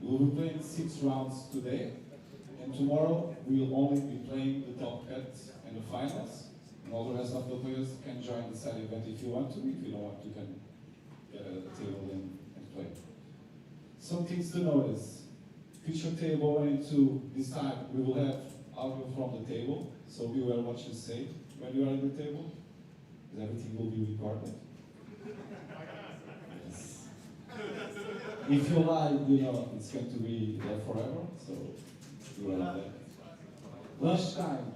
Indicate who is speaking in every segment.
Speaker 1: We will be playing 6 rounds today, and tomorrow we will only be playing the top cut and the finals. And all the rest of the players can join the side event if you want to. If you don't want, you can get a table and play. Some things to notice. Future table 1 and 2, this time we will have audio from the table, so beware what you say when you are at the table, because everything will be recorded. Yes. If you lie, you know it's going to be there forever, so beware of that. Lunchtime,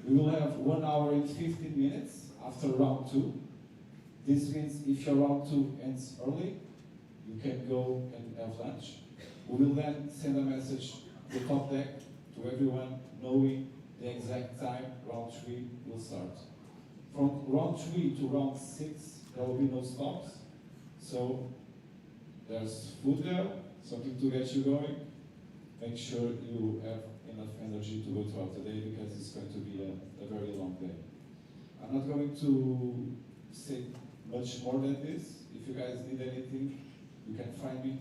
Speaker 1: we will have 1 hour and 15 minutes after round 2. This means if your round 2 ends early, you can go and have lunch. We will then send a message to the top deck to everyone knowing the exact time round 3 will start. From round 3 to round 6, there will be no stops. So there's food there, something to get you going. Make sure you have enough energy to go throughout the day because it's going to be a very long day. I'm not going to say much more than this. If you guys need anything, you can find me.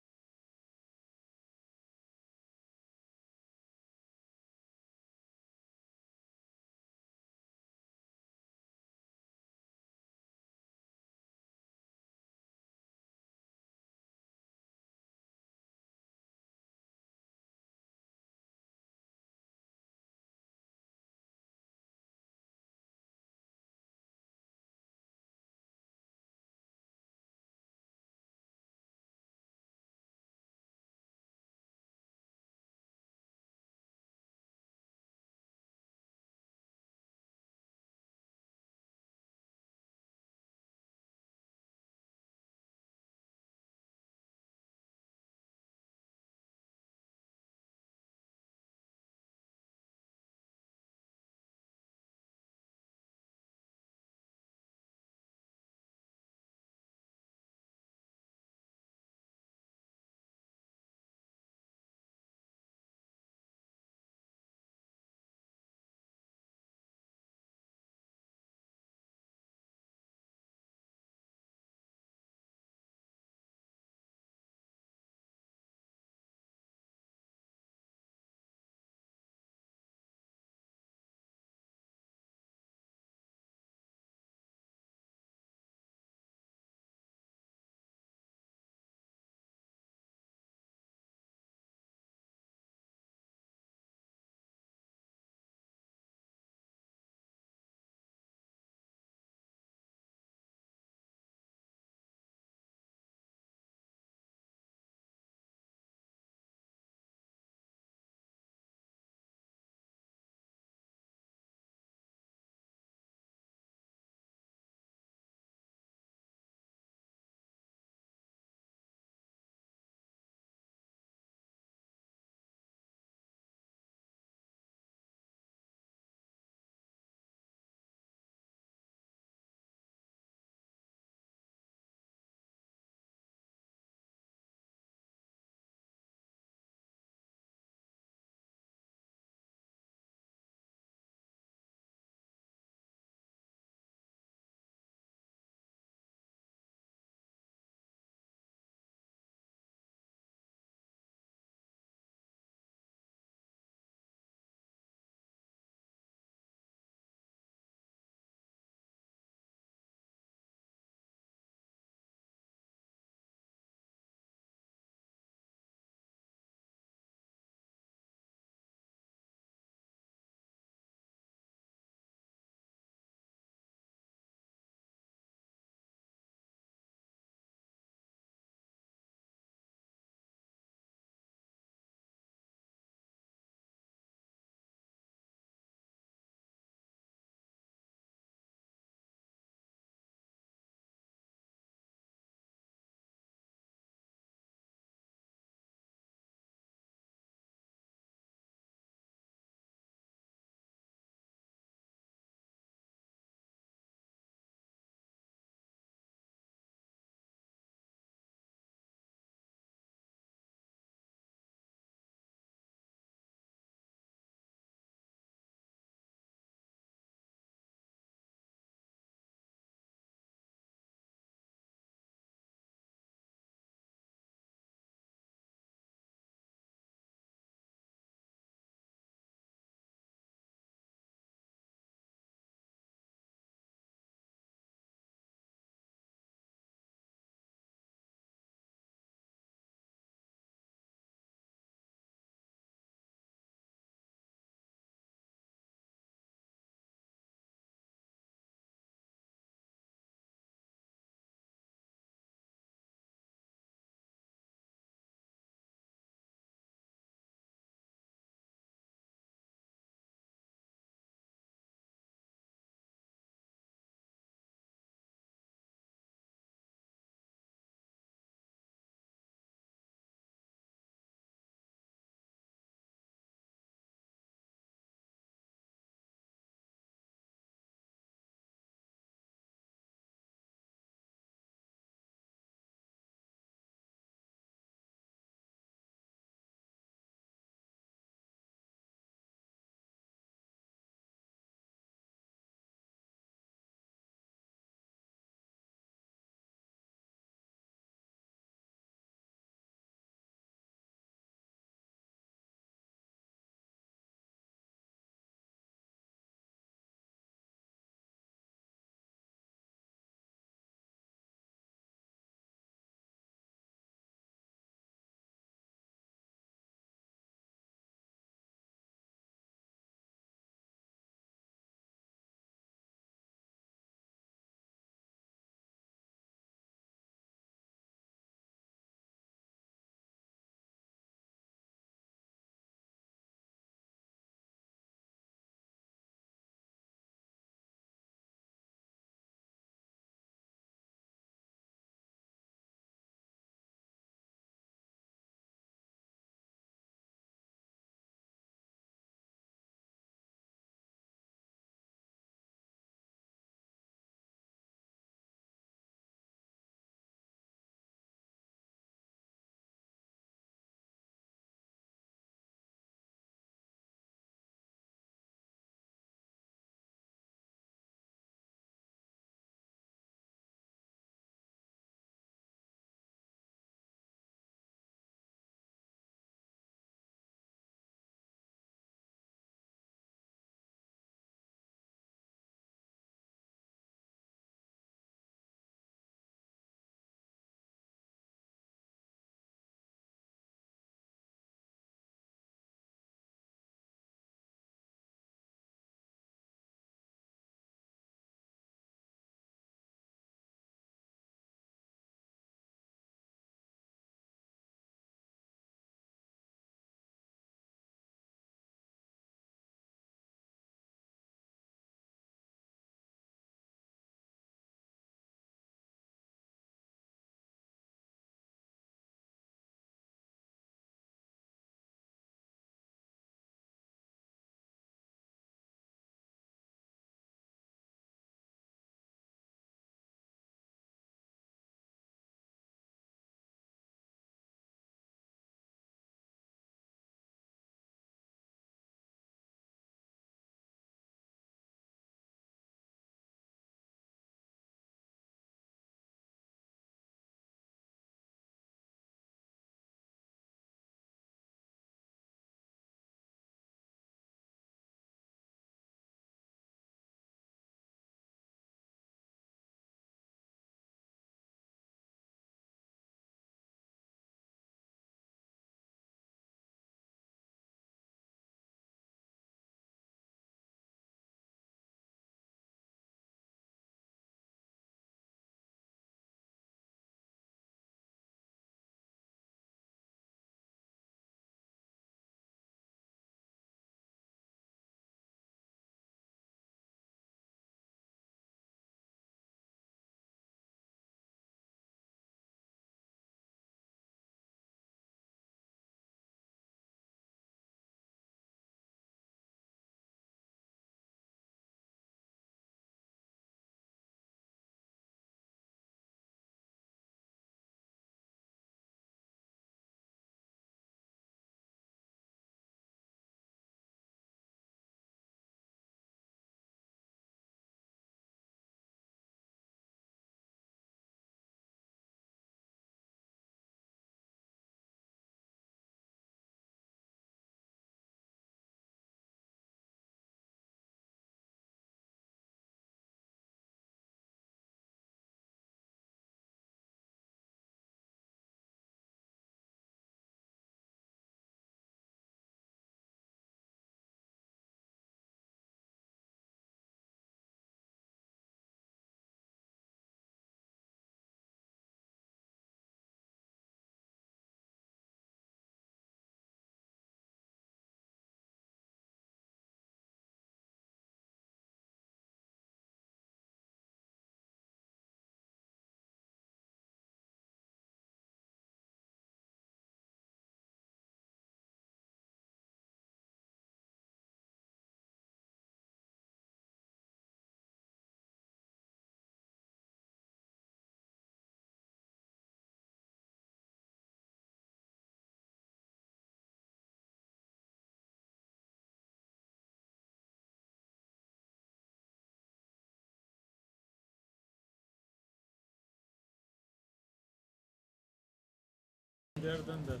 Speaker 2: better than that.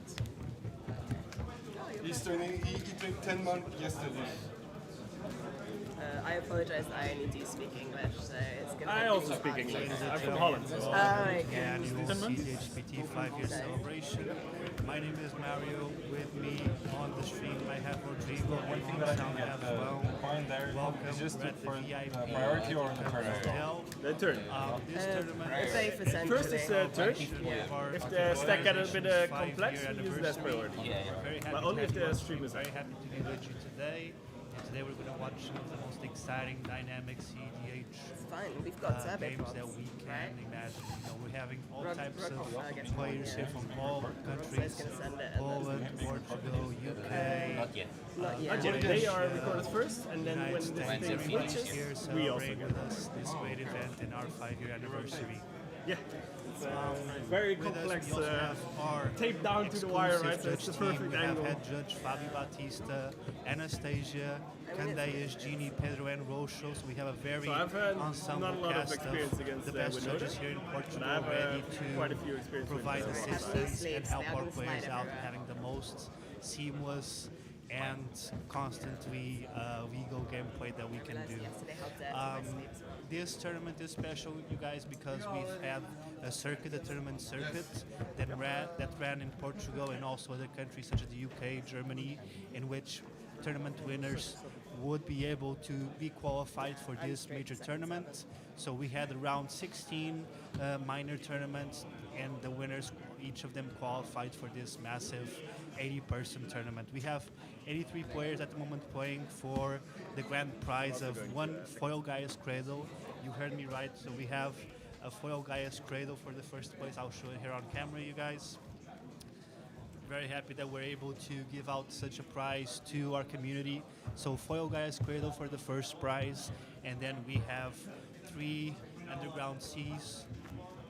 Speaker 3: He's turning. He turned 10 months yesterday.
Speaker 4: I apologize, I need to speak English, so it's going to
Speaker 2: I also speak English. I'm from Holland. So.
Speaker 5: Annual cEDH 5-year celebration. My name is Mario. With me on the stream, I have Rodrigo and on sound as well. Welcome.
Speaker 3: Is this
Speaker 5: We're at the VIP
Speaker 3: priority or the
Speaker 5: hotel.
Speaker 2: The turn.
Speaker 5: This tournament
Speaker 4: safe essentially.
Speaker 2: First is turn. If the stack get a bit complex, we use it as priority.
Speaker 5: Very happy
Speaker 2: But only if
Speaker 5: to have
Speaker 2: the
Speaker 5: you.
Speaker 2: stream is
Speaker 5: Very happy to be with you today. And today we're going to watch some of the most exciting, dynamic cEDH
Speaker 4: It's fine, we've got survey
Speaker 5: games
Speaker 4: props,
Speaker 5: that we can
Speaker 4: right?
Speaker 5: imagine. You know, we're having all
Speaker 4: Rog-
Speaker 5: types
Speaker 4: Rog-
Speaker 5: of
Speaker 4: I guess
Speaker 5: players here from all countries:
Speaker 4: gonna send it and
Speaker 5: Poland, Portugal, UK,
Speaker 4: Not yet.
Speaker 2: Not yet. They are recorded first, and then when
Speaker 5: United
Speaker 2: this
Speaker 5: States.
Speaker 2: thing
Speaker 5: Everybody's
Speaker 2: switches,
Speaker 5: here
Speaker 2: we also
Speaker 5: celebrating
Speaker 2: get
Speaker 5: with us this great event in our 5-year anniversary.
Speaker 2: Yeah. It's very
Speaker 5: With us,
Speaker 2: complex.
Speaker 5: we also have our
Speaker 2: Taped down to the wire, right? So it's the
Speaker 5: exclusive judge
Speaker 2: perfect
Speaker 5: team. We
Speaker 2: angle.
Speaker 5: have head judge Fabio Batista, Anastasia, Candeias, Gini, Pedro, and Rocho. So we have a very
Speaker 2: So I've
Speaker 5: ensemble
Speaker 2: not a lot of
Speaker 5: cast
Speaker 2: experience against
Speaker 5: the best
Speaker 2: Winona,
Speaker 5: judges here in
Speaker 2: but
Speaker 5: Portugal,
Speaker 2: I have
Speaker 5: ready
Speaker 2: quite a
Speaker 5: to
Speaker 2: few experience with
Speaker 5: provide
Speaker 2: Winona.
Speaker 5: assistance and help
Speaker 4: They
Speaker 5: our
Speaker 4: have
Speaker 5: players
Speaker 4: slide
Speaker 5: out,
Speaker 4: everywhere.
Speaker 5: having the most seamless and constantly legal gameplay that we can do.
Speaker 4: Yesterday helped my sleeves.
Speaker 5: This tournament is special, you guys, because we've had a circuit, a tournament circuit that ran in Portugal and also other countries such as the UK, Germany, in which tournament winners would be able to be qualified for this major tournament. So we had around 16 minor tournaments, and the winners, each of them qualified for this massive 80-person tournament. We have 83 players at the moment playing for the grand prize of one foil Gaea's Cradle. You heard me right, so we have a foil Gaea's Cradle for the first place. I'll show it here on camera, you guys. Very happy that we're able to give out such a prize to our community. So foil Gaea's Cradle for the first prize, and then we have 3 underground seas,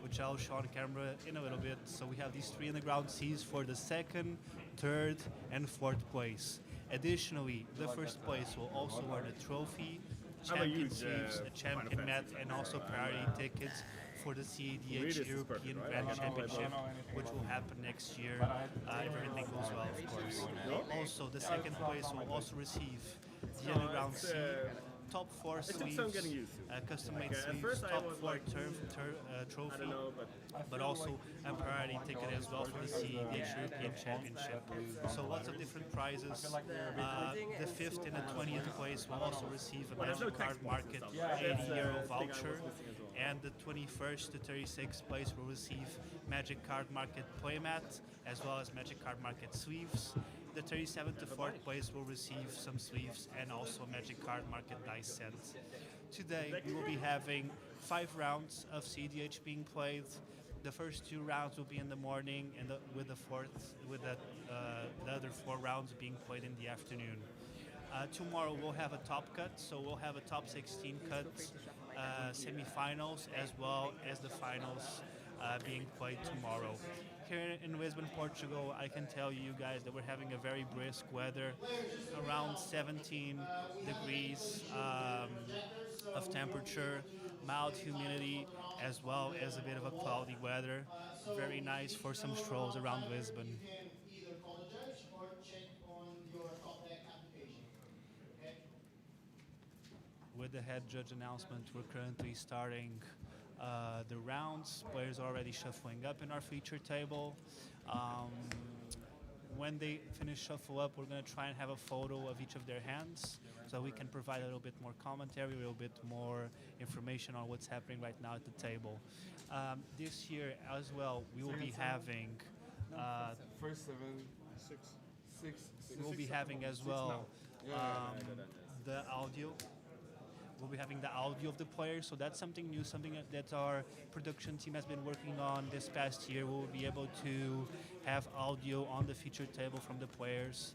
Speaker 5: which I'll show on camera in a little bit. So we have these 3 underground seas for the second, third, and fourth place. Additionally, the first place will also earn a trophy,
Speaker 2: I'm a
Speaker 5: champion
Speaker 2: huge,
Speaker 5: sleeves, a champion
Speaker 2: Final
Speaker 5: mat,
Speaker 2: Fantasy
Speaker 5: and also priority tickets for the cEDH
Speaker 2: This is
Speaker 5: European
Speaker 2: perfect, right?
Speaker 5: Grand Championship, which will happen next year if everything goes well, of course. Also, the second place will also receive the underground sea, top 4
Speaker 2: It's
Speaker 5: sleeves,
Speaker 2: something I'm getting used to.
Speaker 5: custom-made
Speaker 2: At
Speaker 5: sleeves,
Speaker 2: first I
Speaker 5: top
Speaker 2: was
Speaker 5: 4
Speaker 2: like, I
Speaker 5: trophy,
Speaker 2: don't know,
Speaker 5: but also a priority ticket as well for the cEDH European Championship. So lots of different prizes. The 5th and the 20th place will also receive a Magic Card Market 80-euro voucher, and the 21st to 36th place will receive Magic Card Market Playmat as well as Magic Card Market Sleeves. The 37th to 4th place will receive some sleeves and also Magic Card Market dice set. Today we will be having 5 rounds of cEDH being played. The first 2 rounds will be in the morning, and with the other 4 rounds being played in the afternoon. Tomorrow we'll have a top cut, so we'll have a top 16 cut, semifinals, as well as the finals being played tomorrow. Here in Lisbon, Portugal, I can tell you guys that we're having a very brisk weather, around 17 degrees of temperature, mild humidity, as well as a bit of a cloudy weather. Very nice for some strolls around Lisbon.
Speaker 6: Either call the judge or check on your top deck application. Okay?
Speaker 5: With the head judge announcement, we're currently starting the rounds. Players are already shuffling up in our feature table. When they finish shuffle up, we're going to try and have a photo of each of their hands so we can provide a little bit more commentary, a little bit more information on what's happening right now at the table. This year as well, we will be having
Speaker 3: First 7, 6.
Speaker 5: we'll be having as well the audio. We'll be having the audio of the players, so that's something new, something that our production team has been working on this past year. We'll be able to have audio on the feature table from the players.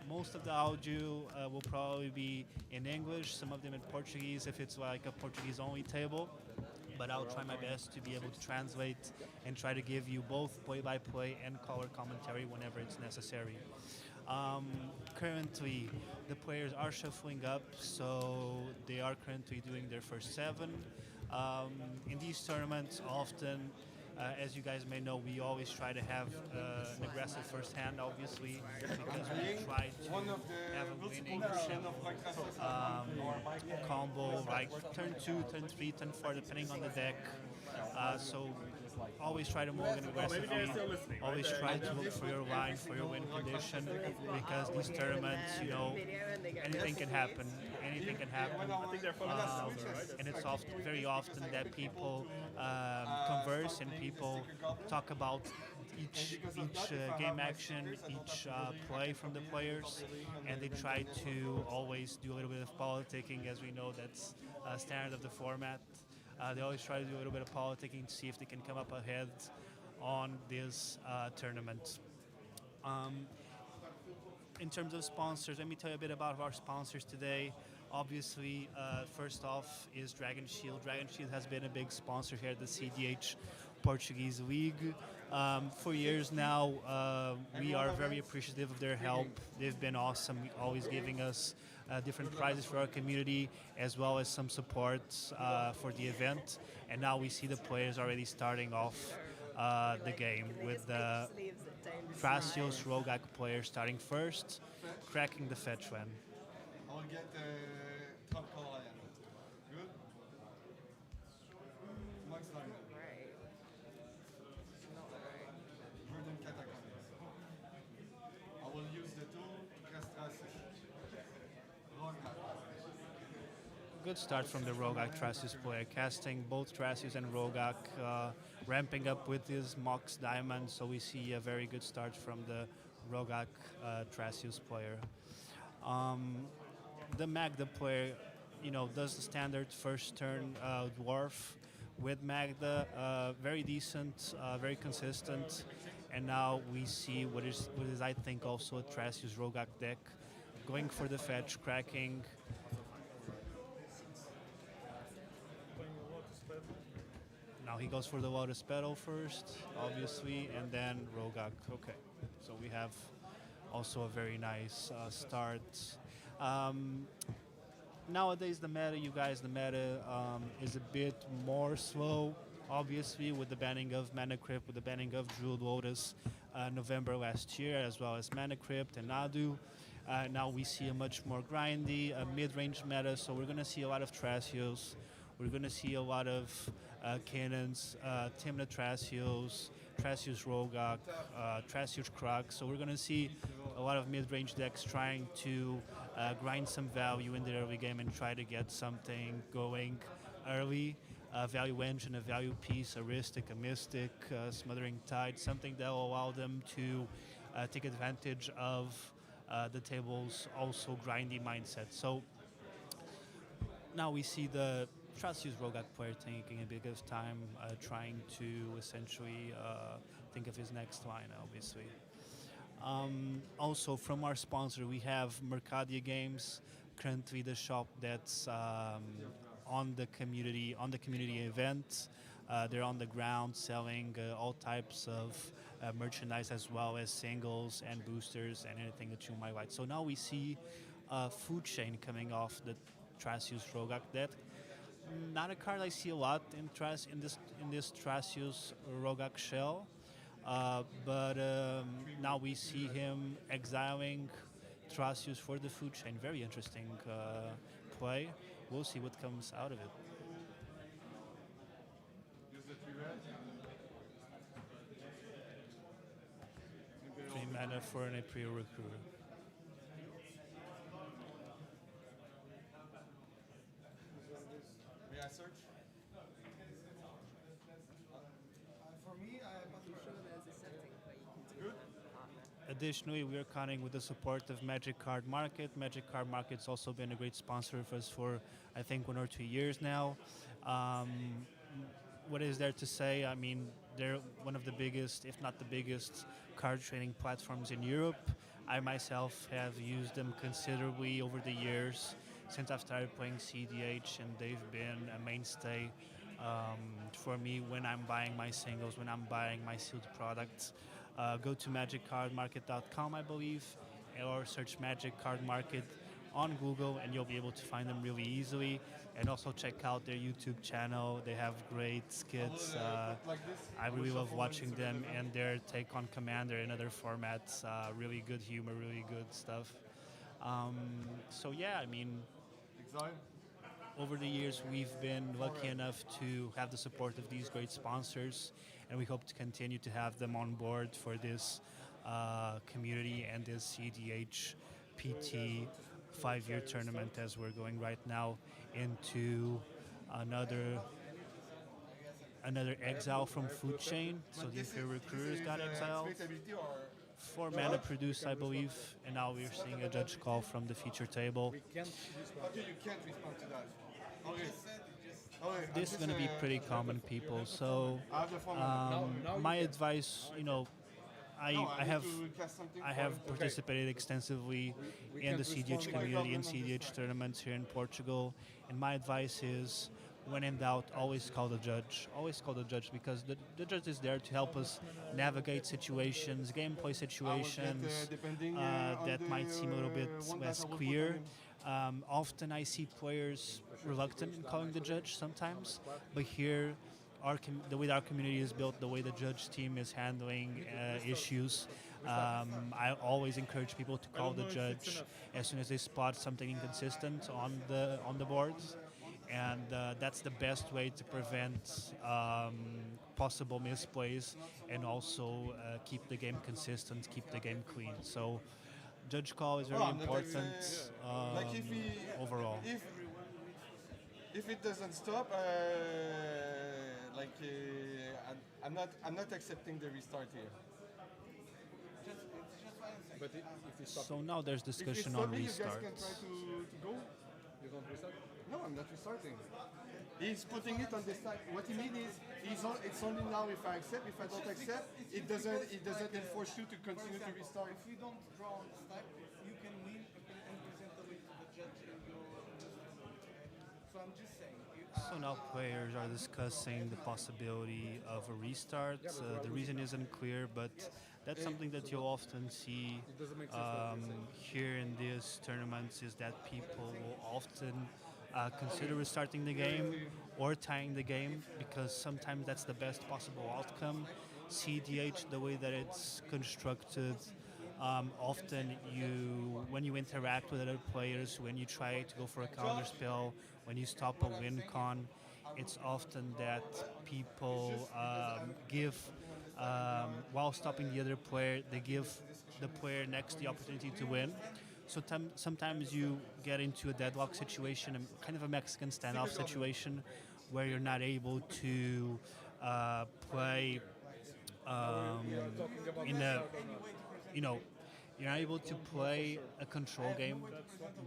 Speaker 5: Most of the audio will probably be in English, some of them in Portuguese if it's like a Portuguese-only table. But I'll try my best to be able to translate and try to give you both play-by-play and color commentary whenever it's necessary. Currently, the players are shuffling up, so they are currently doing their first 7. In these tournaments, often As you guys may know, we always try to have an aggressive first hand, obviously, because we try to have a winning combo, like turn 2, turn 3, turn 4, depending on the deck. So always try to move in aggressively. Always try to look for your line, for your win condition, because these tournaments, you know, anything can happen. Anything can happen. And it's very often that people converse and people talk about each game action, each play from the players, and they try to always do a little bit of politicking, as we know that's standard of the format. They always try to do a little bit of politicking to see if they can come up ahead on this tournament. In terms of sponsors, let me tell you a bit about our sponsors today. Obviously, first off is Dragon Shield. Dragon Shield has been a big sponsor here at the cEDH Portuguese League. For years now, we are very appreciative of their help. They've been awesome, always giving us different prizes for our community, as well as some support for the event. And now we see the players already starting off the game with the Thrasios Rogak player starting first, cracking the fetch one.
Speaker 3: I will get Talian. Good? Max Diamond. Verdant Catacombs. I will use the tool, Rogak.
Speaker 5: Good start from the Rogak Thrasios player, casting both Thrasios and Rogak, ramping up with his Mox Diamond, so we see a very good start from the Rogak Thrasios player. The Magda player, you know, does the standard first turn Dwarf with Magda, very decent, very consistent, and now we see what is I think also a Thrasios Rogak deck, going for the fetch, cracking. Now he goes for the Lotus Petal first, obviously, and then Rogak. Okay, so we have also a very nice start. Nowadays, the meta, is a bit more slow, obviously, with the banning of Mana Crypt, with the banning of Druid Lotus November last year, as well as Mana Crypt and Nadu. Now we see a much more grindy, mid-range meta, so we're going to see a lot of Thrasios. We're going to see a lot of cannons, Timna Thrasios, Thrasios Rogak, Thrasios Krug. So we're going to see a lot of mid-range decks trying to grind some value in the early game and try to get something going early. A value engine, a value piece, a Ristic, a Mystic, Smothering Tide, something that will allow them to take advantage of the table's also grindy mindset. So now we see the Thrasios Rogak player taking a bit of time, trying to essentially think of his next line, obviously. Also, from our sponsor, we have Mercadia Games, currently the shop that's on the community event. They're on the ground selling all types of merchandise, as well as singles and boosters and anything that you might like. So now we see Food Chain coming off the Thrasios Rogak deck. Not a card I see a lot in this Thrasios Rogak shell, but now we see him exiling Thrasios for the Food Chain. Very interesting play. We'll see what comes out of it. Three mana for an April Recruiter.
Speaker 3: May I search?
Speaker 6: For me,
Speaker 5: Additionally, we are counting with the support of Magic Card Market. Magic Card Market's also been a great sponsor of us for, I think, 1 or 2 years now. What is there to say? I mean, they're one of the biggest, if not the biggest, card trading platforms in Europe. I myself have used them considerably over the years since I've started playing cEDH, and they've been a mainstay for me when I'm buying my singles, when I'm buying my sealed products. Go to magiccardmarket.com, I believe, or search Magic Card Market. on Google, and you'll be able to find them really easily. And also check out their YouTube channel. They have great skits. I really love watching them and their take on Commander and other formats. Really good humor, really good stuff. So yeah, I mean,
Speaker 3: Exile.
Speaker 5: over the years, we've been lucky enough to have the support of these great sponsors, and we hope to continue to have them on board for this community and this cEDH PT 5-year tournament, as we're going right now into another exile from Food Chain. So the Imperial Recruiters got exiled.
Speaker 3: Ability or
Speaker 5: 4 mana produced, I believe, and now we're seeing a judge call from the feature table.
Speaker 3: okay, you can't respond to that. Okay. Okay,
Speaker 5: This is going to be pretty common, people. So
Speaker 3: I have the formula.
Speaker 5: my advice, you know, I have
Speaker 3: to cast something
Speaker 5: I
Speaker 3: for
Speaker 5: have
Speaker 3: him.
Speaker 5: participated extensively in the cEDH community and cEDH tournaments here in Portugal, and my advice is, when in doubt, always call the judge. Always call the judge, because the judge is there to help us navigate situations, gameplay situations that might seem a little bit less clear. Often I see players reluctant in calling the judge sometimes, but here, the way our community is built, the way the judge team is handling issues, I always encourage people to call the judge as soon as they spot something inconsistent on the boards, and that's the best way to prevent possible misplays and also keep the game consistent, keep the game clean. So judge call is very important
Speaker 3: Like if he,
Speaker 5: overall.
Speaker 3: if it doesn't stop, I'm not accepting the restart here.
Speaker 7: But if you stop,
Speaker 5: So now there's
Speaker 3: If it's
Speaker 5: discussion on
Speaker 3: stopping, you guys can try
Speaker 5: restarts.
Speaker 3: to go.
Speaker 7: you don't restart.
Speaker 3: No, I'm not restarting. He's putting it on the side. What he means is, it's only now if I accept. If I don't accept, it doesn't enforce you to continue to restart.
Speaker 8: If you don't draw on the stack, you can win and present the way to the judge and go. So I'm just saying.
Speaker 5: So now players are discussing the possibility of a restart. The reason isn't clear, but that's something that you'll often see here in these tournaments, is that people will often consider restarting the game or tying the game, because sometimes that's the best possible outcome. cEDH, the way that it's constructed, often when you interact with other players, when you try to go for a counter spell, when you stop a win con, it's often that people give, while stopping the other player, they give the player next the opportunity to win. So sometimes you get into a deadlock situation, kind of a Mexican standoff situation, where you're not able to play in a, you're not able to play a control game,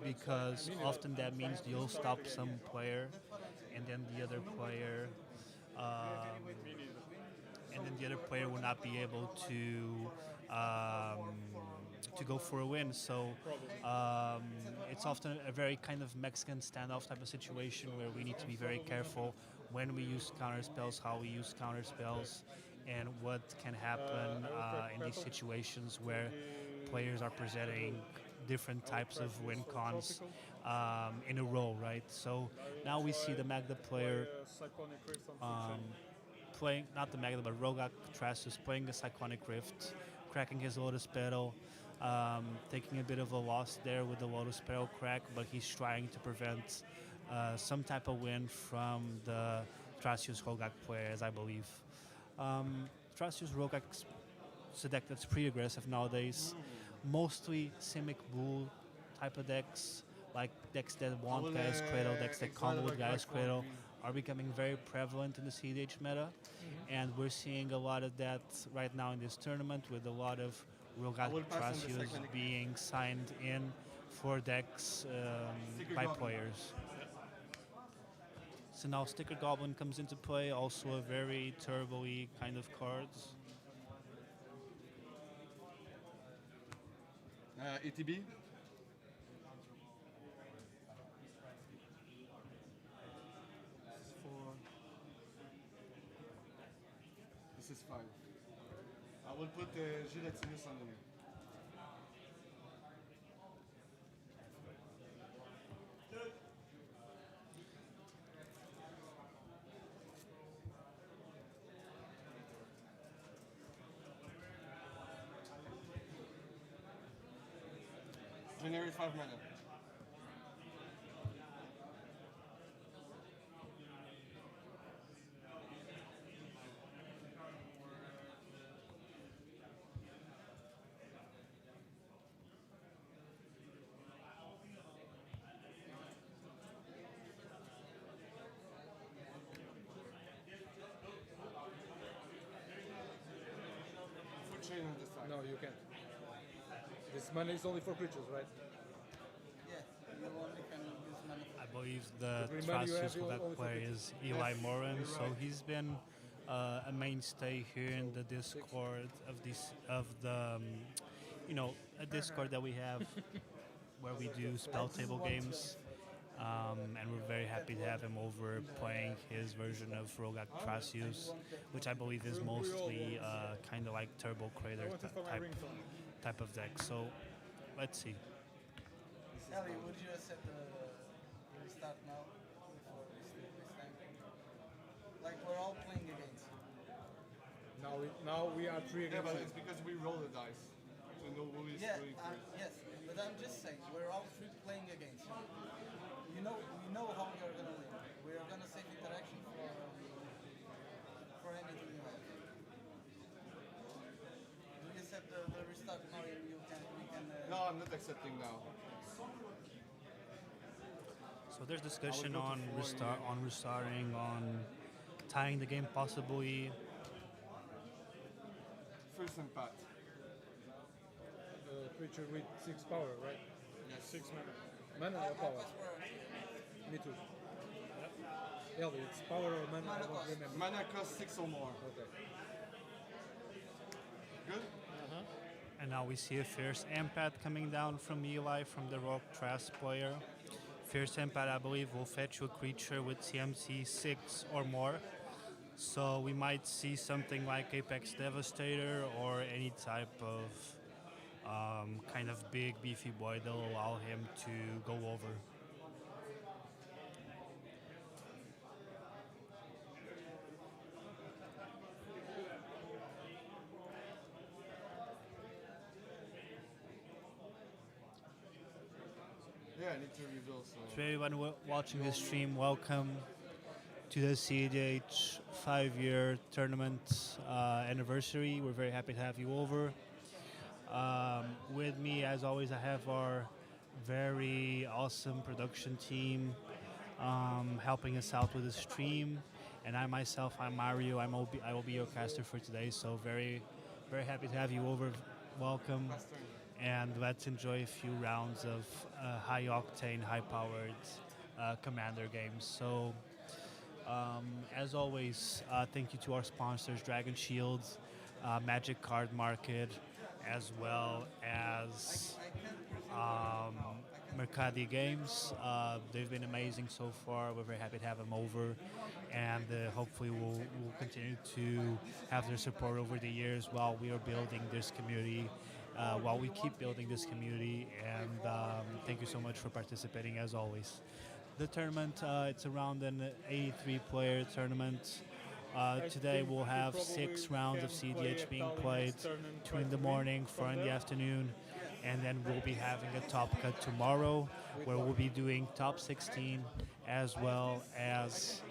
Speaker 5: because often that means you'll stop some player, and then the other player, will not be able to go for a win. So it's often a very kind of Mexican standoff type of situation, where we need to be very careful when we use counter spells, how we use counter spells, and what can happen in these situations where players are presenting different types of win cons in a row, right? So now we see the Magda player playing, not the Magda, but Rogak Trasus playing the Cyclonic Rift, cracking his Lotus Petal, taking a bit of a loss there with the Lotus Petal crack, but he's trying to prevent some type of win from the Trasus Rogak players, I believe. Trasus Rogak's a deck that's pretty aggressive nowadays. Mostly Simic Bull type of decks, like decks that want Gaia's Cradle, decks that combo with Gaia's Cradle, are becoming very prevalent in the cEDH meta. And we're seeing a lot of that right now in this tournament, with a lot of Rogak Trasus being signed in for decks by players. So now Sticker Goblin comes into play, also a very turbo-y kind of card.
Speaker 3: ETB. This is 4. This is 5. I will put Gelatinous underneath. Generate 5 mana. Full chain on this side.
Speaker 7: No, you can't. This mana is only for creatures, right?
Speaker 8: Yes, you only can use money.
Speaker 5: I believe the
Speaker 7: The green money you have,
Speaker 5: Trasus
Speaker 7: you
Speaker 5: Rogak
Speaker 7: only
Speaker 5: player
Speaker 7: forget.
Speaker 5: is Eli
Speaker 3: Yes,
Speaker 5: Moran,
Speaker 3: you're
Speaker 5: so
Speaker 3: right.
Speaker 5: he's been a mainstay here in the Discord of the you know, a Discord that we have where we do spell table games. And we're very happy to have him over playing his version of Rogak Trasus, which I believe is mostly kind of like Turbo Crater type of deck. So let's see.
Speaker 8: Ellie, would you accept the restart now? Or this time? Like we're all playing against you.
Speaker 7: Now we are three
Speaker 3: Yeah,
Speaker 7: against
Speaker 3: but
Speaker 7: one.
Speaker 3: it's because we roll the dice to know who is
Speaker 8: Yeah,
Speaker 3: doing first.
Speaker 8: yes, but I'm just saying, we're all three playing against you. We know how we are gonna win. We are gonna save interaction for anything you have. Do you accept the restart now and we can
Speaker 3: No, I'm not accepting now.
Speaker 5: So there's discussion
Speaker 3: I was
Speaker 5: on
Speaker 3: looking for
Speaker 5: restarting, on tying the game possibly.
Speaker 3: First impact.
Speaker 7: Creature with 6 power, right?
Speaker 3: Yes.
Speaker 7: 6 mana. Mana or power? Me too. Ellie, it's power or mana? I don't remember.
Speaker 3: Mana costs 6 or more.
Speaker 7: Okay.
Speaker 3: Good?
Speaker 5: And now we see a Fierce Ampad coming down from Eli, from the Rock Trash player. Fierce Ampad, I believe, will fetch you a creature with CMC 6 or more. So we might see something like Apex Devastator or any type of kind of big beefy boy that will allow him to go over.
Speaker 3: Yeah, I need to reveal so.
Speaker 5: To everyone watching this stream, welcome to the cEDH 5-year tournament anniversary. We're very happy to have you over. With me, as always, I have our very awesome production team helping us out with the stream. And I myself, I'm Mario. I will be your caster for today. So very, very happy to have you over. Welcome. And let's enjoy a few rounds of high octane, high powered commander games. So as always, thank you to our sponsors, Dragon Shields, Magic Card Market, as well as Mercadi Games. They've been amazing so far. We're very happy to have them over, and hopefully we'll continue to have their support over the years while we are building this community. While we keep building this community, and thank you so much for participating as always. The tournament, it's around an 83-player tournament. Today we'll have 6 rounds of cEDH being played, 2 in the morning, 4 in the afternoon, and then we'll be having a top cut tomorrow where we'll be doing top 16 as well as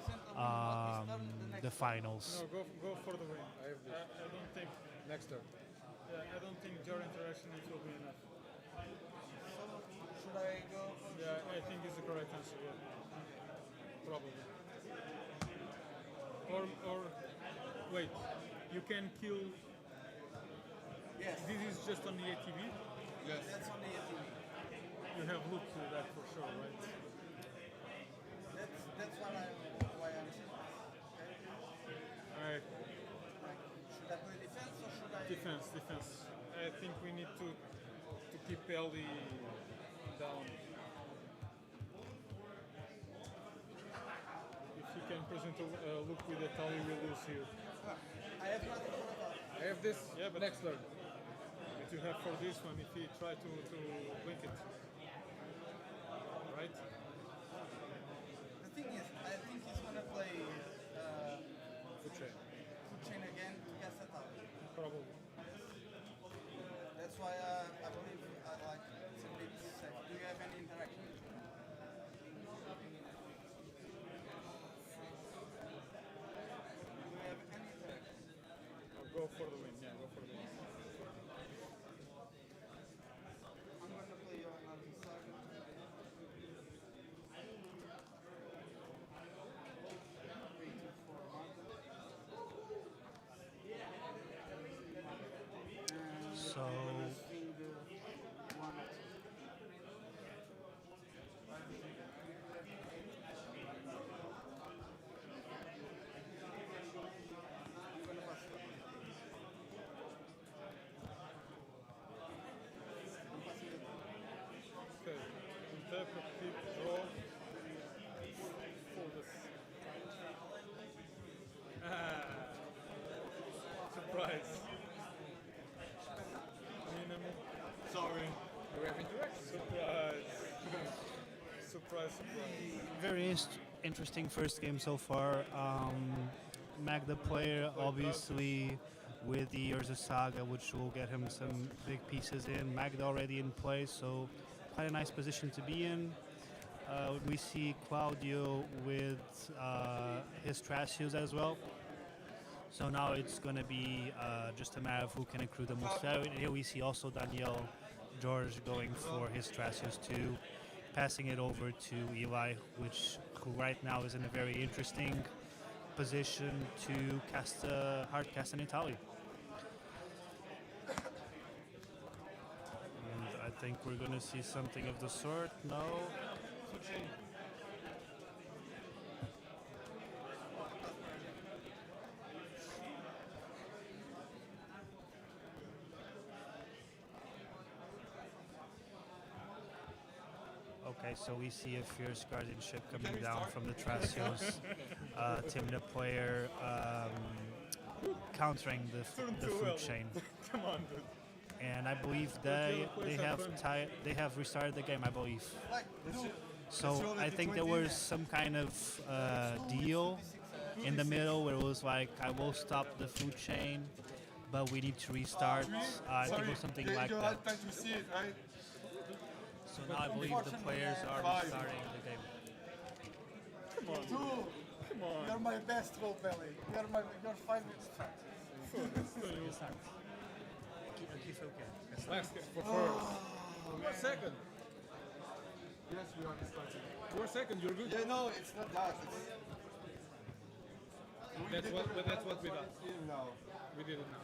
Speaker 5: the finals.
Speaker 9: No, go for the win.
Speaker 7: I have this.
Speaker 9: I don't think.
Speaker 7: Next turn.
Speaker 9: I don't think your interaction it will be enough.
Speaker 8: Should I go for
Speaker 9: Yeah, I think it's the correct answer. Yeah, probably. Or wait, you can kill.
Speaker 8: Yes,
Speaker 9: This is just on the ATV.
Speaker 3: Yes.
Speaker 8: that's on the ATV.
Speaker 9: You have looked at that for sure, right?
Speaker 8: That's why I'm saying this. Okay?
Speaker 9: Alright,
Speaker 8: Like, should I play defense or should I
Speaker 9: defense. I think we need to keep LD down. If he can present a look with the Tali, we'll lose here.
Speaker 8: I have nothing to about.
Speaker 7: I have this.
Speaker 9: Yeah, but
Speaker 7: next turn.
Speaker 9: But you have for this one if he try to blink it. Right?
Speaker 8: The thing is, I think he's gonna play
Speaker 7: Food chain.
Speaker 8: food chain again against Tali.
Speaker 9: Probably.
Speaker 8: That's why I believe I like it's a bit safe. Do you have any interaction? Do you have any interaction?
Speaker 9: Go for the win, yeah, go for the win.
Speaker 8: I'm gonna play your Nazi Saga. 3-4 Martin.
Speaker 5: So
Speaker 8: Swing one or two. I'm gonna pass it. I'm passing it.
Speaker 9: Okay, interpretive draw for this. Surprise. Minimum.
Speaker 3: Sorry.
Speaker 9: Do we have interaction? Surprise. Surprise, surprise.
Speaker 5: very interesting first game so far. Mag the player, obviously, with the Urza Saga, which will get him some big pieces in. Magda already in play, so quite a nice position to be in. We see Claudio with his Tracios as well. So now it's going to be just a matter of who can accrue the most value. And here we see also Daniel George going for his Tracios too, passing it over to Eli, who right now is in a very interesting position to cast a hard cast in Italy. And I think we're going to see something of the sort. No. Okay, so we see a fierce guardianship coming down from the Tracios. Tim, the player, countering the food chain.
Speaker 9: Come on, dude.
Speaker 5: And I believe they have restarted the game, I believe. So I think there was some kind of deal in the middle where it was like, I will stop the food chain, but we need to restart. I think it was something like
Speaker 3: You
Speaker 5: that.
Speaker 3: had time to see it, right?
Speaker 5: So now I believe the players are restarting the game.
Speaker 9: Come on, dude. Come on.
Speaker 8: You're my best role belly. You're 5 minutes fat.
Speaker 9: Last game for first. 1 second.
Speaker 3: Yes, we are starting.
Speaker 9: 1 second, you're good.
Speaker 3: Yeah, no, it's not that.
Speaker 9: That's what we done.
Speaker 3: No.
Speaker 9: We did it now.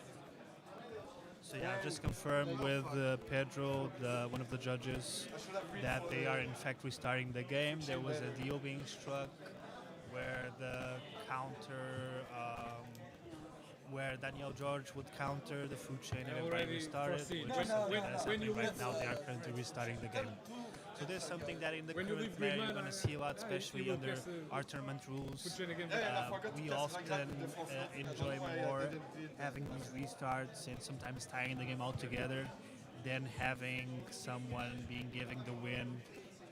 Speaker 5: So yeah, just confirmed with Pedro, one of the judges, that they are in fact restarting the game. There was a deal being struck where the counter, where Daniel George would counter the food chain and everybody
Speaker 9: already
Speaker 5: restarted,
Speaker 9: foreseen.
Speaker 5: which is something that is
Speaker 9: When you
Speaker 5: happening right
Speaker 9: leave-
Speaker 5: now. They are currently restarting the game. So there's something that in the
Speaker 9: When you
Speaker 5: current
Speaker 9: leave
Speaker 5: player
Speaker 9: green
Speaker 5: you're
Speaker 9: mana,
Speaker 5: going to see a lot,
Speaker 9: you
Speaker 5: especially
Speaker 9: will
Speaker 5: under
Speaker 9: guess the
Speaker 5: our tournament rules.
Speaker 9: food chain again.
Speaker 5: We often enjoy more having these restarts and sometimes tying the game all together than having someone being giving the win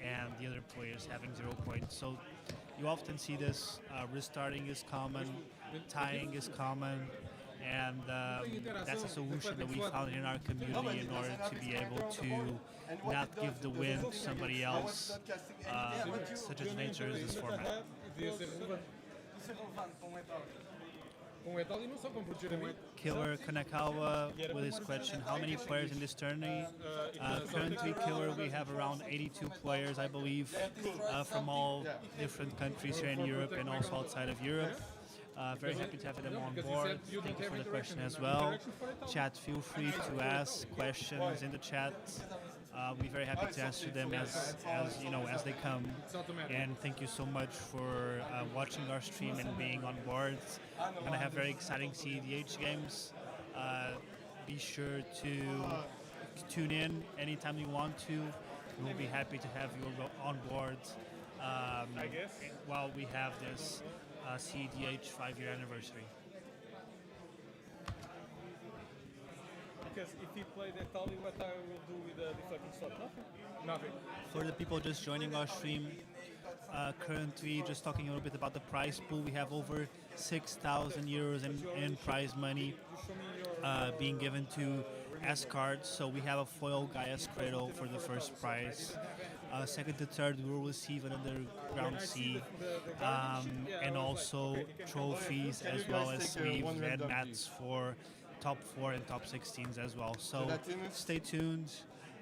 Speaker 5: and the other players having 0 points. So you often see this. Restarting is common, tying is common, and that's a solution that we found in our community in order to be able to not give the win to somebody else, such as nature is this format.
Speaker 9: Devia ser relevante.
Speaker 8: Isso é relevante para um metal.
Speaker 9: Com o Etal e não só com protegimento.
Speaker 5: Killer Kanakawa with his question, how many players in this tourney? Currently, Killer, we have around 82 players, I believe, from all different countries here in Europe and also outside of Europe. Very happy to have them on board. Thank you for the question as well. Chat, feel free to ask questions in the chat. We're very happy to answer them as they come. And thank you so much for watching our stream and being on board. We're gonna have very exciting cEDH games. Be sure to tune in anytime you want to. We'll be happy to have you on board while we have this cEDH 5-year anniversary.
Speaker 9: Because if he played at Talian, what I will do with the deflecting sword? Nothing.
Speaker 5: For the people just joining our stream, currently just talking a little bit about the prize pool, we have over 6,000 euros in prize money being given to as cards. So we have a foil Gaia's Cradle for the first prize. Second to third, we will receive another Ground C, and also trophies as well as sleeves and mats for top 4 and top 16s as well. So stay tuned.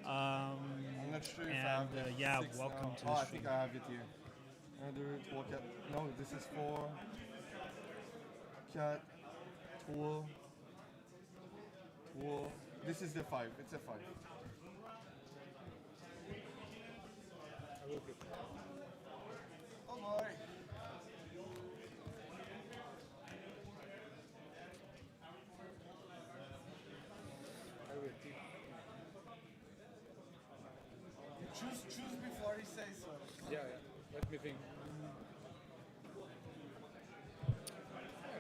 Speaker 3: I'm not sure if I have
Speaker 5: yeah,
Speaker 3: six
Speaker 5: welcome
Speaker 3: now.
Speaker 5: to the
Speaker 3: I
Speaker 5: stream.
Speaker 3: think I have it here. 1, 2, 3, 4, 4. No, this is 4, 4, 3, 4. This is the 5. It's a 5.
Speaker 8: Oh boy. Choose before he says so.
Speaker 7: Yeah, let me think.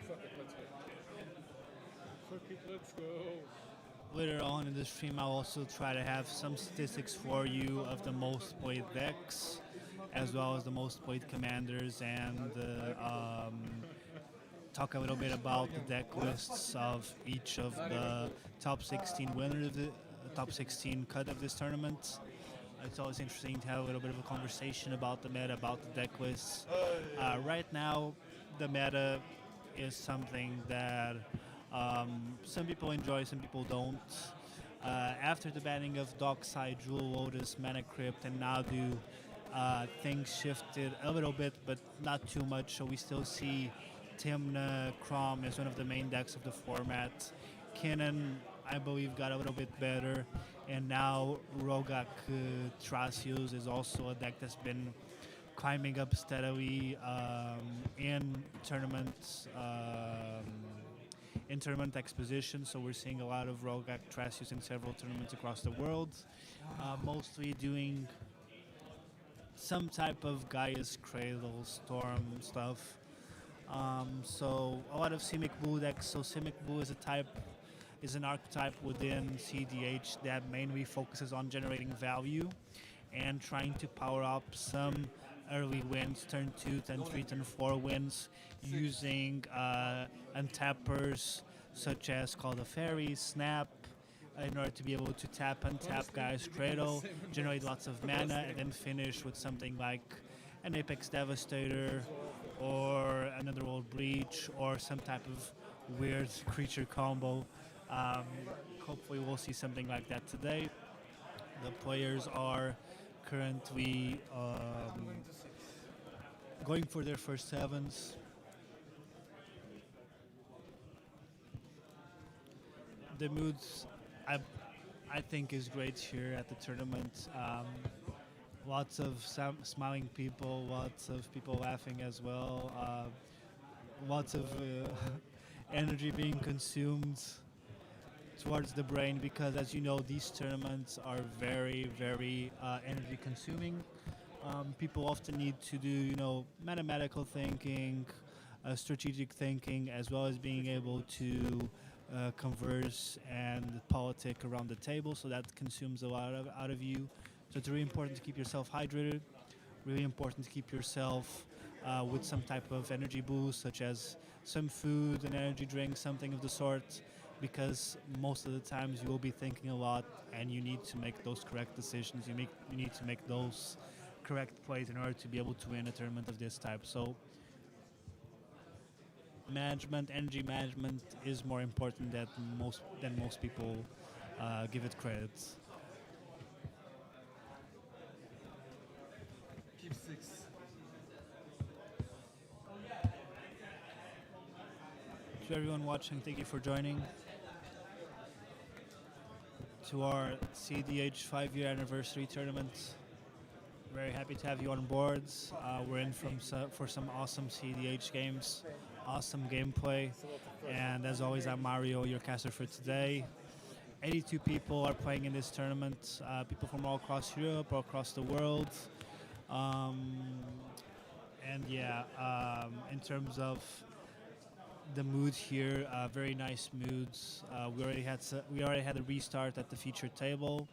Speaker 7: Fuck it, let's go.
Speaker 9: Fuck it, let's go.
Speaker 5: Later on in the stream, I'll also try to have some statistics for you of the most played decks, as well as the most played commanders, and talk a little bit about the deck lists of each of the top 16 winners of the top 16 cut of this tournament. It's always interesting to have a little bit of a conversation about the meta, about the deck lists. Right now, the meta is something that some people enjoy, some people don't. After the banning of Dockside, Jewel Lotus, Mana Crypt, and Nadu, things shifted a little bit, but not too much. So we still see Timna, Crom as one of the main decks of the format. Kinnan, I believe, got a little bit better. And now Rogak Tracios is also a deck that's been climbing up steadily in tournaments. In tournament exposition, so we're seeing a lot of Rogak Tracios in several tournaments across the world, mostly doing some type of Gaia's Cradle, Storm stuff. So a lot of Simic Blue decks. So Simic Blue is an archetype within cEDH that mainly focuses on generating value and trying to power up some early wins, turn 2, turn 3, turn 4 wins, using untappers such as Call the Fairy, Snap, in order to be able to tap untap Gaia's Cradle, generate lots of mana, and then finish with something like an Apex Devastator or an Underworld Breach or some type of weird creature combo. Hopefully we'll see something like that today. The players are currently going for their first sevens. The moods, I think, is great here at the tournament. Lots of smiling people, lots of people laughing as well, lots of energy being consumed towards the brain, because as you know, these tournaments are very, very energy consuming. People often need to do, mathematical thinking, strategic thinking, as well as being able to converse and politic around the table. So that consumes a lot out of you. So it's really important to keep yourself hydrated. Really important to keep yourself with some type of energy boost, such as some food, an energy drink, something of the sort, because most of the times you will be thinking a lot, and you need to make those correct decisions. You need to make those correct plays in order to be able to win a tournament of this type. So energy management is more important than most people give it credit.
Speaker 3: Keep 6.
Speaker 5: To everyone watching, thank you for joining. To our cEDH 5-year anniversary tournament. Very happy to have you on board. We're in for some awesome cEDH games, awesome gameplay, and as always, I'm Mario, your caster for today. 82 people are playing in this tournament, people from all across Europe, all across the world. And yeah, in terms of the mood here, very nice moods. We already had a restart at the featured table,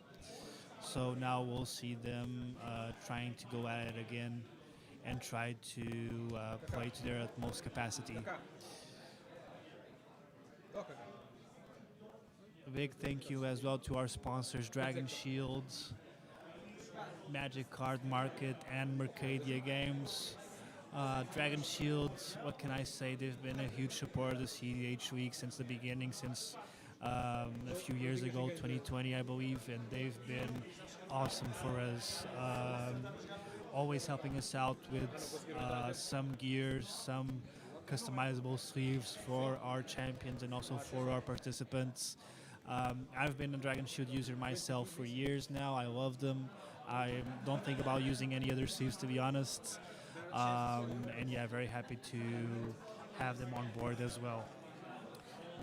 Speaker 5: so now we'll see them trying to go at it again and try to play to their utmost capacity. A big thank you as well to our sponsors, Dragon Shields, Magic Card Market, and Mercadia Games. Dragon Shields, what can I say? They've been a huge supporter of the cEDH Week since the beginning, since a few years ago, 2020, I believe, and they've been awesome for us. Always helping us out with some gears, some customizable sleeves for our champions and also for our participants. I've been a Dragon Shield user myself for years now. I love them. I don't think about using any other sleeves, to be honest. And yeah, very happy to have them on board as well.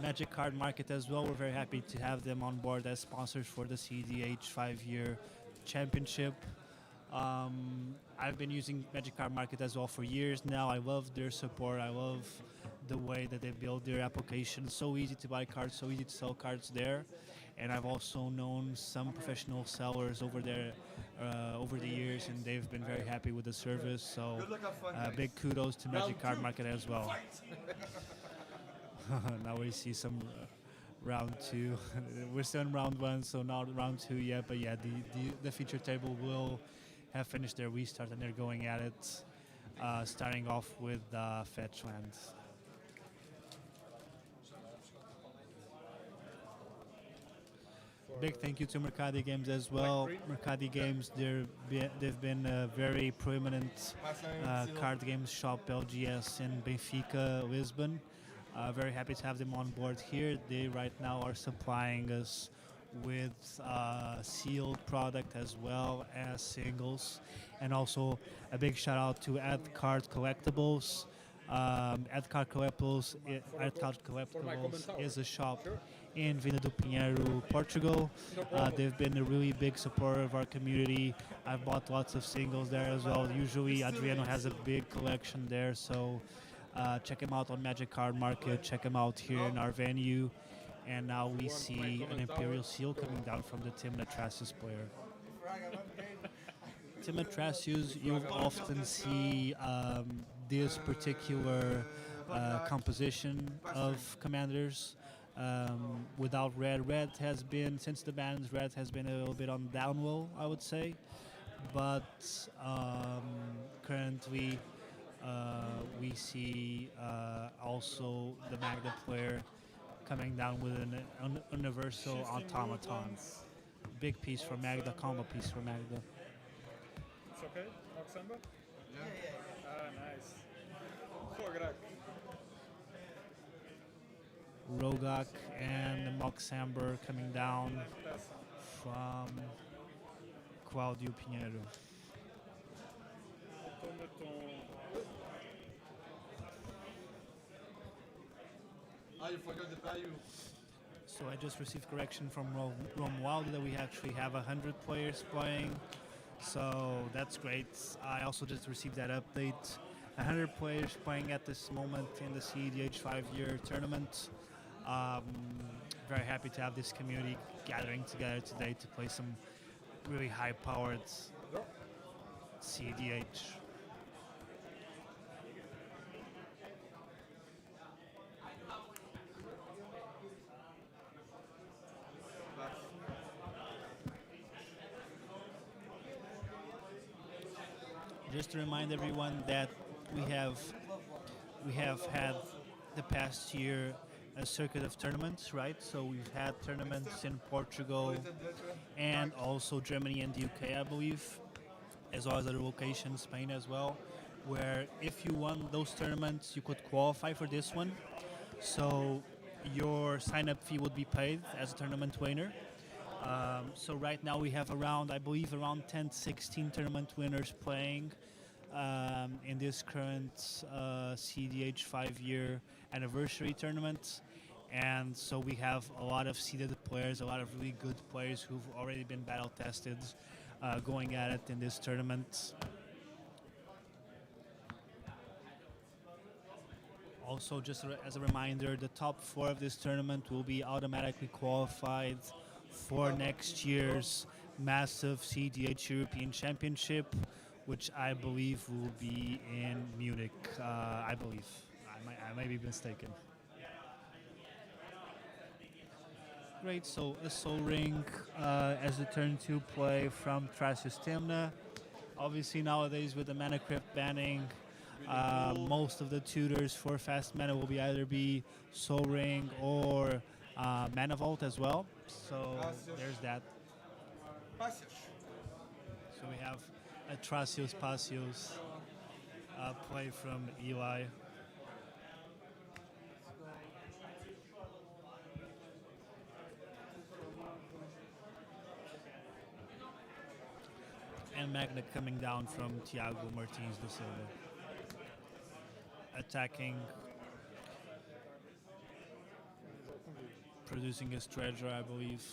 Speaker 5: Magic Card Market as well, we're very happy to have them on board as sponsors for the cEDH 5-year championship. I've been using Magic Card Market as well for years now. I love their support. I love the way that they build their application. So easy to buy cards, so easy to sell cards there. And I've also known some professional sellers over there over the years, and they've been very happy with the service. So big kudos to Magic Card Market as well. Now we see some round two. We're still in round one, so not round two yet. But yeah, the feature table will have finished their restart, and they're going at it, starting off with fetch lands. Big thank you to Mercadi Games as well. Mercadi Games, they've been a very prominent card games shop, LGS, in Benfica, Lisbon. Very happy to have them on board here. They right now are supplying us with sealed product as well as singles. And also a big shout out to Ad Card Collectibles. Ad Card Collectibles is a shop in Vila do Pinheiro, Portugal. They've been a really big supporter of our community. I've bought lots of singles there as well. Usually Adriano has a big collection there, so check him out on Magic Card Market, check him out here in our venue. And now we see an Imperial Seal coming down from the Tim Natrasius player. Tim Natrasius, you'll often see this particular composition of commanders. Without red. Red has been, since the bans, red has been a little bit on downwell, I would say. But currently we see also the Magda player coming down with an universal automaton. Big piece for Magda, combo piece for Magda.
Speaker 9: It's okay, Luxembourg? Yeah. Ah, nice. Rogak.
Speaker 5: Rogak and Moxamber coming down from Claudio Pinheiro.
Speaker 3: You forgot the value.
Speaker 5: So I just received correction from Romualdo that we actually have 100 players playing. So that's great. I also just received that update. 100 players playing at this moment in the cEDH 5-year tournament. Very happy to have this community gathering together today to play some really high-powered cEDH. Just to remind everyone that we have had the past year a circuit of tournaments, right? So we've had tournaments in Portugal and also Germany and the UK, I believe, as well as other locations, Spain as well, where if you won those tournaments, you could qualify for this one. So your sign-up fee would be paid as a tournament winner. So right now we have around 10, 16 tournament winners playing in this current cEDH 5-year anniversary tournament. And so we have a lot of seeded players, a lot of really good players who've already been battle tested going at it in this tournament. Also, just as a reminder, the top 4 of this tournament will be automatically qualified for next year's massive cEDH European Championship, which I believe will be in Munich. I believe. I may be mistaken. great. So a Soul Ring as a turn 2 play from Thrasios Temna. Obviously nowadays with the mana crypt banning, most of the tutors for fast mana will be either be Soul Ring or Mana Vault as well. So there's that. So we have a Thrasios Pasios play from Eli. And Magna coming down from Thiago Martins da Silva. Attacking, producing a treasure, I believe.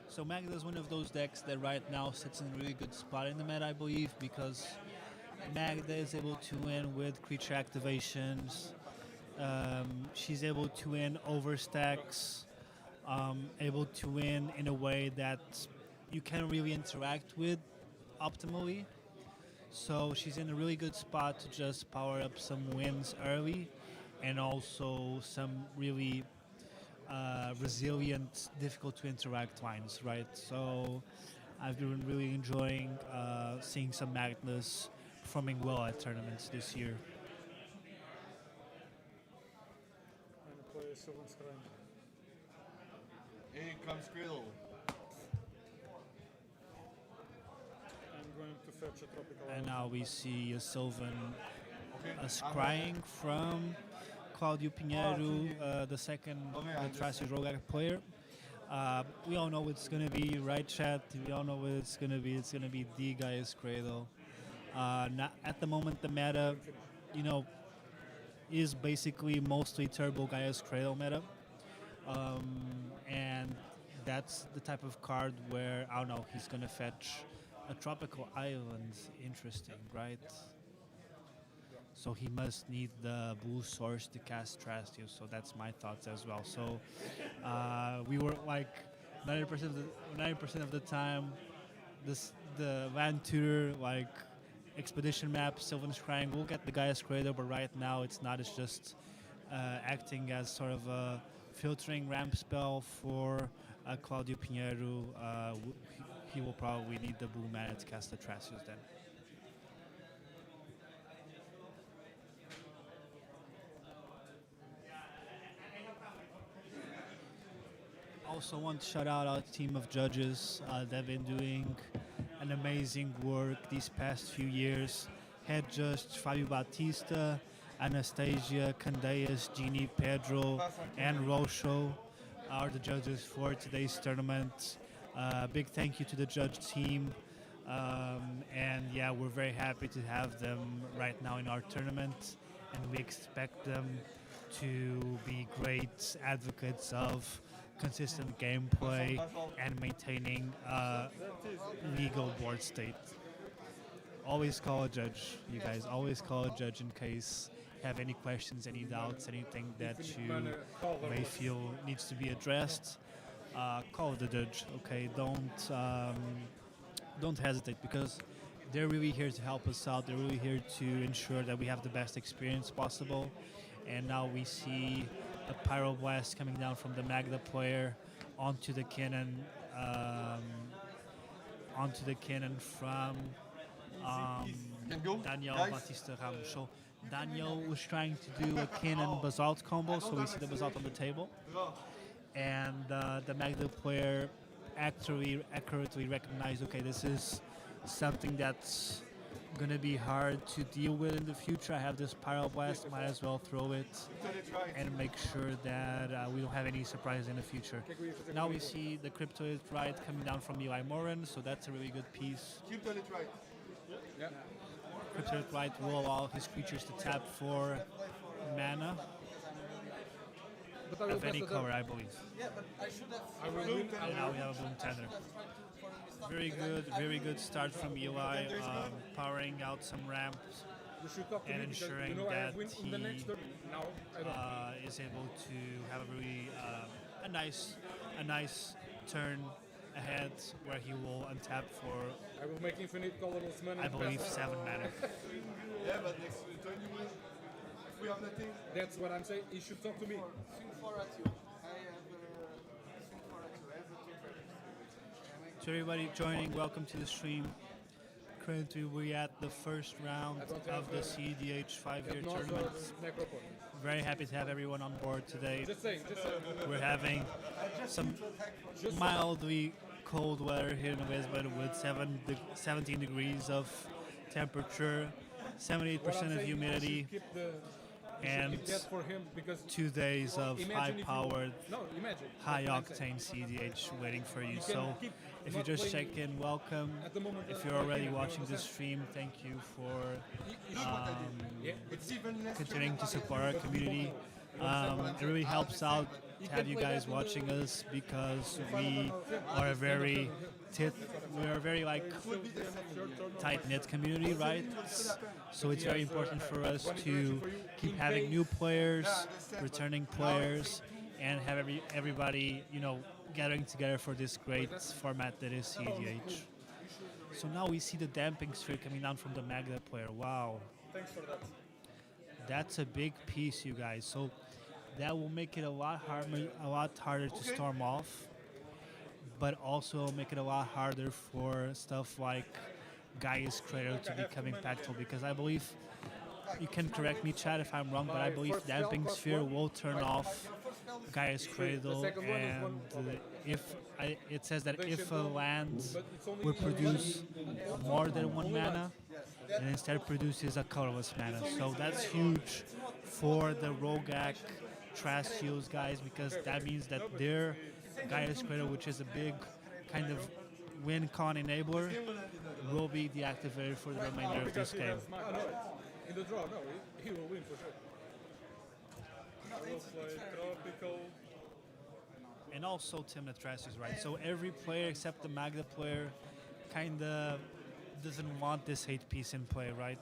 Speaker 5: So Magda is one of those decks that right now sits in a really good spot in the meta, I believe, because Magda is able to win with creature activations. She's able to win overstacks, able to win in a way that you can really interact with optimally. So she's in a really good spot to just power up some wins early and also some really resilient, difficult to interact lines, right? So I've been really enjoying seeing some Magnus performing well at tournaments this year.
Speaker 9: And play Sylvan's Shrine.
Speaker 3: Here comes Cradle.
Speaker 9: I'm going to fetch a tropical.
Speaker 5: And now we see a Sylvan scrying from Claudio Pinheiro, the second Thrasios Rogak player. We all know it's going to be, right, chat? We all know what it's going to be. It's going to be the Gaea's Cradle. At the moment, the meta, you know, is basically mostly turbo Gaea's Cradle meta. And that's the type of card where, I don't know, he's going to fetch a tropical island. Interesting, right? So he must need the blue source to cast Thrasios. So that's my thoughts as well. So we were like 90% of the time, the Van Tutor like expedition map, Sylvan Scrying will get the Gaea's Cradle, but right now it's not. It's just acting as sort of a filtering ramp spell for Claudio Pinheiro. He will probably need the blue mana to cast the Thrasios then. Also want to shout out our team of judges. They've been doing an amazing work these past few years. Head judge Fabio Batista, Anastasia, Candeas, Gini, Pedro, and Rosho are the judges for today's tournament. Big thank you to the judge team. And yeah, we're very happy to have them right now in our tournament, and we expect them to be great advocates of consistent gameplay and maintaining legal board state. Always call a judge, you guys. Always call a judge in case you have any questions, any doubts, anything that you may feel needs to be addressed. Call the judge, okay? Don't hesitate, because they're really here to help us out. They're really here to ensure that we have the best experience possible. And now we see a Pyroblast coming down from the Magda player onto the cannon from Daniel Batista Ramos. So Daniel was trying to do a cannon basalt combo, so we see the basalt on the table. And the Magda player accurately recognized, okay, this is something that's going to be hard to deal with in the future. I have this Pyroblast, might as well throw it and make sure that we don't have any surprises in the future. Now we see the Cryptoid Rite coming down from Eli Morin, so that's a really good piece. Cryptoid Rite will allow his creatures to tap for mana of any color, I believe. And now we have a Bloom Tender. Very good start from Eli, powering out some ramps and ensuring that he is able to have a really a nice turn ahead where he will untap for,
Speaker 7: I will make infinite colorless mana.
Speaker 5: I believe, 7 mana.
Speaker 3: Yeah, but next turn if we have nothing.
Speaker 7: That's what I'm saying. He should talk to me.
Speaker 8: Swing 4 at you. I
Speaker 5: To everybody joining, welcome to the stream. Currently, we're at the first round of the cEDH 5-year tournament. Very happy to have everyone on board today.
Speaker 7: Just saying.
Speaker 5: We're having some mildly cold weather here in Lisbon with 17 degrees of temperature, 78% of humidity, and 2 days of high-powered, high-octane cEDH waiting for you. So if you just check in, welcome. If you're already watching this stream, thank you for continuing to support our community. It really helps out to have you guys watching us because we are a very like tight-knit community, right? So it's very important for us to keep having new players, returning players, and have everybody, you know, gathering together for this great format that is cEDH. So now we see the damping sphere coming down from the Magda player. Wow.
Speaker 9: Thanks for that.
Speaker 5: That's a big piece, you guys. So that will make it a lot harder to storm off, but also make it a lot harder for stuff like Gaea's Cradle to become impactful, because I believe, you can correct me, Chad, if I'm wrong, but I believe Damping Sphere will turn off Gaea's Cradle, and it says that if a land will produce more than 1 mana, and instead produces a colorless mana. So that's huge for the Rogak Trash guys, because that means that their Gaea's Cradle, which is a big kind of win con enabler, will be deactivated for the remainder of this game.
Speaker 7: In the draw, no, he will win for sure. Tropical.
Speaker 5: And also Timna Trash is right. So every player except the Magda player kind of doesn't want this hate piece in play, right?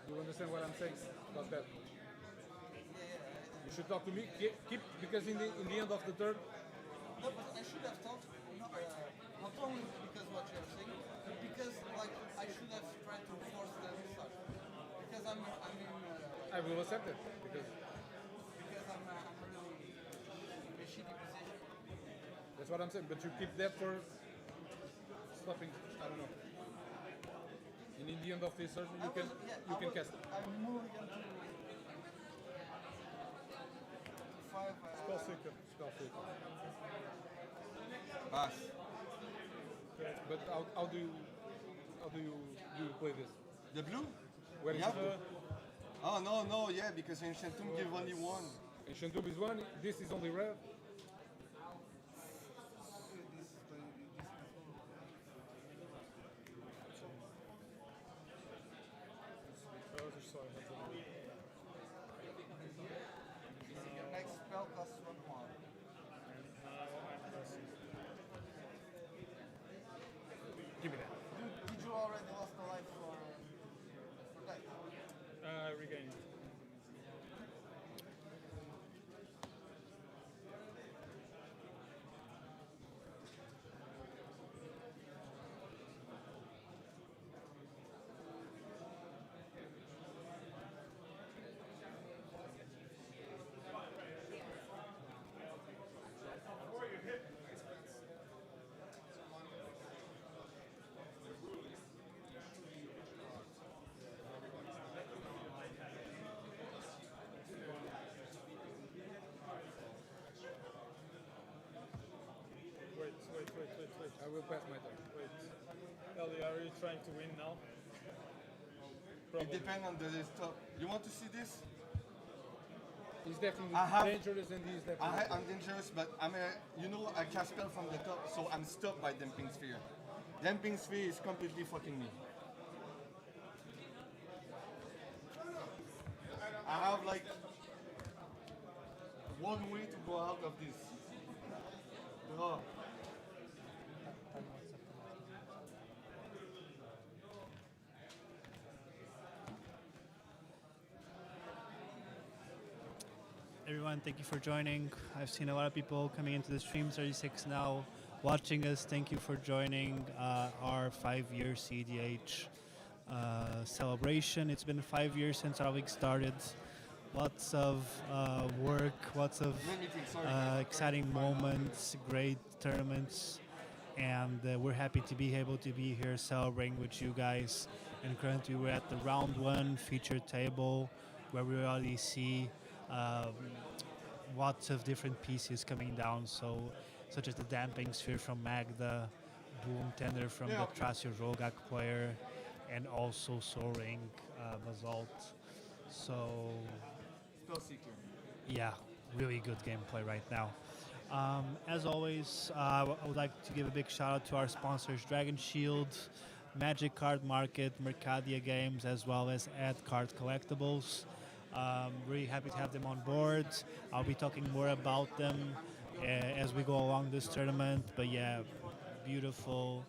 Speaker 7: You understand what I'm saying about that? You should talk to me. Keep because in the end of the turn.
Speaker 8: No, but I should have thought, not only because what you're saying, but because like I should have tried to force them to start. Because I'm in.
Speaker 7: I will accept it because
Speaker 8: I'm really in a shitty position.
Speaker 7: that's what I'm saying. But you keep that for stopping. I don't know. And in the end of this turn, you can cast it.
Speaker 8: I'm moving into 5.
Speaker 7: Spell seeker.
Speaker 3: Pass.
Speaker 7: But how do you play this?
Speaker 3: The blue?
Speaker 7: Where is
Speaker 3: Yeah.
Speaker 7: it?
Speaker 3: Oh no, yeah, because Ancient Tomb give only 1.
Speaker 7: Ancient Tomb is 1. This is only red.
Speaker 8: Your next spell costs 1 more.
Speaker 7: Give me that.
Speaker 8: Did you already lost the life for that?
Speaker 9: Regained. Wait.
Speaker 7: I will pass my turn.
Speaker 9: Wait. Ellie, are you trying to win now?
Speaker 3: It depends on the stop. You want to see this?
Speaker 7: He's definitely dangerous and he's definitely.
Speaker 3: I'm dangerous, but I cast spell from the top, so I'm stopped by Damping Sphere. Damping Sphere is completely fucking me. I have like one way to go out of this. Draw.
Speaker 5: everyone. Thank you for joining. I've seen a lot of people coming into the stream 36 now, watching us. Thank you for joining our 5-year cEDH celebration. It's been 5 years since our league started. Lots of work, lots of exciting moments, great tournaments, and we're happy to be able to be here celebrating with you guys. And currently we're at the round 1 featured table, where we already see lots of different pieces coming down, such as the damping sphere from Magda, boom tender from the Tracio Rogak player, and also soaring basalt. So yeah, really good gameplay right now. As always, I would like to give a big shout out to our sponsors, Dragon Shield, Magic Card Market, Mercadia Games, as well as Ad Card Collectibles. Really happy to have them on board. I'll be talking more about them as we go along this tournament, but yeah, beautiful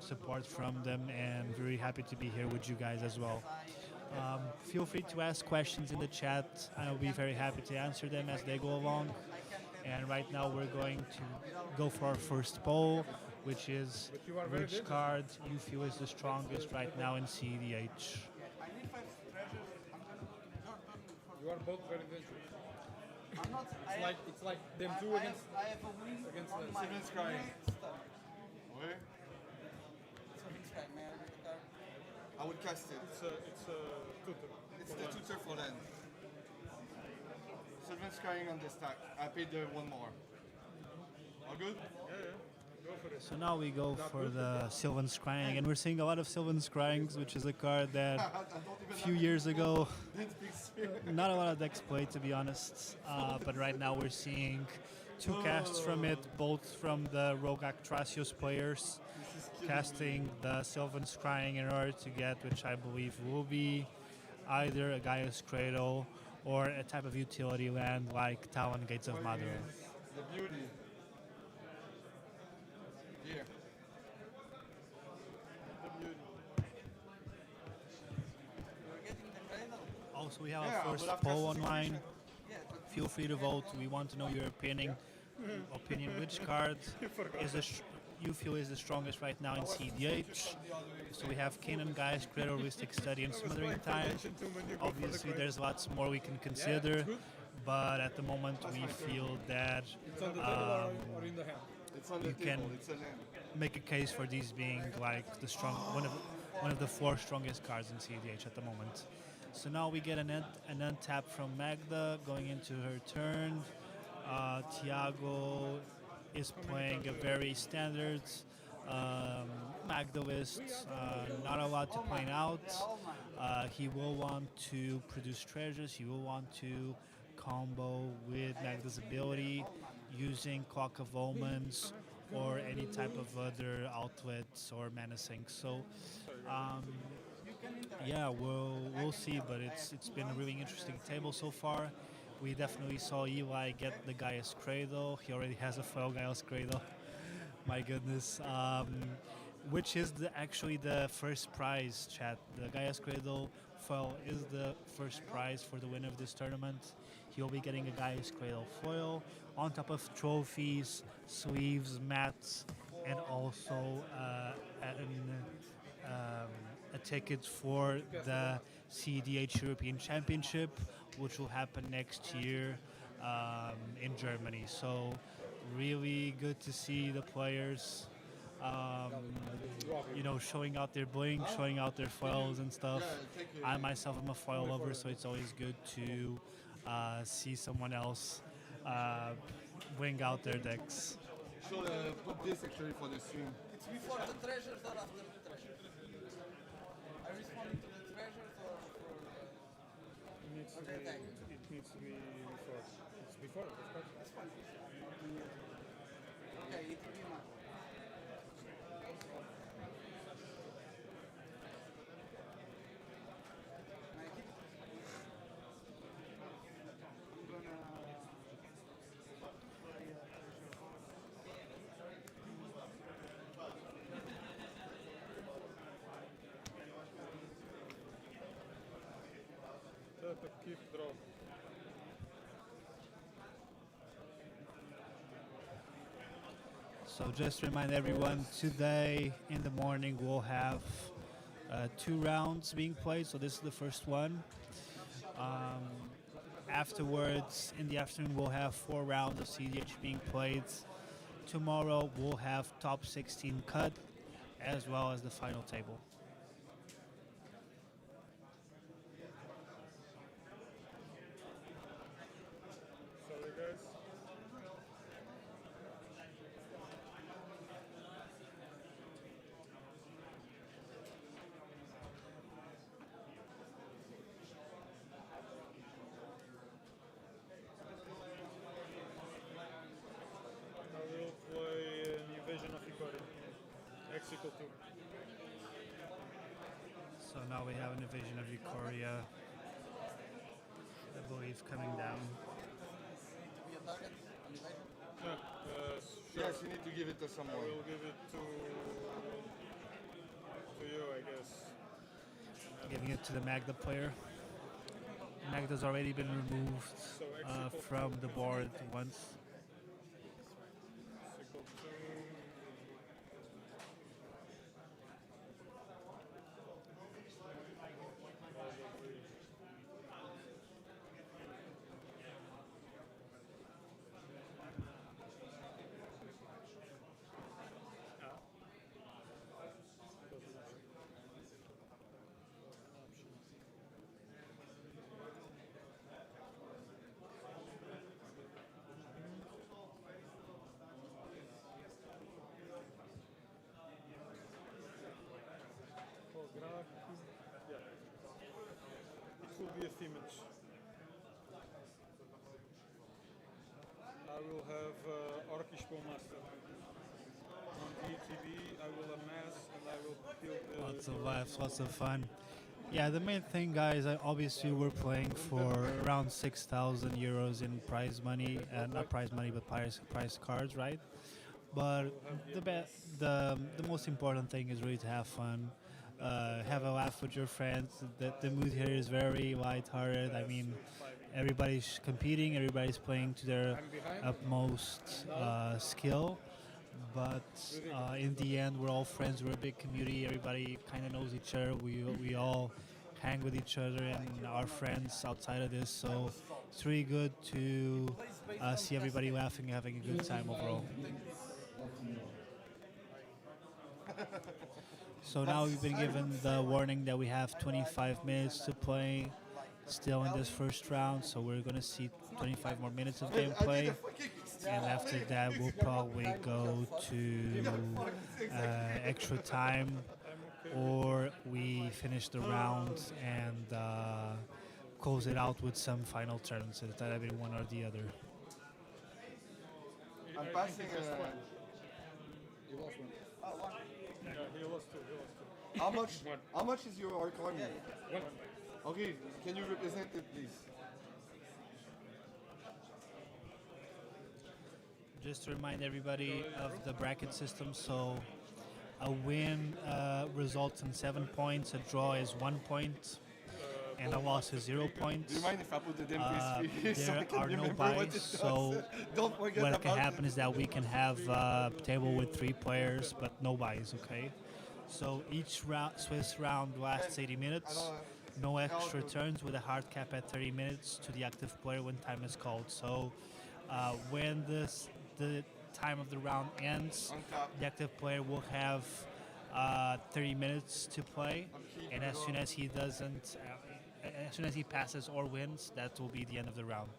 Speaker 5: support from them, and very happy to be here with you guys as well. Feel free to ask questions in the chat. I'll be very happy to answer them as they go along. And right now we're going to go for our first poll, which is which card you feel is the strongest right now in cEDH.
Speaker 7: You are both very dangerous.
Speaker 8: I'm not.
Speaker 7: It's like them two against
Speaker 8: I have a win
Speaker 7: against
Speaker 8: on
Speaker 7: the
Speaker 8: my
Speaker 3: Steven's crying.
Speaker 8: stuff.
Speaker 3: Ouais.
Speaker 8: Steven's crying, man. I read the card.
Speaker 3: I would cast it.
Speaker 9: It's a tutor.
Speaker 3: It's the tutor for land. Sylvan's crying on the stack. I paid the one more. All good?
Speaker 9: Go for it.
Speaker 5: So now we go for the Sylvan Scrying, and we're seeing a lot of Sylvan Scryings, which is a card that a few years ago, not a lot of decks played, to be honest, but right now we're seeing 2 casts from it, both from the Rogak Tracios players, casting the Sylvan Scrying in order to get, which I believe will be either a Gaia's Cradle or a type of utility land like Talian Gates of Maduro.
Speaker 3: The beauty. Here.
Speaker 8: We're getting the cradle.
Speaker 5: Also, we have
Speaker 3: Yeah,
Speaker 5: our first
Speaker 3: but I've
Speaker 5: poll
Speaker 3: casted
Speaker 5: online.
Speaker 8: Yeah, but
Speaker 5: Feel free to vote. We want to know your opinion. Which card is you feel is the strongest right now in cEDH? So we have Kanan Gaia's Cradle, Ristic Study, and Smothering Time. Obviously, there's lots more we can consider, but at the moment we feel that
Speaker 7: it's on the table or in the hand.
Speaker 3: It's on the
Speaker 5: You
Speaker 3: table.
Speaker 5: can-
Speaker 3: It's a land.
Speaker 5: make a case for these being like the one of the 4 strongest cards in cEDH at the moment. So now we get an untap from Magda going into her turn. Tiago is playing a very standard Magda list, not a lot to point out. He will want to produce treasures, he will want to combo with Magda's ability using Clock of Omens or any type of other outlets or menacing. So yeah, we'll see, but it's been a really interesting table so far. We definitely saw Eli get the Gaia's Cradle. He already has a foil Gaia's Cradle. My goodness. Which is actually the first prize, chat. The Gaia's Cradle foil is the first prize for the winner of this tournament. He'll be getting a Gaia's Cradle foil on top of trophies, sleeves, mats, and also a ticket for the cEDH European Championship, which will happen next year in Germany. So really good to see the players showing out their bling, showing out their foils and stuff. I myself am a foil lover, so it's always good to see someone else bring out their decks.
Speaker 3: Should put this actually for the stream.
Speaker 8: it's before the treasures or after the treasures? I responding to the treasures or for
Speaker 9: It needs to
Speaker 8: Okay,
Speaker 9: be.
Speaker 8: thank you.
Speaker 9: It needs to be before. It's before. Of course.
Speaker 8: okay, it will be mine. Make it.
Speaker 9: Tap, keep, draw.
Speaker 5: So just to remind everyone, today in the morning we'll have 2 rounds being played. So this is the first one. Afterwards, in the afternoon, we'll have 4 rounds of cEDH being played. Tomorrow we'll have top 16 cut, as well as the final table.
Speaker 9: Sorry, guys. I will play a new version of Ikoria. X-Equal 2.
Speaker 5: So now we have a vision of Ikoria, I believe, coming down.
Speaker 8: Be a target on the invasion?
Speaker 9: Sure.
Speaker 3: Yes, you need to give it to
Speaker 9: I
Speaker 3: someone.
Speaker 9: will give it to you, I guess.
Speaker 5: Giving it to the Magda player. Magda's already been removed from the board once.
Speaker 9: X-Equal 2. Rogak. Yeah. It will be a image. I will have Orcish Master. On ETB, I will amass and I will build
Speaker 5: Lots of laughs, lots of fun. Yeah, the main thing, guys, obviously we're playing for around 6,000 euros in prize money, not prize money, but prize cards, right? But the most important thing is really to have fun, have a laugh with your friends. The mood here is very lighthearted. I mean, everybody's competing, everybody's playing to their utmost skill. But in the end, we're all friends. We're a big community. Everybody kind of knows each other. We all hang with each other and our friends outside of this. So it's really good to see everybody laughing, having a good time overall. So now we've been given the warning that we have 25 minutes to play still in this first round. So we're going to see 25 more minutes of gameplay. And after that, we'll probably go to extra time, or we finish the round and close it out with some final turns. So that either one or the other.
Speaker 3: I'm passing.
Speaker 7: You lost one.
Speaker 9: Yeah, he lost two.
Speaker 3: How much is your arc army?
Speaker 9: One.
Speaker 3: Okay, can you represent it, please?
Speaker 5: Just to remind everybody of the bracket system, so a win results in 7 points, a draw is 1 point, and a loss is 0 points.
Speaker 3: Do you mind if I put the damn pastry so I
Speaker 5: There
Speaker 3: can
Speaker 5: are no
Speaker 3: remember what it
Speaker 5: buys,
Speaker 3: does?
Speaker 5: so
Speaker 3: Don't forget
Speaker 5: what
Speaker 3: about
Speaker 5: can
Speaker 3: it.
Speaker 5: happen is that we can have a table with 3 players, but no buys, okay? So each Swiss round lasts 80 minutes, no extra turns, with a hard cap at 30 minutes to the active player when time is called. So when the time of the round ends, the active player will have 30 minutes to play, and as soon as he doesn't, as soon as he passes or wins, that will be the end of the round.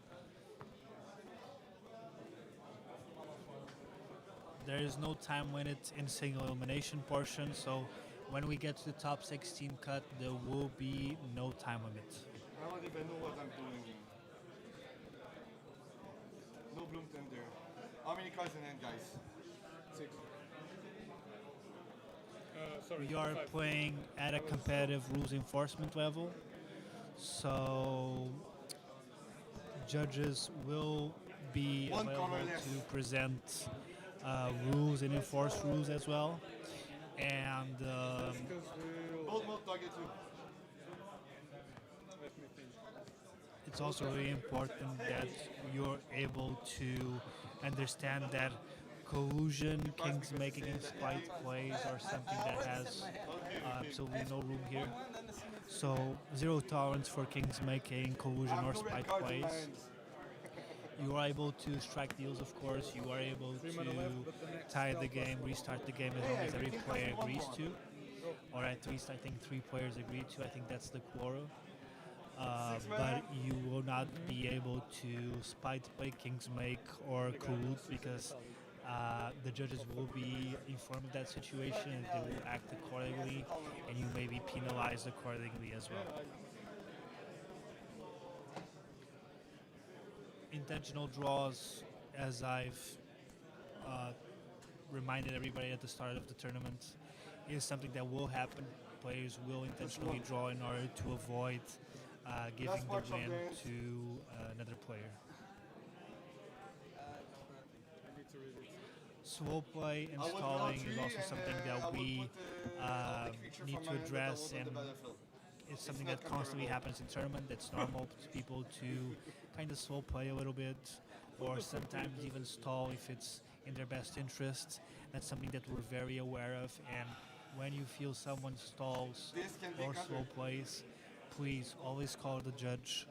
Speaker 5: There is no time limit in single elimination portion, so when we get to the top 16 cut, there will be no time limit.
Speaker 3: I don't even know what I'm doing. No bloom tender. How many cards in hand, guys?
Speaker 9: 6. Sorry.
Speaker 5: We are
Speaker 9: 5.
Speaker 5: playing at a competitive rules enforcement level, so judges will be
Speaker 3: One
Speaker 5: available
Speaker 3: colorless.
Speaker 5: to present rules and enforce rules as well. And
Speaker 9: Because we'll...
Speaker 3: Both mode target you.
Speaker 9: Let me think.
Speaker 5: it's also really important that you're able to understand that collusion, kings making and spite plays are something that has absolutely no room here. So zero tolerance for kings making, collusion or spite plays. You are able to strike deals, of course. You are able to tie the game, restart the game as long as every player agrees to. Or at least I think 3 players agree to. I think that's the quorum. But you will not be able to spite play, kings make, or collude because the judges will be informed of that situation and they will act accordingly, and you may be penalized accordingly as well. Intentional draws, as I've reminded everybody at the start of the tournament, is something that will happen. Players will intentionally draw in order to avoid giving the win to another player. Slow play and stalling is also something that we need to address, and it's something that constantly happens in tournament. It's normal for people to kind of slow play a little bit, or sometimes even stall if it's in their best interest. That's something that we're very aware of, and when you feel someone stalls or slow plays, please always call the judge,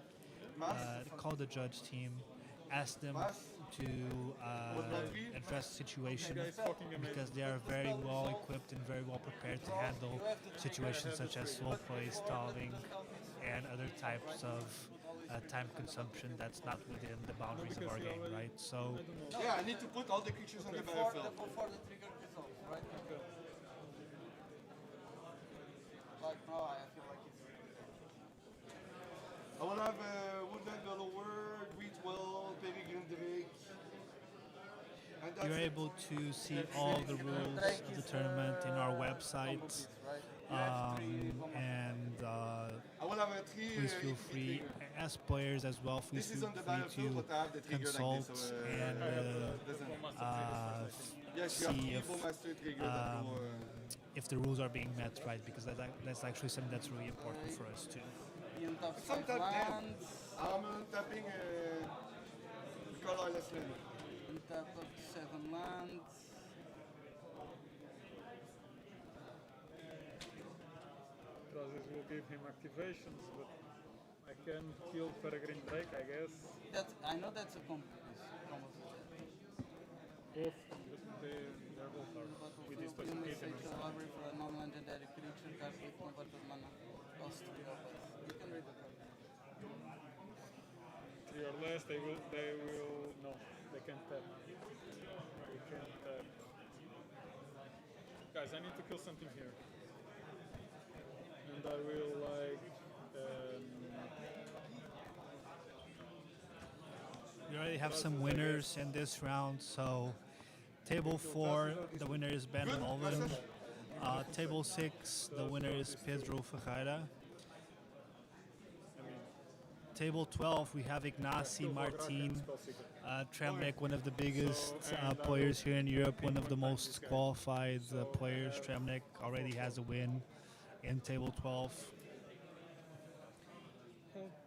Speaker 5: team, ask them to address the situation, because they are very well equipped and very well prepared to handle situations such as slow play, stalling, and other types of time consumption that's not within the boundaries of our game, right? So
Speaker 3: yeah, I need to put all the creatures on the battlefield.
Speaker 8: Before the trigger dissolves, right? Like now, I feel like it's.
Speaker 3: I will have Woodland Delaware, Great Well, Peregrine Drake.
Speaker 5: you're able to see all the rules of the tournament in our website, and please feel free, as players as well, please feel free to consult and see if the rules are being met, right, because that's actually something that's really important for us too.
Speaker 3: Sometimes I'm tapping colorless land.
Speaker 8: On top of 7 lands.
Speaker 9: Process will give him activations, but I can kill Peregrine Drake, I guess.
Speaker 8: I know that's a combo.
Speaker 9: Both, they're both are. With this person, hit him.
Speaker 8: Library for a non-legendary creature, card with converted mana. Cost 3 of us. You can read the card.
Speaker 9: 3 or less, they will, no, they can't tap. They can't tap. Guys, I need to kill something here. And I will
Speaker 5: We already have some winners in this round, so table 4, the winner is Ben Mulvin. Table 6, the winner is Pedro Ferreira. Table 12, we have Ignacy Martin, Tramnek, one of the biggest players here in Europe, one of the most qualified players. Tramnek already has a win in table 12.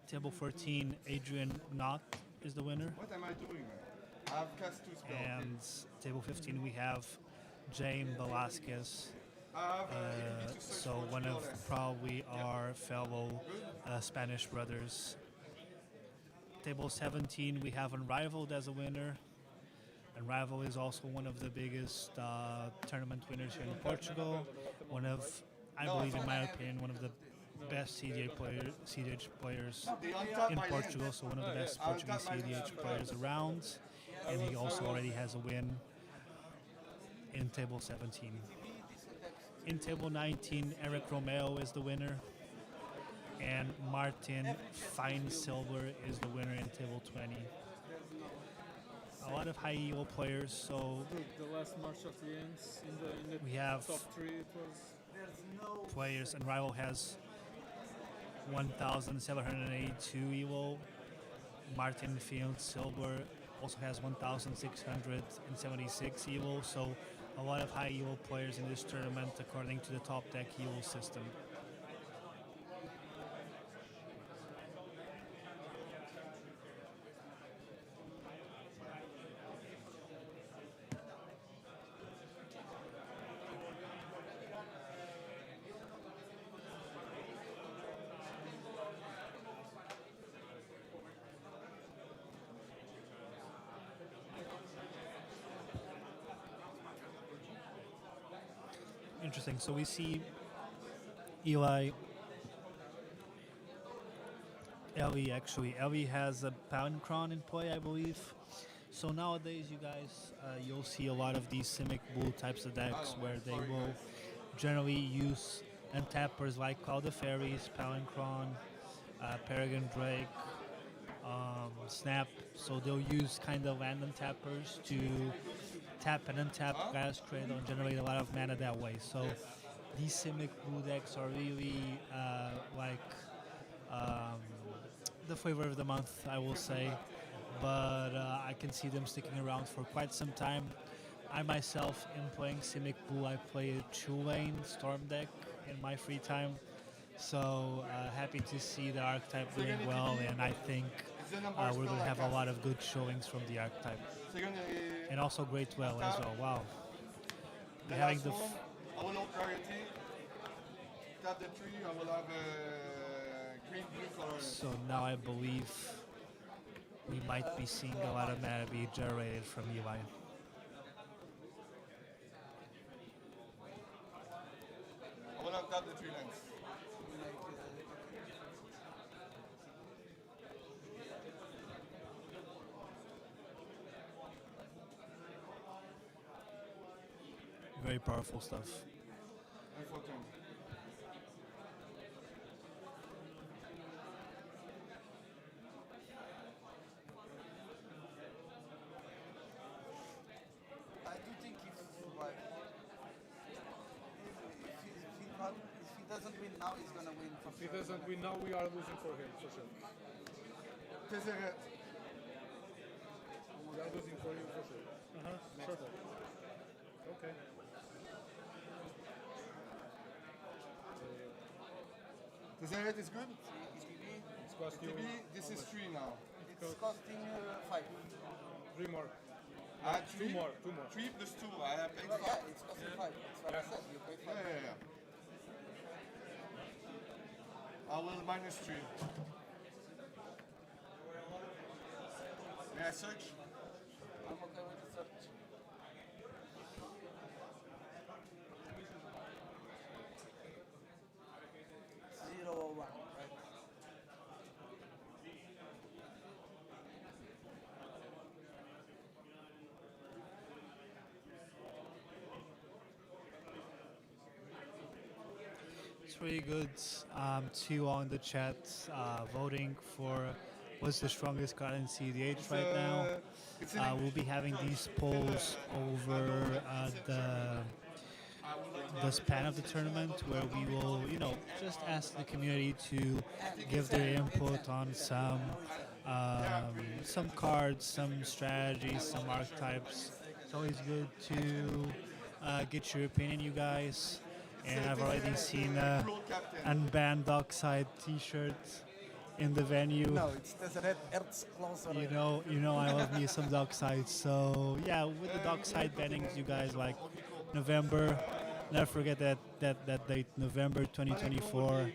Speaker 5: Table 14, Adrian Knott is the winner.
Speaker 3: What am I doing? I've cast 2 spells.
Speaker 5: And table 15, we have Jaime Velasquez. So one of probably our fellow Spanish brothers. Table 17, we have Unrivaled as a winner. Unrivaled is also one of the biggest tournament winners here in Portugal. One of, I believe in my opinion, one of the best CEDH players in Portugal, so one of the best Portuguese CEDH players around. And he also already has a win in table 17. In table 19, Eric Romeo is the winner. And Martin Fine Silver is the winner in table 20. A lot of high elo players, so
Speaker 9: the last March of the Ends in the
Speaker 5: we have
Speaker 9: top 3 it was.
Speaker 5: Players, and Rival has 1,782 elo. Martin Field Silver also has 1,676 elo, so a lot of high elo players in this tournament according to the top deck elo system. interesting. So we see Eli. Ellie actually. Ellie has a Palinchron in play, I believe. So nowadays, you guys, you'll see a lot of these Simic Bull types of decks where they will generally use untappers like Cloud of Fairies, Palinchron, Peregrine Drake, Snap. So they'll use kind of land untappers to tap and untap Gaia's Cradle and generate a lot of mana that way. So these Simic Blue decks are really like the flavor of the month, I will say. But I can see them sticking around for quite some time. I myself am playing Simic Blue. I play a 2-lane Storm deck in my free time. So happy to see the archetype doing well, and I think we're going to have a lot of good showings from the archetype. And also great well as well. Wow.
Speaker 3: The
Speaker 5: Having
Speaker 3: last
Speaker 5: the
Speaker 3: one, I will have priority. Tap the tree, I will have green blue color.
Speaker 5: So now I believe we might be seeing a lot of mana be generated from UI.
Speaker 3: I will have tap the tree lens.
Speaker 5: Very powerful stuff.
Speaker 3: And for turn.
Speaker 8: I do think if he doesn't win now, he's gonna win for
Speaker 7: If he doesn't win now, we are losing for him, for sure.
Speaker 3: Tesseret.
Speaker 7: We are losing for you, for sure. Next
Speaker 9: Sure.
Speaker 7: time. Okay.
Speaker 3: Tesseret is good?
Speaker 7: It's cost you
Speaker 3: TB, this is 3 now.
Speaker 8: It's costing 5.
Speaker 7: 3 more.
Speaker 3: Three?
Speaker 7: 2 more.
Speaker 3: 3 plus 2, I have paid 5.
Speaker 8: Yeah, it's costing 5. That's what I said. You pay 5.
Speaker 3: Yeah. I will minus 3. May I search?
Speaker 8: I'm okay with the search. Zero or 1, right?
Speaker 5: It's really good. Two on the chat voting for what's the strongest card in cEDH right now. We'll be having these polls over the span of the tournament, where we will, just ask the community to give their input on some cards, some strategies, some archetypes. It's always good to get your opinion, you guys. And I've already seen unbanned Dockside T-shirt in the venue.
Speaker 8: No, it's Tesseret Earth's closer.
Speaker 5: You know, I love me some Dockside. So yeah, with the Dockside bannings, you guys, like November. Never forget that date, November 2024.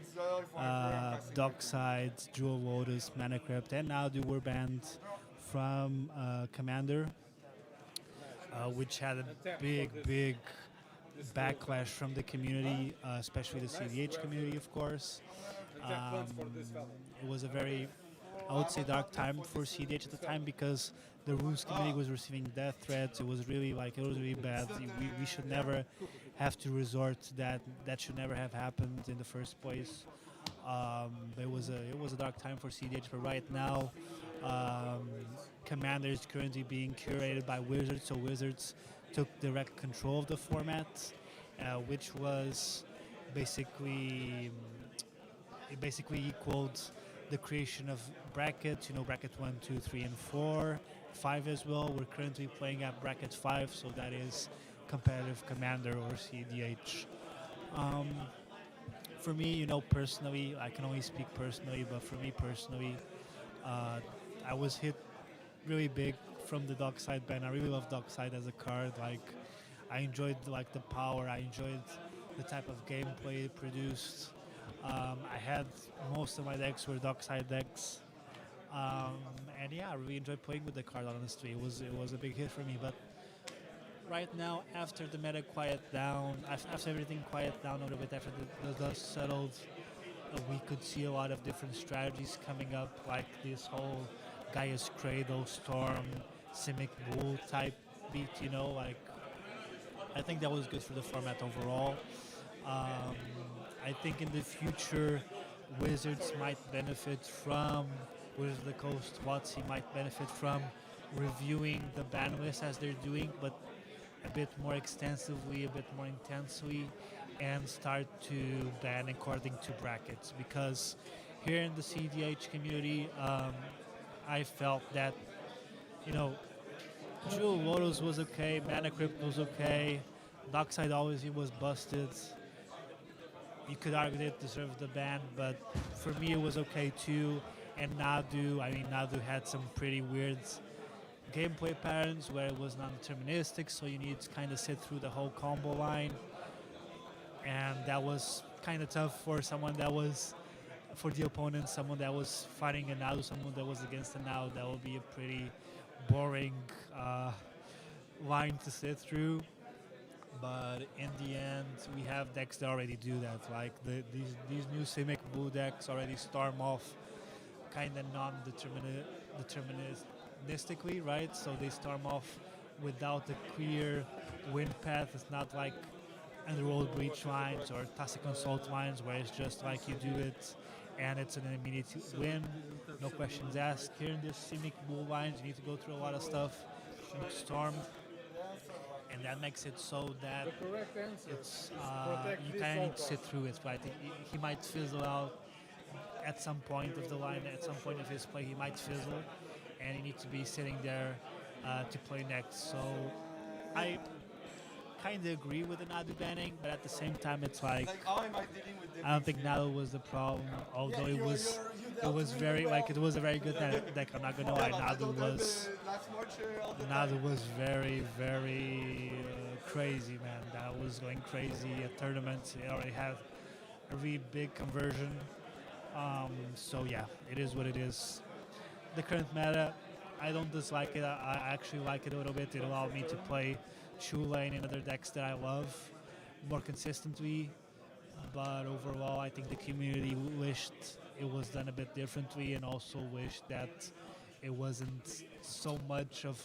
Speaker 5: Dockside, Jewel Lotus, Mana Crypt, and now they were banned from Commander, which had a big backlash from the community, especially the cEDH community, of course. It was a very, I would say, dark time for cEDH at the time, because the rules committee was receiving death threats. It was really bad. We should never have to resort to that. That should never have happened in the first place. It was a dark time for cEDH, but right now, Commander is currently being curated by Wizards, so Wizards took direct control of the format, which was basically equaled the creation of brackets, bracket 1, 2, 3, and 4, 5 as well. We're currently playing at bracket 5, so that is competitive Commander or cEDH. For me, personally, I can only speak personally, but for me personally, I was hit really big from the Dockside ban. I really love Dockside as a card. I enjoyed the power. I enjoyed the type of gameplay it produced. I had most of my decks were Dockside decks, and yeah, I really enjoyed playing with the card. Honestly, it was a big hit for me. But right now, after the meta quiet down, after everything quiet down a little bit, after the dust settled, we could see a lot of different strategies coming up, like this whole Gaia's Cradle, Storm, Simic Bull type beat, you know, like I think that was good for the format overall. I think in the future, Wizards might benefit from, Wizards of the Coast, WotC might benefit from reviewing the ban list as they're doing, but a bit more extensively, a bit more intensely, and start to ban according to brackets. Because here in the cEDH community, I felt that, you know, Jewel Lotus was okay, Mana Crypt was okay, Dockside Always was busted. You could argue that it deserved the ban, but for me it was okay too. And Nadu had some pretty weird gameplay patterns where it was non-deterministic, so you need to kind of sit through the whole combo line. And that was kind of tough for for the opponent, someone that was fighting a Nadu, someone that was against a Nadu. That would be a pretty boring line to sit through. But in the end, we have decks that already do that. Like these new Simic Blue decks already storm off kind of non-deterministically, right? So they storm off without a clear win path. It's not like Underworld Breach lines or Tacit Consult lines where it's just like you do it and it's an immediate win, no questions asked. Here in this Simic Bull lines, you need to go through a lot of stuff. You need to storm. And that makes it so that it's you kind of need to sit through it, right? He might fizzle out at some point of the line, at some point of his play, he might fizzle, and you need to be sitting there to play next. So I kind of agree with the Nadu banning, but at the same time, it's like I don't think Nadu was the problem, although it was a very good deck. I'm not gonna lie, Nadu was very, very crazy, man. That was going crazy at tournaments. It already had a really big conversion. So yeah, it is what it is. The current meta, I don't dislike it. I actually like it a little bit. It allowed me to play Chulane and other decks that I love more consistently. But overall, I think the community wished it was done a bit differently, and also wished that it wasn't so much of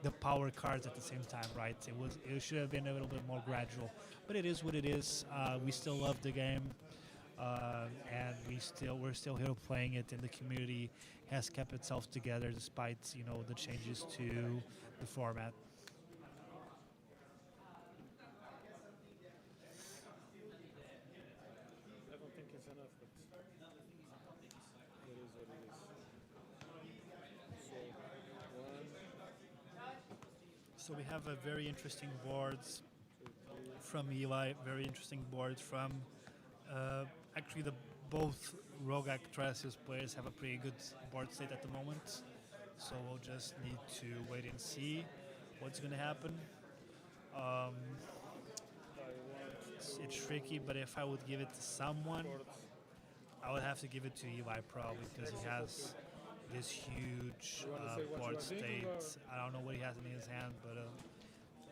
Speaker 5: the power cards at the same time, right? It should have been a little bit more gradual. But it is what it is. We still love the game. And we're still here playing it, and the community has kept itself together despite the changes to the format.
Speaker 9: I don't think it's enough, but it is what it is.
Speaker 5: So we have a very interesting boards from Eli, very interesting boards from actually both Rogak Traces players have a pretty good board state at the moment. So we'll just need to wait and see what's going to happen. It's tricky, but if I would give it to someone, I would have to give it to Eli probably, because he has this huge board state. I don't know what he has in his hand, but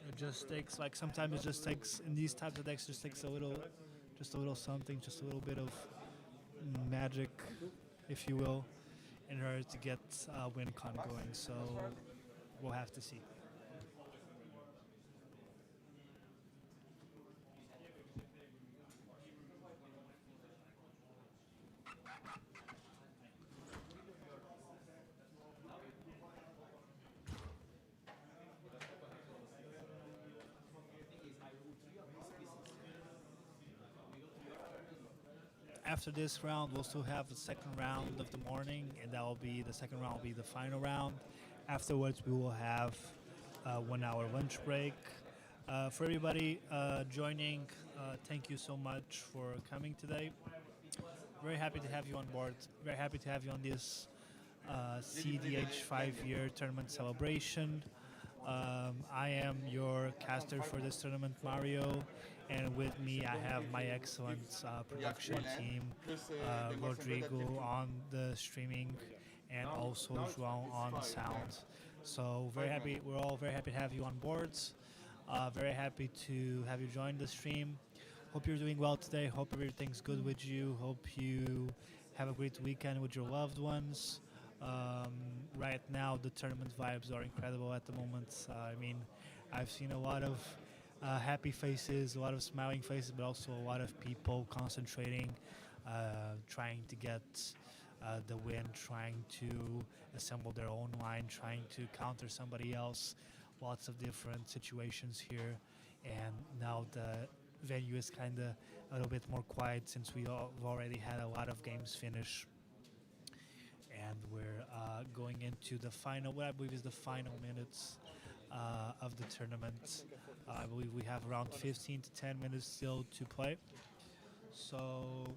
Speaker 5: it just takes, like, sometimes it just takes, in these types of decks, just takes a little something, just a little bit of magic, if you will, in order to get WinCon going. So we'll have to see. After this round, we'll still have the second round of the morning, and the second round will be the final round. Afterwards, we will have a 1 hour lunch break. For everybody joining, thank you so much for coming today. Very happy to have you on board. Very happy to have you on this cEDH 5-year tournament celebration. I am your caster for this tournament, Mario. And with me, I have my excellent production team, Rodrigo on the streaming, and also João on sound. So very happy. We're all very happy to have you on board. Very happy to have you join the stream. Hope you're doing well today. Hope everything's good with you. Hope you have a great weekend with your loved ones. Right now, the tournament vibes are incredible at the moment. I mean, I've seen a lot of happy faces, a lot of smiling faces, but also a lot of people concentrating, trying to get the win, trying to assemble their own line, trying to counter somebody else. Lots of different situations here, and now the venue is kind of a little bit more quiet since we've already had a lot of games finish, and we're going into the final, what I believe is the final minutes of the tournament. I believe we have around 15 to 10 minutes still to play. So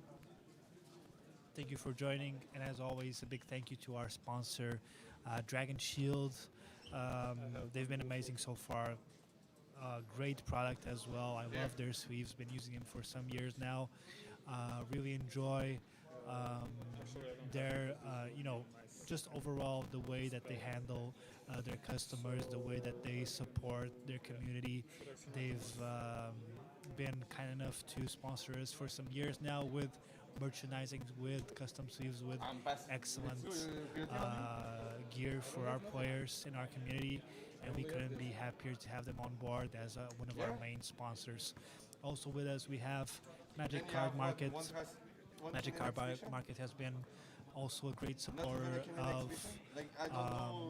Speaker 5: thank you for joining, and as always, a big thank you to our sponsor, Dragon Shield. They've been amazing so far. Great product as well. I love their sleeves. Been using them for some years now. Really enjoy their, just overall the way that they handle their customers, the way that they support their community. They've been kind enough to sponsor us for some years now with merchandising, with custom sleeves, with excellent gear for our players in our community, and we couldn't be happier to have them on board as one of our main sponsors. Also with us we have Magic Card Market. Magic Card Market has been also a great supporter of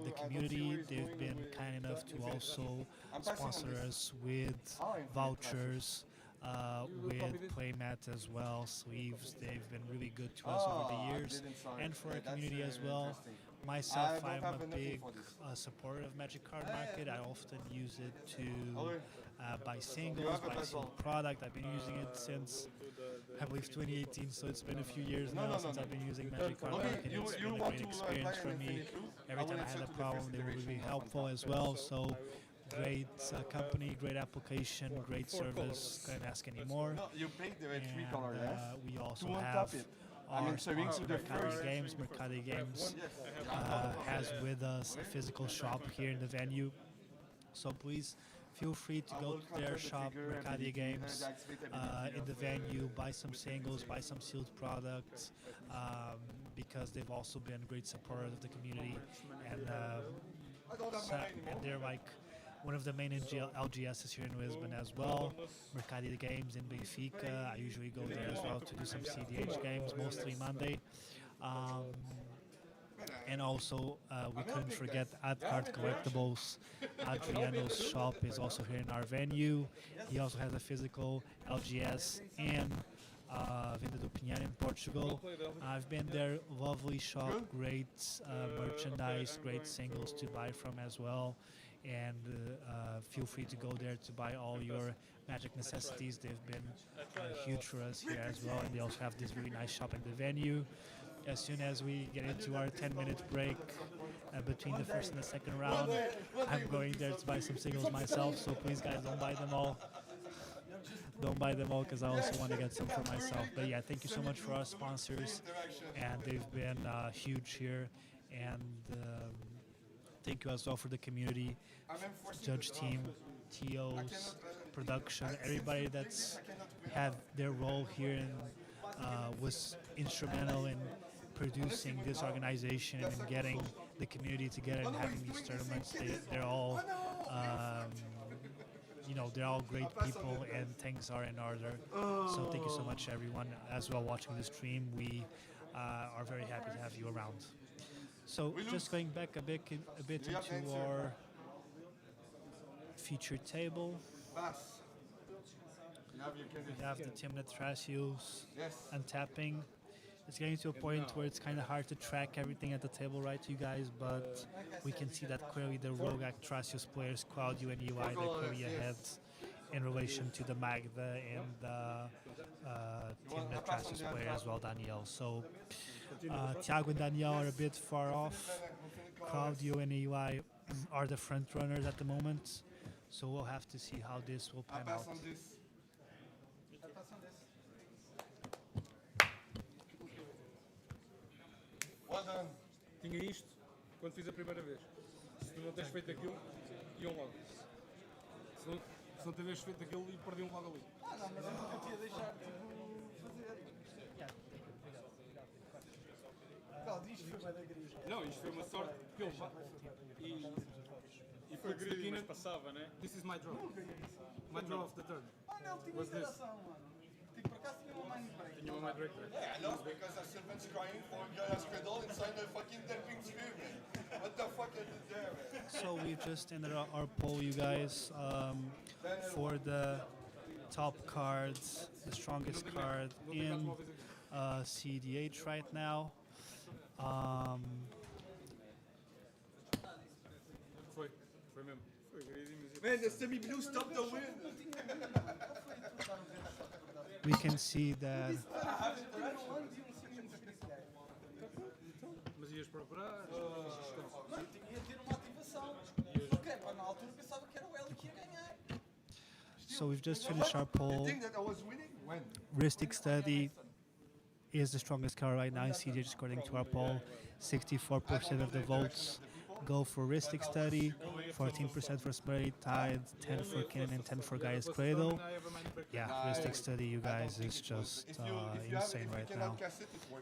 Speaker 5: the community. They've been kind enough to also sponsor us with vouchers, with playmat as well, sleeves. They've been really good to us over the years, and for our community as well. Myself, I'm a big supporter of Magic Card Market. I often use it to buy singles, buy sealed product. I've been using it since, I believe, 2018, so it's been a few years now since I've been using Magic Card Market. It's been a great experience for me. Every time I had a problem, they were really helpful as well. So great company, great application, great service. Couldn't ask any more. And we also have our sponsor, Mercati Games. Mercati Games has with us a physical shop here in the venue. So please feel free to go to their shop, Mercati Games, in the venue, buy some singles, buy some sealed products, because they've also been a great supporter of the community, and they're like one of the main LGSs here in Lisbon as well. Mercati Games in Benfica. I usually go there as well to do some cEDH games, mostly Monday. And also, we couldn't forget AdCard Collectibles. Adriano's shop is also here in our venue. He also has a physical LGS in Venda do Pinheiro in Portugal. I've been there, lovely shop, great merchandise, great singles to buy from as well. And feel free to go there to buy all your Magic necessities. They've been huge for us here as well, and they also have this really nice shop in the venue. As soon as we get into our 10-minute break between the first and the second round, I'm going there to buy some singles myself, so please guys, don't buy them all. Don't buy them all, because I also want to get some for myself. But yeah, thank you so much for our sponsors, and they've been huge here. And thank you as well for the community, judge team, TOs, production, everybody that's had their role here and was instrumental in producing this organization and getting the community together and having these tournaments. They're all, they're all great people, and things are in order. So thank you so much, everyone, as well watching the stream. We are very happy to have you around. So just going back a bit into our feature table. We have the Timnit Thrasios untapping. It's getting to a point where it's kind of hard to track everything at the table, right, you guys? But we can see that clearly the Rogak Thrasios players, Cloud, you and UI, they're clearly ahead in relation to the Magda and the Timnit Thrasios player as well, Daniel. So Thiago and Daniel are a bit far off. Claudio and UI are the front runners at the moment. So we'll have to see how this will pan out.
Speaker 7: Tinha isto quando fiz a primeira vez. Se tu não tens feito aquilo, iam logo. Se não tivesse feito aquilo e perdi logo ali.
Speaker 8: Ah, não, mas eu nunca te ia deixar tipo, fazer. Claro, isto foi bué da gris.
Speaker 7: Não, isto foi uma sorte porque ele e foi
Speaker 9: Greedy, mas
Speaker 7: Sakina.
Speaker 9: passava, né?
Speaker 7: This is my draw. My draw of the turn.
Speaker 8: Ah, não, tinha
Speaker 7: Was this?
Speaker 8: interação, mano. Tipo, por acaso tinha uma mind break.
Speaker 7: Tinha uma direct.
Speaker 3: Yeah, I know, because our servant's crying for Gaea's Cradle inside the fucking Derping Sphere, man. What the fuck is it there, man?
Speaker 5: So we just ended our poll, you guys, for the top cards, the strongest card in cEDH right now.
Speaker 7: Foi mesmo.
Speaker 9: Foi greedy, mas
Speaker 3: Man, the semi-blue stopped the win.
Speaker 5: We can see that
Speaker 7: Mas ias procurar.
Speaker 8: Mano, ia ter uma ativação. Ok, pá, na altura pensava que era o L que ia ganhar.
Speaker 5: so we've just finished our
Speaker 3: You
Speaker 5: poll.
Speaker 3: think that I was winning? When?
Speaker 5: Ristic Study is the strongest card right now in cEDH according to our poll. 64% of the votes go for Ristic Study, 14% for Smurry Tide, 10 for Kinnan, and 10 for Gaea's Cradle. Yeah, Ristic Study, you guys, is just insane right now.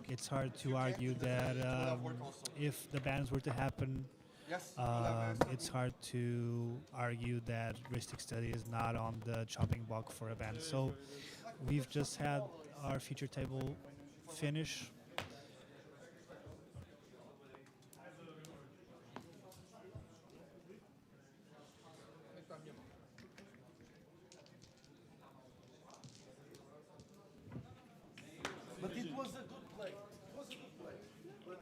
Speaker 5: It's hard to argue that if the bans were to happen,
Speaker 3: Yes.
Speaker 5: it's hard to argue that Ristic Study is not on the chopping block for a ban. So we've just had our feature table finish.
Speaker 8: But it was a good play. It was a good play. But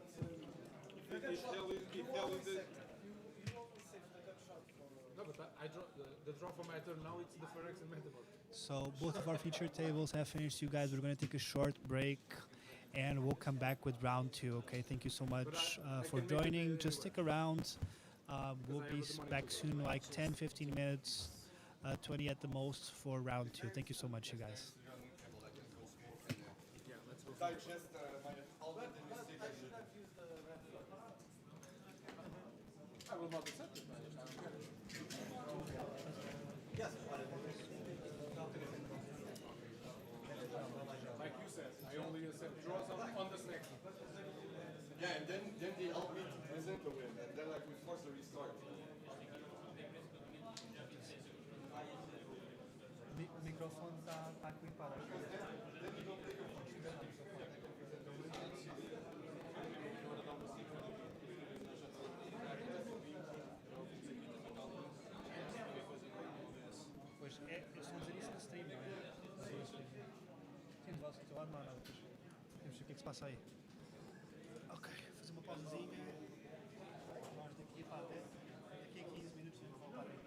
Speaker 7: No, but I draw the draw for my turn now. It's the Ferex and Metapod.
Speaker 5: So both of our feature tables have finished, you guys. We're going to take a short break and we'll come back with round 2. Okay, thank you so much for joining. Just stick around. We'll be back soon, like 10-15 minutes, 20 at the most for round 2. Thank you so much, you guys.
Speaker 3: Digest all that, then you see that shit.
Speaker 7: I will not accept it. Like you said, I only accept draws on the snack.
Speaker 3: Yeah, and then they help me to present the win, and then like we force the restart.
Speaker 10: O microfone está a clipar. Pois é, eles estão a dizer isso no stream, não é? Sim, do vosso lado não há nada. Temos que ver o que é que se passa aí. Ok, fazer uma pausazinha. Nós daqui para até. Daqui a 15 minutos temos que voltar aí.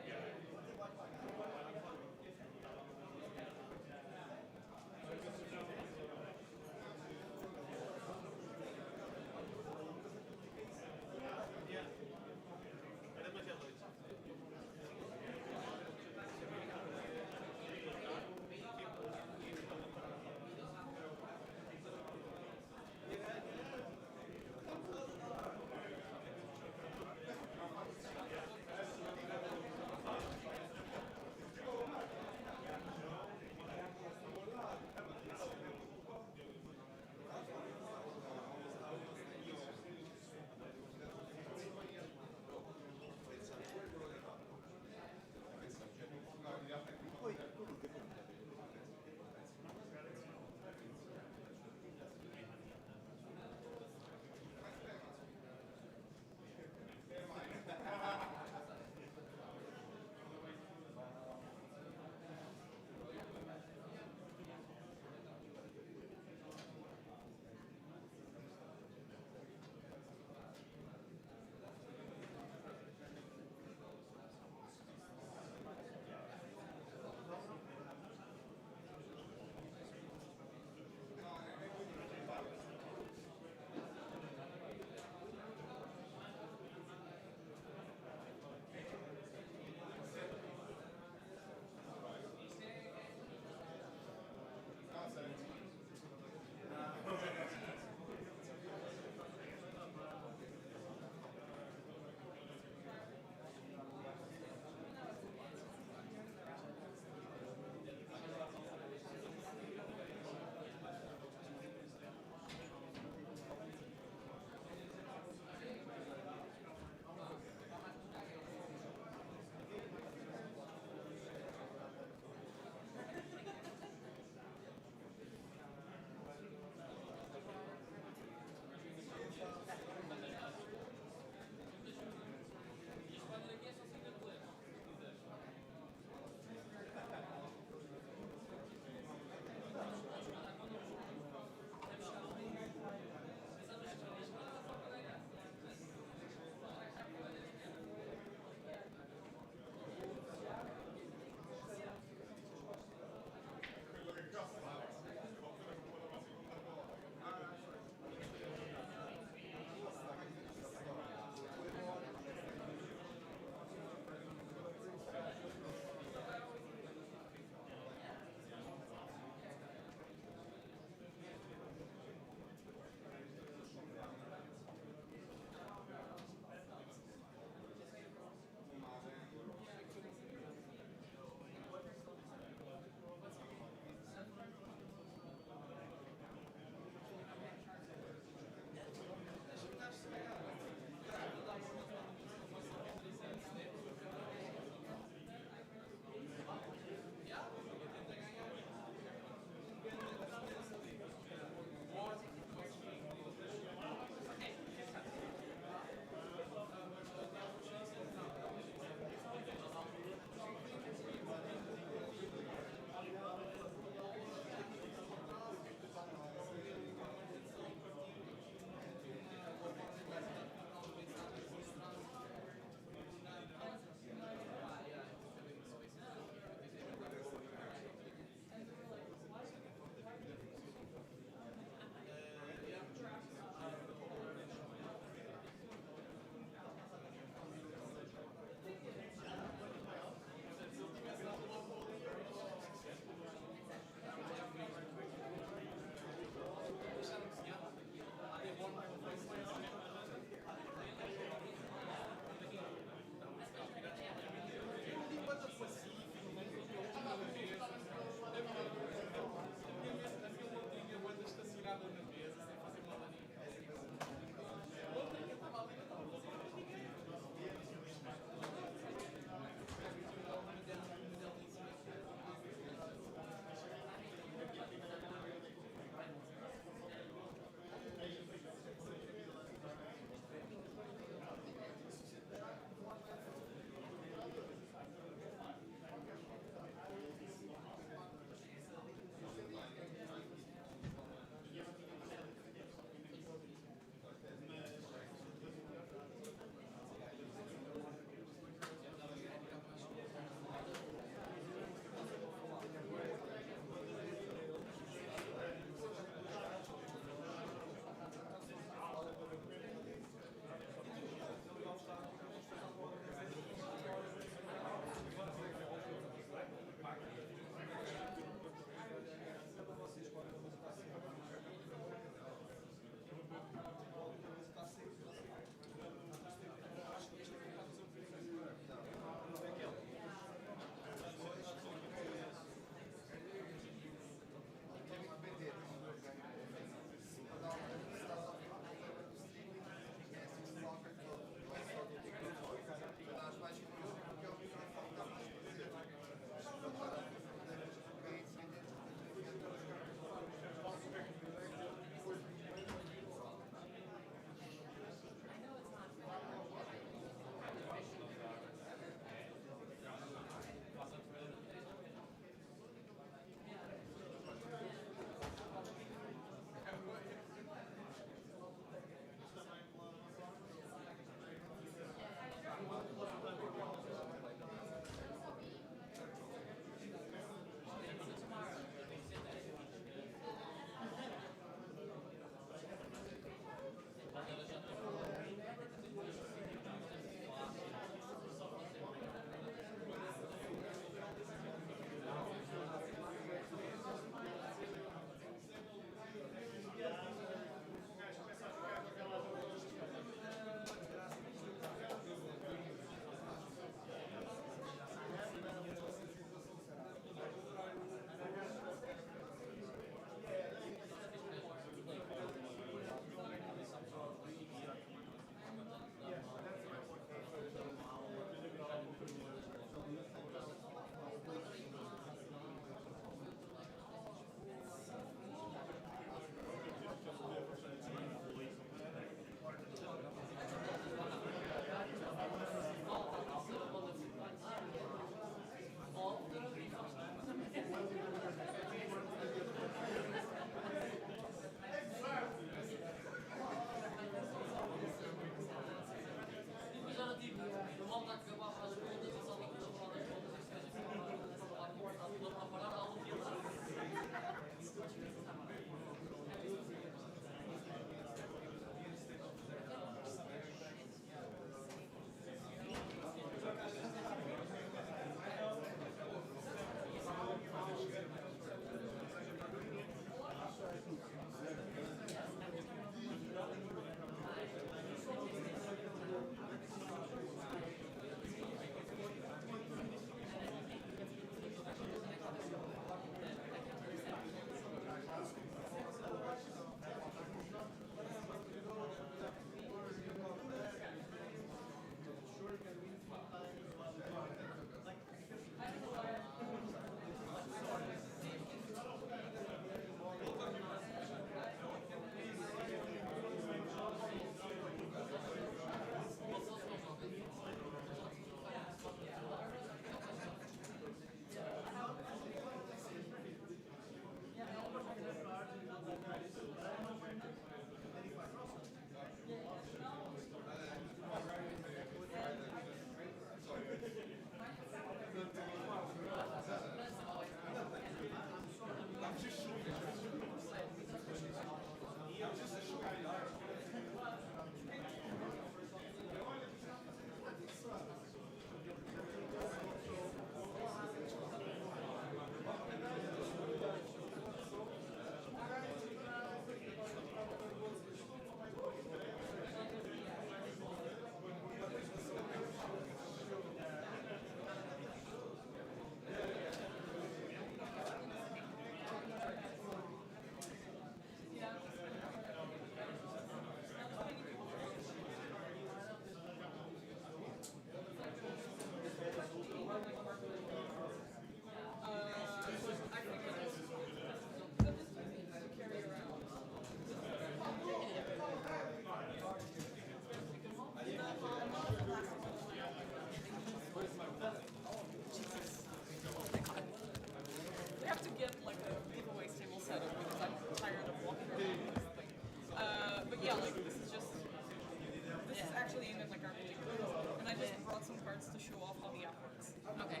Speaker 11: cards to show off how the app works.
Speaker 4: Okay.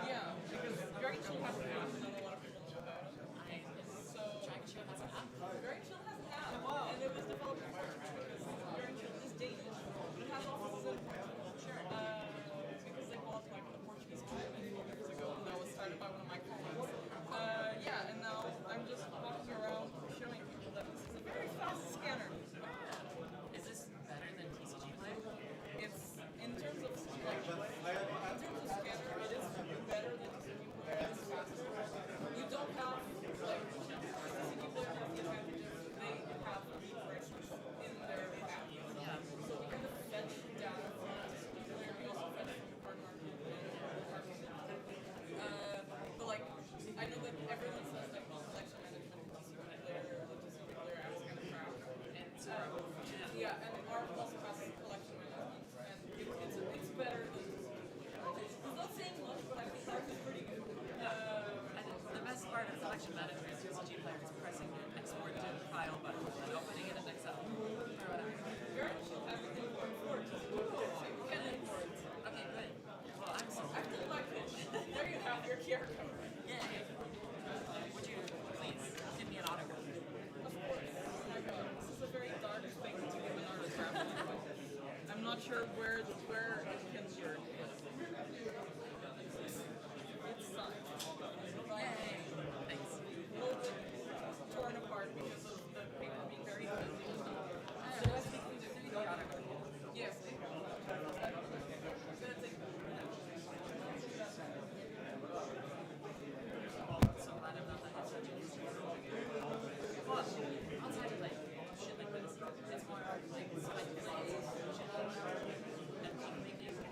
Speaker 11: Yeah, because Dragon Shield has an app, and not a lot of people know about it. So
Speaker 4: Dragon Shield has an app?
Speaker 11: Dragon Shield has an app, and it was developed in Portugal because Dragon Shield is Danish, but it has offices in Portugal. Sure. Because they bought like a Portuguese company 4 years ago, and that was started by one of my colleagues. Yeah, and now I'm just walking around showing people that this is a very fast scanner.
Speaker 4: Is this better than TCG Play?
Speaker 11: It's in terms of like scanner, it is better than TCG Player. It is faster. You don't have like TCG Player has the advantages. They have refreshes in their app.
Speaker 4: Yeah.
Speaker 11: So we kind of fetch data from TCG Player. We also fetch from the card market and the card market. But like I know that everyone says like collection management in TCG Player, the TCG Player app is kind of crap. And yeah, and our also has collection management, and it's better than. It's not saying much, but I think ours is pretty good.
Speaker 4: And the best part of collection management is TCG Player is pressing the export to file button and opening it in Excel or whatever.
Speaker 11: Very chill. Everything works for it. You can import.
Speaker 4: Okay, good. Well, I'm so
Speaker 11: I did like it. There you have your QR code.
Speaker 4: Yay. Would you please give me an autograph?
Speaker 11: Of course. Oh my god, this is a very dark thing to give an autograph. I'm not sure where it can work. It's signed.
Speaker 4: Yay. Thanks.
Speaker 11: A little bit torn apart because of the paper being very thin. So I think we do the autograph. Yes.
Speaker 4: So glad I'm not the head surgeon. Well, outside of like shit like this, it's more like select plays, shit like that, and team making.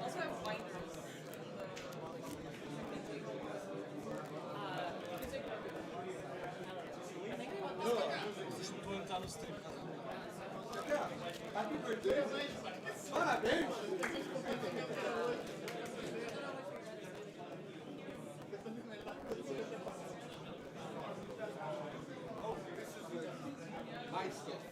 Speaker 11: Also have binders.
Speaker 8: Vou entrar no stream.
Speaker 3: Happy birthday! Parabéns! Oh, this is my stuff.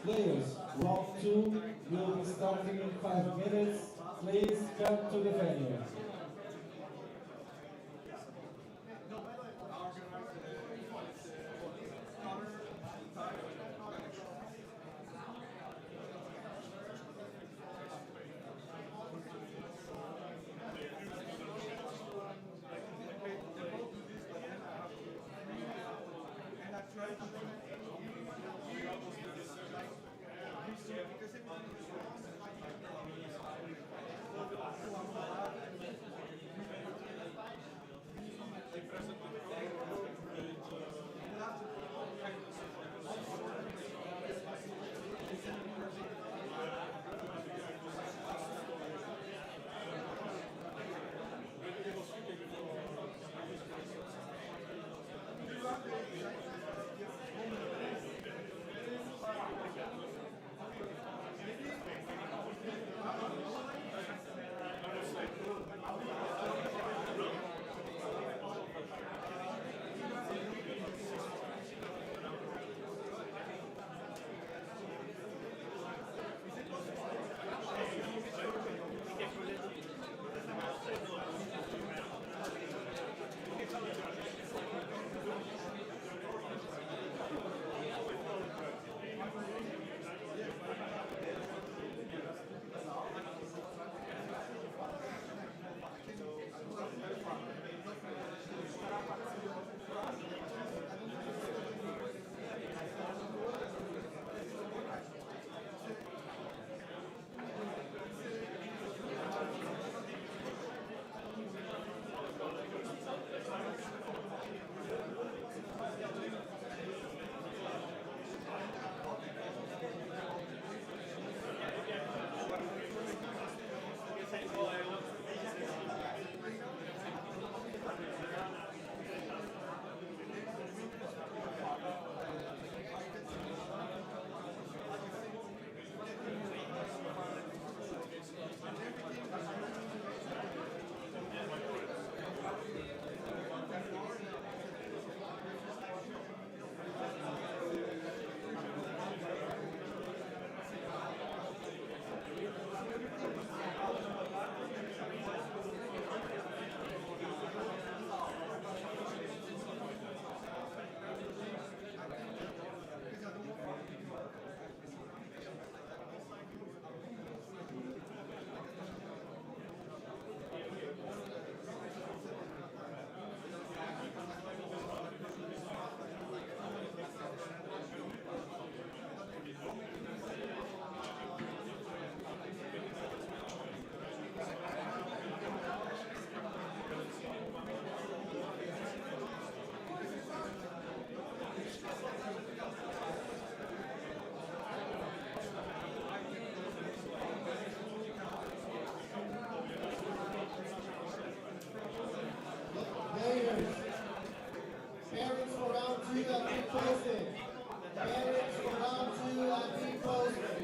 Speaker 1: Players, round 2 will be starting in 5 minutes. Please come to the venue.
Speaker 6: Parents for round 2 have been posted. Parents for round 2 have been posted.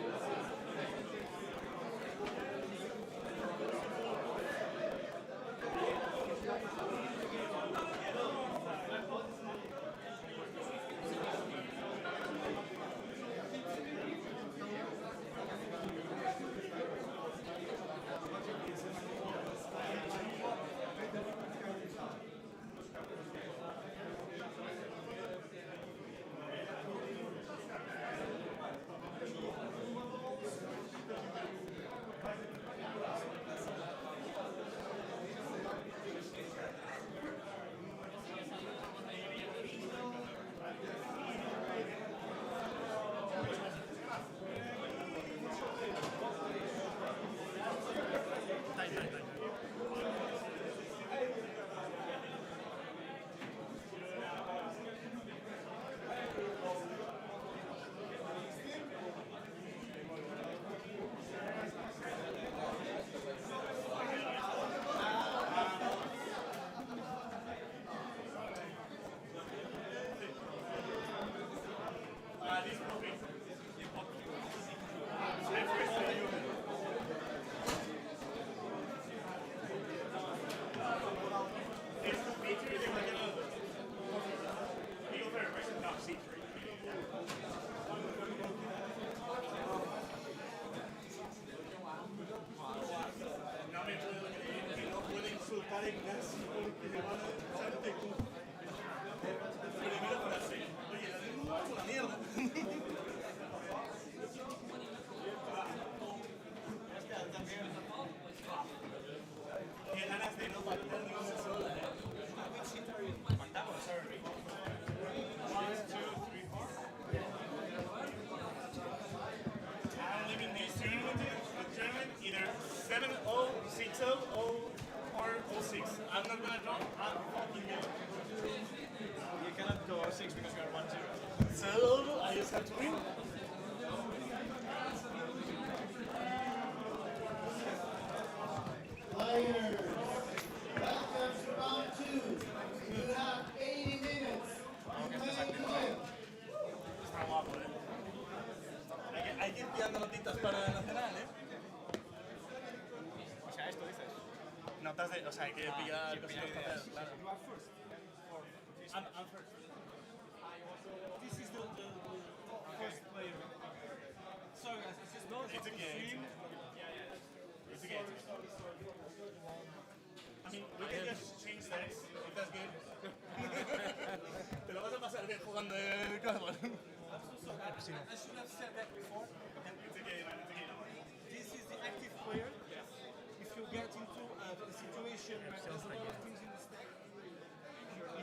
Speaker 12: XL or 06. I'm not gonna drop. I'm fucking good.
Speaker 2: You cannot go 06 because you are 1-0.
Speaker 12: So I just have to win.
Speaker 6: Players, welcome to round 2. You have 80 minutes. You may begin.
Speaker 12: Está guapo, Hay que ir pillando notitas para el nacional,
Speaker 2: O sea, esto dices.
Speaker 12: Notas de, o sea, hay que pillar cositas para hacer, claro. I'm first.
Speaker 8: This is the first player. Sorry guys, it's just not
Speaker 12: It's okay. It's okay. I mean, we can just change decks, if that's good. Te lo vas a pasar bien jugando el Cradle.
Speaker 8: I should have said that before.
Speaker 12: It's okay, man, it's okay.
Speaker 8: This is the active player. If you get into a situation where there's a lot of things in the stack,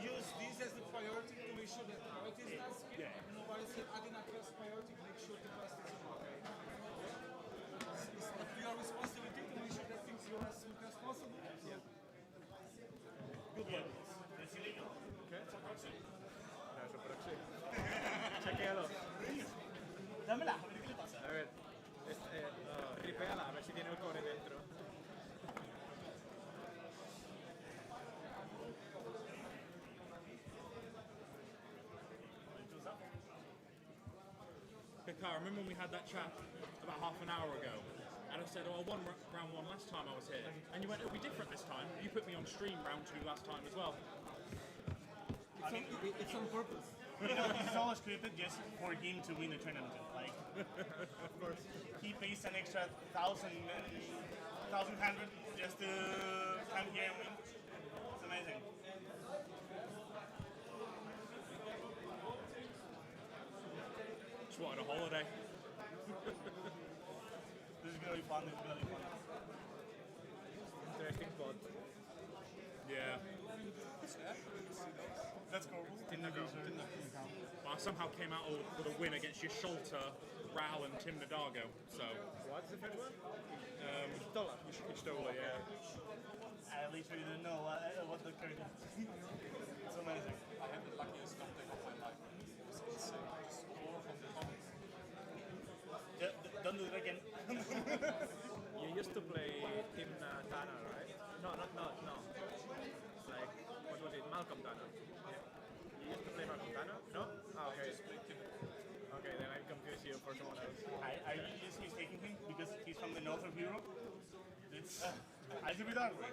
Speaker 8: use this as the priority to make sure that priority is not skipped. Nobody said I did not press priority, make sure the quest is on. It's your responsibility to make sure that things go as smooth as possible.
Speaker 12: Good one. It's illegal.
Speaker 2: ¿Qué?
Speaker 12: It's a proxy.
Speaker 2: No, es un proxy. Chequéalo.
Speaker 12: Dámela, a ver qué le pasa.
Speaker 2: A ver. Tripéala, a ver si tiene el core dentro.
Speaker 9: I remember when we had that chat about half an hour ago, and I said, oh, I won round 1 last time I was here. And you went, it'll be different this time. You put me on stream round 2 last time as well.
Speaker 8: It's on purpose.
Speaker 12: You know, it's all scripted just for him to win the tournament. Like,
Speaker 2: Of course.
Speaker 12: he pays an extra 1,100 just to come here and win. It's amazing.
Speaker 9: Just wanted a holiday.
Speaker 12: This is gonna be fun. This is gonna be fun.
Speaker 2: Interesting pod.
Speaker 9: Yeah.
Speaker 12: That's cool.
Speaker 9: Well, I somehow came out with a win against Yasholta, Ral, and Tim Nadago. So.
Speaker 2: What's the first one?
Speaker 9: Stola, yeah.
Speaker 12: At least we didn't know what the card is. It's amazing.
Speaker 13: I had the luckiest comeback of my life. It was insane. Score from the top.
Speaker 12: Don't do it again.
Speaker 2: You used to play Team Tana, right? No. Like, what was it? Malcolm Tana. You used to play Malcolm Tana? No? Oh, okay. Okay, then I confused you for someone else.
Speaker 12: I just mistaken him because he's from the north of Europe. It's I should be that way.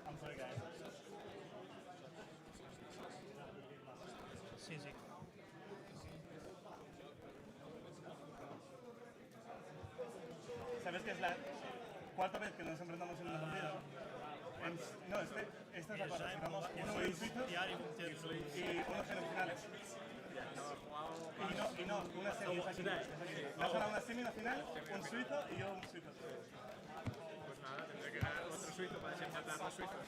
Speaker 12: I'm sorry, guys.
Speaker 5: Sí, sí.
Speaker 12: ¿Sabes que es la cuarta vez que nos enfrentamos en una partida? No, esta es la cuarta. Ganamos uno en suizo y uno en finales. Y no, una semi. Vas a una semi, una final, un suizo y yo un suizo.
Speaker 2: Pues nada, tendré que ganar otro suizo para desencantar a los suizos.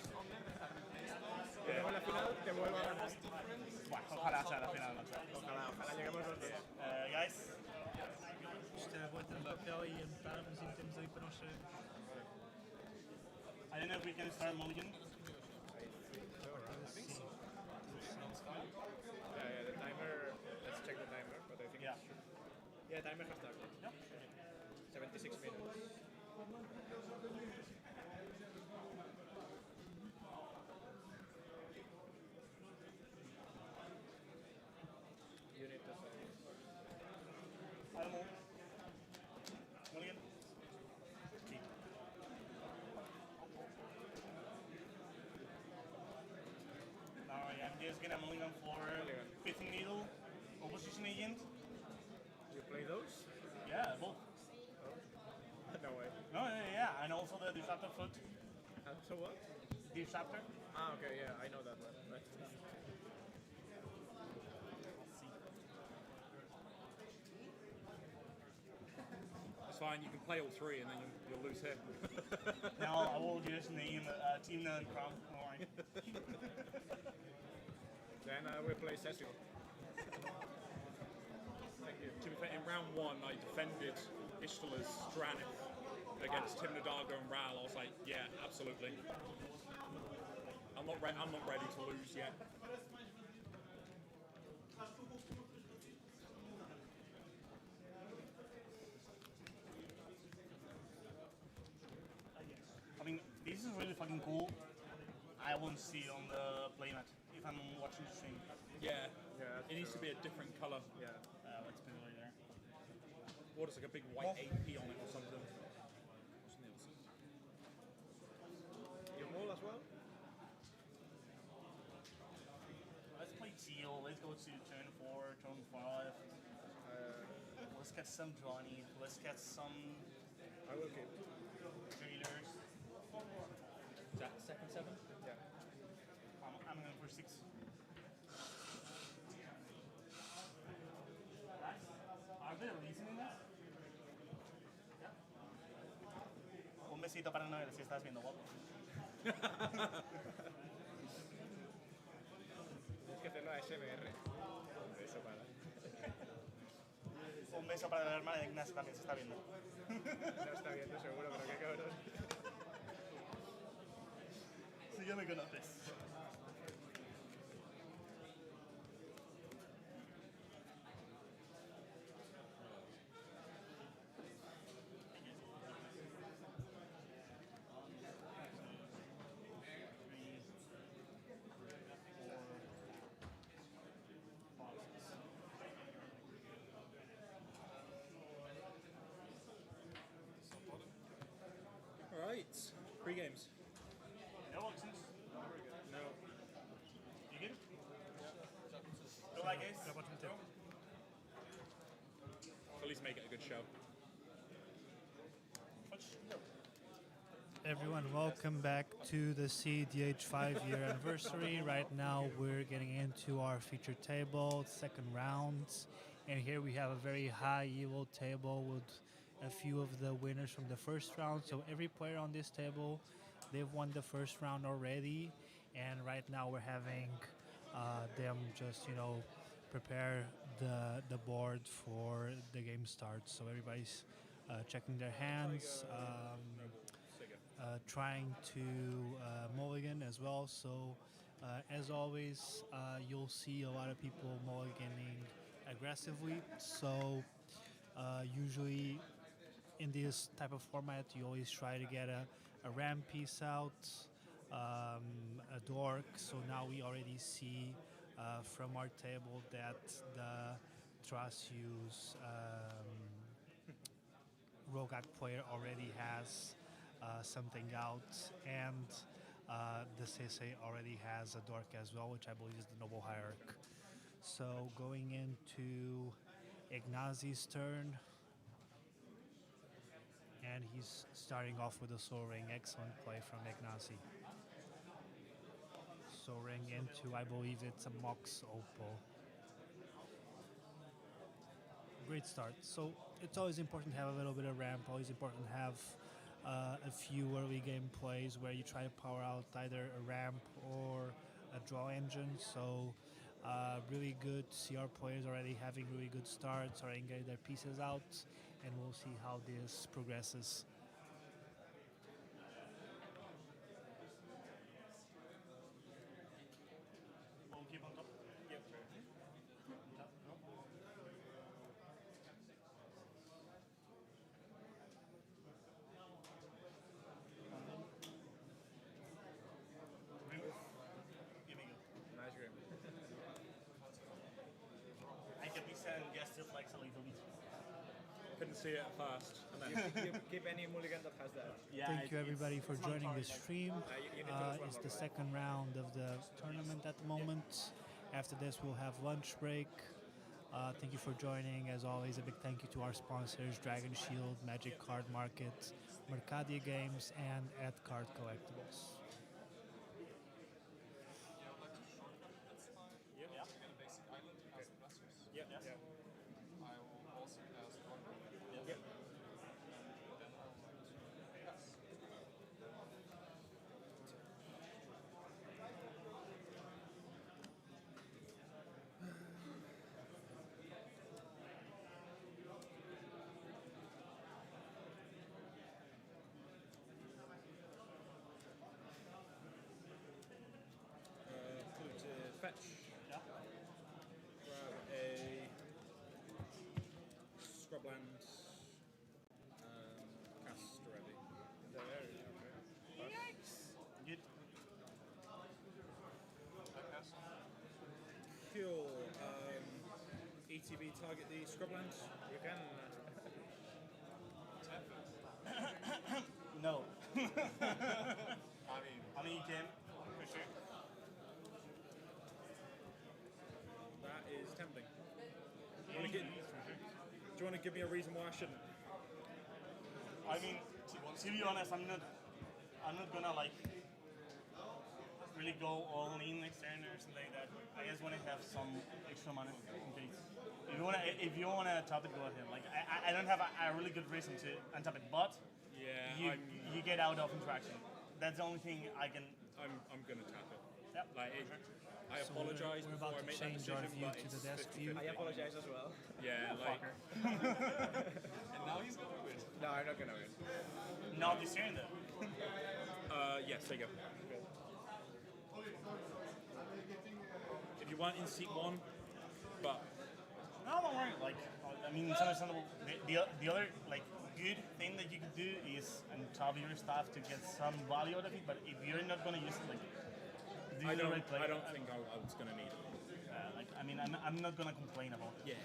Speaker 2: Y luego en la final te vuelvo a ganar.
Speaker 12: Bueno, ojalá sea la final.
Speaker 2: Ojalá lleguemos los dos.
Speaker 12: Guys.
Speaker 5: Isto é boa ter um papel e anotarmos e temos ali para nós sabermos.
Speaker 12: I don't know if we can start mulligan.
Speaker 2: Yeah, the timer, let's check the timer, but I think it's true. Yeah, timer has started.
Speaker 12: Yeah.
Speaker 2: 76 minutes. You need to say.
Speaker 12: I don't know. Mulligan. Key. Alright, I'm just gonna mulligan for Fifthing Needle, Opposition Agent.
Speaker 2: You play those?
Speaker 12: Yeah, both.
Speaker 2: No way.
Speaker 12: No, yeah, and also the Disruptor Foot.
Speaker 2: So what?
Speaker 12: Disruptor.
Speaker 2: Ah, okay, yeah, I know that one. Right.
Speaker 9: It's fine, you can play all 3 and then you'll lose him.
Speaker 12: Now I will just name Team Nerd Crown. Alright.
Speaker 2: Then we'll play Cecil.
Speaker 9: To be fair, in round 1 I defended Ishtala's Stranith against Tim Nadaga and Ral, I was like, yeah, absolutely. I'm not ready to lose yet.
Speaker 12: I mean, this is really fucking cool. I won't see it on the playmat if I'm watching the stream.
Speaker 9: Yeah, it needs to be a different colour.
Speaker 2: Yeah.
Speaker 12: Let's put it right there.
Speaker 9: Or just like a big white AP on it or something.
Speaker 2: Your mall as well?
Speaker 12: Let's play teal. Let's go to turn 4, turn 5. Let's get some Johnny. Let's get some.
Speaker 2: I will keep.
Speaker 12: Trailers.
Speaker 9: Is that second 7?
Speaker 2: Yeah.
Speaker 12: I'm going for 6. Are they releasing this? Yeah. Un besito para Noel si estás viendo, guapo.
Speaker 2: Tienes que hacerlo a SMR. Eso para.
Speaker 12: Un beso para la hermana de Ignacio también se está viendo.
Speaker 2: No está viendo seguro, pero qué cabrón.
Speaker 12: Sí, ya me conoces.
Speaker 9: Alright, pre-games.
Speaker 12: No options.
Speaker 9: No.
Speaker 12: You good? Go like this.
Speaker 9: At least make it a good show.
Speaker 5: Everyone, welcome back to the cEDH 5-year anniversary. Right now we're getting into our feature table, second round. And here we have a very high elo table with a few of the winners from the first round. So every player on this table, they've won the first round already. And right now we're having them just, prepare the board for the game start. So everybody's checking their hands, trying to mulligan as well. So as always, you'll see a lot of people mulliganing aggressively. So usually in this type of format, you always try to get a ramp piece out, a dork. So now we already see from our table that the Trasius Rogak player already has something out, and the Sese already has a dork as well, which I believe is the Noble Hierarch. So going into Ignazi's turn, and he's starting off with a Soul Ring. Excellent play from Ignazi. Soul Ring into, I believe it's a Mox Opal. Great start. So it's always important to have a little bit of ramp, always important to have a few early game plays where you try to power out either a ramp or a draw engine. So really good CR players already having really good starts, already getting their pieces out, and we'll see how this progresses.
Speaker 12: We'll keep on top. Yep.
Speaker 2: Nice rim.
Speaker 12: I can be saying yes to flex a little bit.
Speaker 9: Couldn't see it at first. And then
Speaker 2: You keep any mulligan that has that.
Speaker 12: Yeah,
Speaker 5: Thank you everybody for joining this stream.
Speaker 2: you need to
Speaker 5: It's the second round of the tournament at the moment. After this we'll have lunch break. Thank you for joining. As always, a big thank you to our sponsors, Dragon Shield, Magic Card Market, Mercadia Games, and At Card Collectibles.
Speaker 13: Yep. Yeah. Get a basic island as investors.
Speaker 9: Yep.
Speaker 12: Yes.
Speaker 9: Yeah.
Speaker 13: I will also ask one.
Speaker 9: Yep.
Speaker 13: And then I'll yes.
Speaker 2: ETB target the scrublands?
Speaker 7: You can.
Speaker 12: No.
Speaker 13: I mean,
Speaker 12: I mean, you can, for sure.
Speaker 2: That is tempting. Do you want to give me a reason why I shouldn't?
Speaker 12: I mean, to be honest, I'm not gonna like really go all in next turn or something like that. I just want to have some extra money in case. If you wanna top it, go ahead. Like I don't have a really good reason to untap it, but
Speaker 2: Yeah,
Speaker 12: you get out of interaction. That's the only thing I can.
Speaker 2: I'm gonna tap it.
Speaker 12: Yep.
Speaker 2: Like I apologize
Speaker 5: We're
Speaker 2: before
Speaker 5: about
Speaker 2: I
Speaker 5: to
Speaker 2: make that
Speaker 5: change our
Speaker 2: decision,
Speaker 5: view
Speaker 2: but
Speaker 5: to
Speaker 2: it's
Speaker 5: the desk
Speaker 2: 50-50.
Speaker 5: view.
Speaker 8: I apologize as well.
Speaker 2: Yeah, like
Speaker 13: and now he's gonna win.
Speaker 8: No, I'm not gonna win.
Speaker 12: Not this turn though.
Speaker 2: yes, there you go. If you want in seat 1, but
Speaker 12: No, don't worry. Like, I mean, it's understandable. The other like good thing that you could do is untap your stuff to get some value out of it. But if you're not gonna use it, like,
Speaker 2: I don't think I was gonna need it.
Speaker 12: like, I mean, I'm not gonna complain about it.
Speaker 2: Yeah.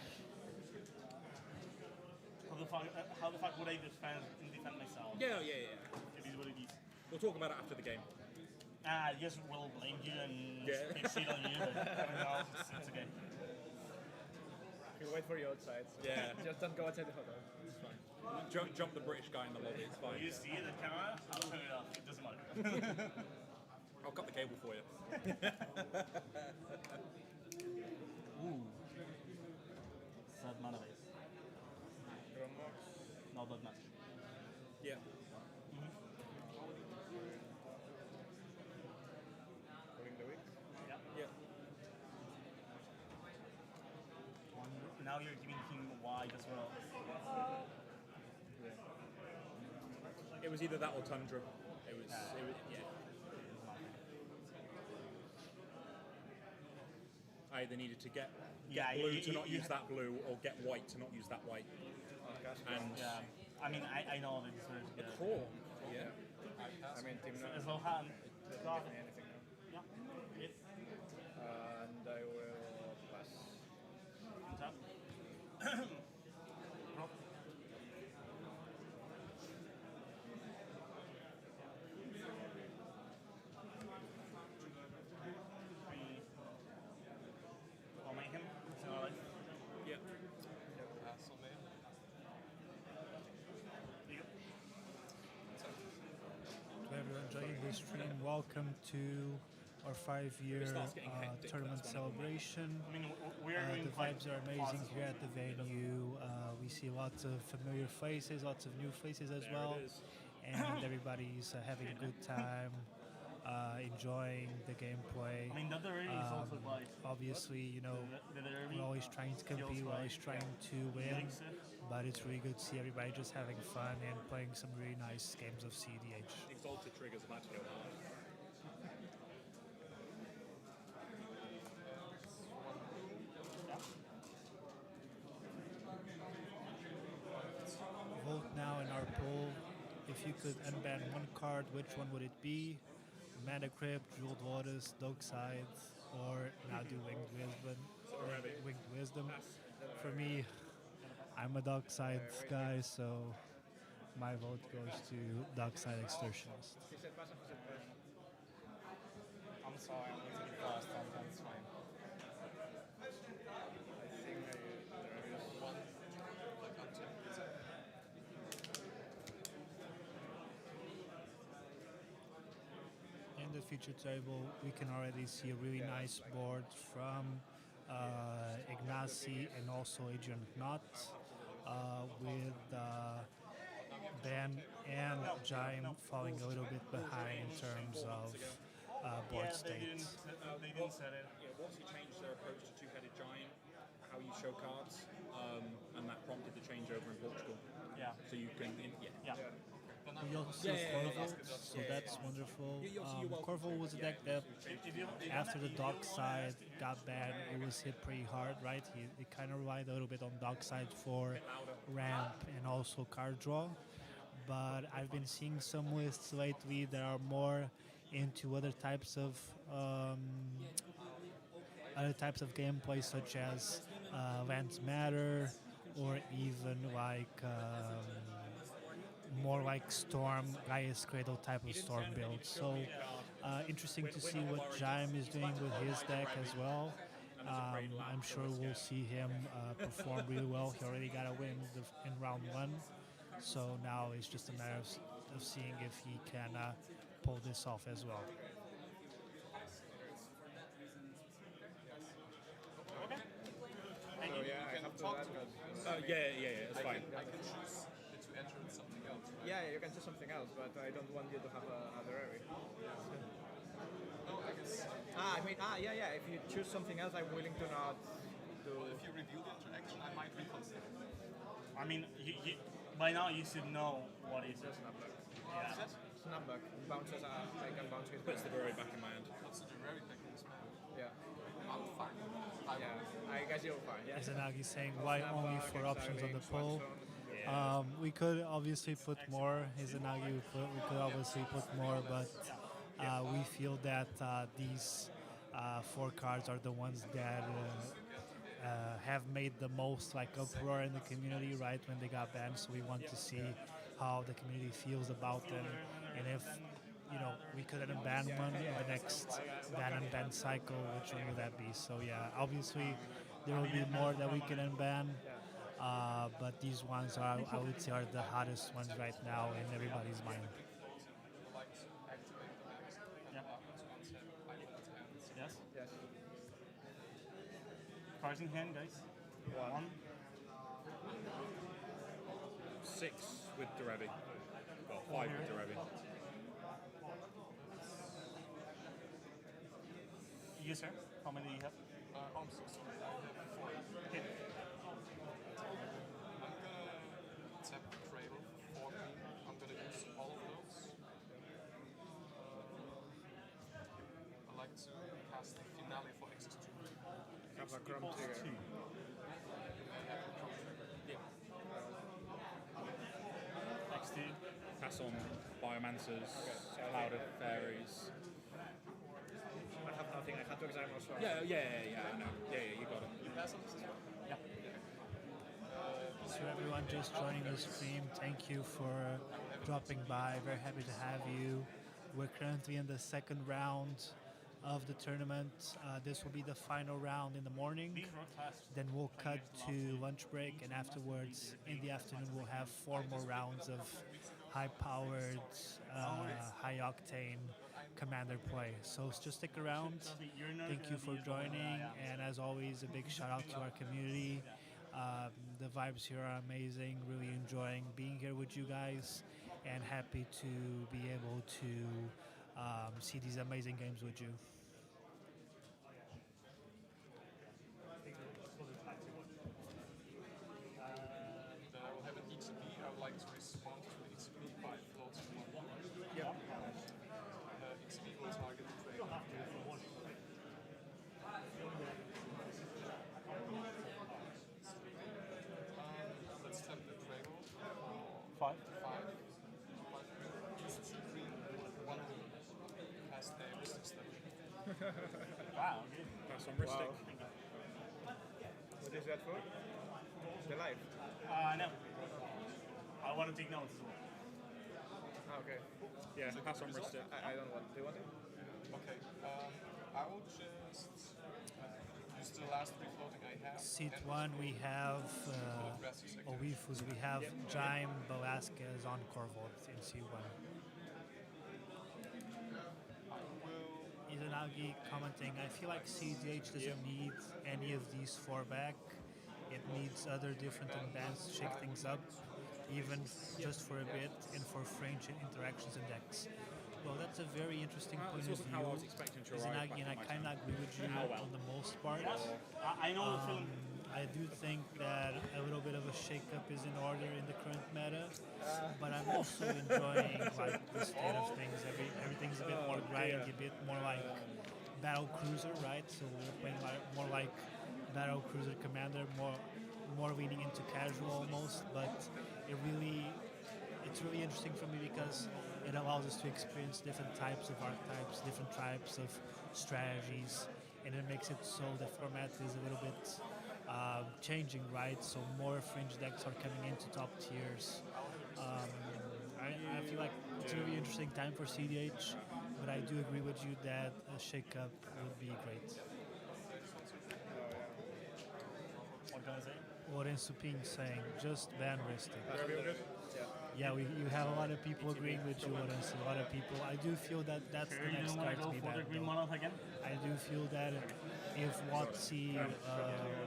Speaker 12: How the fuck would I defend myself?
Speaker 2: Yeah.
Speaker 12: It is what it is.
Speaker 2: We'll talk about it after the game.
Speaker 12: I just will blame you and
Speaker 2: Yeah.
Speaker 12: shit on you, but everything else, it's okay.
Speaker 8: You wait for you outside. So
Speaker 2: Yeah.
Speaker 8: Just don't go outside the hotel. It's fine.
Speaker 2: Jump the British guy in the lobby. It's fine.
Speaker 12: You see the camera? I'll turn it off. It doesn't matter.
Speaker 2: I'll cut the cable for you.
Speaker 12: Ooh. Sad mana base. Not that much.
Speaker 2: Yeah.
Speaker 8: During the week.
Speaker 2: Yeah.
Speaker 12: Now you're giving him wide as well.
Speaker 2: It was either that or Tundra. It was yeah. I either needed to get blue to not use that blue, or get white to not use that white. And
Speaker 12: I mean, I know that it's very
Speaker 2: the core. Yeah.
Speaker 8: I mean, team now.
Speaker 12: As well hand.
Speaker 8: Doesn't give me anything now.
Speaker 12: Yeah.
Speaker 8: And I will pass.
Speaker 12: Tap. I'll make him. It's alright.
Speaker 2: Yeah.
Speaker 13: Hassle man.
Speaker 5: To everyone joining this stream, welcome to our 5-year tournament celebration.
Speaker 12: I mean, we're doing
Speaker 5: the
Speaker 12: quite
Speaker 5: vibes are amazing here at the venue. We see lots of familiar faces, lots of new faces as well, and everybody's having a good time, enjoying the gameplay.
Speaker 12: I mean, the derby is also like.
Speaker 5: Obviously, you know,
Speaker 12: The derby
Speaker 5: we're always trying to compete, we're always trying to win, but it's really good to see everybody just having fun and playing some really nice games of cEDH.
Speaker 2: Exalted Trigger's about to go hard.
Speaker 5: Vote now in our poll. If you could unban one card, which one would it be? Mana Crypt, Jeweled Waters, Dogside, or now do Winged Wisdom. For me, I'm a Dogside guy, so my vote goes to Dogside Extortionist.
Speaker 3: I'm sorry, I'm going to be fast. That's fine. I think there is one.
Speaker 5: In the feature table, we can already see a really nice board from Ignacy and also Adrian Knott, with Ben and Jaime falling a little bit behind in terms of board state.
Speaker 12: They didn't set it.
Speaker 2: Yeah, once you changed their approach to two-headed giant, how you show cards, and that prompted the changeover in Portugal.
Speaker 12: Yeah.
Speaker 2: So you can,
Speaker 12: Yeah.
Speaker 5: We also see Corval, so that's wonderful. Corval was a deck that, after the Dogside got banned, it was hit pretty hard, right? He kind of relied a little bit on Dogside for ramp and also card draw. But I've been seeing some lists lately that are more into other types of gameplay, such as
Speaker 10: Lands Matter, or even like more like Storm, Gaia's Cradle type of Storm build. So interesting to see what Jaime is doing with his deck as well. I'm sure we'll see him perform really well. He already got a win in round 1, so now it's just a matter of seeing if he can pull this off as well.
Speaker 2: So yeah, I have to
Speaker 13: talk
Speaker 2: that.
Speaker 13: to me.
Speaker 9: Yeah, it's fine.
Speaker 13: I can choose to enter in something else, right?
Speaker 2: Yeah, you can choose something else, but I don't want you to have another area.
Speaker 13: No, I guess.
Speaker 2: Yeah. If you choose something else, I'm willing to not do.
Speaker 13: Well, if you review the interaction, I might reconsider.
Speaker 12: I mean, by now you should know what is.
Speaker 2: Yeah. Snapback. Bounces, I can bounce his
Speaker 9: Puts the Burrow back in my hand.
Speaker 13: What's the very back in this man?
Speaker 2: Yeah.
Speaker 13: I'm fine.
Speaker 2: I guess you're fine. Yeah.
Speaker 10: Izanagi saying why only 4 options on the poll.
Speaker 2: Yeah.
Speaker 10: We could obviously put more. Izanagi, we could obviously put more, but we feel that these 4 cards are the ones that have made the most like uproar in the community, right, when they got banned. So we want to see how the community feels about them, and if we couldn't ban one in the next ban and ban cycle, which one would that be? So yeah, obviously there will be more that we can unban, but these ones are, I would say, are the hottest ones right now in everybody's mind.
Speaker 12: Yes?
Speaker 2: Yes.
Speaker 12: Cards in hand, guys. 1.
Speaker 9: 6 with Derevi. Well, 5 with Derevi.
Speaker 12: You, sir? How many do you have?
Speaker 13: I'm so sorry. I have 4.
Speaker 12: Okay.
Speaker 13: I'm gonna tap Cradle for 4 green. I'm gonna use all of those. I like to cast the Finale for X2.
Speaker 2: Have a Chrome trigger.
Speaker 12: Next 2.
Speaker 9: Pass on Biomancers, Cloud of Fairies.
Speaker 2: I have nothing. I had to examine also.
Speaker 9: Yeah, I know. Yeah, you got it.
Speaker 13: You pass on this as well?
Speaker 12: Yeah.
Speaker 10: So everyone just joining the stream, thank you for dropping by. Very happy to have you. We're currently in the 2nd round of the tournament. This will be the final round in the morning. Then we'll cut to lunch break, and afterwards, in the afternoon, we'll have 4 more rounds of high-powered, high-octane commander play. So just stick around. Thank you for joining, and as always, a big shout out to our community. The vibes here are amazing. Really enjoying being here with you guys, and happy to be able to see these amazing games with you.
Speaker 13: Then I will have an ETB. I would like to respond to the ETB by floating 1.
Speaker 2: Yeah.
Speaker 13: ETB will target the Cradle. Let's tap the Cradle.
Speaker 12: 5.
Speaker 13: 5. Use 2 green, 1 blue. Cast a Mystic Step.
Speaker 12: Wow, good.
Speaker 9: Pass on Ristic.
Speaker 2: What is that for? The live.
Speaker 12: No. I want to take notes as well.
Speaker 2: Okay.
Speaker 9: Yeah, pass on Ristic.
Speaker 2: I don't want. Do you want it?
Speaker 13: Okay. I will just use the last 3 floating I have.
Speaker 10: Seat 1, we have Oifus. We have Jaime Velasquez on Corvold in C1. Izanagi commenting, I feel like cEDH doesn't need any of these 4 back. It needs other different unbans to shake things up, even just for a bit, and for French interactions and decks. Well, that's a very interesting point of
Speaker 9: how I
Speaker 10: view,
Speaker 9: was expecting to arrive
Speaker 10: Izanagi, and I
Speaker 9: back
Speaker 10: kind of agree with you on the most part.
Speaker 12: I know the feeling.
Speaker 10: I do think that a little bit of a shake-up is in order in the current meta, but I'm also enjoying like the state of things. Everything's a bit more grindy, a bit more like battle cruiser, right? So we're playing more like battle cruiser commander, more leaning into casual almost. But it's really interesting for me because it allows us to experience different types of archetypes, different types of strategies,
Speaker 5: and it makes it so the format is a little bit changing, right? So more fringe decks are coming into top tiers. I feel like it's a really interesting time for cEDH, but I do agree with you that a shake-up would be great.
Speaker 12: What can I say?
Speaker 5: Lorenzo Ping saying, just ban Ristic.
Speaker 2: Good?
Speaker 5: Yeah, you have a lot of people agreeing with you, Lorenzo. A lot of people. I do feel that that's the
Speaker 12: You
Speaker 5: next
Speaker 12: don't want
Speaker 5: card
Speaker 12: to
Speaker 5: to
Speaker 12: go
Speaker 5: be
Speaker 12: for the
Speaker 5: banned.
Speaker 12: green
Speaker 5: though.
Speaker 12: monolith again?
Speaker 5: I do feel that if WotC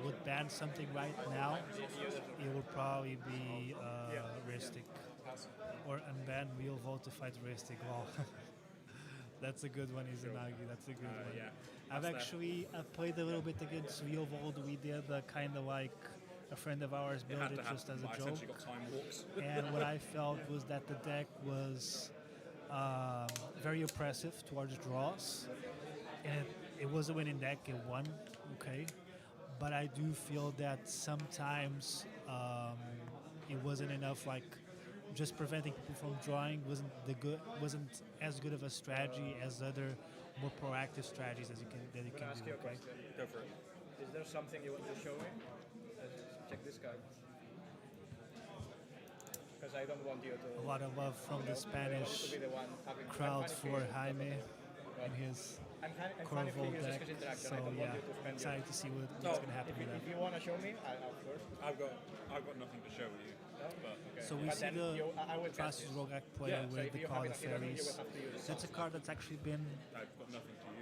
Speaker 5: would ban something right now, it would probably be Ristic. Or unban Real Vote to fight Ristic. Wow. That's a good one, Izanagi. That's a good one. I've actually played a little bit against Real Vote. We did kind of like a friend of ours built it just as a joke. And what I felt was that the deck was very oppressive towards draws. And it was a winning deck, it won, okay. But I do feel that sometimes it wasn't enough, like just preventing people from drawing wasn't as good of a strategy as other more proactive strategies that you can do. Okay?
Speaker 2: Go for it. Is there something you want to show me? Check this card. Because I don't want you to...
Speaker 5: A lot of love from the Spanish crowd for Jaime and his Corval deck. So yeah, excited to see what's going to happen with that.
Speaker 2: If you want to show me, of course.
Speaker 9: I've got nothing to show you.
Speaker 5: So we see the Trasus Rogak player with the Call of Fairies. That's a card that's actually been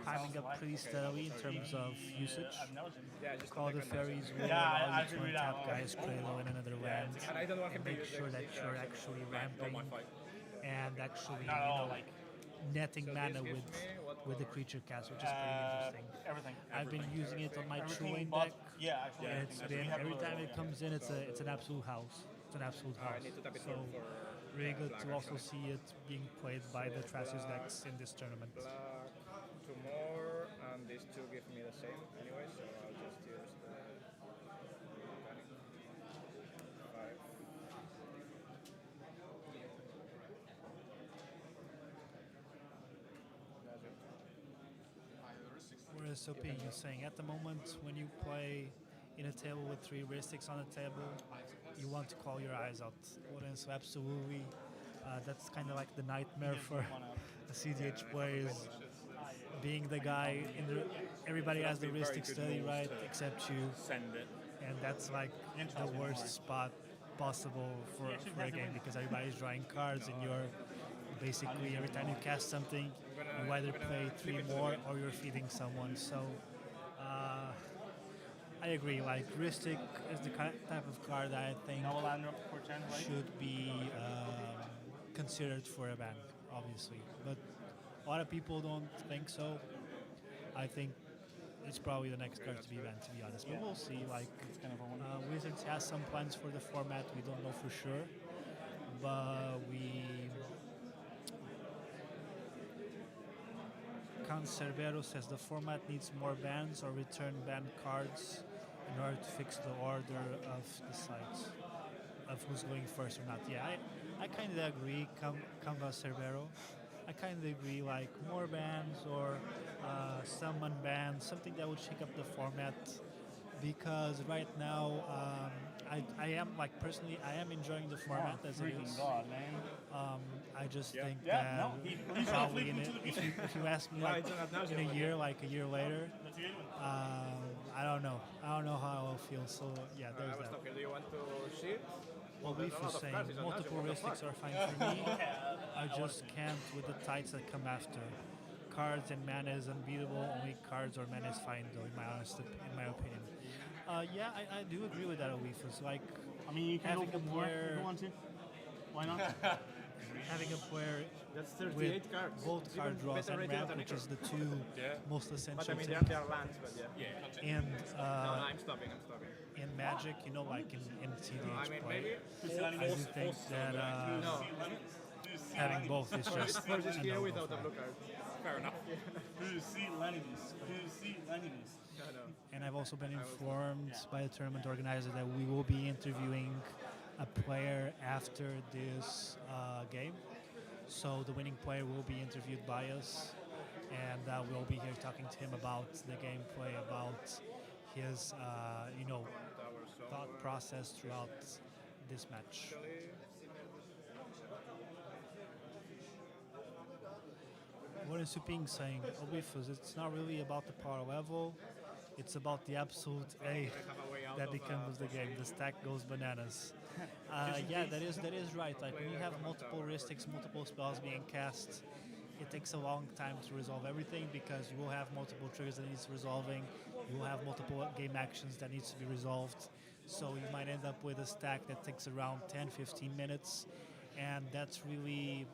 Speaker 5: climbing up pretty steadily in terms of usage. Call of Fairies will allow you to untap Gaia's Cradle in another land and make sure that you're actually ramping and actually, netting mana with the creature cast, which is pretty interesting. I've been using it on my True Lane deck. And it's been, every time it comes in, it's an absolute house. It's an absolute house. So really good to also see it being played by the Trasus decks in this tournament.
Speaker 2: Two more, and these two give me the same anyway, so I'll just use the 5.
Speaker 5: Whereas Soping is saying, at the moment when you play in a table with 3 Ristics on the table, you want to call your eyes out. So absolutely, that's kind of like the nightmare for the cEDH players, being the guy everybody has the Ristic study, right, except you.
Speaker 9: Send it.
Speaker 5: And that's like the worst spot possible for a game, because everybody's drawing cards and you're basically, every time you cast something, you either play 3 more or you're feeding someone. So I agree, like Ristic is the type of card that I think should be considered for a ban, obviously. But a lot of people don't think so. I think it's probably the next card to be banned, to be honest. But we'll see. Like Wizards has some plans for the format. We don't know for sure, but Cancerbero says the format needs more bans or return banned cards in order to fix the order of the sites of who's going first or not. Yeah, I kind of agree, Cancerbero. I kind of agree, like more bans or some unbans, something that would shake up the format, because right now I am, like, personally, I am enjoying the format as it is. I just think that probably if you ask me like in a year later, I don't know how I will feel. So yeah, there's that.
Speaker 2: Do you want to see?
Speaker 5: Well, Leaf was saying multiple Ristics are fine for me. I just can't with the tights that come after. Cards and mana is unbeatable. Only cards or mana is fine, though, in my opinion. Yeah, I do agree with that, Alifas. Like,
Speaker 12: I mean, you can
Speaker 5: having
Speaker 12: go
Speaker 5: a
Speaker 12: for
Speaker 5: player,
Speaker 12: if you want to. Why not?
Speaker 5: having a player
Speaker 2: That's
Speaker 5: with
Speaker 2: 38 cards.
Speaker 5: both card draws and ramp, which is the two most essential
Speaker 2: But I mean,
Speaker 5: things.
Speaker 2: there are lands, but
Speaker 5: And
Speaker 2: no, I'm stopping.
Speaker 5: in Magic, like in cEDH
Speaker 2: I mean,
Speaker 5: play,
Speaker 2: maybe
Speaker 5: I do think that having both is just
Speaker 2: Force is
Speaker 5: a
Speaker 2: here
Speaker 5: no-go
Speaker 2: without
Speaker 5: for
Speaker 2: a
Speaker 5: me.
Speaker 2: blue card.
Speaker 9: Fair enough.
Speaker 12: Do you see Lanimus? Do you see Lanimus?
Speaker 5: And I've also been informed by the tournament organizer that we will be interviewing a player after this game. So the winning player will be interviewed by us, and we'll be here talking to him about the gameplay, about his thought process throughout this match. What is Suping saying? Obifus, it's not really about the power level, it's about the absolute A that becomes the game. The stack goes bananas. Yeah, that is right. Like when you have multiple heuristics, multiple spells being cast, it takes a long time to resolve everything because you will have multiple triggers that needs resolving. You will have multiple game actions that needs to be resolved. So you might end up with a stack that takes around 10-15 minutes, and that's really,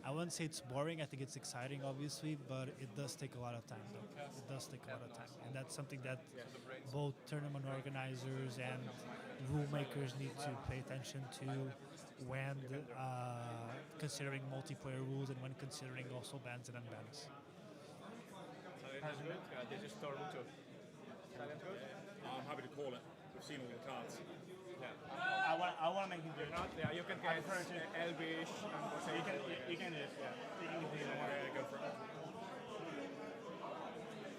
Speaker 5: I wouldn't say it's boring. I think it's exciting, obviously, but it does take a lot of time, though. It does take a lot of time, and that's something that both tournament organizers and rule makers need to pay attention to when considering multiplayer rules and when considering also bans and unbans.
Speaker 9: I'm happy to call it. We've seen all the cards.
Speaker 12: I want to make him do it.
Speaker 2: Yeah, you can get Elvish and
Speaker 12: You can do it. Yeah. You can do it.
Speaker 9: Go for it.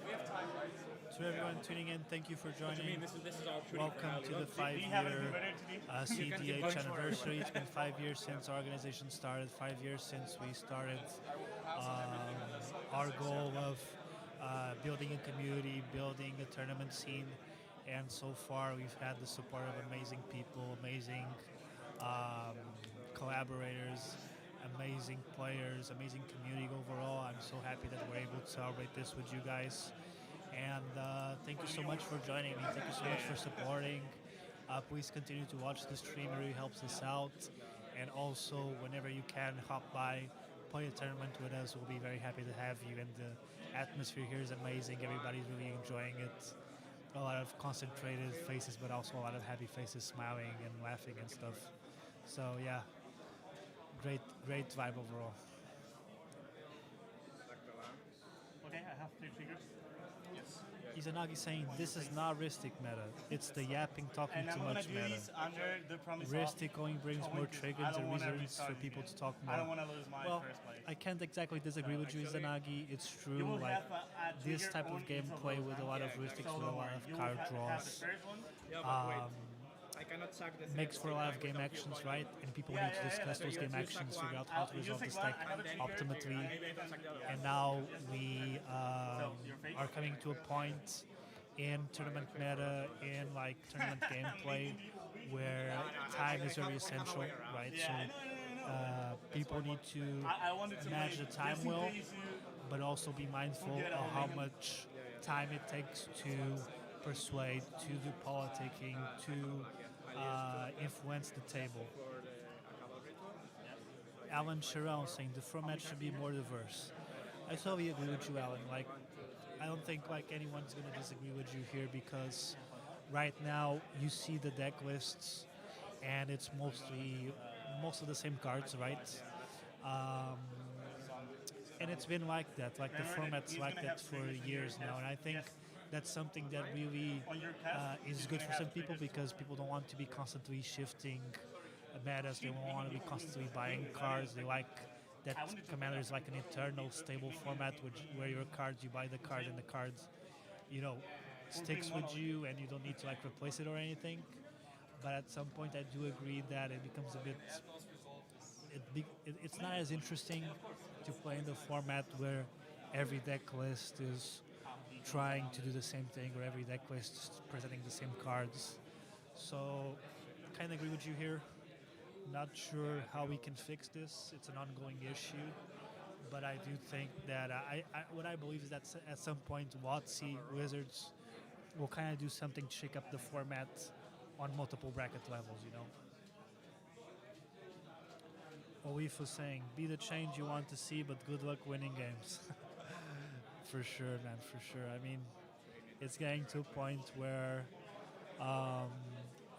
Speaker 11: We have time, right?
Speaker 5: To everyone tuning in, thank you for
Speaker 9: What do
Speaker 5: joining.
Speaker 9: you mean? This is our
Speaker 5: Welcome to the 5-year cEDH anniversary. It's been 5 years since our organization started, 5 years since we started our goal of building a community, building a tournament scene, and so far we've had the support of amazing people, amazing collaborators, amazing players, amazing community overall. I'm so happy that we're able to celebrate this with you guys. And thank you so much for joining me. Thank you so much for supporting. Please continue to watch the stream. It really helps us out. And also, whenever you can, hop by, play a tournament with us. We'll be very happy to have you. And the atmosphere here is amazing. Everybody's really enjoying it. A lot of concentrated faces, but also a lot of happy faces, smiling and laughing and stuff. So yeah, great vibe overall.
Speaker 12: Okay, I have 3 triggers. Yes.
Speaker 5: Izanagi saying this is not Ristic meta. It's the yapping, talking
Speaker 12: And I'm
Speaker 5: too
Speaker 12: gonna
Speaker 5: much
Speaker 12: do
Speaker 5: meta.
Speaker 12: these under the promise
Speaker 5: Ristic
Speaker 12: of
Speaker 5: only brings more triggers and
Speaker 12: wanna
Speaker 5: reasons
Speaker 12: restart
Speaker 5: for
Speaker 12: the
Speaker 5: people
Speaker 12: game.
Speaker 5: to talk more.
Speaker 12: I don't want to lose my
Speaker 5: Well,
Speaker 12: first place.
Speaker 5: I can't exactly disagree with you, Izanagi. It's
Speaker 12: You
Speaker 5: true,
Speaker 12: will
Speaker 5: like
Speaker 12: have a
Speaker 5: this
Speaker 12: trigger
Speaker 5: type
Speaker 12: on
Speaker 5: of
Speaker 12: each of
Speaker 5: gameplay
Speaker 12: those
Speaker 5: with a
Speaker 12: now.
Speaker 5: lot of
Speaker 12: Yeah,
Speaker 5: heuristics,
Speaker 12: so
Speaker 5: with a
Speaker 12: don't
Speaker 5: lot
Speaker 12: worry.
Speaker 5: of
Speaker 12: You will
Speaker 5: card
Speaker 12: have the
Speaker 5: draws.
Speaker 12: first one.
Speaker 2: Yeah, but wait. I cannot sack the
Speaker 5: Makes for a lot of game actions, right? And people need to discuss those game actions, figure out how to resolve the stack optimally. And now we are coming to a point in tournament meta, in like tournament gameplay, where time is very essential, right? So people need to manage the time well, but also be mindful of how much time it takes to persuade, to do politicking, to influence the table. Alan Sharon saying the format should be more diverse. I totally agree with you, Alan. Like, I don't think like anyone's going to disagree with you here because right now you see the deck lists and it's most of the same cards, right? And it's been like that. Like the format's like that for years now, and I think that's something that really is good for some people because people don't want to be constantly shifting metas. They don't want to be constantly buying cards. They like that Commander is like an eternal stable format where your cards, you buy the card and the cards, sticks with you and you don't need to like replace it or anything. But at some point I do agree that it becomes a bit, it's not as interesting to play in the format where every deck list is trying to do the same thing or every deck list is presenting the same cards. So I kind of agree with you here. Not sure how we can fix this. It's an ongoing issue, but I do think that what I believe is that at some point WotC Wizards will kind of do something to shake up the format on multiple bracket levels, Oif was saying, be the change you want to see, but good luck winning games. For sure, man, for sure. I mean, it's getting to a point where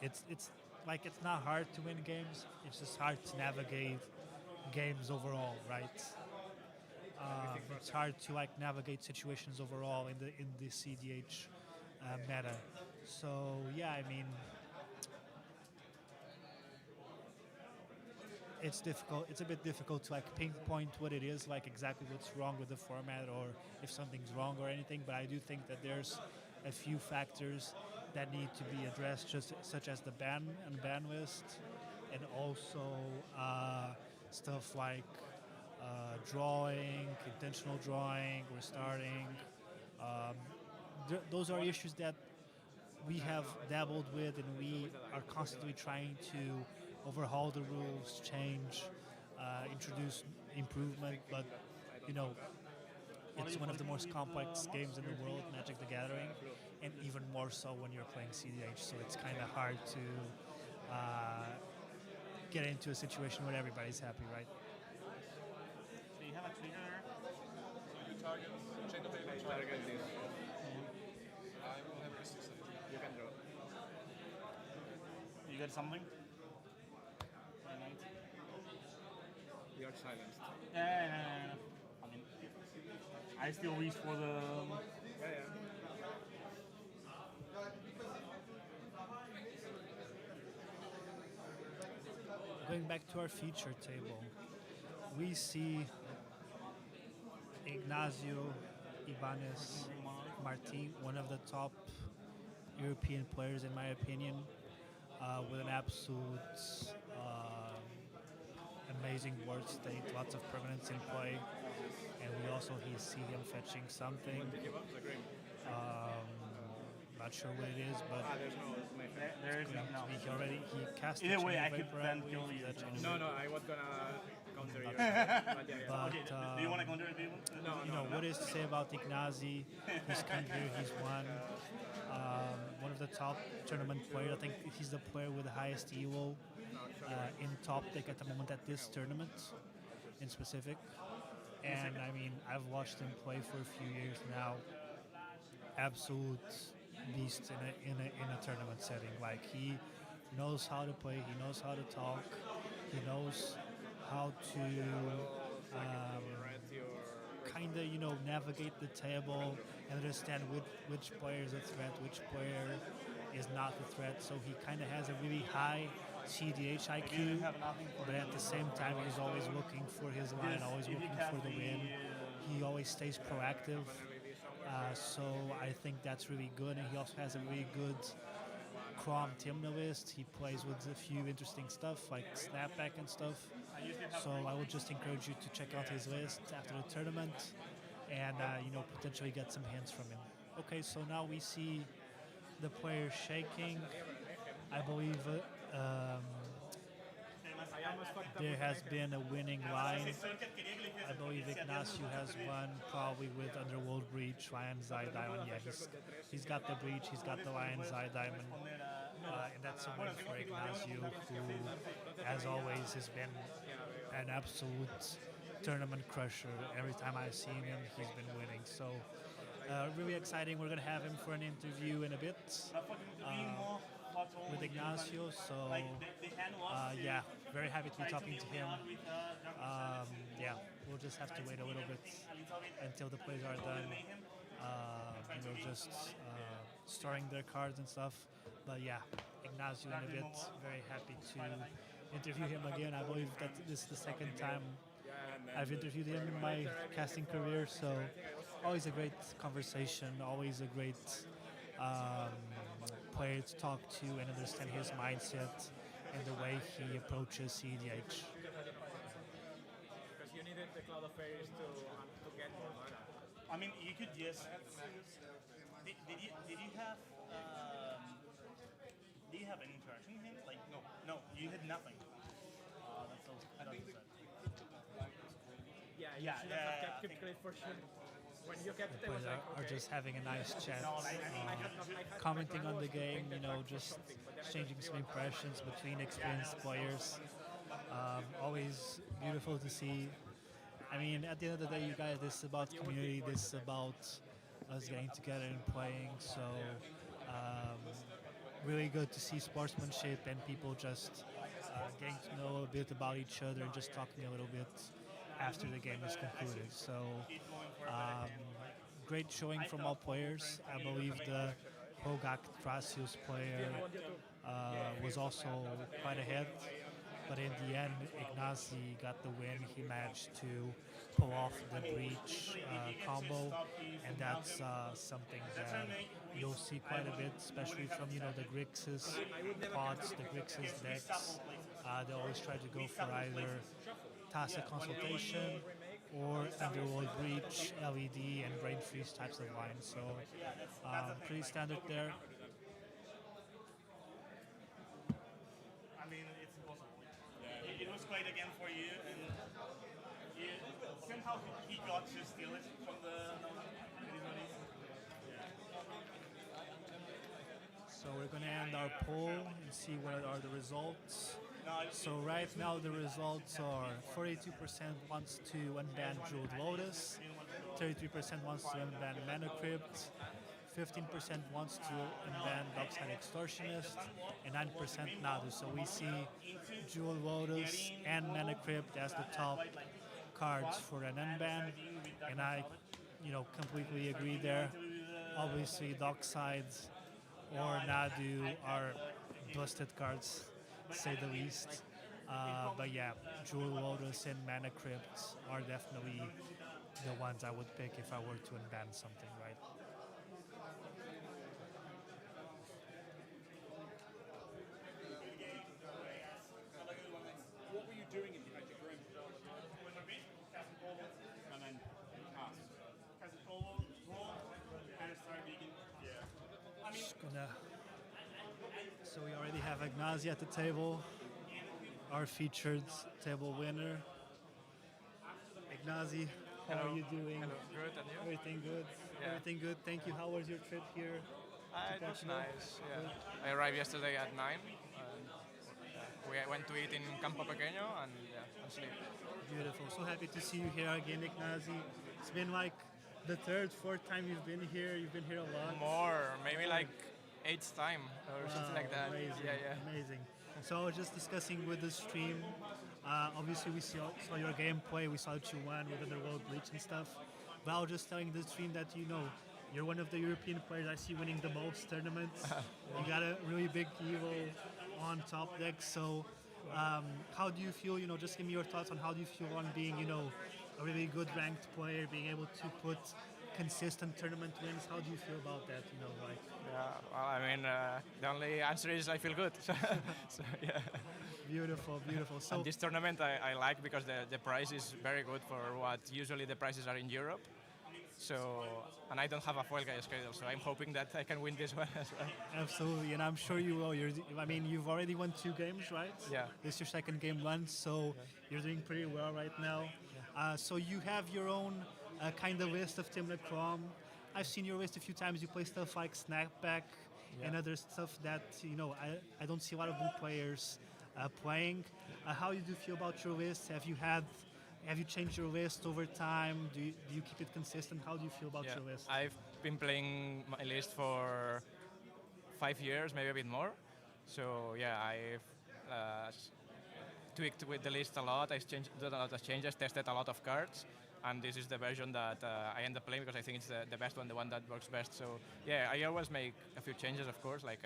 Speaker 5: it's like it's not hard to win games. It's just hard to navigate games overall, right? It's hard to like navigate situations overall in the cEDH meta. So yeah, I mean, it's difficult. It's a bit difficult to like pinpoint what it is, like exactly what's wrong with the format or if something's wrong or anything. But I do think that there's a few factors that need to be addressed, just such as the ban list, and also stuff like drawing, intentional drawing, restarting. Those are issues that we have dabbled with, and we are constantly trying to overhaul the rules, change, introduce improvement. But you know, it's one of the most complex games in the world, Magic the Gathering, and even more so when you're playing CEDH. So it's kind of hard to get into a situation where everybody's happy, right?
Speaker 12: So you have a trigger.
Speaker 13: So you target, check the table, target this. I will have resistance. You can draw.
Speaker 12: You get something?
Speaker 13: You are silenced.
Speaker 12: Yeah. I mean, I still reach for the.
Speaker 13: Yeah.
Speaker 5: Going back to our feature table, we see Ignacio Ibanez Martin, one of the top European players in my opinion, with an absolute amazing board state, lots of permanents in play, and we also see him fetching something. Not sure what it is, but
Speaker 12: there is no.
Speaker 5: He cast
Speaker 12: Either way, I
Speaker 5: Chain
Speaker 12: could
Speaker 5: Vapor,
Speaker 12: then
Speaker 5: believe,
Speaker 12: kill you.
Speaker 5: that Chain
Speaker 13: No,
Speaker 5: Vapor.
Speaker 13: I was gonna counter you.
Speaker 5: But,
Speaker 12: Do you want to counter it?
Speaker 5: No. What is to say about Ignazi? He's come here, he's won. One of the top tournament players. I think he's the player with the highest ELO in top deck at the moment at this tournament in specific. And I mean, I've watched him play for a few years now. Absolute beast in a tournament setting. Like, he knows how to play, he knows how to talk, he knows how to kind of navigate the table and understand which player is a threat, which player is not a threat. So he kind of has a really high cEDH IQ, but at the same time he's always looking for his line, always looking for the win. He always stays proactive. So I think that's really good, and he also has a really good Crom Timna list. He plays with a few interesting stuff like snapback and stuff. So I would just encourage you to check out his list after the tournament, and potentially get some hints from him. Okay, so now we see the player shaking. I believe there has been a winning line. I believe Ignacio has won probably with Underworld Breach, Lion's Eye Diamond. Yeah, he's got the Breach, he's got the Lion's Eye Diamond. And that's a win for Ignacio, who, as always, has been an absolute tournament crusher. Every time I've seen him, he's been winning. So, really exciting. We're going to have him for an interview in a bit with Ignacio. So, yeah, very happy to be talking to him. Yeah, we'll just have to wait a little bit until the plays are done. Just storing their cards and stuff. But yeah, Ignacio in a bit. Very happy to interview him again. I believe that this is the second time I've interviewed him in my casting career. So always a great conversation, always a great player to talk to and understand his mindset and the way he approaches cEDH.
Speaker 2: Because you needed the Cloud of Fairies to get more mana.
Speaker 12: I mean, you could just. Did you have? Did you have any interaction with him? Like, no, you had nothing. That's so sad.
Speaker 2: Yeah, you should have kept Cliff for sure. When you kept it, was like,
Speaker 5: Are just having a nice chat, commenting on the game, just exchanging some impressions between experienced players. Always beautiful to see. I mean, at the end of the day, you guys, this is about community, this is about us getting together and playing. So, really good to see sportsmanship and people just getting to know a bit about each other and just talking a little bit after the game is concluded. So, great showing from all players. I believe the Rogak Tracios player was also quite ahead. but in the end, Ignazi got the win. He managed to pull off the breach combo, and that's something that you'll see quite a bit, especially from the Grixis pods, the Grixis decks. They always try to go for either Tacit Consultation or Underworld Breach, LED, and Brain Freeze types of lines. So pretty standard there.
Speaker 12: I mean, it's impossible. It was great again for you, and somehow he got to steal it from the everybody.
Speaker 5: So we're going to end our poll and see what are the results. So right now the results are 42% wants to unban Jeweled Lotus, 33% wants to unban Mana Crypt, 15% wants to unban Dockside Extortionist, and 9% Nadu. So we see Jewel Lotus and Mana Crypt as the top cards for an unban, and I, completely agree there. Obviously, Dockside or Nadu are busted cards, to say the least. But yeah, Jewel Lotus and Mana Crypt are definitely the ones I would pick if I were to unban something, right?
Speaker 9: What were you doing if you had your groom? And then pass.
Speaker 5: Just gonna. So we already have Ignazi at the table, our featured table winner. Ignazi, how are you doing?
Speaker 14: Hello, good, and you?
Speaker 5: Everything good?
Speaker 14: Yeah.
Speaker 5: Everything good, thank you. How was your trip here?
Speaker 14: It was nice, yeah. I arrived yesterday at 9. And, we went to eat in Campo Pequeño and sleep.
Speaker 5: Beautiful. So happy to see you here again, Ignazi. It's been like the third, fourth time you've been here. You've been here a lot.
Speaker 14: More, maybe like 8th time or something like that.
Speaker 5: Amazing,
Speaker 14: Yeah.
Speaker 5: amazing. So I was just discussing with the stream. Obviously, we saw your gameplay. We saw that you won with Underworld Bleach and stuff. But I was just telling the stream that you're one of the European players I see winning the most tournaments. You got a really big Evo on top deck. So how do you feel? Just give me your thoughts on how do you feel on being a really good ranked player, being able to put consistent tournament wins. How do you feel about that?
Speaker 14: Yeah, well, I mean, the only answer is I feel good. So yeah.
Speaker 5: Beautiful, beautiful. So
Speaker 14: and this tournament I like because the price is very good for what usually the prices are in Europe. So, and I don't have a foil Gaea schedule, so I'm hoping that I can win this one as well.
Speaker 5: Absolutely, and I'm sure you will. You've already won 2 games, right?
Speaker 14: Yeah.
Speaker 5: This is your second game won, so you're doing pretty well right now. So you have your own kind of list of Tim Crom. I've seen your list a few times. You play stuff like Snapback and other stuff that I don't see a lot of new players playing. How do you feel about your list? Have you changed your list over time? Do you keep it consistent? How do you feel about your list?
Speaker 14: I've been playing my list for 5 years, maybe a bit more. So yeah, I've tweaked with the list a lot. I've done a lot of changes, tested a lot of cards, and this is the version that I end up playing because I think it's the best one, the one that works best. So yeah, I always make a few changes, of course, like.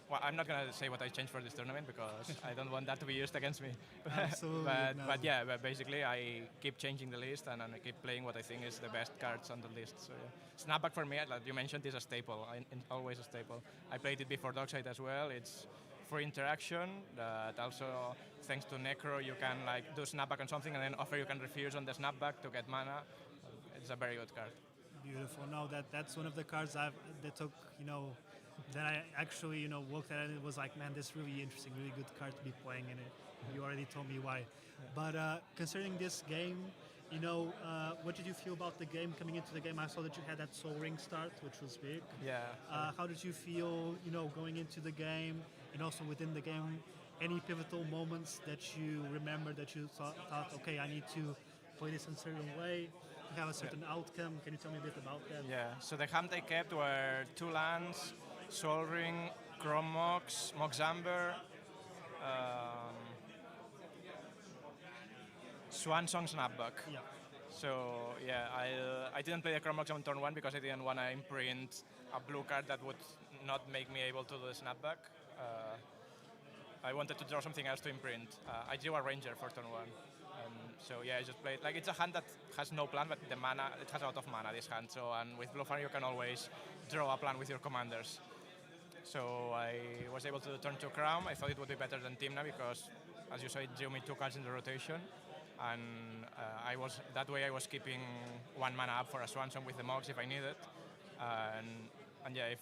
Speaker 14: Well, I'm not gonna say what I changed for this tournament because I don't want that to be used against me.
Speaker 5: Absolutely.
Speaker 14: but yeah, but basically I keep changing the list and I keep playing what I think is the best cards on the list. So yeah. Snapback for me, like you mentioned, is a staple. Always a staple. I played it before Dockside as well. It's free interaction. That also, thanks to Necro, you can like do snapback on something and then offer you can refuse on the snapback to get mana. It's a very good card.
Speaker 5: Beautiful. No, that's one of the cards that took that I actually looked at it. It was like, man, this is really interesting, really good card to be playing in it. You already told me why. But concerning this game, what did you feel about the game coming into the game? I saw that you had that Soul Ring start, which was big.
Speaker 14: Yeah.
Speaker 5: How did you feel, going into the game and also within the game? Any pivotal moments that you remember that you thought, okay, I need to play this in a certain way to have a certain outcome? Can you tell me a bit about that?
Speaker 14: Yeah. So the hand I kept were 2 lands, Soul Ring, Chrome Mox, Mox Amber, Swan Song Snapback.
Speaker 5: Yeah.
Speaker 14: So yeah, I didn't play the Chrome Mox on turn 1 because I didn't want to imprint a blue card that would not make me able to do the snapback. I wanted to draw something else to imprint. I drew a ranger for turn 1. So yeah, I just played, like it's a hand that has no plan, but the mana, it has a lot of mana, this hand. So, and with Bluffar you can always draw a plan with your commanders. So I was able to turn to Crown. I thought it would be better than Timna because, as you saw, it drew me 2 cards in the rotation. And that way I was keeping 1 mana up for a Swanson with the Mox if I needed. And yeah,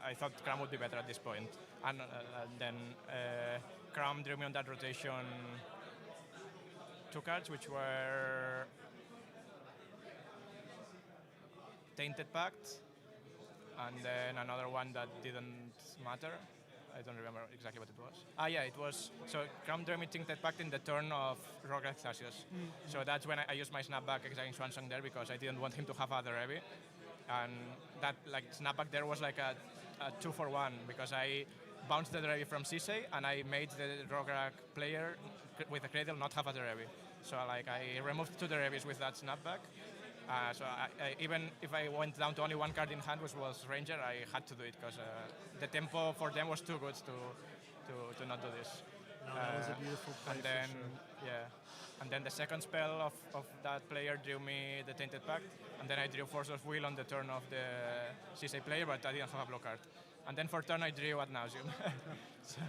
Speaker 14: I thought Crown would be better at this point. And then Crown drew me on that rotation 2 cards, which were Tainted Pact, and then another one that didn't matter. I don't remember exactly what it was. Yeah, it was, so Crown drew me Tainted Pact in the turn of Rogak Thasius. So that's when I used my snapback exciting Swansong there because I didn't want him to have other heavy. And that snapback there was like a 2-for-1 because I bounced the Revi from Sisei and I made the Rogak player with the Cradle not have a Revi. So I removed 2 Revis with that snapback. So even if I went down to only 1 card in hand, which was Ranger, I had to do it because the tempo for them was too good to not do this.
Speaker 10: No, that was a beautiful play.
Speaker 14: And then,
Speaker 10: for sure.
Speaker 14: yeah, and then the second spell of that player drew me the Tainted Pact, and then I drew Force of Will on the turn of the Sisei player, but I didn't have a block card. And then for turn I drew Ad Nauseam. So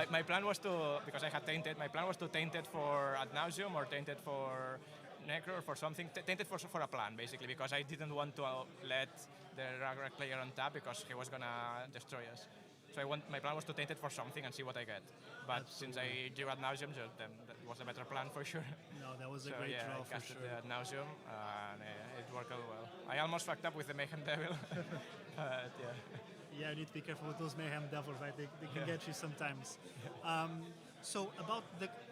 Speaker 14: my plan was to, because I had Tainted, my plan was to Tainted for Ad Nauseam or Tainted for Necro or for something, Tainted for a plan basically, because I didn't want to let the Rogak player on tap because he was gonna destroy us. So my plan was to Tainted for something and see what I get. But since I drew Ad Nauseam, then that was a better plan for sure.
Speaker 10: No, that was a great draw for sure.
Speaker 14: I casted the Ad Nauseam and it worked out well. I almost fucked up with the Mayhem Devil. But yeah.
Speaker 10: Yeah, you need to be careful with those Mayhem Devils, right? They can get you sometimes. So about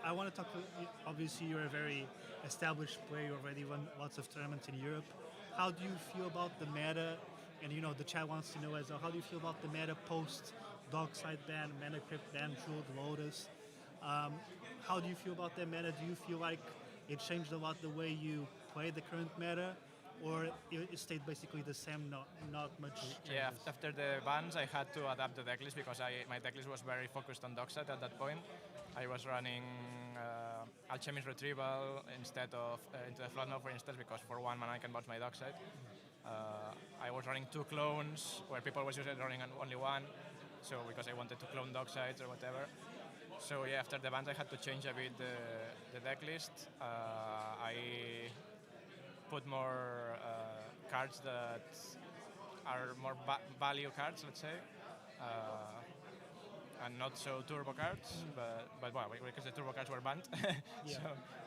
Speaker 10: I want to talk, obviously you're a very established player, you already won lots of tournaments in Europe. How do you feel about the meta? And the chat wants to know as well, how do you feel about the meta post Dogside ban, Mana Crypt ban, Jeweled Lotus? How do you feel about that meta? Do you feel like it changed a lot the way you play the current meta? Or it stayed basically the same, not much changes?
Speaker 14: Yeah, after the bans, I had to adapt the decklist because my decklist was very focused on Dockside at that point. I was running Alchemist Retrieval instead of into the Flood Node, for instance, because for 1 mana I can bounce my Dockside. I was running 2 clones, where people was usually running only 1, so because I wanted to clone Docksides or whatever. So yeah, after the bans, I had to change a bit the decklist. I put more cards that are more value cards, let's say, and not so turbo cards. But well, because the turbo cards were banned.
Speaker 10: Yeah.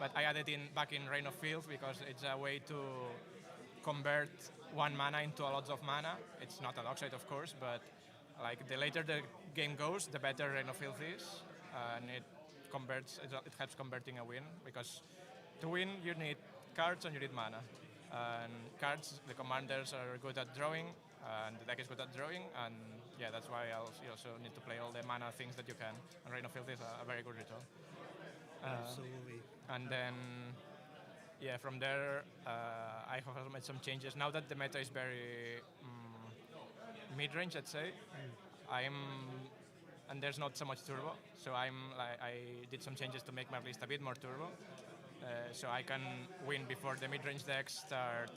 Speaker 14: But I added back in Rain of Filth because it's a way to convert 1 mana into a lot of mana. It's not a Dockside, of course, but like the later the game goes, the better Rain of Filth is, and it helps converting a win, because to win you need cards and you need mana. And cards, the commanders are good at drawing, and the deck is good at drawing, and yeah, that's why you also need to play all the mana things that you can. And Rain of Filth is a very good ritual.
Speaker 10: Absolutely.
Speaker 14: And then, yeah, from there, I have also made some changes. Now that the meta is very mid-range, let's say, and there's not so much turbo, so I did some changes to make my list a bit more turbo. So I can win before the mid-range decks start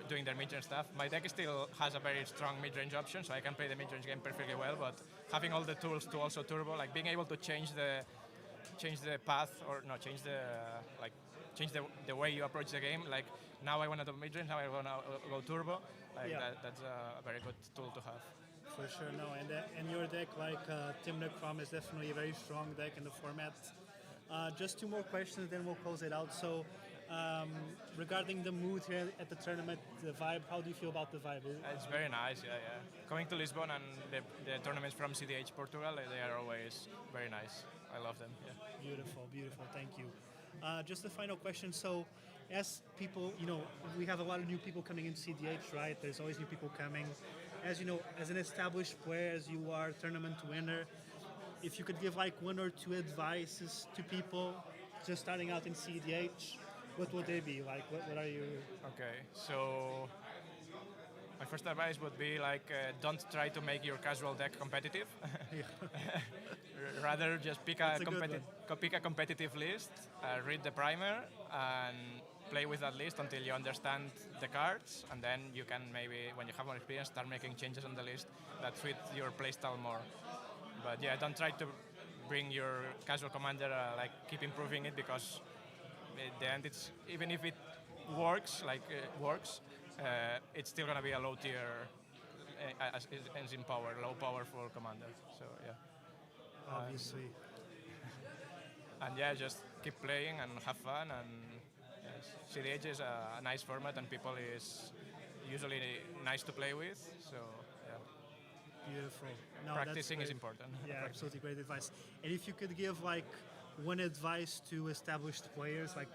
Speaker 14: doing their mid-range stuff. My deck still has a very strong mid-range option, so I can play the mid-range game perfectly well, but having all the tools to also turbo, like being able to change the path, or no, change the way you approach the game. Like now I want to do mid-range, now I want to go turbo. Like that's a very good tool to have.
Speaker 10: For sure, no, and your deck, like Timna Crom, is definitely a very strong deck in the format. Just 2 more questions, then we'll close it out. So, regarding the mood here at the tournament, the vibe, how do you feel about the vibe?
Speaker 14: It's very nice, yeah. Coming to Lisbon and the tournaments from cEDH Portugal, they are always very nice. I love them, yeah.
Speaker 10: Beautiful, beautiful, thank you. Just a final question. So, as people, we have a lot of new people coming into cEDH, right? There's always new people coming. As you know, as an established player, as you are tournament winner, if you could give like 1 or 2 advices to people just starting out in cEDH, what would they be? Like, what are you?
Speaker 14: Okay, so My first advice would be like don't try to make your casual deck competitive. Rather just pick a, pick a competitive list, read the primer, and play with that list until you understand the cards, and then you can maybe, when you have more experience, start making changes on the list that fit your playstyle more. But yeah, don't try to bring your casual commander, like keep improving it, because at the end, it's even if it works, it's still gonna be a low tier, as in power, low powerful commander. So yeah.
Speaker 10: Obviously.
Speaker 14: And yeah, just keep playing and have fun. And cEDH is a nice format, and people is usually nice to play with. So yeah.
Speaker 10: Beautiful. No,
Speaker 14: practicing is important.
Speaker 10: Yeah, absolutely great advice. And if you could give like one advice to established players like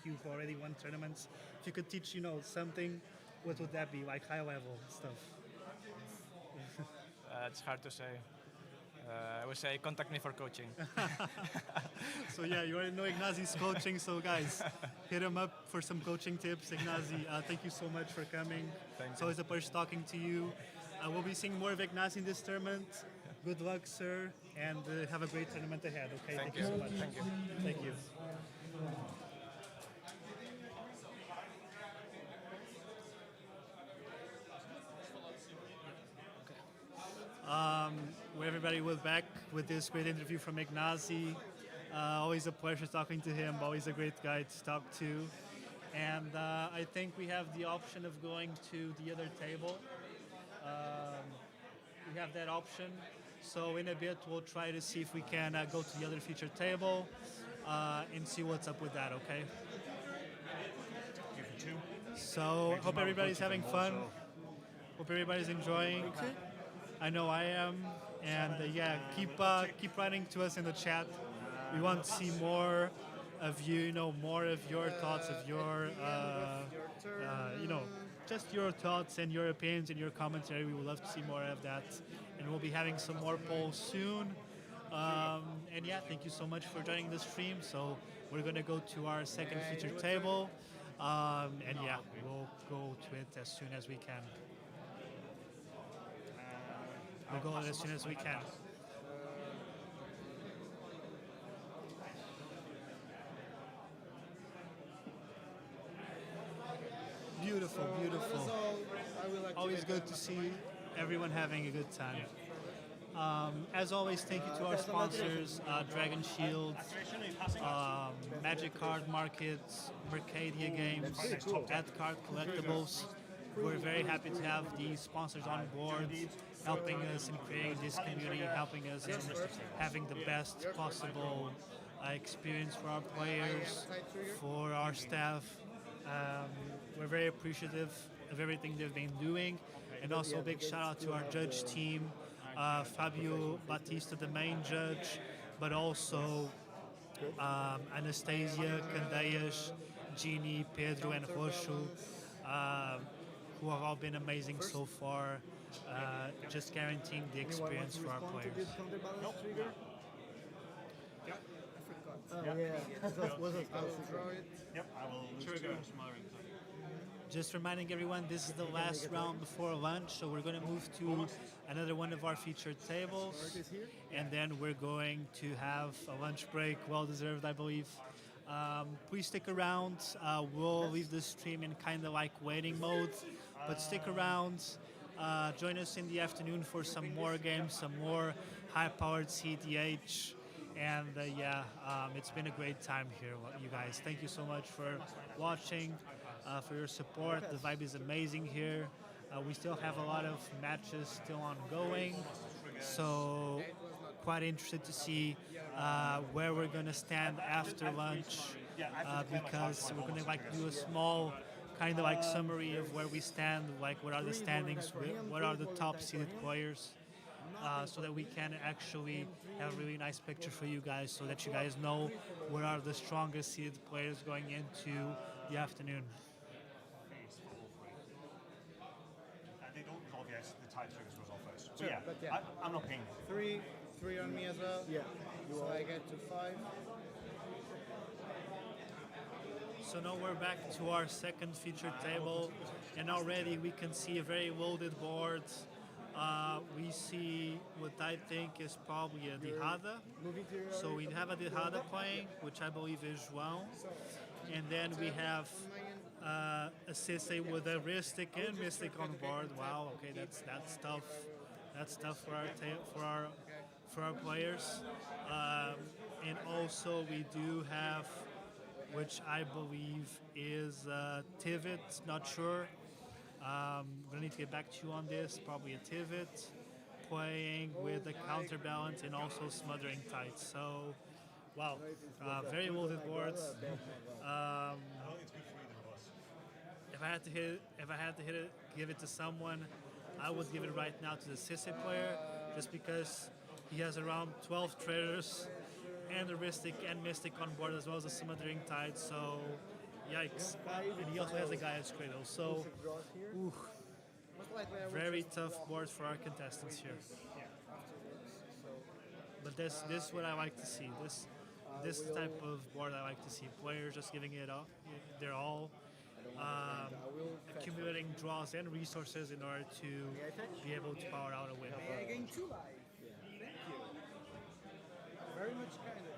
Speaker 10: you who already won tournaments, if you could teach, something, what would that be? Like high level stuff.
Speaker 14: It's hard to say. I would say contact me for coaching.
Speaker 10: So yeah, you already know Ignazi's coaching, so guys, hit him up for some coaching tips. Ignazi, thank you so much for coming. It's always a pleasure talking to you. We'll be seeing more of Ignazi in this tournament. Good luck, sir, and have a great tournament ahead, okay?
Speaker 14: Thank
Speaker 10: you so much.
Speaker 14: Thank you.
Speaker 10: Thank you. Everybody, we're back with this great interview from Ignazi. Always a pleasure talking to him, always a great guy to talk to. And I think we have the option of going to the other table. We have that option. So in a bit, we'll try to see if we can go to the other featured table and see what's up with that, okay? So hope everybody's having fun. Hope everybody's enjoying. I know I am. And yeah, keep writing to us in the chat. We want to see more of you, more of your thoughts, of your, just your thoughts and your opinions and your commentary. We would love to see more of that. And we'll be having some more polls soon. And yeah, thank you so much for joining the stream. So we're going to go to our second featured table. And yeah, we'll go to it as soon as we can. We'll go as soon as we can. Beautiful, beautiful. Always good to see everyone having a good time. As always, thank you to our sponsors, Dragon Shield, Magic Card Markets, Mercadia Games, Card Collectibles. We're very happy to have these sponsors on board, helping us in creating this community, helping us in having the best possible experience for our players, for our staff. We're very appreciative of everything they've been doing, and also a big shout out to our judge team, Fabio Batista, the main judge, but also Anastasia, Candeias, Jeannie, Pedro, and Roxo, who have all been amazing so far, just guaranteeing the experience for our players. Just reminding everyone, this is the last round before lunch, so we're going to move to another one of our featured tables, and then we're going to have a lunch break, well deserved, I believe. Please stick around. We'll leave the stream in kind of like waiting mode, but stick around. Join us in the afternoon for some more games, some more high-powered cEDH. And it's been a great time here, you guys. Thank you so much for watching, for your support. The vibe is amazing here. We still have a lot of matches still ongoing, so quite interested to see where we're going to stand after lunch, because we're going to do a small kind of summary of where we stand, what are the standings, what are the top seeded players, so that we can actually have a really nice picture for you guys, so that you guys know where are the strongest seeded players going into the afternoon.
Speaker 15: The tied figures was all first.
Speaker 8: Sure,
Speaker 15: but yeah, I'm not paying.
Speaker 8: Three on me as well.
Speaker 6: Yeah.
Speaker 8: So I get to 5.
Speaker 10: So now we're back to our second featured table, and already we can see a very loaded board. We see what I think is probably a Dihada. So we have a Dihada playing, which I believe is João. And then we have a Sisse with a Ristic and Mystic on board. Wow, okay, that's tough. That's tough for our players. And also we do have, which I believe is Tivit, not sure. I'm gonna need to get back to you on this. Probably a Tivit playing with a counterbalance and also smothering tight. So, wow, very loaded boards. If I had to hit it, give it to someone, I would give it right now to the Sisse player, just because he has around 12 traders and a Ristic and Mystic on board, as well as a smothering tide. So, yikes! And he also has a Gaea's Cradle. So, ooh, very tough board for our contestants here. But this is what I like to see. This type of board I like to see. Players just giving it up. They're all accumulating draws and resources in order to be able to power out a win.
Speaker 16: May I gain 2 life? Thank you. Very much kind of you.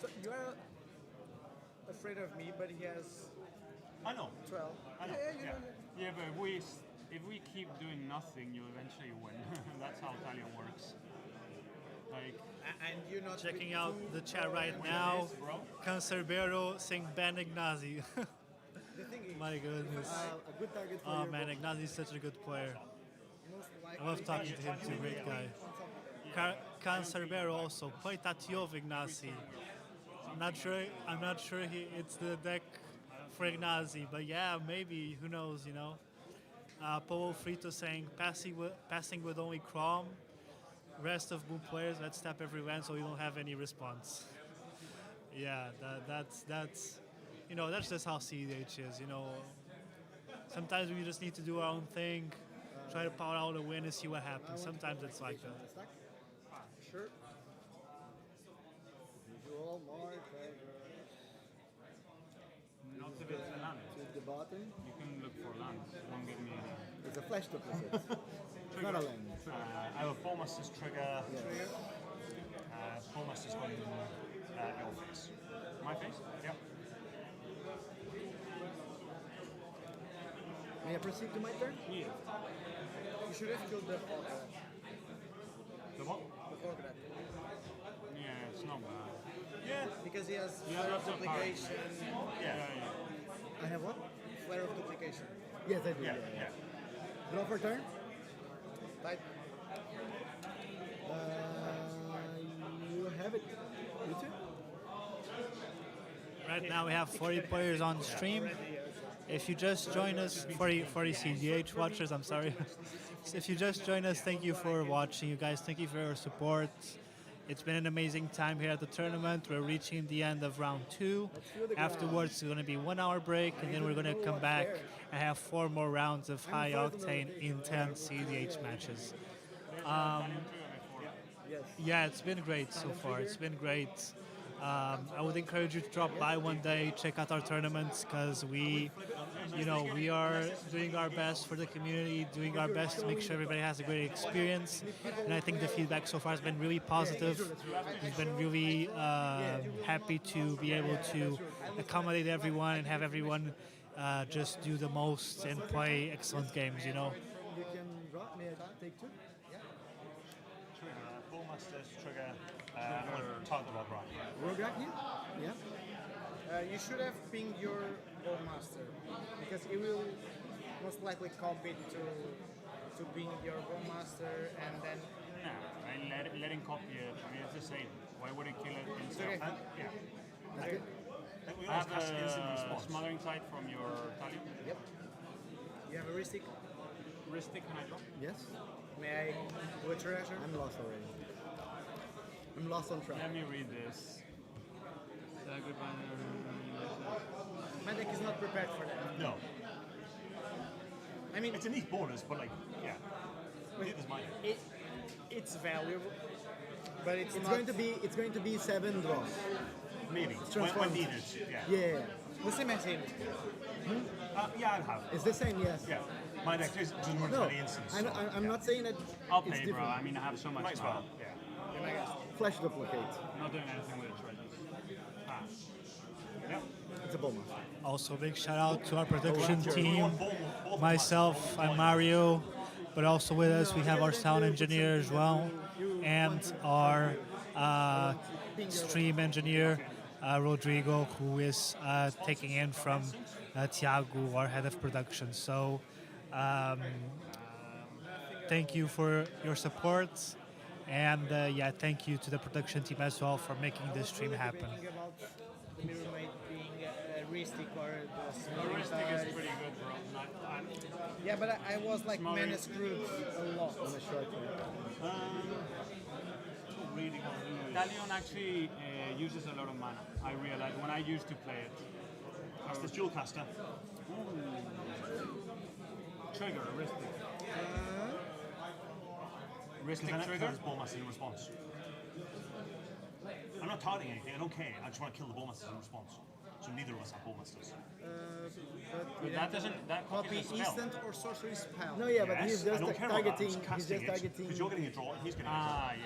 Speaker 16: So you are afraid of me, but he has.
Speaker 15: I know.
Speaker 16: 12.
Speaker 15: I know.
Speaker 16: Yeah,
Speaker 15: Yeah, but if we keep doing nothing, you'll eventually win. That's how Talian works. Like,
Speaker 16: and you're not
Speaker 10: checking out the chat right now. Cancerbero saying ban Ignazi. My goodness.
Speaker 16: A good target for
Speaker 10: Oh
Speaker 16: your
Speaker 10: man,
Speaker 16: ball.
Speaker 10: Ignazi is such a good player.
Speaker 16: Most
Speaker 10: I love talking to him too, great guy. Cancerbero also. Play Tatiov Ignazi. I'm not sure it's the deck for Ignazi, but yeah, maybe, who knows, you know. Polo Frito saying passing with only Crom. Rest of Boom players, let's tap every land so we don't have any response. Yeah, that's you know, that's just how cEDH is, you know. Sometimes we just need to do our own thing, try to power out a win and see what happens. Sometimes it's like that.
Speaker 16: Sure. Visual more
Speaker 15: not if it's a land.
Speaker 16: to the bottom.
Speaker 15: You can look for land. Don't give me any.
Speaker 16: It's a flash duplicate. It's not a land.
Speaker 15: I have a Bowmaster's trigger. Bowmaster's going in your face. My face? Yeah.
Speaker 16: May I proceed to my turn?
Speaker 15: Yeah.
Speaker 16: You should have killed the Rogak.
Speaker 15: The what?
Speaker 16: The Rogak.
Speaker 15: Yeah, it's not bad.
Speaker 16: Yeah. Because he has
Speaker 15: Yeah,
Speaker 16: flare of
Speaker 15: that's a
Speaker 16: duplication.
Speaker 15: Yeah.
Speaker 16: I have what? Flare of duplication. Yes, I do.
Speaker 15: Yeah.
Speaker 16: Draw for turn. Type. You have it. You too.
Speaker 10: Right now we have 40 players on stream. If you just join us, 40 cEDH watchers, I'm sorry. So if you just join us, thank you for watching, you guys. Thank you for your support. It's been an amazing time here at the tournament. We're reaching the end of round 2. Afterwards, it's going to be 1 hour break, and then we're going to come back and have 4 more rounds of high octane, intense cEDH matches. Yeah, it's been great so far. It's been great. I would encourage you to drop by one day, check out our tournaments, because we are doing our best for the community, doing our best to make sure everybody has a great experience. And I think the feedback so far has been really positive. We've been really happy to be able to accommodate everyone and have everyone just do the most and play excellent games, you know.
Speaker 16: You can draw. May I take 2?
Speaker 15: Trigger, Bowmaster's trigger, target Rogak.
Speaker 16: Rogak here? Yeah. You should have pinged your Bowmaster, because it will most likely copy to ping your Bowmaster, and then.
Speaker 15: No, I let him copy it. I mean, it's the same. Why would he kill it himself?
Speaker 16: Okay.
Speaker 15: Yeah.
Speaker 16: That's good.
Speaker 15: I have a smothering sight from your Talian.
Speaker 16: Yep. You have a Ristic?
Speaker 15: Ristic, can I draw?
Speaker 16: Yes. May I do a treasure? I'm lost already. I'm lost on track.
Speaker 15: Let me read this.
Speaker 16: My deck is not prepared for that.
Speaker 15: No.
Speaker 16: I mean,
Speaker 15: it's a neat bonus, but like, yeah. Neither is mine.
Speaker 16: It's valuable. But it's going to be 7 draws.
Speaker 17: Maybe.
Speaker 16: It's
Speaker 17: When
Speaker 16: transformed.
Speaker 17: needed. Yeah.
Speaker 16: Yeah. The same as him.
Speaker 17: Yeah, I'll have.
Speaker 16: It's the same, yes.
Speaker 17: Yeah. My deck doesn't run
Speaker 16: No,
Speaker 17: 20 instants.
Speaker 16: I'm not saying that
Speaker 15: I'll
Speaker 16: it's
Speaker 15: pay,
Speaker 16: different.
Speaker 15: bro. I mean, I have so much
Speaker 17: Might as
Speaker 15: mana.
Speaker 17: well. Yeah.
Speaker 16: Flash duplicate.
Speaker 15: Not doing anything with the treasures.
Speaker 16: It's a bomber.
Speaker 5: Also, big shout out to our production
Speaker 16: Ranger.
Speaker 5: team. Myself, I'm Mario, but also with us we have our sound engineer as well, and our stream engineer Rodrigo, who is taking in from Thiago, our head of production. So thank you for your support, and yeah, thank you to the production team as well for making this stream happen.
Speaker 16: About the Mirror Mate being Ristic or the
Speaker 15: The
Speaker 16: smaller
Speaker 15: Ristic is
Speaker 16: size.
Speaker 15: pretty good, bro.
Speaker 16: Yeah, but I was like
Speaker 15: Smaller-
Speaker 16: mana screwed a lot on the short term.
Speaker 17: Really want to lose.
Speaker 15: Talian actually uses a lot of mana. I realized when I used to play it.
Speaker 17: That's the dual caster.
Speaker 15: Trigger, a Ristic.
Speaker 17: Ristic
Speaker 15: Ristic trigger?
Speaker 17: There's Bowmaster in response. I'm not targeting anything, I don't care. I just want to kill the Bowmasters in response. So neither of us have Bowmasters.
Speaker 15: But that doesn't. That
Speaker 16: Copy
Speaker 15: copies a spell.
Speaker 16: instant or sorcery spell. No, yeah, but
Speaker 17: Yes,
Speaker 16: he's
Speaker 17: I
Speaker 16: just
Speaker 17: don't care about that, I'm
Speaker 16: targeting.
Speaker 17: just
Speaker 16: He's
Speaker 17: casting
Speaker 16: just
Speaker 17: it,
Speaker 16: targeting.
Speaker 17: because you're getting a draw and he's getting a draw.
Speaker 15: Ah, yeah.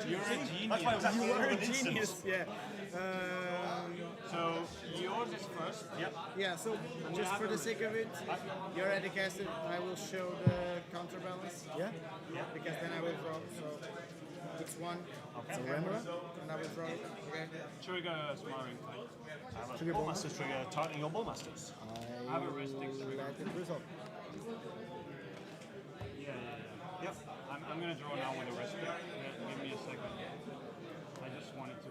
Speaker 15: You're a genius.
Speaker 17: That's why I was asking
Speaker 16: You
Speaker 17: for
Speaker 16: are a
Speaker 17: an instant.
Speaker 16: genius. Yeah.
Speaker 15: So yours is first.
Speaker 17: Yep.
Speaker 16: Yeah. So just for the sake of it, you already cast it. I will show the counterbalance. Yeah.
Speaker 17: Yeah.
Speaker 16: Because then I will draw. So it's one. It's a Remora, and I will draw. Okay.
Speaker 15: Trigger smarring.
Speaker 17: I have a
Speaker 16: Trigger
Speaker 17: Bowmasters trigger targeting your Bowmasters.
Speaker 15: I have a Ristic trigger.
Speaker 16: Let it resolve.
Speaker 15: Yeah.
Speaker 17: Yep.
Speaker 15: I'm gonna draw now with a Ristic. Give me a second. I just wanted to.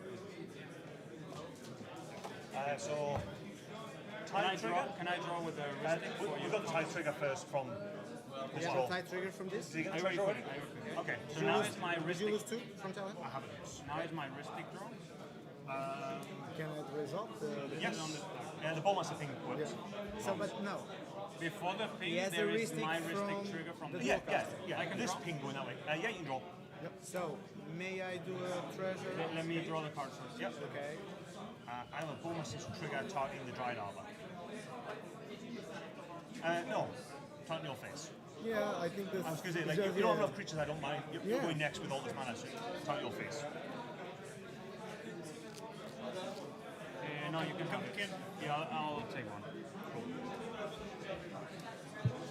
Speaker 17: So,
Speaker 15: Can I draw with a Ristic?
Speaker 17: you got the tie trigger first from this
Speaker 16: Yeah,
Speaker 17: draw.
Speaker 16: the tie trigger from this.
Speaker 17: Did you get
Speaker 15: I
Speaker 17: the
Speaker 15: already
Speaker 17: treasure
Speaker 15: put
Speaker 17: already?
Speaker 15: it. I already put it.
Speaker 17: Okay.
Speaker 15: So now is my
Speaker 16: Did you
Speaker 15: Ristic.
Speaker 16: lose 2 from Talian?
Speaker 17: I haven't lost.
Speaker 15: Now is my Ristic draw.
Speaker 16: Can it resolve?
Speaker 17: Yes. Yeah, the Bowmaster thing works.
Speaker 16: So, but no.
Speaker 15: Before the ping,
Speaker 16: He has
Speaker 15: there
Speaker 16: a
Speaker 15: is
Speaker 16: Ristic
Speaker 15: my Ristic
Speaker 16: from
Speaker 15: trigger from
Speaker 16: the
Speaker 15: the
Speaker 17: Yeah,
Speaker 16: dual
Speaker 17: yeah,
Speaker 16: caster.
Speaker 17: yeah.
Speaker 15: I can
Speaker 17: This
Speaker 15: draw.
Speaker 17: ping going that way. Yeah, you can draw.
Speaker 16: So, may I do a treasure?
Speaker 15: Let me draw the card first.
Speaker 17: Yep.
Speaker 16: Okay.
Speaker 17: I have a Bowmaster's trigger targeting the Dried Arbor. No, targeting your face.
Speaker 16: Yeah, I think this.
Speaker 17: I was going to say, like,
Speaker 16: this
Speaker 17: you
Speaker 16: is-
Speaker 17: don't have
Speaker 16: yeah.
Speaker 17: enough creatures, I don't mind. You're going next with all this mana, so target your face.
Speaker 15: No, you can come again. Yeah, I'll take one.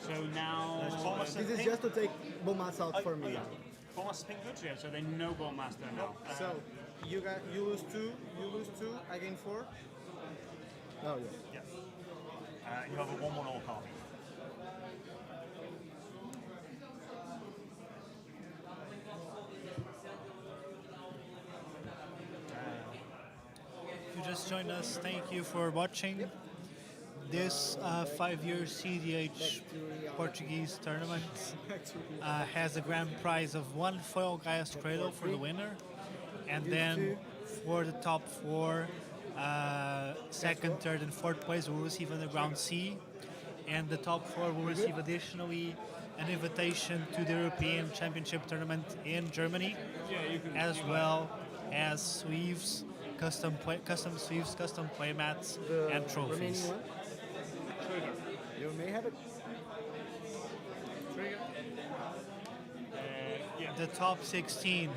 Speaker 15: So now.
Speaker 17: There's Bowmaster
Speaker 16: This is
Speaker 17: ping.
Speaker 16: just to take Bomas out for me.
Speaker 17: Yeah. Bowmaster ping good?
Speaker 15: Yeah, so they know Bowmaster now.
Speaker 16: So, you lose 2, I gain 4. Oh, yeah.
Speaker 17: Yeah. You have a 1/1 all copy.
Speaker 5: If you just joined us, thank you for watching. This 5-year cEDH Portuguese tournament has a grand prize of 1 foil Gaia's Cradle for the winner, and then for the top 4, second, third, and fourth place will receive Underground C, and the top 4 will receive additionally an invitation to the European Championship tournament in Germany, as well as sleeves, custom sleeves, custom playmats, and trophies.
Speaker 16: Trigger. You may have it.
Speaker 15: Trigger.
Speaker 5: The top 16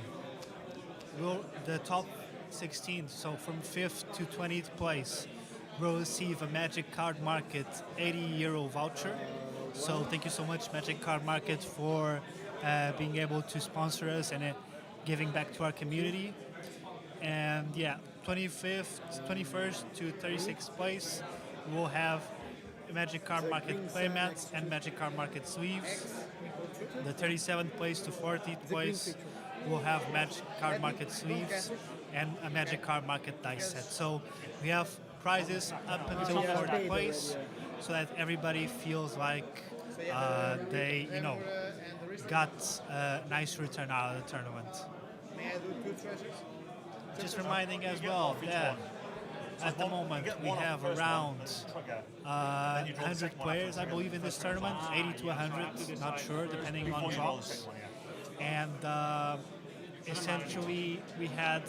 Speaker 5: so from 5th to 20th place, will receive a Magic Card Market €80 voucher. So thank you so much, Magic Card Market, for being able to sponsor us and giving back to our community. And yeah, 21st to 36th place, we'll have Magic Card Market playmats and Magic Card Market sleeves. The 37th place to 40th place will have Magic Card Market sleeves and a Magic Card Market dice set. So we have prizes up until 4th place, so that everybody feels like they, got a nice return out of the tournament.
Speaker 16: May I do 2 treasures?
Speaker 5: Just reminding as well that at the moment we have around 100 players, I believe, in this tournament, 80 to 100, not sure, depending on drops. And essentially we had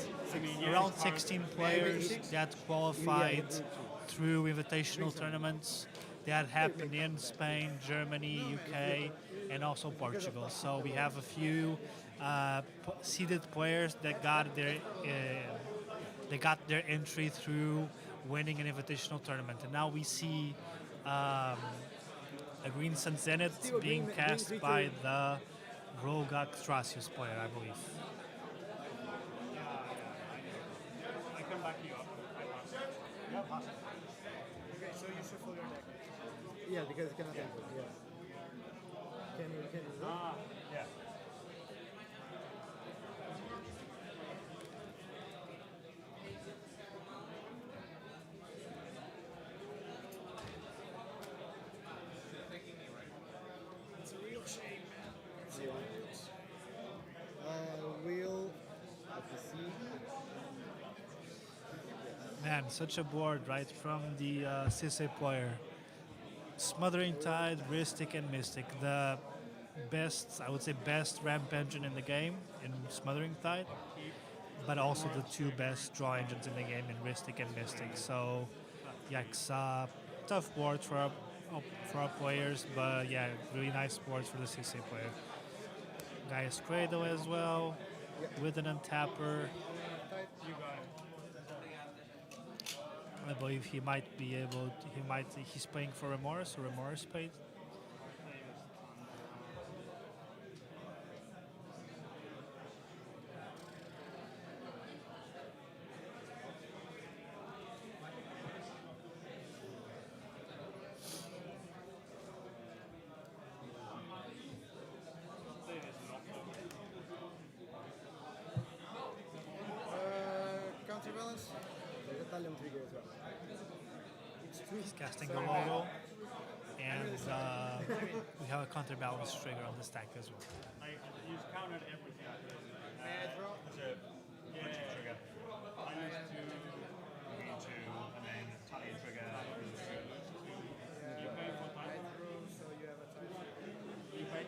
Speaker 5: around 16 players that qualified through invitational tournaments that happened in Spain, Germany, UK, and also Portugal. So we have a few seeded players that got their entry through winning an invitational tournament, and now we see a Green Sun Zenith being cast by the Rogak Stracius player, I believe.
Speaker 15: I can back you up.
Speaker 13: Yeah, pass it.
Speaker 16: Okay, so you shuffle your deck. Yeah, because it cannot enter. Yeah. Can you?
Speaker 15: Yeah.
Speaker 16: It's a real shame, man. Wheel of the sea.
Speaker 5: Man, such a board, right, from the Sisse player. Smothering Tide, Ristic, and Mystic. The best, I would say, best ramp engine in the game in Smothering Tide, but also the two best draw engines in the game in Ristic and Mystic. So, yeah, it's tough board for our players, but yeah, really nice boards for the Sisse player. Gaia's Cradle as well, with an untapper. I believe he might be able to, he's playing for Remorse, or Remorse paid.
Speaker 16: Counterbalance. There's a Talian trigger as well.
Speaker 5: He's casting a logo, and we have a counterbalance trigger on the stack as well.
Speaker 15: You've countered everything.
Speaker 16: Draw.
Speaker 17: There's a punching trigger.
Speaker 15: I used to.
Speaker 17: Green 2, and then Talian trigger.
Speaker 15: You pay for time.
Speaker 16: So you have a time.
Speaker 15: You pay.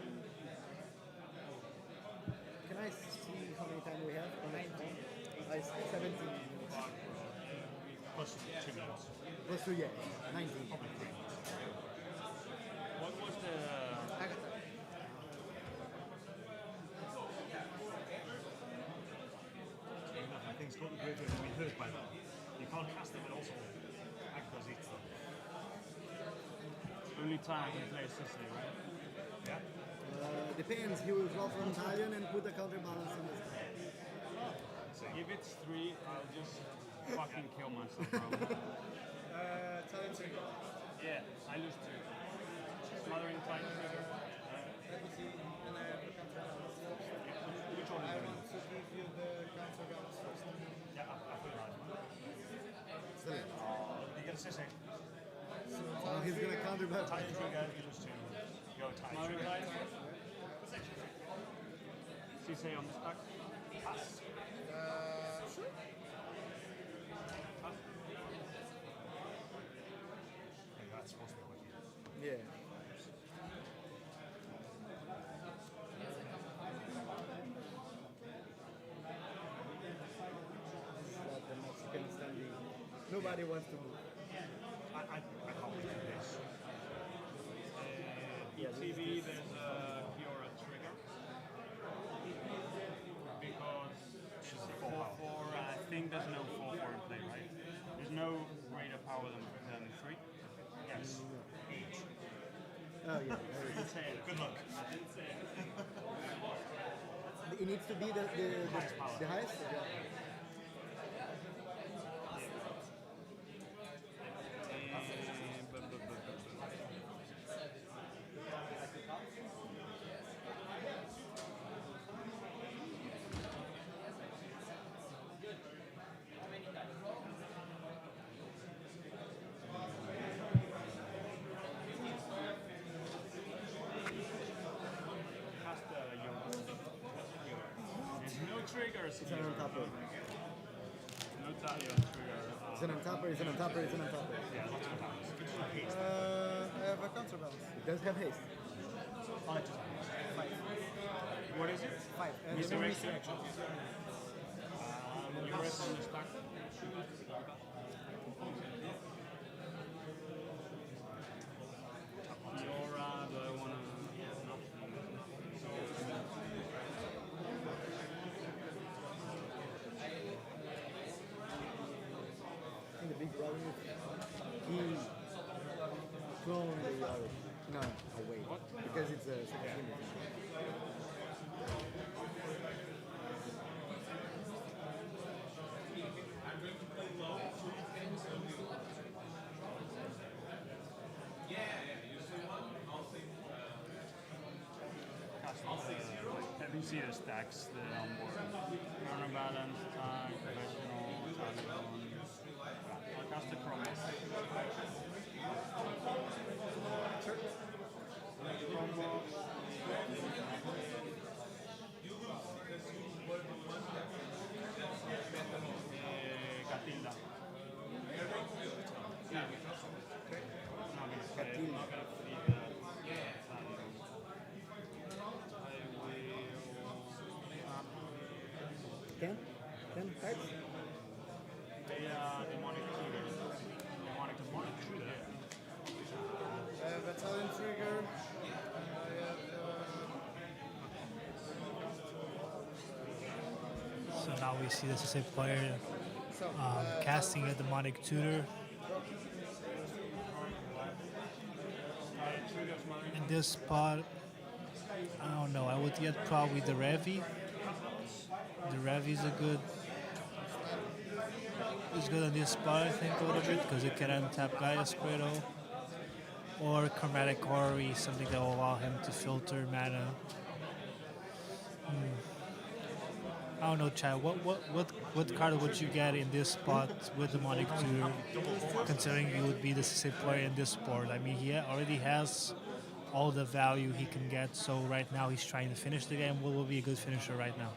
Speaker 16: Can I see how many time we have? 17 minutes.
Speaker 17: Plus 2 minutes.
Speaker 16: Plus 2, yeah. 19.
Speaker 15: What was the?
Speaker 17: I think it's got the great way to be hurt by them. You can't cast them, but also Agros eats them.
Speaker 15: Only time I can play Sicily, right?
Speaker 17: Yeah.
Speaker 16: Depends. He will draw from Talian and put a counterbalance on this.
Speaker 15: If it's 3, I'll just fucking kill myself, bro.
Speaker 16: Talian trigger.
Speaker 15: Yeah, I lose 2. Smothering Tide trigger.
Speaker 16: Let me see. And I have the counterbalance first.
Speaker 15: Which one
Speaker 16: I
Speaker 15: is
Speaker 16: want to give you the counterbalance first.
Speaker 17: Yeah, I feel like
Speaker 16: Excellent.
Speaker 17: you get a Sisse.
Speaker 16: He's going to counterbalance.
Speaker 17: Talian trigger, you lose 2. Go Talian
Speaker 15: Smothering
Speaker 17: trigger.
Speaker 15: Tide. Cisse on the stack.
Speaker 17: Pass.
Speaker 16: Sure.
Speaker 17: That's supposed to be wicked.
Speaker 16: Yeah. Like the Mexican standing. Nobody wants to move.
Speaker 17: I can't wait for this.
Speaker 15: ETV, there's a Fiora trigger. Because 4-4, I think there's no 4-4 in play, right? There's no greater power than 3.
Speaker 17: Yes. Each.
Speaker 16: Oh, yeah.
Speaker 15: I didn't say it.
Speaker 17: Good luck.
Speaker 15: I didn't say it.
Speaker 16: It needs to be the highest? Yeah.
Speaker 15: Triggers.
Speaker 16: It's an untapper.
Speaker 15: No Talian trigger.
Speaker 16: It's an untapper, it's an untapper, it's an untapper.
Speaker 17: Yeah, lots of powers.
Speaker 16: I have a counterbalance. It does have haste.
Speaker 17: I just have haste.
Speaker 16: 5.
Speaker 15: What is it?
Speaker 16: 5.
Speaker 15: Misdirection. You rest on the stack. Aura, do I wanna?
Speaker 16: I think the big problem is he thrown the no away because it's a second game.
Speaker 15: Have you seen the stacks that are on board? Counterbalance, attack, professional, Talian. I'll cast the Chromos. Catilda.
Speaker 16: Ten cards?
Speaker 15: Gaea, demonic trigger. Demonic trigger.
Speaker 16: Battalion trigger.
Speaker 10: So now we see this is a player casting a demonic tutor. In this spot, I don't know. I would get probably the Revi. The Revi is good on this spot, I think, a little bit because it can untap Gaia's Cradle, or Chromatic Orrery, something that will allow him to filter mana. I don't know, Chad. What card would you get in this spot with Demonic Tutor, considering you would be the safe player in this board? I mean, he already has all the value he can get, so right now he's trying to finish the game. What will be a good finisher right now?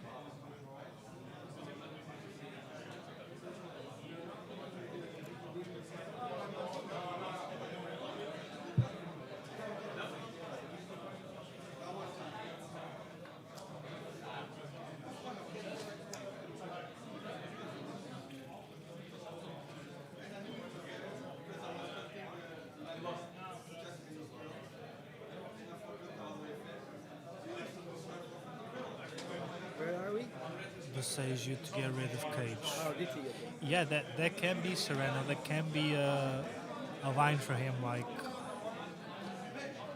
Speaker 16: Where are we?
Speaker 10: Says you to get rid of Cage.
Speaker 16: Oh, did he?
Speaker 10: Yeah, that can be Serena. That can be a line for him, like,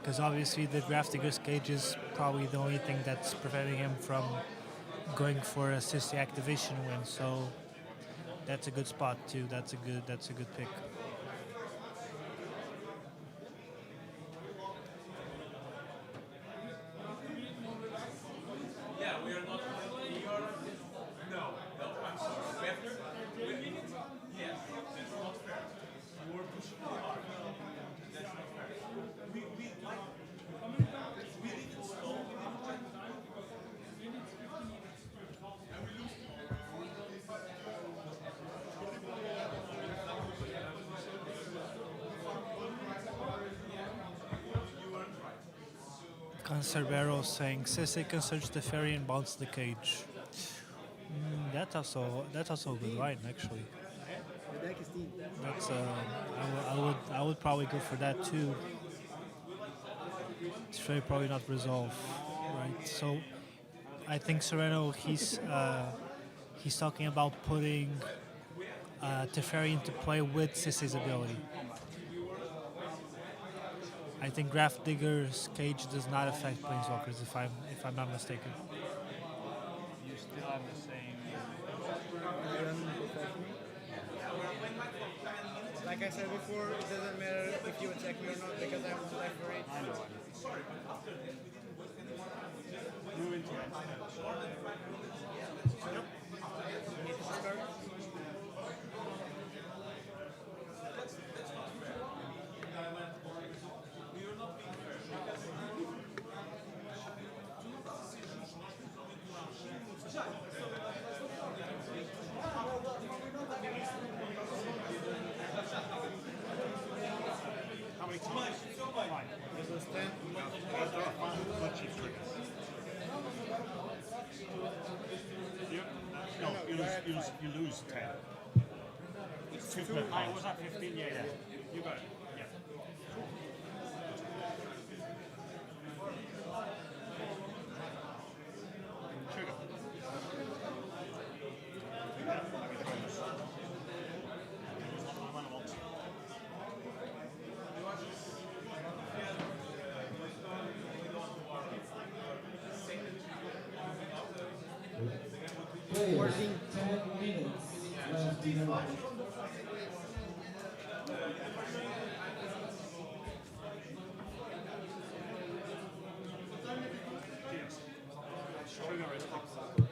Speaker 10: because obviously the Grafdigger's Cage is probably the only thing that's preventing him from going for a Sissy activation win. So that's a good spot too. That's a good pick. Cancerbero saying Sissy can search the ferry and bounce the cage. That's also a good line actually. That's I would probably go for that too. It's very probably not resolve, right? So I think Sereno he's talking about putting Teferi into play with Sissy's ability. I think Grafdigger's Cage does not affect Planeswalkers, if I'm not mistaken.
Speaker 15: You still have the same.
Speaker 16: Like I said before, it doesn't matter if you attack me or not because I'm life for it.
Speaker 15: I know. Move into it.
Speaker 16: How many times? 5. This was 10.
Speaker 17: you lose 10.
Speaker 16: It's
Speaker 17: Two
Speaker 16: two
Speaker 17: per
Speaker 16: pounds.
Speaker 17: was that 15? Yeah, yeah. You got it. Yeah. Sugar.
Speaker 1: Players, 10 minutes left in the round.
Speaker 17: Sugar is
Speaker 16: Underground River.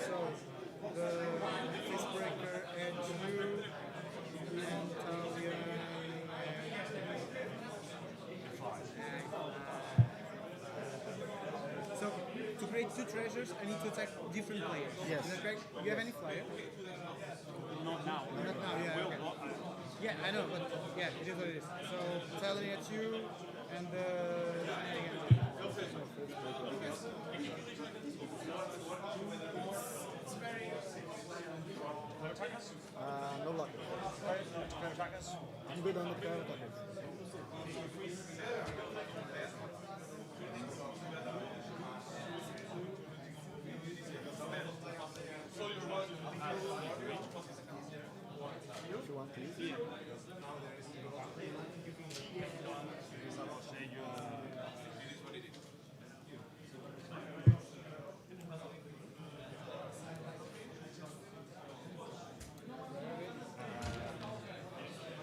Speaker 16: So the Fistbreaker and you and Talian So to create two treasures, I need to attack different players.
Speaker 17: Yes.
Speaker 16: Is that correct? You have any flyer?
Speaker 17: not now.
Speaker 16: Not now, yeah.
Speaker 17: Will
Speaker 16: Okay.
Speaker 17: not.
Speaker 16: Yeah, I know, but yeah, it is what it is. So Talian at you and
Speaker 17: No attackers?
Speaker 18: No luck.
Speaker 17: No attackers?
Speaker 18: I'm good on the pair attackers. If you want, please.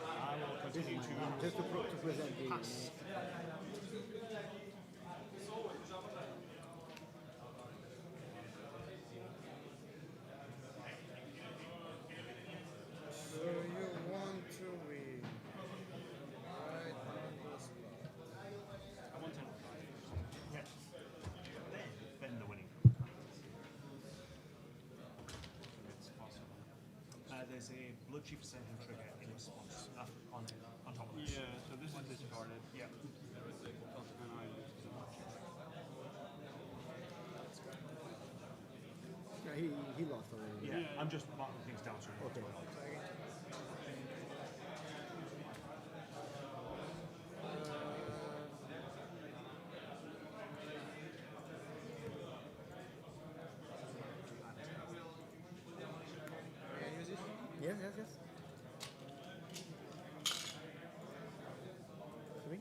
Speaker 17: I will continue to
Speaker 18: Just to present the...
Speaker 17: pass.
Speaker 16: So you want to win right on the spot.
Speaker 17: I want to. Yes. Then the winning. It's possible. There's a blood chief ascension trigger in response on top of this.
Speaker 15: Yeah, so this is discarded.
Speaker 17: Yeah.
Speaker 15: And I lose too much.
Speaker 18: Yeah, he lost already.
Speaker 17: Yeah, I'm just marking things down so
Speaker 18: Okay.
Speaker 16: May I use it?
Speaker 18: Yes, yes, yes. 3.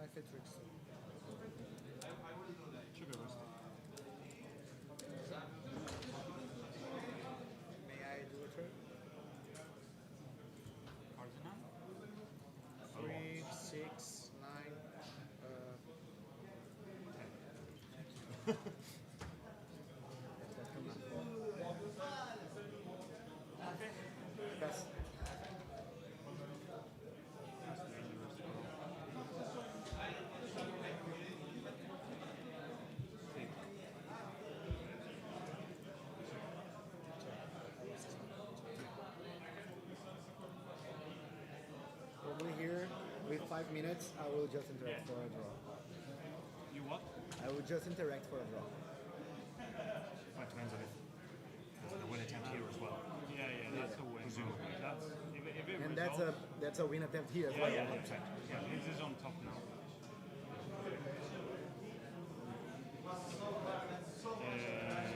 Speaker 16: I fit tricks.
Speaker 17: Sugar roasted.
Speaker 16: May I do a turn?
Speaker 17: Cards in hand?
Speaker 16: 3, 6, 9.
Speaker 18: 5 minutes, I will just interact for a draw.
Speaker 17: You what?
Speaker 18: I will just interact for a draw.
Speaker 17: Well, it depends on if there's the win attempt here as well.
Speaker 15: Yeah, that's a win.
Speaker 17: Presumably.
Speaker 15: That's, if it
Speaker 18: And
Speaker 15: results,
Speaker 18: that's a win attempt here as well.
Speaker 17: Yeah, 100%.
Speaker 15: yeah, this is on top now.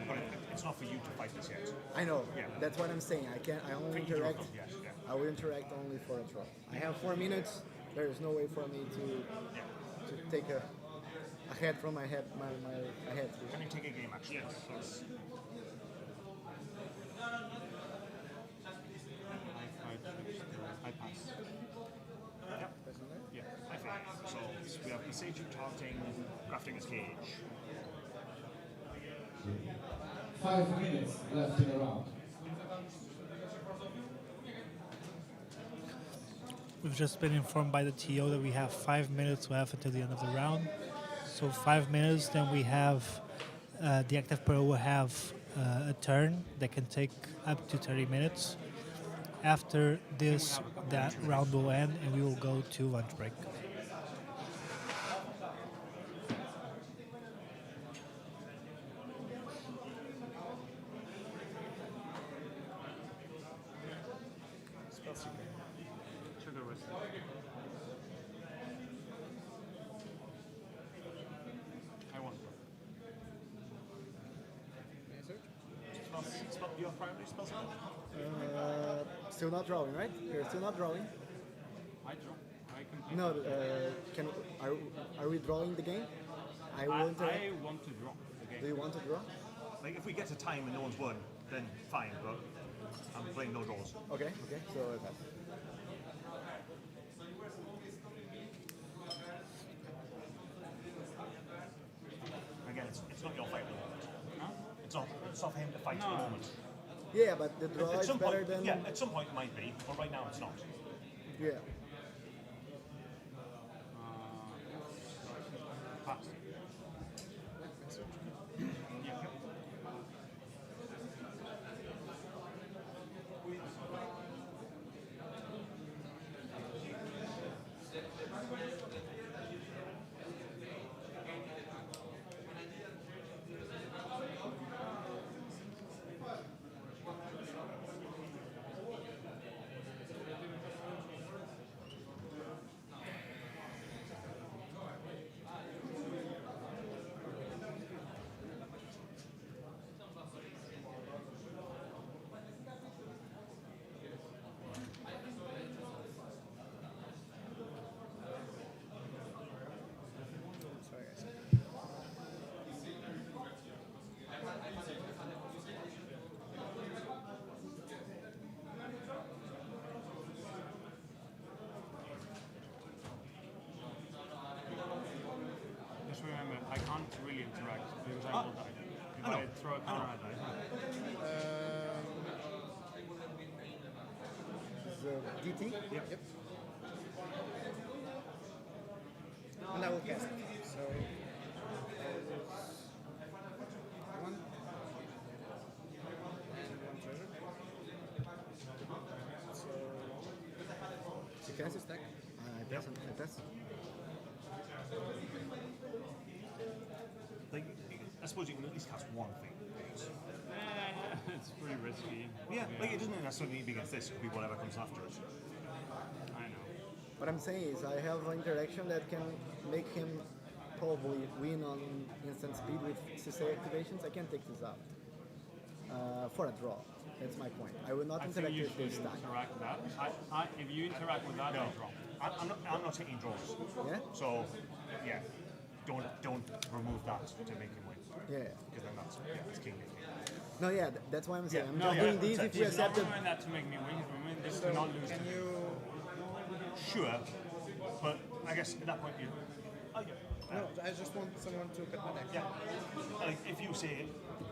Speaker 17: But it's not for you to fight this yet.
Speaker 18: I know.
Speaker 17: Yeah.
Speaker 18: That's what I'm saying. I only
Speaker 17: For either of
Speaker 18: interact.
Speaker 17: them, yes, yeah.
Speaker 18: I will interact only for a draw. I have 4 minutes. There is no way for me to take a head from my head. My head.
Speaker 17: Can you take a game actually?
Speaker 15: Yes. I pass.
Speaker 17: Yep. Yeah, I think. So we have cEDH targeting, crafting as cage.
Speaker 1: 5 minutes left in the round.
Speaker 10: We've just been informed by the TO that we have 5 minutes left until the end of the round. So 5 minutes, then we have the active player will have a turn that can take up to 30 minutes. After this, that round will end and we will go to lunch break.
Speaker 15: Sugar whiskey. I want one.
Speaker 17: Your primary spell slot?
Speaker 18: Still not drawing, right? You're still not drawing.
Speaker 15: I draw. I complete.
Speaker 18: No. Are we drawing the game? I will interact.
Speaker 15: I want to draw the game.
Speaker 18: Do you want to draw?
Speaker 17: Like if we get to time and no one's won, then fine, but I'm playing no draws.
Speaker 18: Okay. So I pass.
Speaker 17: Again, it's not your fight at the moment. Huh? It's not for him to fight at the moment.
Speaker 18: Yeah, but the draw
Speaker 17: At
Speaker 18: is
Speaker 17: some
Speaker 18: better
Speaker 17: point,
Speaker 18: than.
Speaker 17: yeah, at some point it might be, but right now it's not.
Speaker 18: Yeah.
Speaker 15: Pass. Just remember, I can't really interact because I will die. If I throw a counter, I die.
Speaker 18: The DT? Yep. And I will cast it. So. One. Treasure. So. You cast a stack? I pass.
Speaker 17: Like, I suppose you can at least cast one thing.
Speaker 15: It's pretty risky.
Speaker 17: Yeah, like it doesn't necessarily need to be against this, it could be whatever comes after it.
Speaker 15: I know.
Speaker 18: What I'm saying is I have an interaction that can make him probably win on instant speed with CC activations. I can take this out for a draw. That's my point. I will not
Speaker 15: I
Speaker 18: interact
Speaker 15: think you
Speaker 18: with
Speaker 15: should
Speaker 18: this stack.
Speaker 15: interact with that. If you interact with that,
Speaker 17: No.
Speaker 15: I draw.
Speaker 17: I'm not taking draws.
Speaker 18: Yeah?
Speaker 17: So, yeah, don't remove that to make him win.
Speaker 18: Yeah.
Speaker 17: Because then that's king making.
Speaker 18: No, yeah, that's why I'm saying. I'm
Speaker 15: No,
Speaker 18: just doing these if you
Speaker 15: he's not
Speaker 18: accept it.
Speaker 15: doing that to make me win. This is
Speaker 16: So
Speaker 15: to not lose.
Speaker 16: can
Speaker 15: to me.
Speaker 16: you?
Speaker 17: Sure, but I guess at that point you. Oh yeah.
Speaker 16: No, I just want someone to cut my neck.
Speaker 17: Yeah. Like if you say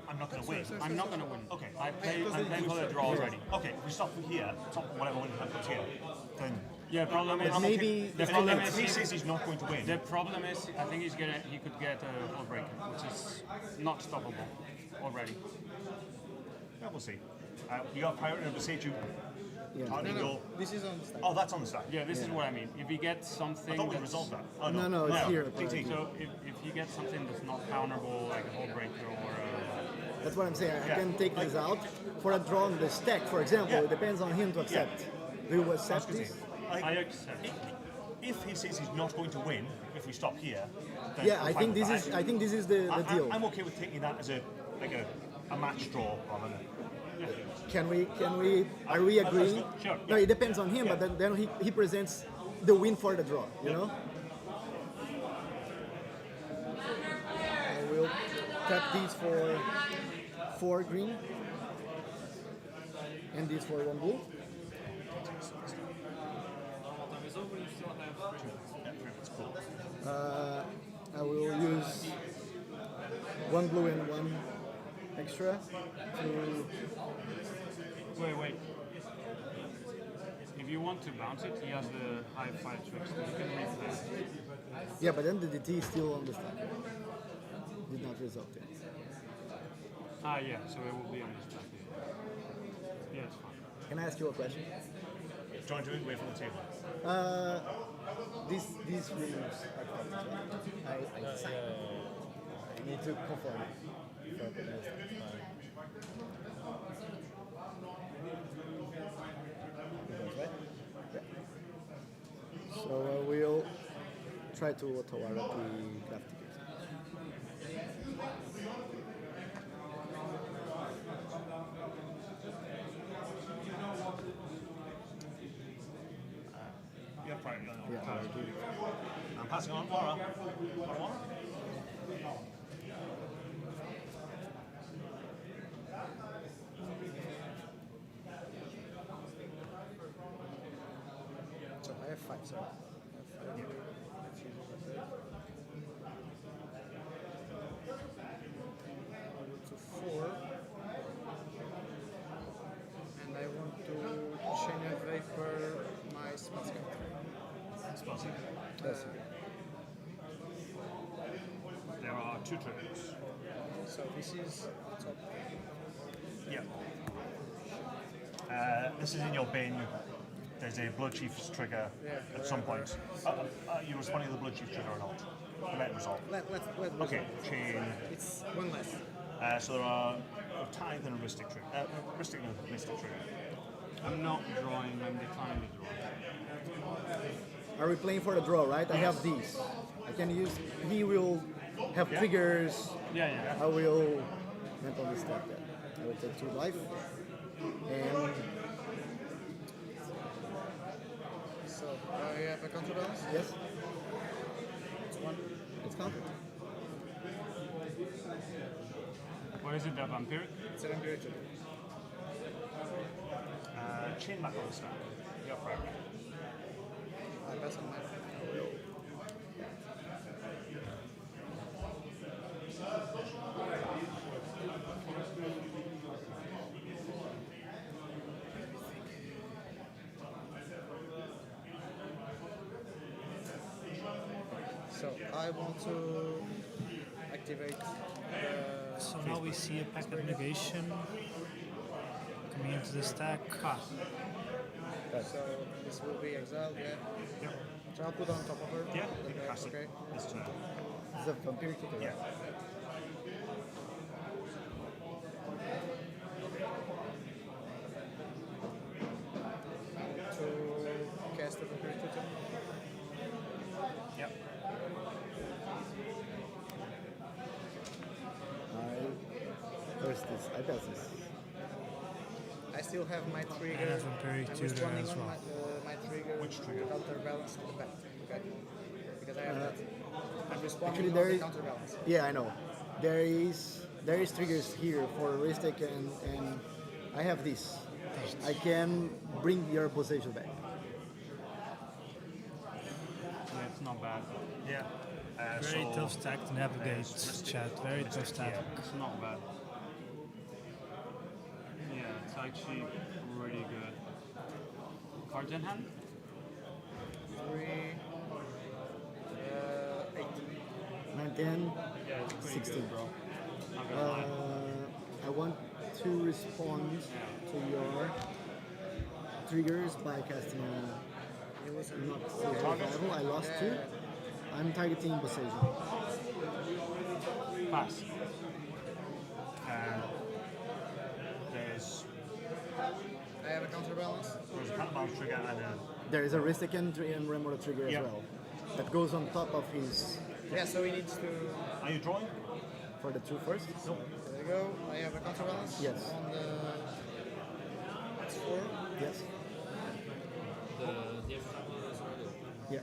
Speaker 17: I'm not going to win,
Speaker 15: I'm not going to win.
Speaker 17: Okay.
Speaker 15: I'm playing for the draw already.
Speaker 17: Okay, we stop here. Top whatever win comes here. Then.
Speaker 15: Yeah, problem is
Speaker 18: maybe
Speaker 15: the problem
Speaker 17: If
Speaker 15: is
Speaker 17: he says he's not going to win.
Speaker 15: the problem is I think he could get a full breaker, which is not stoppable already.
Speaker 17: Yeah, we'll see. You have priority over cEDH.
Speaker 18: Yeah.
Speaker 13: How do you go?
Speaker 16: This is on the stack.
Speaker 13: Oh, that's on the stack.
Speaker 15: Yeah, this is
Speaker 18: Yeah.
Speaker 15: what I mean. If you get something
Speaker 13: I thought we
Speaker 15: that's-
Speaker 13: resolved that. Oh,
Speaker 18: No, it's here.
Speaker 13: GT.
Speaker 15: So if you get something that's not counterable, like a hull breaker or
Speaker 18: That's what I'm saying. I
Speaker 13: Yeah.
Speaker 18: can take this out for a draw on the stack, for example. It depends on him to accept. Do you accept this?
Speaker 15: I accept.
Speaker 13: If he says he's not going to win, if we stop here, then
Speaker 18: Yeah,
Speaker 13: I'm
Speaker 18: I
Speaker 13: fine
Speaker 18: think
Speaker 13: with
Speaker 18: this
Speaker 13: that.
Speaker 18: is. I think this is the deal.
Speaker 13: I'm okay with taking that as a match draw rather than.
Speaker 18: Can we? Are we agreeing?
Speaker 13: Sure.
Speaker 18: No, it depends on him, but then he presents the win for the draw. You know. I will tap these for 4 green, and this for 1 blue. I will use 1 blue and 1 extra to.
Speaker 15: Wait. If you want to bounce it, he has the high 5 tricks. So you can replay.
Speaker 18: Yeah, but then the DT is still on the stack. Did not result yet.
Speaker 15: Ah, yeah. So it will be on this track. Yeah, it's fine.
Speaker 18: Can I ask you a question?
Speaker 13: Trying to wait for the table.
Speaker 18: These rules are correct as well. I decided. I need to confirm it before I put this. Right? Yeah. So I will try to Otawara the craft
Speaker 13: Yeah, priority on
Speaker 18: Yeah,
Speaker 13: Laura.
Speaker 18: I do.
Speaker 13: I'm passing on Laura. Laura?
Speaker 16: So I have 5, sorry. I have 5. I'll go to 4. And I want to chain a vapor my smart
Speaker 13: Sponsor.
Speaker 16: Yes.
Speaker 13: There are 2 triggers.
Speaker 16: So this is top.
Speaker 13: Yeah. This is in your bin. There's a Blood Chief's trigger at some point. Are you responding to the Blood Chief trigger or not? Let it resolve.
Speaker 16: Let
Speaker 13: Okay, chain.
Speaker 16: It's 1 less.
Speaker 13: So there are a Tithe and a Ristic trigger. Ristic and a Mystic trigger.
Speaker 15: I'm not drawing. I'm declining to draw.
Speaker 18: Are we playing for the draw, right? I have these. I can use. He will have triggers.
Speaker 15: Yeah.
Speaker 18: I will mental this stack that. I will take 2 life. And
Speaker 16: So I have a counterbalance?
Speaker 18: yes,
Speaker 16: It's 1.
Speaker 18: it's counted.
Speaker 15: What is it, the vampiric?
Speaker 16: It's an vampiric.
Speaker 13: Chain back on the stack. You're priority.
Speaker 16: I pass on mine. So I want to activate the.
Speaker 10: So now we see a pack of negation coming into the stack.
Speaker 16: So this will be exiled, yeah. So I'll put on top of her.
Speaker 13: Yeah,
Speaker 16: Okay,
Speaker 13: pass it.
Speaker 16: okay.
Speaker 13: This turn.
Speaker 18: It's a vampiric trigger.
Speaker 13: Yeah.
Speaker 16: To cast the vampiric tutor.
Speaker 13: Yep.
Speaker 18: Where's this? I pass this.
Speaker 16: I still have my trigger.
Speaker 10: I have vampiric
Speaker 16: I'm
Speaker 10: tutor
Speaker 16: responding
Speaker 10: as
Speaker 16: on
Speaker 10: well.
Speaker 16: my trigger.
Speaker 13: Which trigger?
Speaker 16: Counterbalance to the back. Okay. Because I have that. I'm
Speaker 18: Actually,
Speaker 16: responding
Speaker 18: there
Speaker 16: on the
Speaker 18: is.
Speaker 16: counterbalance.
Speaker 18: Yeah, I know. There is triggers here for Ristic and I have this. I can bring your position back.
Speaker 15: Yeah, it's not bad.
Speaker 13: Yeah.
Speaker 10: Very
Speaker 13: so
Speaker 10: tough stack to navigate, chat. Very tough stack.
Speaker 15: Yeah, it's not bad. Yeah, it's actually really good. Cards in hand?
Speaker 16: 3, 8.
Speaker 18: 9, 10,
Speaker 15: Yeah, it's pretty
Speaker 18: 16.
Speaker 15: good, bro. Not gonna lie.
Speaker 18: I want to respond to your triggers by casting a not survival. I lost 2. I'm targeting Bosage.
Speaker 13: Pass. There's
Speaker 16: I have a counterbalance.
Speaker 13: a counterbalance trigger and a...
Speaker 18: There is a Ristic and Remora trigger as well. That goes on top of his...
Speaker 16: Yeah, so he needs to...
Speaker 13: Are you drawing?
Speaker 18: For the 2 first?
Speaker 13: No.
Speaker 16: There you go. I have a counterbalance.
Speaker 18: Yes.
Speaker 16: On the... That's 4.
Speaker 18: Yes. Yeah.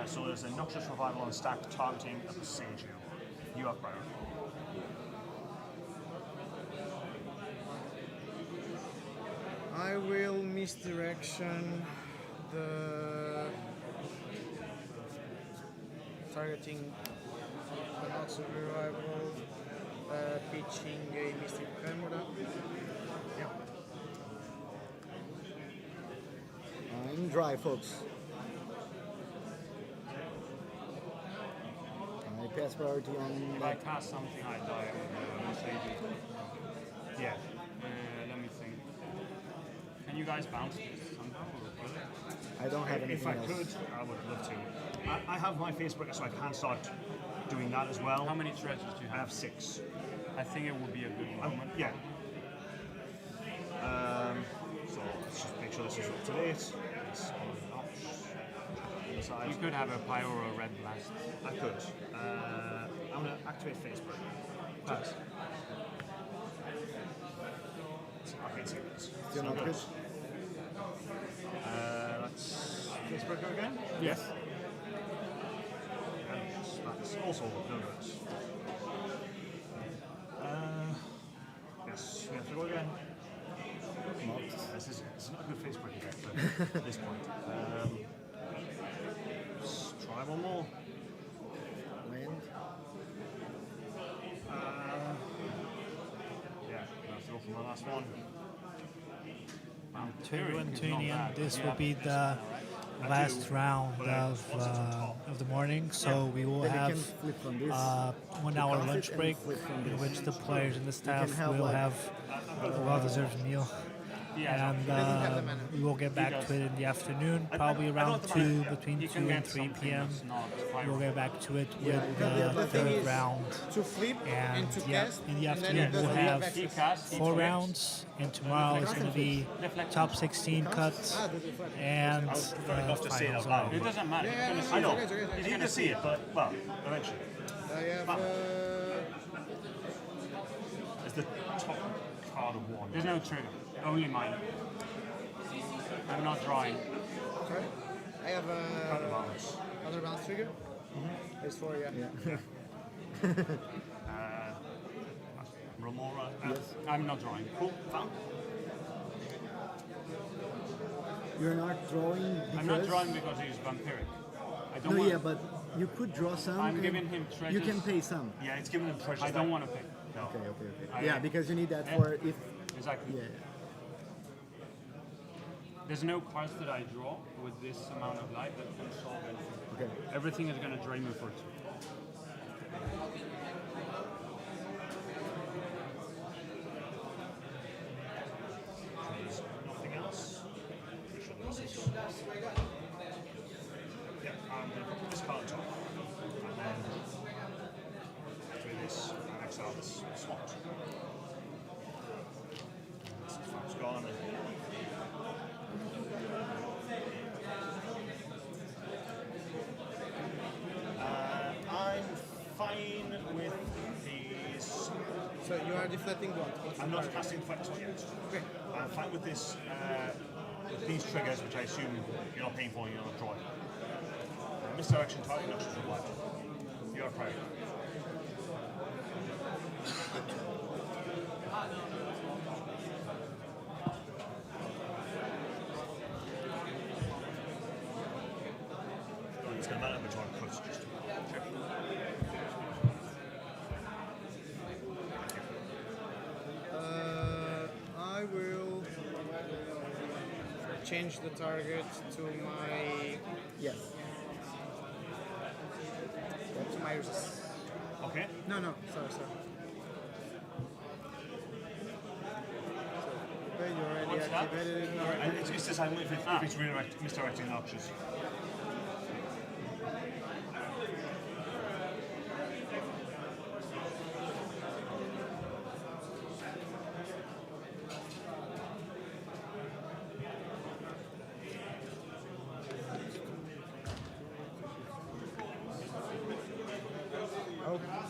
Speaker 13: So there's a Noxious Revival on stack targeting at the Sage. You have priority.
Speaker 16: I will misdirection the targeting the not survival, pitching a Mystic Remora. Yeah.
Speaker 18: I'm dry, folks. I pass priority on
Speaker 15: If I cast something, I die on Sage.
Speaker 13: Yeah.
Speaker 15: Let me think. Can you guys bounce this somehow?
Speaker 18: I don't have anything
Speaker 13: If I
Speaker 18: else.
Speaker 13: could, I would love to. I have my Facebook, so I can start doing that as well.
Speaker 15: How many treasures do you have?
Speaker 13: I have 6.
Speaker 15: I think it would be a good moment.
Speaker 13: Yeah. So let's just make sure this is up to date. It's on the notch.
Speaker 15: You could have a pyro or a red blast.
Speaker 13: I could. I'm going to activate Facebook.
Speaker 15: Pass.
Speaker 13: Arcade series.
Speaker 18: Still not good?
Speaker 13: Let's Facebook go again?
Speaker 15: Yes.
Speaker 13: And that's also no good. Yes, we have to go again. This is not a good Facebook effect at this point. Let's try one more.
Speaker 18: Land.
Speaker 13: Yeah, that's all from the last one.
Speaker 10: To everyone tuning in, this will be the last round of the morning, so we will
Speaker 18: Then you
Speaker 10: have
Speaker 18: can flip from this
Speaker 10: 1 hour
Speaker 18: to
Speaker 10: lunch
Speaker 18: and
Speaker 10: break
Speaker 18: flip from
Speaker 10: in
Speaker 18: this.
Speaker 10: which the players and the staff
Speaker 18: have,
Speaker 10: will
Speaker 18: like,
Speaker 10: have a well-deserved meal.
Speaker 15: Yeah,
Speaker 10: And we will get back to it in the afternoon, probably around 2, between 2 and 3 p.m. We'll get back to it with the third round.
Speaker 16: To flip and to cast.
Speaker 10: In the
Speaker 16: and then
Speaker 10: afternoon
Speaker 16: it
Speaker 10: we'll
Speaker 16: doesn't
Speaker 10: have
Speaker 16: have
Speaker 10: 4 rounds, and tomorrow is going to be top 16 cuts and
Speaker 13: Enough to say it
Speaker 10: finals.
Speaker 13: out loud.
Speaker 15: It doesn't matter.
Speaker 16: Yeah,
Speaker 15: He's
Speaker 16: yeah,
Speaker 15: gonna
Speaker 16: yeah,
Speaker 15: see it.
Speaker 16: okay.
Speaker 13: You need to see it, but, well, eventually.
Speaker 16: I have...
Speaker 13: It's the top card of 1.
Speaker 15: There's no trigger. Only mine. I'm not drawing.
Speaker 16: Sorry? I have a...
Speaker 13: Counterbalance.
Speaker 16: Counterbalance trigger? There's 4, yeah.
Speaker 13: Remora.
Speaker 18: Yes.
Speaker 15: I'm not drawing.
Speaker 13: Cool. Found.
Speaker 18: You're not drawing because...
Speaker 15: I'm not drawing because he's vampiric. I don't
Speaker 18: No,
Speaker 15: want.
Speaker 18: yeah, but you could draw some.
Speaker 15: I'm
Speaker 18: and
Speaker 15: giving him treasures.
Speaker 18: You can pay some.
Speaker 13: Yeah, it's giving them treasures.
Speaker 15: I don't want to pay.
Speaker 13: No.
Speaker 18: Okay. Yeah, because you need that for if...
Speaker 15: Exactly.
Speaker 18: Yeah.
Speaker 15: There's no cards that I draw with this amount of life that can solve anything.
Speaker 18: Okay.
Speaker 15: Everything is going to drain me for 2.
Speaker 13: There's nothing else. Pretty sure this is... Yeah, I'm going to put this card on top. And then activate this and exile this slot. This flap's gone. I'm fine with these.
Speaker 16: So you are deflecting what?
Speaker 13: I'm not casting Deflector yet.
Speaker 16: Okay.
Speaker 13: I'm fine with this, with these triggers, which I assume you're not paying for, you're not drawing. Misdirection target, not just required. You're a priority. It's going to matter which one I put, just to check.
Speaker 16: I will change the target to my...
Speaker 18: Yes.
Speaker 16: To my...
Speaker 13: Okay.
Speaker 16: No, sorry. you already
Speaker 13: What's that?
Speaker 16: activated it.
Speaker 13: And it's deciding if it's misdirecting notches.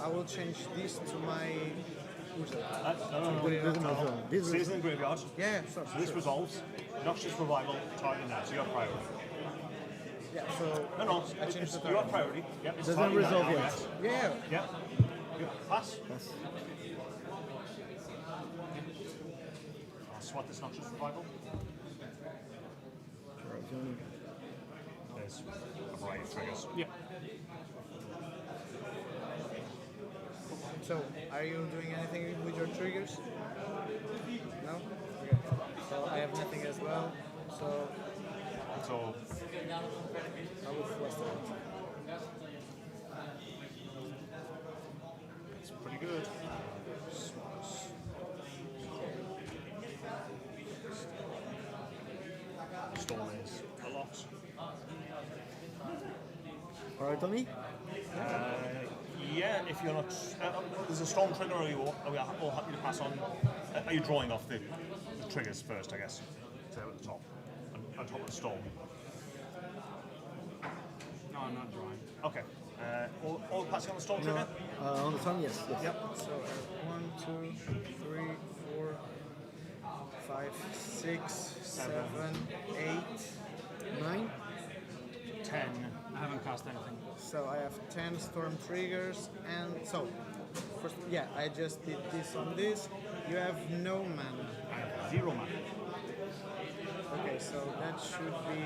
Speaker 16: I will change this to my.
Speaker 13: No. Stays in the graveyard.
Speaker 16: Yeah,
Speaker 13: so this resolves. Noxious revival targeting that, so you have priority.
Speaker 16: Yeah, so
Speaker 13: No,
Speaker 16: I changed the
Speaker 13: you have priority. Yep, it's
Speaker 18: Doesn't resolve
Speaker 13: now,
Speaker 18: yet.
Speaker 13: yes.
Speaker 16: Yeah.
Speaker 13: Yeah. Pass.
Speaker 18: Pass.
Speaker 13: I'll swat this Noxious revival. There's a variety of triggers.
Speaker 9: Yeah.
Speaker 16: So, are you doing anything with your triggers? No? Okay. So, I have nothing as well. So, I will fluster it.
Speaker 13: It's pretty good. Storm is a lot.
Speaker 18: Alright, Tommy?
Speaker 13: Yeah, if you're not... there's a storm trigger, or are we all happy to pass on? Are you drawing off the triggers first, I guess? So at the top. On top of the storm.
Speaker 15: No, I'm not drawing.
Speaker 13: Okay. All passing on the storm trigger?
Speaker 18: On the sun, yes.
Speaker 13: Yep.
Speaker 16: So, 1, 2, 3, 4, 5, 6, 7, 8, 9,
Speaker 13: 10.
Speaker 15: I haven't cast anything.
Speaker 16: So I have 10 storm triggers, and so first, yeah, I just did this on this. You have no mana.
Speaker 13: I have 0 mana.
Speaker 16: Okay, so that should be.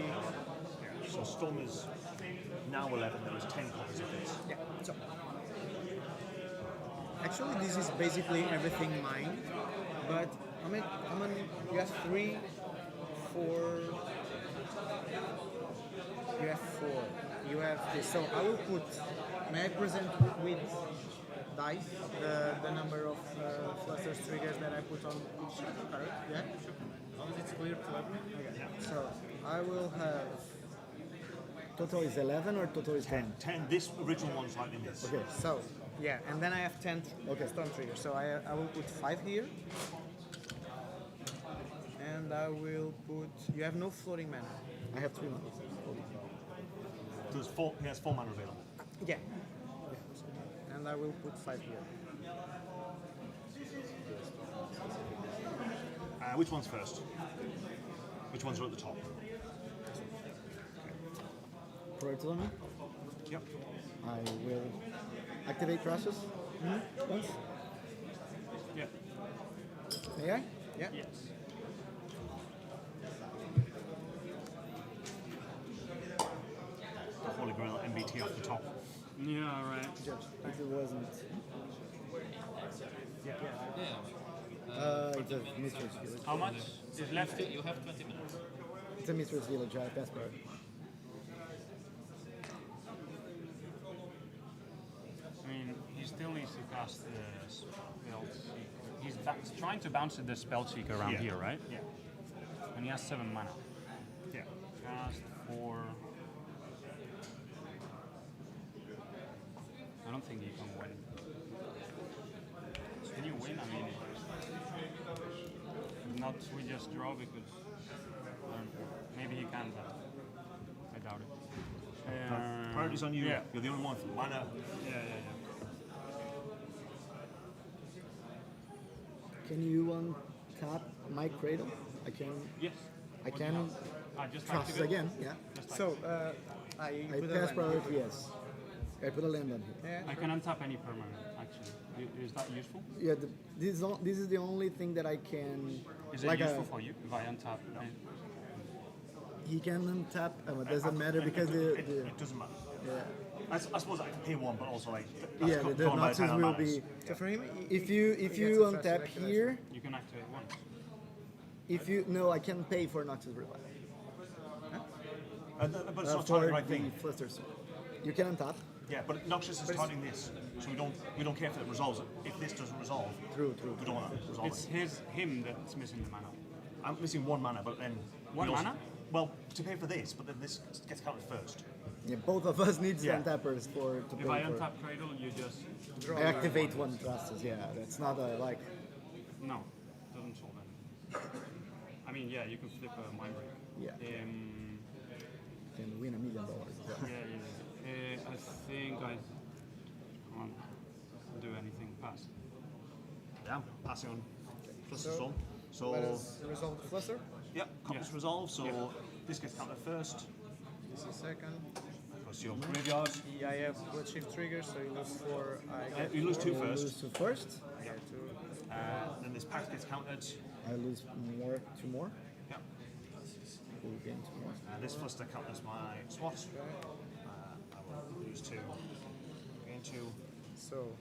Speaker 13: Yeah, so storm is now 11. There is 10 copies of this.
Speaker 16: Yeah. So actually, this is basically everything mine, but I mean, you have 3, 4. You have 4. You have this. So I will put. May I present with dice the number of flusters triggers that I put on each card? Yeah. As long as it's clear to everyone. Okay. So I will have.
Speaker 18: Total is 11 or total is 10?
Speaker 13: 10. This original one's like this.
Speaker 18: Okay.
Speaker 16: So yeah, and then I have 10 storm triggers. So I will put 5 here. And I will put. You have no floating mana.
Speaker 18: I have 3 mana.
Speaker 13: There's he has 4 mana available.
Speaker 16: Yeah. And I will put 5 here.
Speaker 13: Which one's first? Which ones are at the top?
Speaker 18: Priority on me?
Speaker 13: Yep.
Speaker 18: I will activate process. Once.
Speaker 13: Yeah.
Speaker 18: May I?
Speaker 16: Yeah.
Speaker 13: Yes. The Holy Grail MBT off the top.
Speaker 15: Yeah, right.
Speaker 18: If it wasn't.
Speaker 13: Yeah.
Speaker 18: It's a Mistress Village.
Speaker 15: How much is left?
Speaker 14: You have 20 minutes.
Speaker 18: It's a Mistress Village, I passed by.
Speaker 15: I mean, he still needs to cast the spell seeker. He's trying to bounce the spell seeker around here, right?
Speaker 13: Yeah.
Speaker 15: And he has 7 mana.
Speaker 13: Yeah.
Speaker 15: Cast 4. I don't think he can win. Can you win? I mean, if not, we just draw because maybe he can, but I doubt it.
Speaker 13: Priority's on you.
Speaker 15: Yeah.
Speaker 13: You're the only one for mana.
Speaker 15: Yeah.
Speaker 18: Can you untap my Cradle? I can.
Speaker 15: Yes.
Speaker 18: I can.
Speaker 15: Just
Speaker 18: Process
Speaker 15: activate.
Speaker 18: again. Yeah.
Speaker 16: So I put a
Speaker 18: pass
Speaker 16: land.
Speaker 18: priority. Yes. I put a land on here.
Speaker 16: Yeah.
Speaker 15: I can untap any permanent, actually. Is that useful?
Speaker 18: Yeah. This is the only thing that I can.
Speaker 15: Is it useful for you if I untap?
Speaker 18: He can untap. It doesn't matter because
Speaker 13: It doesn't matter.
Speaker 18: Yeah.
Speaker 13: I suppose I can pay 1, but also like.
Speaker 18: Yeah, the Noxus will be.
Speaker 16: So for him,
Speaker 18: If you untap here,
Speaker 15: you can activate once.
Speaker 18: if you no, I can pay for Noxus revive.
Speaker 13: But it's not
Speaker 18: for
Speaker 13: targeting the right thing.
Speaker 18: Flusters. You can untap.
Speaker 13: Yeah, but Noxious is targeting this, so we don't care if it resolves it. If this doesn't resolve,
Speaker 18: True.
Speaker 13: we don't want to resolve
Speaker 15: It's
Speaker 13: it.
Speaker 15: him that's missing the mana.
Speaker 13: I'm missing 1 mana, but then...
Speaker 17: One
Speaker 13: we also-
Speaker 17: mana?
Speaker 13: Well, to pay for this, but then this gets counted first.
Speaker 18: Yeah, both of us need
Speaker 13: Yeah.
Speaker 18: untappers to
Speaker 17: If
Speaker 18: pay
Speaker 17: I
Speaker 18: for.
Speaker 17: untap Cradle, you just
Speaker 18: I activate one Trusses, yeah. That's not a, like...
Speaker 17: No, doesn't solve anything. I mean, yeah, you can flip a mind break.
Speaker 18: Yeah. Can win $1 million.
Speaker 17: Yeah. I think I can't do anything past.
Speaker 13: Yeah, passing on. Plus
Speaker 16: So,
Speaker 13: this one. So...
Speaker 16: Let us resolve the fluster.
Speaker 13: Yep, compass resolve, so this gets counted first.
Speaker 16: This is second.
Speaker 13: Goes to your graveyard.
Speaker 16: Yeah, I have blood shift triggers, so you lose 4.
Speaker 13: You lose 2 first.
Speaker 18: Lose 2 first.
Speaker 13: Yeah. Then this pact gets counted.
Speaker 18: I lose 2 more.
Speaker 13: Yeah.
Speaker 18: We'll gain 2 more.
Speaker 13: This fluster counters my SWAT. I will lose 2. Gain 2.
Speaker 16: So.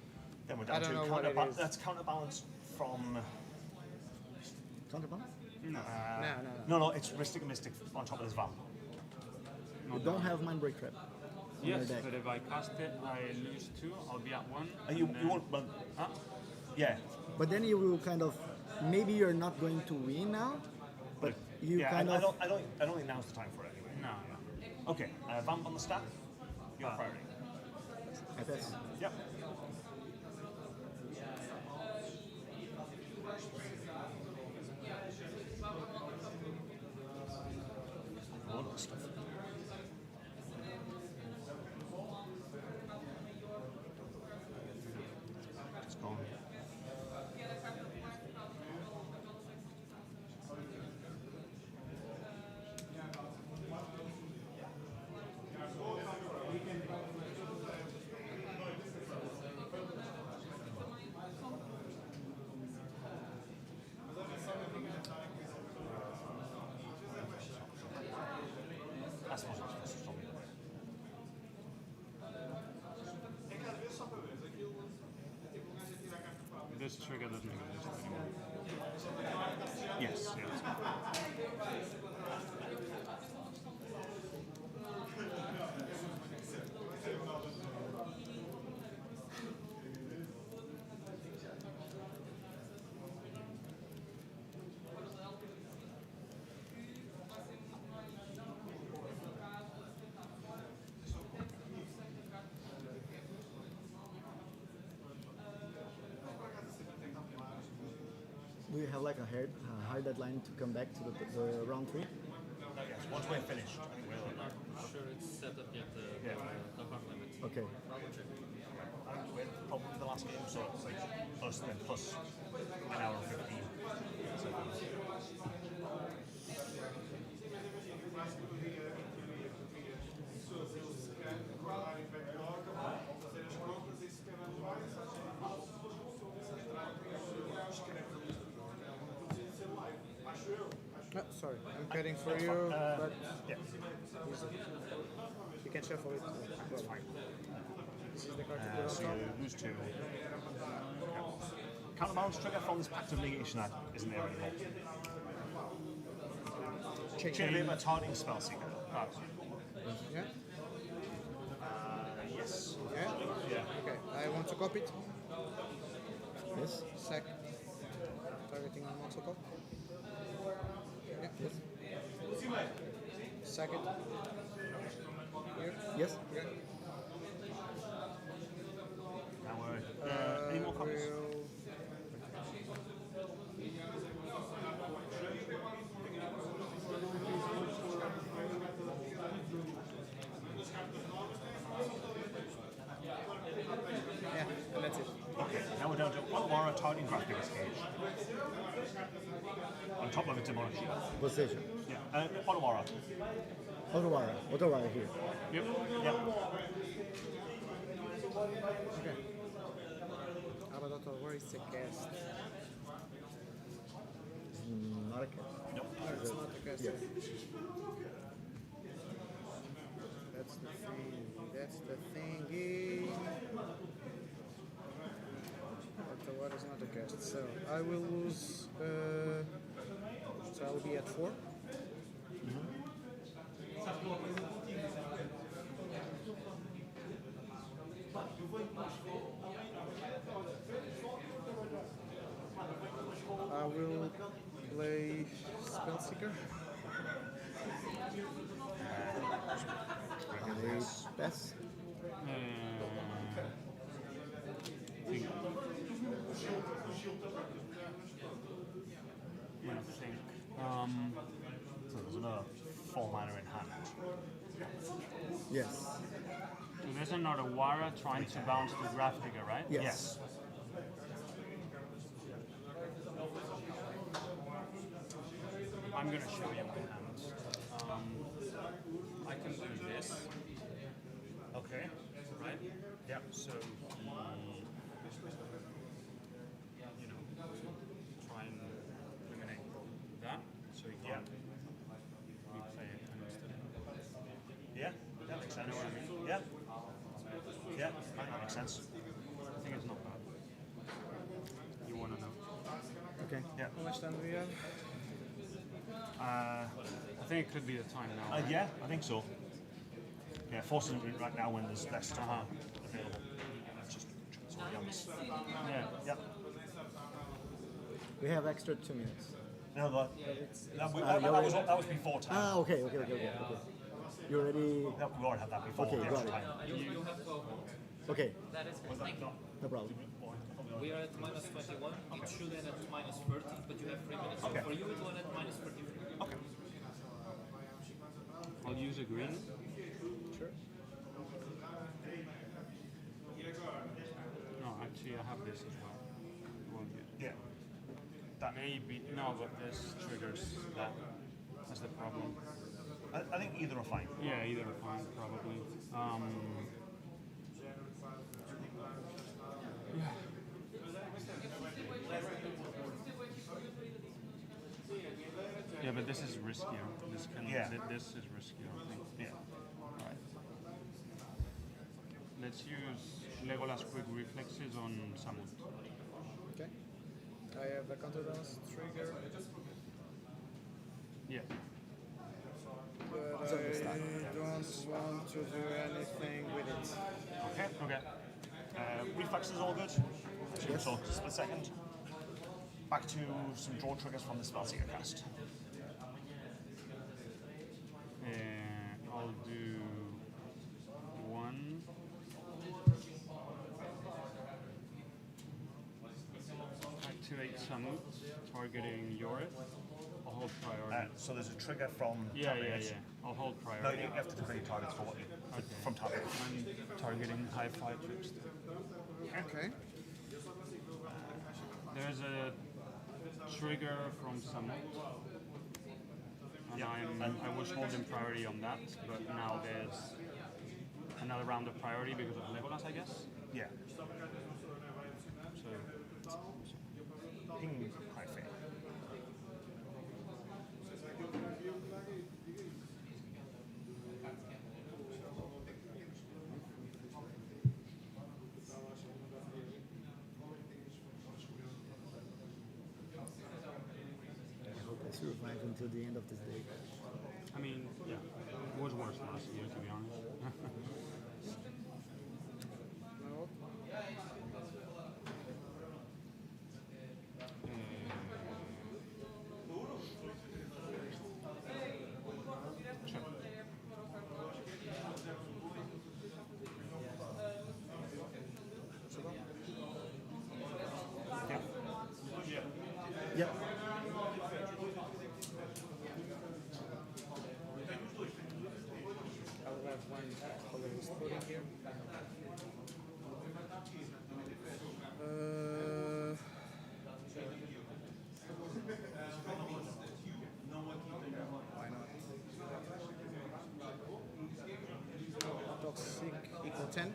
Speaker 13: Then we're
Speaker 16: I
Speaker 13: down
Speaker 16: don't know
Speaker 13: to
Speaker 16: what it is.
Speaker 13: that's counterbalance from.
Speaker 18: Counterbalance?
Speaker 16: No.
Speaker 13: No, it's Mystic on top of this Val.
Speaker 18: You don't have Mind Break Trap. on your
Speaker 17: Yes,
Speaker 18: deck.
Speaker 17: but if I cast it, I lose 2, I'll be at 1.
Speaker 13: You won't, but...
Speaker 17: Huh?
Speaker 13: Yeah.
Speaker 18: But then you will kind of, maybe you're not going to win now, but you kind
Speaker 13: I
Speaker 18: of...
Speaker 13: don't think now's the time for it anyway.
Speaker 17: No.
Speaker 13: Okay, vamp on the stack. Your priority.
Speaker 18: FS.
Speaker 13: Yep. Stuff. It's gone. I suppose it's supposed to stop me.
Speaker 17: This trigger doesn't exist anymore.
Speaker 13: Yes, yes.
Speaker 18: Do you have like a hard deadline to come back to the round 3?
Speaker 13: Yes, once we're finished, I think we're
Speaker 19: I'm sure it's set up yet the hard limit.
Speaker 18: Okay.
Speaker 13: I think we're probably the last game, so it's like plus an hour and 15 seconds.
Speaker 16: No, sorry, I'm cutting for you, but
Speaker 13: yeah.
Speaker 16: You can shuffle it.
Speaker 13: That's fine.
Speaker 16: This is the card to put on
Speaker 13: So
Speaker 16: top.
Speaker 13: you lose 2. Counterbalance trigger from this pact of negation that isn't there anymore. Chain of targeting spell seeker.
Speaker 16: Yeah?
Speaker 13: Yes.
Speaker 16: Yeah?
Speaker 13: Yeah.
Speaker 16: Okay, I want to copy it.
Speaker 18: Yes.
Speaker 16: Sack. Targeting on multiple cop. Yeah, yes. Sack it. Here?
Speaker 18: Yes.
Speaker 16: Okay.
Speaker 13: Now we're... any more copies?
Speaker 16: Yeah, and that's it.
Speaker 13: Okay, now we're down to Otawara targeting graphics cage. On top of it, demolish.
Speaker 18: Position.
Speaker 13: Yeah, Otawara.
Speaker 18: Otawara here.
Speaker 13: Yep. Yep.
Speaker 16: Okay. How about where is the cast?
Speaker 18: Not a cast.
Speaker 13: Nope.
Speaker 16: No, it's not a cast.
Speaker 18: Yeah.
Speaker 16: That's the thing. That's the thingy. But the water is not a cast. So I will lose. So I will be at 4. I will play Spell Seeker. I pass.
Speaker 13: Think. Yeah, think. So there's another 4 mana in hand.
Speaker 16: Yes.
Speaker 15: So there's another Wara trying to bounce the Graph Digger, right?
Speaker 16: Yes.
Speaker 15: I'm gonna show you my hand. I can do this.
Speaker 13: Okay.
Speaker 15: Right?
Speaker 13: Yeah.
Speaker 15: So you know, try and eliminate that. So you can replay it and instead.
Speaker 13: Yeah, that makes sense.
Speaker 15: You know what I mean?
Speaker 13: Yeah. Yeah, that makes sense.
Speaker 15: I think it's not bad. You wanna know?
Speaker 16: Okay.
Speaker 13: Yeah.
Speaker 16: How much time do we have?
Speaker 15: I think it could be the time now. Right?
Speaker 13: Yeah, I think so. Yeah, forcing it right now when there's less available. That's just
Speaker 15: Yeah.
Speaker 13: Yep.
Speaker 18: We have extra 2 minutes.
Speaker 13: No, that was before time.
Speaker 18: Ah, okay. You already...
Speaker 13: No, we already had that before.
Speaker 18: Okay,
Speaker 13: the
Speaker 18: got
Speaker 13: extra
Speaker 18: it.
Speaker 13: time.
Speaker 19: You have 12 more.
Speaker 18: Okay.
Speaker 19: That is thank you.
Speaker 18: No problem.
Speaker 19: We are at minus 21. It should end at minus 30, but you have 3 minutes. So for you, it will end at minus 33.
Speaker 13: Okay.
Speaker 15: I'll use a green.
Speaker 16: Sure.
Speaker 15: No, actually, I have this as well.
Speaker 13: Yeah.
Speaker 15: That may be no, but this triggers that. That's the problem.
Speaker 13: I think either are fine.
Speaker 15: Yeah, either are fine, probably. Yeah, but this is riskier. This is riskier, I think.
Speaker 13: Yeah.
Speaker 15: Alright. Let's use Legolas Quick Reflexes on Samut.
Speaker 16: Okay. I have a counterbalance trigger.
Speaker 15: Yeah.
Speaker 16: But I don't want to do anything with it.
Speaker 13: Okay. Reflex is all good.
Speaker 16: Yes.
Speaker 13: So, just a second. Back to some draw triggers from the Spellseeker cast.
Speaker 15: I'll do one. Activate Samut, targeting Yorith. I'll hold priority.
Speaker 13: So there's a trigger from
Speaker 15: Yeah.
Speaker 13: target.
Speaker 15: I'll hold
Speaker 13: No,
Speaker 15: priority.
Speaker 13: you have to defend targets for what you from target.
Speaker 15: I'm targeting high five first.
Speaker 16: Okay.
Speaker 15: There's a trigger from Samut. And I was holding priority on that, but now there's another round of priority because of Legolas, I guess.
Speaker 13: Yeah.
Speaker 15: So
Speaker 13: Ping high fair.
Speaker 18: I hope I survive until the end of this day.
Speaker 15: I mean, yeah, it was worse last year, to be honest.
Speaker 18: Yep.
Speaker 16: I'll have one colorless putting here. Why not? Toxic equal 10.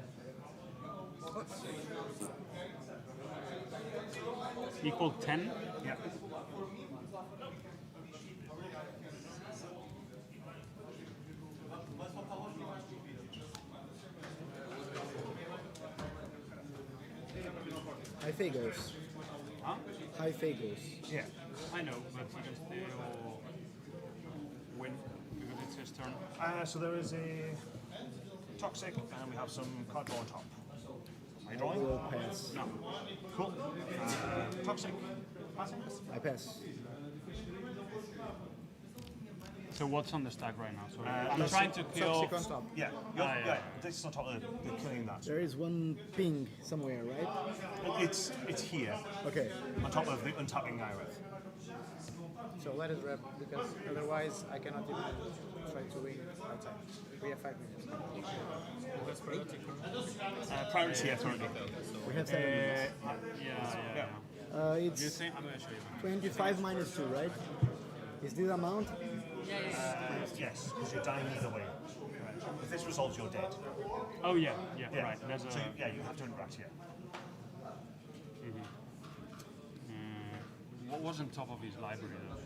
Speaker 15: Equal 10?
Speaker 13: Yeah.
Speaker 18: High figures.
Speaker 15: Huh?
Speaker 18: High figures.
Speaker 13: Yeah.
Speaker 15: I know, but he can still win because it's his turn.
Speaker 13: So there is a toxic, and we have some card draw on top. Are you
Speaker 18: I
Speaker 13: drawing?
Speaker 18: will pass.
Speaker 13: No. Cool. Toxic. Passing.
Speaker 18: I pass.
Speaker 15: So what's on the stack right now? So I'm
Speaker 13: that's-
Speaker 15: trying to kill.
Speaker 18: Toxic on top.
Speaker 13: Yeah, this is on top of the killing that.
Speaker 18: There is one ping somewhere, right?
Speaker 13: It's here.
Speaker 18: Okay.
Speaker 13: On top of the untapping Gaea.
Speaker 16: So let us wrap, because otherwise I cannot even try to win outside. We have 5 minutes.
Speaker 8: That's priority.
Speaker 13: Priority, yeah, currently.
Speaker 18: We have 7 minutes.
Speaker 15: Yeah.
Speaker 18: It's
Speaker 15: You think I'm gonna show you.
Speaker 18: 25 minus 2, right? Is this amount?
Speaker 13: Yes, because you're dying either way. If this resolves, you're dead.
Speaker 15: Oh yeah, right. There's a.
Speaker 13: So you have to interact here.
Speaker 15: What was on top of his library though?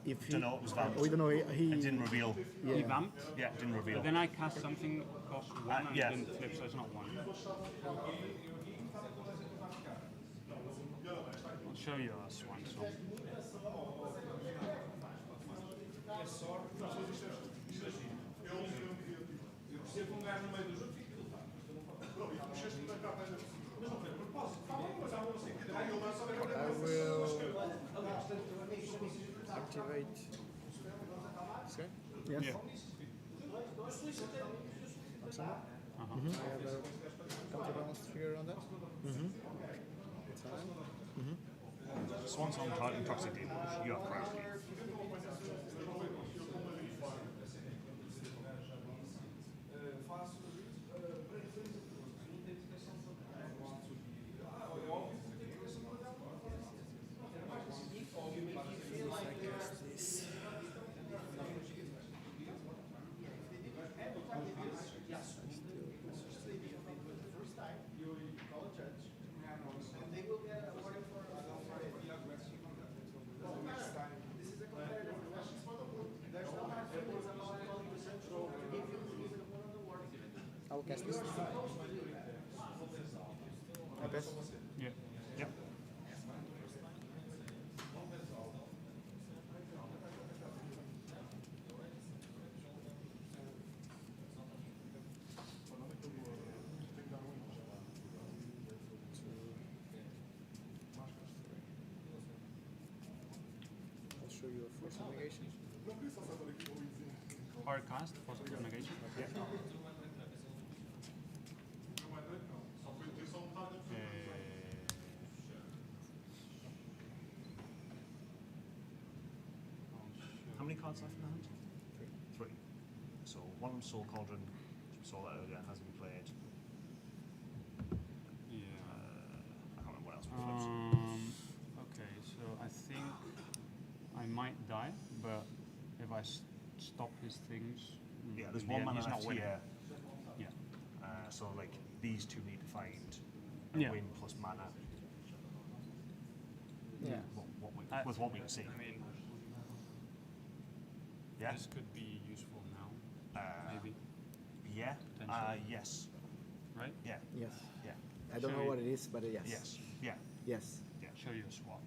Speaker 18: If he,
Speaker 13: Don't know, it was vamped.
Speaker 18: we don't know. He
Speaker 13: It didn't reveal.
Speaker 18: Yeah.
Speaker 15: He vamped?
Speaker 13: Yeah, it didn't reveal.
Speaker 15: But then I cast something cost 1 and
Speaker 13: yeah.
Speaker 15: it didn't flip, so it's not 1. I'll show you a swan song.
Speaker 16: I will activate this guy.
Speaker 18: Yes.
Speaker 15: Yeah.
Speaker 16: I have a counterbalance trigger on that. It's fine.
Speaker 13: Swan Song targeting toxic demon. You have priority.
Speaker 16: I'll cast this. I pass.
Speaker 15: Yeah.
Speaker 13: Yep.
Speaker 16: I'll show you a force of negation.
Speaker 15: Hard cast, positive negation.
Speaker 13: Yeah. How many cards left in the hand? Three. So one Soul Cauldron, which we saw that earlier, has been played.
Speaker 15: Yeah.
Speaker 13: I can't remember what else we flipped.
Speaker 15: Okay, so I think I might die, but if I stop his things,
Speaker 13: Yeah, there's
Speaker 15: in the
Speaker 13: one
Speaker 15: end,
Speaker 13: mana
Speaker 15: he's not
Speaker 13: left
Speaker 15: winning.
Speaker 13: here.
Speaker 15: Yeah.
Speaker 13: So like these two need to find a
Speaker 15: Yeah.
Speaker 13: win plus mana.
Speaker 16: Yeah.
Speaker 13: With what we can see.
Speaker 15: I mean,
Speaker 13: Yeah.
Speaker 15: this could be useful now, maybe.
Speaker 13: Yeah.
Speaker 15: Potentially.
Speaker 13: Yes.
Speaker 15: Right?
Speaker 13: Yeah.
Speaker 18: Yes.
Speaker 13: Yeah.
Speaker 18: I don't
Speaker 15: Show
Speaker 18: know
Speaker 15: you-
Speaker 18: what it is, but yes.
Speaker 13: Yes. Yeah.
Speaker 18: Yes.
Speaker 13: Yeah.
Speaker 15: Show you a SWAT.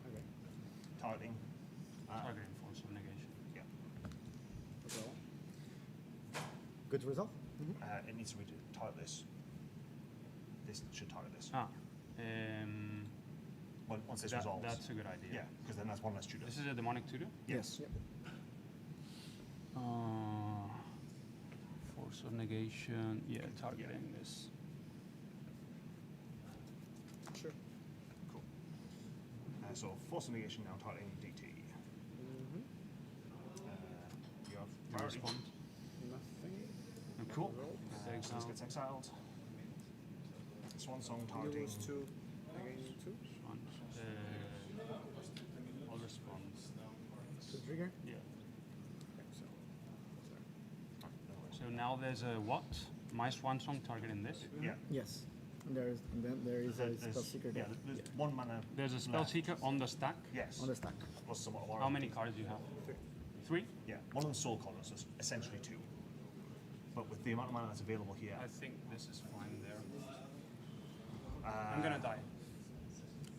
Speaker 16: Okay.
Speaker 13: Targeting.
Speaker 15: Targeting force of negation.
Speaker 13: Yeah.
Speaker 18: Okay. Good result.
Speaker 13: It needs to target this. This should target this. Once this resolves.
Speaker 15: That's a good idea.
Speaker 13: Yeah, because then that's one less tutor.
Speaker 15: This is a demonic tutor?
Speaker 13: Yes.
Speaker 18: Yep.
Speaker 15: Force of negation, yeah, targeting this.
Speaker 16: Sure.
Speaker 13: Cool. So force of negation now targeting DT. You have
Speaker 15: You
Speaker 13: priority.
Speaker 15: respond.
Speaker 16: Nothing.
Speaker 15: Cool.
Speaker 13: So this gets exiled. Swan Song targeting.
Speaker 16: Lose 2 again 2.
Speaker 15: I'll respond.
Speaker 16: To trigger?
Speaker 15: Yeah.
Speaker 16: Okay, so.
Speaker 15: So now there's a what? My Swan Song targeting this?
Speaker 13: Yeah.
Speaker 18: Yes. And there is a spell seeker
Speaker 13: Yeah,
Speaker 18: there.
Speaker 13: there's one mana.
Speaker 15: There's a spell
Speaker 13: left.
Speaker 15: seeker on the stack?
Speaker 13: Yes.
Speaker 18: On the stack.
Speaker 13: Plus some more.
Speaker 15: How many cards do you have? 3?
Speaker 13: Yeah, one of them Soul Cauldron, so it's essentially 2. But with the amount of mana that's available here.
Speaker 15: I think this is fine there. I'm gonna die.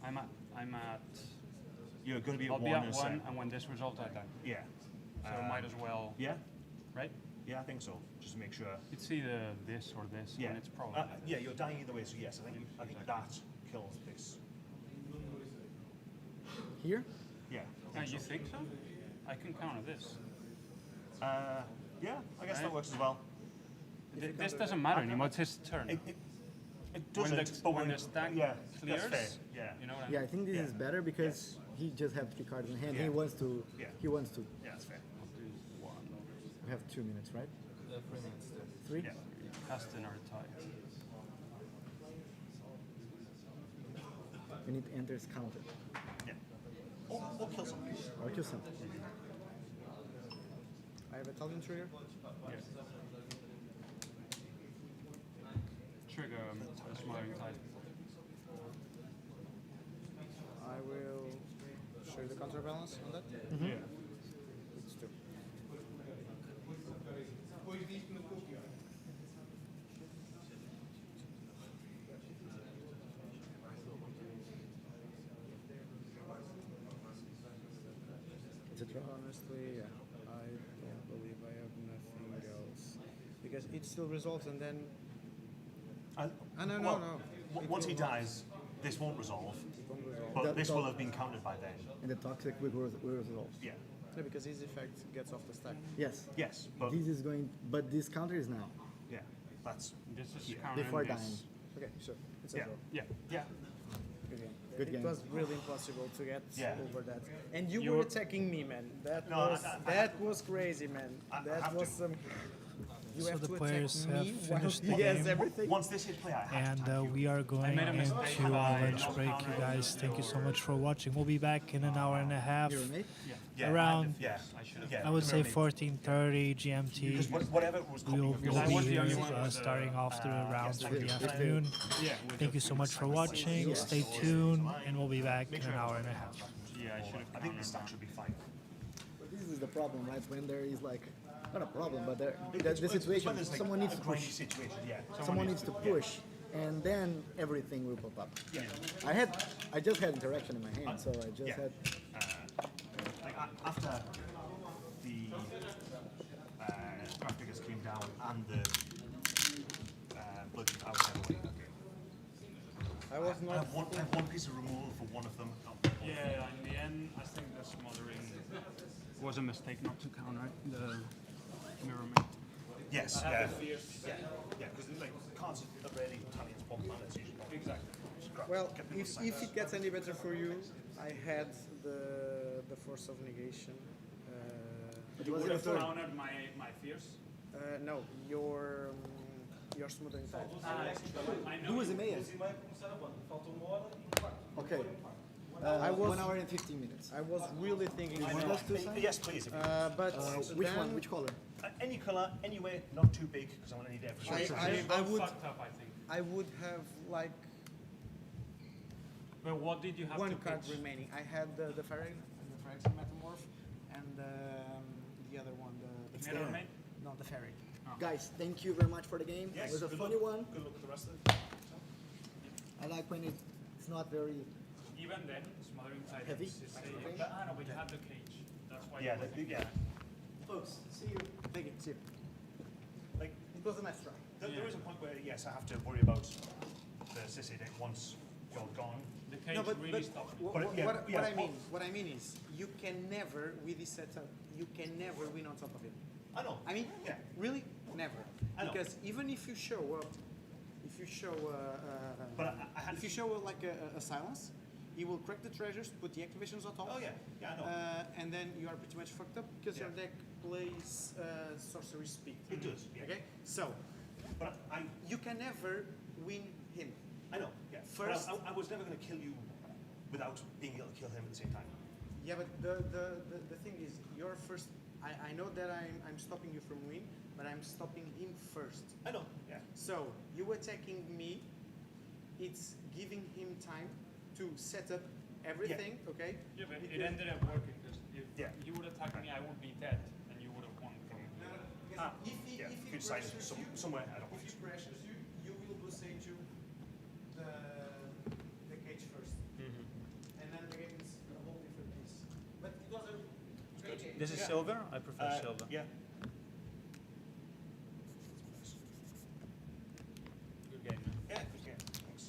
Speaker 15: I'm at.
Speaker 13: You're gonna be at
Speaker 15: I'll
Speaker 13: 1
Speaker 15: be
Speaker 13: in
Speaker 15: at
Speaker 13: a
Speaker 15: 1,
Speaker 13: sec.
Speaker 15: and when this result, I die.
Speaker 13: Yeah.
Speaker 15: So might as well.
Speaker 13: Yeah.
Speaker 15: Right?
Speaker 13: Yeah, I think so. Just to make sure.
Speaker 15: It's either this or this,
Speaker 13: Yeah.
Speaker 15: and it's probably.
Speaker 13: Yeah, you're dying either way. So yes, I think that kills this.
Speaker 18: Here?
Speaker 15: Yeah.
Speaker 7: You think so? I can counter this.
Speaker 13: Yeah, I guess that works as well.
Speaker 15: This doesn't matter anymore. It's his turn.
Speaker 13: It doesn't, but
Speaker 15: when the stack clears,
Speaker 13: that's fair. Yeah.
Speaker 15: You know what I mean?
Speaker 18: Yeah, I think this is better because he just have 3 cards in hand.
Speaker 13: Yeah.
Speaker 18: He wants to.
Speaker 13: Yeah.
Speaker 18: He wants to.
Speaker 13: Yeah, that's fair.
Speaker 18: We have 2 minutes, right?
Speaker 19: 3 minutes.
Speaker 18: 3?
Speaker 15: Yeah. Cast in our tide.
Speaker 18: We need to enter his counter.
Speaker 13: Yeah. Or kill something.
Speaker 18: Or kill something. I have a Talian trigger.
Speaker 15: Yeah. Trigger a smothering tide.
Speaker 16: I will show you the counterbalance on that.
Speaker 18: Mm-hmm.
Speaker 15: Yeah.
Speaker 16: It's 2.
Speaker 18: It's a draw.
Speaker 16: Honestly, yeah. I don't believe I have nothing else. Because it still results and then...
Speaker 13: Well, once he dies, this won't resolve. But this will have been countered by then.
Speaker 18: And the toxic will resolve.
Speaker 13: Yeah.
Speaker 16: No, because his effect gets off the stack.
Speaker 18: Yes.
Speaker 13: Yes, but
Speaker 18: This is going. But this counter is now.
Speaker 13: yeah, that's
Speaker 15: This is
Speaker 13: yeah.
Speaker 15: countering
Speaker 18: Before
Speaker 15: this.
Speaker 18: dying.
Speaker 16: Okay, so it's a
Speaker 13: Yeah.
Speaker 16: draw.
Speaker 15: Yeah.
Speaker 13: Yeah.
Speaker 16: Good game.
Speaker 18: Good
Speaker 16: it
Speaker 18: game.
Speaker 16: was really impossible to get
Speaker 13: Yeah.
Speaker 16: over that. And you
Speaker 15: You
Speaker 16: were
Speaker 15: were-
Speaker 16: attacking me, man. That
Speaker 13: No,
Speaker 16: was that was crazy, man.
Speaker 13: I
Speaker 16: That
Speaker 13: have
Speaker 16: was
Speaker 13: to.
Speaker 16: some. You
Speaker 10: So
Speaker 16: have
Speaker 10: the
Speaker 16: to
Speaker 10: players
Speaker 16: attack
Speaker 10: have
Speaker 16: me while
Speaker 10: finished
Speaker 16: he
Speaker 10: the
Speaker 16: has
Speaker 10: game.
Speaker 16: everything.
Speaker 13: Once this hit play, I have to
Speaker 10: And we are going
Speaker 15: made a
Speaker 10: into
Speaker 15: mistake
Speaker 10: a
Speaker 15: by
Speaker 10: lunch
Speaker 15: not
Speaker 10: break, you guys. Thank you so much for watching. We'll be back in an hour and a half.
Speaker 13: Yeah,
Speaker 10: Around,
Speaker 13: yeah.
Speaker 10: I would say 14:30 GMT.
Speaker 13: Because whatever was coming
Speaker 10: We'll
Speaker 13: of
Speaker 10: be
Speaker 13: yours-
Speaker 10: here starting off the rounds for the afternoon. Thank you so much for watching. Stay tuned, and we'll be back in an hour and a half.
Speaker 15: Yeah, I should have.
Speaker 13: I think the stack should be fine.
Speaker 18: But this is the problem, right? When there is like, not a problem, but the
Speaker 13: It's
Speaker 18: situation,
Speaker 13: when there's, like,
Speaker 18: someone needs
Speaker 13: a
Speaker 18: to
Speaker 13: grindy
Speaker 18: push.
Speaker 13: situation, yeah.
Speaker 18: Someone needs to push, and then everything will pop up.
Speaker 13: Yeah.
Speaker 18: I just had interaction in my hand, so I just
Speaker 13: Yeah.
Speaker 18: had.
Speaker 13: Like after the graphics came down and the blood, I was away.
Speaker 16: I was
Speaker 13: I have one piece of removal for one of them.
Speaker 15: Yeah, in the end, I think the smothering was a mistake not to counter the mirror mate.
Speaker 13: Yes,
Speaker 15: I
Speaker 13: yeah.
Speaker 15: have the fears.
Speaker 13: Yeah, because like cards are really Talian's one mana, it's usually not.
Speaker 15: Exactly.
Speaker 16: Well, if it gets any better for you, I had the force of negation.
Speaker 15: You would have countered my fears?
Speaker 16: No, your smothering tide.
Speaker 15: I know.
Speaker 18: Who was the mayor? Okay.
Speaker 16: I was
Speaker 18: 1 hour and 15 minutes.
Speaker 16: I was really thinking.
Speaker 18: You want us to sign?
Speaker 13: Yes, please. If you
Speaker 16: But
Speaker 18: Which
Speaker 16: then
Speaker 18: one? Which color?
Speaker 13: any color, anyway, not too big, because I'm going to need everything.
Speaker 16: I would
Speaker 15: Fucked up, I think.
Speaker 16: I would have like
Speaker 15: But what did you have
Speaker 16: one
Speaker 15: to
Speaker 16: card
Speaker 15: pitch?
Speaker 16: remaining. I had the Ferrari, the Phyrexian Metamorph, and the other one, the
Speaker 15: Mirror Mate?
Speaker 16: No, the Ferry.
Speaker 18: Guys, thank you very much for the game.
Speaker 13: Yes,
Speaker 18: It was a
Speaker 13: good
Speaker 18: funny
Speaker 13: luck.
Speaker 18: one.
Speaker 13: Good luck with the rest of it.
Speaker 18: I like when it's not very.
Speaker 15: Even then, smothering tide
Speaker 18: Heavy?
Speaker 15: is a... no, but you have the cage. That's why
Speaker 13: Yeah,
Speaker 15: you were thinking
Speaker 13: yeah.
Speaker 18: Folks, see you. Thank you. See you.
Speaker 13: Like,
Speaker 18: It was a nice try.
Speaker 13: there is a point where, yes, I have to worry about the cEDH once you're gone.
Speaker 15: The cage
Speaker 16: No, but,
Speaker 15: really
Speaker 16: but
Speaker 15: stopped.
Speaker 16: what I mean is, you can never with this setup, you can never win on top of it.
Speaker 13: I know.
Speaker 16: I mean,
Speaker 13: Yeah.
Speaker 16: really, never.
Speaker 13: I know.
Speaker 16: Because even if you show
Speaker 13: But I had
Speaker 16: if you show like a silence, he will crack the treasures, put the activations on top.
Speaker 13: Oh, yeah. Yeah, I know.
Speaker 16: And then you are pretty much fucked up because your
Speaker 13: Yeah.
Speaker 16: deck plays sorcery speed.
Speaker 13: It does, yeah.
Speaker 16: Okay, so
Speaker 13: But
Speaker 16: you can never win him.
Speaker 13: I know, yeah.
Speaker 16: First-
Speaker 13: But I was never going to kill you without being able to kill him at the same time.
Speaker 16: Yeah, but the thing is, your first. I know that I'm stopping you from win, but I'm stopping him first.
Speaker 13: I know, yeah.
Speaker 16: So you attacking me, it's giving him time to set up everything. Okay.
Speaker 15: Yeah, but it ended up working because if you would attack me, I would be dead, and you would have won.
Speaker 13: Yeah, if you decide somewhere, I don't know.
Speaker 16: If he pressures you, you will besiege you the cage first, and then the game is a whole different piece. But it was a great game.
Speaker 19: This is silver? I prefer silver.
Speaker 13: Yeah.
Speaker 19: Good game, man.
Speaker 13: Yeah, good game. Thanks.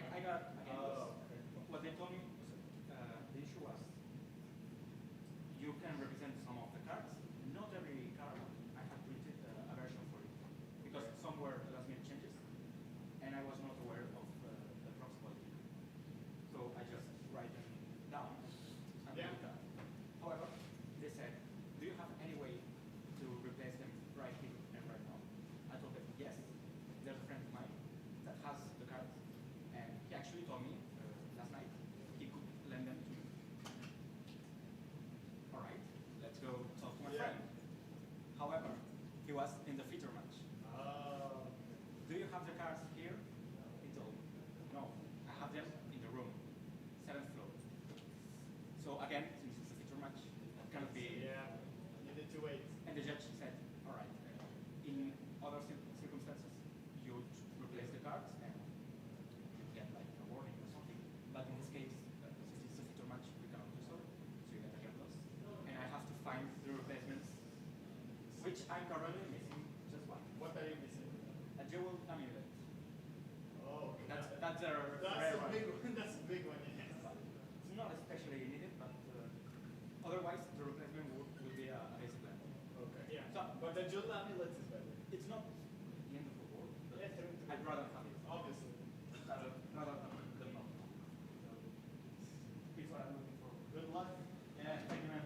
Speaker 20: I got what they told me. The issue was you can represent some of the cards. Not every card. I have printed a version for it because some were last minute changes, and I was not aware of the proxy quality. So I just write them down and do that. However, they said, "Do you have any way to replace them right here and right now?" I told them, "Yes. There's a friend of mine that has the cards, and he actually told me last night he could lend them to me." All right, let's go talk to my friend. However, he was in the feature match. Do you have the cards here? He told me, "No, I have them in the room, 7th floor." So again, since it's a feature match, it cannot be.
Speaker 6: Yeah, you need to wait.
Speaker 20: And the judge said, "All right, in other circumstances, you would replace the cards and you get like a warning or something. But in this case, since it's a feature match, we cannot do so. So you get a get loss. And I have to find the replacements, which I'm currently missing just one.
Speaker 6: What are you missing?
Speaker 20: A jewel amulet.
Speaker 6: Oh, okay.
Speaker 20: That's a rare one.
Speaker 6: Big one. That's a big one.
Speaker 20: It's not especially needed, but otherwise the replacement will be a basic plan.
Speaker 6: Okay. Yeah.
Speaker 20: So,
Speaker 6: But the jewel amulet is better.
Speaker 20: it's not the end of the world. But
Speaker 6: Yeah, true.
Speaker 20: I'd rather have it.
Speaker 6: Obviously.
Speaker 20: Rather than not. It's what I'm looking for.
Speaker 6: Good luck.
Speaker 20: Yeah, thank you, man.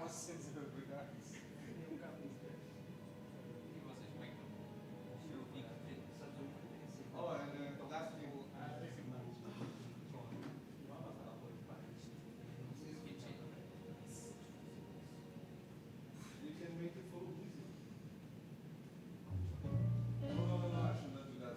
Speaker 3: Oh, and the last thing. You can make it full easy. No, I should not do that.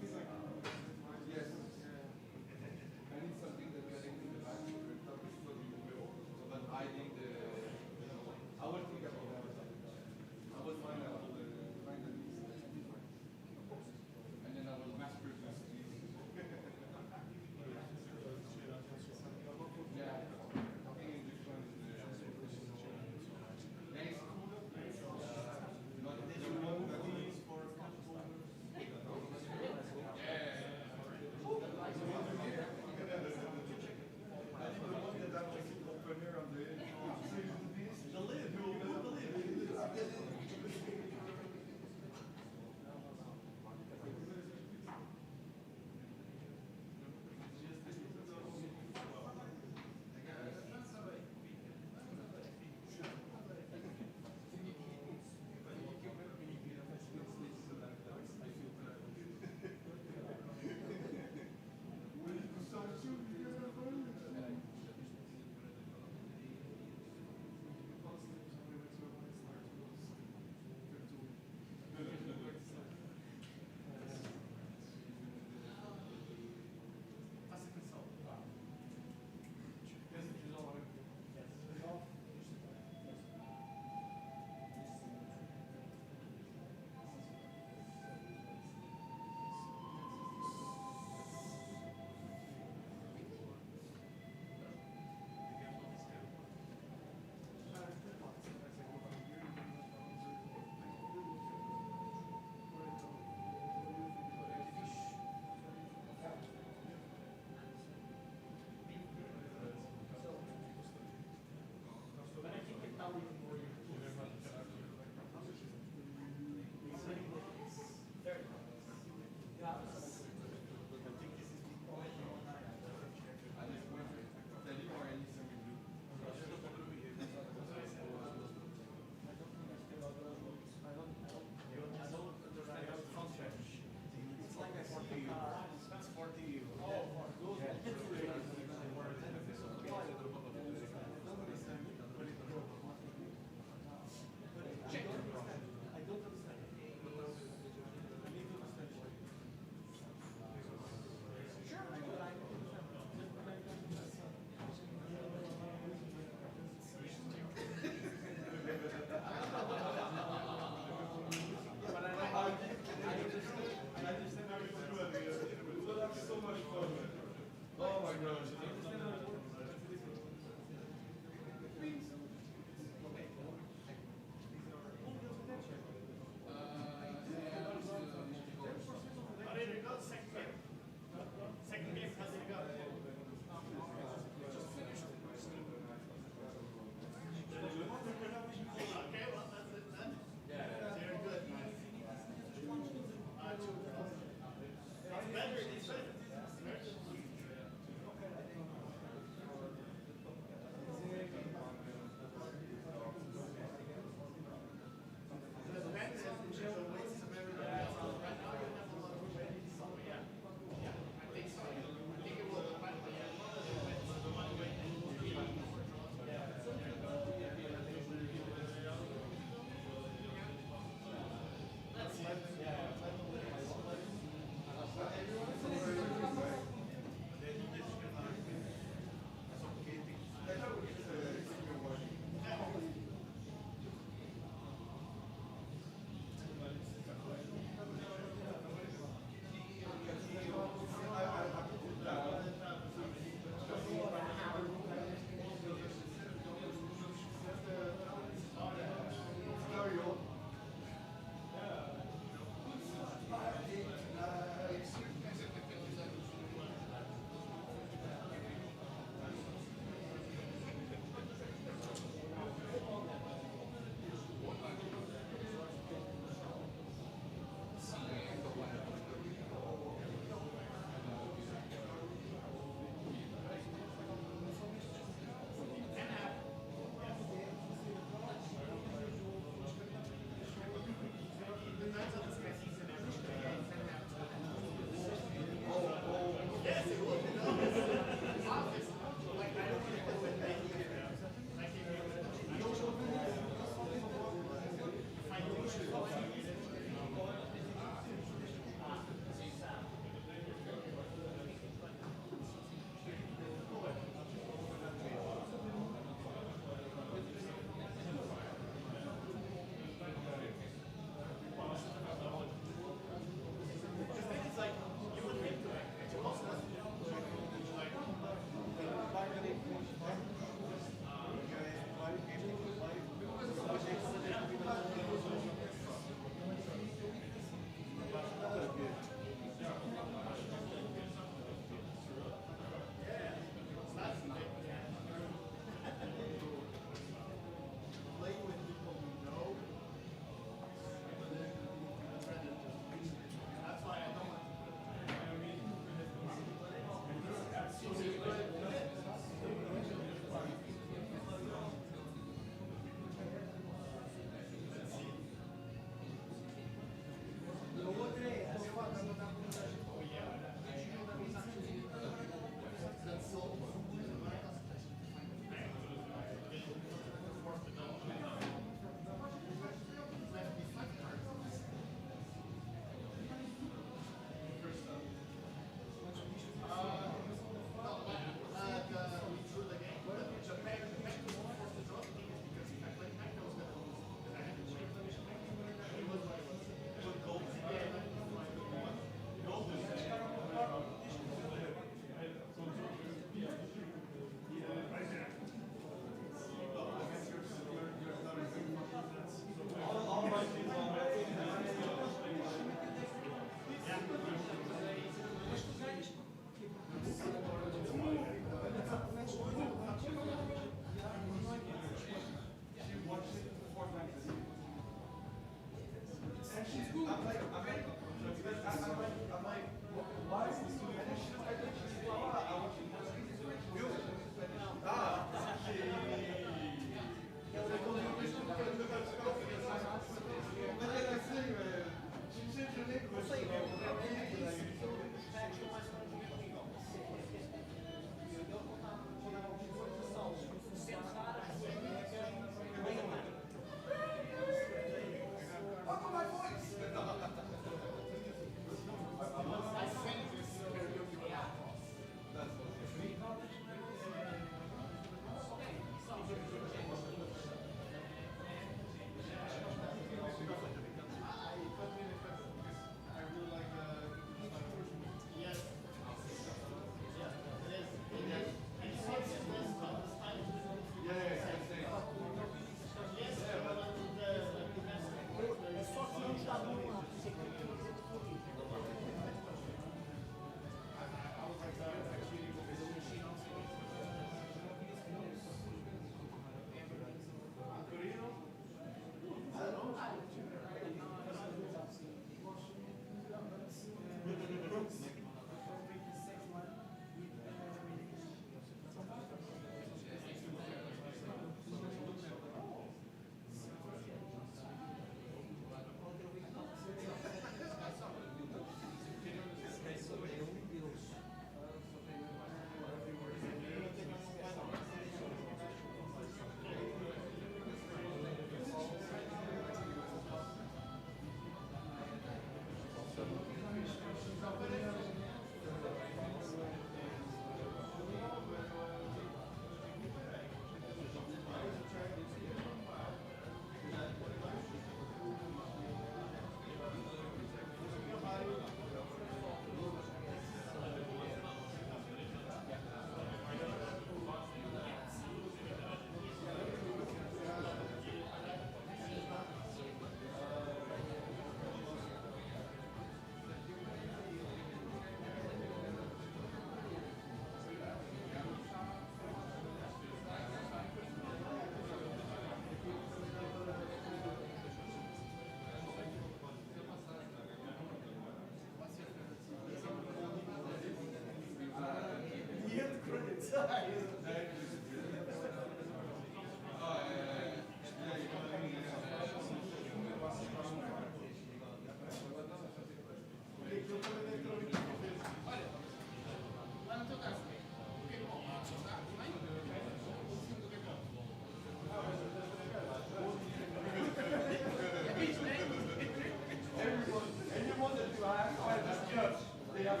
Speaker 6: Everyone that you have, they have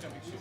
Speaker 3: gonna be cute.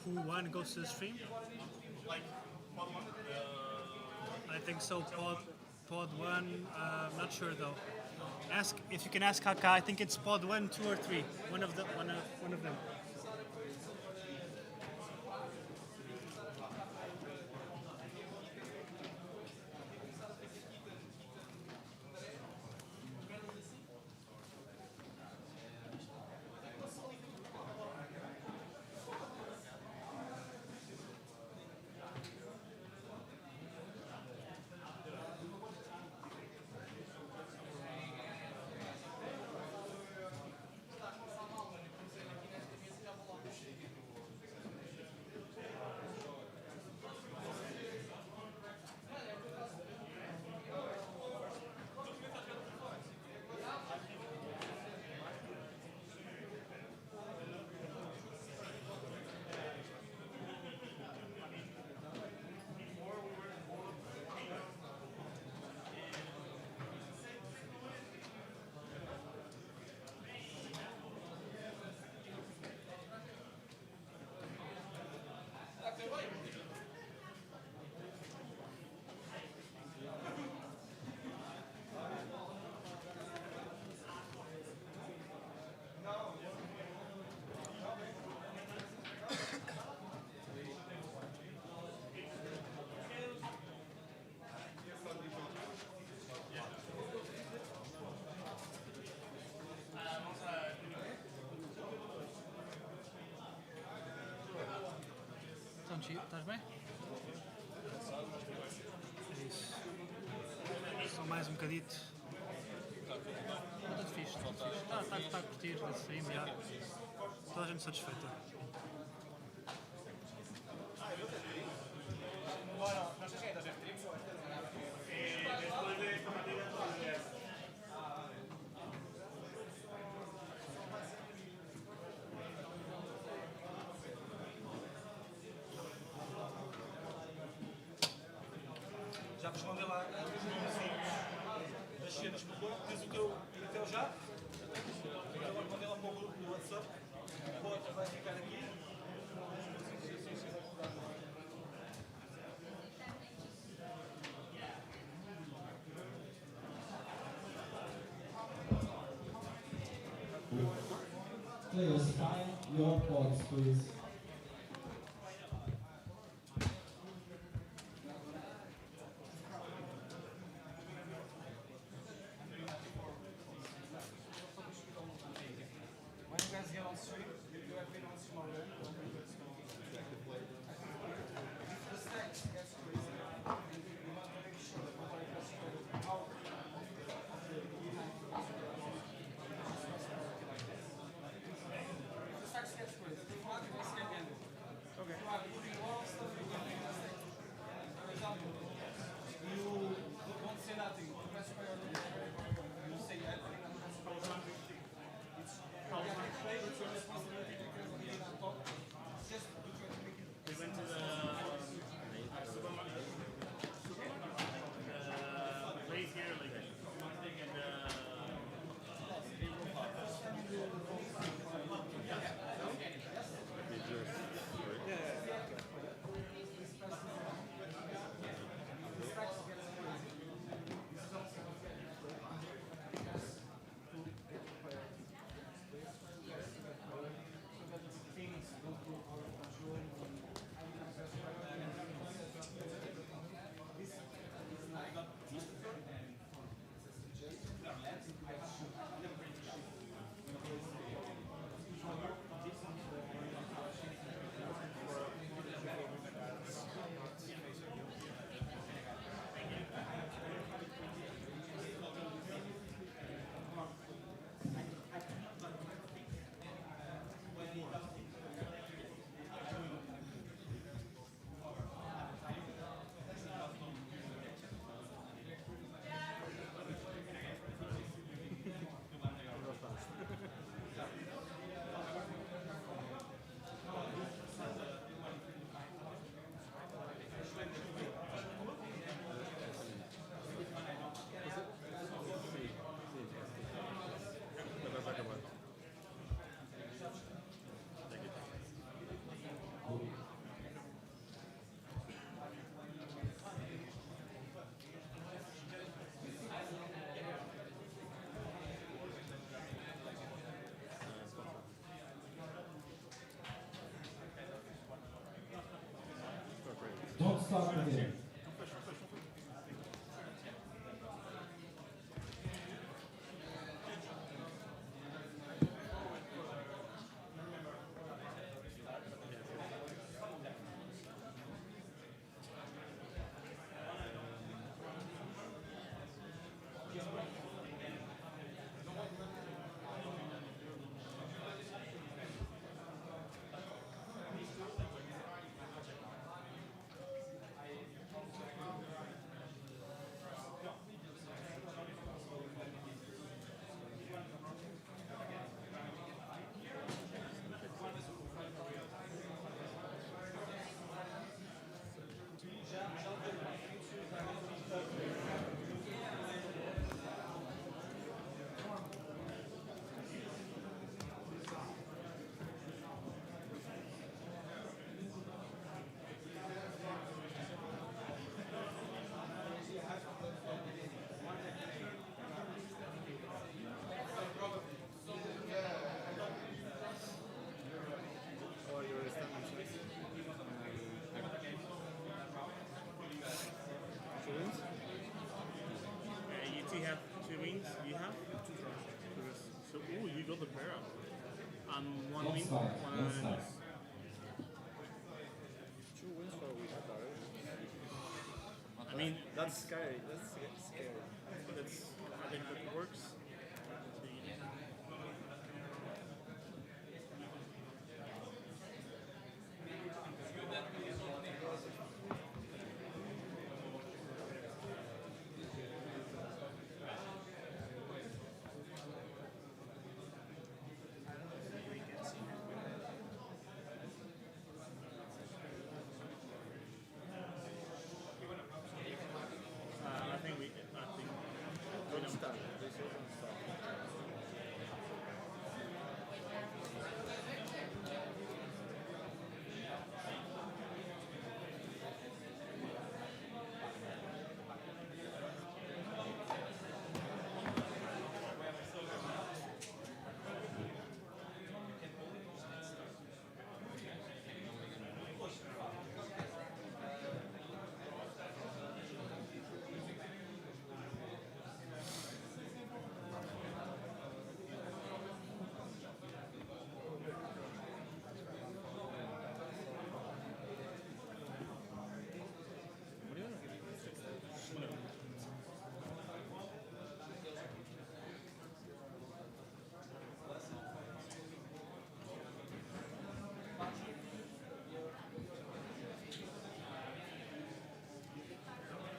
Speaker 10: who won goes to the stream?
Speaker 12: Like, pod one?
Speaker 10: I think so. Pod 1. Not sure though. Ask if you can ask Haka. I think it's pod 1, 2, or 3. One of them. Estás bem? É isso. Só mais um bocadito. Está tudo fixe, está tudo fixe. Está a curtir a stream, já. Toda a gente satisfeita.
Speaker 12: Bueno, no sé si hay dos streams. Después de esta partida,
Speaker 8: Já costuma ver lá os nomezinhos das cenas por cor, tens o teu já. Agora mandei lá para o grupo do WhatsApp. O outro vai ficar aqui.
Speaker 1: Players, find your pods, please.
Speaker 8: When you guys get on stream, you have been on stream already. If the stacks gets crazy, you want to make sure that nobody gets out of the behind. If the stacks gets crazy, if not, you
Speaker 1: start the game.
Speaker 12: You have 2 wins. You have 2 draws. So, ooh, you got the pair up. And 1 win, 1 miss.
Speaker 3: 2 wins for a week.
Speaker 12: I mean,
Speaker 3: that's scary. That's scary.
Speaker 12: I think that works.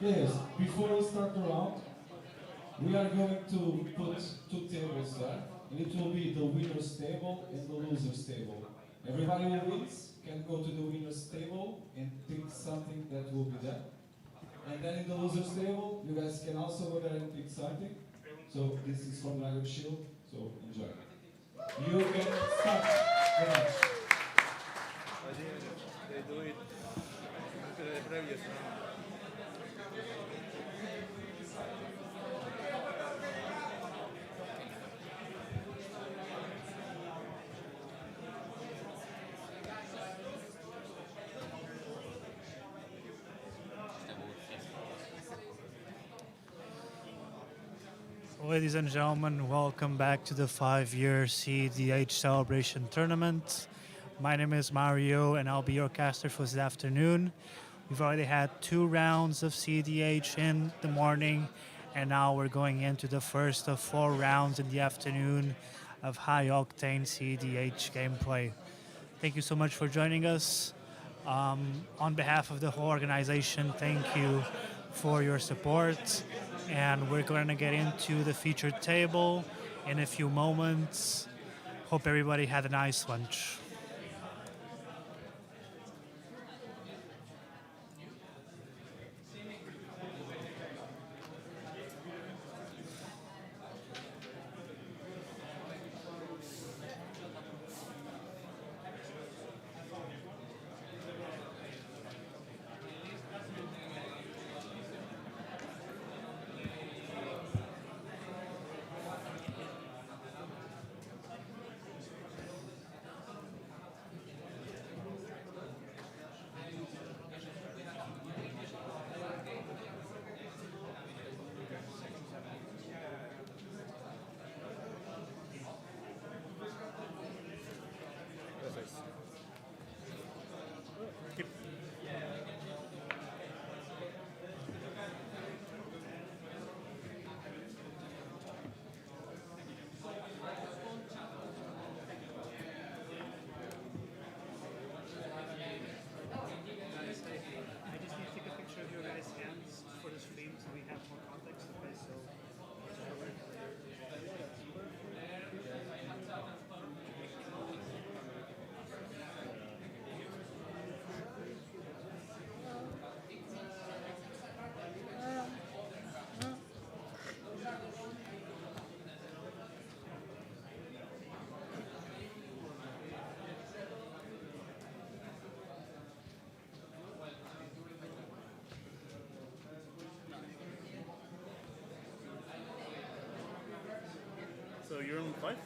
Speaker 1: Yes, before we start the round, we are going to put 2 tables there, and it will be the winner's table and the loser's table. Everybody who wins can go to the winner's table and pick something that will be there. And then in the loser's table, you guys can also go there and pick something. So this is from Dragon Shield, so enjoy. You can start the match.
Speaker 3: They do it after the previous round.
Speaker 10: Ladies and gentlemen, welcome back to the 5-year cEDH Celebration Tournament. My name is Mario and I'll be your caster for this afternoon. We've already had 2 rounds of cEDH in the morning, and now we're going into the first of 4 rounds in the afternoon of high-octane cEDH gameplay. Thank you so much for joining us. On behalf of the whole organization, thank you for your support. And we're going to get into the featured table in a few moments. Hope everybody had a nice lunch.
Speaker 12: 5?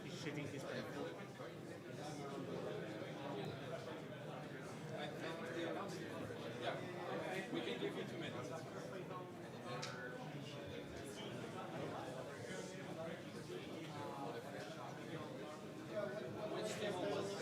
Speaker 19: He's shitting his pants.
Speaker 2: We can give you 2 minutes. Which table was it?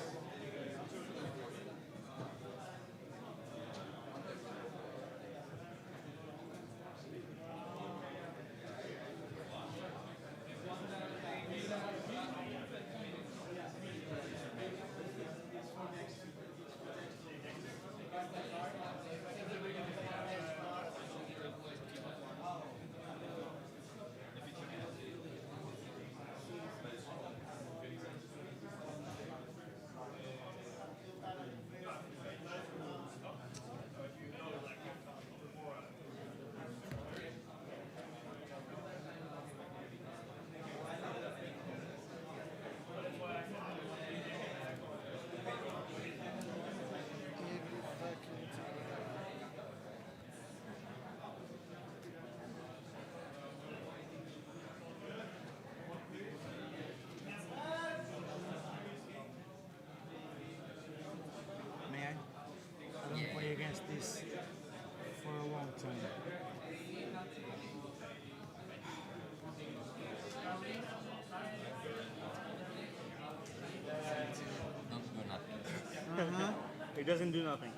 Speaker 16: May I? I don't play against this for a long time.
Speaker 13: Don't do nothing. It doesn't do nothing.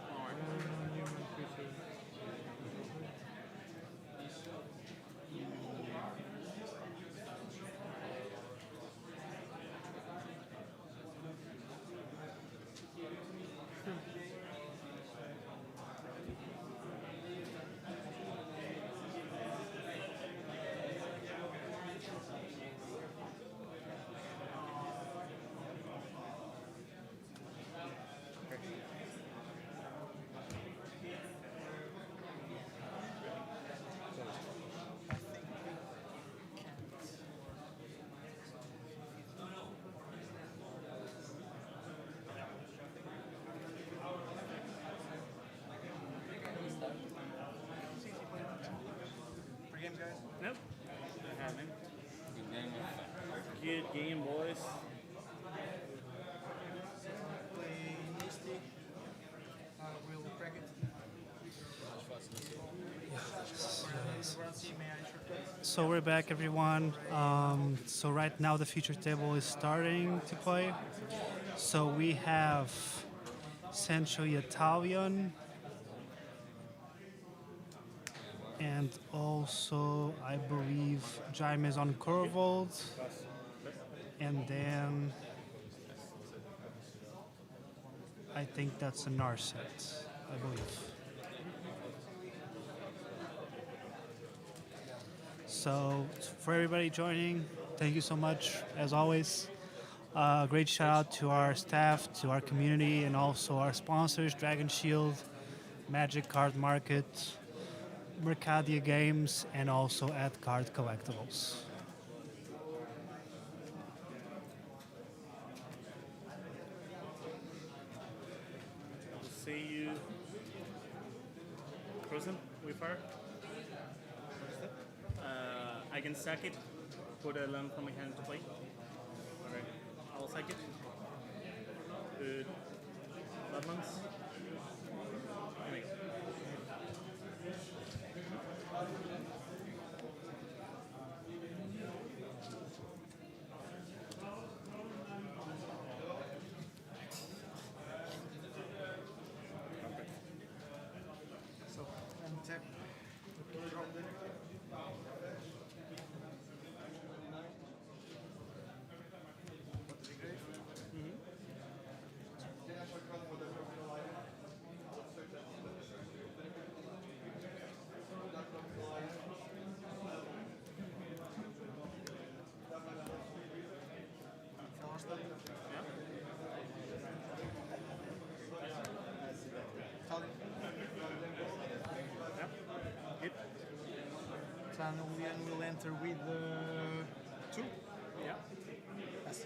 Speaker 19: Pre-games, guys?
Speaker 13: Nope. Good game, boys.
Speaker 16: Play Misty. We'll crack it.
Speaker 5: So we're back, everyone. So right now the future table is starting to play. So we have essentially Talian, and also I believe Jaime is on Corvold, and then I think that's a Narset, I believe. So for everybody joining, thank you so much as always. Great shout out to our staff, to our community, and also our sponsors, Dragon Shield, Magic Card Market, Mercadia Games, and also at Card Collectibles.
Speaker 12: say you cross him with fire. I can sack it, put a land from my hand to play. Alright, I'll sack it. Good. Badlands. There we go.
Speaker 16: So, untap. Drop. Talian will enter with 2.
Speaker 12: Yeah.
Speaker 16: Yes.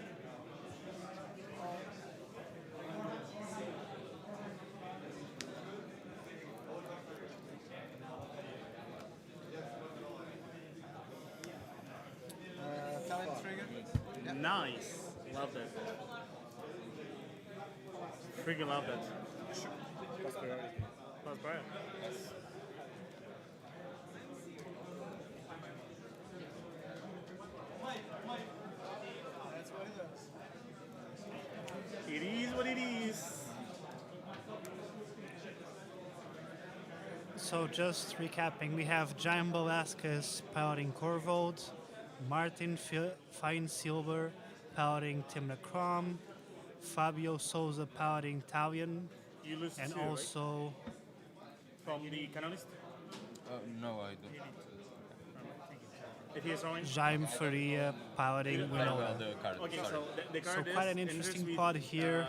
Speaker 16: Talent trigger. Yeah.
Speaker 12: Nice. Love that. Freaking love that.
Speaker 16: Pass priority.
Speaker 12: Pass priority.
Speaker 16: That's what it does.
Speaker 12: It is what it is.
Speaker 5: So just recapping, we have Jaime Velasquez piloting Corvold, Martin Fine Silver piloting Timna Crom, Fabio Souza piloting Talian,
Speaker 12: You lose
Speaker 5: and
Speaker 12: two, right?
Speaker 5: also
Speaker 12: From the canonist?
Speaker 21: No, I don't.
Speaker 12: If he is orange?
Speaker 5: Jaime Faria piloting Winona.
Speaker 12: Okay, so the
Speaker 5: So
Speaker 12: card
Speaker 5: quite an
Speaker 12: enters
Speaker 5: interesting
Speaker 12: with,
Speaker 5: pod here.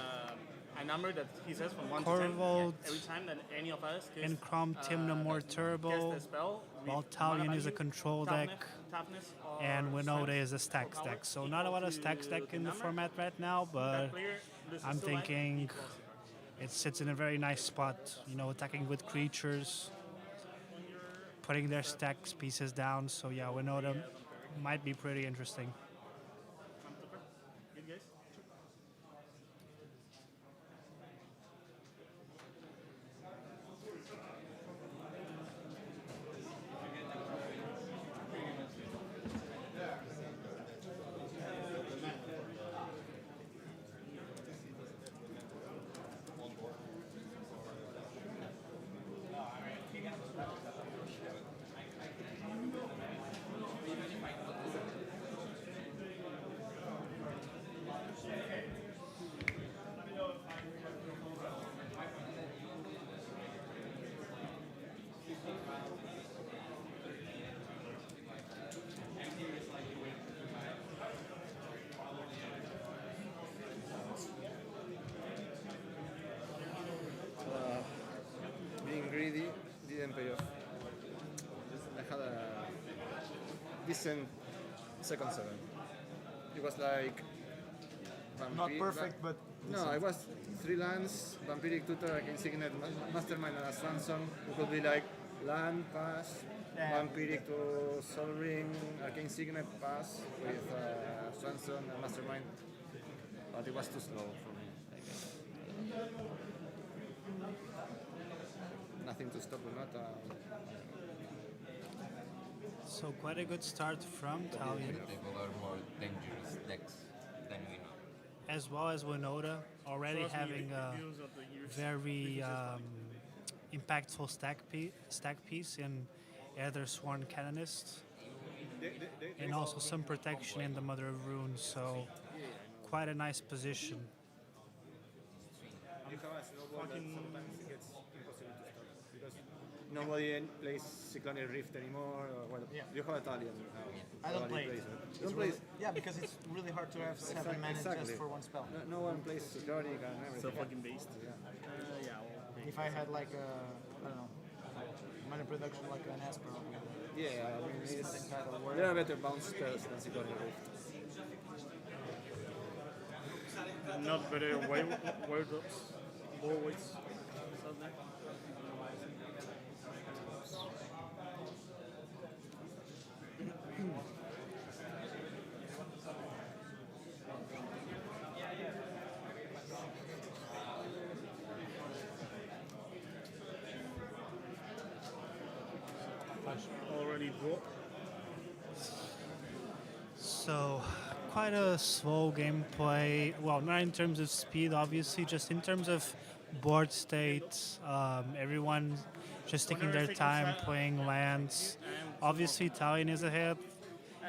Speaker 12: A number that he says from 1
Speaker 5: Corvold
Speaker 12: to 10. Every time that any of us
Speaker 5: and Crom Timna more turbo,
Speaker 12: cast a spell,
Speaker 5: while
Speaker 12: with
Speaker 5: Talian
Speaker 12: mana
Speaker 5: is a
Speaker 12: value,
Speaker 5: control
Speaker 12: toughness-
Speaker 5: deck,
Speaker 12: toughness or
Speaker 5: and Winota
Speaker 12: strength
Speaker 5: is a stacks
Speaker 12: or
Speaker 5: deck.
Speaker 12: power
Speaker 5: So not a lot of
Speaker 12: equal
Speaker 5: stacks
Speaker 12: to
Speaker 5: deck
Speaker 12: the
Speaker 5: in the
Speaker 12: number.
Speaker 5: format right now, but
Speaker 12: That player loses
Speaker 5: I'm
Speaker 12: 2 life,
Speaker 5: thinking
Speaker 12: equals
Speaker 5: it sits in a very nice spot, you know, attacking with creatures, putting their stacks pieces down. So yeah, Winota might be pretty interesting.
Speaker 12: Good guys.
Speaker 16: Being greedy didn't pay off. I had a decent second 7. It was like
Speaker 18: Not perfect, but
Speaker 16: no,
Speaker 18: decent.
Speaker 16: it was 3 lands, Vampiric Tutor, Arcane Signet, Mastermind, and a Swanson. It could be like land pass, Vampiric to Sol Ring, Arcane Signet pass with Swanson and Mastermind. But it was too slow for me. Nothing to stop Winota.
Speaker 5: So quite a good start from Talian,
Speaker 21: People are more dangerous decks than we know.
Speaker 5: as well as Winota, already
Speaker 12: Trust me,
Speaker 5: having
Speaker 12: the
Speaker 5: a
Speaker 12: reviews of the years.
Speaker 5: very impactful stack piece in Ether Sworn Canonist, and also some protection in the Mother of Runes. So quite a nice position.
Speaker 16: You have a snowball that sometimes it gets impossible to stop because nobody plays Cyclonic Rift anymore. Or, well, you have Italian now.
Speaker 18: I don't
Speaker 16: Nobody
Speaker 18: play it.
Speaker 16: plays it.
Speaker 18: It's
Speaker 16: You don't
Speaker 18: really,
Speaker 16: play it?
Speaker 18: yeah, because it's really hard to have 7 mana just for one spell.
Speaker 16: No one plays Cyclonic and everything.
Speaker 12: So fucking based.
Speaker 16: Yeah.
Speaker 12: Yeah. Well,
Speaker 18: If I had like a, I don't know, mana production like an Esper.
Speaker 16: Yeah, I mean,
Speaker 18: Something kind of word.
Speaker 16: there are better bounce spells than Cyclonic Rift.
Speaker 12: not better wire drops, ball weights. Already brought.
Speaker 5: So, quite a slow gameplay. Well, not in terms of speed, obviously, just in terms of board state. Everyone just taking their time playing lands. Obviously, Talian is ahead,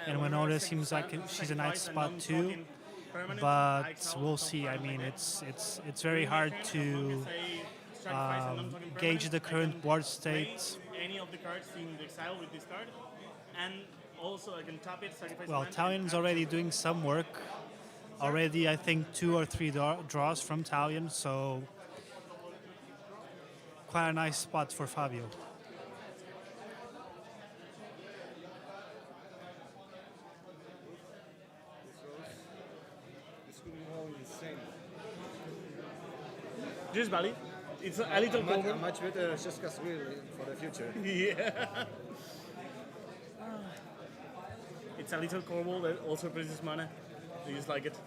Speaker 5: and Winota seems like she's a nice spot too. But we'll see. I mean, it's very hard to gauge the current board state.
Speaker 12: Any of the cards in the exile with this card, and also I can tap it, sacrifice.
Speaker 5: Well, Talian's already doing some work. Already, I think 2 or 3 draws from Talian, so quite a nice spot for Fabio.
Speaker 3: This could be all insane.
Speaker 12: Just valid. It's a little cover.
Speaker 3: Much better just cast will for the future.
Speaker 12: Yeah. It's a little corbel that also produces mana. I just like it.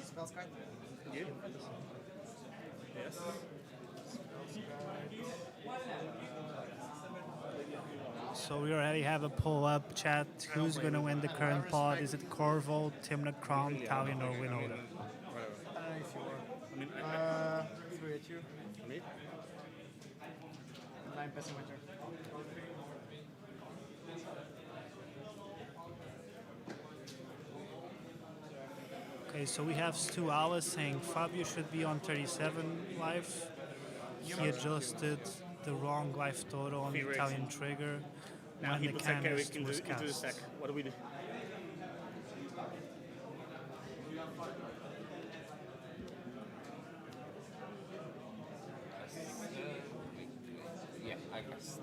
Speaker 16: Spells card?
Speaker 12: Yeah. Yes.
Speaker 5: So we already have a pull-up chat. Who's going to win the current pod? Is it Corval, Timna Crown, Talian, or Winota?
Speaker 16: If you want.
Speaker 12: I mean,
Speaker 16: 3 at you.
Speaker 3: Me?
Speaker 16: 9 passing my turn.
Speaker 5: Okay, so we have Stu Alice saying Fabio should be on 37 life. He adjusted the wrong life total on the Italian trigger
Speaker 12: now
Speaker 5: when
Speaker 12: he
Speaker 5: the
Speaker 12: puts a carry
Speaker 5: canist
Speaker 12: into
Speaker 5: was
Speaker 12: the
Speaker 5: cast.
Speaker 12: stack. What do we do?
Speaker 21: Yeah, I guess.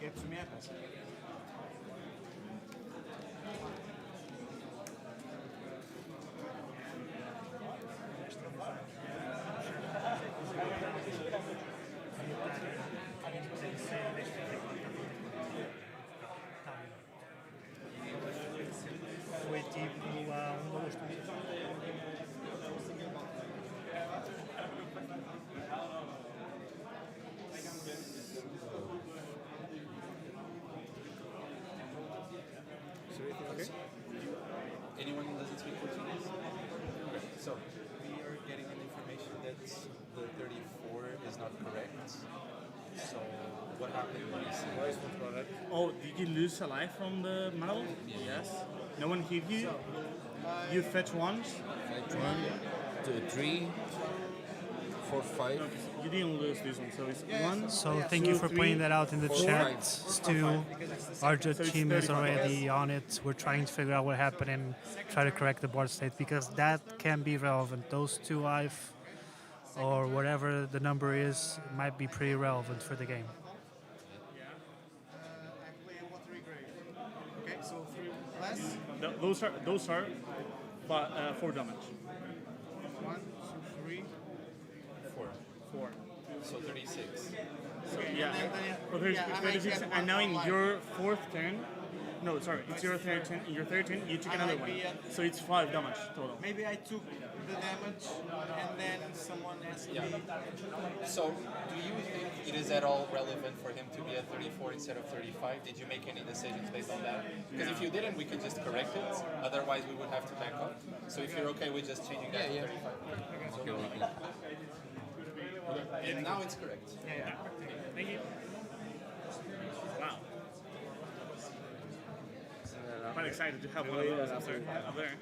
Speaker 3: Get to me at us.
Speaker 5: Foi tipo há 2 meses.
Speaker 3: Okay.
Speaker 4: Anyone who doesn't speak Portuguese? So, we are getting an information that the 34 is not correct. So, what happened recently?
Speaker 12: Oh, did you lose a life from the model? Yes. No one hit you? You fetch once?
Speaker 21: Fetch 1, 2, 3, 4, 5.
Speaker 12: No, you didn't lose this one, so it's 1.
Speaker 5: So thank you for pointing that out in the chat. Stu, our judge team is already on it. We're trying to figure out what happened and try to correct the board state because that can be relevant. Those 2 life or whatever the number is might be pretty relevant for the game.
Speaker 16: I play a watery grave. Okay, so 3 less.
Speaker 12: Those are 4 damage.
Speaker 16: 1, 2, 3,
Speaker 12: 4.
Speaker 4: So 36.
Speaker 12: So,
Speaker 16: Okay,
Speaker 12: yeah.
Speaker 16: and then-
Speaker 12: Well, there's
Speaker 16: yeah, I might
Speaker 12: 36,
Speaker 16: get
Speaker 12: and now
Speaker 16: one
Speaker 12: in
Speaker 16: more
Speaker 12: your 4th turn, no, sorry, it's your 3rd turn. In your 3rd turn, you took
Speaker 16: I
Speaker 12: another
Speaker 16: might
Speaker 12: one.
Speaker 16: be at-
Speaker 12: So it's 5 damage total.
Speaker 16: Maybe I took the damage and then someone asked
Speaker 4: Yeah.
Speaker 16: me.
Speaker 4: So, do you think it is at all relevant for him to be at 34 instead of 35? Did you make any decisions based on that? Because if you didn't, we could just correct it. Otherwise, we would have to back up. So if you're okay with just changing that to 35. And now it's correct.
Speaker 16: Yeah.
Speaker 12: Thank you. Wow. Quite excited to have one of those up there.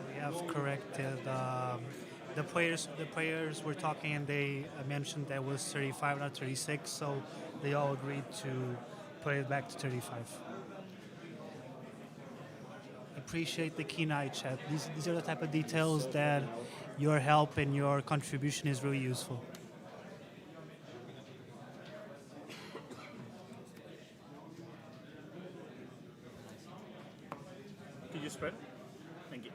Speaker 10: We have corrected the players. The players were talking and they mentioned that was 35, not 36. So they all agreed to put it back to 35. Appreciate the keen eye, chat. These are the type of details that your help and your contribution is really useful.
Speaker 12: Could you spread? Thank you.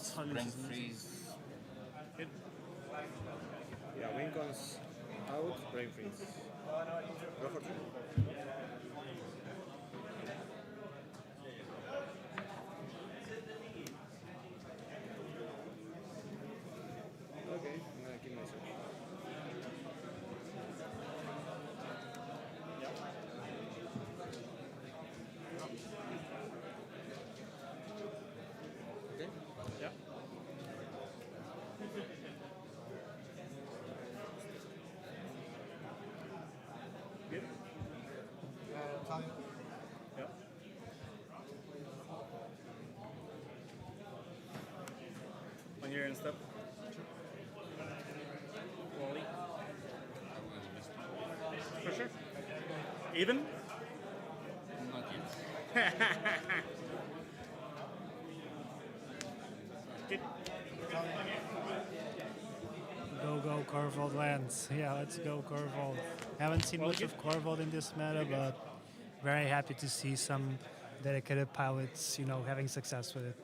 Speaker 21: Silence, brain freeze.
Speaker 12: Good.
Speaker 11: Yeah, wing comes out, brain freeze. Go for 2. Okay, I'm gonna keep myself. Okay?
Speaker 12: Yeah. Good.
Speaker 8: Talian.
Speaker 12: Yep. When you're in step. Wally. For sure. Even?
Speaker 21: Not yet.
Speaker 12: Good.
Speaker 10: Go Corvold lands. Yeah, let's go Corvold. Haven't seen much of Corvold in this meta, but very happy to see some dedicated pilots, having success with it.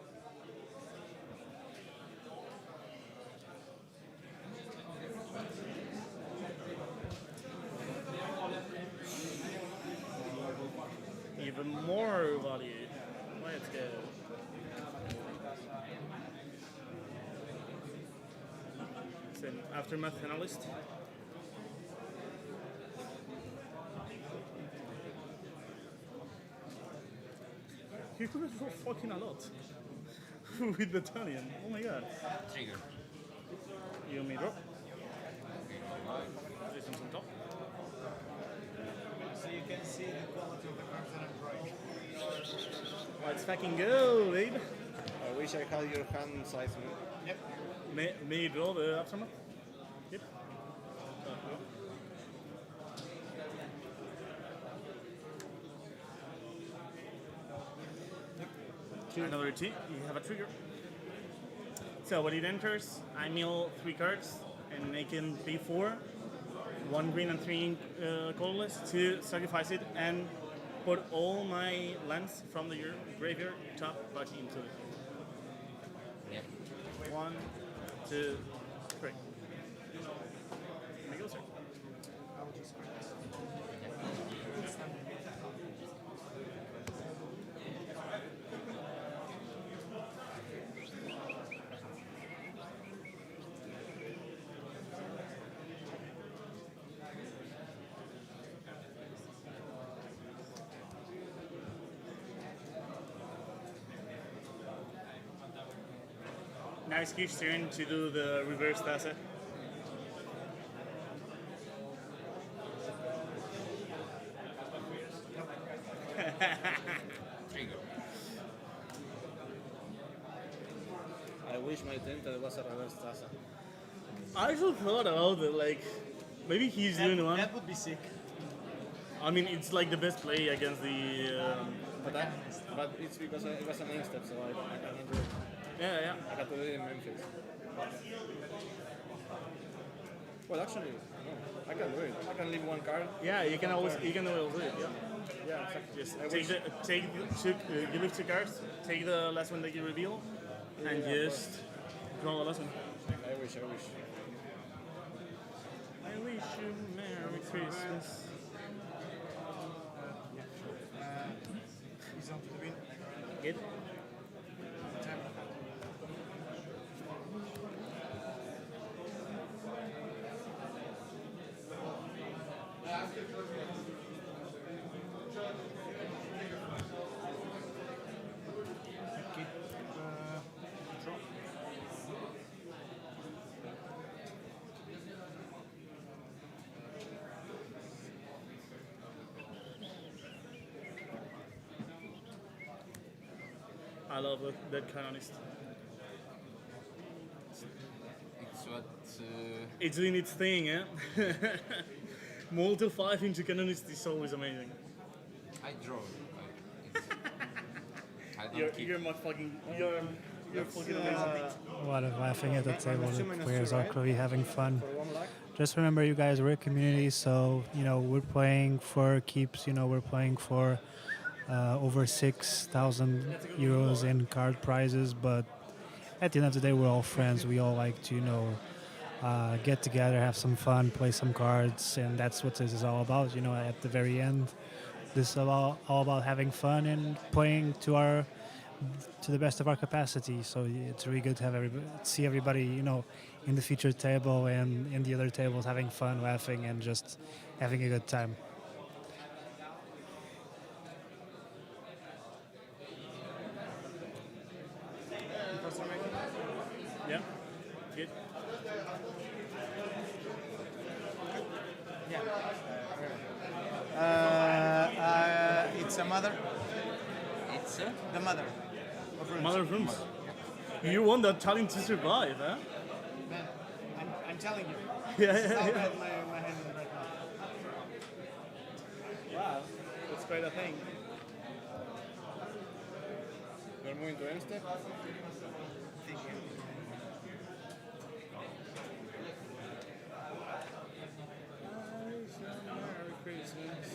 Speaker 12: Even more value. Let's go. It's an aftermath analyst. He could have rolled fucking a lot with the Talian. Oh my god.
Speaker 21: Trigger.
Speaker 12: You may drop. This one's on top.
Speaker 8: So you can see the quality of the cards that I'm drawing.
Speaker 12: Let's fucking go, babe.
Speaker 11: I wish I had your hand size.
Speaker 12: Yep. May you draw the aftermath? Yep. Another T, you have a trigger. So when it enters, I mill 3 cards and I can pay 4, 1 green and 3 colorless to sacrifice it and put all my lands from the graveyard top back into it.
Speaker 21: Yep.
Speaker 12: 1, 2, 3. There you go, sir. Now it's Keith's turn to do the reverse Tasa.
Speaker 21: Trigger.
Speaker 11: I wish my Tenta was a reverse Tasa.
Speaker 12: I also thought about it, like, maybe he's doing one.
Speaker 8: That would be sick.
Speaker 12: I mean, it's like the best play against the.
Speaker 11: But it's because it was a main step, so I cannot do it.
Speaker 12: Yeah, yeah.
Speaker 11: I had to do it in Memphis. Well, actually, no. I can do it. I can leave 1 card.
Speaker 12: Yeah, you can always do it. Yeah.
Speaker 11: Yeah, exactly.
Speaker 12: Just you leave 2 cards, take the last one that you reveal, and just draw the last one.
Speaker 11: I wish.
Speaker 12: I wish you Merry Christmas.
Speaker 8: He's on to the win.
Speaker 12: Good. I love that canonist.
Speaker 21: It's what.
Speaker 12: It's doing its thing, eh? Multi 5 into canonist is always amazing.
Speaker 21: I draw. I don't
Speaker 12: You're,
Speaker 21: keep.
Speaker 12: you're my fucking. You're fucking amazing.
Speaker 10: A lot of laughing at the table. The players are clearly having fun. Just remember, you guys, we're a community, so we're playing for keeps. We're playing for over 6,000 euros in card prizes. But at the end of the day, we're all friends. We all like to get together, have some fun, play some cards, and that's what this is all about. At the very end, this is all about having fun and playing to the best of our capacity. So it's really good to see everybody, in the featured table and in the other tables having fun, laughing, and just having a good time.
Speaker 12: Yeah. Good.
Speaker 16: It's a mother.
Speaker 21: It's
Speaker 16: the mother.
Speaker 12: Mother of Rooms. You want that Talian to survive, huh?
Speaker 16: Man, I'm telling you.
Speaker 12: Yeah,
Speaker 16: This is how
Speaker 12: yeah.
Speaker 16: bad my hand is right now.
Speaker 12: Wow, that's quite a thing.
Speaker 7: You're moving to end step?
Speaker 12: Merry Christmas.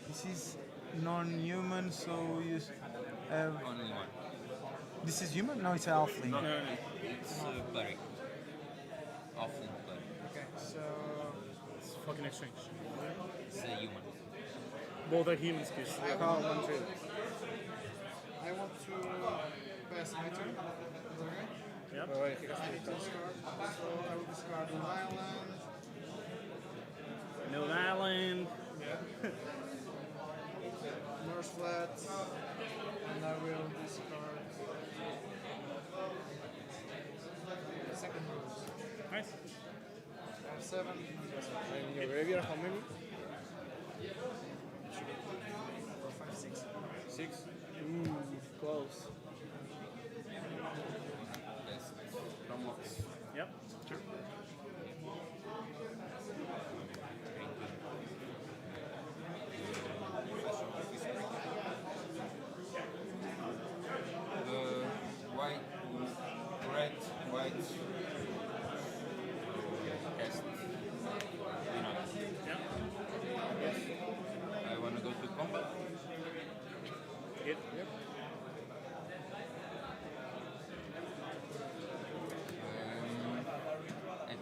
Speaker 16: This is non-human, so you have...
Speaker 21: Only one.
Speaker 16: This is human? No, it's an halfling.
Speaker 21: No. It's cleric. Often cleric.
Speaker 16: Okay, so...
Speaker 12: It's fucking exchange.
Speaker 21: It's a human.
Speaker 12: Both are humans, kids.
Speaker 16: I call one trade. I want to pass my turn. Okay.
Speaker 12: Yep.
Speaker 16: I need to discard. So I will discard an island.
Speaker 12: No Island.
Speaker 16: Yeah. Norse flat. And I will discard the second rose.
Speaker 12: Nice.
Speaker 16: I have 7.
Speaker 7: And your graveyard, how many?
Speaker 16: 4, 5, 6.
Speaker 7: 6?
Speaker 12: Ooh, close. Yep, sure.
Speaker 21: White. Cast.
Speaker 12: Yep.
Speaker 21: Yes. I want to go to combat.
Speaker 12: Yep.
Speaker 21: And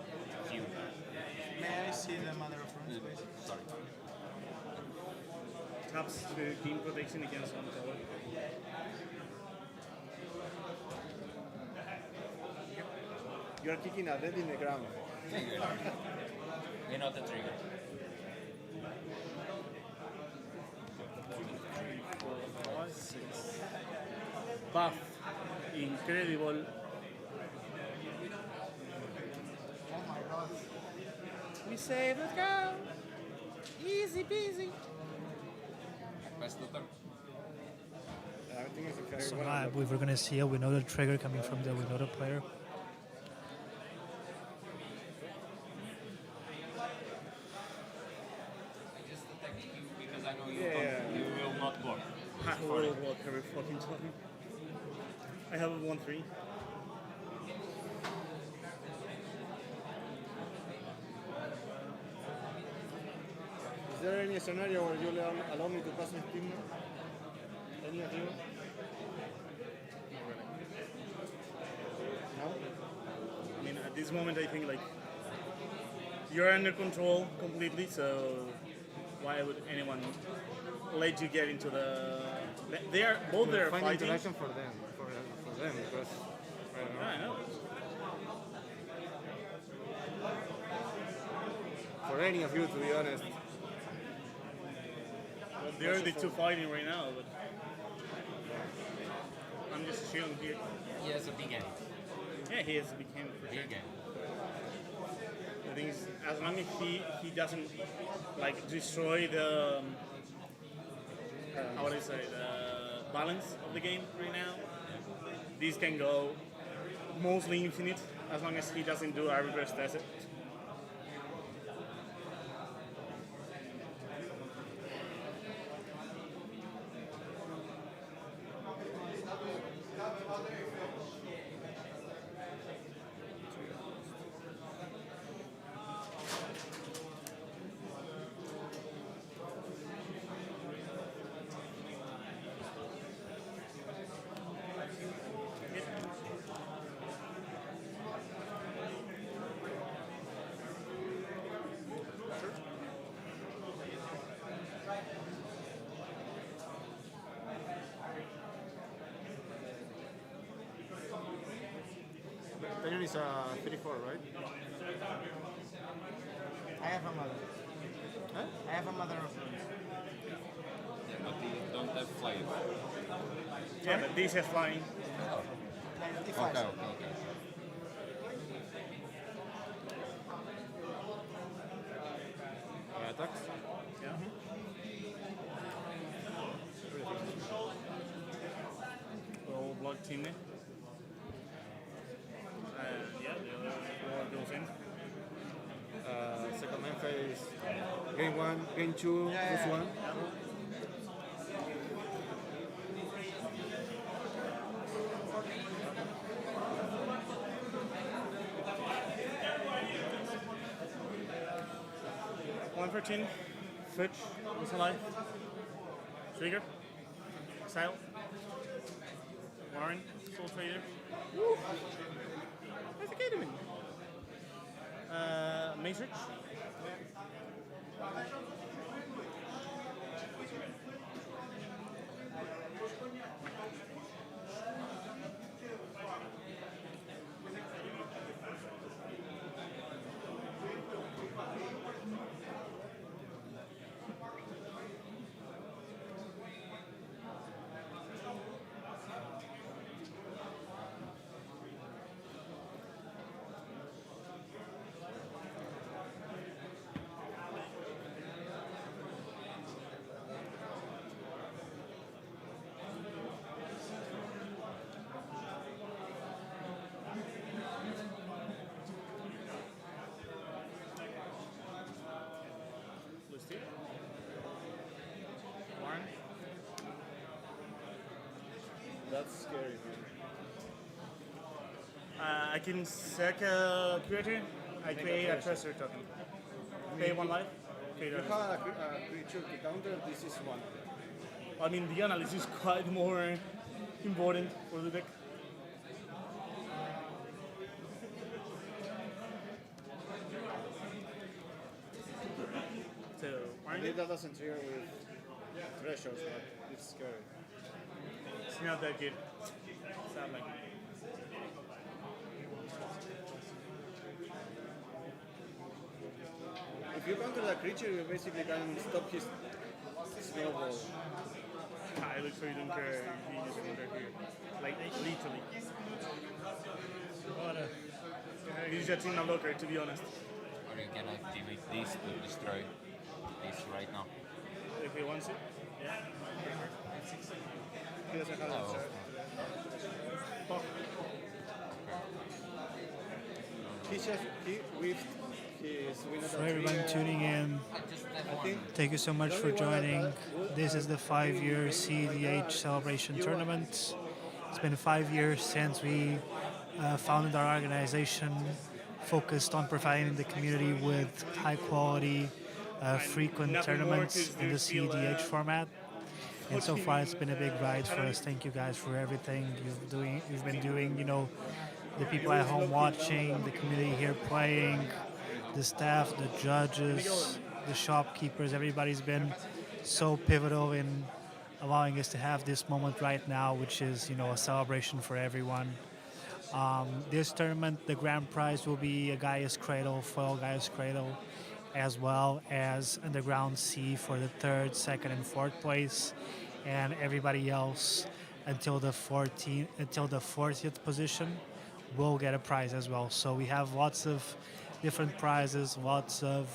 Speaker 21: you.
Speaker 16: May I see the Mother of Runes, please?
Speaker 21: Sorry.
Speaker 12: Taps to gain protection against one color.
Speaker 7: You are kicking a dead in the ground.
Speaker 21: Trigger. You're not the trigger.
Speaker 12: 5, 6. Buff. Incredible.
Speaker 16: Oh my god.
Speaker 12: We save the cow. Easy peasy.
Speaker 21: Pass the turn.
Speaker 7: Everything is okay.
Speaker 10: So I believe we're going to seal. We know the trigger coming from there. We know the player.
Speaker 21: Because I know you,
Speaker 12: Yeah.
Speaker 21: you will not block.
Speaker 12: I will block every fucking time. I have a 1-3.
Speaker 7: Is there any scenario where you allow me to pass my team? Any of you? No?
Speaker 12: I mean, at this moment, I think like you're under control completely. So why would anyone let you get into the? They are both there
Speaker 7: Find
Speaker 12: fighting.
Speaker 7: interaction for them, for them, because I don't know.
Speaker 12: Yeah, I know.
Speaker 7: For any of you, to be honest.
Speaker 12: Well, they're the two fighting right now, but I'm just chilling here.
Speaker 21: He has a big hand.
Speaker 12: Yeah, he has a big hand for sure.
Speaker 21: Big hand.
Speaker 12: The thing is, as long as he doesn't like destroy the how would I say, the balance of the game right now, these can go mostly infinite as long as he doesn't do a reverse desert.
Speaker 7: Talian is 34, right?
Speaker 16: I have a mother.
Speaker 7: Huh?
Speaker 16: I have a mother of
Speaker 21: Yeah, but they don't have flying.
Speaker 12: Yeah, but this has flying.
Speaker 21: Oh. Okay.
Speaker 7: Attacks?
Speaker 12: Yeah. All block team there. Yeah, the other four goes in.
Speaker 7: Second main phase, game 1, game 2, plus 1.
Speaker 12: One 13, Fitch, is alive. Trigger, Style, Warren, Soul Trader. Woo! That's a good one. Matrix. Warren.
Speaker 7: That's scary.
Speaker 12: I can sack a creature. I create a treasure token. Pay 1 life.
Speaker 7: If you have a creature to counter, this is one.
Speaker 12: I mean, the analysis is quite more important for the deck. So,
Speaker 7: That doesn't trigger with thresholds, but it's scary.
Speaker 12: it's not that good. Sadly.
Speaker 7: If you counter the creature, you basically can stop his snowball.
Speaker 12: I literally don't care if he just enter here. Like, literally. He's just in a locker, to be honest.
Speaker 21: Or you can activate this to destroy this right now.
Speaker 12: If he wants it, yeah.
Speaker 7: He doesn't have
Speaker 21: Oh.
Speaker 12: Fuck.
Speaker 7: He whiffed his win at
Speaker 10: For everyone tuning in, thank you so much for joining. This is the 5-year cEDH celebration tournament. It's been 5 years since we founded our organization, focused on providing the community with high quality, frequent tournaments in the cEDH format. And so far it's been a big ride for us. Thank you guys for everything you've been doing. You know, the people at home watching, the community here playing, the staff, the judges, the shopkeepers, everybody's been so pivotal in allowing us to have this moment right now, which is, you know, a celebration for everyone. This tournament, the grand prize will be a Gaea's Cradle, foil Gaea's Cradle.
Speaker 5: as well as Underground C for the third, second, and fourth place, and everybody else until the 40th position will get a prize as well. So we have lots of different prizes, lots of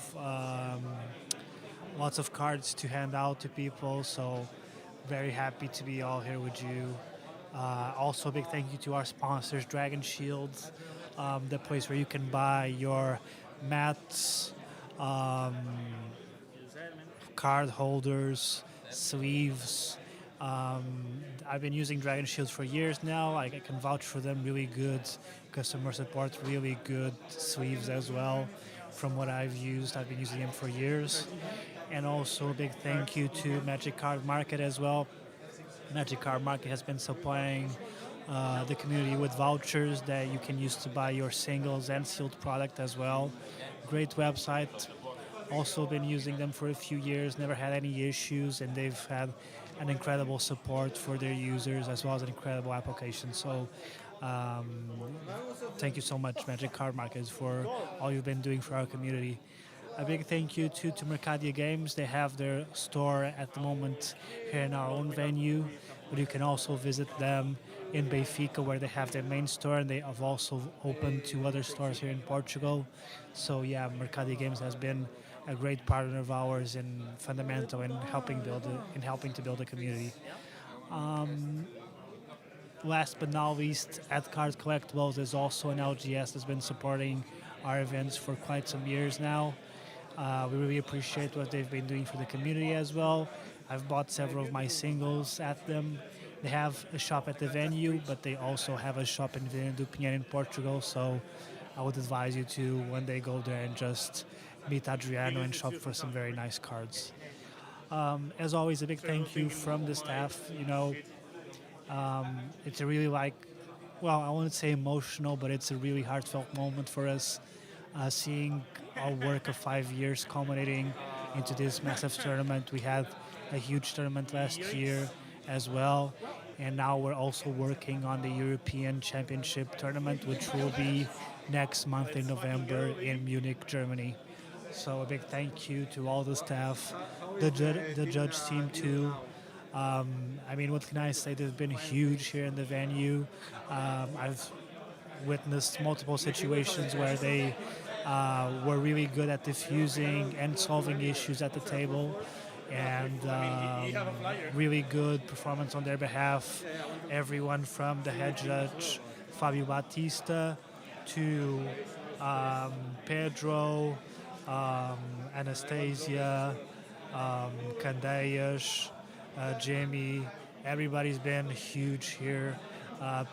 Speaker 5: cards to hand out to people. So very happy to be all here with you. Also, a big thank you to our sponsors, Dragon Shields, the place where you can buy your mats, card holders, sleeves. I've been using Dragon Shields for years now. I can vouch for them. Really good customer support, really good sleeves as well. From what I've used, I've been using them for years. And also a big thank you to Magic Card Market as well. Magic Card Market has been supplying the community with vouchers that you can use to buy your singles and sealed product as well. Great website. Also been using them for a few years, never had any issues, and they've had an incredible support for their users as well as an incredible application. So thank you so much, Magic Card Market, for all you've been doing for our community. A big thank you to Mercadia Games. They have their store at the moment here in our own venue, but you can also visit them in Benfica where they have their main store, and they have also opened 2 other stores here in Portugal. So yeah, Mercadia Games has been a great partner of ours and fundamental in helping to build a community. Last but not least, at Cards Collectibles is also an LGS that's been supporting our events for quite some years now. We really appreciate what they've been doing for the community as well. I've bought several of my singles at them. They have a shop at the venue, but they also have a shop in Vila do Pinheiro in Portugal, so I would advise you to one day go there and just meet Adriano and shop for some very nice cards. As always, a big thank you from the staff. It's a really I wouldn't say emotional, but it's a really heartfelt moment for us, seeing our work of 5 years culminating into this massive tournament. We had a huge tournament last year as well, and now we're also working on the European Championship tournament, which will be next month in November in Munich, Germany. So a big thank you to all the staff, the judge team too. What can I say? They've been huge here in the venue. I've witnessed multiple situations where they were really good at diffusing and solving issues at the table, and really good performance on their behalf. Everyone from the head judge, Fabio Batista, to Pedro, Anastasia, Candeias, Jamie. Everybody's been huge here.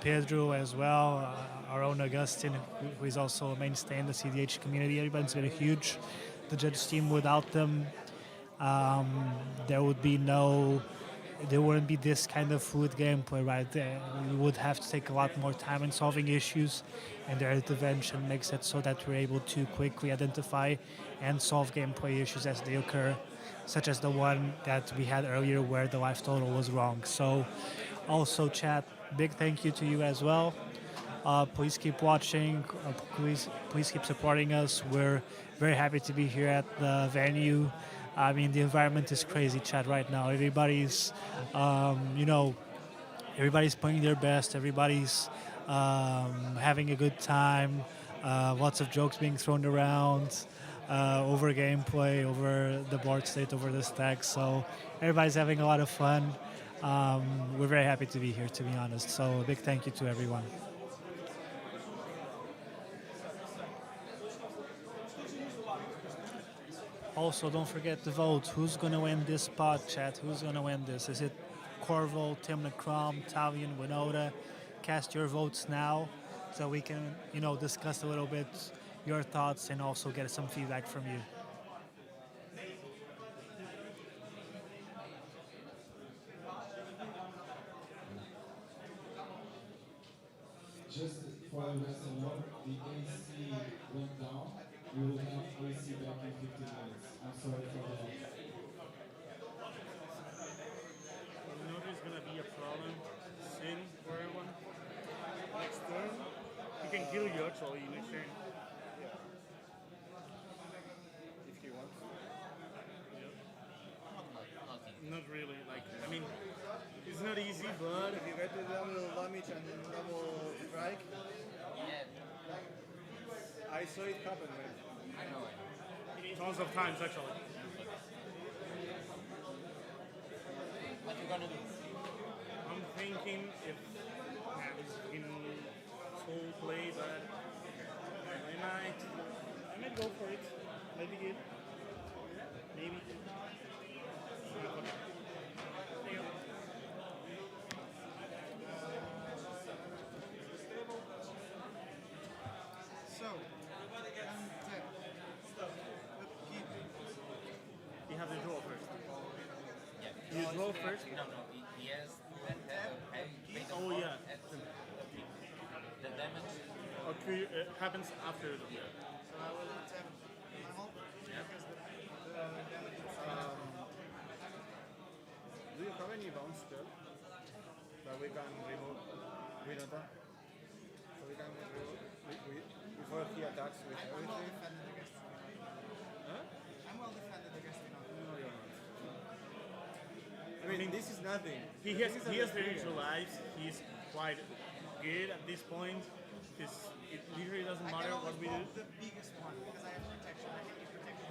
Speaker 5: Pedro as well, our own Augustine, who is also a mainstay in the cEDH community. Everybody's been huge. The judge team, without them, there wouldn't be this kind of fluid gameplay right there. We would have to take a lot more time in solving issues, and their intervention makes it so that we're able to quickly identify and solve gameplay issues as they occur, such as the one that we had earlier where the life total was wrong. So also, chat, big thank you to you as well. Please keep watching, please keep supporting us. We're very happy to be here at the venue. The environment is crazy, chat, right now. Everybody's, everybody's playing their best. Everybody's having a good time. Lots of jokes being thrown around over gameplay, over the board state, over the stacks. So everybody's having a lot of fun. We're very happy to be here, to be honest. So a big thank you to everyone. Also, don't forget to vote. Who's going to win this spot, chat? Who's going to win this? Is it Corval, Tim McCrom, Talian, Winota? Cast your votes now so we can, discuss a little bit your thoughts and also get some feedback from you.
Speaker 1: Just for everyone to know, the AC went down. We will have AC back in 15 minutes. I'm sorry for that.
Speaker 12: You know there's gonna be a problem soon for everyone. Next turn, he can kill you actually next turn. If you want.
Speaker 18: But if you get the double damage and double strike, I saw it happen, man.
Speaker 21: I know it.
Speaker 12: Tons of times, actually.
Speaker 21: What you gonna do?
Speaker 12: I'm thinking if it's in full play, but I might go for it. Might be good. Maybe.
Speaker 8: So,
Speaker 12: You have to draw first.
Speaker 21: Yeah.
Speaker 12: You draw first?
Speaker 21: No, he has pay the
Speaker 12: Oh,
Speaker 21: four
Speaker 12: yeah.
Speaker 21: at the damage.
Speaker 12: Okay, it happens after the
Speaker 8: So I will attempt my hold.
Speaker 18: Do you have any bounce spell that we can remove Winota? So we can remove before he attacks with
Speaker 8: I'm well
Speaker 18: everything?
Speaker 8: defended against
Speaker 18: Huh?
Speaker 8: I'm well defended against Winota.
Speaker 18: No, you're not. I mean, this is nothing.
Speaker 12: He has 32 lives. He's quite good at this point. It literally doesn't matter what we do.
Speaker 8: The biggest one because I have protection. I can give protection.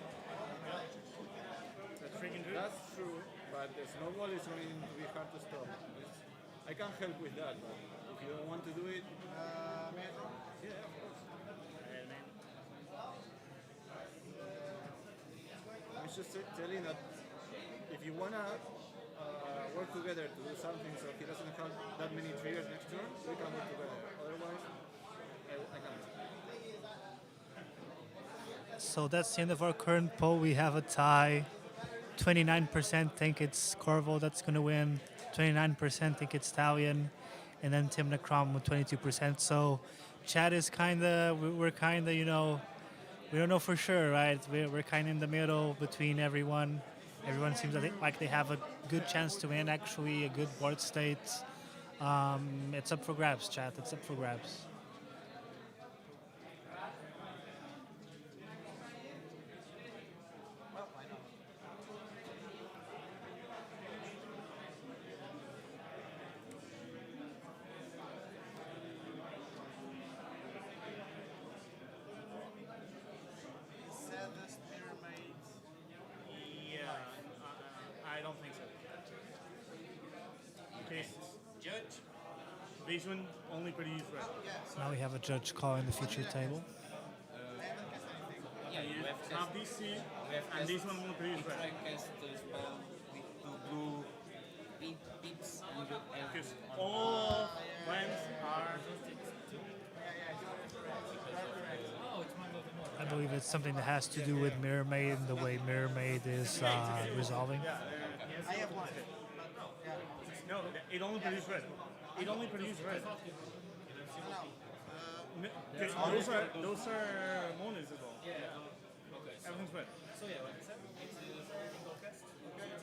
Speaker 12: That's freaking good.
Speaker 18: That's true, but the snowball is going to be hard to stop. I can help with that, but if you don't want to do it,
Speaker 8: May I draw?
Speaker 18: yeah, of course. I'm just telling that if you wanna work together to do something so he doesn't have that many triggers next turn, we can work together. Otherwise, I can't.
Speaker 10: So that's the end of our current poll. We have a tie. 29% think it's Corvo that's going to win. 29% think it's Talian. And then Tim Necrom with 22%. So chat is we're kind of, we don't know for sure, right? We're kind of in the middle between everyone. Everyone seems like they have a good chance to win, actually, a good board state. It's up for grabs, chat. It's up for grabs.
Speaker 8: Saddest mermaid.
Speaker 12: Yeah, I don't think so. Okay,
Speaker 21: Judge.
Speaker 12: this one only produces red.
Speaker 10: So now we have a judge calling the future table.
Speaker 21: Yeah, you have
Speaker 12: Now
Speaker 21: cast.
Speaker 12: DC,
Speaker 21: We have
Speaker 12: and this
Speaker 21: cast-
Speaker 12: one will produce
Speaker 21: if
Speaker 12: red.
Speaker 21: I cast the spell with two blue pips and you have
Speaker 12: Because
Speaker 21: on
Speaker 12: all lands are.
Speaker 10: I believe it's something that has to do with Mirror Maid and the way Mirror Maid is resolving.
Speaker 8: I have one.
Speaker 12: No, it only produces red. It only produces red. Those are monos as well. Everything's red.
Speaker 19: So yeah, like I said, it's a single cast.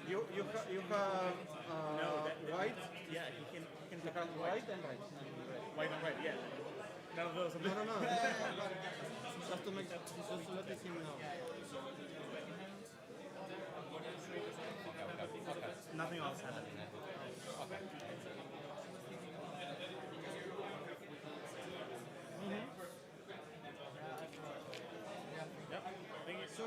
Speaker 18: You have white?
Speaker 12: Yeah, you can
Speaker 18: You have white and red.
Speaker 12: White and red, yeah. None of those are
Speaker 18: No. Just to make just to let him know.
Speaker 12: Nothing else happened. Yep. Thank you. So.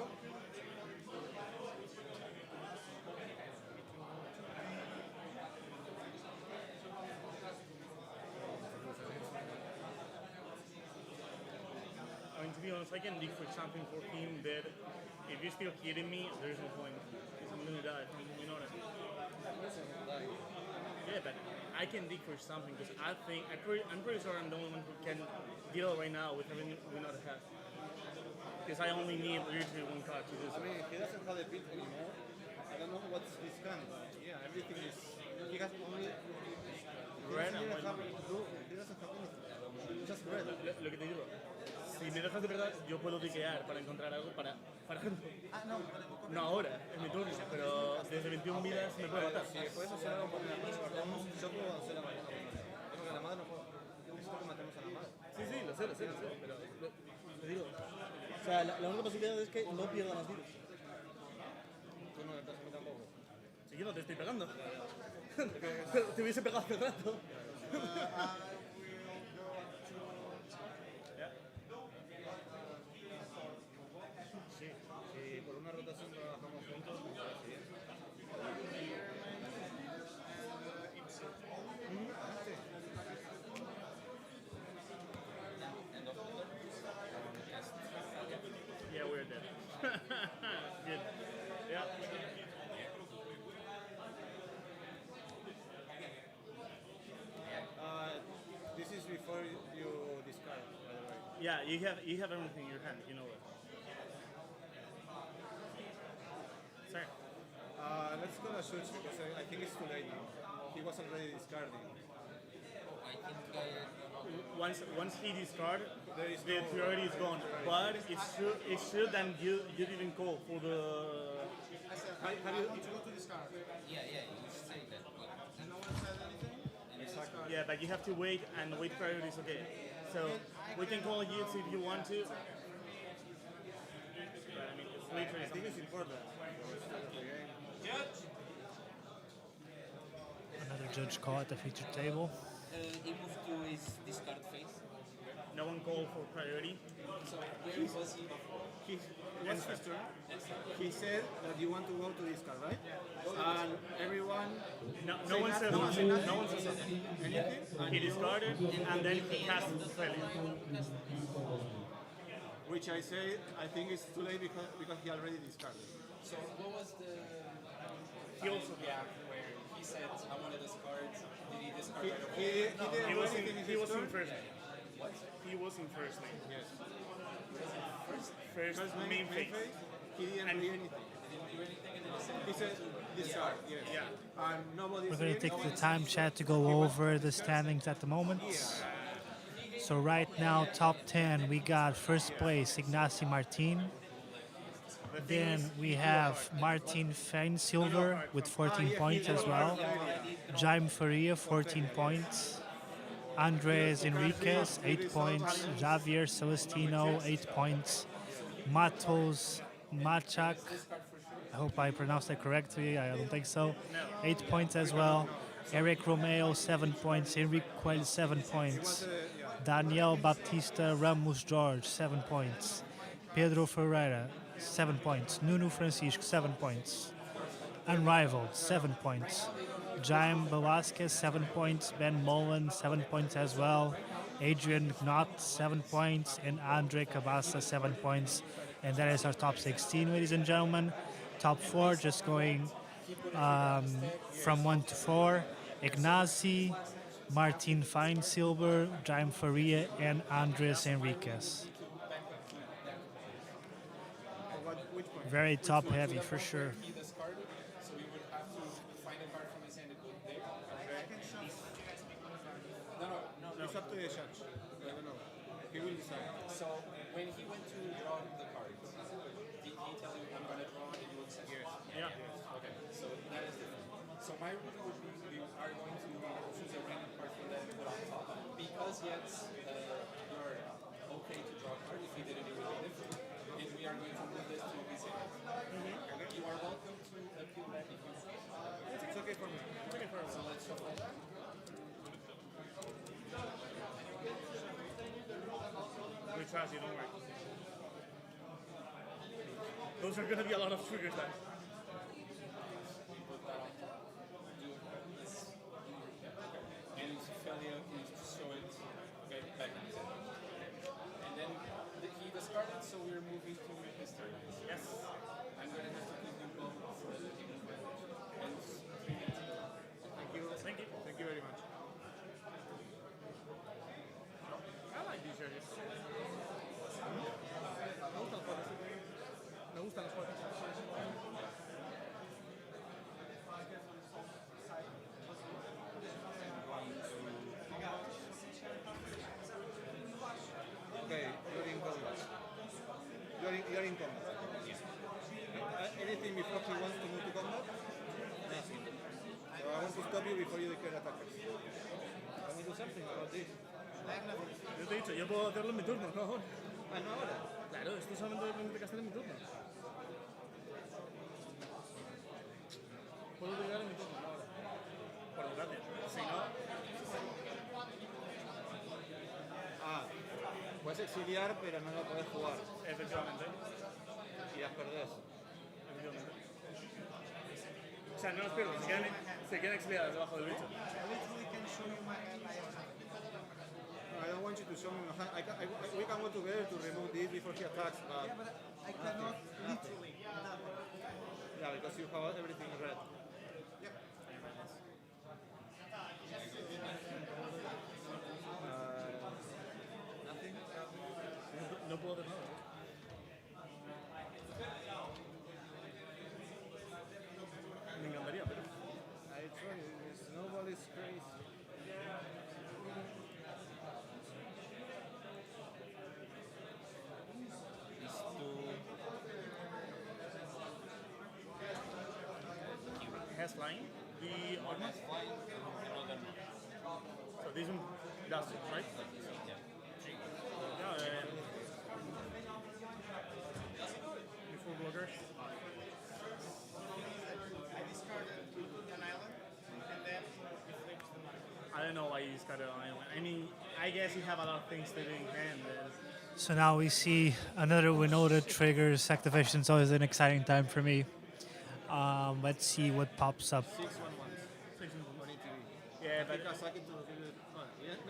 Speaker 12: I mean, to be honest, I can dig for something for him that if you're still kidding me, there's no point. Because I'm gonna die. You know what I mean? Yeah, but I can dig for something because I'm pretty sure I'm the only one who can deal right now with everything we not have. Because I only need literally one card to do
Speaker 18: I
Speaker 12: so.
Speaker 18: mean, he doesn't have the pit anymore. I don't know what's his hand. Yeah, everything is. He has only.
Speaker 12: Red and
Speaker 18: He
Speaker 12: white.
Speaker 18: doesn't have blue. He doesn't have anything. Just red.
Speaker 12: Lo que te digo, si me dejas de verdad, yo puedo diquear para encontrar algo para no ahora, en mi turno, pero desde 21 vidas me puede matar.
Speaker 18: Si puedes hacer algo por la madre, guardamos. Yo puedo hacer la madre. Porque a la madre no puedo. Necesito que matemos a la madre.
Speaker 12: Sí, lo sé, pero te digo.
Speaker 18: O sea, la única posibilidad es que no pierda más vidas. Tú no me estás a mí tampoco.
Speaker 12: Si yo no te estoy pegando. Te hubiese pegado hace rato.
Speaker 11: Sí, si por una rotación trabajamos juntos, me parece bien.
Speaker 12: Yeah, we're dead. Good. Yeah.
Speaker 11: This is before you discard, by the way.
Speaker 12: Yeah, you have everything in your hand, you know that. Sorry.
Speaker 11: Let's go to switch because I think it's too late now. He was already discarding.
Speaker 12: Once he discards,
Speaker 11: There is
Speaker 12: the
Speaker 11: no-
Speaker 12: priority is gone. But it's true that you didn't call for the.
Speaker 11: Have you?
Speaker 19: Yeah, you say that.
Speaker 8: And no one said anything?
Speaker 12: Yeah, but you have to wait, and wait priority is okay. So we can call you if you want to. But I mean, it's literally.
Speaker 11: I think it's important.
Speaker 5: Another judge call at the feature table.
Speaker 19: He moved to his discard phase.
Speaker 12: No one called for priority.
Speaker 19: So where was he before?
Speaker 11: What's his turn? He said that you want to go to discard, right? And everyone.
Speaker 12: No one said nothing. No one said nothing.
Speaker 11: Anything?
Speaker 12: He discarded, and then he cast Talian.
Speaker 11: Which I say I think it's too late because he already discarded.
Speaker 4: So what was the
Speaker 12: He also
Speaker 4: react where he said, I want to discard, did he discard right away?
Speaker 12: He was in first.
Speaker 4: What?
Speaker 12: He was in first lane.
Speaker 11: Yes.
Speaker 12: First main phase.
Speaker 11: He didn't do anything. He said discard, yes.
Speaker 12: Yeah.
Speaker 11: And nobody
Speaker 5: We're going to take the time, chat, to go over the standings at the moment. So right now, top 10, we got first place Ignacy Martin. Then we have Martin Fein Silver with 14 points as well. Jaime Faria, 14 points. Andres Enriquez, 8 points. Javier Celestino, 8 points. Matos Machak, I hope I pronounced that correctly, I don't think so. 8 points as well. Eric Romeo, 7 points. Enrique Coelho, 7 points. Daniel Baptista Ramos Jorge, 7 points. Pedro Ferreira, 7 points. Nuno Francisco, 7 points. Unrivaled, 7 points. Jaime Velasquez, 7 points. Ben Mullen, 7 points as well. Adrian Knott, 7 points. And Andre Cabasa, 7 points. And that is our top 16, ladies and gentlemen. Top 4, just going from 1 to 4. Ignacy, Martin Fein Silver, Jaime Faria, and Andres Enriquez. Very top heavy for sure.
Speaker 4: He discarded, so we would have to find a card from his hand and put it there. No.
Speaker 11: It's up to the judge. I don't know. He will decide.
Speaker 4: So when he went to draw the cards, did he tell you I'm gonna draw and you accept? Yes.
Speaker 12: Yeah.
Speaker 4: Okay. So that is different. So my rule would be we are going to choose a random card from that and put on top. Because yet you're okay to draw a card. If you didn't, it would be different. And we are going to move this to his hand. You are welcome to appeal that if you want.
Speaker 11: It's okay for me.
Speaker 4: So let's shuffle that.
Speaker 12: We trust you, don't worry. Those are going to be a lot of triggers then.
Speaker 4: Put that on top. Do this. And failure is to show it back in his hand. And then he discarded, so we're moving to his turn.
Speaker 12: Yes.
Speaker 4: I'm going to have to give you both the and 3 minutes.
Speaker 11: Thank you.
Speaker 12: Thank you.
Speaker 11: Thank you very much.
Speaker 12: I like these judges.
Speaker 11: Me gustan los juegos. Okay, you're in combat. You're in combat. Anything before he wants to move to combat? Nothing. So I want to stop you before you declare attackers. Can we do something about this?
Speaker 12: Yo te he dicho, yo puedo hacerlo en mi turno, ¿no?
Speaker 11: Ah, no ahora.
Speaker 12: Claro, esto solamente lo permite castar en mi turno. Puedo llegar
Speaker 11: puedes exiliar, pero no lo puedes jugar.
Speaker 12: Efectivamente.
Speaker 11: Y las perdés.
Speaker 12: Efectivamente. O sea, no los pierdo, se quedan exiliadas debajo del bicho.
Speaker 11: I don't want you to show me my hand. We can go together to remove this before he attacks, but...
Speaker 8: Yeah, but I cannot literally.
Speaker 11: Yeah, because you have everything red.
Speaker 8: Yep.
Speaker 11: Nothing?
Speaker 12: No puedo hacer nada. Me encantaría, pero...
Speaker 11: I try, snowball is crazy.
Speaker 12: Has flying. The armor. So this one does it, right? Yeah. Before blockers.
Speaker 8: I discarded an island, and then he flips the money.
Speaker 12: I don't know why he's got an island. I mean, I guess you have a lot of things to do in hand.
Speaker 10: So now we see another Winota triggers activation. It's always an exciting time for me. Let's see what pops up.
Speaker 11: 6-1-1.
Speaker 12: Yeah, but
Speaker 11: it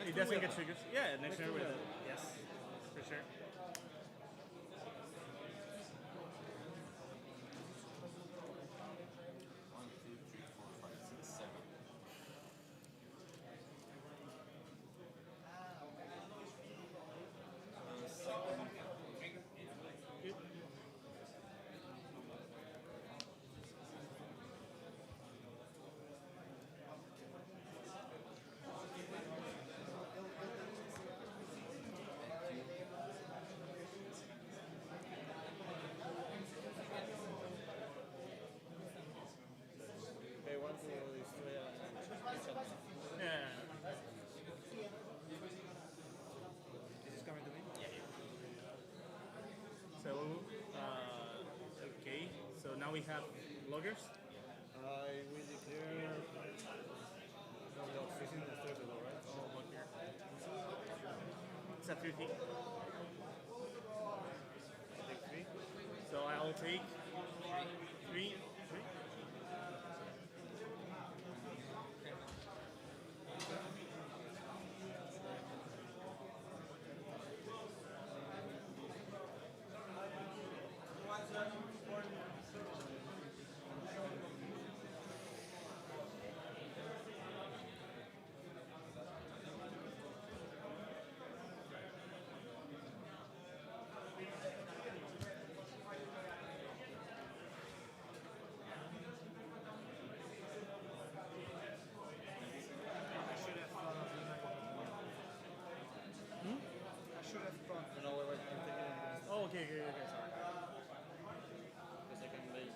Speaker 12: it doesn't get triggers. Yeah, next turn with it. Yes, for sure.
Speaker 11: They want to destroy a enchantment.
Speaker 12: Yeah.
Speaker 11: This is coming to me?
Speaker 12: So, okay. So now we have loggers.
Speaker 11: I will declare... No, no, facing the third level, right?
Speaker 12: Oh, look here. It's a 3 feet.
Speaker 11: Take 3.
Speaker 12: So I'll take 3. Oh, okay, sorry.
Speaker 11: The second bait.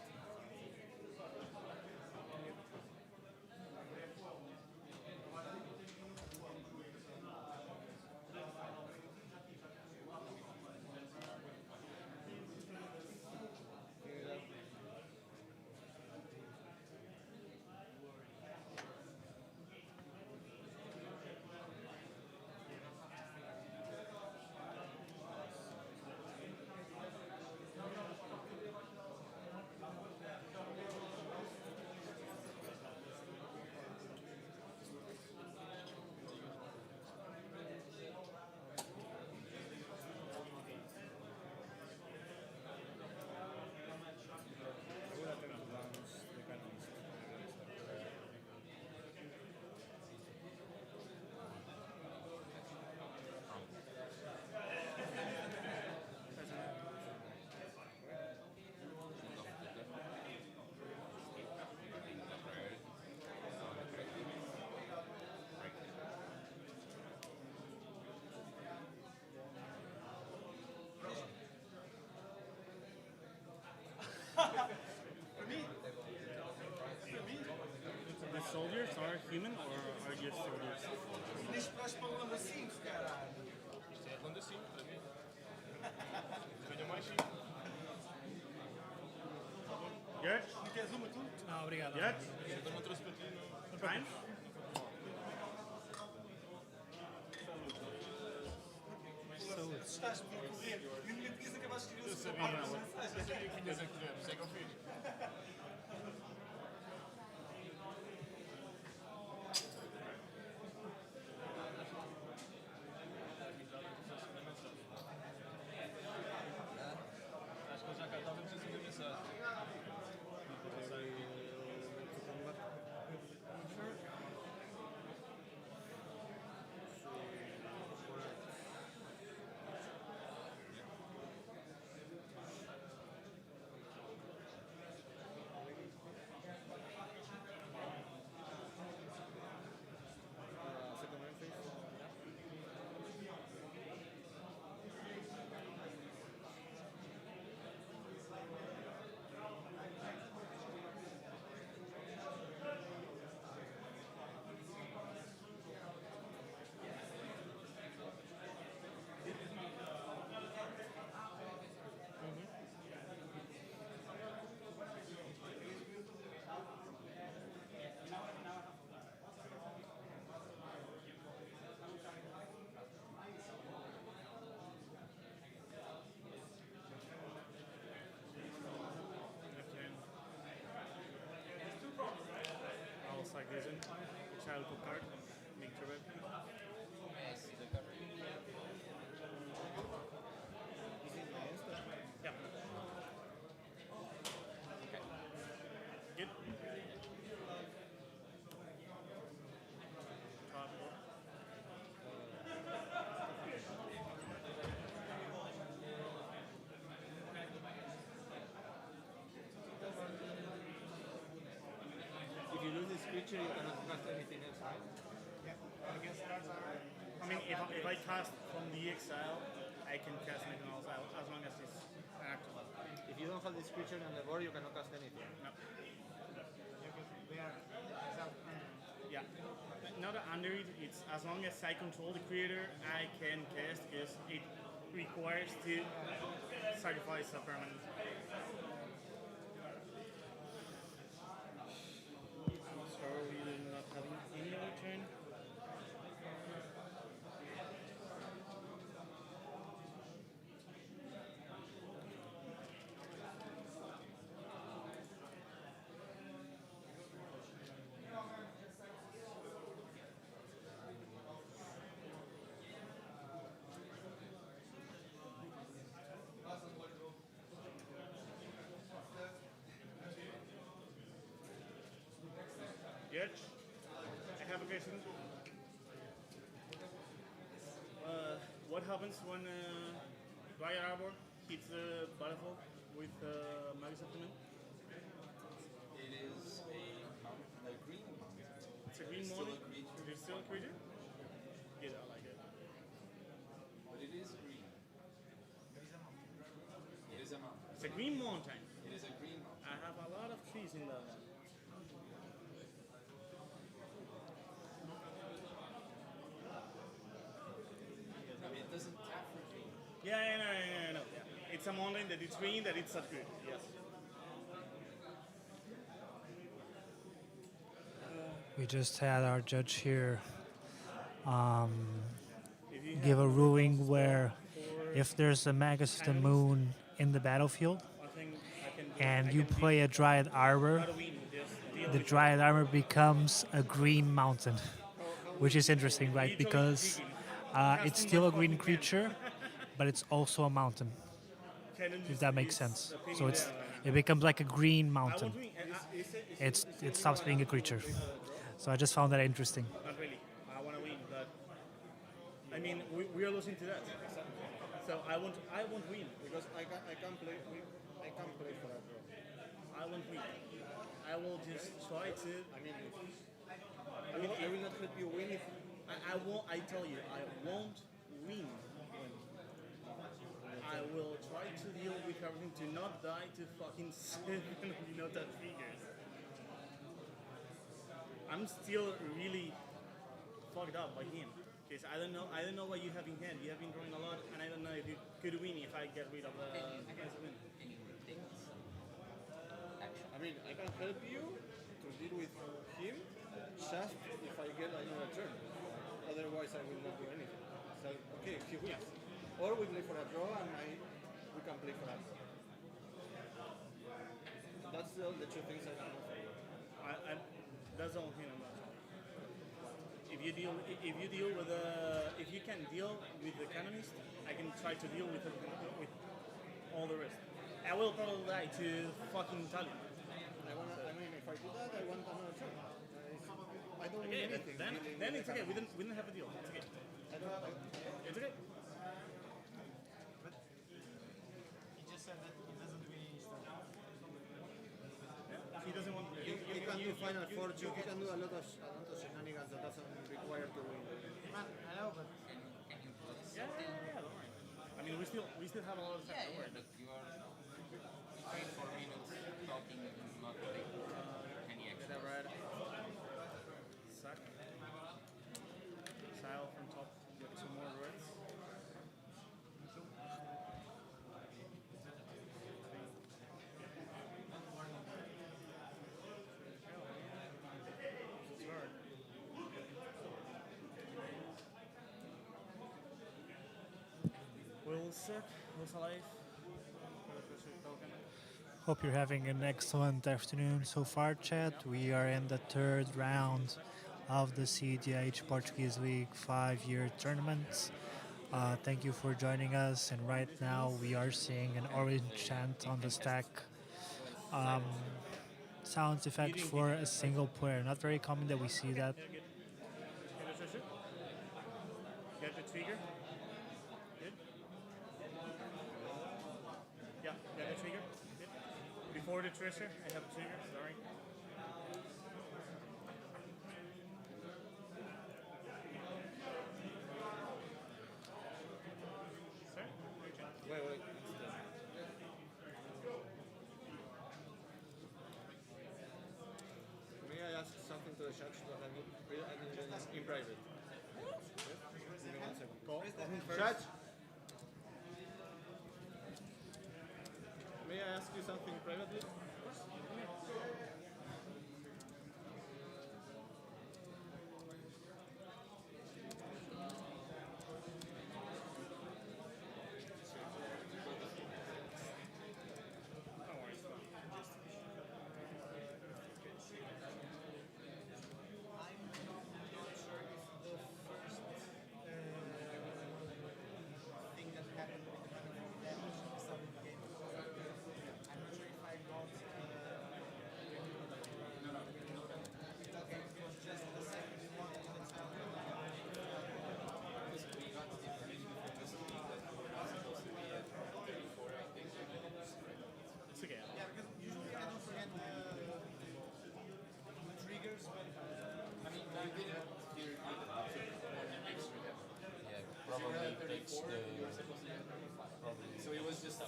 Speaker 12: The soldiers are human or are just soldiers?
Speaker 8: Deixa para falando assim, caralho.
Speaker 2: Isto é ronda 5 para mim. Venha mais 5.
Speaker 12: Good?
Speaker 8: Não queres uma tu?
Speaker 10: Não, obrigado.
Speaker 12: Good?
Speaker 2: Eu não trouxe para ti.
Speaker 12: Fine?
Speaker 10: So it's
Speaker 8: estás por correr e no mês acabaste de ir ao
Speaker 17: Like this one, childhood card, make sure it. Yeah. Okay. Good.
Speaker 11: If you lose this creature, you cannot cast anything else, right?
Speaker 17: Yeah. I guess that's alright. I mean, if I cast from the exile, I can cast anything else out as long as it's active.
Speaker 11: If you don't have this creature on the board, you cannot cast anything.
Speaker 17: No.
Speaker 10: They are
Speaker 17: Yeah. Not under it, it's as long as I control the creator, I can cast because it requires to sacrifice a permanent. So we're not having any other turn. Good. I have a question. What happens when Gaea Arbor hits the battlefield with Magic Supplement?
Speaker 4: It is a green mountain.
Speaker 17: It's a green
Speaker 4: It's
Speaker 17: mountain?
Speaker 4: still a creature.
Speaker 17: It's still a creature? Good, I like it.
Speaker 4: But it is green. It is a mountain.
Speaker 17: It's a green mountain.
Speaker 4: It is a green mountain.
Speaker 17: I have a lot of trees in that one.
Speaker 4: I mean, it doesn't tap for green.
Speaker 17: Yeah. It's a mountain that it's green, that it's not good. Yes.
Speaker 10: We just had our judge here give a ruling where if there's a Mega System Moon in the battlefield and you play a Dryad Arbor, the Dryad Arbor becomes a green mountain, which is interesting, right? Because it's still a green creature, but it's also a mountain, if that makes sense. So it becomes like a green mountain. It stops being a creature. So I just found that interesting.
Speaker 17: Not really. I want to win, but I mean, we are losing to that. So I won't win
Speaker 11: because I can't play for that draw.
Speaker 17: I won't win. I will just try to.
Speaker 11: I will not help you win if
Speaker 17: I won't. I tell you, I won't win. I will try to deal with everything to not die to fucking 7 that figures. I'm still really fucked up by him. Because I don't know what you have in hand. You have been drawing a lot, and I don't know if you could win if I get rid of the win.
Speaker 11: I mean, I can help you to deal with him just if I get another turn. Otherwise, I will not do anything. So, okay, he wins. Or we play for a draw and we can play for a draw. That's the two things I don't know.
Speaker 17: That's the only thing I'm not sure. If you can deal with the canonist, I can try to deal with all the rest. I will probably die to fucking Talian.
Speaker 11: I mean, if I do that, I want another turn. I don't
Speaker 17: Okay,
Speaker 11: need anything.
Speaker 17: then it's okay. We didn't have a deal. It's okay. It's okay.
Speaker 8: He just said that he doesn't do any stuff.
Speaker 17: He doesn't want.
Speaker 11: He can do Final Fortune. He can do a lot of shenanigans that doesn't require to win.
Speaker 8: Man, I know, but
Speaker 17: Yeah, don't worry. I mean, we still have a lot of time. Don't worry.
Speaker 21: But you are 3-4 minutes talking and not like any extra.
Speaker 17: Suck. Style from top. Get some more words. Will suck. Will's alive.
Speaker 10: Hope you're having an excellent afternoon so far, chat. We are in the third round of the cEDH Portuguese League 5-year tournament. Thank you for joining us, and right now we are seeing an orange chant on the stack. Sounds effect for a single player. Not very common that we see that.
Speaker 17: Get the trigger. Good. Yeah, get the trigger. Good. Before the treasure, I have a trigger. Sorry. Sir?
Speaker 11: Wait. May I ask something to the judge that I need in private? Give me 1 second. Judge! May I ask you something privately?
Speaker 17: It's okay.
Speaker 8: yeah, because usually I don't forget the triggers, but I mean,
Speaker 21: Yeah, probably takes the. Probably. So it was just.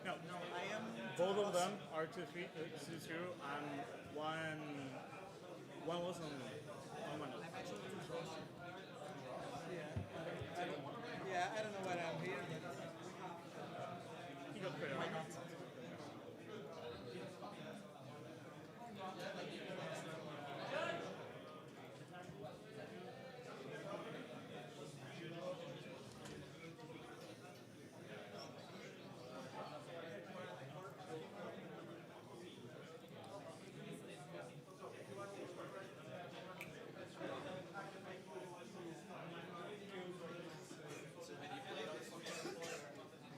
Speaker 17: No, I am. Both of them are 2-2, and one was on my note.
Speaker 8: I'm actually too close. Yeah, I don't know why I'm here, but
Speaker 17: He got credit.
Speaker 8: why not?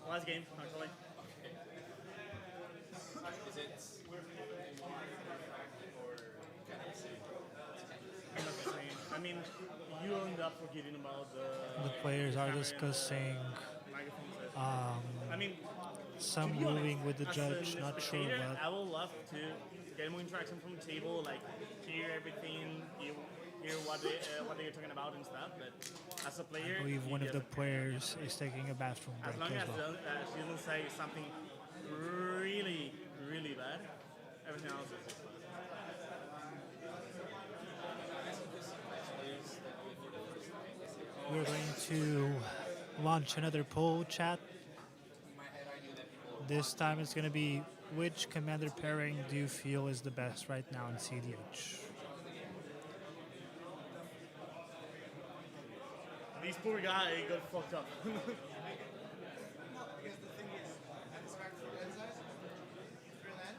Speaker 17: Last game, actually.
Speaker 21: Is it?
Speaker 17: I mean, you end up forgetting about
Speaker 10: The players are discussing
Speaker 17: I mean,
Speaker 10: some
Speaker 17: to be honest,
Speaker 10: moving with the
Speaker 17: as
Speaker 10: judge,
Speaker 17: a
Speaker 10: not sure
Speaker 17: spectator,
Speaker 10: what.
Speaker 17: I would love to get more interaction from the table, like hear everything, hear what they're talking about and stuff. But as a player,
Speaker 10: I believe
Speaker 17: you
Speaker 10: one of
Speaker 17: get-
Speaker 10: the players is taking a bathroom
Speaker 17: as
Speaker 10: break
Speaker 17: long
Speaker 10: as
Speaker 17: as
Speaker 10: well.
Speaker 17: she doesn't say something really, really bad, everything else is just fine.
Speaker 10: We're going to launch another poll chat. This time it's going to be
Speaker 5: which commander pairing do you feel is the best right now in cEDH?
Speaker 17: This poor guy got fucked up.
Speaker 8: Because the thing is, at the start for Enzymes, if you land,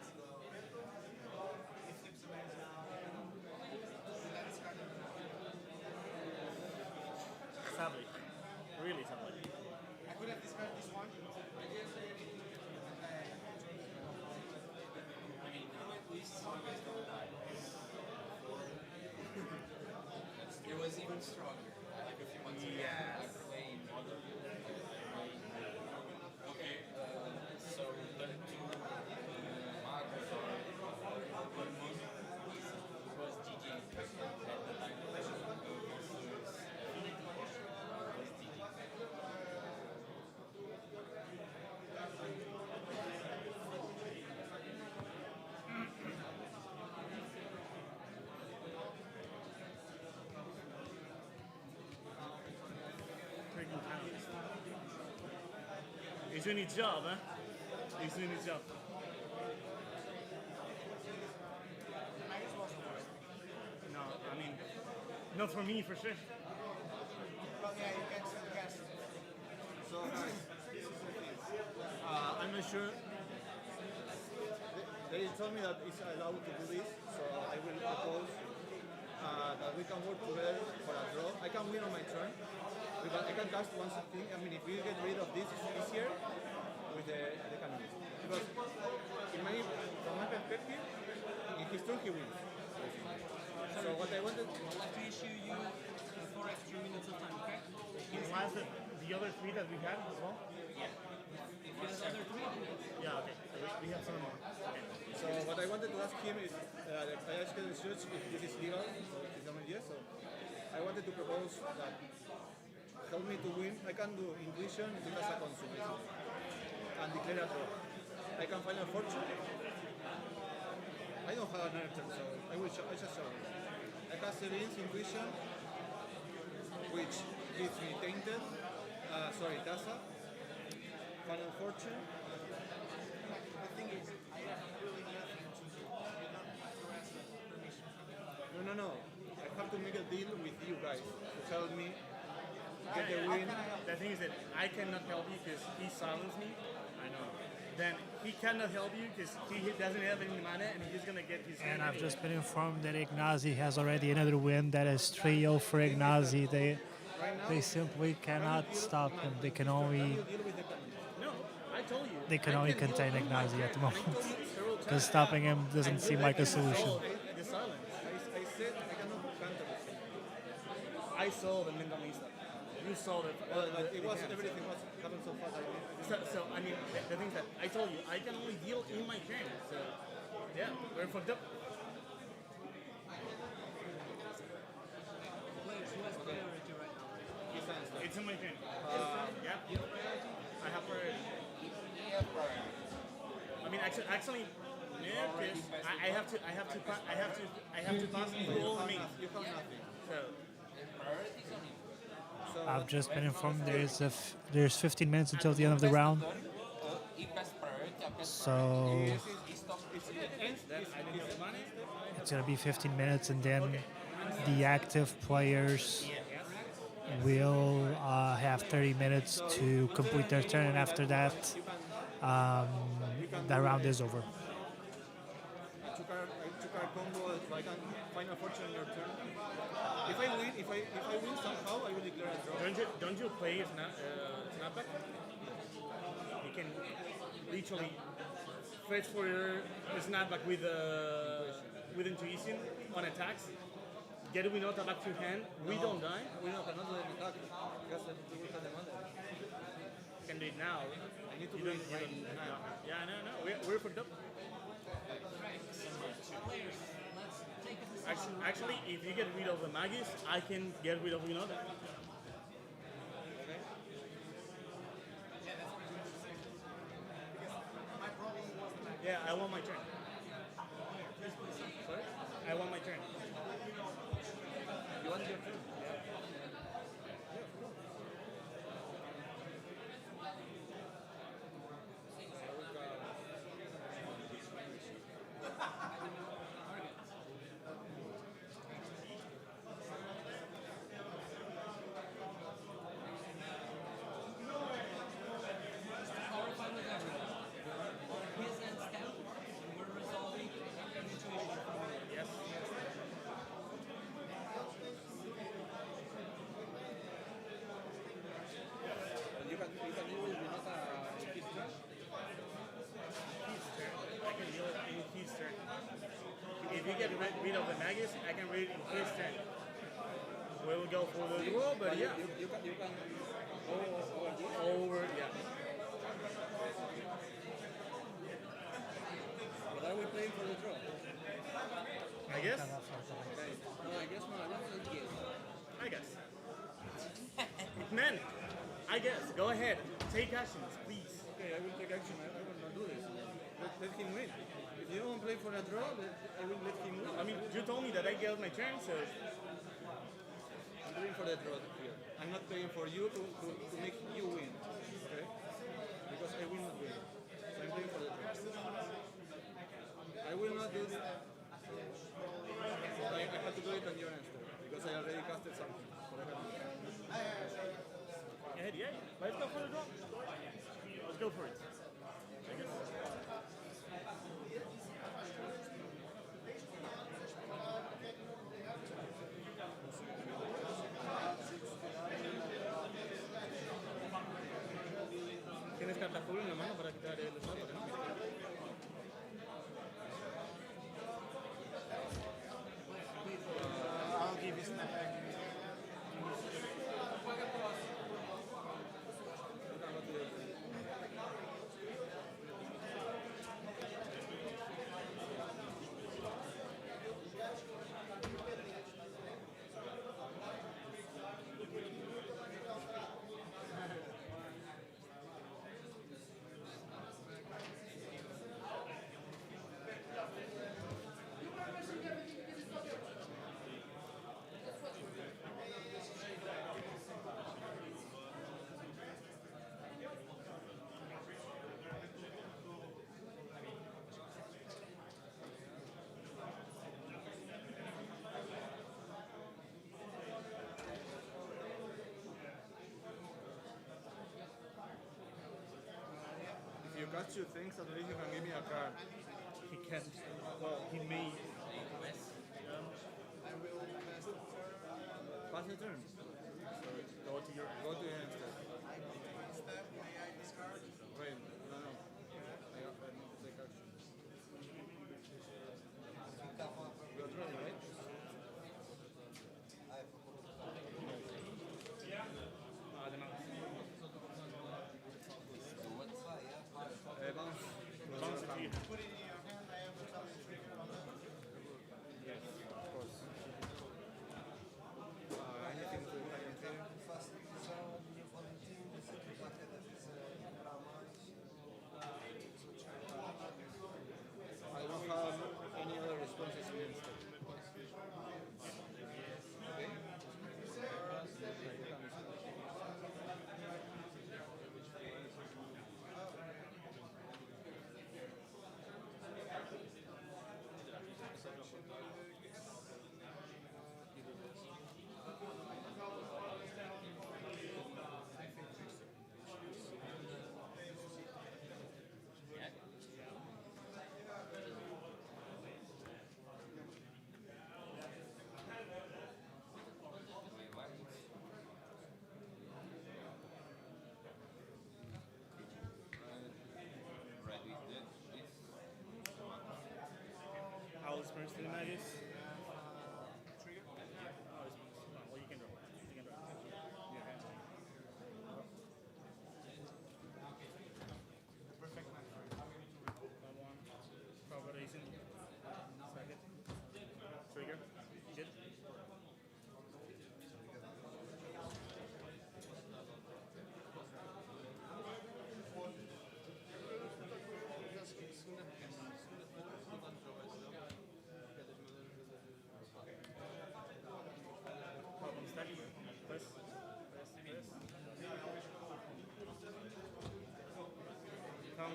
Speaker 8: it flips the maze down. That is kind of
Speaker 17: Sadly. Really sadly.
Speaker 8: I could have discarded this one.
Speaker 21: It was even stronger. Like a few months ago.
Speaker 17: Yes.
Speaker 21: Okay, so turn to Marcus or Gormon was GG at the time versus was GG.
Speaker 17: Freaking talent. He's doing his job, huh? He's doing his job. No, I mean, not for me, for sure.
Speaker 8: Well, yeah, you can still cast. So, guys, this is the thing.
Speaker 11: I'm not sure. They told me that it's allowed to do this, so I will propose that we can work together for a draw. I can win on my turn, because I can cast one thing. I mean, if we get rid of this, it's easier with the cannon. Because from my perspective, in his turn he wins. So what I wanted...
Speaker 19: I'd like to issue you 4 extra minutes of time, okay?
Speaker 17: Plus the other 3 that we had as well?
Speaker 19: Yeah. If he has other 3.
Speaker 17: Yeah, okay. So we have some more. Okay.
Speaker 11: So what I wanted to ask him is, I asked the judge if this is legal, so he's not yes. So I wanted to propose that help me to win. I can do intuition with as a consummation and declare a draw. I can find a fortune. I don't have another turn, so I just show you. I cast Sevin's intuition, which gives me tainted. Tasa. Final fortune.
Speaker 8: The thing is, I have really nothing to do. You don't have to ask permission from me.
Speaker 11: No. I have to make a deal with you guys to help me get the win.
Speaker 17: The thing is that I cannot help you because he silenced me. I know. Then he cannot help you because he doesn't have any mana and he's gonna get his.
Speaker 5: And I've just been informed that Ignazi has already another win. That is 3-0 for Ignazi. They simply cannot stop him. They can only.
Speaker 17: No, I told you.
Speaker 5: They can only contain Ignazi at the moment. Because stopping him doesn't seem like a solution.
Speaker 17: The silence.
Speaker 11: I said I cannot counter it.
Speaker 17: I saw the Mentalista. You saw that.
Speaker 11: It was everything was happened so fast.
Speaker 17: So I mean, the thing is that I told you I can only deal in my turn. So yeah, we're fucked up. It's in my turn. Yeah. I have priority. I mean, actually, yeah, because I have to pass through all the mains.
Speaker 11: You have nothing.
Speaker 17: So.
Speaker 5: I've just been informed there's 15 minutes until the end of the round. So it's gonna be 15 minutes, and then the active players will have 30 minutes to complete their turn, and after that, the round is over.
Speaker 11: I took our combo, so I can find a fortune in your turn. If I win somehow, I will declare a draw.
Speaker 17: Don't you play snapback? You can literally fetch for your snapback with intuition on attacks. Get a Winota back to hand. We don't die.
Speaker 11: We cannot do an attack because we will have the mana.
Speaker 17: You can do it now.
Speaker 11: I need to do it right now.
Speaker 17: Yeah, no. We're fucked up. Actually, if you get rid of the Magus, I can get rid of Winota. Yeah, I want my turn. Sorry? I want my turn.
Speaker 11: You want your turn?
Speaker 17: this, I can read in place 10. We will go for the draw, but yeah.
Speaker 11: You can go
Speaker 17: over, yeah.
Speaker 11: But are we playing for the draw?
Speaker 17: I guess.
Speaker 11: No, I guess not. I don't guess.
Speaker 17: I guess. Man, I guess. Go ahead. Take actions, please.
Speaker 11: Okay, I will take action. I will not do this. Let him win. If you don't play for a draw, then I will let him win.
Speaker 17: I mean, you told me that I get my turn, so...
Speaker 11: I'm playing for the draw here. I'm not playing for you to make you win. Okay? Because I will not win. So I'm playing for the draw. I will not do this. I have to do it on your answer. Because I already casted something. So
Speaker 17: Yeah. Let's go for the draw. Let's go for it. I guess. ¿Tienes carta azul en la mano para quitar el slot?
Speaker 8: I'll give you snap back.
Speaker 11: if you got two things, at least you can give me a card.
Speaker 17: He can't. Well, he may.
Speaker 11: Pass the turn.
Speaker 17: So go to your.
Speaker 11: Go to him instead. Wait, no. I need to take action. You're drawing, right? Bounce.
Speaker 17: Bounce it to you.
Speaker 11: Yes, of course. Anything to anything? I don't have any other responses against it. Okay?
Speaker 17: I'll experience the magic. Trigger? Well, you can draw. You can draw. Perfect. One. Favorizing. Second. Trigger. Hit.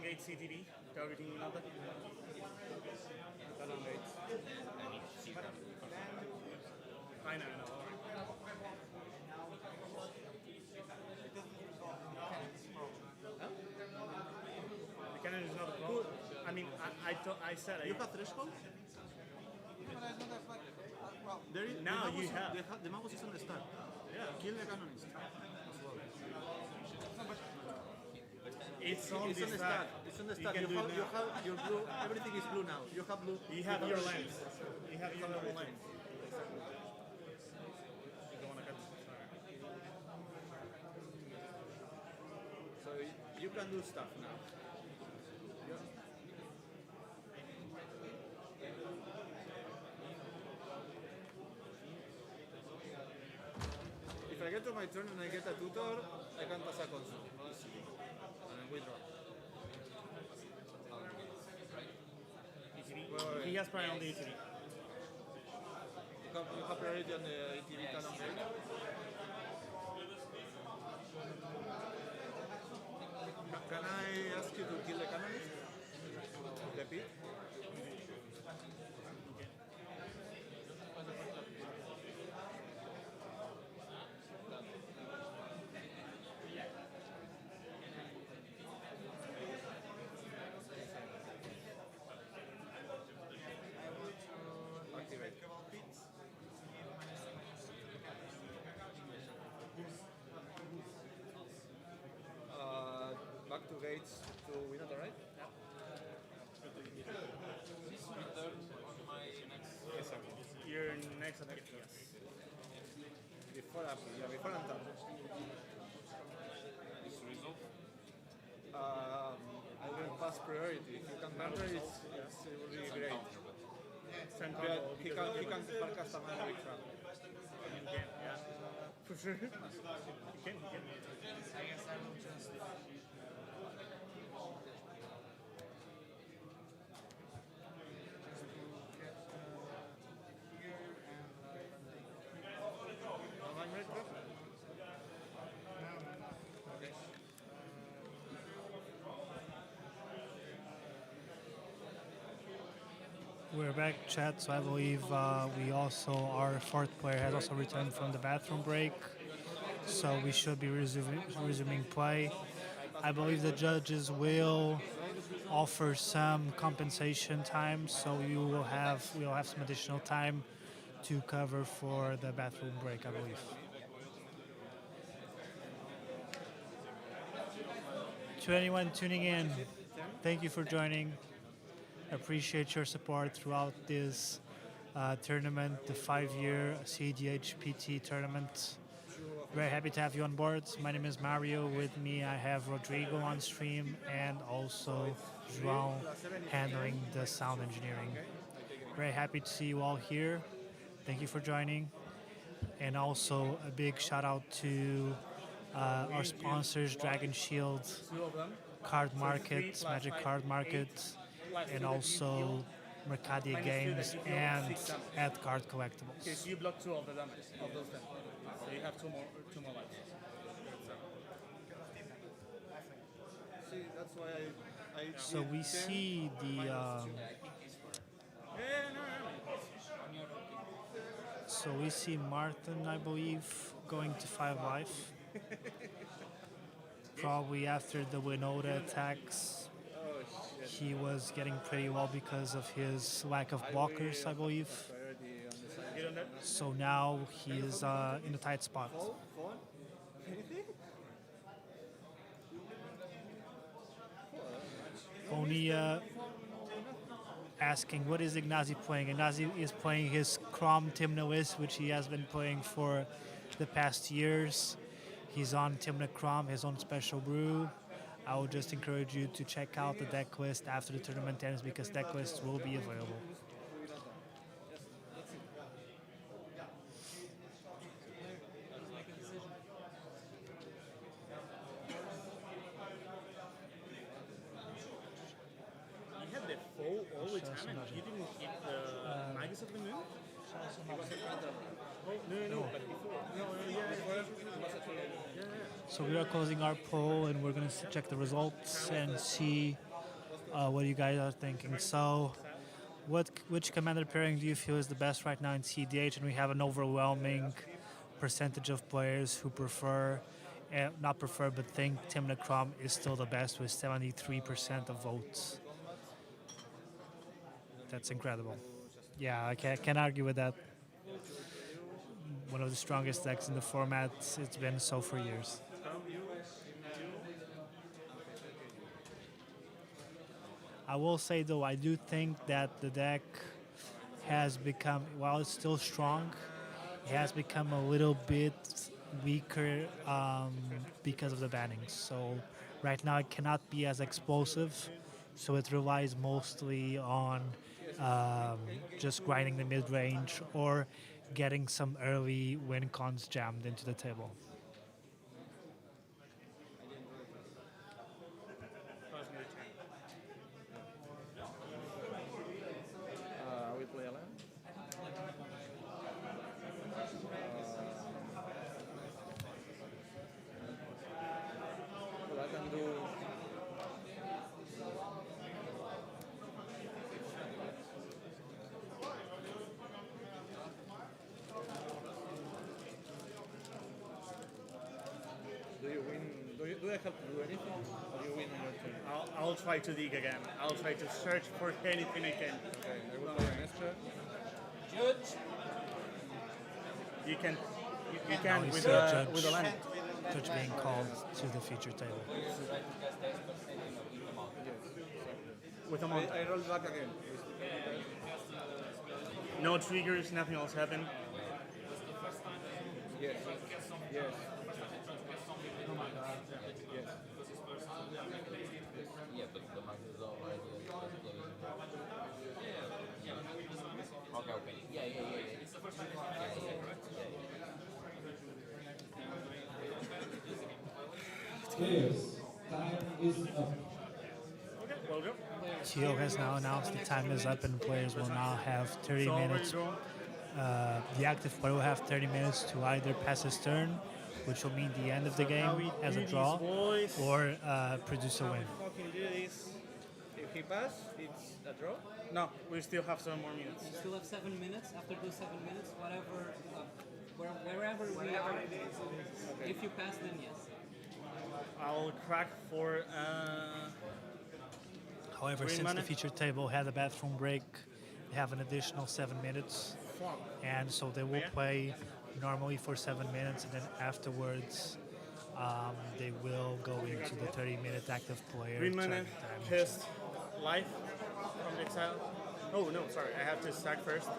Speaker 17: Gate CTV, targeting another. Gate. I know. Huh? The cannon is not a problem. I mean, I said
Speaker 8: You have threshold? There is,
Speaker 17: now
Speaker 8: the
Speaker 17: you
Speaker 8: Magus,
Speaker 17: have.
Speaker 8: The Magus is on the start.
Speaker 17: Yeah.
Speaker 8: Kill the Canonist as well.
Speaker 17: It's on the
Speaker 8: start. It's on the start. You have your blue. Everything is blue now. You have blue.
Speaker 17: You have your lens. You have your normal lens.
Speaker 11: can do stuff now. If I get to my turn and I get a tutor, I can pass a console. Easily. And then we draw.
Speaker 17: ETB. He has priority on the ETB.
Speaker 11: You have priority on the ETB cannon break. Can I ask you to kill the canonist? The pit? Activate. Back to gates to win at the right?
Speaker 19: Return on my next.
Speaker 17: Exactly. Your next attack, yes.
Speaker 11: Before I'm done.
Speaker 19: Is resolved.
Speaker 11: I will pass priority. If you can counter it, it will be great.
Speaker 17: Send
Speaker 11: Yeah,
Speaker 17: combo,
Speaker 11: he can cast a magic trap.
Speaker 17: You can, yeah. For sure. You can.
Speaker 19: I guess I will just.
Speaker 10: We're back, chat. So I believe our fourth player has also returned from the bathroom break. So we should be resuming play. I believe the judges will offer some compensation time, so we'll have some additional time to cover for the bathroom break, I believe. To anyone tuning in, thank you for joining. Appreciate your support throughout this tournament, the 5-year cEDH PT tournament. Very happy to have you on board. My name is Mario. With me, I have Rodrigo on stream and also João handling the sound engineering. Very happy to see you all here. Thank you for joining. And also a big shout out to our sponsors, Dragon Shield, Card Market, Magic Card Market, and also Mercadia Games and at Card Collectibles.
Speaker 17: Okay, so you block 2 of the damage of those 10. So you have two more lives.
Speaker 11: See, that's why I
Speaker 10: So we see the so we see Martin, I believe, going to 5 life. Probably after the Winota attacks. He was getting pretty well because of his lack of blockers, I believe. So now he is in a tight spot. Only asking, what is Ignazi playing? Ignazi is playing his Crom Timna list, which he has been playing for the past years. He's on Timna Crom, his own special brew. I would just encourage you to check out the deck list after the tournament ends because deck lists will be available.
Speaker 17: You had the foe all the time and you didn't hit the Magus of the Moon? No, but before.
Speaker 10: So we are closing our poll and we're going to check the results and see what you guys are thinking. So which commander pairing do you feel is the best right now in cEDH? And we have an overwhelming percentage of players who but think Timna Crom is still the best with 73% of votes. That's incredible. Yeah, I can't argue with that. One of the strongest decks in the format. It's been so for years. I will say though, I do think that the deck has become, while it's still strong, it has become a little bit weaker because of the bannings. So Right now, it cannot be as explosive, so it relies mostly on just grinding the mid range or getting some early win cons jammed into the table.
Speaker 11: We play alone. Well, I can do. Do you win? Do I have to do anything? Or do you win on your turn?
Speaker 17: I'll try to dig again. I'll try to search for anything I can.
Speaker 11: Okay, I will play an extra.
Speaker 17: Judge. You can
Speaker 10: Now we
Speaker 17: with
Speaker 10: see a
Speaker 17: with a land.
Speaker 10: judge being called to the feature table.
Speaker 17: With a monk.
Speaker 11: I roll back again.
Speaker 17: No triggers, nothing else happened.
Speaker 11: Yes. Yes. Yes.
Speaker 21: Yeah, but the max is already okay. Yeah. It's the first time.
Speaker 1: Players, time is up.
Speaker 10: Tio has now announced the time is up and players will now have 30 minutes. The active player will have 30 minutes to either pass his turn, which will mean the end of the game as a draw, or produce a win.
Speaker 17: How can you do this? If he pass, it's a draw? No, we still have 7 more minutes.
Speaker 19: We still have 7 minutes. After those 7 minutes, wherever we are, if you pass, then yes.
Speaker 17: I'll crack for.
Speaker 10: However,
Speaker 17: green
Speaker 10: since
Speaker 17: mana.
Speaker 10: the feature table had a bathroom break, they have an additional 7 minutes.
Speaker 17: Fuck.
Speaker 10: And so they will play normally for 7 minutes, and then afterwards they will go into the 30-minute active player.
Speaker 17: Green mana,
Speaker 10: time.
Speaker 17: cast life from exile. Oh no, sorry, I have to sack first.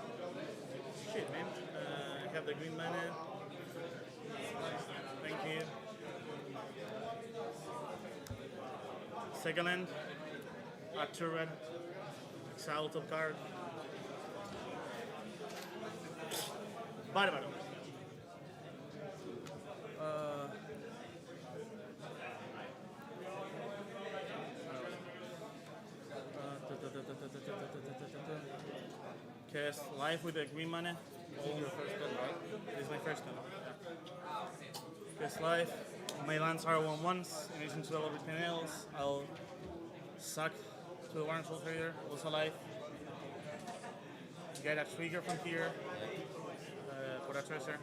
Speaker 17: Shit, man. I have the green mana. Thank you. Second land. Add 2 red. Exile top card. Bottom. Cast life with the green mana.
Speaker 11: This is your first turn, right?
Speaker 17: This is my first turn. Yeah. Cast life. My lands are 1/1s. In addition to everything else, I'll suck to the Warren Soul Trader, also life. Get a trigger from here. For a treasure.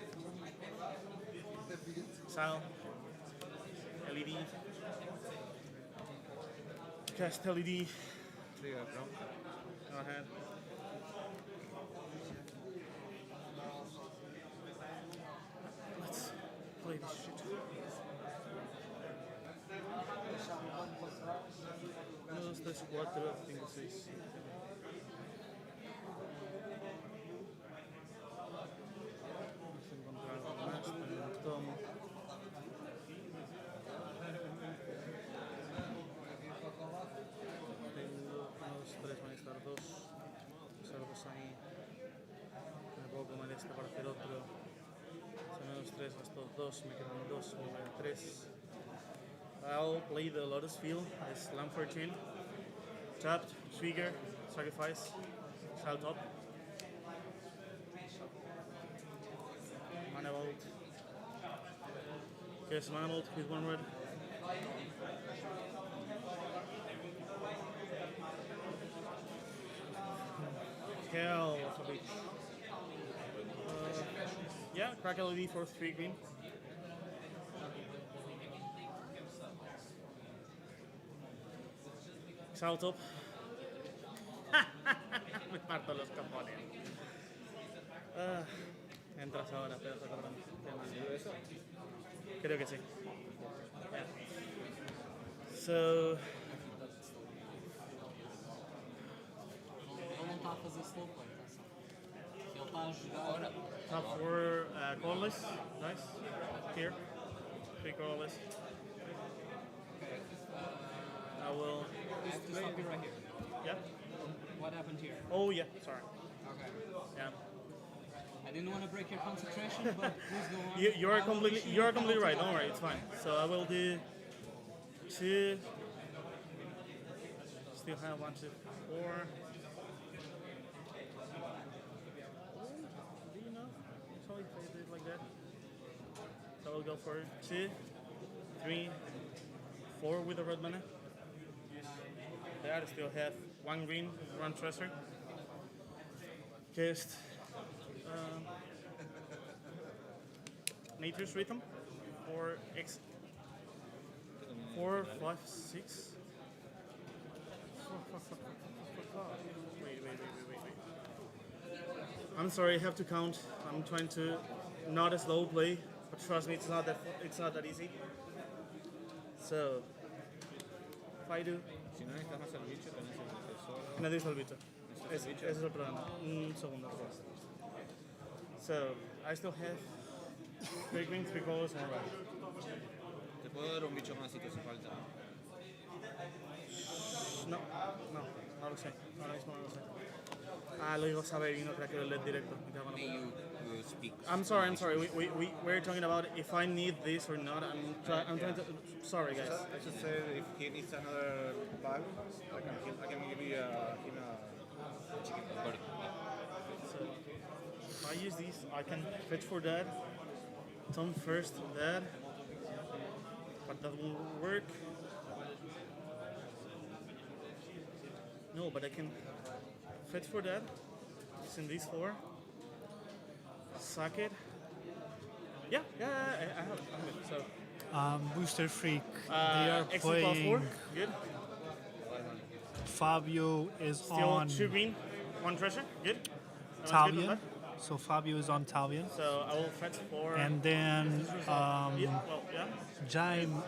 Speaker 17: Exile. LED. Cast LED.
Speaker 11: Trigger, bro.
Speaker 17: Go ahead. Let's play this shit. 1, 2, 3, 4, 5, 6. Encontrar algo más, poner un tomo. Tengo 1, 2, 3, van a estar 2. Usar 2 ahí. Me puedo comer este para hacer otro. Son 1, 2, 3, gasto 2, me quedan 2, me voy a 3. I'll play the Lotus Field as Lamb 14. Tapped, trigger, sacrifice, shell top. Mana Bolt. Cast Mana Bolt with 1 red. Hell of a bitch. Yeah, crack LED for 3 green. Exile top. Me parto los cojones. Entras ahora, pedazo de cabrón.
Speaker 11: ¿Eso?
Speaker 17: Creo que sí. Yeah. So.
Speaker 19: Ele não está a fazer slow play, atenção. Ele está a jogar.
Speaker 17: Top 4 colorless. Nice. Here. 3 colorless.
Speaker 19: Okay.
Speaker 17: I will.
Speaker 19: I have to stop you right here.
Speaker 17: Yeah.
Speaker 19: What happened here?
Speaker 17: Oh yeah. Sorry.
Speaker 19: Okay.
Speaker 17: Yeah.
Speaker 19: I didn't want to break your concentration, but please go on.
Speaker 17: You are
Speaker 19: I will
Speaker 17: completely
Speaker 19: issue
Speaker 17: you are
Speaker 19: a penalty
Speaker 17: completely right. Don't
Speaker 19: after.
Speaker 17: worry, it's fine. So I will do 2. Still have 1, 2, 4. Do you know? Sorry if I did it like that. So I will go for 2, 3, 4 with the red mana. There, I still have 1 green, 1 treasure. Cast Nature's Rhythm for X 4, 5, 6. Wait. I'm sorry, I have to count. I'm trying to not a slow play, but trust me, it's not that easy. So if I do.
Speaker 11: Si no necesitas más el bicho, tenés el tesoro.
Speaker 17: No necesito el bicho.
Speaker 11: ¿Necesitas el bicho?
Speaker 17: Ese es el problema. Un segundo. So I still have 3 green, 3 colors, and red.
Speaker 11: Te puedo dar un bicho más si te hace falta.
Speaker 17: No lo sé. Ahora mismo no lo sé. Ah, lo iba a saber y no creo que lo leí directo. Me cago en la
Speaker 11: Speak.
Speaker 17: I'm sorry. We're talking about if I need this or not. I'm trying to. Sorry, guys.
Speaker 11: I just said if he needs another bag, I can give you him a chicken.
Speaker 17: So if I use these, I can fetch for that. Turn first that. But that won't work. No, but I can fetch for that. Using these 4. Suck it. Yeah, I have it. So.
Speaker 5: Booster Freak, they are
Speaker 17: X
Speaker 5: playing.
Speaker 17: +4. Good.
Speaker 5: Fabio is
Speaker 17: Still
Speaker 5: on
Speaker 17: 2 green, 1 treasure. Good.
Speaker 5: Talian. So Fabio is on Talian.
Speaker 17: So I will fetch 4.
Speaker 5: And then Jaime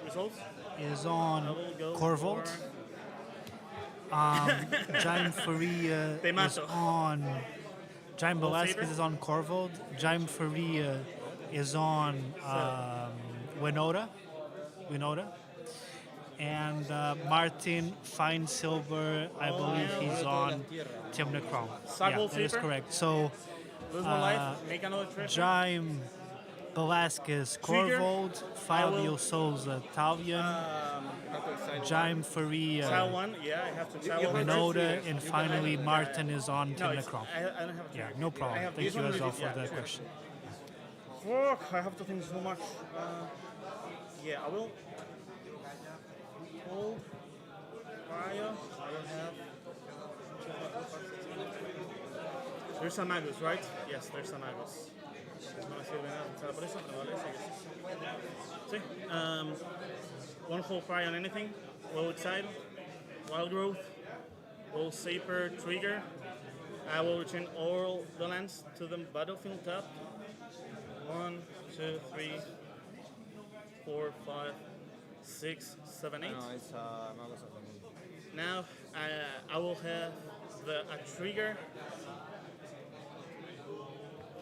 Speaker 5: is on Corvold. Jaime Faria is on. Jaime Velasquez is on Corvold. Jaime Faria is on Winota. And Martin Fine Silver, I believe he's on Timnacron. Yeah, that is correct. So Jaime Velasquez, Corvold, Fabio Souza, Talian, Jaime Faria, Winota, and finally Martin is on Timnacron.
Speaker 17: I don't have a
Speaker 5: Yeah, no problem. Thank you as well for the question.
Speaker 17: Fuck, I have to think so much. Yeah, I will hold fire. I will have. There's some Magus, right? Yes, there's some Magus. Sí. One whole fire on anything. Low side. Wild growth. Will Saper trigger. I will return all the lands to the battlefield top. 1, 2, 3, 4, 5, 6, 7, 8.
Speaker 11: No, it's Magus.
Speaker 17: Now I will have a trigger.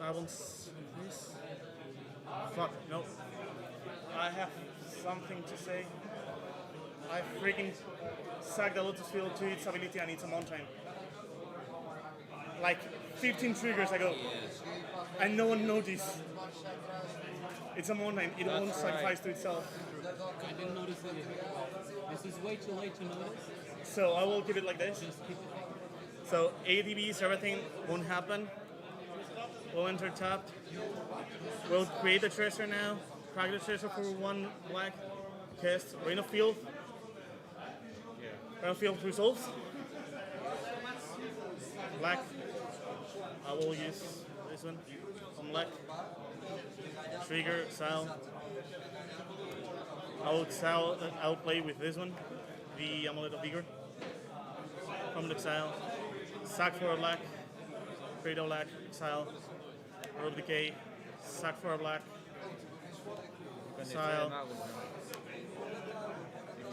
Speaker 17: I will increase. Fuck, no. I have something to say. I freaking sacked the Lotus Field to its ability and it's a mountain. Like 15 triggers ago. And no one noticed. It's a mountain, it won't sacrifice to itself.
Speaker 19: I didn't notice anything. This is way too late to notice.
Speaker 17: So I will keep it like this.
Speaker 19: Just keep it.
Speaker 17: So ADBs, everything won't happen. We'll enter top. We'll create the treasure now. Crack the treasure for 1 black. Cast Rain of Field. Rain of Field resolves. Black. I will use this one. On black. Trigger, Sal. I'll play with this one. The Amulet of Vigor. From the exile. Sack for a black. Cradle black. Exile. Road Decay. Sack for a black. Exile.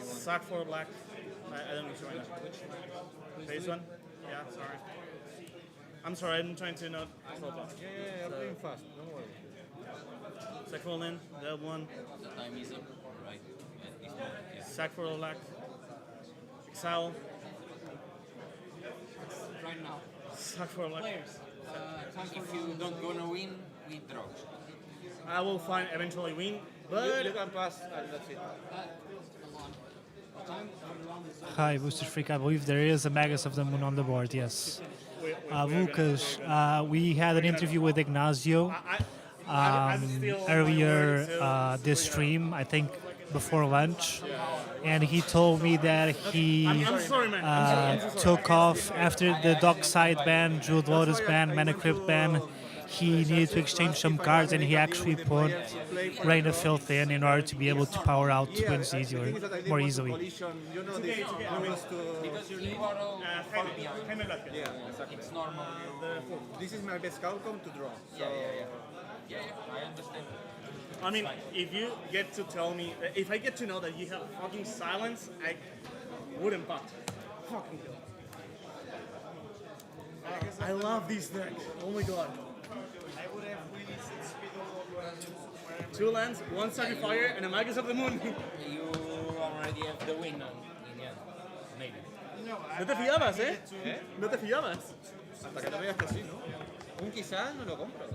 Speaker 17: Sack for a black. I don't need to right now. This one? Yeah, sorry. I'm sorry, I'm trying to not slow down.
Speaker 11: Yeah, I'm playing fast. Don't worry.
Speaker 17: Second in, that one.
Speaker 19: The time is up, right? At this moment, yeah.
Speaker 17: sack for Rogak, exile,
Speaker 21: Right now.
Speaker 17: sack for Rogak.
Speaker 21: Players, if you don't gonna win, we draw.
Speaker 17: I will find eventually win, but
Speaker 11: You can pass and that's it.
Speaker 10: Hi, Booster Freak. I believe there is a Magus of the Moon on the board, yes. Lucas, we had an interview with Ignacio earlier this stream, I think before lunch, and he told me that he
Speaker 17: I'm sorry, man. I'm so sorry.
Speaker 10: took off after the Dockside ban, Jeweled Lotus ban, Mana Crypt ban. He needed to exchange some cards, and he actually put Rain of Filth in order to be able to power out twins easier, more easily.
Speaker 11: You know this.
Speaker 21: Because you are all far behind.
Speaker 11: Yeah, exactly.
Speaker 21: It's normal.
Speaker 11: This is my best outcome to draw. So
Speaker 21: Yeah, I understand.
Speaker 17: I mean, if you get to tell me, if I get to know that you have fucking silence, I wouldn't pop. Fucking hell. I love this deck. Oh my god.
Speaker 8: I would have really since middle
Speaker 17: 2 lands, 1 Sacrifier, and a Magus of the Moon.
Speaker 21: You already have the win in the end. Maybe.
Speaker 17: No te fiabas, ¿eh? No te fiabas.
Speaker 11: hasta que no me digas que sí, ¿no?
Speaker 21: Un quizás no lo compro.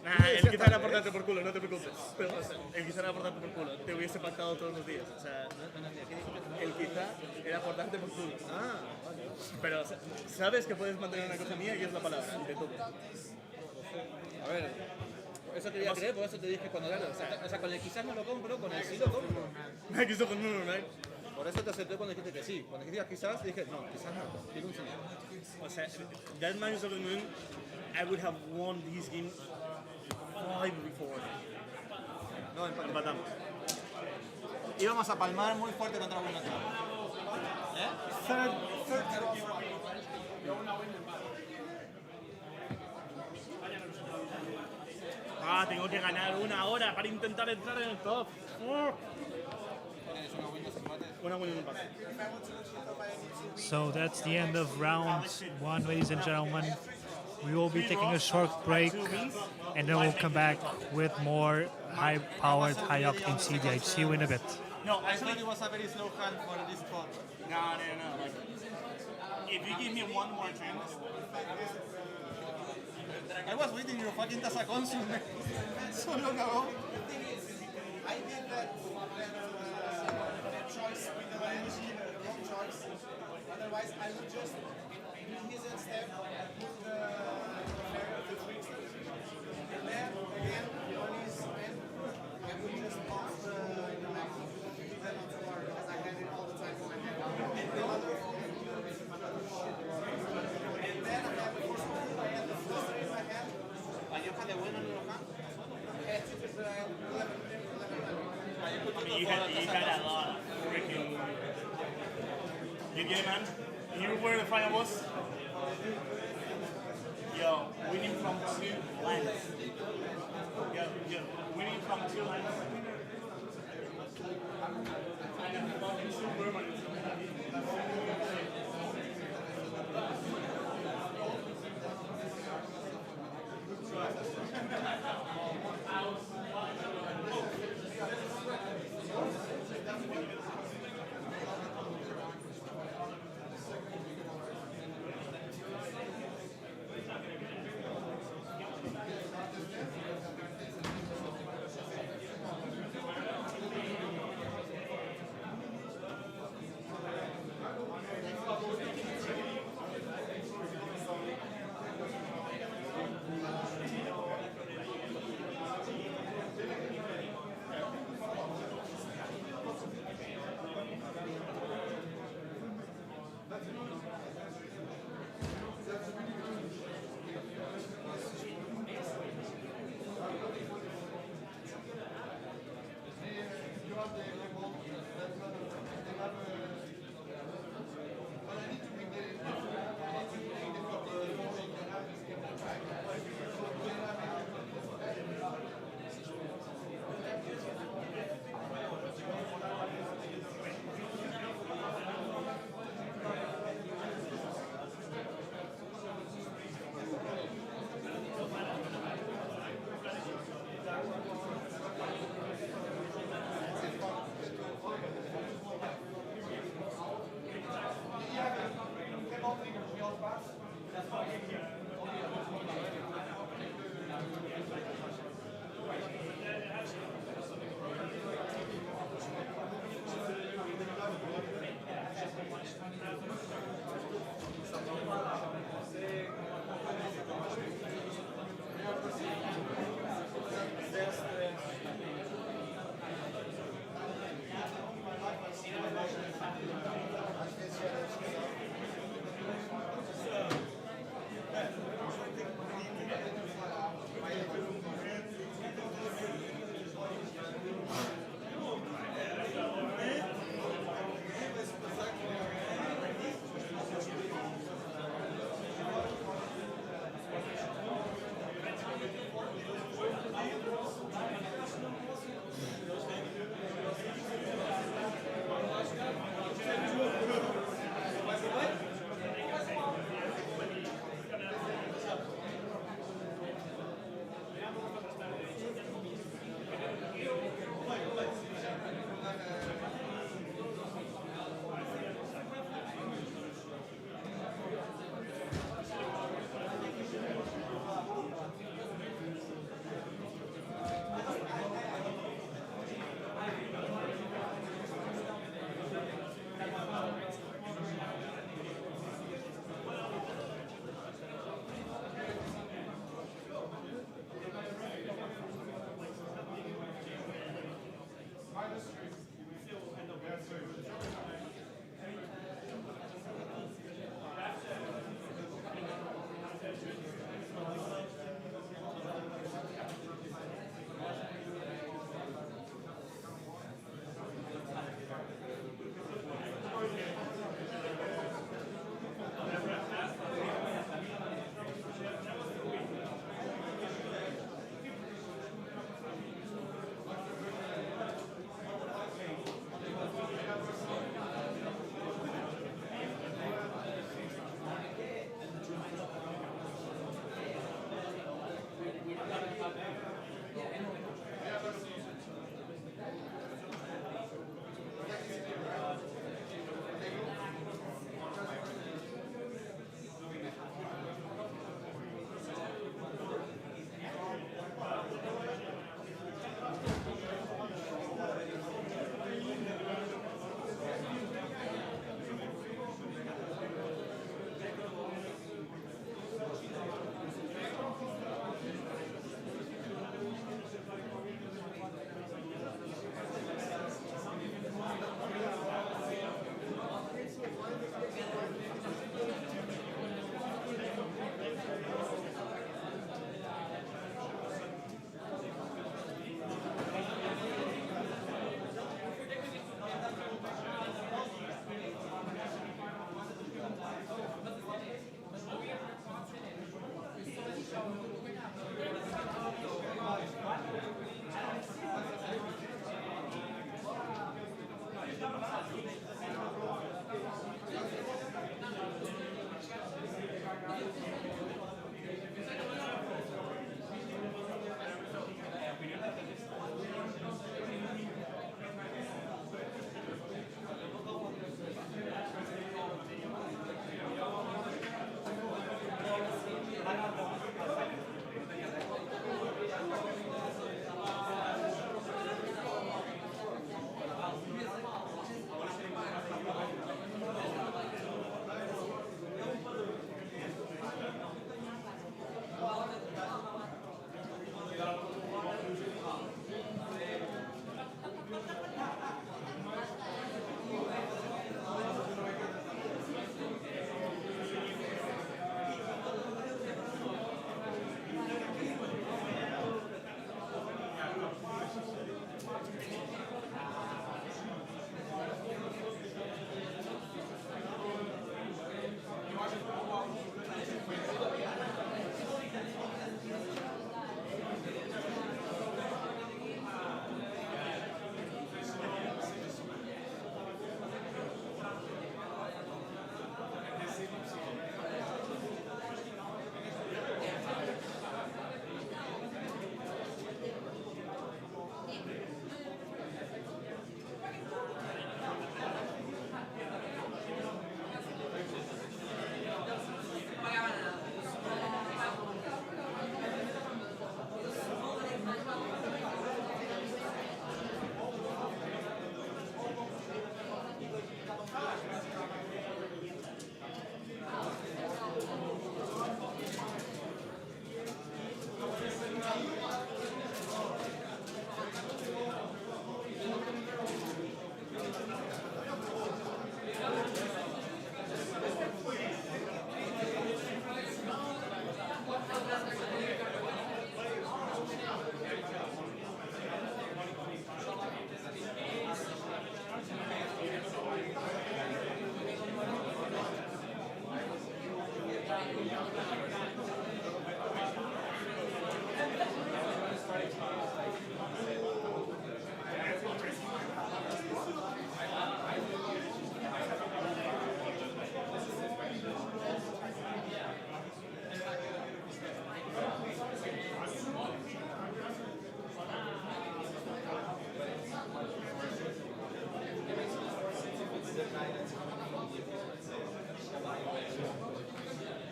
Speaker 17: Nah, el quizá era por darte por culo, no te preocupes. Pero, o sea, el quizá era por darte por culo. Te hubiese pactado todos los días. O sea, el quizá era por darte por culo.
Speaker 11: Ah, vale.
Speaker 17: Pero o sea, sabes que puedes mantener una cosa mía y es la palabra, de todo.
Speaker 11: A ver, eso te voy a creer, por eso te dije cuando gano. O sea, con el quizás no lo compro, con el sí lo compro. Por eso te acepté cuando dijiste que sí. Cuando dijiste quizás, dije no, quizás no. Digo un sí.
Speaker 17: O sea, that Magus of the Moon, I would have won this game 5 before.
Speaker 11: No,
Speaker 17: empatamos.
Speaker 11: Íbamos a palmar muy fuerte contra uno.
Speaker 8: third
Speaker 17: Ah, tengo que ganar 1 hora para intentar entrar en el top. Una win y un empate.
Speaker 10: So that's the end of round 1, ladies and gentlemen. We will be taking a short break, and then we'll come back with more high-powered, high-octane cEDH. See you in a bit.
Speaker 11: No, I thought it was a very slow hand for this spot.
Speaker 12: No. Like, if you give me one more chance.
Speaker 11: I was waiting your fucking Tasa Consul so long ago.
Speaker 8: I did that choice with the language, wrong choice. Otherwise, I would just do his end step, put the fairy of the trickster, and then again on his end, I would just pass the map to the not to worry because I had it all the time in my head. And the other shit. And then I had the first one, I had the fluster in my head.
Speaker 11: ¿Ayer de bueno en Rogak?
Speaker 12: I mean, you had a lot of freaking. You get it, man? You know where the final was? Yo, winning from 2 lands. Yo, winning from 2 lands. And a fucking super money.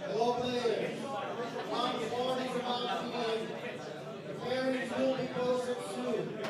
Speaker 6: Hello players. Round 4 is about to begin. The pairings will be posted soon.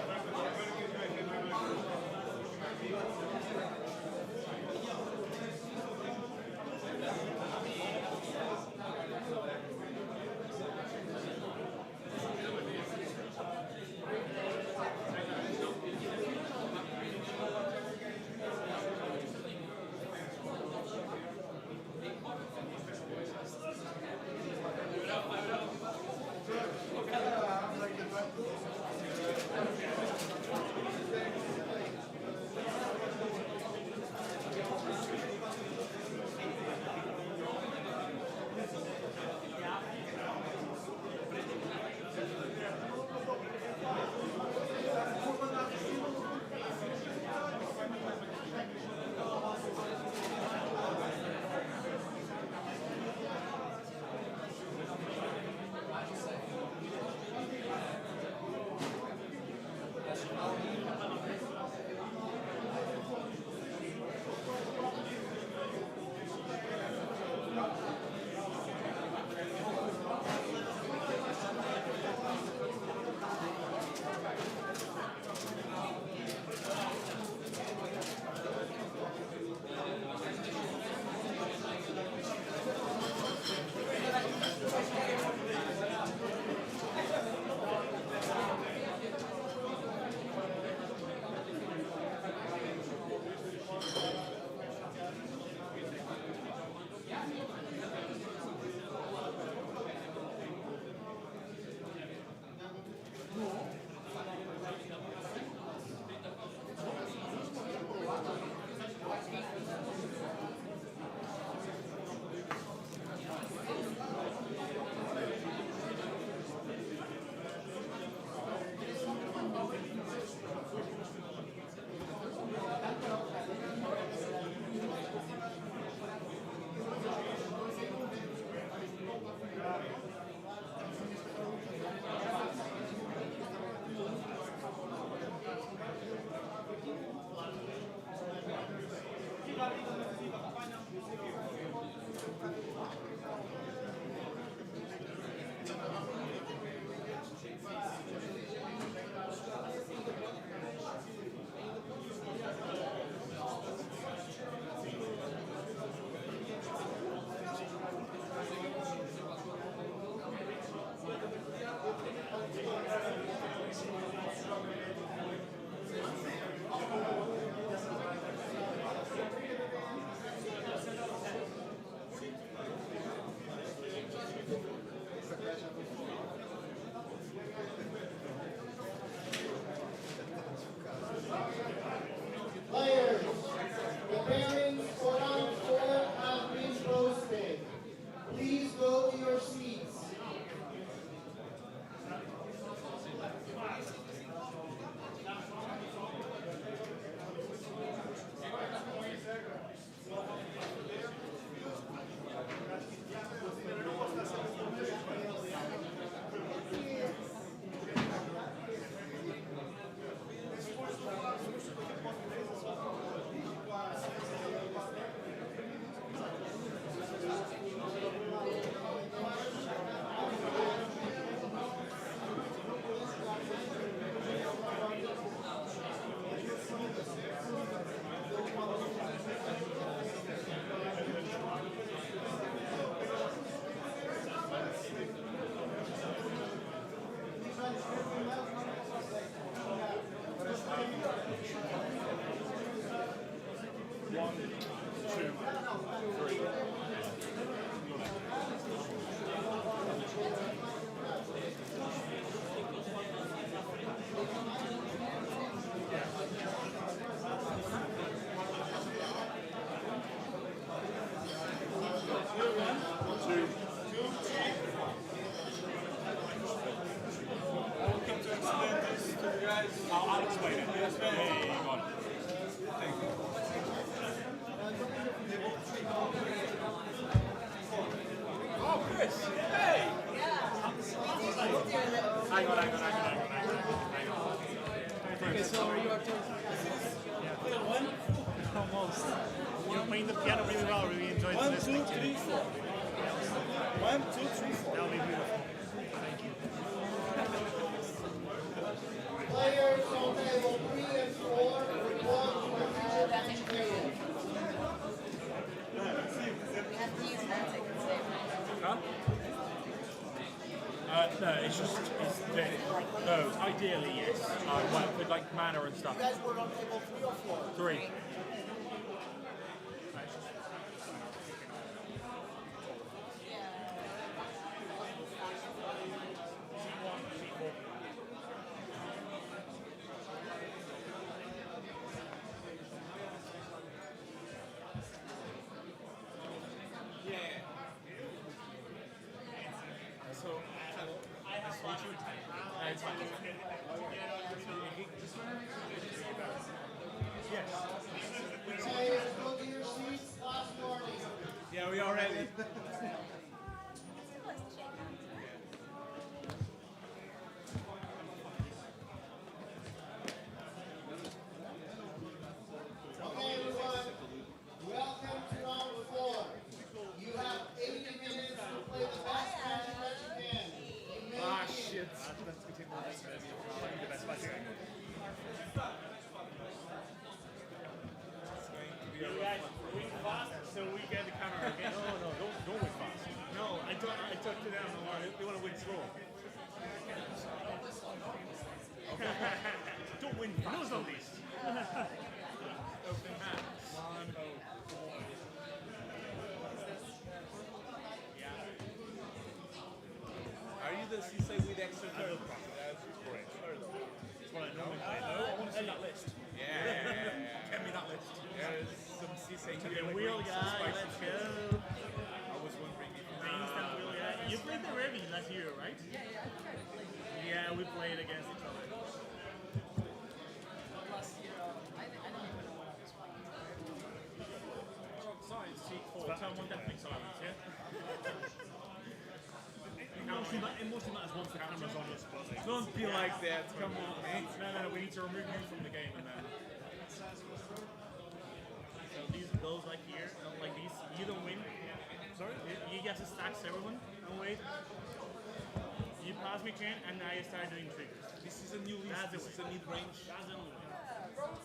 Speaker 13: I'll explain it. Yeah, you got it. Thank you.
Speaker 2: Oh, Chris! Hey! Hang on.
Speaker 10: Okay, so are you almost. You're playing the piano really well. Really enjoyed listening to it.
Speaker 8: 1, 2, 3, 4.
Speaker 10: That'll be beautiful. Thank you.
Speaker 6: Players on table 3 and 4 report to the field.
Speaker 2: Huh? No, it's just, no, ideally, yes. With like mana and stuff.
Speaker 6: You guys were on table 3 or 4?
Speaker 2: 3.
Speaker 6: Players, go to your seats. Last warning.
Speaker 2: Yeah, we are ready.
Speaker 6: Okay, everyone. Welcome to round 4. You have 80 minutes to play the best magic that you can. You may begin.
Speaker 2: You guys win fast so we get the camera again. No, don't win fast. No, I talked to them. They want to win slow. Okay. Don't win fast. Nose on this. Open hand. 1, 0.
Speaker 11: Are you the CC with extra turn? That's correct.
Speaker 2: That's what I normally play. No, I want to see that list.
Speaker 11: Yeah.
Speaker 2: Get me that list.
Speaker 11: There's some CC
Speaker 2: The wheel guy, let's go.
Speaker 11: I was wondering if
Speaker 2: The instant wheel guy. You played the Revy last year, right? Yeah, we played against each other. Science, seat 4. Someone definitely silence, yeah? It mostly matters once the camera's on us, but
Speaker 11: Don't be like that.
Speaker 2: come on. No, we need to remove you from the game and then. So those like here, like these, you don't win. Sorry? You get to stack everyone. Oh wait. You pass me chain and now you start doing triggers.
Speaker 11: This is a new list. This is a mid-range.
Speaker 2: That's the only way. Wrong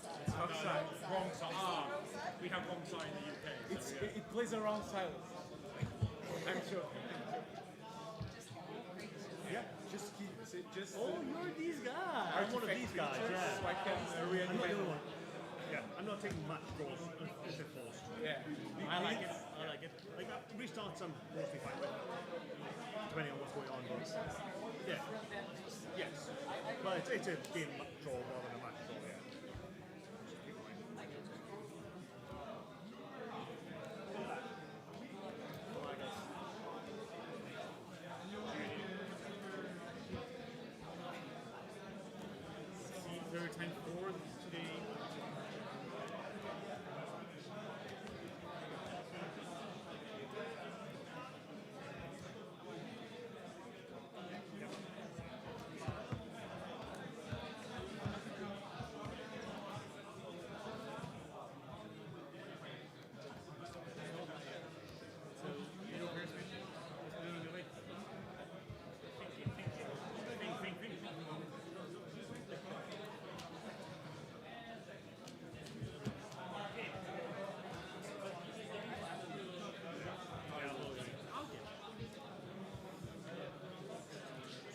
Speaker 2: side. Wrong side. We have wrong side in the UK. So
Speaker 11: It plays around silence. I'm sure. Yeah, just keep. Just.
Speaker 2: you're these guys. I'm one of these guys. Yeah.
Speaker 11: So I can reanimate one.
Speaker 2: Yeah, I'm not taking much draws if they're forced.
Speaker 11: Yeah.
Speaker 2: I like it. Like restarts, I'm mostly fine with. Depending on what's going on. But yeah. Yes. But it's a game draw rather than a match draw. Yeah. Third time forward today.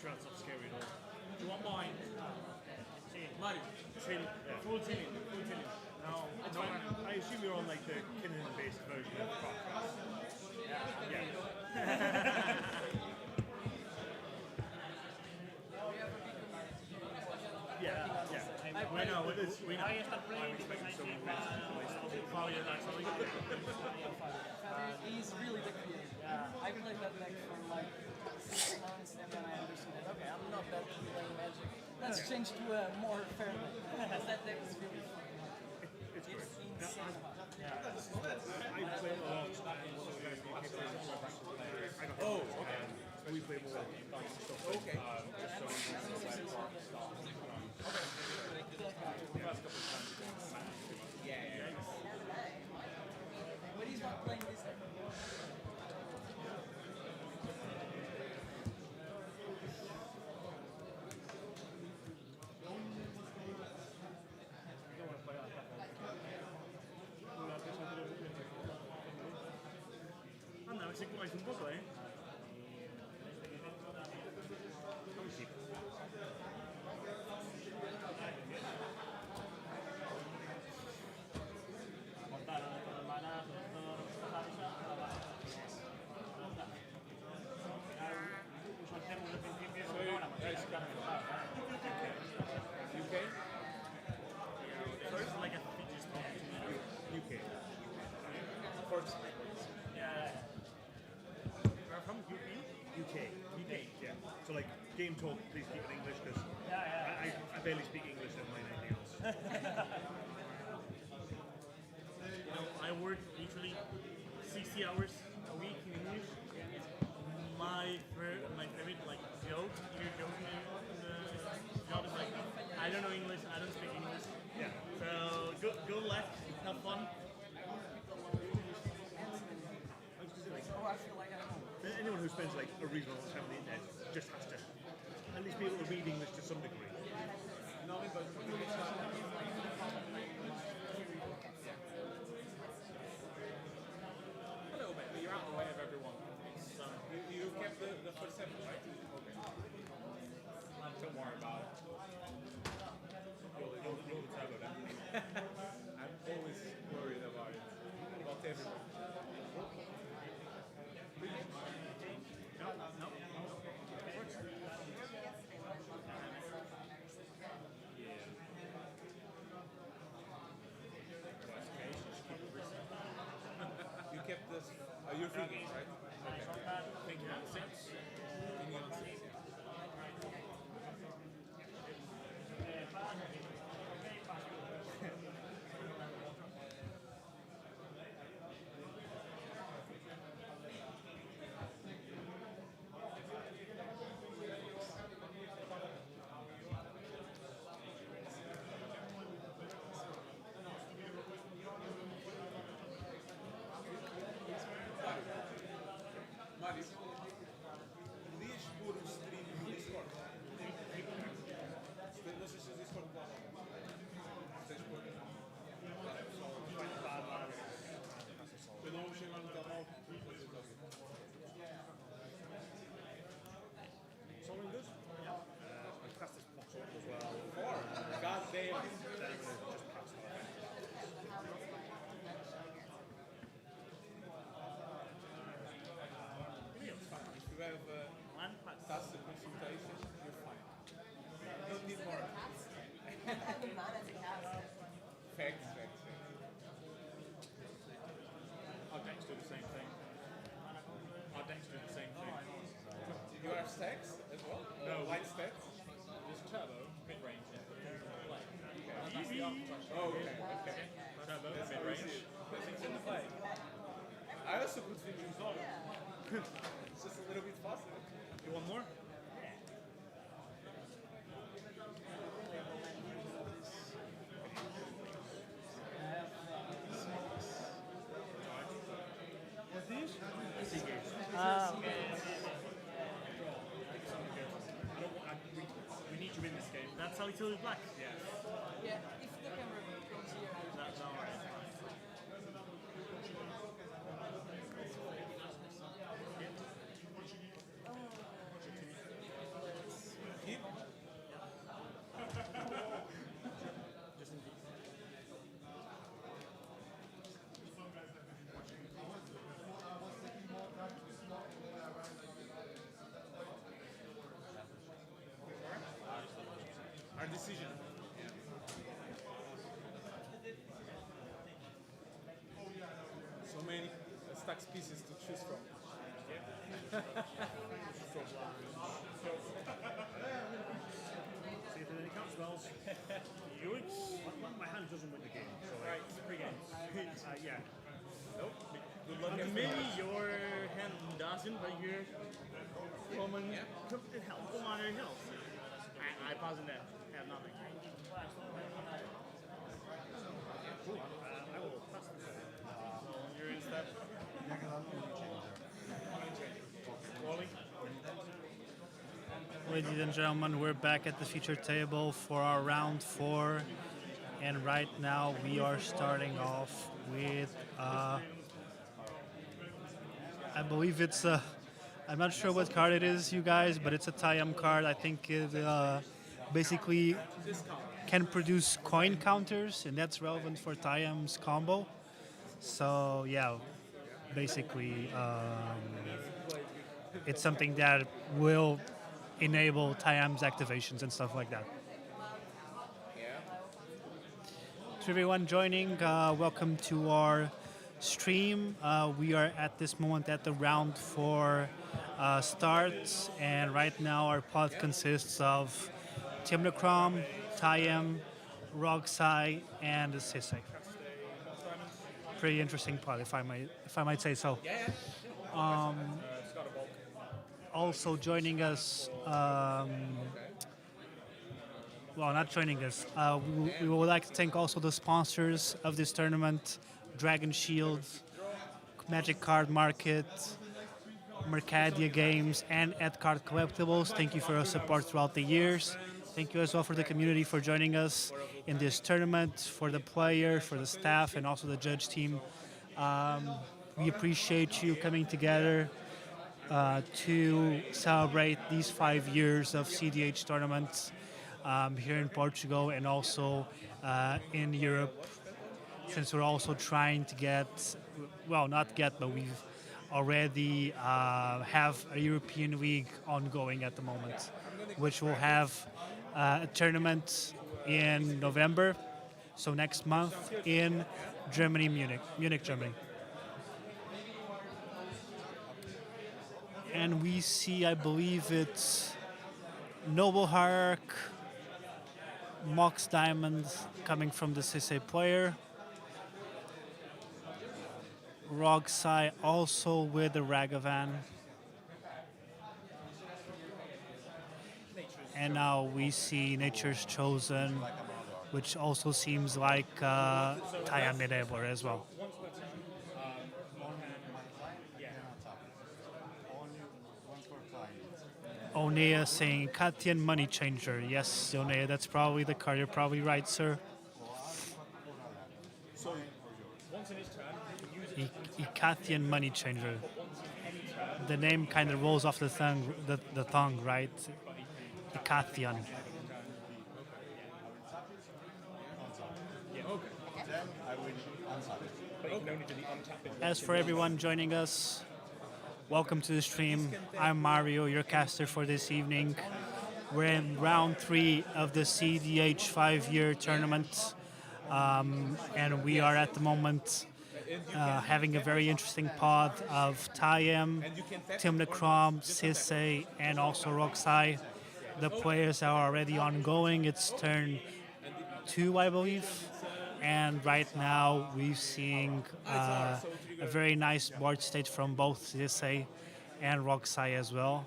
Speaker 2: That's not scary at all. Do you want mine? Mine? Full Talian. No, I assume you're on like the Kinnan-based version of Cross. Yeah. We know. I'm expecting someone to follow your next one.
Speaker 9: He's really the creator. Yeah. I played that deck for like 6 months and then I understood that, okay, I'm not that good playing Magic. Let's change to a more fair one. Because that deck is really fun.
Speaker 13: It's great.
Speaker 9: insane.
Speaker 13: I play a lot. Oh, okay. We play more stuff. Okay.
Speaker 9: But he's not playing this deck.
Speaker 13: Anda, a ver si jugáis un poco, ¿eh? Vamos a ir.
Speaker 3: UK?
Speaker 13: So it's like a feature stop. UK.
Speaker 3: First.
Speaker 13: Yeah. Where from? UK. UK. Yeah. So like game talk, please keep it English because I barely speak English, never mind anything else. You know, I work literally 60 hours a week in English. My favorite like joke, your joke in the job is like, I don't know English, I don't speak English. Yeah. So good luck, have fun. Anyone who spends like a reasonable time on the internet just has to at least be able to read English to some degree.
Speaker 11: No, but a little bit, but you're out of the way of everyone. So you kept the first 7, right? Okay. Don't worry about it. You're the turbo then. I'm always worried about it. About everyone.
Speaker 13: No.
Speaker 11: You kept this. You're thinking, right? Okay. Thinking on 6. Thinking on 6, yeah. Mário, podias pôr o stream no Discord? Não sei se o Discord lá. Tens de pôr. Eu não mexi lá no telemóvel.
Speaker 13: Someone good? Yeah. I passed this box up as well.
Speaker 11: 4? God damn.
Speaker 13: Just passed that.
Speaker 11: If you have task the consultation, you're fine. You don't need more. Facts.
Speaker 13: Our decks do the same thing.
Speaker 11: You have stacks as well?
Speaker 13: No.
Speaker 11: Light stacks?
Speaker 13: Just turbo, mid-range.
Speaker 11: Oh, okay.
Speaker 13: Turbo,
Speaker 11: That's how we
Speaker 13: mid-range.
Speaker 11: see it. That's in the play. I also put features on. It's just a little bit faster.
Speaker 13: You want more?
Speaker 10: What's this?
Speaker 13: We need you in this game.
Speaker 2: That's how we kill black.
Speaker 13: Yeah.
Speaker 9: Yeah, if the camera comes here,
Speaker 2: That's alright.
Speaker 11: Our decision. So many stacks pieces to choose from.
Speaker 13: See it and then it counts well. My hand doesn't win the game. So right, it's pre-game. Yeah. Nope. Good luck. Maybe your hand doesn't, but your common it helps. Commander helps. I pass in that. Have nothing. Cool. I will pass this. So you're in step. Rolling.
Speaker 5: Ladies and gentlemen, we're back at the feature table for our round 4, and right now we are starting off with, I believe it's a, I'm not sure what card it is, you guys, but it's a Talian card. I think it basically can produce coin counters, and that's relevant for Talian's combo. So yeah, basically it's something that will enable Talian's activations and stuff like that. To everyone joining, welcome to our stream. We are at this moment at the round 4 start, and right now our pod consists of Timnacrom, Talian, Rogsai, and Sisei. Pretty interesting pod, if I might say so. Also joining us, well, not joining us, we would like to thank also the sponsors of this tournament, Dragon Shield, Magic Card Market, Mercadia Games, and Ed Card Collectibles. Thank you for your support throughout the years. Thank you as well for the community for joining us in this tournament, for the player, for the staff, and also the judge team. We appreciate you coming together to celebrate these 5 years of cEDH tournaments here in Portugal and also in Europe, since we're also trying to get, well, not get, but we've already have a European League ongoing at the moment, which will have a tournament in November, so next month in Germany, Munich, Germany. And we see, I believe it's Noble Hierarch, Mox Diamond coming from the Sisei player. Rogsai also with the Ragavan. And now we see Nature's Chosen, which also seems like Talian mid-enabler as well. Onea saying Katian Money Changer. Yes, Onea, that's probably the card. You're probably right, sir.
Speaker 13: So once in his turn,
Speaker 5: Ikathian Money Changer. The name kind of rolls off the tongue, right? Ikathian. As for everyone joining us, welcome to the stream. I'm Mario, your caster for this evening. We're in round 3 of the cEDH 5-year tournament, and we are at the moment having a very interesting pod of Talian, Timnacrom, Sisei, and also Rogsai. The players are already ongoing. It's turn 2, I believe. And right now we're seeing a very nice board state from both Sisei and Rogsai as well.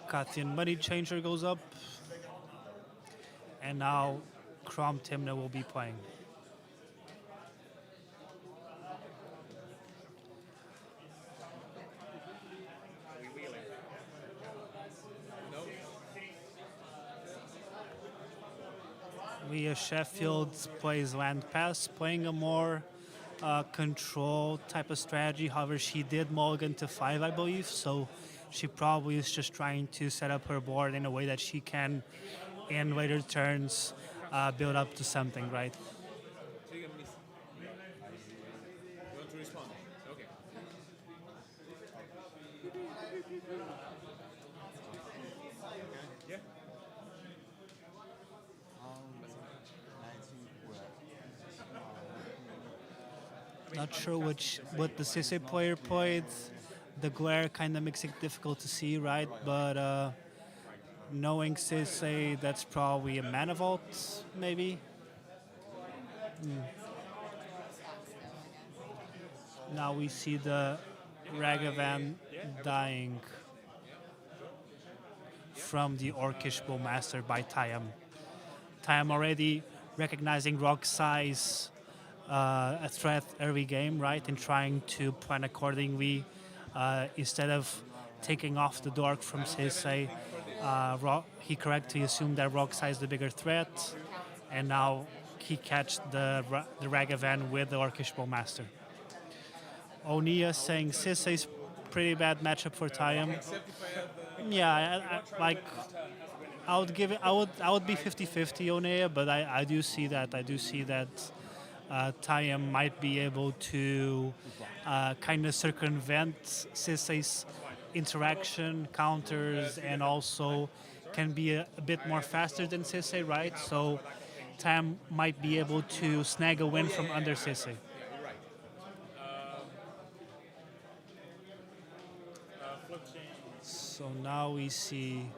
Speaker 5: Katian Money Changer goes up. And now Crom Timna will be playing. Leah Sheffield plays Land Pass, playing a more control type of strategy. However, she did mulligan to 5, I believe, so she probably is just trying to set up her board in a way that she can, in later turns, build up to something, right?
Speaker 3: You want to respond? Okay.
Speaker 14: Yeah.
Speaker 5: Not sure what the Sisse player played. The glare kind of makes it difficult to see, right? But knowing Sisse, that's probably a mana vault, maybe. Now we see the Ragavan dying from the Orcish Bowmaster by Tayam. Tayam already recognizing rock size a threat every game, right, and trying to plan accordingly. Instead of taking off the Dork from Sisse, he correctly assumed that rock size the bigger threat, and now he catch the Ragavan with the Orcish Bowmaster. Onia saying Sisse is pretty bad matchup for Tayam. Yeah, I would give it. I would be 50-50 Onea, but I do see that. Tayam might be able to kind of circumvent Sisse's interaction, counters, and also can be a bit more faster than Sisse, right? So Tayam might be able to snag a win from under Sisse. So now we see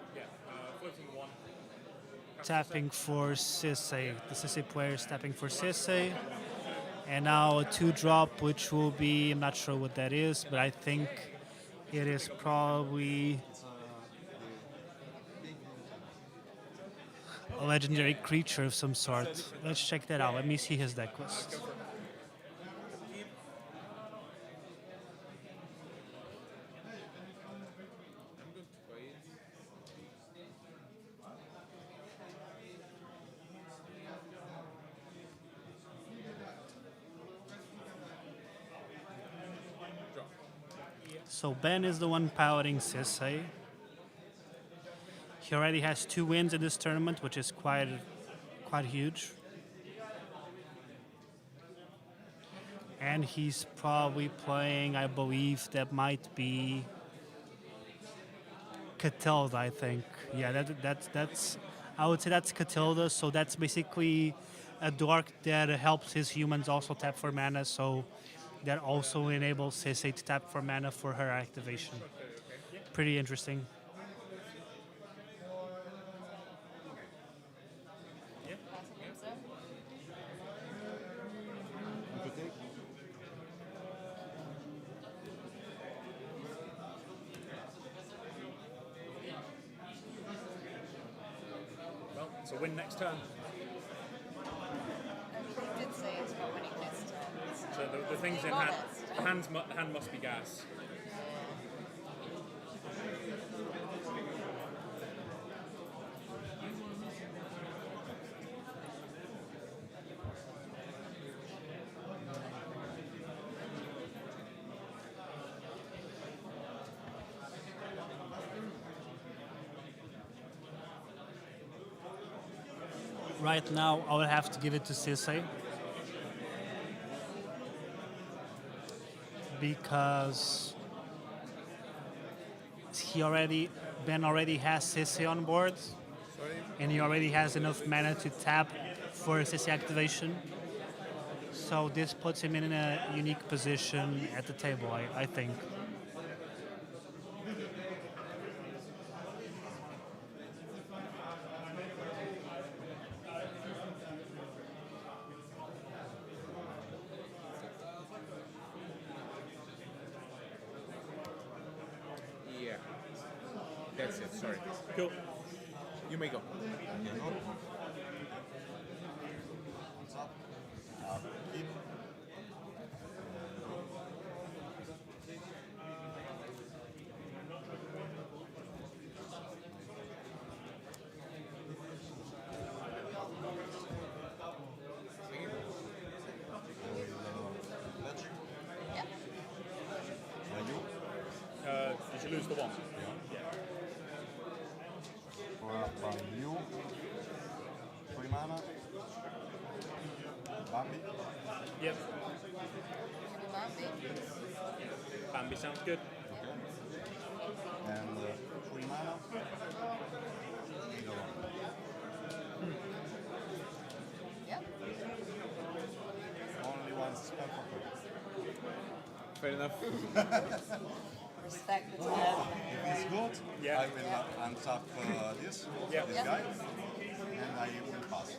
Speaker 5: tapping for Sisse. The Sisse player is tapping for Sisse. And now a 2-drop, which will be, I'm not sure what that is, but I think it is probably a legendary creature of some sort. Let's check that out. Let me see his deck list. So Ben is the one piloting Sisse. He already has 2 wins in this tournament, which is quite huge. And he's probably playing, I believe, that might be Catilda, I think. Yeah, that's I would say that's Catilda. So that's basically a dork that helps his humans also tap for mana. So that also enables Sisse to tap for mana for her activation. Pretty interesting.
Speaker 17: Well, so win next turn.
Speaker 14: He did say it's about winning next turn.
Speaker 17: So the things in hand, the hand must be gas.
Speaker 5: Right now, I would have to give it to Sisse. Because Ben already has Sisse on board, and he already has enough mana to tap for Sisse activation. So this puts him in a unique position at the table, I think.
Speaker 22: Yeah. That's it, sorry.
Speaker 17: Cool.
Speaker 22: You may go.
Speaker 17: Did you lose the one?
Speaker 23: By you. 3 mana. Bambi.
Speaker 17: Yep. Bambi sounds good.
Speaker 23: And 3 mana.
Speaker 14: Yep.
Speaker 23: Only one spell for her.
Speaker 22: Fair enough.
Speaker 14: Respect the
Speaker 23: If it's good, I will untap this guy, and I will pass.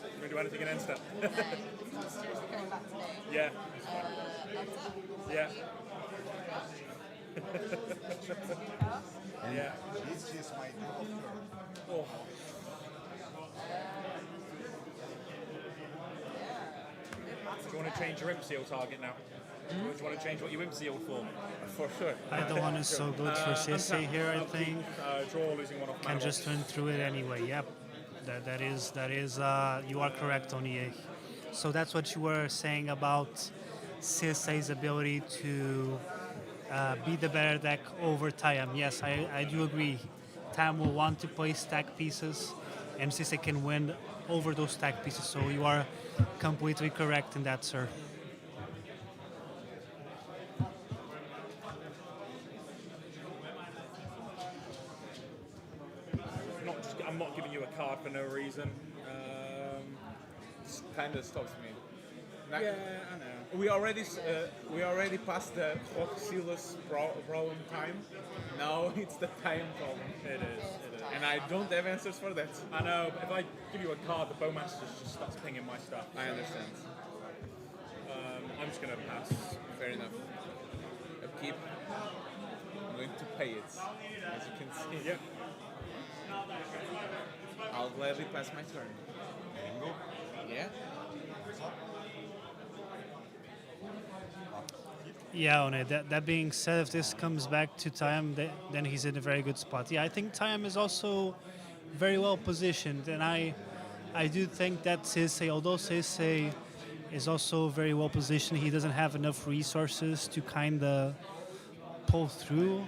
Speaker 17: Can we do anything against it?
Speaker 14: Monsters coming back today.
Speaker 17: Yeah. Yeah. Yeah.
Speaker 23: This is my draw turn.
Speaker 17: Oh. Do you want to change your imp seal target now? Do you want to change what you imp sealed for?
Speaker 22: For sure.
Speaker 5: Either one is so good for Sisse here, I think.
Speaker 17: Draw, losing one off
Speaker 5: Can just run through it anyway. Yep, that is. You are correct, Oniye. So that's what you were saying about Sisse's ability to be the better deck over Tayam. Yes, I do agree. Tayam will want to play stack pieces, and Sisse can win over those stack pieces. So you are completely correct in that, sir.
Speaker 17: I'm not giving you a card for no reason.
Speaker 22: This kind of stops me.
Speaker 17: Yeah, I know.
Speaker 22: We already passed the hot sealers problem time. Now it's the time problem.
Speaker 17: It is.
Speaker 22: And I don't have answers for that.
Speaker 17: I know, but if I give you a card, the Bowmaster just starts pinging my stuff.
Speaker 22: I understand.
Speaker 17: I'm just going to pass.
Speaker 22: Fair enough. Upkeep. I'm going to pay it, as you can see.
Speaker 17: Yep.
Speaker 22: I'll gladly pass my turn.
Speaker 23: Bingo.
Speaker 22: Yeah?
Speaker 5: Yeah, One. That being said, if this comes back to Tayam, then he's in a very good spot. Yeah, I think Tayam is also very well positioned, and I do think that Sisse, although Sisse is also very well positioned, he doesn't have enough resources to kind of pull through.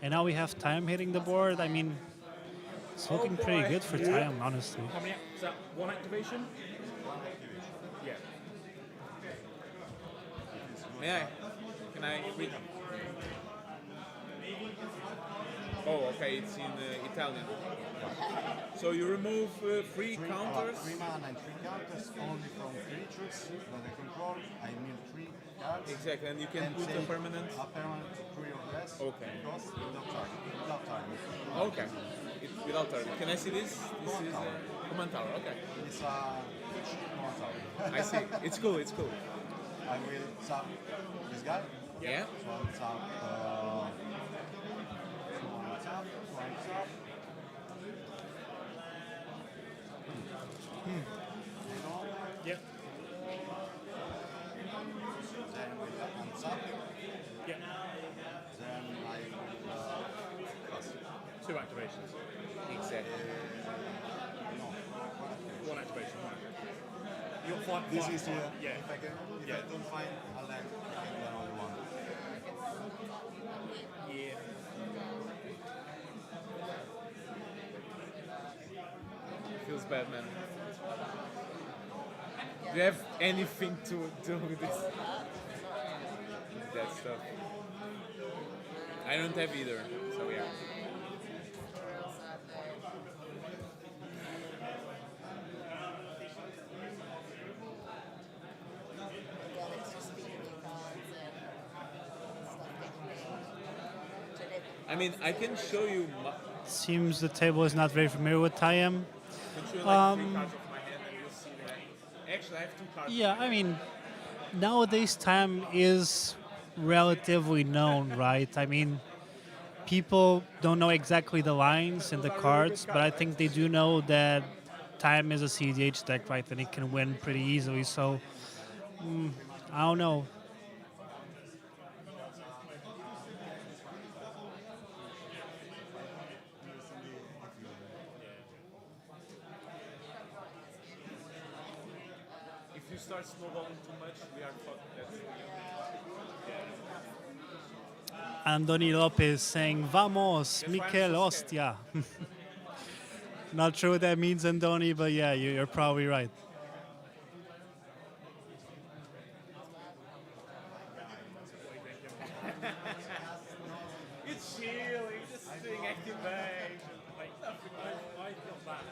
Speaker 5: And now we have Tayam hitting the board. I mean, it's looking pretty good for Tayam, honestly.
Speaker 17: How many? Is that one activation? Yeah.
Speaker 22: May I? Can I read? Oh, okay, it's in Italian. So you remove 3 counters?
Speaker 23: 3 mana and 3 counters only from creatures that I control. I mean 3 cards.
Speaker 22: Exactly, and you can put a permanent?
Speaker 23: A permanent 3 or less.
Speaker 22: Okay.
Speaker 23: Cost without time.
Speaker 22: Okay. Without target. Can I see this? This is command tower. Okay.
Speaker 23: It's a command tower.
Speaker 22: I see. It's cool. It's cool.
Speaker 23: I will tap this guy.
Speaker 22: Yeah.
Speaker 23: So I'll tap. One tap.
Speaker 17: Yep.
Speaker 23: Then we'll untap.
Speaker 17: Yep.
Speaker 23: Then I will pass.
Speaker 17: 2 activations.
Speaker 22: Exactly.
Speaker 23: No.
Speaker 17: 1 activation. You'll find
Speaker 23: This is
Speaker 17: yeah.
Speaker 23: If I don't find a land, I can do another one.
Speaker 17: Yeah.
Speaker 22: Feels bad, man. Do you have anything to do with this? That stuff. I don't have either, so yeah. I mean, I can show you.
Speaker 5: Seems the table is not very familiar with Tayam.
Speaker 22: Actually, I have 2 cards.
Speaker 5: Yeah, I mean, nowadays Tayam is relatively known, right? I mean, people don't know exactly the lines and the cards, but I think they do know that Tayam is a cEDH deck, right? And it can win pretty easily. So, I don't know.
Speaker 22: If you start snowballing too much, we are fucked.
Speaker 5: Andoni Lopez saying, Vamos, Mikel Ostia. Not sure what that means, Andoni, but yeah, you're probably right.
Speaker 22: It's chilling, just doing activation.
Speaker 17: I feel bad.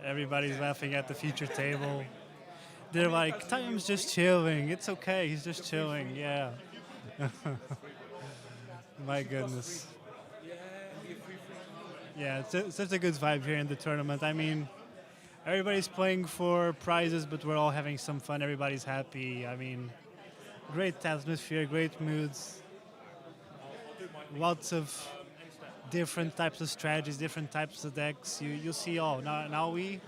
Speaker 5: Everybody's laughing at the future table. They're like, Time's just chilling. It's okay. He's just chilling. Yeah. My goodness. Yeah, it's such a good vibe here in the tournament. I mean, everybody's playing for prizes, but we're all having some fun. Everybody's happy. I mean, great atmosphere, great moods. Lots of different types of strategies, different types of decks. You see all. Now we...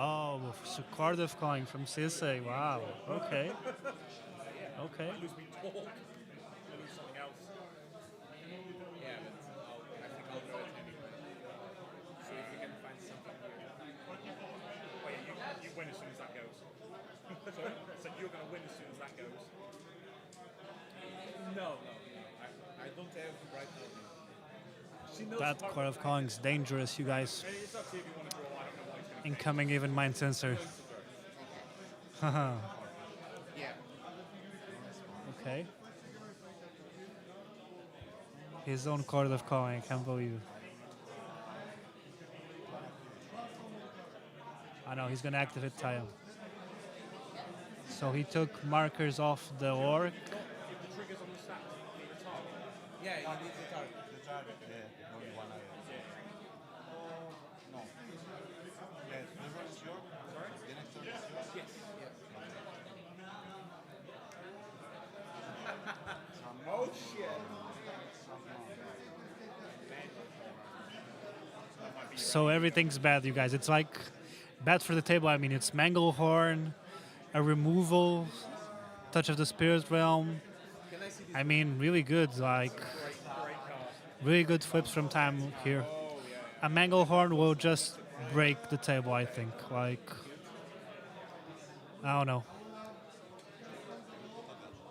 Speaker 5: Oh, so card of calling from Sisei. Wow. Okay. Okay.
Speaker 17: You win as soon as that goes. Sorry? So you're going to win as soon as that goes. No. I don't have right now.
Speaker 5: That card of calling is dangerous, you guys.
Speaker 17: It's up to you if you want to draw. I don't know what he's going to
Speaker 5: Incoming even mind sensor. Haha.
Speaker 4: Yeah.
Speaker 5: Okay. His own card of calling, I can't believe it. I know, he's gonna activate Talian. So he took markers off the orc.
Speaker 17: The triggers on the stack.
Speaker 22: Yeah, he needs the target.
Speaker 23: The target, yeah. Only one item. No. Yeah, this one is yours? Sorry? The next one is yours?
Speaker 17: Yes.
Speaker 22: Oh shit.
Speaker 5: So everything's bad, you guys. It's like bad for the table. I mean, it's Manglehorn, a removal, touch of the spirit realm. I mean, really good. Like, really good flips from time here. A Manglehorn will just break the table, I think. Like, I don't know.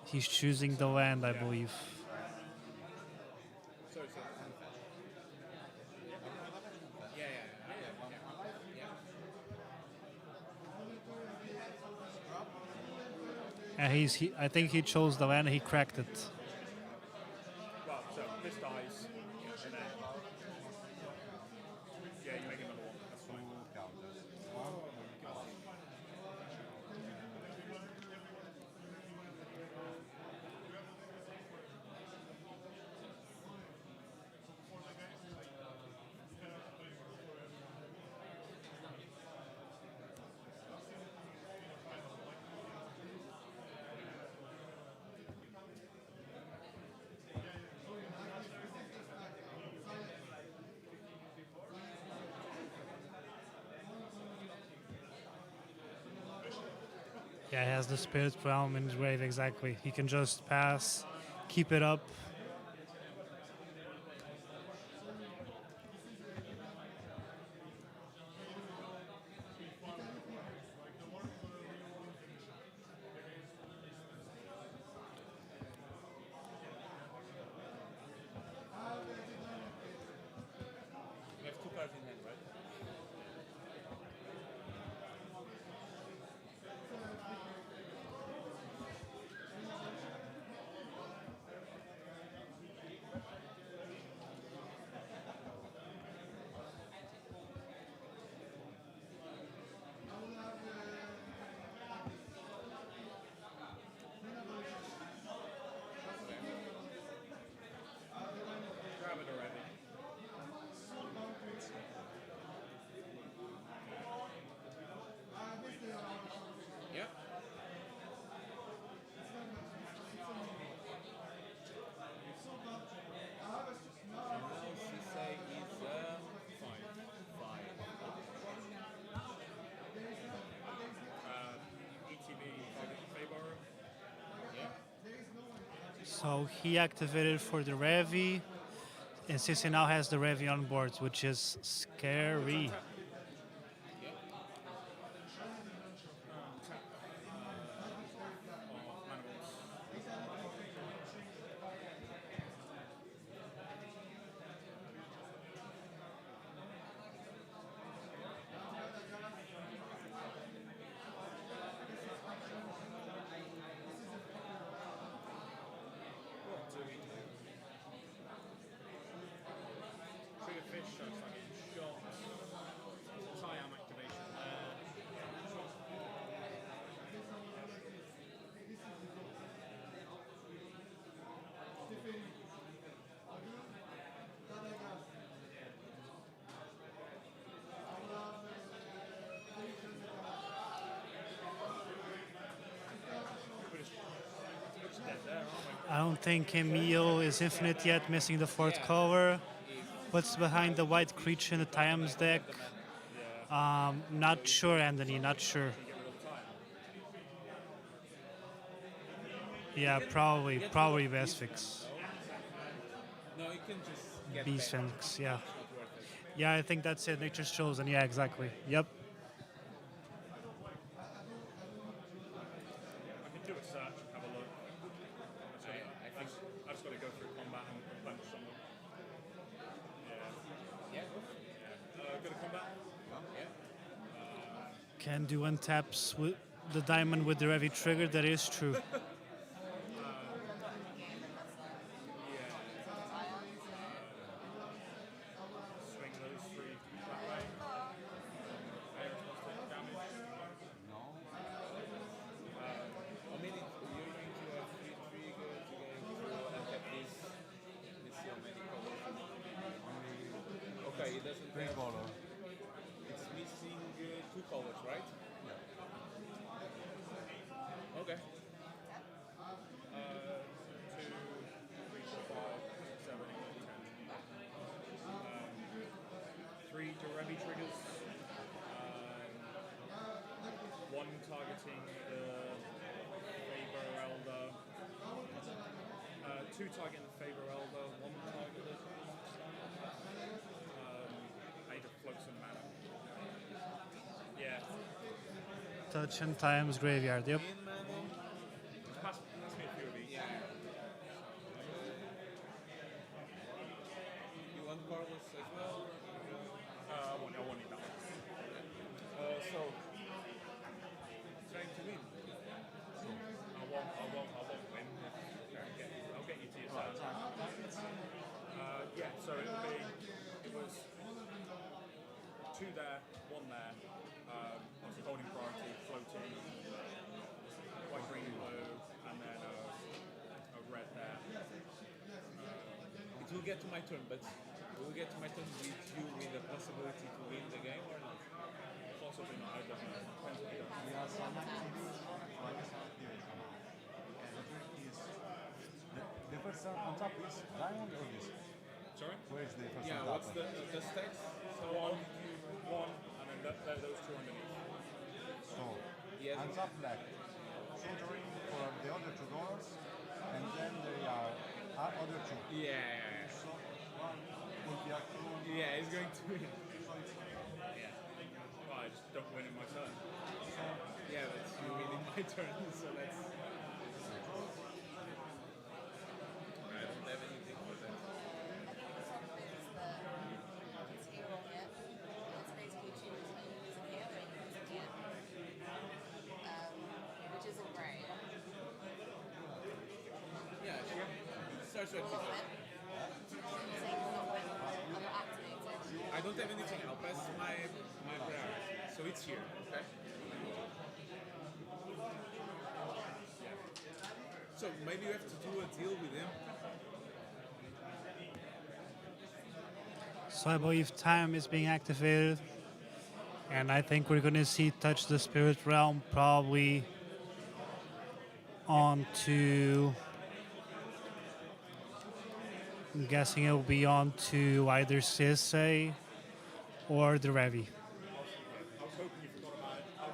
Speaker 5: He's choosing the land, I believe. And I think he chose the land and he cracked it.
Speaker 17: Well, so this dies. And then... Yeah, you make another one. That's fine.
Speaker 5: Yeah, he has the spirit realm in his grave, exactly. He can just pass, keep it up.
Speaker 17: You have two cards in hand, right? Grab it already. Yep.
Speaker 5: So he activated for the Revi, and Sissy now has the Revi on board, which is scary. I don't think Emil is infinite yet, missing the fourth color. What's behind the white creature in the Times deck? Not sure, Anthony, not sure. Yeah, probably best fix.
Speaker 22: No, you can just get
Speaker 5: Beast
Speaker 22: back.
Speaker 5: Fix, yeah.
Speaker 22: It's not worth it.
Speaker 5: Yeah, I think that's it. Nature's Chosen, yeah, exactly. Yep.
Speaker 13: I could do a search and have a look. I just got to go through combat and punch someone. Yeah. Go to combat?
Speaker 5: Can do untaps with the diamond with the heavy trigger, that is true.
Speaker 13: Swing those three that way. They're supposed to damage.
Speaker 23: No.
Speaker 22: I mean, you're going to have three triggers, you're going to untap this. Let's see how many colors. Okay, it doesn't
Speaker 23: Three
Speaker 22: have.
Speaker 23: color.
Speaker 22: It's missing two colors, right? Okay.
Speaker 13: 2, 3, 4, 5, 6, 7, 8, 10. 3 Derevi triggers. 1 targeting the Faber Elder. 2 targeting the Faber Elder. 1 targeting I need to float some mana. Yeah.
Speaker 5: Touch and Times graveyard, yep.
Speaker 13: Pass me a few of these.
Speaker 22: You want Carlos as well?
Speaker 13: I won't need that one.
Speaker 22: So, trying to win.
Speaker 13: I won't win. I'll get you to your side. Yeah, so it was 2 there, 1 there. Obviously holding priority, floating, white, green, blue, and then a red there.
Speaker 22: It will get to my turn, but will get to my turn with you with the possibility to win the game or not?
Speaker 13: Possibly not, I don't know. Depends what you do.
Speaker 23: We are some activities. The trick is the first turn on top is diamond or this?
Speaker 13: Sorry?
Speaker 23: Where is the first
Speaker 22: Yeah,
Speaker 23: on top?
Speaker 22: what's the stacks?
Speaker 13: So one, and then those 2 underneath.
Speaker 23: So, on top black, filtering for the other 2 doors, and then there are other 2.
Speaker 22: Yeah.
Speaker 23: So, 1 will be actual.
Speaker 22: Yeah, he's going to win.
Speaker 13: Yeah. Well, I just don't win in my turn.
Speaker 22: Yeah, but you win in my turn, so that's. I don't have anything for that.
Speaker 14: Which isn't great.
Speaker 22: Yeah, sure. Starts with people. I don't have anything. I'll pass my priority. So it's here, okay? So maybe you have to do a deal with him.
Speaker 5: So I believe time is being activated. And I think we're going to see Touch the Spirit Realm probably onto... I'm guessing it will be onto either Sisei or the Revi.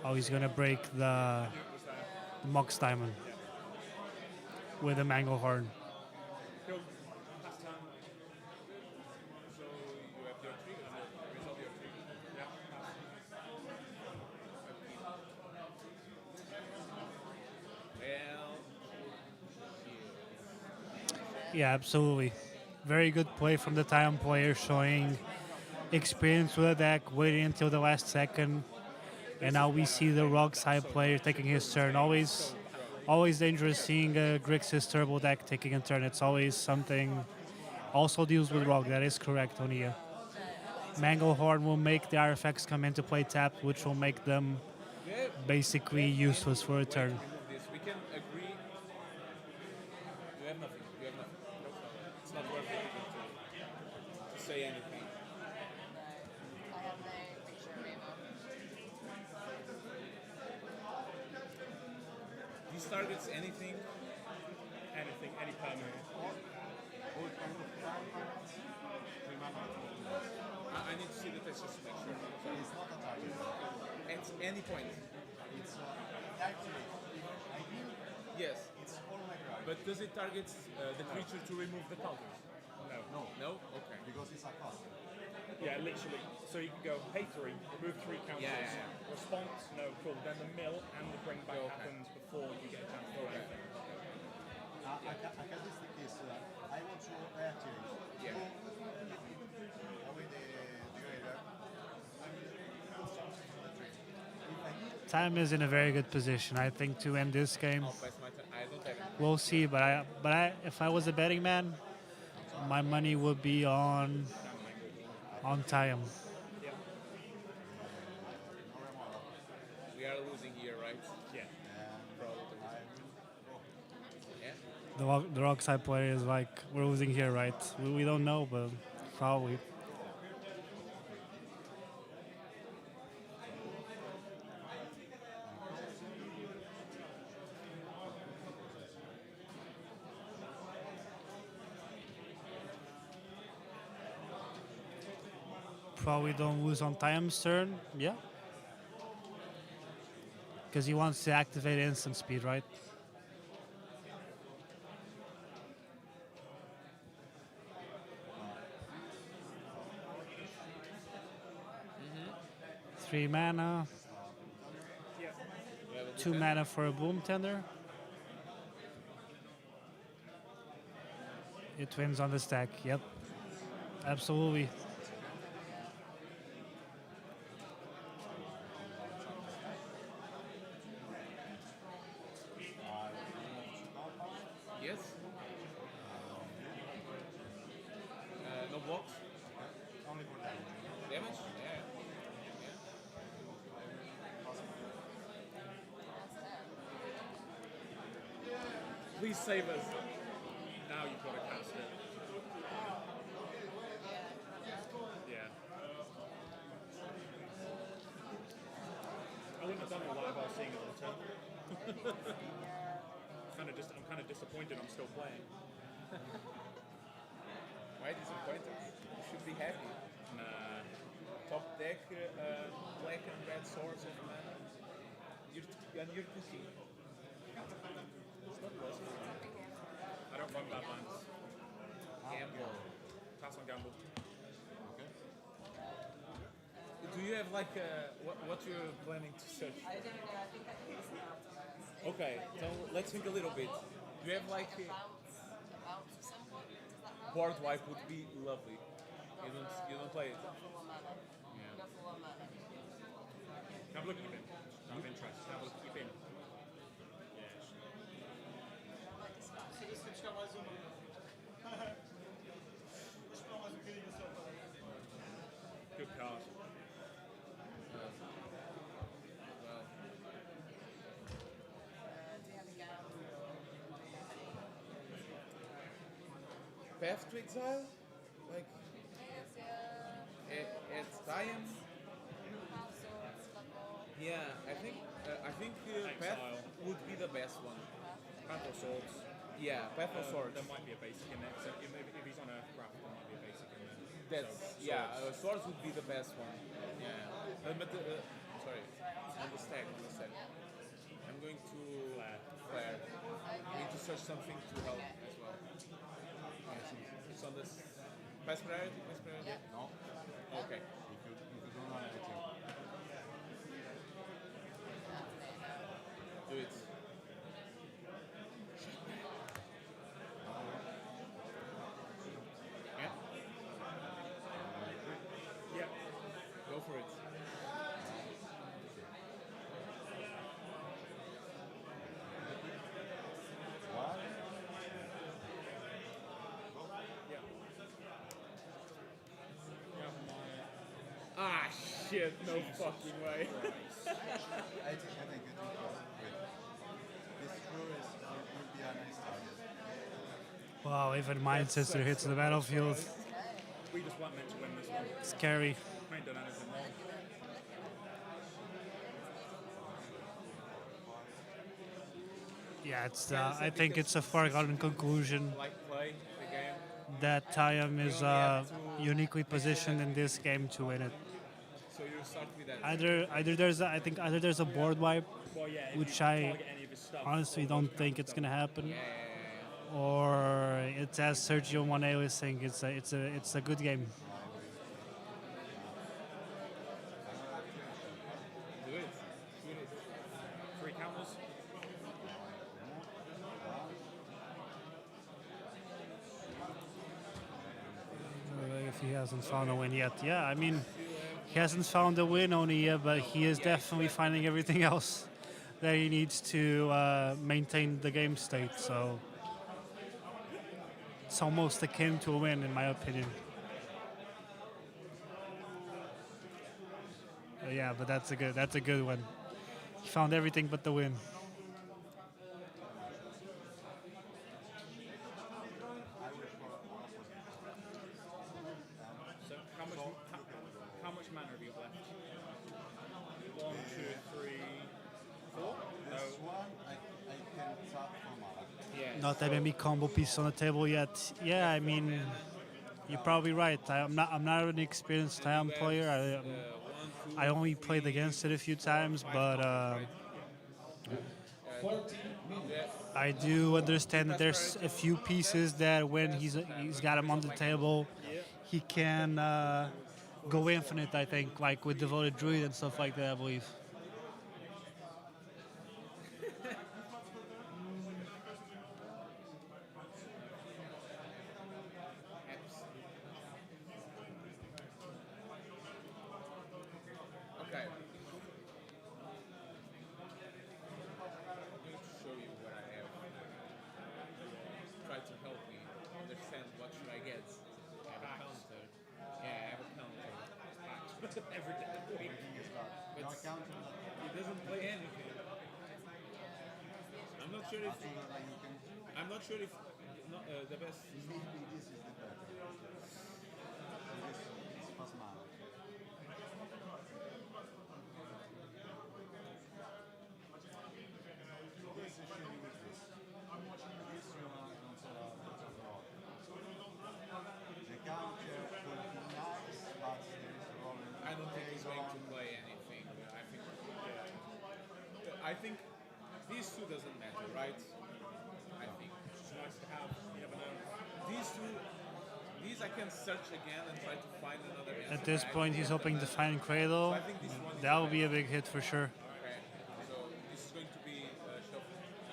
Speaker 5: Oh, he's going to break the Mox Diamond with a Mango Horn.
Speaker 13: Cool. Pass turn. So you have your trigger. Resolve your trigger. Yeah.
Speaker 5: Yeah, absolutely. Very good play from the Talian player, showing experience with the deck, waiting until the last second. And now we see the Rogak side player taking his turn. Always dangerous seeing a Grixis turbo deck taking a turn. It's always something. Also deals with Rogak, that is correct, Onia. Mango Horn will make the artifacts come into play tapped, which will make them basically useless for a turn.
Speaker 22: We can agree. You have nothing. You have nothing. It's not worth it to say anything.
Speaker 14: I have no picture of Reva.
Speaker 22: These targets anything
Speaker 17: anything, any permanent.
Speaker 23: All kind of permanents, 3 mana.
Speaker 22: I need to see the text just to make sure. Sorry.
Speaker 23: It's not a target.
Speaker 22: At any point.
Speaker 23: It's actually, I mean,
Speaker 22: Yes.
Speaker 23: it's all my drive.
Speaker 22: But does it target the creature to remove the counters?
Speaker 17: No.
Speaker 23: No.
Speaker 22: No? Okay.
Speaker 23: Because it's a cost.
Speaker 17: Yeah, literally. So you can go pay 3, remove 3 counters.
Speaker 22: Yeah.
Speaker 17: Response, no, cool. Then the mill and the bring back
Speaker 22: Okay.
Speaker 17: happens before you get a chance to do anything.
Speaker 23: Acadistic is, I want to activate.
Speaker 22: Yeah.
Speaker 23: Away the grader.
Speaker 10: Time is in a very good position, I think, to end this game.
Speaker 22: I'll pass my turn. I don't have it.
Speaker 10: We'll see, but if I was a betting man, my money would be on time.
Speaker 22: We are losing here, right?
Speaker 17: Yeah.
Speaker 22: Probably. Yeah.
Speaker 10: The rock side player is like, we're losing here, right? We don't know, but probably. Probably don't lose on time's turn, yeah. Because he wants to activate instant speed, right?
Speaker 22: Mm-hmm.
Speaker 10: 3 mana, 2 mana for a boom tender. It wins on the stack, yep. Absolutely.
Speaker 22: Yes. No blocks?
Speaker 23: Only for damage.
Speaker 22: Damage? Yeah. Please save us.
Speaker 17: Now you've got to cast it. Yeah. I wouldn't have done it live while seeing it on the turn. I'm kind of disappointed I'm still playing.
Speaker 22: Why disappointed? You should be happy.
Speaker 17: Nah.
Speaker 22: Top deck, black and red swords of mana. And you're cooking. It's not possible.
Speaker 17: I don't run bad lines.
Speaker 22: Gamble.
Speaker 17: Pass on gamble.
Speaker 23: Okay.
Speaker 22: Do you have like what you're planning to search?
Speaker 14: I don't know. I think I can use it afterwards.
Speaker 22: Okay, so let's think a little bit. Do you have like
Speaker 14: a bounce of some sort? Does that help?
Speaker 22: board wipe would be lovely. You don't play it.
Speaker 14: Not for 1 mana.
Speaker 22: Yeah.
Speaker 14: Not for 1 mana.
Speaker 17: Have a look at your bin. Out of interest. Have a look at your bin.
Speaker 8: Se você buscar mais uma. Vou esperar mais um bocadinho só para.
Speaker 17: Good card.
Speaker 14: Do you have a gown?
Speaker 22: Path to exile? Like
Speaker 14: Yes, yeah.
Speaker 22: at time?
Speaker 14: Half swords, couple.
Speaker 22: Yeah, I think Path would be the best one.
Speaker 17: Path of Swords.
Speaker 22: Yeah, Path of Swords.
Speaker 17: There might be a basic in there. So if he's on Earthcraft, there might be a basic in there.
Speaker 22: That's
Speaker 17: So,
Speaker 22: yeah.
Speaker 17: Swords.
Speaker 22: Swords would be the best one. Yeah, but sorry, on the stack. I'm going to flare. I need to search something to help as well. It's on this. Pass priority. Pass priority.
Speaker 23: No.
Speaker 22: Okay.
Speaker 23: If you don't know anything.
Speaker 22: Do it. Yeah.
Speaker 17: Yeah.
Speaker 22: Go for it.
Speaker 23: What?
Speaker 22: Ah shit! No fucking way.
Speaker 23: I think you do good. This crew will be a nice target.
Speaker 10: Wow, even mine sister hits the battlefield.
Speaker 17: We just weren't meant to win this one.
Speaker 10: Scary.
Speaker 17: We ain't done anything wrong.
Speaker 5: Yeah, it's. I think it's a foregone conclusion
Speaker 22: Like play the game.
Speaker 5: that Talian is uniquely positioned in this game to win it.
Speaker 22: So you start with that.
Speaker 5: Either there's I think either there's a board wipe,
Speaker 17: Well, yeah, if
Speaker 5: which
Speaker 17: you
Speaker 5: I
Speaker 17: target any of his stuff,
Speaker 5: honestly
Speaker 17: or
Speaker 5: don't
Speaker 17: those
Speaker 5: think
Speaker 17: counters
Speaker 5: it's gonna happen,
Speaker 22: Yeah.
Speaker 5: or it's as Sergio Monet was saying, it's a good game.
Speaker 22: Do it. Do it.
Speaker 17: 3 counters.
Speaker 5: If he hasn't found a win yet, yeah, I mean, he hasn't found a win only yet, but he is definitely finding everything else that he needs to maintain the game state. So it's almost akin to a win, in my opinion. Yeah, but that's a good one. He found everything but the win.
Speaker 17: So how much mana have you left? 1, 2, 3, 4?
Speaker 23: This one, I can tap for mana.
Speaker 22: Yeah.
Speaker 5: Not that many combo pieces on the table yet. Yeah, I mean, you're probably right. I'm not an experienced Talian player. I only played against it a few times, but I do understand that there's a few pieces that when he's got him on the table, he can go infinite. I think, like with Devoted Druid and stuff like that, I believe.
Speaker 22: Okay. I'm going to show you what I have. Try to help me understand what should I get. I have a counter. Yeah, I have a counter.
Speaker 17: Every day.
Speaker 22: But he doesn't play anything. I'm not sure if. I'm not sure if the best.
Speaker 23: This is the better. This fast mana. This is shooting with this. This you don't draw. The counter could be nice, but there is a rolling.
Speaker 22: I don't think he's going to play anything. I think these two doesn't matter, right? I think.
Speaker 17: It's nice to have. You never know.
Speaker 22: These two, these I can search again and try to find another answer.
Speaker 5: At this point, he's hoping to find Cradle. That will be a big hit for sure.
Speaker 22: Okay, so this is going to be shuffle.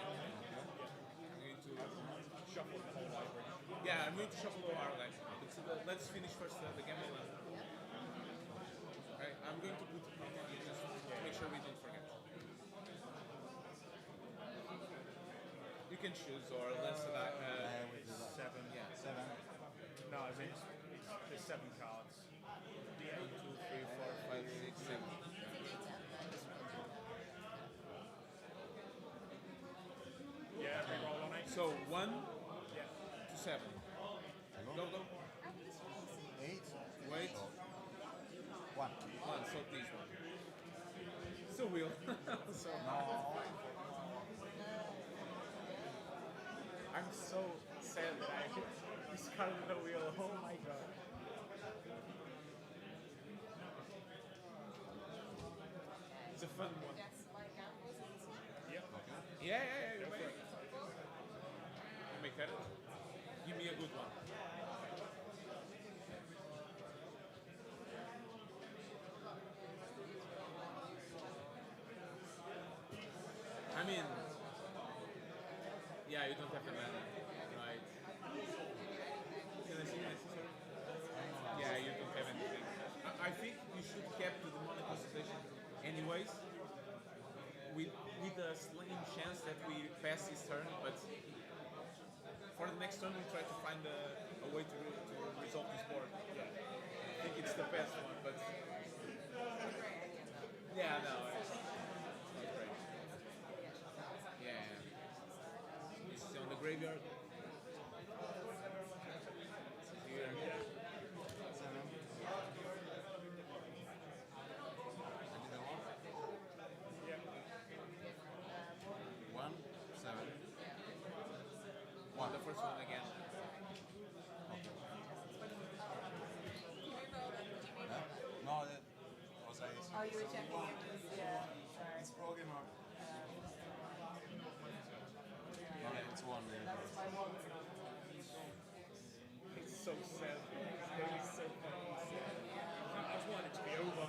Speaker 22: I'm going to
Speaker 17: Shuffle the whole library.
Speaker 22: yeah, I'm going to shuffle the our life. Let's finish first the game. Okay, I'm going to put it on just to make sure we don't forget. You can choose or let's select
Speaker 17: 7.
Speaker 22: Yeah,
Speaker 23: 7.
Speaker 17: No, I mean, there's 7 cards.
Speaker 22: 1, 2, 3, 4, 5, 6, 7.
Speaker 17: Yeah, re-roll on 8.
Speaker 22: So 1
Speaker 17: Yeah.
Speaker 22: to 7. Go, go.
Speaker 23: 8.
Speaker 22: Wait.
Speaker 23: 1.
Speaker 22: 1, so this one. It's a wheel. So
Speaker 17: I'm so sad that I discarded the wheel. Oh my god.
Speaker 22: it's a fun one.
Speaker 17: Yep.
Speaker 22: Yeah, you're right. You may cut it. Give me a good one. I mean, yeah, you don't have the mana, right? Can I see my sorry? Yeah, you don't have anything. I think you should keep the demonic consultation anyways. With a slim chance that we pass this turn, but for the next turn we try to find a way to resolve this board. Yeah. I think it's the best one, but yeah, no, it's not great. Yeah, this is on the graveyard. Here.
Speaker 23: 7.
Speaker 22: Yeah.
Speaker 23: 1. 7.
Speaker 14: checking if it's, sorry.
Speaker 23: It's broken or?
Speaker 14: Yeah.
Speaker 23: It's one.
Speaker 14: That's my one.
Speaker 17: It's so sad. It's really so fucking sad. I just want it to be over.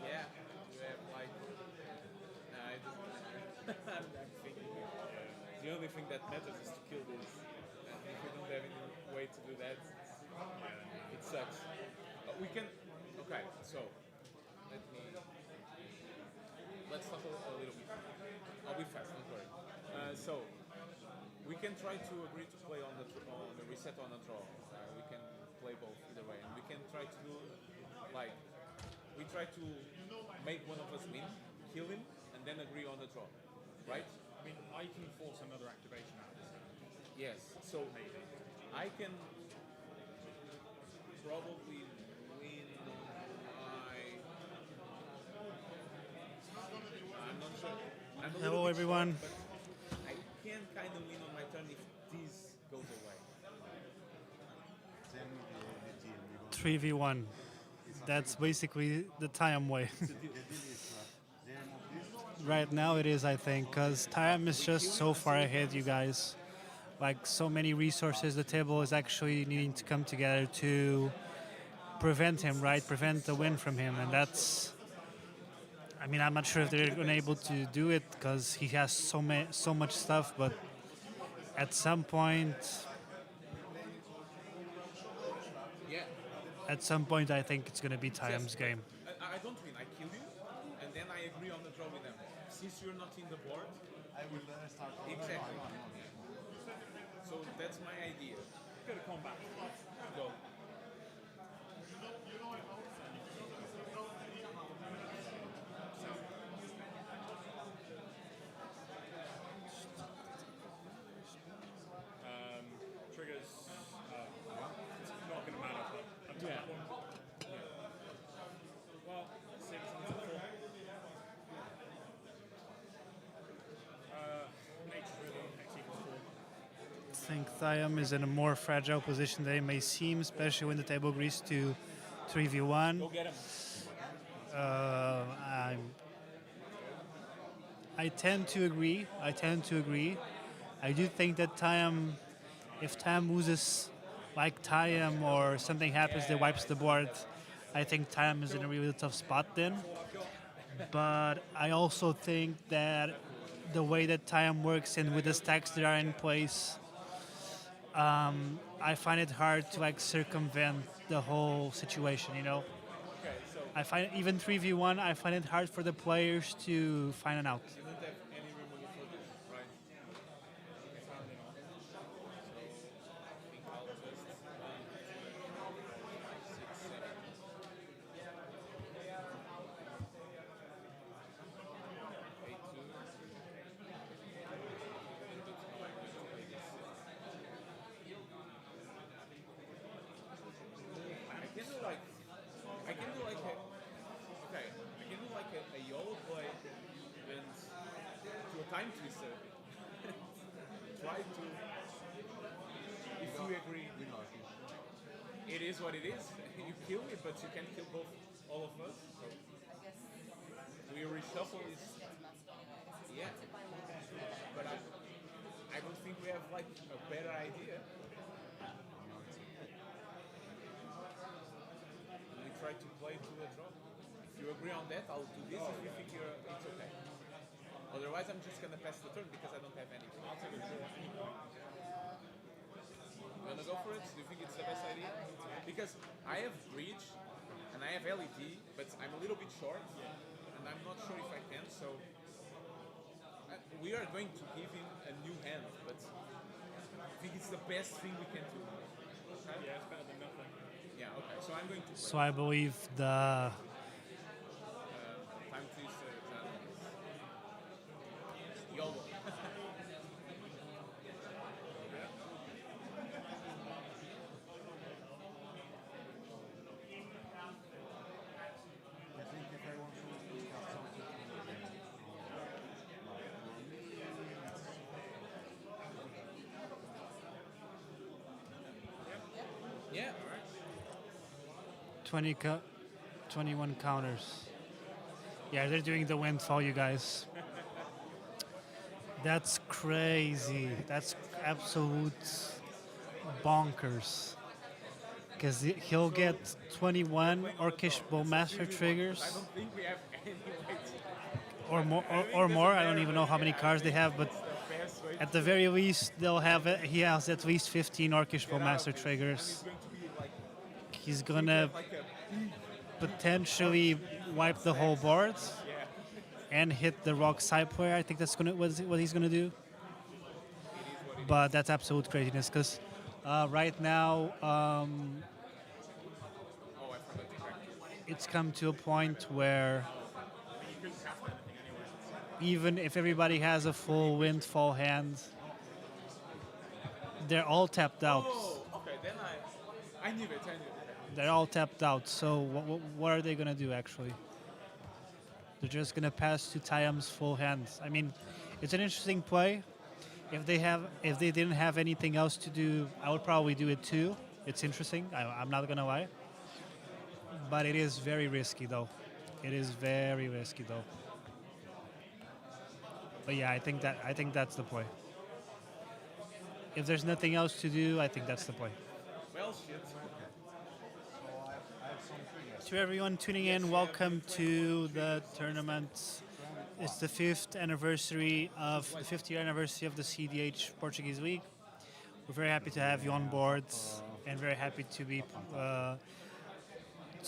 Speaker 22: Yeah, you have like. Nah, it doesn't matter. I'm thinking. The only thing that matters is to kill this. And if we don't have any way to do that, it sucks. But we can. Okay, so let me. Let's talk a little bit. I'll be fast, don't worry. So we can try to agree to play on the reset on a draw. We can play both either way, and we can try to do like we try to make one of us win, kill him, and then agree on the draw, right?
Speaker 17: I mean, I can force another activation out of this hand.
Speaker 22: Yes. So I can probably win my. I'm not sure. I'm a little
Speaker 5: Hello,
Speaker 22: bit
Speaker 5: everyone.
Speaker 22: short, but I can kind of win on my turn if this goes away.
Speaker 23: Same with the team.
Speaker 5: 3v1. That's basically the Tayam way. Right now it is, I think, because Tayam is just so far ahead, you guys. Like, so many resources, the table is actually needing to come together to prevent him, right? Prevent the win from him, and that's... I mean, I'm not sure if they're unable to do it because he has so much stuff, but at some point...
Speaker 22: Yeah.
Speaker 5: At some point, I think it's going to be Tayam's game.
Speaker 22: I don't win. I kill you, and then I agree on the draw with them. Since you're not in the board,
Speaker 23: I will start.
Speaker 22: Exactly. So that's my idea.
Speaker 17: Go to combat.
Speaker 22: Go.
Speaker 17: Triggers. It's not going to matter, but I'm doing that one. Well, let's see if it's on the nature's rhythm, X equals 4.
Speaker 5: I think Tayam is in a more fragile position than it may seem, especially when the table agrees to 3v1.
Speaker 17: Go get him.
Speaker 5: I tend to agree. I do think that Tayam, if Tayam loses like Tayam or something happens that wipes the board, I think Tayam is in a really tough spot then. But I also think that the way that Tayam works and with the stacks that are in place, I find it hard to like circumvent the whole situation, you know?
Speaker 22: Okay, so
Speaker 5: I find even 3v1, I find it hard for the players to find an out.
Speaker 22: you don't have any removal for this, right? Apparently not. So I think I'll just 1, 2, 6, 7. 8, 2. I can do like a, okay, I can do like a YOLO play and do a time twister. Try to, if we agree, it is what it is. You kill me, but you can't kill all of us. So we reshuffle is, yeah. But I don't think we have like a better idea. We try to play to a draw. If you agree on that, I'll do this. If you think it's okay. Otherwise, I'm just gonna pass the turn because I don't have anything. I'll take a draw at any point. You wanna go for it? Do you think it's the best idea? Because I have bridge and I have LED, but I'm a little bit short, and I'm not sure if I can. So we are going to give him a new hand, but I think it's the best thing we can do. Okay?
Speaker 17: Yeah, it's better than nothing.
Speaker 22: Yeah, okay. So I'm going to play.
Speaker 5: So I believe the
Speaker 22: time twister example is YOLO.
Speaker 5: 21 counters. Yeah, they're doing the windfall, you guys. That's crazy. That's absolute bonkers. Because he'll get 21 Orcish Bowmaster triggers.
Speaker 22: I don't think we have any way to...
Speaker 5: Or more, or more. I don't even know how many cards they have, but at the very least, they'll have it. He has at least 15 Orcish Bowmaster triggers. He's gonna potentially wipe the whole board and hit the rock side player. I think that's what he's gonna do. But that's absolute craziness because right now it's come to a point where even if everybody has a full windfall hand, they're all tapped out.
Speaker 22: Oh, okay, then I knew it.
Speaker 5: They're all tapped out. So what are they gonna do actually? They're just gonna pass to Tayam's full hand. I mean, it's an interesting play. If they didn't have anything else to do, I would probably do it too. It's interesting. I'm not gonna lie. But it is very risky though. It is very risky though. But yeah, I think that's the play. If there's nothing else to do, I think that's the play.
Speaker 22: Well, shit.
Speaker 5: To everyone tuning in, welcome to the tournament. It's the 5th anniversary of the 50th year anniversary of the cEDH Portuguese League. We're very happy to have you on board and very happy to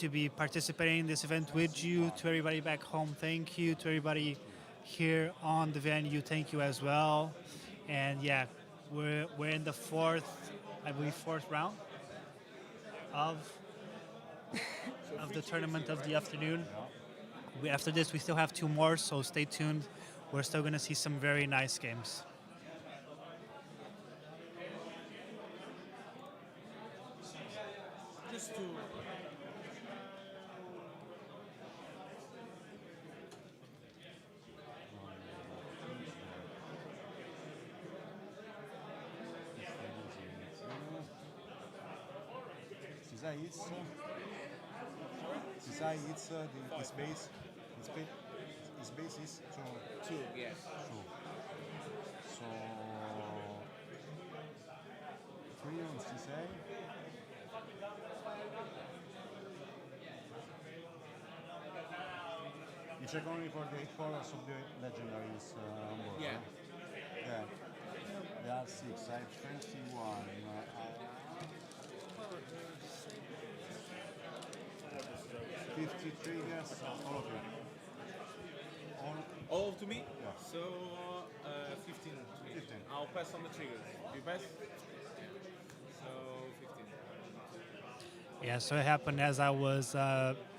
Speaker 5: be participating in this event with you. To everybody back home, thank you. To everybody here on the venue, thank you as well. And yeah, we're in the fourth round of the tournament of the afternoon. After this, we still have 2 more, so stay tuned. We're still going to see some very nice games.
Speaker 22: Just to...
Speaker 23: It's the space. The space is 2.
Speaker 22: 2, yeah.
Speaker 23: 2. So 3 on CSI. You check only for the 8 colors of the legendaries on board.
Speaker 22: Yeah.
Speaker 23: Huh? Yeah. There are 6. I have 21. 50 triggers, all of you.
Speaker 22: All to me?
Speaker 23: Yeah.
Speaker 22: So, 15.
Speaker 23: 15.
Speaker 22: I'll pass on the triggers. You pass? So, 15.
Speaker 5: Yeah, so it happened as I was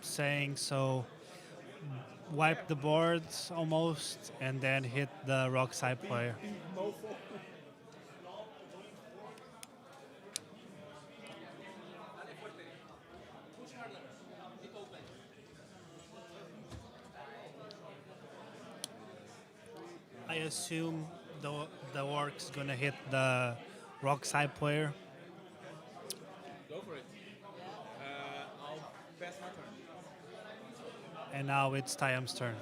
Speaker 5: saying, so wipe the boards almost and then hit the rock side player. I assume the orc's gonna hit the rock side player.
Speaker 22: Go for it. I'll pass my turn.
Speaker 5: And now it's Tayam's turn.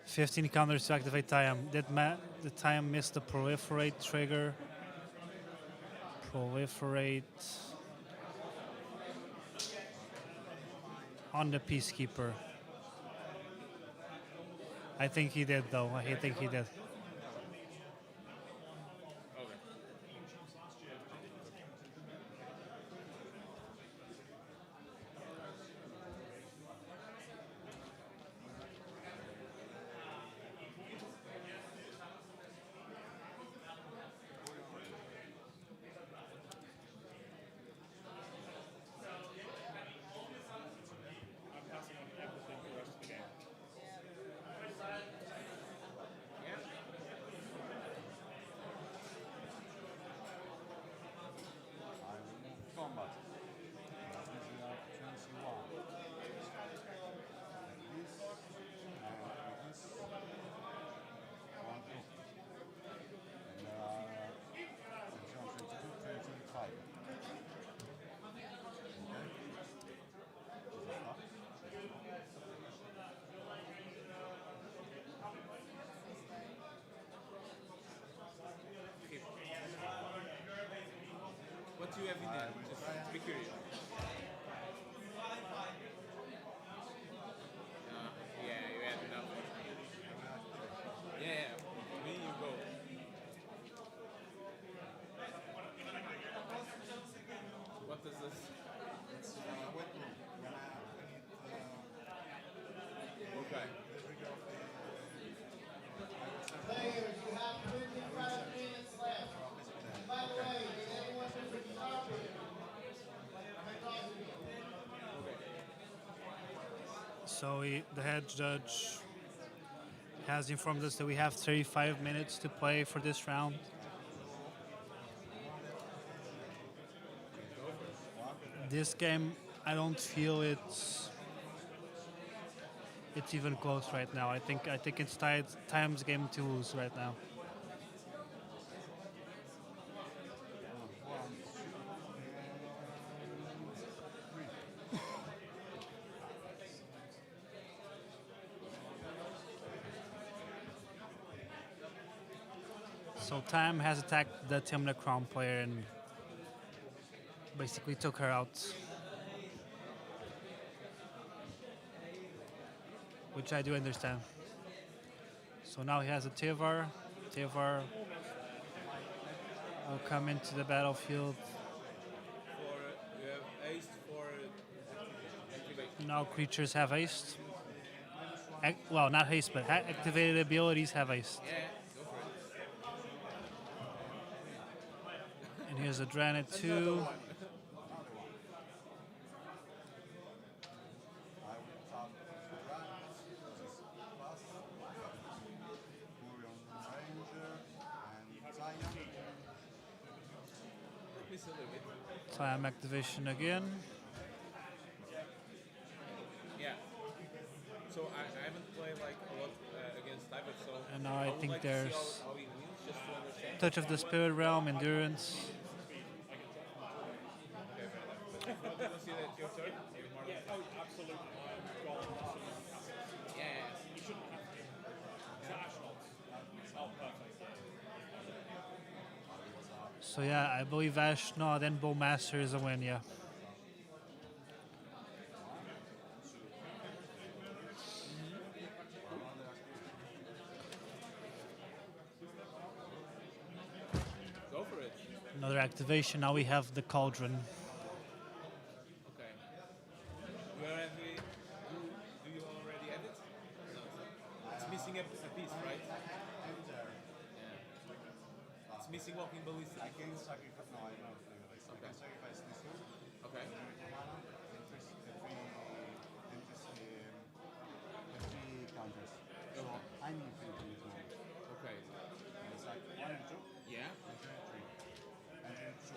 Speaker 5: 15 counters to activate Tayam. Did the Tayam miss the proliferate trigger? Proliferate on the Peacekeeper. I think he did though. I think he did.
Speaker 22: Fury. Yeah, you had enough. Yeah, me, you go. What is this?
Speaker 23: It's wet room.
Speaker 22: Okay.
Speaker 6: Players, you have 25 minutes left. And by the way, did anyone miss a topic?
Speaker 10: So the head judge has informed us that we have 35 minutes to play for this round. This game, I don't feel it's even close right now. I think it's time's game to lose right now. So Time has attacked the Timna Crown player and basically took her out. Which I do understand. So now he has a Tevar. Tevar will come into the battlefield.
Speaker 22: You have haste for activate.
Speaker 10: Now creatures have haste. Well, not haste, but activated abilities have haste.
Speaker 22: Yeah, go for it.
Speaker 10: And here's a Dranet 2. Time activation again.
Speaker 22: Yeah. So I haven't played like a lot against Tybert, so
Speaker 10: And now I
Speaker 22: would
Speaker 10: think
Speaker 22: like to see
Speaker 10: there's
Speaker 22: how he wins, just to understand.
Speaker 10: Touch of the Spirit Realm, Endurance.
Speaker 22: Okay, fair enough. But if not, you consider it your turn? You're more
Speaker 13: Yeah, oh, absolutely.
Speaker 22: Yeah.
Speaker 13: You shouldn't have to. Slash nods. Oh, perfect.
Speaker 10: So yeah, I believe Ash, no, then Bowmaster is a win, yeah.
Speaker 22: Go for it.
Speaker 10: Another activation, now we have the Cauldron.
Speaker 22: Okay. You already, do you already have it? No. It's missing a piece, right? Yeah. It's missing Walking Ballistic.
Speaker 23: I can sacrifice. No, I don't have Ballistic. I can sacrifice this one.
Speaker 22: Okay.
Speaker 23: Three counters. So I'm infinite in this moment.
Speaker 22: Okay.
Speaker 23: It's like 1 and 2.
Speaker 22: Yeah.
Speaker 23: And 3 and 3. And then 2.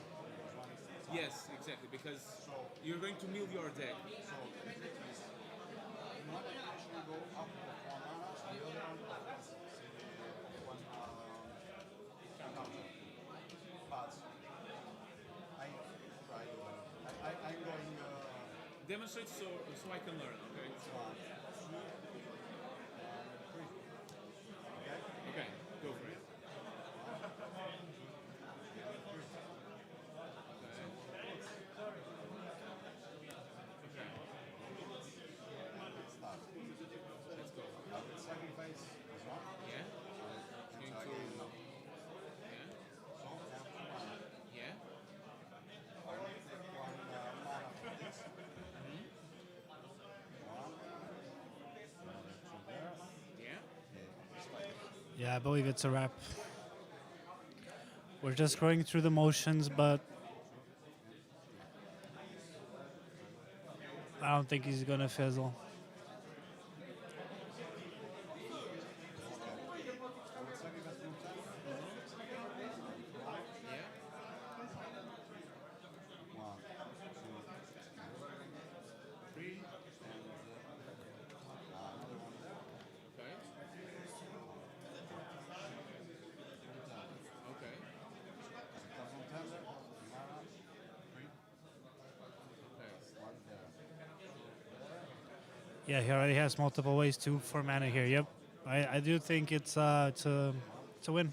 Speaker 23: One is
Speaker 22: Yes, exactly, because you're going to mill your deck.
Speaker 23: So the trick is not actually go up with 1 mana, the other one is one counter. But I try I'm going
Speaker 22: Demonstrate so I can learn, okay?
Speaker 23: 1, 2, 3. Okay?
Speaker 22: Okay, go for it.
Speaker 23: Start.
Speaker 22: Let's go.
Speaker 23: I will sacrifice this one.
Speaker 22: Yeah.
Speaker 23: And
Speaker 22: Going
Speaker 23: so
Speaker 22: to.
Speaker 23: again, no.
Speaker 22: Yeah.
Speaker 23: So I have 2 mana.
Speaker 22: Yeah.
Speaker 23: I will take 1 mana from this.
Speaker 10: Yeah, I believe it's a wrap. We're just going through the motions, but I don't think he's gonna fizzle. Yeah, he already has multiple ways to for mana here. Yep, I do think it's a win.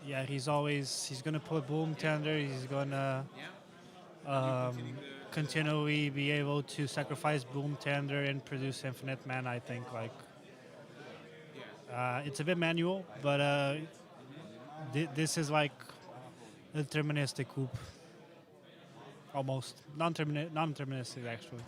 Speaker 5: Yeah, he's gonna put boom tender. He's gonna continually be able to sacrifice boom tender and produce infinite mana. I think it's a bit manual, but this is like a deterministic hoop, almost non-deterministic actually.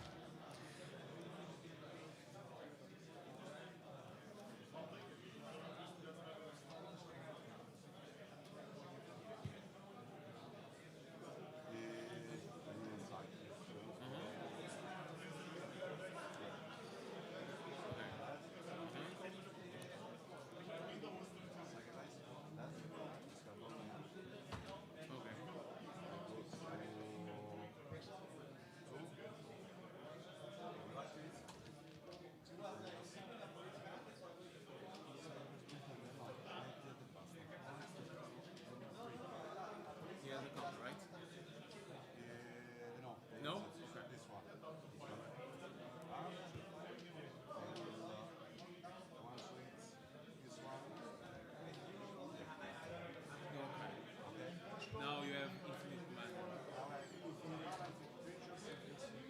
Speaker 22: He has a counter, right?
Speaker 23: No.
Speaker 22: No? Okay.
Speaker 23: This one. One switch. This one.
Speaker 22: Okay. Now you have infinite mana.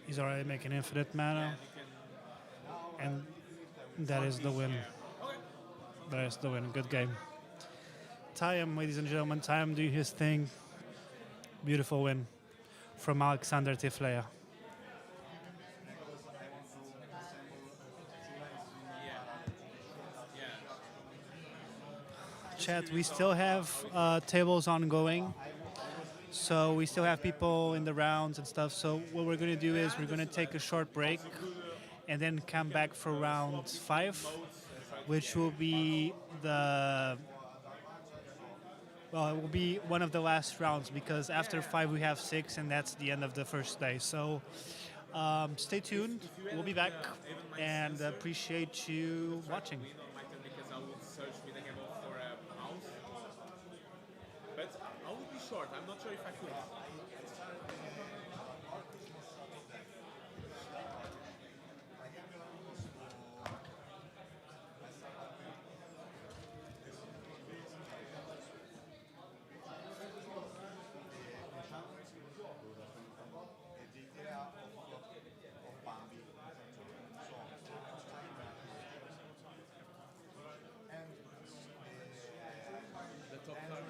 Speaker 5: He's already making infinite mana, and that is the win. That is the win. Good game. Talian, ladies and gentlemen, Talian doing his thing. Beautiful win from Alexander Tifleya. Chat, we still have tables ongoing. So we still have people in the rounds and stuff. So what we're going to do is we're going to take a short break and then come back for round 5, which will be it will be one of the last rounds because after 5 we have 6 and that's the end of the first day. So stay tuned. We'll be back and appreciate you watching.
Speaker 22: Because I would search with a game for a mouse. But I would be short. I'm not sure if I could. The top card.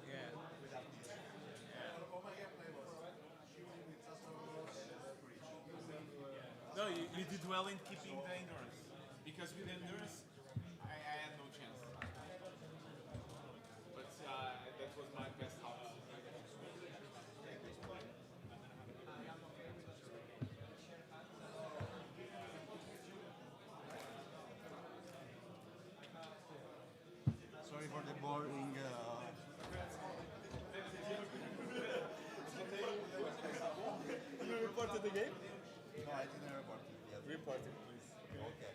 Speaker 22: Yeah. No, you did well in keeping the endurance. Because with endurance, I had no chance. But that was my best house.
Speaker 23: Sorry for the boring.
Speaker 22: You reported the game?
Speaker 23: No, I didn't report it yet.
Speaker 22: Report it, please.
Speaker 23: Okay.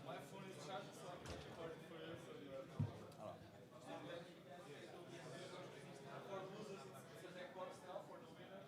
Speaker 8: My phone is charged, so I can record it for you. For losers, it's a deck box now. For the winner,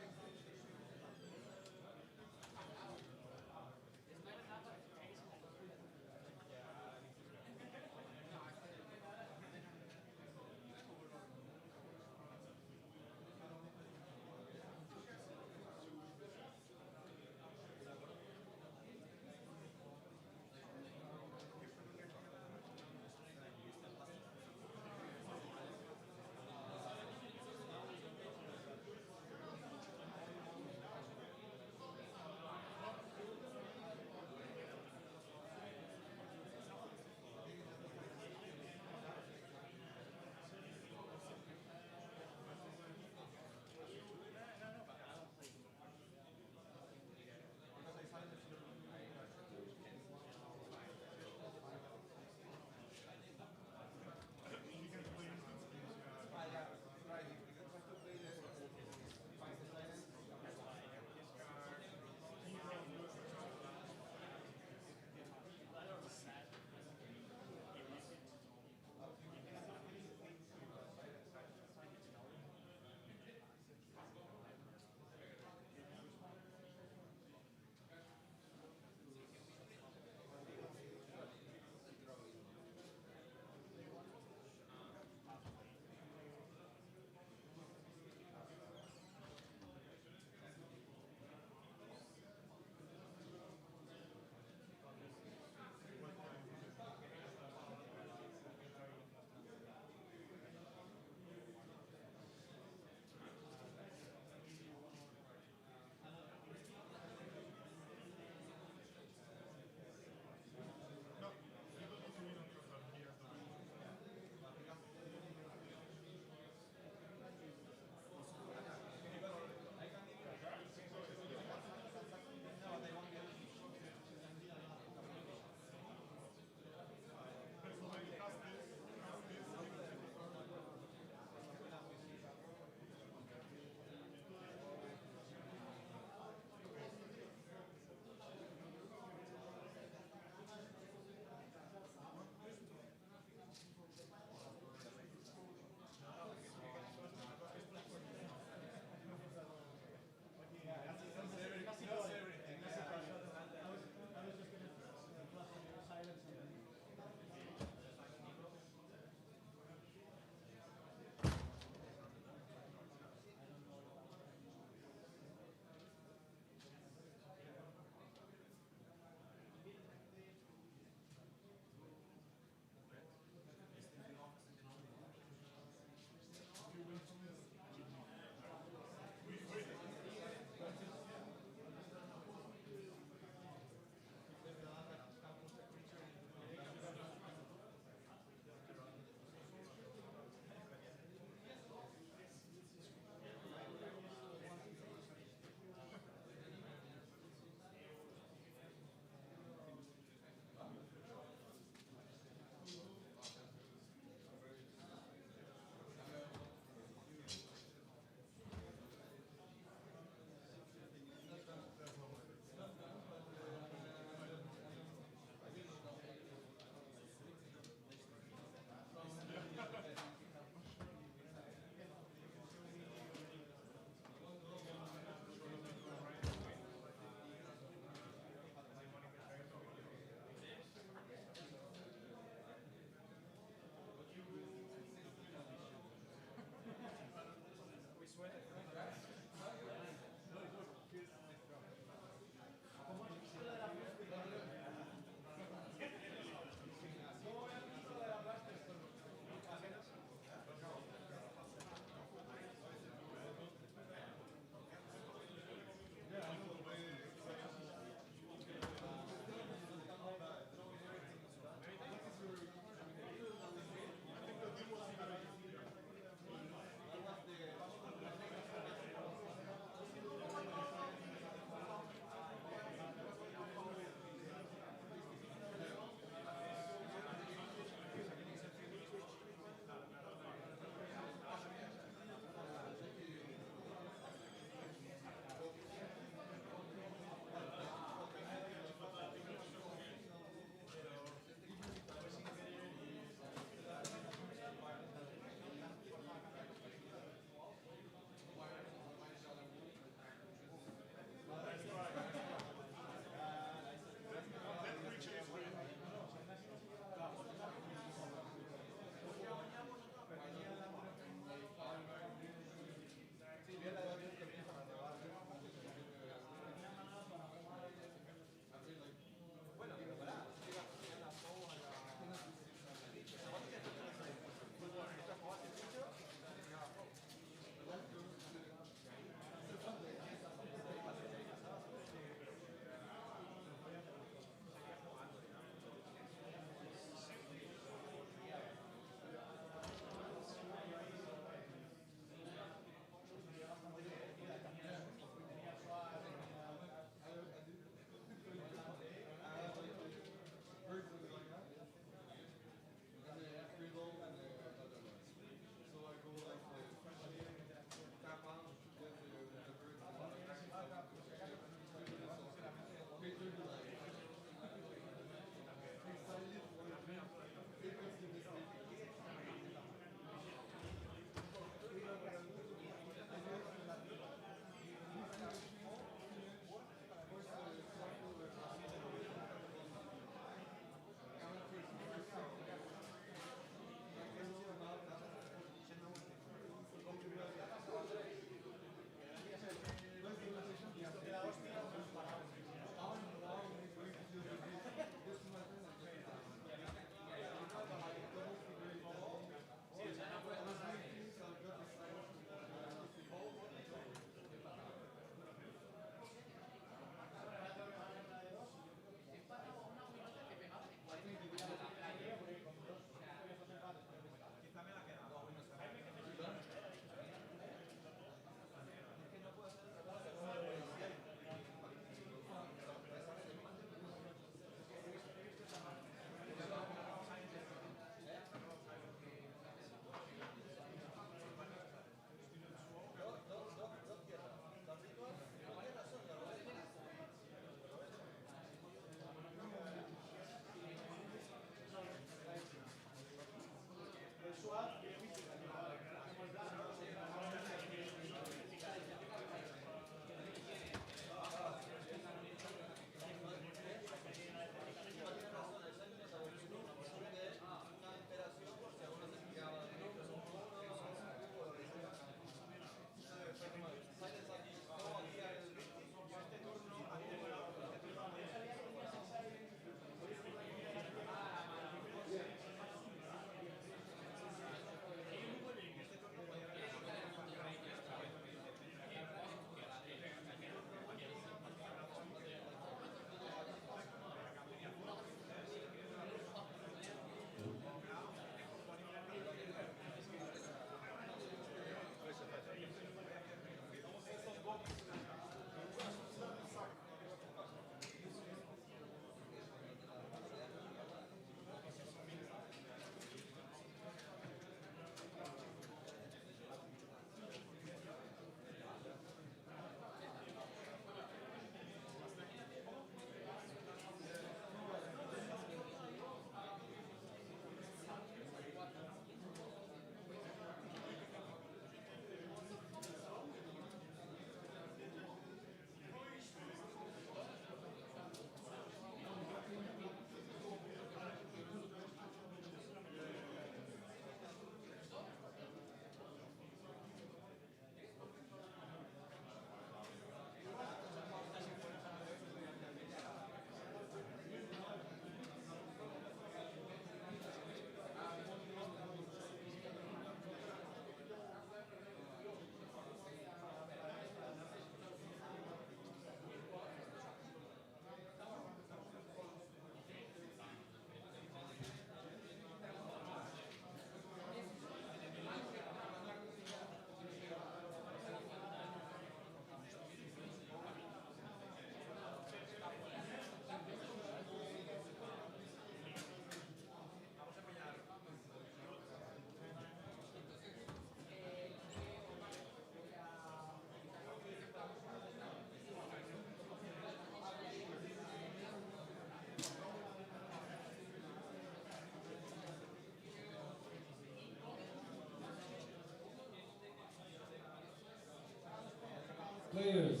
Speaker 1: players,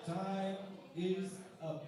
Speaker 1: time is up.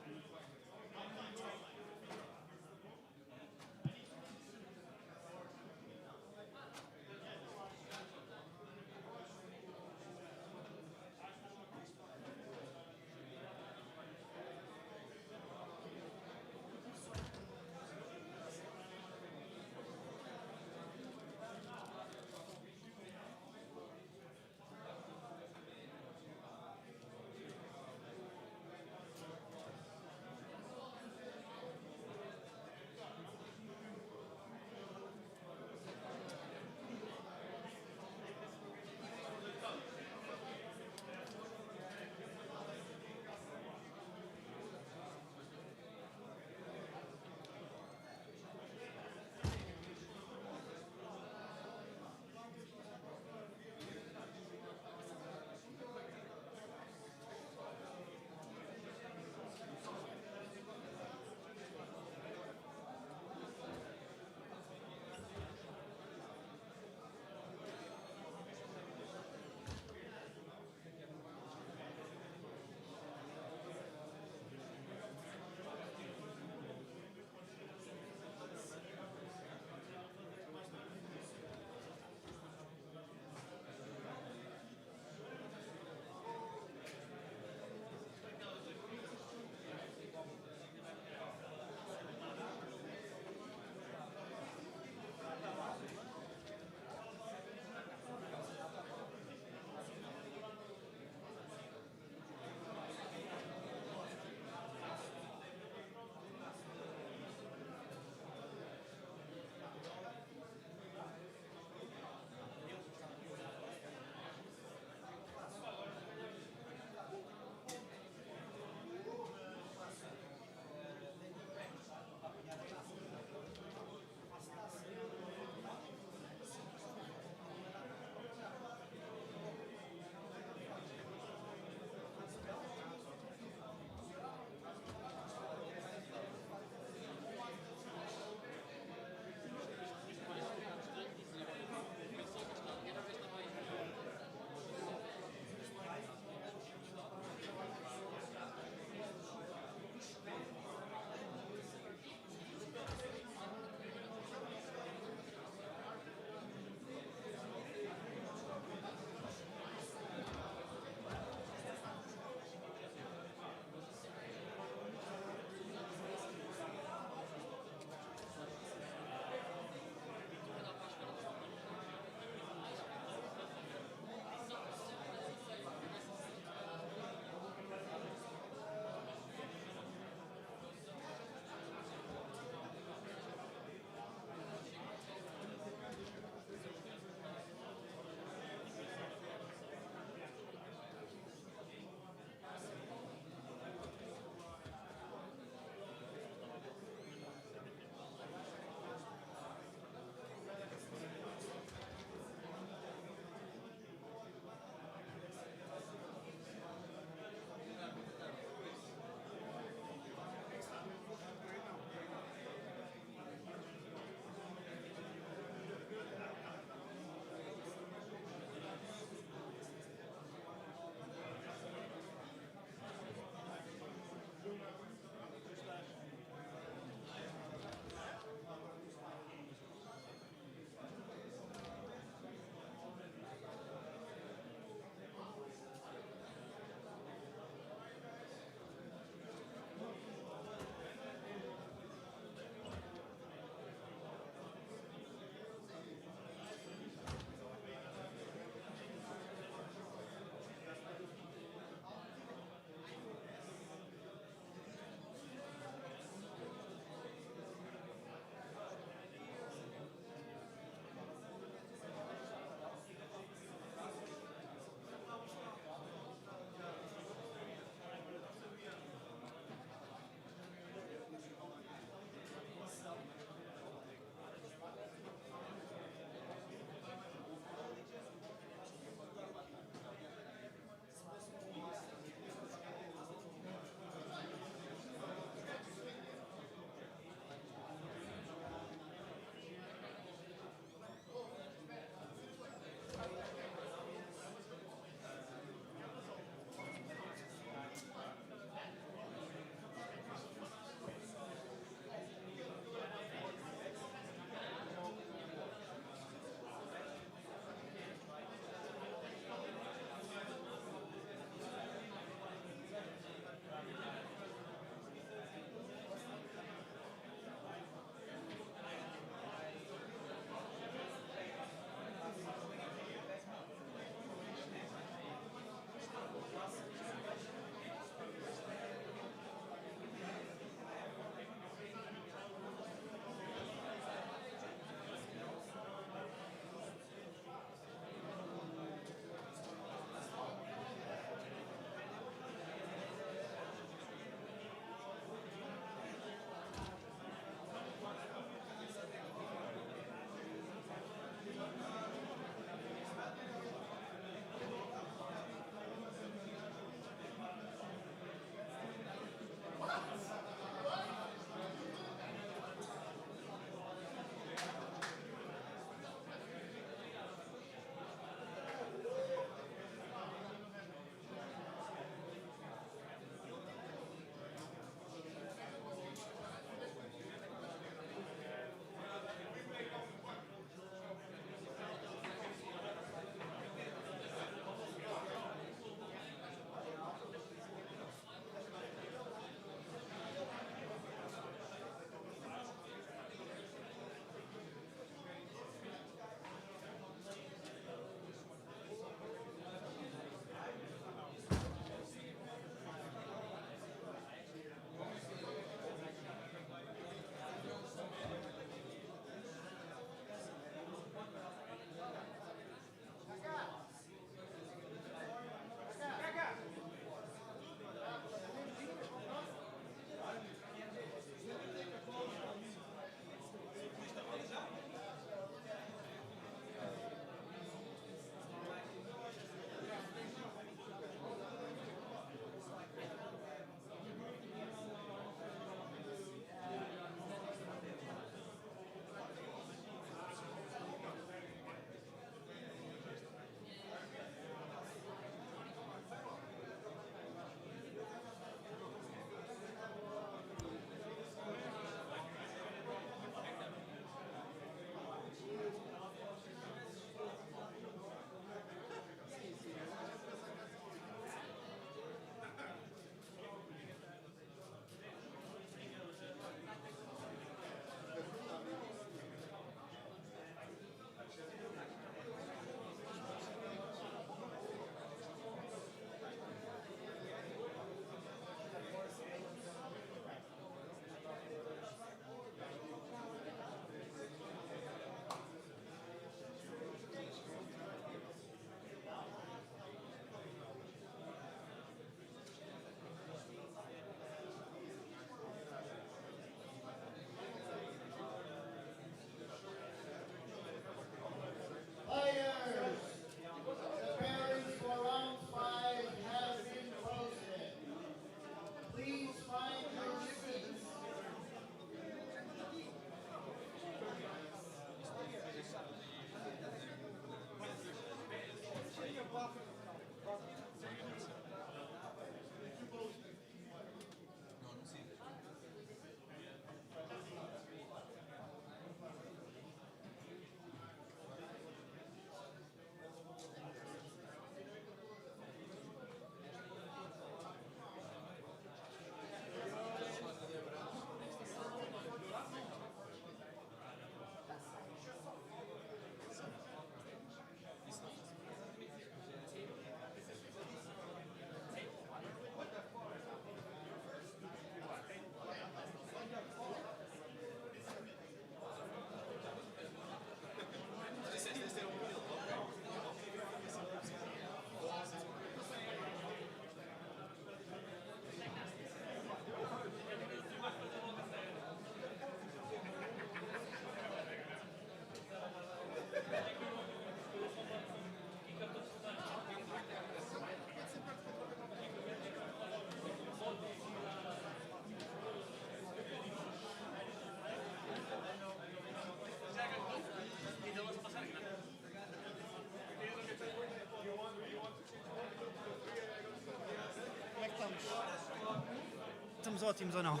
Speaker 10: Estamos ótimos ou não?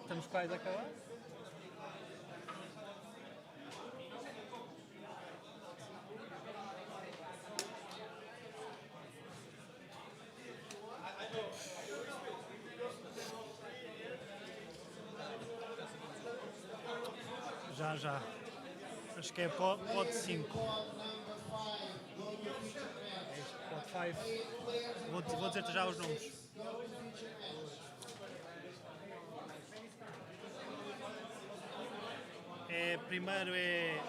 Speaker 10: Estamos quase a acabar? Já. Acho que é pod 5. Pod 5. Vou dizer-te já os nomes. Primeiro é...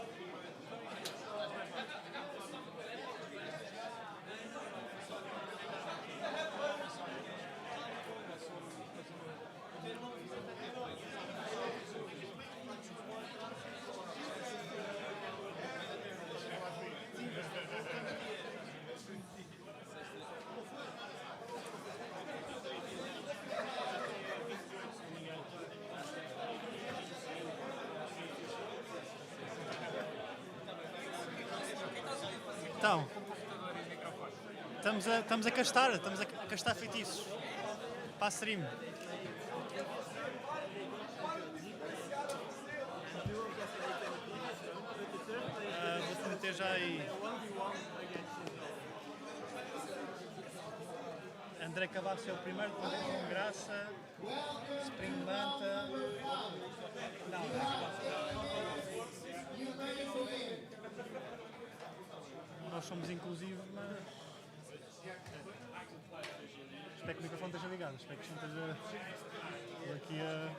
Speaker 10: Então, estamos a castar feitiços para a stream. Vou-te meter já aí. André Cavasso é o primeiro, com Graça, Spring Manta. Não. Nós somos inclusivos, mas espero que o microfone esteja ligado, espero que não esteja aqui a...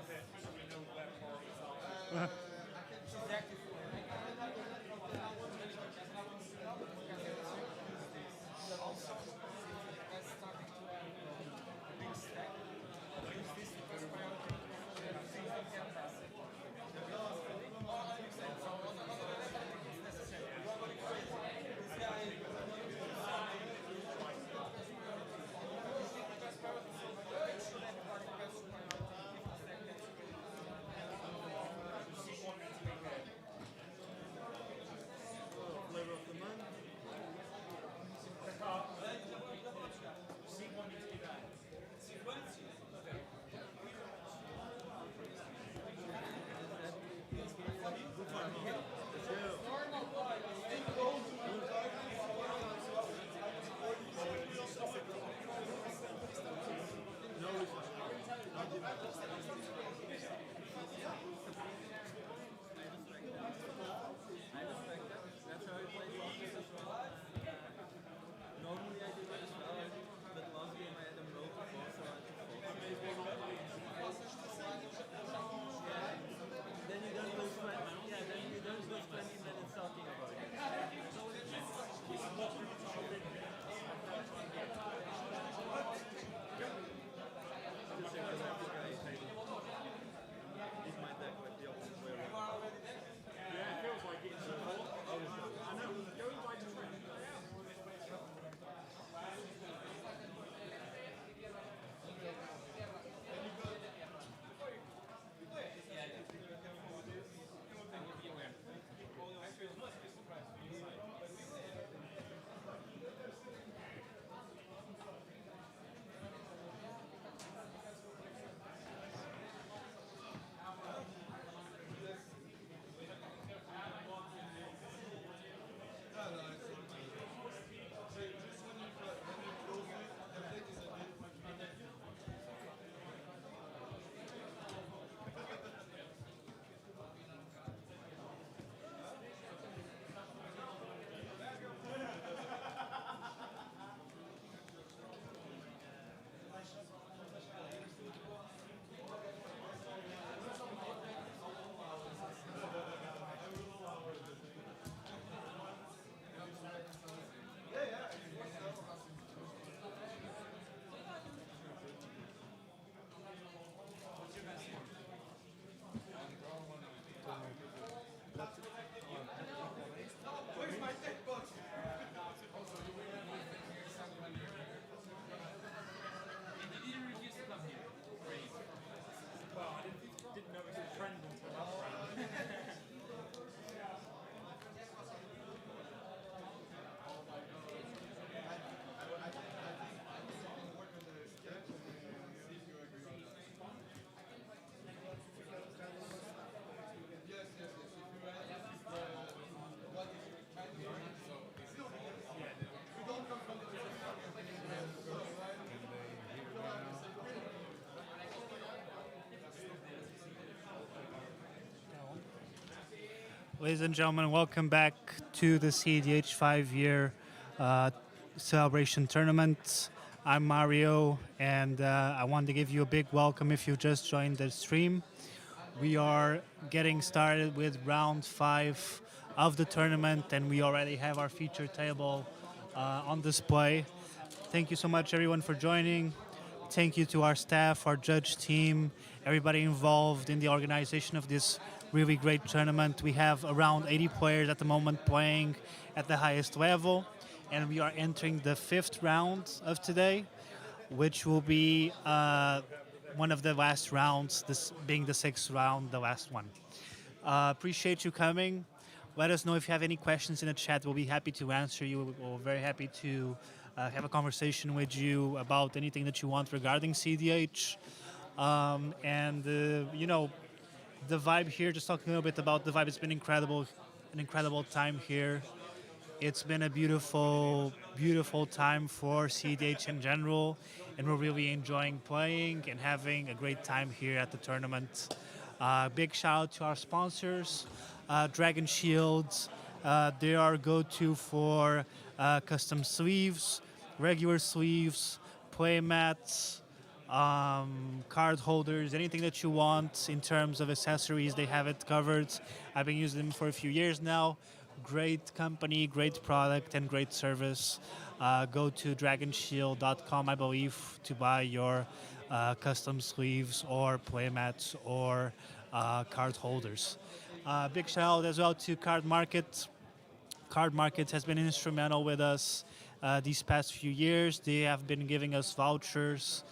Speaker 5: Ladies and gentlemen, welcome back to the cEDH 5-year celebration tournament. I'm Mario, and I want to give you a big welcome if you just joined the stream. We are getting started with round 5 of the tournament, and we already have our feature table on display. Thank you so much, everyone, for joining. Thank you to our staff, our judge team, everybody involved in the organization of this really great tournament. We have around 80 players at the moment playing at the highest level, and we are entering the 5th round of today, which will be one of the last rounds, this being the 6th round, the last one. Appreciate you coming. Let us know if you have any questions in the chat. We'll be happy to answer you. We're very happy to have a conversation with you about anything that you want regarding cEDH. You know, the vibe here, just talking a little bit about the vibe, it's been incredible, an incredible time here. It's been a beautiful, beautiful time for cEDH in general, and we're really enjoying playing and having a great time here at the tournament. Big shout out to our sponsors, Dragon Shields. They are go-to for custom sleeves, regular sleeves, play mats, card holders, anything that you want in terms of accessories, they have it covered. I've been using them for a few years now. Great company, great product, and great service. Go to dragonshield.com, I believe, to buy your custom sleeves or playmats or card holders. Big shout out as well to Card Market. Card Market has been instrumental with us these past few years. They have been giving us vouchers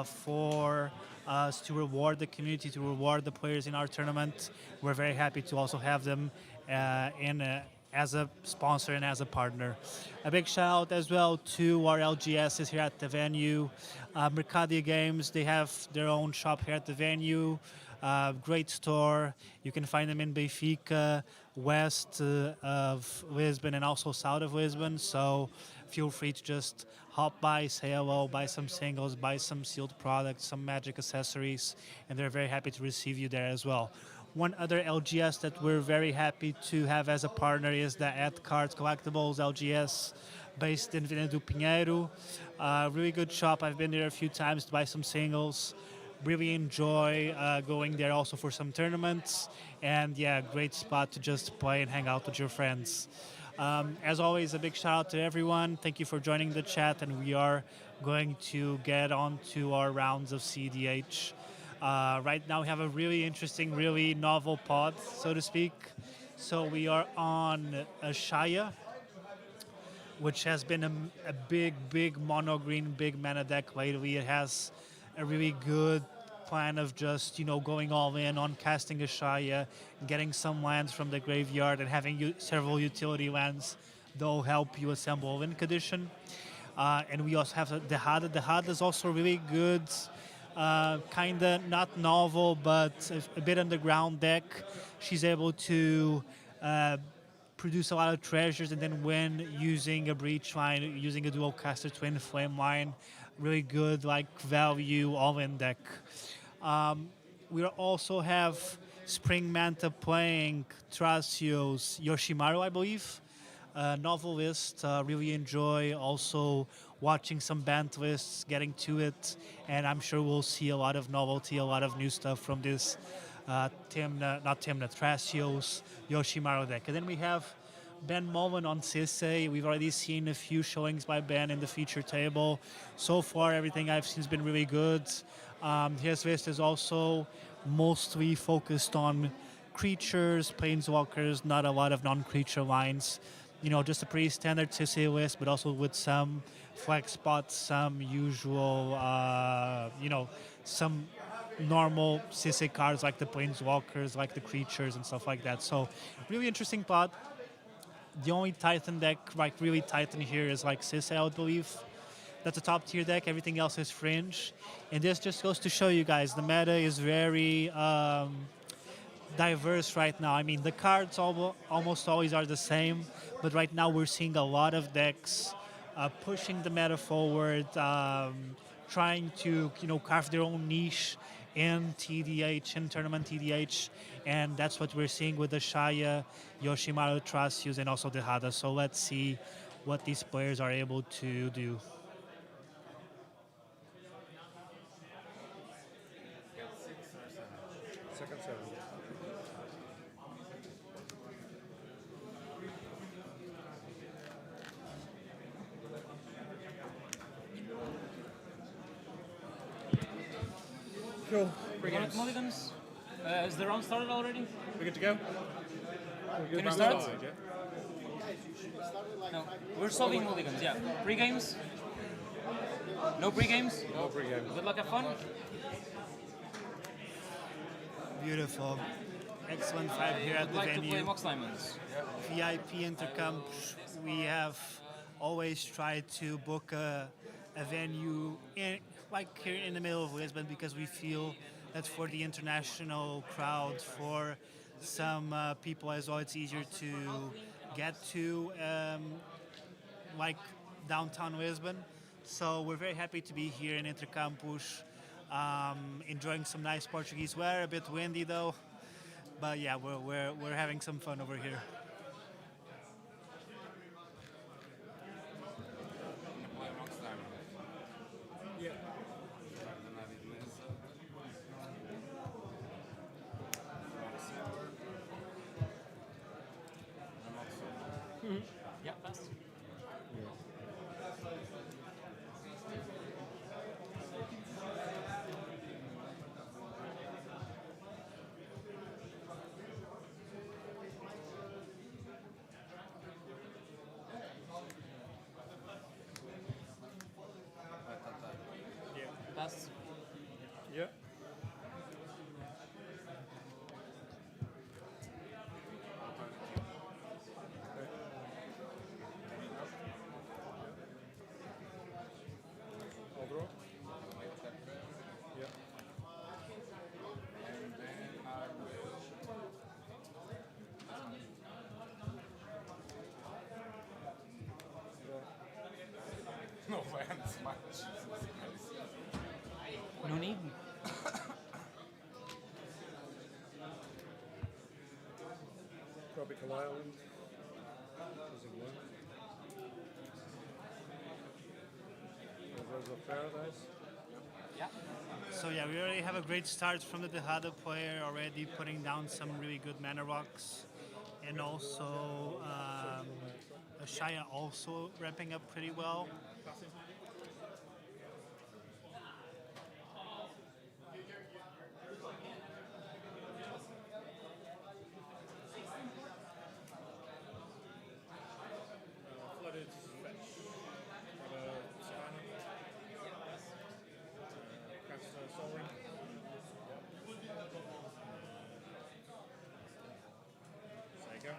Speaker 5: for us to reward the community, to reward the players in our tournament. We're very happy to also have them as a sponsor and as a partner. A big shout out as well to our LGSs here at the venue. Mercadia Games, they have their own shop here at the venue. Great store. You can find them in Benfica, west of Lisbon, and also south of Lisbon. So feel free to just hop by, say hello, buy some singles, buy some sealed products, some magic accessories, and they're very happy to receive you there as well. One other LGS that we're very happy to have as a partner is the At Cards Collectibles LGS, based in Vila do Pinheiro. Really good shop. I've been there a few times to buy some singles. Really enjoy going there also for some tournaments. And yeah, great spot to just play and hang out with your friends. As always, a big shout out to everyone. Thank you for joining the chat, and we are going to get on to our rounds of cEDH. Right now we have a really interesting, really novel pod, so to speak. So we are on a Shaya, which has been a big mono green, big mana deck lately. It has a really good plan of just, you know, going all in on casting a Shaya, getting some lands from the graveyard, and having several utility lands that will help you assemble a win condition. And we also have the Hada. The Hada is also really good, kind of not novel, but a bit underground deck. She's able to produce a lot of treasures and then win using a breach line, using a dual caster twin flame line. Really good, like, value all-in deck. We also have Spring Manta playing Thrasios Yoshimaru, I believe. Novelist, really enjoy also watching some banned lists, getting to it, and I'm sure we'll see a lot of novelty, a lot of new stuff from this Thrasios Yoshimaru deck. And then we have Ben Mullen on Sisei. We've already seen a few showings by Ben in the feature table. So far, everything I've seen has been really good. His list is also mostly focused on creatures, planeswalkers, not a lot of non-creature lines. You know, just a pretty standard Sisei list, but also with some flex spots, some usual, you know, some normal Sisei cards like the planeswalkers, like the creatures and stuff like that. So really interesting pot. The only Titan deck, like really Titan here, is like Sisei, I would believe. That's a top tier deck. Everything else is fringe. And this just goes to show you guys, the meta is very diverse right now. I mean, the cards almost always are the same, but right now we're seeing a lot of decks pushing the meta forward, trying to, you know, carve their own niche in TDH, in tournament TDH, and that's what we're seeing with the Shaya, Yoshimaru, Trasius, and also the Hada. So let's see what these players are able to do.
Speaker 7: Second serve.
Speaker 10: Cool.
Speaker 19: Mulligans. Is the round started already?
Speaker 10: We good to go?
Speaker 19: Can we start? No, we're solving mulligans, yeah. Pre-games? No pre-games?
Speaker 7: No pre-games.
Speaker 19: Good luck, have fun.
Speaker 5: Beautiful. Excellent vibe here at
Speaker 19: Would
Speaker 5: the
Speaker 19: like to
Speaker 5: venue.
Speaker 19: play Mox Diamonds.
Speaker 5: VIP Intercamp. We have always tried to book a venue like here in the middle of Lisbon because we feel that for the international crowd, for some people as well, it's easier to get to like downtown Lisbon. So we're very happy to be here in Intercampus, enjoying some nice Portuguese weather, a bit windy though. But yeah, we're having some fun over here.
Speaker 10: Yeah.
Speaker 19: Yeah, fast. Pass.
Speaker 10: Yeah. I'll draw. Yeah.
Speaker 22: And then I will. No lands, my Jesus.
Speaker 19: No need.
Speaker 10: Tropical Island. Using one. Rose of Paradise.
Speaker 19: Yeah.
Speaker 5: So yeah, we already have a great start from the Tejada player, already putting down some really good mana rocks, and also Shaya also ramping up pretty well.
Speaker 10: Flooded Fetch. Got a Savannah. Cast Sol Ring. Sega.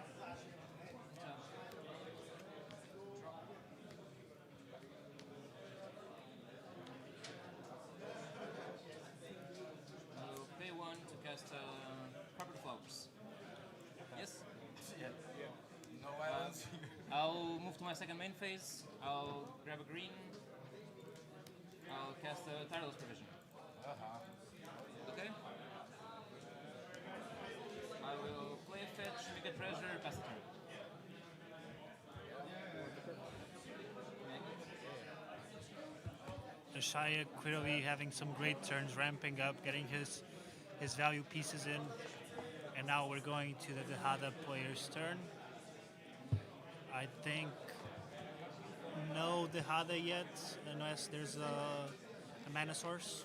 Speaker 19: I'll pay one to cast Proper Flowers. Yes?
Speaker 22: Yeah. No islands.
Speaker 19: I'll move to my second main phase. I'll grab a green. I'll cast a Tireless Provision. Okay? I will play a fetch, make a treasure, pass the turn.
Speaker 5: Shaya clearly having some great turns, ramping up, getting his value pieces in, and now we're going to the Tejada player's turn. I think no Tejada yet, unless there's a mana source.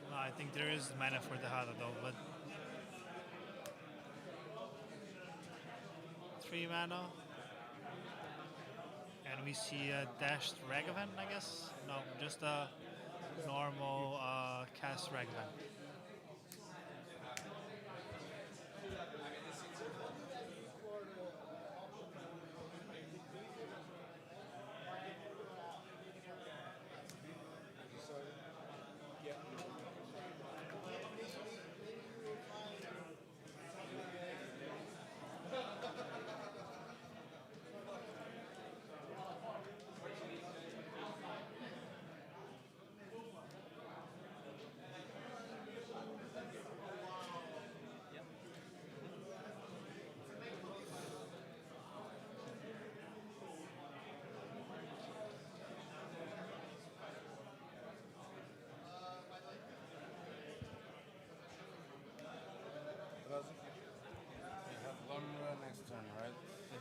Speaker 5: No, I think there is mana for the Hada though, but 3 mana. And we see a dashed Ragavan, I guess? No, just a normal cast Ragavan.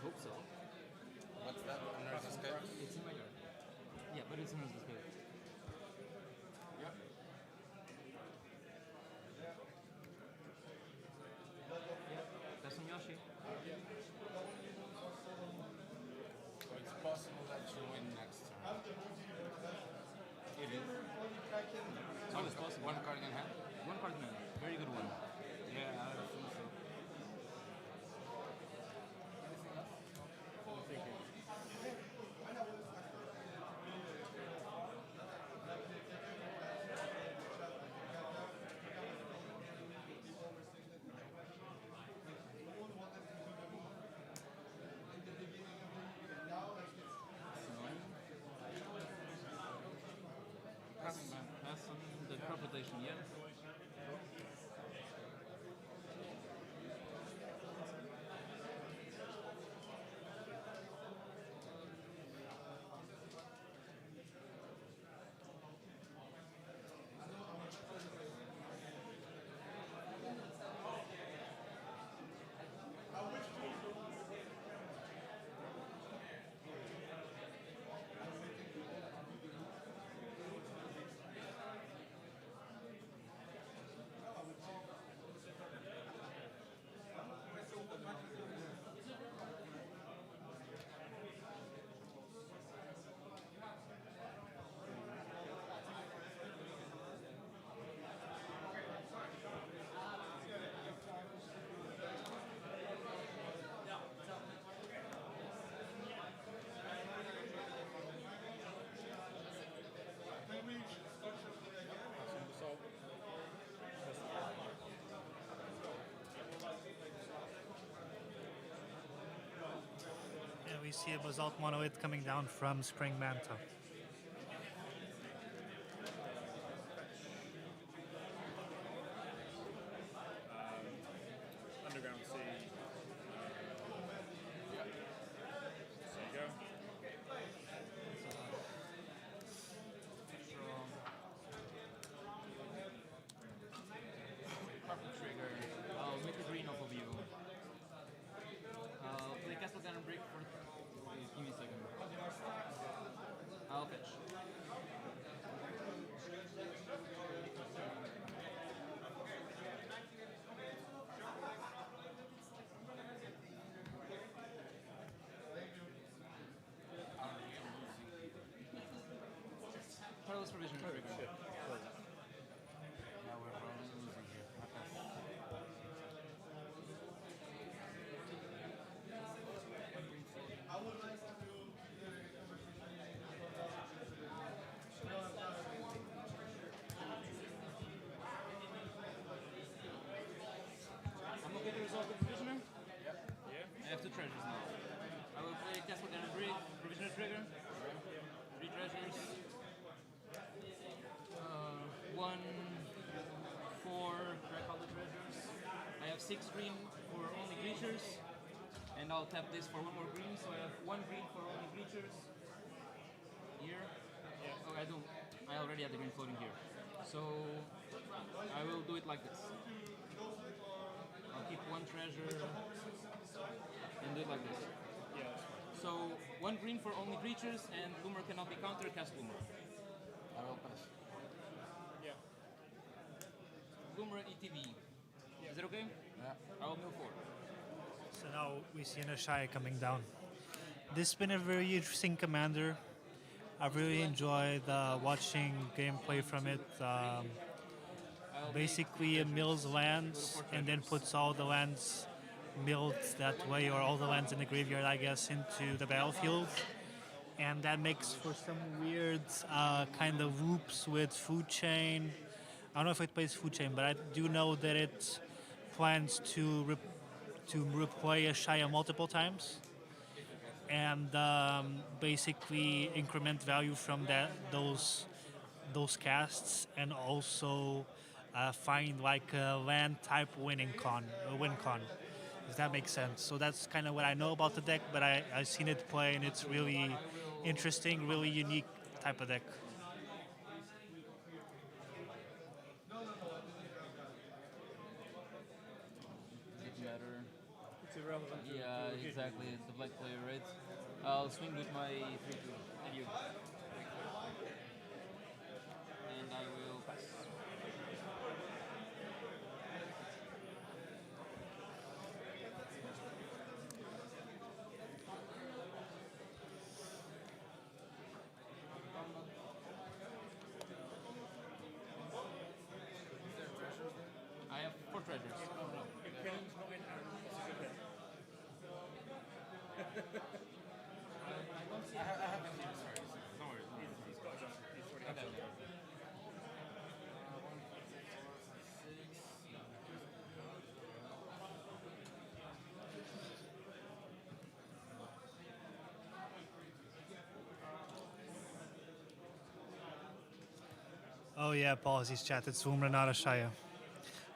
Speaker 19: hope so.
Speaker 4: What's that? Under the scope?
Speaker 19: It's in my yard. Yeah, but it's under the scope.
Speaker 4: Yep.
Speaker 19: That's some Yoshi.
Speaker 21: So it's possible that you win next turn.
Speaker 19: It is. It's always possible.
Speaker 21: One card in hand?
Speaker 19: One card in hand. Very good one. Yeah, I think so. Pass on the interpretation, yeah.
Speaker 5: And we see a Basalt Monolith coming down from Spring Manta.
Speaker 2: Underground Sea. Yeah. There you go.
Speaker 19: Purple trigger. I'll make a green off of you. Play Castle Gun and Brick for. Give me a second. I'll fetch. Perilous Provision trigger.
Speaker 21: Yeah, we're probably losing here.
Speaker 19: I'm okay to resolve the Provisioner?
Speaker 21: Yep.
Speaker 19: Yeah. I have two treasures now. I will play Castle Gun and Brick, Provisioner trigger. 3 treasures. 1, 4, crack all the treasures. I have 6 green for only creatures. And I'll tap this for 1 more green, so I have 1 green for only creatures. Here. Yeah. Oh, I don't. I already have the green floating here. So I will do it like this. I'll keep 1 treasure and do it like this.
Speaker 2: Yeah, that's fine.
Speaker 19: So 1 green for only creatures, and Loomer cannot be countered. Cast Loomer.
Speaker 21: I will pass.
Speaker 2: Yeah.
Speaker 19: Loomer ETB. Is it okay?
Speaker 21: Yeah.
Speaker 19: I will mill 4.
Speaker 5: So now we see Nashai coming down. This has been a very interesting commander. I've really enjoyed watching gameplay from it. Basically, it mills lands and then puts all the lands milled that way, or all the lands in the graveyard, I guess, into the battlefield. And that makes for some weird kind of loops with Food Chain. I don't know if it plays Food Chain, but I do know that it plans to replay Ashaya multiple times and basically increment value from those casts, and also find like a land type win con, if that makes sense. So that's kind of what I know about the deck, but I've seen it play and it's really interesting, really unique type of deck.
Speaker 22: It's irrelevant to
Speaker 19: Yeah,
Speaker 22: hit.
Speaker 19: exactly. The black player, right? I'll swing with my 3-2. And you. And I will pass. I have 4 treasures.
Speaker 17: If Kevin's not in hand, this is okay.
Speaker 19: I have him here, sorry.
Speaker 17: No worries. He's got his own. He's already got his own.
Speaker 10: Oh yeah, apologies chat, it's Umra, not a Shaya.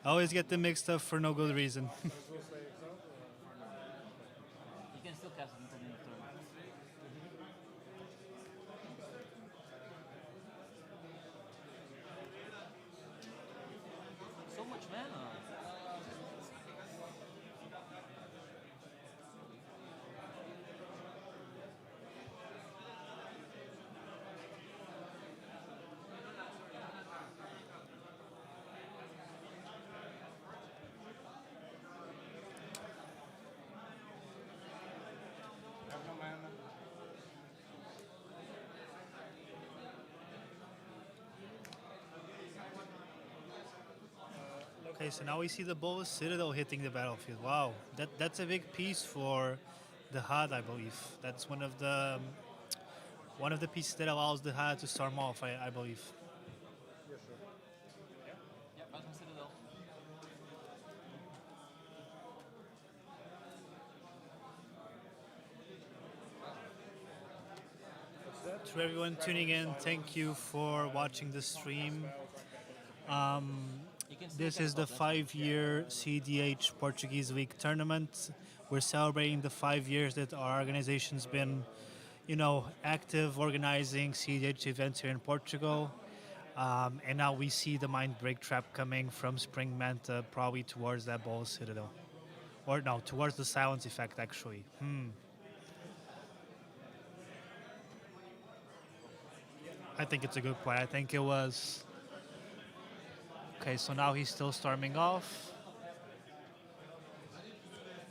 Speaker 10: I always get them mixed up for no good reason.
Speaker 19: You can still cast it until the end of turn. So much mana.
Speaker 3: Have no mana.
Speaker 10: Okay, so now we see the Bowl Citadel hitting the battlefield. Wow, that's a big piece for the HUD, I believe. That's one of the pieces that allows the HUD to storm off, I believe.
Speaker 22: Yeah, sure.
Speaker 19: Yeah, Cosmo Citadel.
Speaker 10: To everyone tuning in, thank you for watching the stream. This is the 5-year cEDH Portuguese League tournament. We're celebrating the 5 years that our organization's been, active organizing cEDH events here in Portugal. And now we see the Mind Break Trap coming from Spring Manta, probably towards that Bowl Citadel. Or no, towards the Silence Effect, actually. I think it's a good play. I think it was... Okay, so now he's still storming off.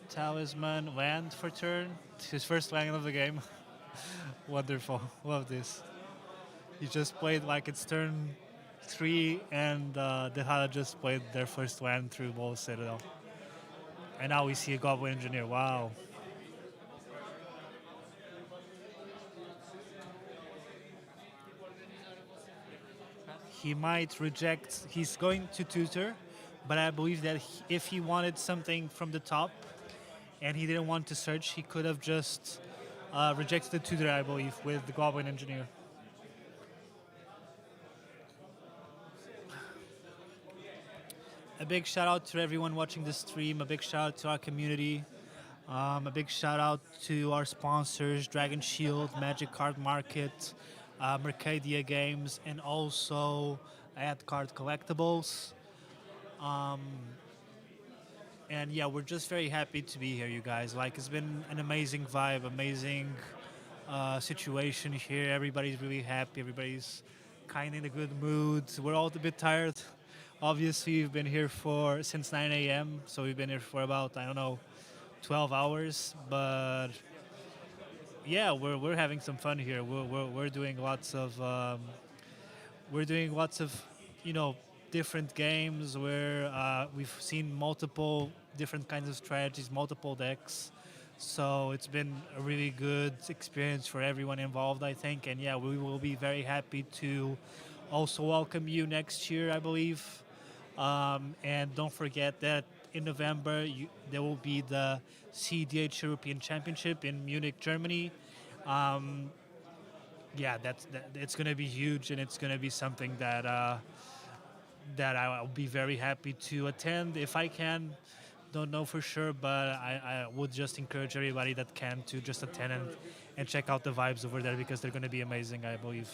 Speaker 10: Talisman, land for turn. His first land of the game. Wonderful. Love this. He just played like it's turn 3 and the Hada just played their first land through Bowl Citadel. And now we see a Goblin Engineer. Wow. He might reject, he's going to tutor, but I believe that if he wanted something from the top and he didn't want to search, he could have just rejected the tutor, I believe, with the Goblin Engineer. A big shout out to everyone watching the stream, a big shout out to our community, a big shout out to our sponsors, Dragon Shield, Magic Card Market, Mercadia Games, and also Ad Card Collectibles. And yeah, we're just very happy to be here, you guys. Like, it's been an amazing vibe, amazing situation here. Everybody's really happy. Everybody's kind of in a good mood. We're all a bit tired. Obviously, we've been here since 9 a.m., so we've been here for about, 12 hours. But yeah, we're having some fun here. We're doing lots of different games where we've seen multiple different kinds of strategies, multiple decks. So it's been a really good experience for everyone involved, I think. And yeah, we will be very happy to also welcome you next year, I believe. And don't forget that in November, there will be the cEDH European Championship in Munich, Germany. Yeah, it's going to be huge, and it's going to be something that I'll be very happy to attend if I can. Don't know for sure, but I would just encourage everybody that can to just attend and check out the vibes over there, because they're going to be amazing, I believe.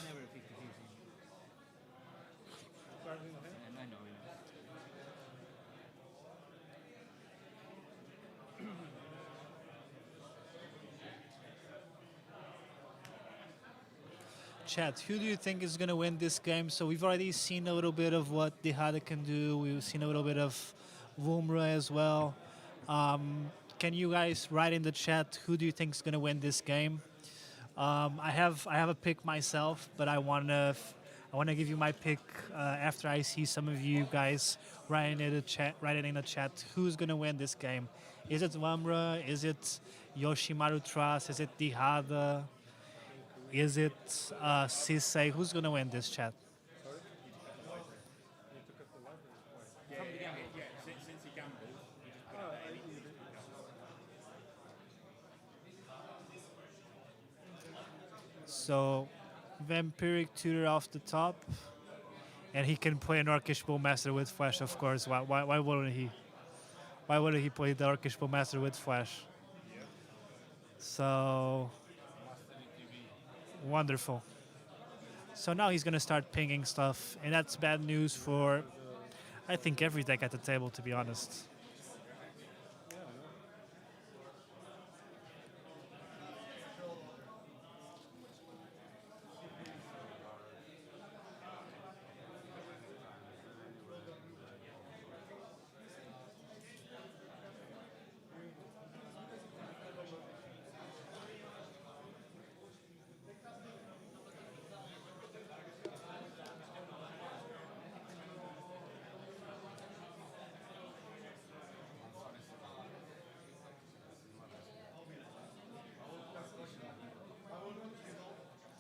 Speaker 10: chat. Who do you think is going to win this game? So we've already seen a little bit of what Dihada can do. We've seen a little bit of Vumra as well. Can you guys write in the chat who do you think is going to win this game? I have a pick myself, but I wanna give you my pick after I see some of you guys write it in the chat. Who's going to win this game? Is it Vumra? Is it Yoshimaru Trust? Is it Dihada? Is it Sisei? Who's going to win this chat? So, Vampiric Tutor off the top. And he can play an Orcish Bowmaster with Flash, of course. Why wouldn't he? Why wouldn't he play the Orcish Bowmaster with Flash? So, wonderful. So now he's going to start pinging stuff. And that's bad news for, I think, every deck at the table, to be honest.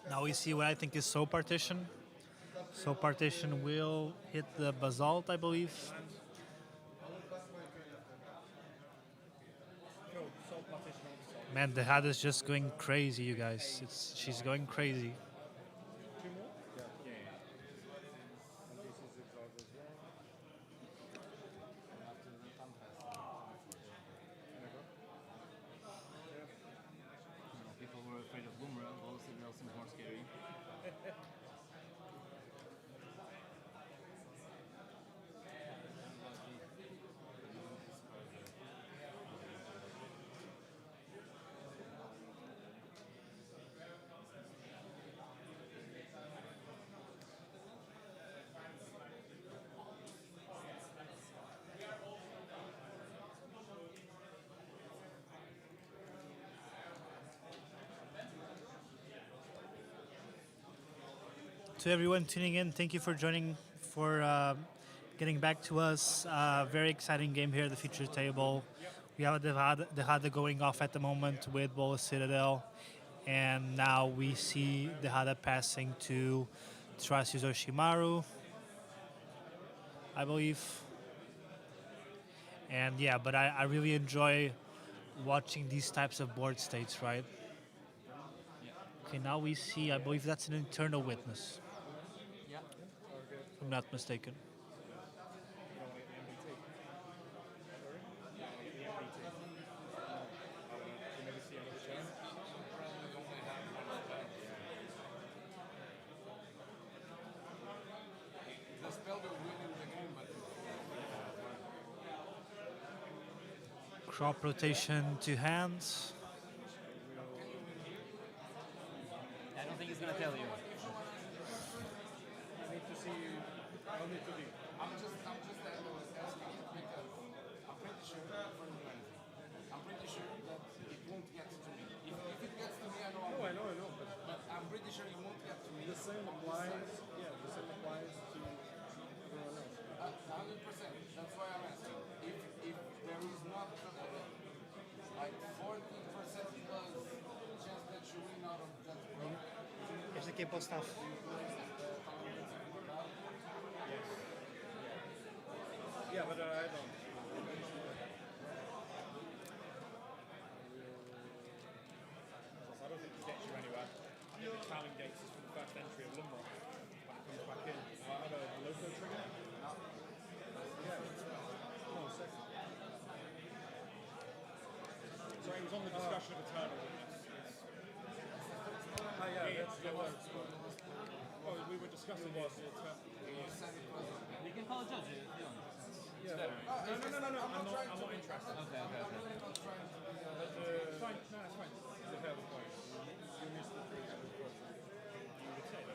Speaker 10: Now we see what I think is Soul Partition. Soul Partition will hit the Basalt, I believe. Man, the hat is just going crazy, you guys. She's going crazy.
Speaker 19: People were afraid of Boomerang, all the signals seems more scary.
Speaker 10: To everyone tuning in, thank you for joining, for getting back to us. Very exciting game here at the Futures Table. We have the Hada going off at the moment with Bola Citadel, and now we see the Hada passing to Trust Yoshimaru, I believe. And yeah, but I really enjoy watching these types of board states, right? Okay, now we see, I believe that's an internal witness. If I'm not mistaken. Crop rotation to hands.
Speaker 19: I don't think he's gonna tell you.
Speaker 22: I need to see. I'll need to be. I'm just asking because I'm pretty sure before you do anything. I'm pretty sure that it won't get to me. If it gets to me, I know. I know. But I'm pretty sure it won't get to me.
Speaker 7: The same applies. Yeah, the same applies to everyone else.
Speaker 22: 100%. That's why I'm asking. If there is not like 14% plus chance that you win out of that group.
Speaker 10: Esse aqui é para o staff.
Speaker 22: Yeah, but I don't.
Speaker 2: I don't think it gets you anywhere. I think the Talian gates is for the first entry of Lumrock when it comes back in. I had a loco trigger. Yeah. Oh, second. Sorry, it was on the discussion of Eternal. Well, we were discussing this.
Speaker 19: You can call a judge if you want.
Speaker 2: Yeah. No. I'm not interested.
Speaker 19: Okay.
Speaker 2: It's fine. No, it's fine. It's a fair point. You missed the three. You would say that.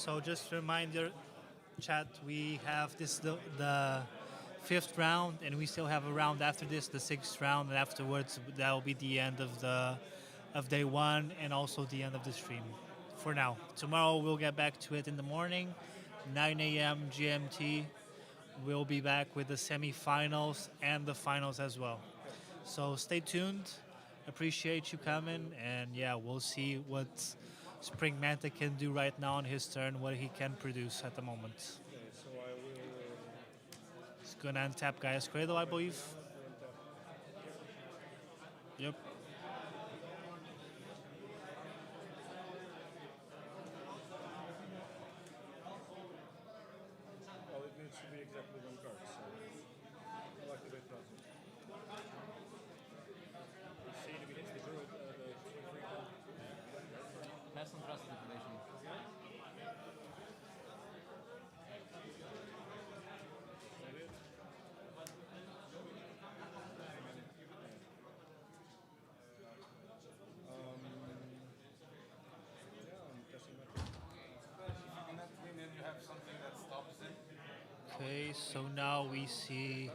Speaker 5: So just a reminder, chat, we have this the fifth round, and we still have a round after this, the sixth round, and afterwards that will be the end of day one and also the end of the stream. For now, tomorrow we'll get back to it in the morning, 9 a.m. GMT. We'll be back with the semifinals and the finals as well. So stay tuned. Appreciate you coming, and yeah, we'll see what Spring Manta can do right now on his turn, what he can produce at the moment.
Speaker 10: Okay, so I will.
Speaker 5: He's gonna untap Gaia's Cradle, I believe. Yep.
Speaker 10: Well, it needs to be exactly one card, so I'll activate that. See if he hits the druid, the 2/3 card.
Speaker 19: Pass on trust activation.
Speaker 5: Okay, so now we see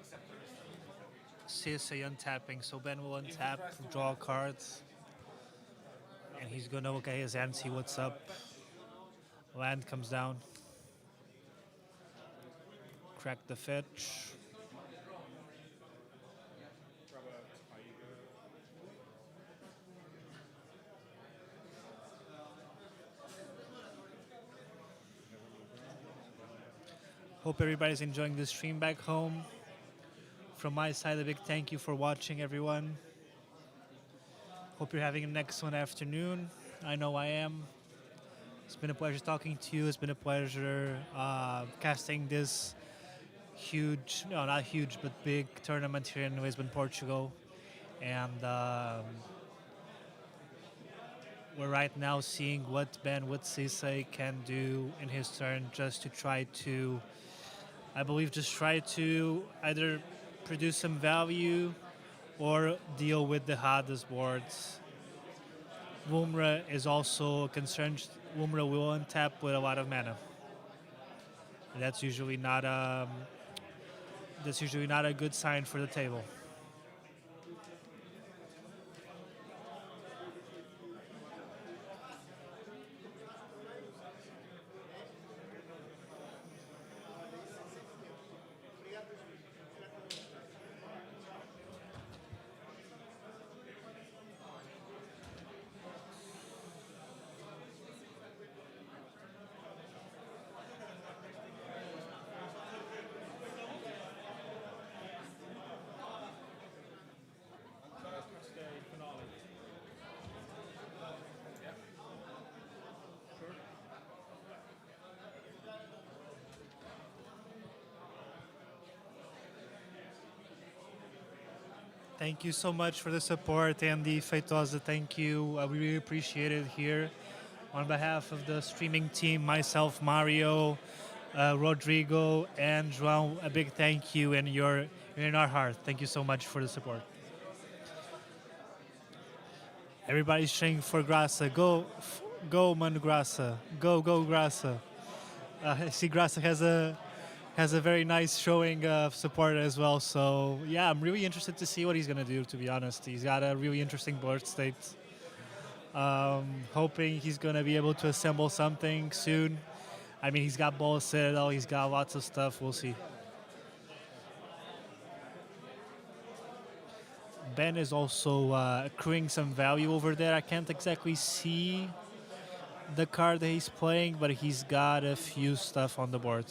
Speaker 5: CSA untapping. So Ben will untap, draw cards, and he's gonna look at his hand, see what's up. Land comes down. Crack the fetch. Hope everybody's enjoying the stream back home. From my side, a big thank you for watching, everyone. Hope you're having an excellent afternoon. I know I am. It's been a pleasure talking to you. It's been a pleasure casting this huge, no, not huge, but big tournament here in Lisbon, Portugal. And we're right now seeing what Ben with Sisei can do in his turn just to try to, I believe, just try to either produce some value or deal with the hardest boards. Wumra is also concerned. Wumra will untap with a lot of mana. And that's usually not a good sign for the table. Thank you so much for the support, Andy, Feitosa. Thank you. We really appreciate it here. On behalf of the streaming team, myself, Mario, Rodrigo, and João, a big thank you, and you're in our heart. Thank you so much for the support. Everybody's cheering for Graça. Go, Mano Graça. Go, Graça. I see Graça has a very nice showing of support as well. So yeah, I'm really interested to see what he's gonna do, to be honest. He's got a really interesting board state. Hoping he's gonna be able to assemble something soon. I mean, he's got Ball Citadel, he's got lots of stuff, we'll see. Ben is also accruing some value over there. I can't exactly see the card that he's playing, but he's got a few stuff on the board.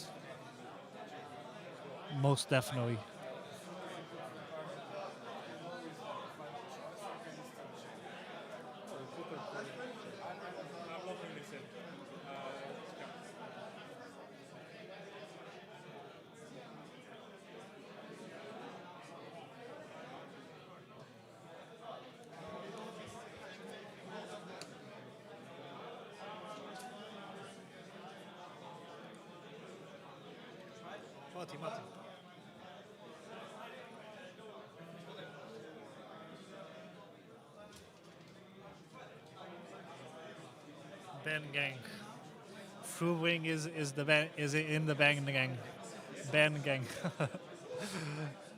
Speaker 5: Most definitely. Mati. Ben Gang. Fruwing is in the band gang.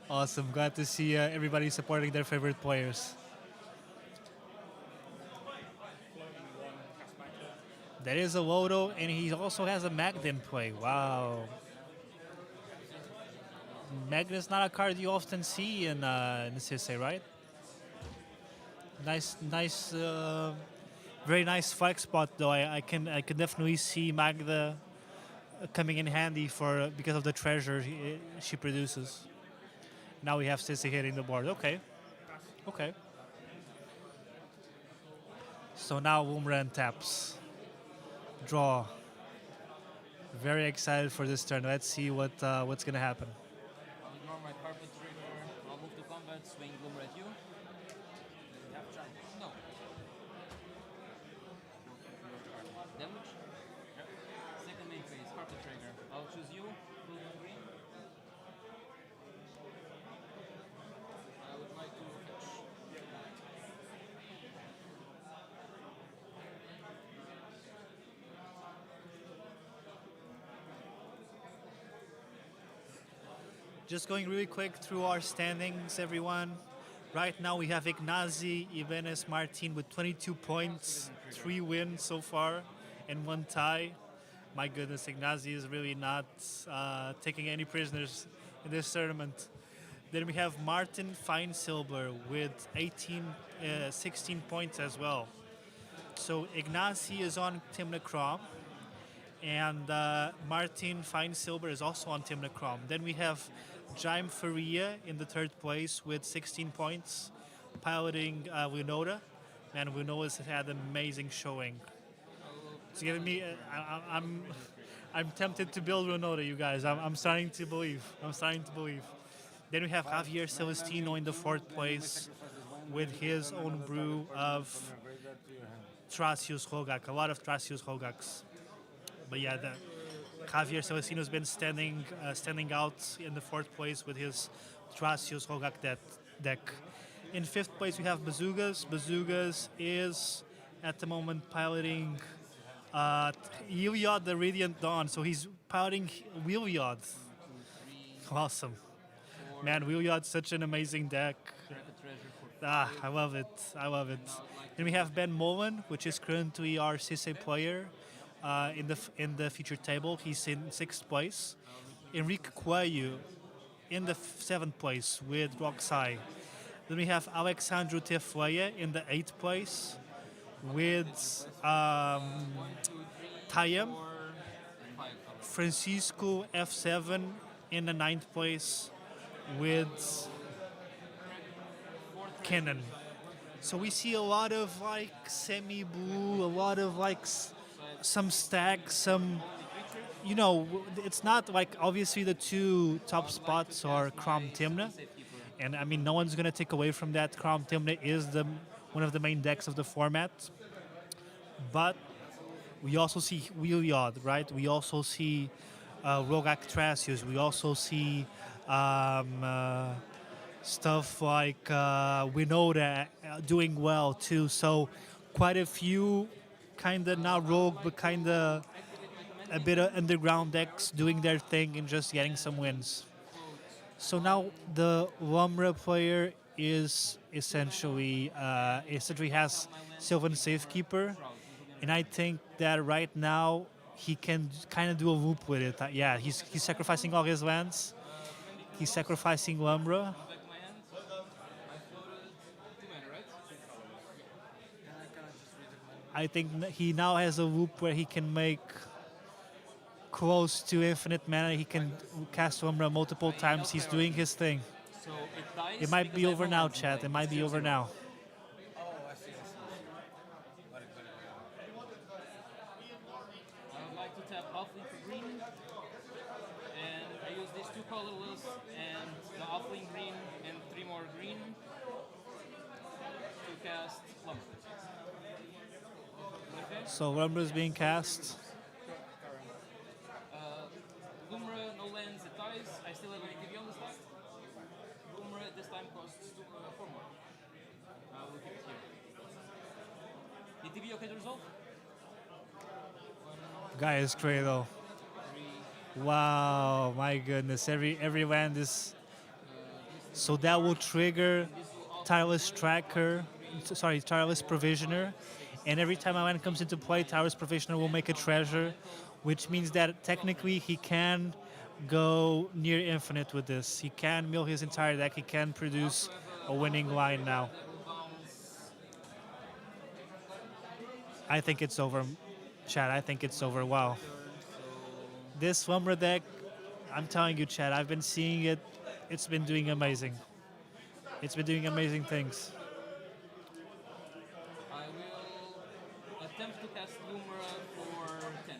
Speaker 5: Awesome. Glad to see everybody supporting their favorite players. There is a Lodo, and he also has a Magden play. Wow. Magden is not a card you often see in the CSA, right? Nice, very nice flex spot though. I can definitely see Magda coming in handy because of the treasure she produces. Now we have Sissy hitting the board. Okay. So now Wumran taps. Draw. Very excited for this turn. Let's see what's gonna happen.
Speaker 19: I'll ignore my carpet trigger. I'll move to combat, swing Bloomer at you. No. Damage? Second main phase, carpet trigger. I'll choose you, blue and green. I would like to fetch.
Speaker 5: Just going really quick through our standings, everyone. Right now we have Ignazi Ibanez Martin with 22 points, 3 wins so far, and 1 tie. My goodness, Ignazi is really not taking any prisoners in this tournament. Then we have Martin Feinsilber with 16 points as well. So Ignazi is on Timnacrom, and Martin Feinsilber is also on Timnacrom. Then we have Jaime Faria in the 3rd place with 16 points, piloting Winoda. Man, Winoda's had an amazing showing. It's giving me. I'm tempted to build Winoda, you guys. I'm starting to believe. Then we have Javier Celestino in the 4th place with his own brew of Tracius Rogak. A lot of Tracius Rogaks. But yeah, Javier Celestino has been standing out in the 4th place with his Tracius Rogak deck. In 5th place, we have Bazoogas. Bazoogas is, at the moment, piloting Iliad the Radiant Dawn. So he's piloting Wiliad. Awesome. Man, Wiliad's such an amazing deck. I love it. Then we have Ben Mullen, which is currently our CSA player. In the featured table, he's in 6th place. Enrique Coelho in the 7th place with Roxai. Then we have Alexandro Tefleia in the 8th place with Tayem. Francisco F7 in the 9th place with Kenan. So we see a lot of like semi-blue, a lot of like some stacks, some, it's not like obviously the 2 top spots are Crom Timna, and I mean no one's gonna take away from that. Crom Timna is one of the main decks of the format, but we also see Wiliad, right? We also see Rogak Tracius. We also see stuff like Winoda doing well too. So quite a few kind of not rogue, but kind of a bit of underground decks doing their thing and just getting some wins. So now the Lumra player is essentially has Sylvan Safekeeper, and I think that right now he can kind of do a loop with it. Yeah, he's sacrificing all his lands. He's sacrificing Lumra. I think he now has a loop where he can make close to infinite mana. He can cast Umbra multiple times. He's doing his thing.
Speaker 19: So it dies.
Speaker 5: It might be over now, chat. It might be over now.
Speaker 11: Oh, I see. Got it.
Speaker 19: I would like to tap Offlink for green, and I use these 2 colorless and the Offlink green and 3 more green to cast Lumber. Okay?
Speaker 5: So Lumber is being cast.
Speaker 19: Lumra, no lands, it dies. I still have an ETB on the stack. Lumra this time costs 4 more. We'll keep it here. ETB okay to resolve?
Speaker 5: Gaia's Cradle. Wow, my goodness. Every land is... So that will trigger Tireless Tracker, sorry, Tireless Provisioner. And every time a land comes into play, Tireless Provisioner will make a treasure, which means that technically he can go near infinite with this. He can mill his entire deck. He can produce a winning line now. I think it's over, Chad. I think it's over. Wow. This Wumbra deck, I'm telling you, Chad, I've been seeing it. It's been doing amazing. It's been doing amazing things.
Speaker 19: I will attempt to cast Lumra for 10.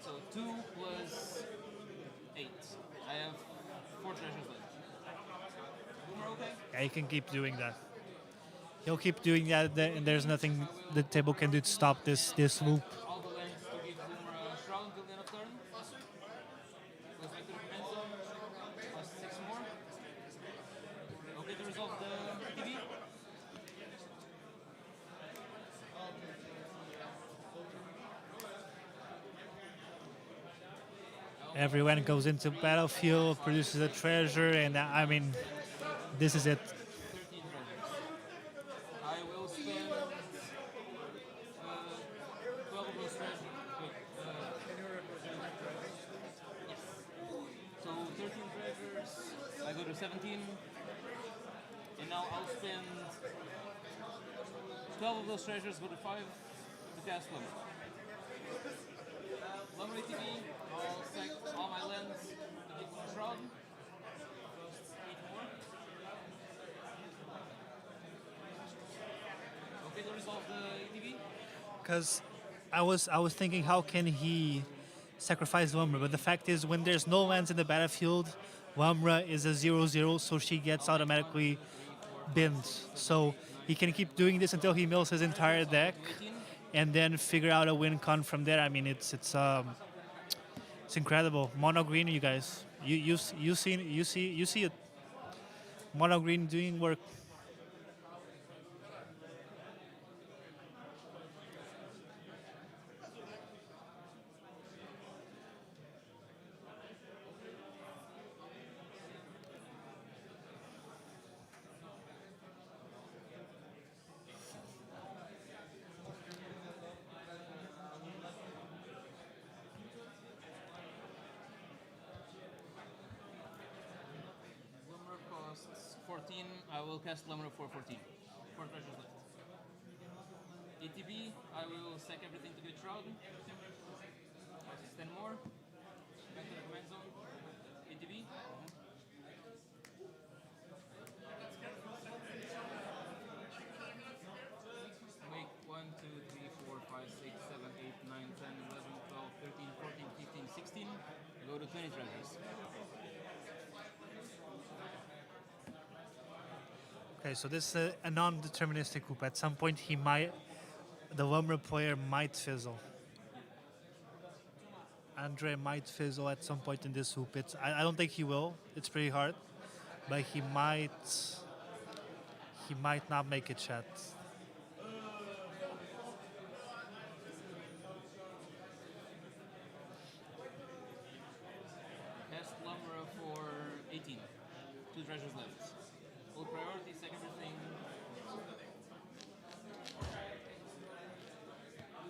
Speaker 19: So 2 plus 8. I have 4 treasures left. Lumra okay?
Speaker 5: Yeah, he can keep doing that. He'll keep doing that, and there's nothing the table can do to stop this loop.
Speaker 19: All the lands to give Lumra Shroud until the end of turn. Plus Victor Commenzo. Plus 6 more. Okay, to resolve the TV.
Speaker 5: Everyone goes into battlefield, produces a treasure, and I mean, this is it.
Speaker 19: 13 treasures. I will spend 12 of those treasures. Wait, can you represent the treasures? Yes. So 13 treasures. I go to 17. And now I'll spend 12 of those treasures, go to 5 to cast Lumber. Lumber ATV, I'll sack all my lands to give them a Shroud. 8 more. Okay, to resolve the ATV.
Speaker 5: Because I was thinking, how can he sacrifice Wumbra? But the fact is, when there's no lands in the battlefield, Wumbra is a 0/0, so she gets automatically binned. So he can keep doing this until he mills his entire deck, and then figure out a win con from there. I mean, it's incredible. Mono green, you guys, you see it. Mono green doing work.
Speaker 19: Lumber costs 14. I will cast Lumber for 14. 4 treasures left. ATB, I will sack everything to get Shroud. Costs 10 more. Back to the command zone. ATB. Make 1, 2, 3, 4, 5, 6, 7, 8, 9, 10, 11, 12, 13, 14, 15, 16. Go to 20 treasures.
Speaker 5: Okay, so this is a non-deterministic hoop. At some point, the Wumbra player might fizzle. Andre might fizzle at some point in this hoop. I don't think he will. It's pretty hard, but he might not make it yet.
Speaker 19: Cast Lumber for 18. 2 treasures left. Full priority, sack everything.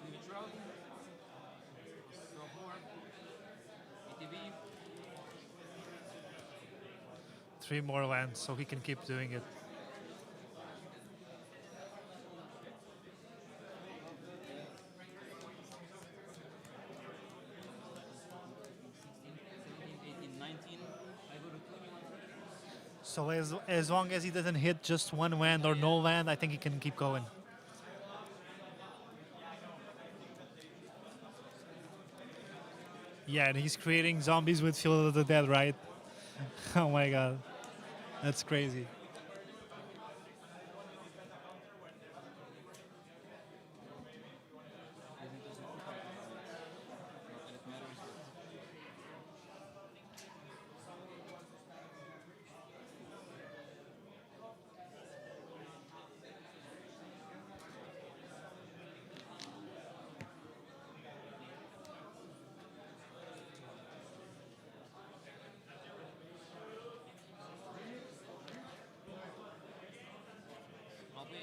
Speaker 19: Leave it Shroud. 12 more. ATV.
Speaker 5: 3 more lands, so he can keep doing it. So as long as he doesn't hit just one land or no land, I think he can keep going. Yeah, and he's creating zombies with Field of the Dead, right? Oh my god. That's crazy.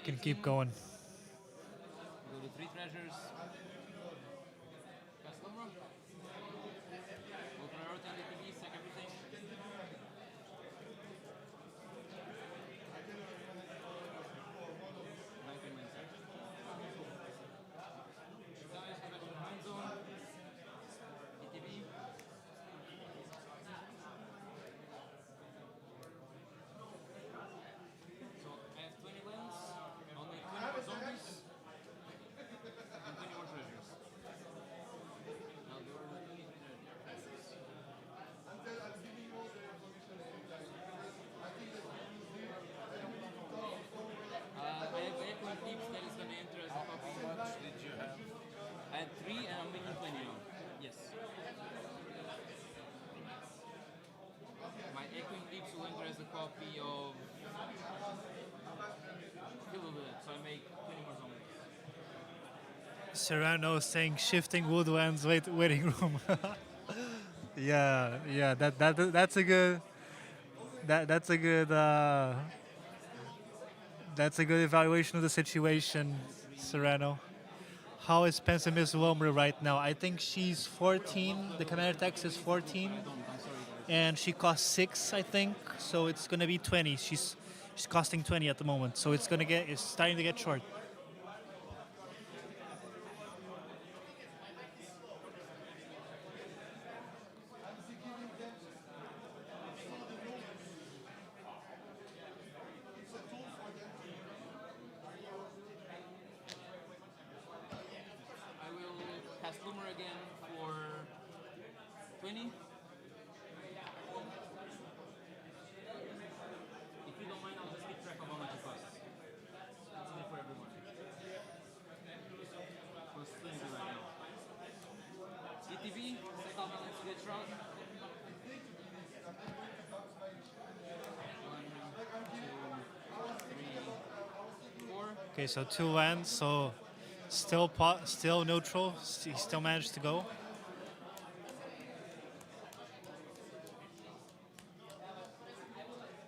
Speaker 5: can keep going.
Speaker 19: Go to 3 treasures. Cast Lumra. Go priority on the TV, sack everything. Guys, go back to the hand zone. ETB. So I have 20 lands, I'll make 20 more zombies, and 20 more treasures. Now there are 23 treasures. I have Echoing Deeps that is going to enter as a copy.
Speaker 22: How much did you have?
Speaker 19: I had 3 and I'm making 20 now. Yes. My Echoing Deeps will enter as a copy of Fill of it, so I make 20 more zombies.
Speaker 5: Serrano saying shifting woodlands waiting room. yeah, that's a good that's a good evaluation of the situation, Serrano. How is Pessimist Wilmer right now? I think she's 14. The commander tax is 14, and she costs 6, I think. So it's gonna be 20. She's costing 20 at the moment. So it's starting to get short.
Speaker 19: I will cast Loomer again for 20. If you don't mind, I'll just keep track of how much it costs. It's only for everyone. Plus 20 right now. ETB, set up balance to get shroud. 4.
Speaker 5: Okay, so 2 lands, so still neutral. He still managed to go.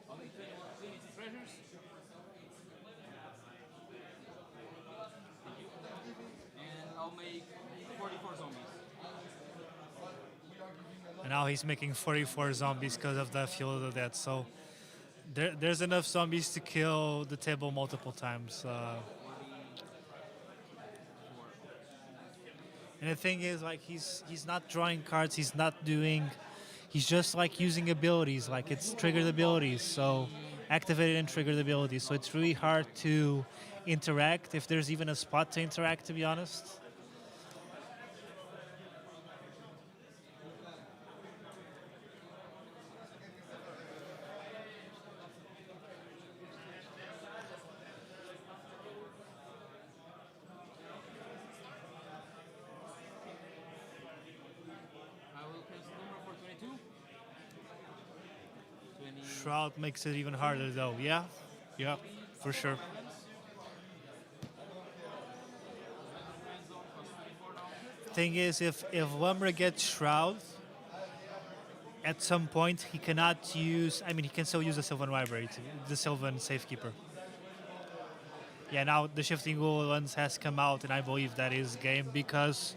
Speaker 19: I'll make 22 treasures. Thank you. And I'll make 44 zombies.
Speaker 5: And now he's making 44 zombies because of the Fuel of the Dead. So there's enough zombies to kill the table multiple times. And the thing is, like, he's not drawing cards. He's just like using abilities. Like, it's triggered abilities. So activate it and trigger the abilities. So it's really hard to interact, if there's even a spot to interact, to be honest.
Speaker 19: I will cast Loomer for 22. 20.
Speaker 5: Shroud makes it even harder, though. Yeah, for sure. Thing is, if Lumber gets Shroud, at some point he cannot use. I mean, he can still use the Sylvan Library, the Sylvan Safekeeper. Yeah, now the Shifting Woodlands has come out, and I believe that is game because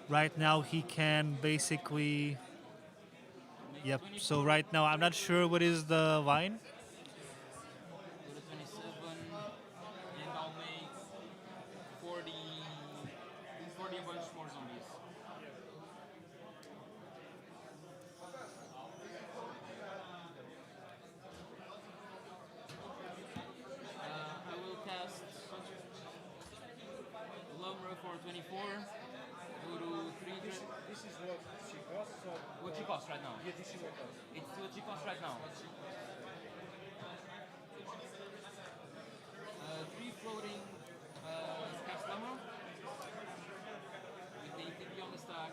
Speaker 5: right now he can basically. Yep. So right now I'm not sure what is the line.
Speaker 19: Go to 27, and I'll make 40 a bunch more zombies. I will cast Lumra for 24. Go to 3.
Speaker 22: This is what she costs. So
Speaker 19: what she costs right now?
Speaker 22: Yeah, this is what costs.
Speaker 19: It's what she costs right now. 3 floating cast Lumra with the ETB on the stack.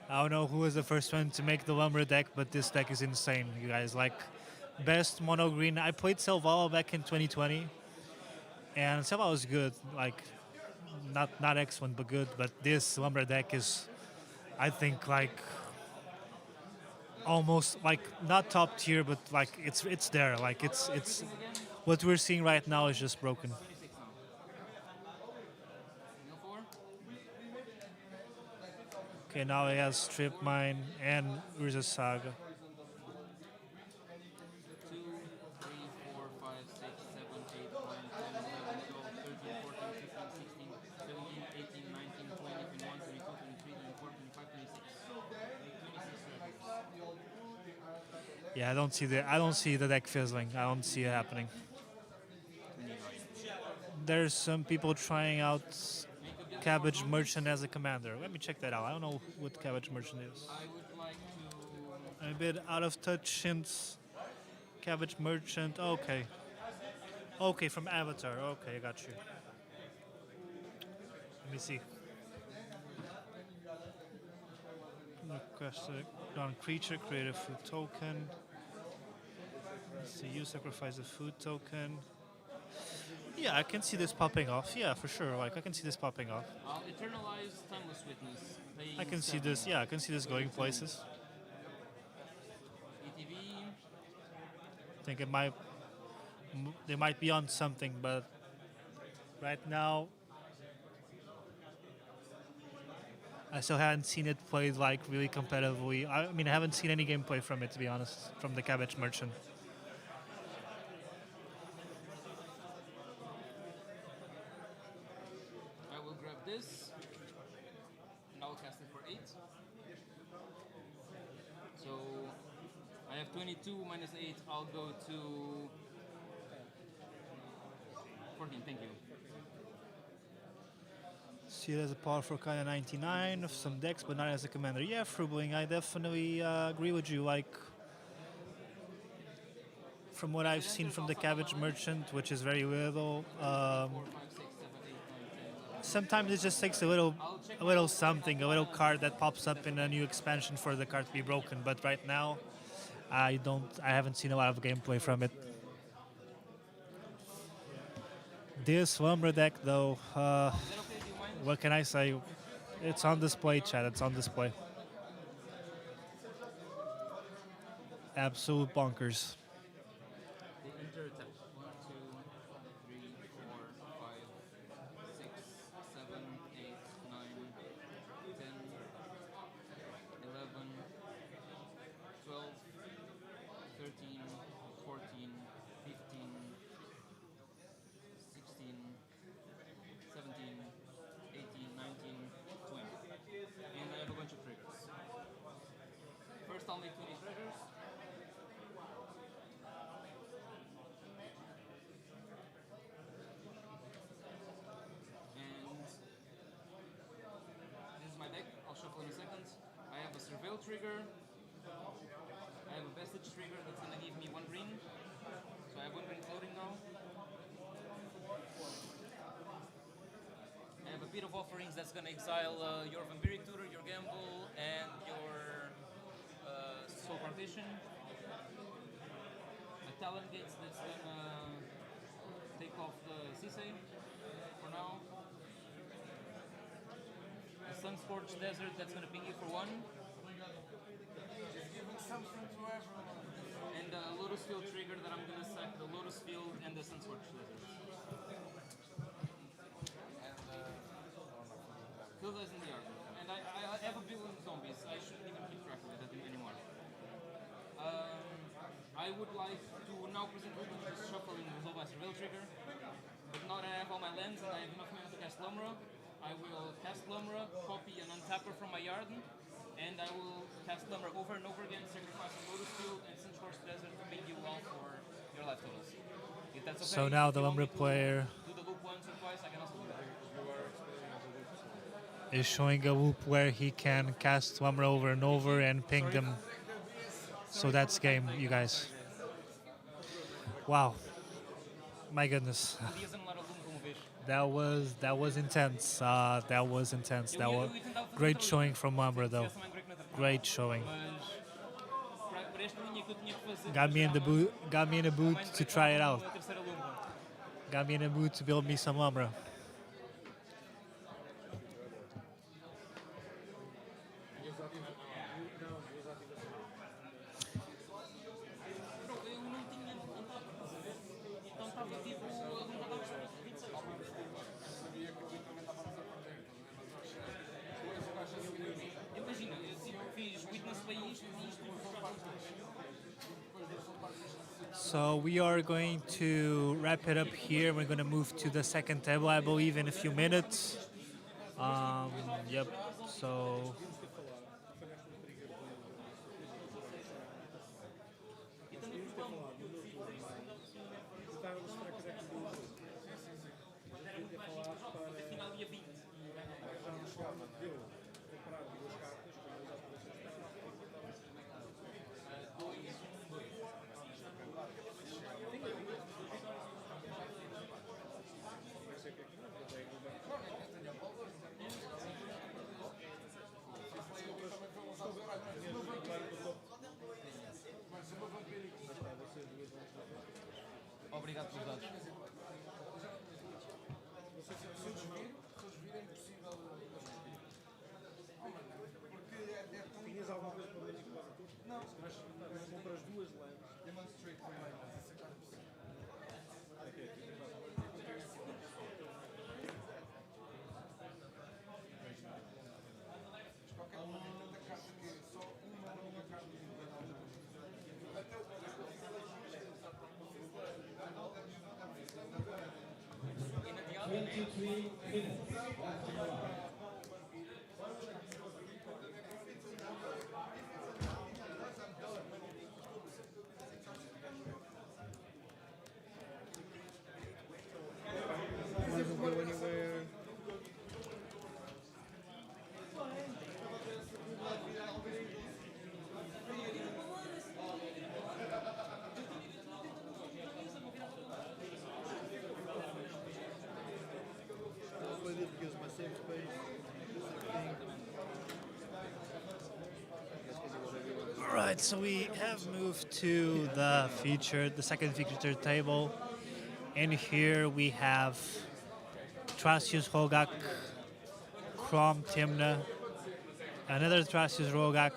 Speaker 5: I don't know who was the first one to make the Lumber deck, but this deck is insane, you guys. Like, best mono green. I played Selvala back in 2020, and Selvala was good. Like, not excellent but good. But this Lumber deck is, I think, like almost like not top tier, but like it's there. Like it's what we're seeing right now is just broken. Okay, now he has Strip Mine and Urza Saga.
Speaker 19: 2, 3, 4, 5, 6, 7, 8, 9, 10, 11, 12, 13, 14, 15, 16, 17, 18, 19, 20, 21, 22, 23, 24, 25, 26. 26
Speaker 5: Yeah, I don't see the deck fizzling. I don't see it happening. There's some people trying out Cabbage Merchant as a commander. Let me check that out. I don't know what Cabbage Merchant is.
Speaker 19: I would like to...
Speaker 5: I'm a bit out of touch since Cabbage Merchant. Okay. Okay, from Avatar. Okay, I got you. Let me see. Request a non-creature, create a food token. Let's see, you sacrifice a food token. Yeah, I can see this popping off. Yeah, for sure. Like, I can see this popping off.
Speaker 19: I'll eternalize Timeless Witness.
Speaker 5: I can see this. Yeah, I can see this going places.
Speaker 19: ETV.
Speaker 5: I think they might be on something, but right now I still haven't seen it played like really competitively. I mean, I haven't seen any gameplay from it, to be honest, from the Cabbage Merchant.
Speaker 19: I will grab this, and I'll cast it for 8. So I have 22 minus 8. I'll go to 14. Thank you.
Speaker 5: See it as a powerful kind of 99 of some decks, but not as a commander. Yeah, Frubling, I definitely agree with you. Like, from what I've seen from the Cabbage Merchant, which is very little, sometimes it just takes a little something, a little card that pops up in a new expansion for the card to be broken. But right now, I haven't seen a lot of gameplay from it. This Lumber deck, though, what can I say? It's on display, chat. It's on display. Absolute bonkers.
Speaker 19: The enter attack. 1, 2, 3, 4, 5, 6, 7, 8, 9, 10, 11, 12, 13, 14, 15, 16, 17, 18, 19, 20. And I have a bunch of triggers. First I'll make 20 triggers. And this is my deck. I'll shuffle in a second. I have a Surveil trigger. I have a Vestige trigger that's going to give me 1 green. So I have 1 green floating now. I have a bit of offerings that's going to exile your Vampiric Tutor, your Gamble, and your Soul Partition. A Talon Gates that's going to take off the Sisei for now. A Sunscorched Desert that's going to ping you for 1. And a Lotus Field trigger that I'm going to sack the Lotus Field and the Sunscorched Desert. Field is in the yard. And I have a billion zombies. I shouldn't even keep track of it anymore. I would like to now present Ruben just shuffle and resolve my Surveil trigger. But now that I have all my lands and I have enough mana to cast Lumra, I will cast Lumra, copy an untapper from my yard, and I will cast Lumra over and over again, sacrifice a Lotus Field and Sunscorched Desert to make you well for your life totals. If that's okay,
Speaker 5: So now the Lumber player
Speaker 19: do the loop once or twice, I can also do that.
Speaker 5: is showing a loop where he can cast Lumber over and over and ping them. So that's game, you guys. Wow. My goodness. That was intense. That was intense. That was great showing from Lumber though. Great showing. Got me in the boot to try it out. Got me in the mood to build me some Lumber.
Speaker 19: Pronto, eu não tinha notado, estás a ver? Então estava tipo a levantar os 26. Imagina, eu tipo, fiz witness para isto e isto e fui jogar
Speaker 10: So we are going to wrap it up here. We're going to move to the second table, I believe, in a few minutes. Yep. So
Speaker 19: afinal ia 20.
Speaker 21: Obrigado pelos dados.
Speaker 8: Tinhas alguma coisa para manipular aqui? Não. Mas compras duas lentes. Doesn't go anywhere. Play this because my save space.
Speaker 10: Alright, so we have moved to the second featured table. And here we have Tracius Rogak, Crom Timna, another Tracius Rogak,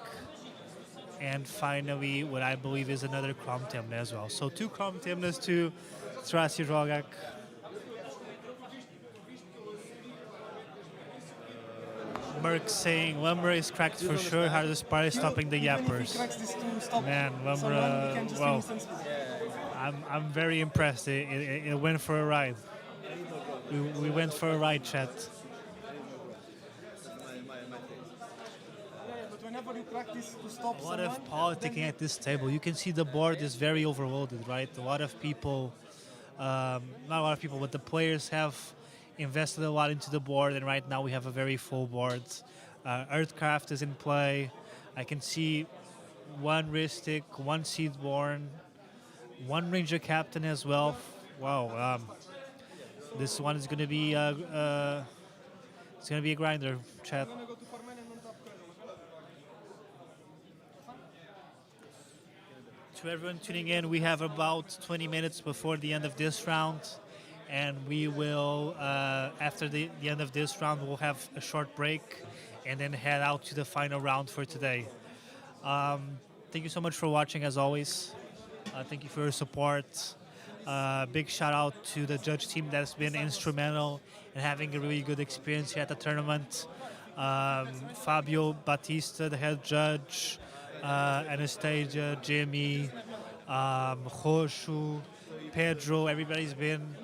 Speaker 10: and finally what I believe is another Crom Timna as well. So 2 Crom Timnas, 2 Tracius Rogak. Merc saying Lumber is cracked for sure, hardest part is stopping the yappers. Man, Lumber, well, I'm very impressed. It went for a ride. We went for a ride, chat.
Speaker 8: But whenever you practice to stop
Speaker 10: A lot of politicking at this table. You can see the board is very overloaded, right? A lot of people, not a lot of people, but the players have invested a lot into the board, and right now we have a very full board. Earthcraft is in play. I can see 1 Ristic, 1 Seedborn, 1 Ranger Captain as well. Wow, this one is going to be it's going to be a grinder, chat. To everyone tuning in, we have about 20 minutes before the end of this round, and we will, after the end of this round, we'll have a short break and then head out to the final round for today. Thank you so much for watching, as always. Thank you for your support. Big shout out to the judge team that's been instrumental in having a really good experience here at the tournament. Fabio Batista, the head judge, Anastasia, Jimmy, Joshu, Pedro, everybody's been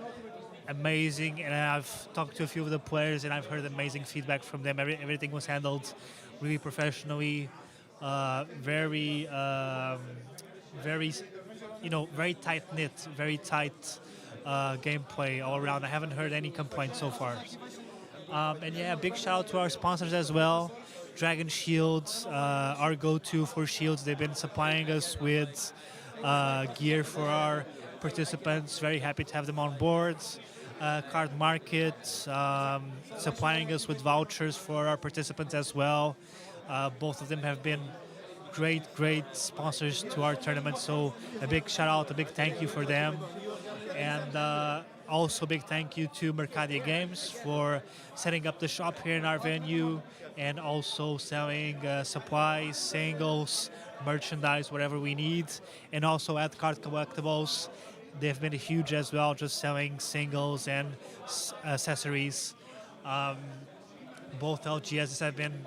Speaker 10: amazing, and I've talked to a few of the players and I've heard amazing feedback from them. Everything was handled really professionally, very, very tight-knit, very tight gameplay all around. I haven't heard any complaints so far. And yeah, big shout out to our sponsors as well. Dragon Shields, our go-to for shields. They've been supplying us with gear for our participants. Very happy to have them on board. Card Market, supplying us with vouchers for our participants as well. Both of them have been
Speaker 5: great sponsors to our tournament. So a big shout out, a big thank you for them. And also big thank you to Mercadia Games for setting up the shop here in our venue and also selling supplies, singles, merchandise, whatever we need. And also at Card Collectibles, they've been huge as well, just selling singles and accessories. Both LGSs have been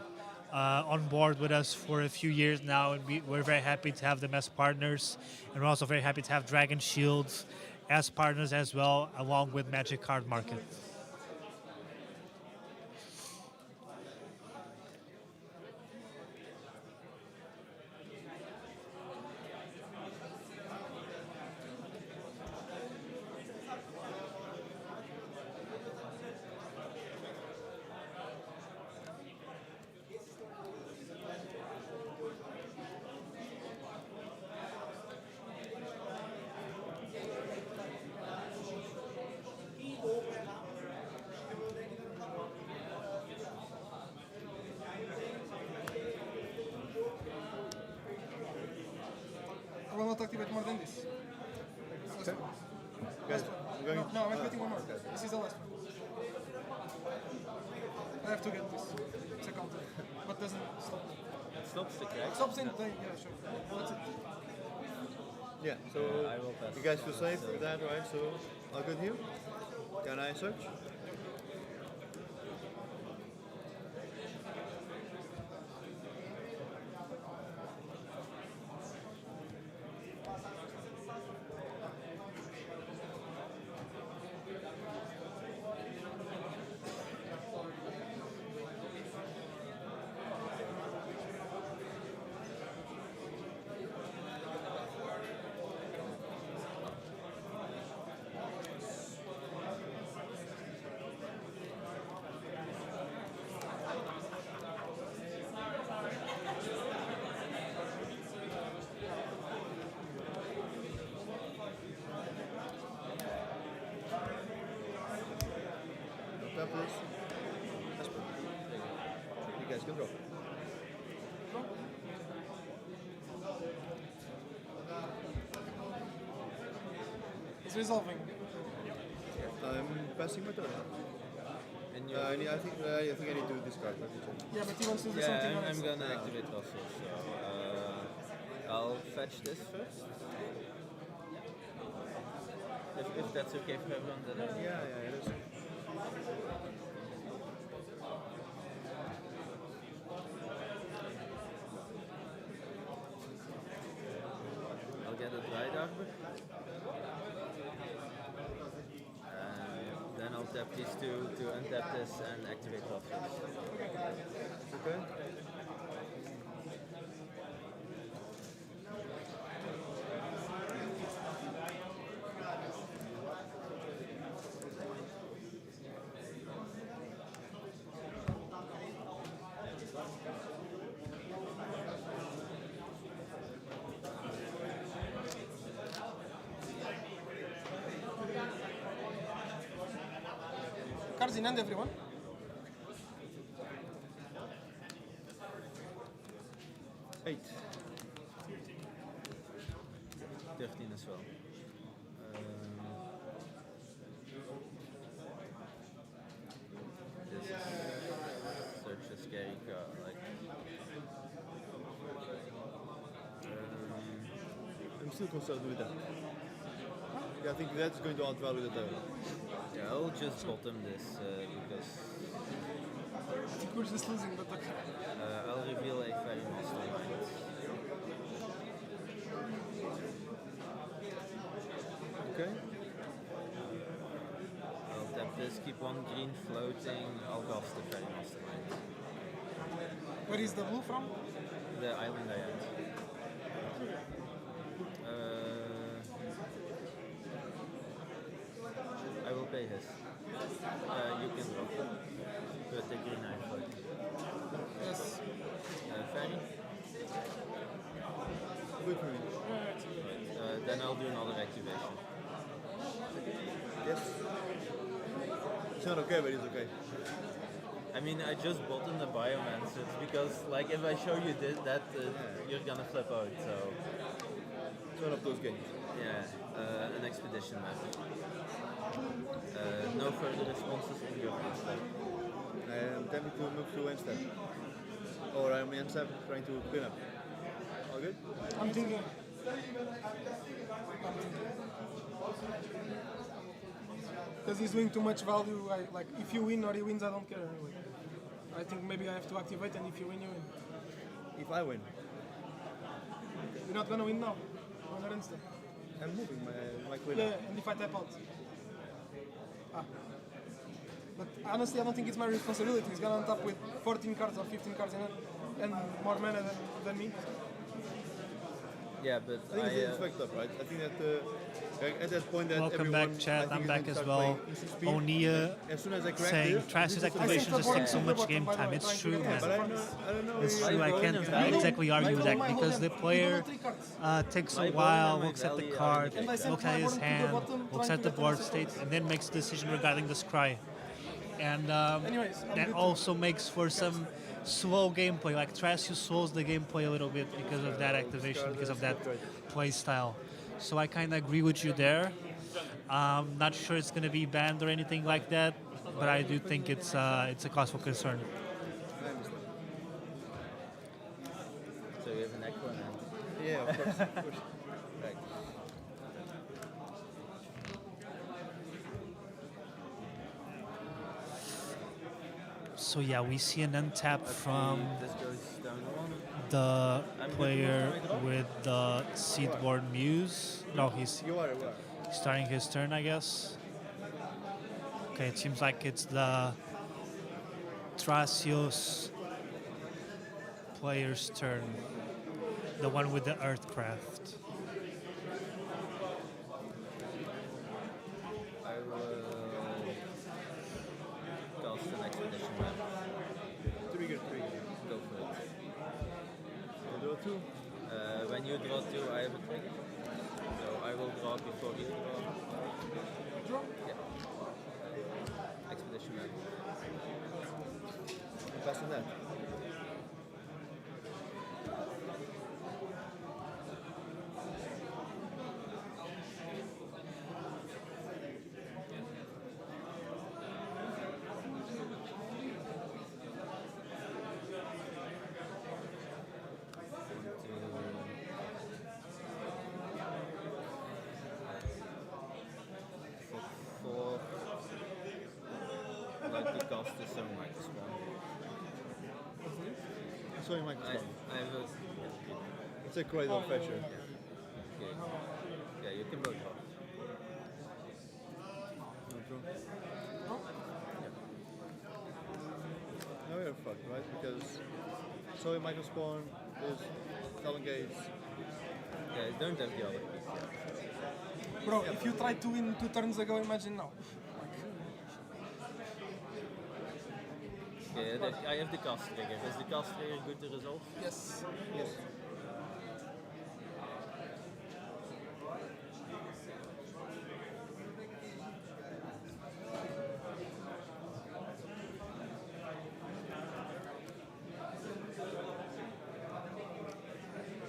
Speaker 5: on board with us for a few years now, and we're very happy to have them as partners. And we're also very happy to have Dragon Shields as partners as well, along with Magic Card Market.
Speaker 8: I will not activate more than this.
Speaker 15: Okay. Guys, I'm going.
Speaker 8: No, I'm activating one more. This is the last one. I have to get this. It's a counter. But doesn't stop.
Speaker 11: It stops the crack?
Speaker 8: Stops in. Yeah, sure. That's it.
Speaker 15: Yeah, so
Speaker 11: I will pass.
Speaker 15: you guys feel safe with that, right? So, all good here? Can I search? Peppers. Esper. You guys can draw.
Speaker 8: It's resolving.
Speaker 15: I'm passing my turn.
Speaker 11: And
Speaker 15: I think I need to discard. Let me check.
Speaker 8: Yeah, but he wants to do something
Speaker 11: I'm
Speaker 8: else.
Speaker 11: gonna activate also, so I'll fetch this first. If that's okay for everyone, then
Speaker 15: Yeah, it is.
Speaker 11: I'll get a Dried Arbor. Then I'll tap these two to untap this and activate options.
Speaker 15: Okay.
Speaker 8: Cards in hand, everyone.
Speaker 15: Eight.
Speaker 11: 13 as well. This is such a scary card. Like,
Speaker 15: I'm still concerned with that. Yeah, I think that's going to outvalue the turn.
Speaker 11: yeah, I'll just bottom this because
Speaker 8: I think we're just losing, but okay.
Speaker 11: I'll reveal a Fairy Mastermind.
Speaker 15: Okay.
Speaker 11: I'll tap this, keep one green floating, I'll cast the Fairy Mastermind.
Speaker 8: Where is the blue from?
Speaker 11: The island I had. I will pay his. You can drop. Put the green eye floating.
Speaker 8: Yes.
Speaker 11: Fairy?
Speaker 15: Good for me.
Speaker 11: Right, then I'll do another activation.
Speaker 15: Yes. It's not okay, but it's okay.
Speaker 16: I mean, I just bought in the biomancers because, like, if I show you that, you're gonna flip out. So
Speaker 15: it's one of those games.
Speaker 16: Yeah, an expedition map. No further responses on your instead.
Speaker 15: I am tempted to move to instead, or I'm instead trying to clean up. All good?
Speaker 10: I'm thinking. Because he's doing too much value. Like if you win or he wins, I don't care. I think maybe I have to activate, and if you win, you win.
Speaker 15: If I win,
Speaker 10: you're not gonna win now. On your instant.
Speaker 15: I'm moving my clean
Speaker 10: Yeah,
Speaker 15: up.
Speaker 10: and if I tap out. But honestly, I don't think it's my responsibility. He's gonna end up with 14 cards or 15 cards in it, and more mana than me.
Speaker 16: Yeah, but
Speaker 15: I think it's fucked up, right? I think that at that point that
Speaker 5: Welcome
Speaker 15: everyone,
Speaker 5: back, chat.
Speaker 15: I think
Speaker 5: I'm
Speaker 15: is
Speaker 5: back
Speaker 15: going to
Speaker 5: as
Speaker 15: start
Speaker 5: well.
Speaker 15: playing instant speed.
Speaker 5: Onia
Speaker 15: As soon as I crack
Speaker 5: saying
Speaker 15: this,
Speaker 5: Trash's
Speaker 15: this is
Speaker 5: activation
Speaker 15: the
Speaker 5: just
Speaker 15: bottom.
Speaker 5: takes so much game time. It's true, man.
Speaker 15: But I know
Speaker 5: It's true. I can't exactly argue with that because the player takes a while, looks at the card, looks at his hand, looks at the board state, and then makes a decision regarding the scry. And that also makes for some slow gameplay. Like Trash slows the gameplay a little bit because of that activation, because of that play style. So I kind of agree with you there. Not sure it's going to be banned or anything like that, but I do think it's a cause for concern.
Speaker 16: So you have an echo now?
Speaker 15: Yeah, of course. Of course. Right.
Speaker 5: So yeah, we see an untap from
Speaker 16: This goes down one.
Speaker 5: the player with the Seedborn Muse. No, he's starting his turn, I guess. Okay, it seems like it's the Thrasios player's turn. The one with the Earthcraft.
Speaker 16: I will cast an expedition map.
Speaker 15: Trigger.
Speaker 16: Go for it.
Speaker 15: You draw two.
Speaker 16: When you draw two, I have a trigger. So I will draw before you draw.
Speaker 10: Draw?
Speaker 16: Yeah. Expedition map.
Speaker 15: Pass on that. Sorry, Mike.
Speaker 16: I have a...
Speaker 15: It's a Cradle pressure.
Speaker 16: Okay. Yeah, you can both draw.
Speaker 15: Now we're fucked, right? Because Soy Michael Spawn is Talian Gates.
Speaker 16: Yeah, don't have the other piece yet.
Speaker 10: Bro, if you tried to win 2 turns ago, imagine now.
Speaker 16: Okay, I have the cast trigger. Is the cast trigger good to resolve?
Speaker 10: Yes.
Speaker 15: Yes.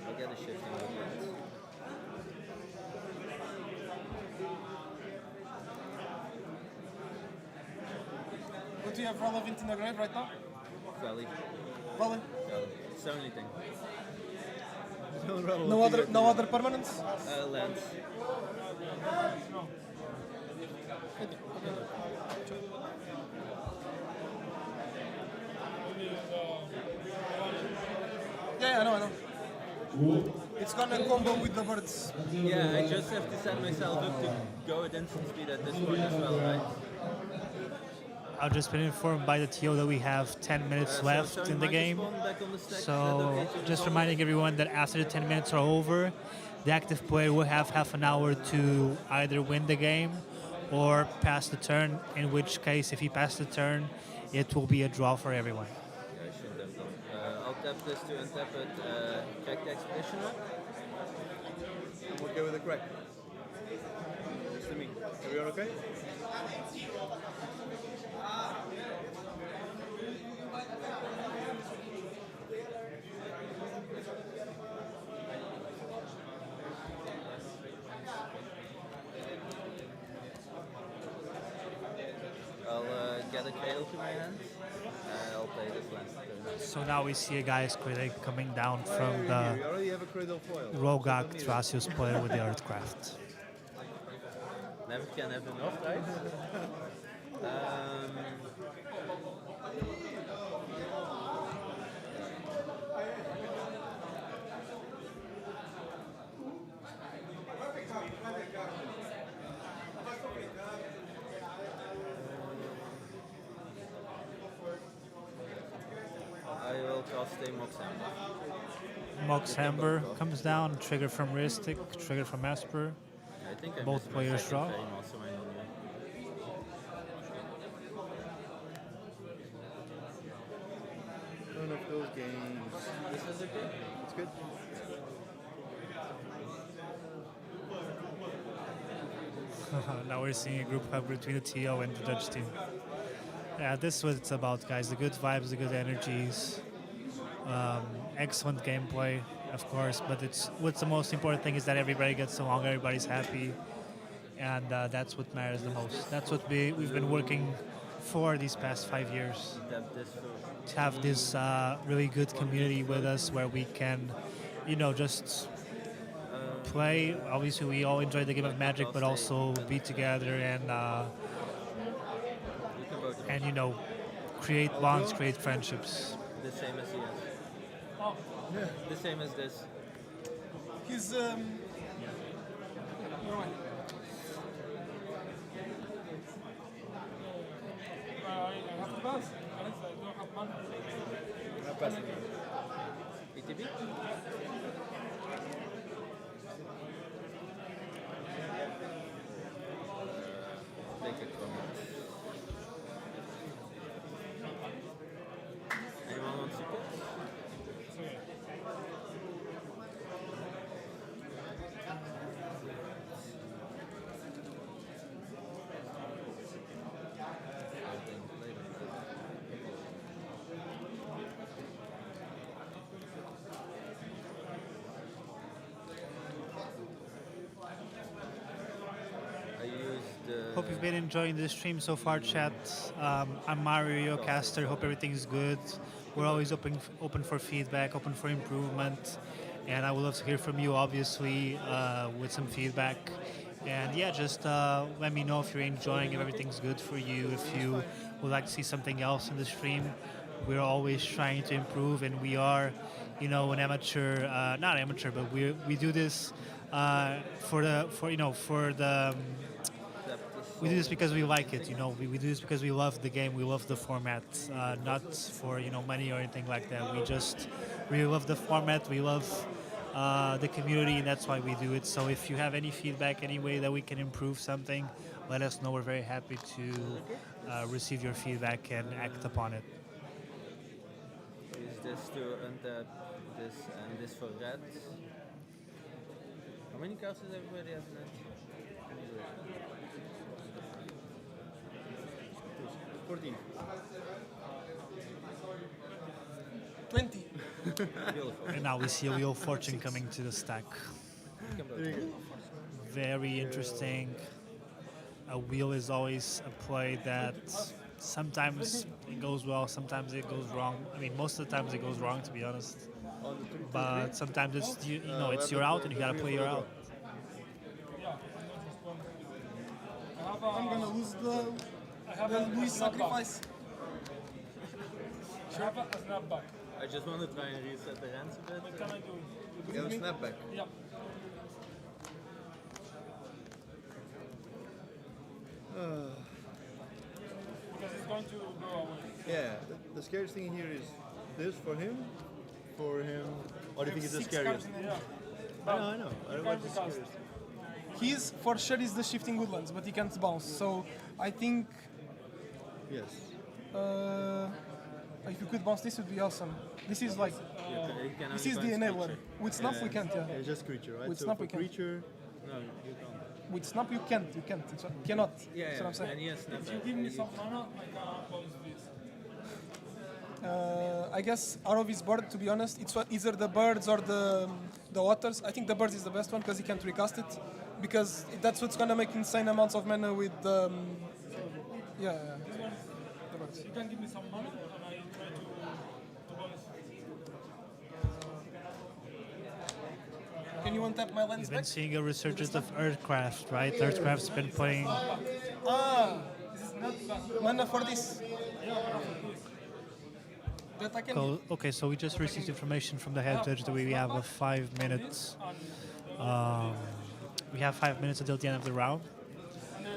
Speaker 16: I'll get a shifting movement.
Speaker 10: What do you have relevant in the grave right now?
Speaker 16: Valley.
Speaker 10: Valley?
Speaker 16: Valley. It's the only thing.
Speaker 10: No other permanents?
Speaker 16: Lands.
Speaker 10: Yeah, I know. It's gonna combo with the birds.
Speaker 16: Yeah, I just have to set myself up to go at instant speed at this point as well, right?
Speaker 5: I've just been informed by the TO that we have 10 minutes left in the game. So just reminding everyone that after the 10 minutes are over, the active player will have half an hour to either win the game or pass the turn, in which case, if he passes the turn, it will be a draw for everyone.
Speaker 16: Yeah, I shouldn't have done. I'll tap this to untap it, check the expedition up.
Speaker 15: I'm okay with the crack. Just to me. Everyone okay?
Speaker 16: I'll get a Cradle to my hand, and I'll play this last turn.
Speaker 5: So now we see a Gaia's Critic coming down from
Speaker 15: We
Speaker 5: the
Speaker 15: already have a Cradle foil.
Speaker 5: Rogak Thrasios player with the Earthcraft.
Speaker 16: Never can have enough, right? I will cast a Moxhammer.
Speaker 5: Moxhammer comes down, trigger from Ristic, trigger from Esper.
Speaker 16: I think I
Speaker 5: Both
Speaker 16: missed my
Speaker 5: players
Speaker 16: second
Speaker 5: draw.
Speaker 16: frame also manually.
Speaker 15: One of those games.
Speaker 16: This is okay.
Speaker 15: It's good.
Speaker 5: Now we're seeing a group hug between the TO and the Dutch team. Yeah, this is what it's about, guys. The good vibes, the good energies, excellent gameplay, of course. But what's the most important thing is that everybody gets along, everybody's happy, and that's what matters the most. That's what we've been working for these past 5 years. To have this really good community with us, where we can, just play. Obviously, we all enjoy the game of Magic, but also be together and create bonds, create friendships.
Speaker 16: The same as he has.
Speaker 8: Oh.
Speaker 16: Yeah. The same as this.
Speaker 8: He's I have to pass. I don't have money.
Speaker 15: I'm not passing.
Speaker 16: ETB? Take it from me. Anyone want secrets?
Speaker 5: Hope you've been enjoying the stream so far, chat. I'm Mario Caster. Hope everything's good. We're always open for feedback, open for improvement, and I would love to hear from you, obviously, with some feedback. And yeah, just let me know if you're enjoying, if everything's good for you, if you would like to see something else in the stream. We're always trying to improve, and we are, an amateur, not amateur, but we do this we do this because we like it, we do this because we love the game, we love the format, not for, money or anything like that. We just really love the format, we love the community, and that's why we do it. So if you have any feedback, any way that we can improve something, let us know. We're very happy to receive your feedback and act upon it.
Speaker 16: Is this to untap this and this for red? How many cards does everybody have left?
Speaker 15: 14.
Speaker 8: 20.
Speaker 5: And now we see a Wheel of Fortune coming to the stack. Very interesting. A wheel is always a play that sometimes it goes well, sometimes it goes wrong. I mean, most of the times it goes wrong, to be honest. But sometimes it's it's your out, and you gotta play your out.
Speaker 8: I'm gonna lose the Louis sacrifice. I have a snapback.
Speaker 16: I just want to try and reset the hands a bit.
Speaker 8: What can I do?
Speaker 15: You have a snapback?
Speaker 8: Yeah. Because it's going to go away.
Speaker 15: Yeah, the scariest thing here is this for him. What do you think is the
Speaker 8: Six
Speaker 15: scariest?
Speaker 8: cards in the- yeah.
Speaker 15: I know. I don't know what's the scariest.
Speaker 8: He's for sure is the shifting woodlands, but he can't bounce. So I think
Speaker 15: Yes.
Speaker 8: if you could bounce this, would be awesome. This is like this is the enabler. With snap we can't. Yeah.
Speaker 15: It's just creature, right?
Speaker 8: With
Speaker 15: So
Speaker 8: snap
Speaker 15: for
Speaker 8: we can.
Speaker 15: creature,
Speaker 16: No, you can't.
Speaker 8: With snap you can't. You can't. It's, cannot.
Speaker 16: Yeah,
Speaker 8: That's what I'm saying.
Speaker 16: and yes,
Speaker 8: If you give me some mana, I can bounce this.
Speaker 12: I guess out of his board, to be honest, it's either the birds or the waters. I think the birds is the best one because he can't recast it, because that's what's gonna make insane amounts of mana with the the birds.
Speaker 8: You can give me some mana and I try to bonus.
Speaker 12: Can you untap my lands
Speaker 5: You've been
Speaker 12: back?
Speaker 5: seeing a resurgence of Earthcraft, right? Earthcraft's been playing.
Speaker 12: This is not mana for this. That I can.
Speaker 5: Okay, so we just received information from the head judge that we have 5 minutes. We have 5 minutes until the end of the round.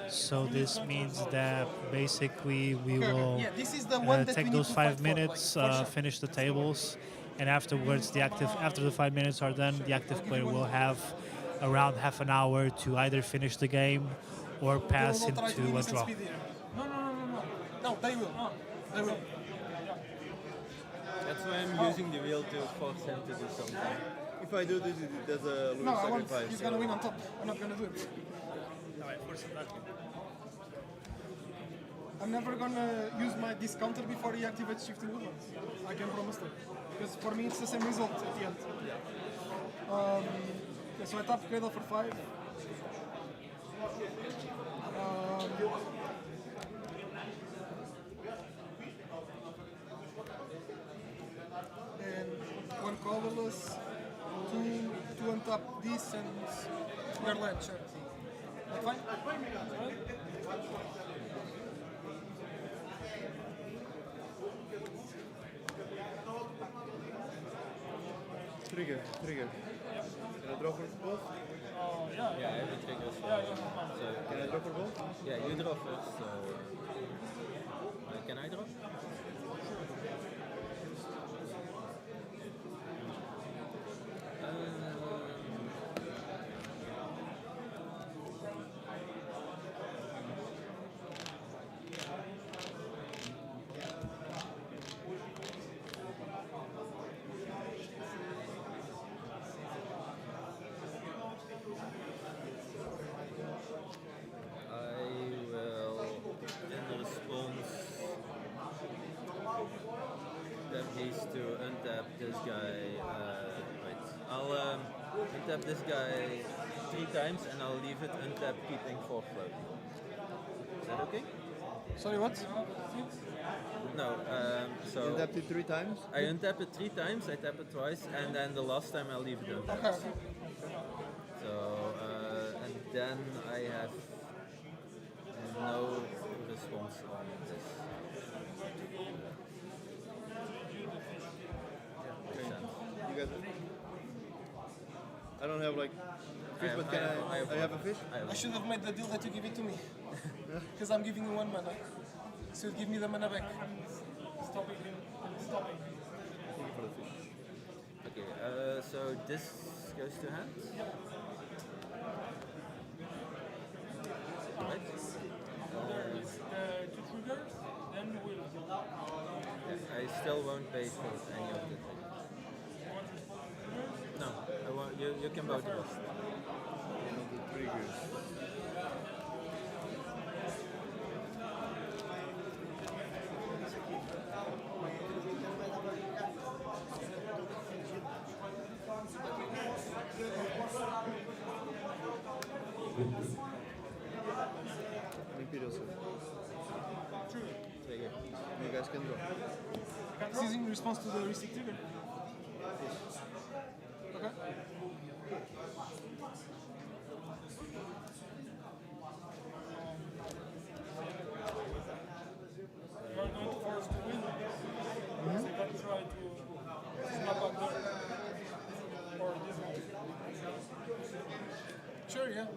Speaker 5: So this means that basically we will
Speaker 12: this is the one that we
Speaker 5: take
Speaker 12: need
Speaker 5: those
Speaker 12: to
Speaker 5: 5
Speaker 12: fight
Speaker 5: minutes,
Speaker 12: for, like, for sure.
Speaker 5: finish the tables, and afterwards after the 5 minutes are done, the active player will have around half an hour to either finish the game or pass into a draw.
Speaker 12: No, they will. They will.
Speaker 16: That's why I'm using the wheel to force him to do something.
Speaker 15: If I do this, there's a
Speaker 12: No,
Speaker 15: Louis
Speaker 12: I want.
Speaker 15: sacrifice.
Speaker 12: He's gonna win on top. I'm not gonna do it.
Speaker 10: Alright, force him back.
Speaker 12: I'm never gonna use my discounter before he activates shifting movements. I can promise that. Because for me it's the same result at the end. Okay, so I tap Cradle for 5. And one colorless, two on top this and your land, sure. Like fine?
Speaker 15: Trigger. Can I draw for both?
Speaker 16: Yeah, every trigger. So
Speaker 15: Can I draw for both?
Speaker 16: yeah, you draw first. So can I draw? To untap this guy, right. I'll untap this guy 3 times and I'll leave it untapped, keeping 4 floating. Is that okay?
Speaker 12: Sorry, what?
Speaker 16: No, so...
Speaker 15: You untapped it 3 times?
Speaker 16: I untap it 3 times, I tap it twice, and then the last time I'll leave it untapped.
Speaker 12: Okay.
Speaker 16: So, and then I have no response on this.
Speaker 15: You got it. I don't have like fish, but can I have a fish?
Speaker 12: I should have made the deal that you give it to me. Because I'm giving you 1 mana. So you give me the mana back.
Speaker 8: Stopping him.
Speaker 15: Thank you for the fish.
Speaker 16: Okay, so this goes to hand? Right.
Speaker 8: There is 2 triggers, then we'll...
Speaker 16: I still won't pay for any of the things. No, I want you can both of us.
Speaker 15: The triggers. Imperial Sword. You guys can draw.
Speaker 12: This is in response to the restrict trigger. Okay.
Speaker 8: You are going to force to win. So you can try to snap back there. Or this one.
Speaker 12: Sure, yeah.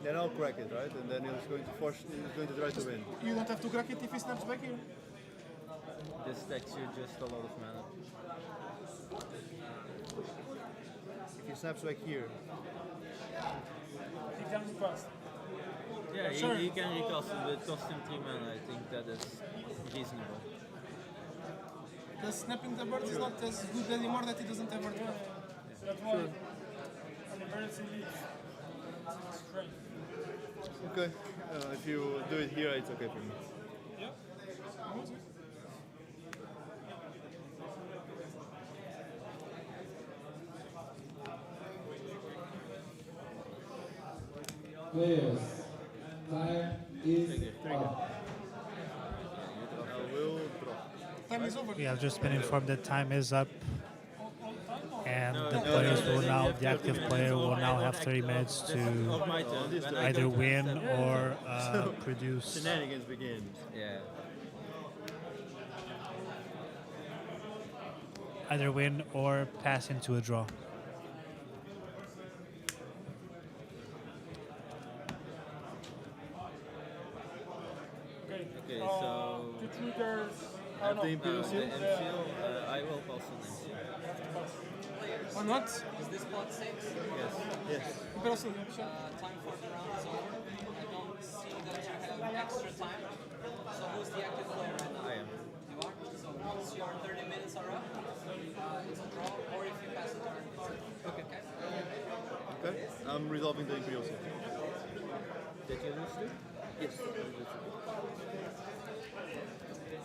Speaker 15: Then I'll crack it, right? And then he's going to try to win.
Speaker 12: You don't have to crack it if he snaps back here.
Speaker 16: This stacks you just a lot of mana.
Speaker 15: If he snaps back here.
Speaker 8: He can recast.
Speaker 16: Yeah,
Speaker 8: Sure.
Speaker 16: he can recast it, but it costs him 3 mana. I think that is reasonable.
Speaker 12: Because snapping the bird is not as good anymore that he doesn't have bird.
Speaker 8: That's why. And the birds indeed. Strength.
Speaker 15: Okay. If you do it here, it's okay for me.
Speaker 8: Yeah.
Speaker 1: Players, time is up.
Speaker 15: I will drop.
Speaker 12: Time is over.
Speaker 5: We have just been informed that time is up, and
Speaker 16: No,
Speaker 5: the
Speaker 16: no,
Speaker 5: players
Speaker 16: no,
Speaker 5: will
Speaker 16: no,
Speaker 5: now,
Speaker 16: you have
Speaker 5: the active
Speaker 16: 30 minutes.
Speaker 5: player will
Speaker 16: I
Speaker 5: now
Speaker 16: don't
Speaker 5: have 30 minutes
Speaker 16: This is of my turn.
Speaker 5: to
Speaker 16: When I
Speaker 5: either
Speaker 16: go to
Speaker 5: win
Speaker 16: step-
Speaker 5: or
Speaker 15: So,
Speaker 5: produce.
Speaker 15: Shenanigans begin.
Speaker 16: Yeah.
Speaker 5: Either win or pass into a draw.
Speaker 16: Okay, so...
Speaker 8: Two triggers.
Speaker 15: Have the
Speaker 16: No,
Speaker 15: Imperial
Speaker 16: the
Speaker 15: Seal?
Speaker 16: MCL, I will pass on MCL.
Speaker 12: Or not?
Speaker 19: Is this plot 6?
Speaker 15: Yes. Yes.
Speaker 12: Imperial Seal, yeah, sure.
Speaker 19: Time for the round is over. I don't see that you have extra time. So who's the active player right now?
Speaker 16: I am.
Speaker 19: You are? So once your 30 minutes are up, it's a draw, or if you pass the turn. Okay.
Speaker 15: Okay. I'm resolving the Imperial Seal.
Speaker 16: Did you lose too?
Speaker 15: Yes. This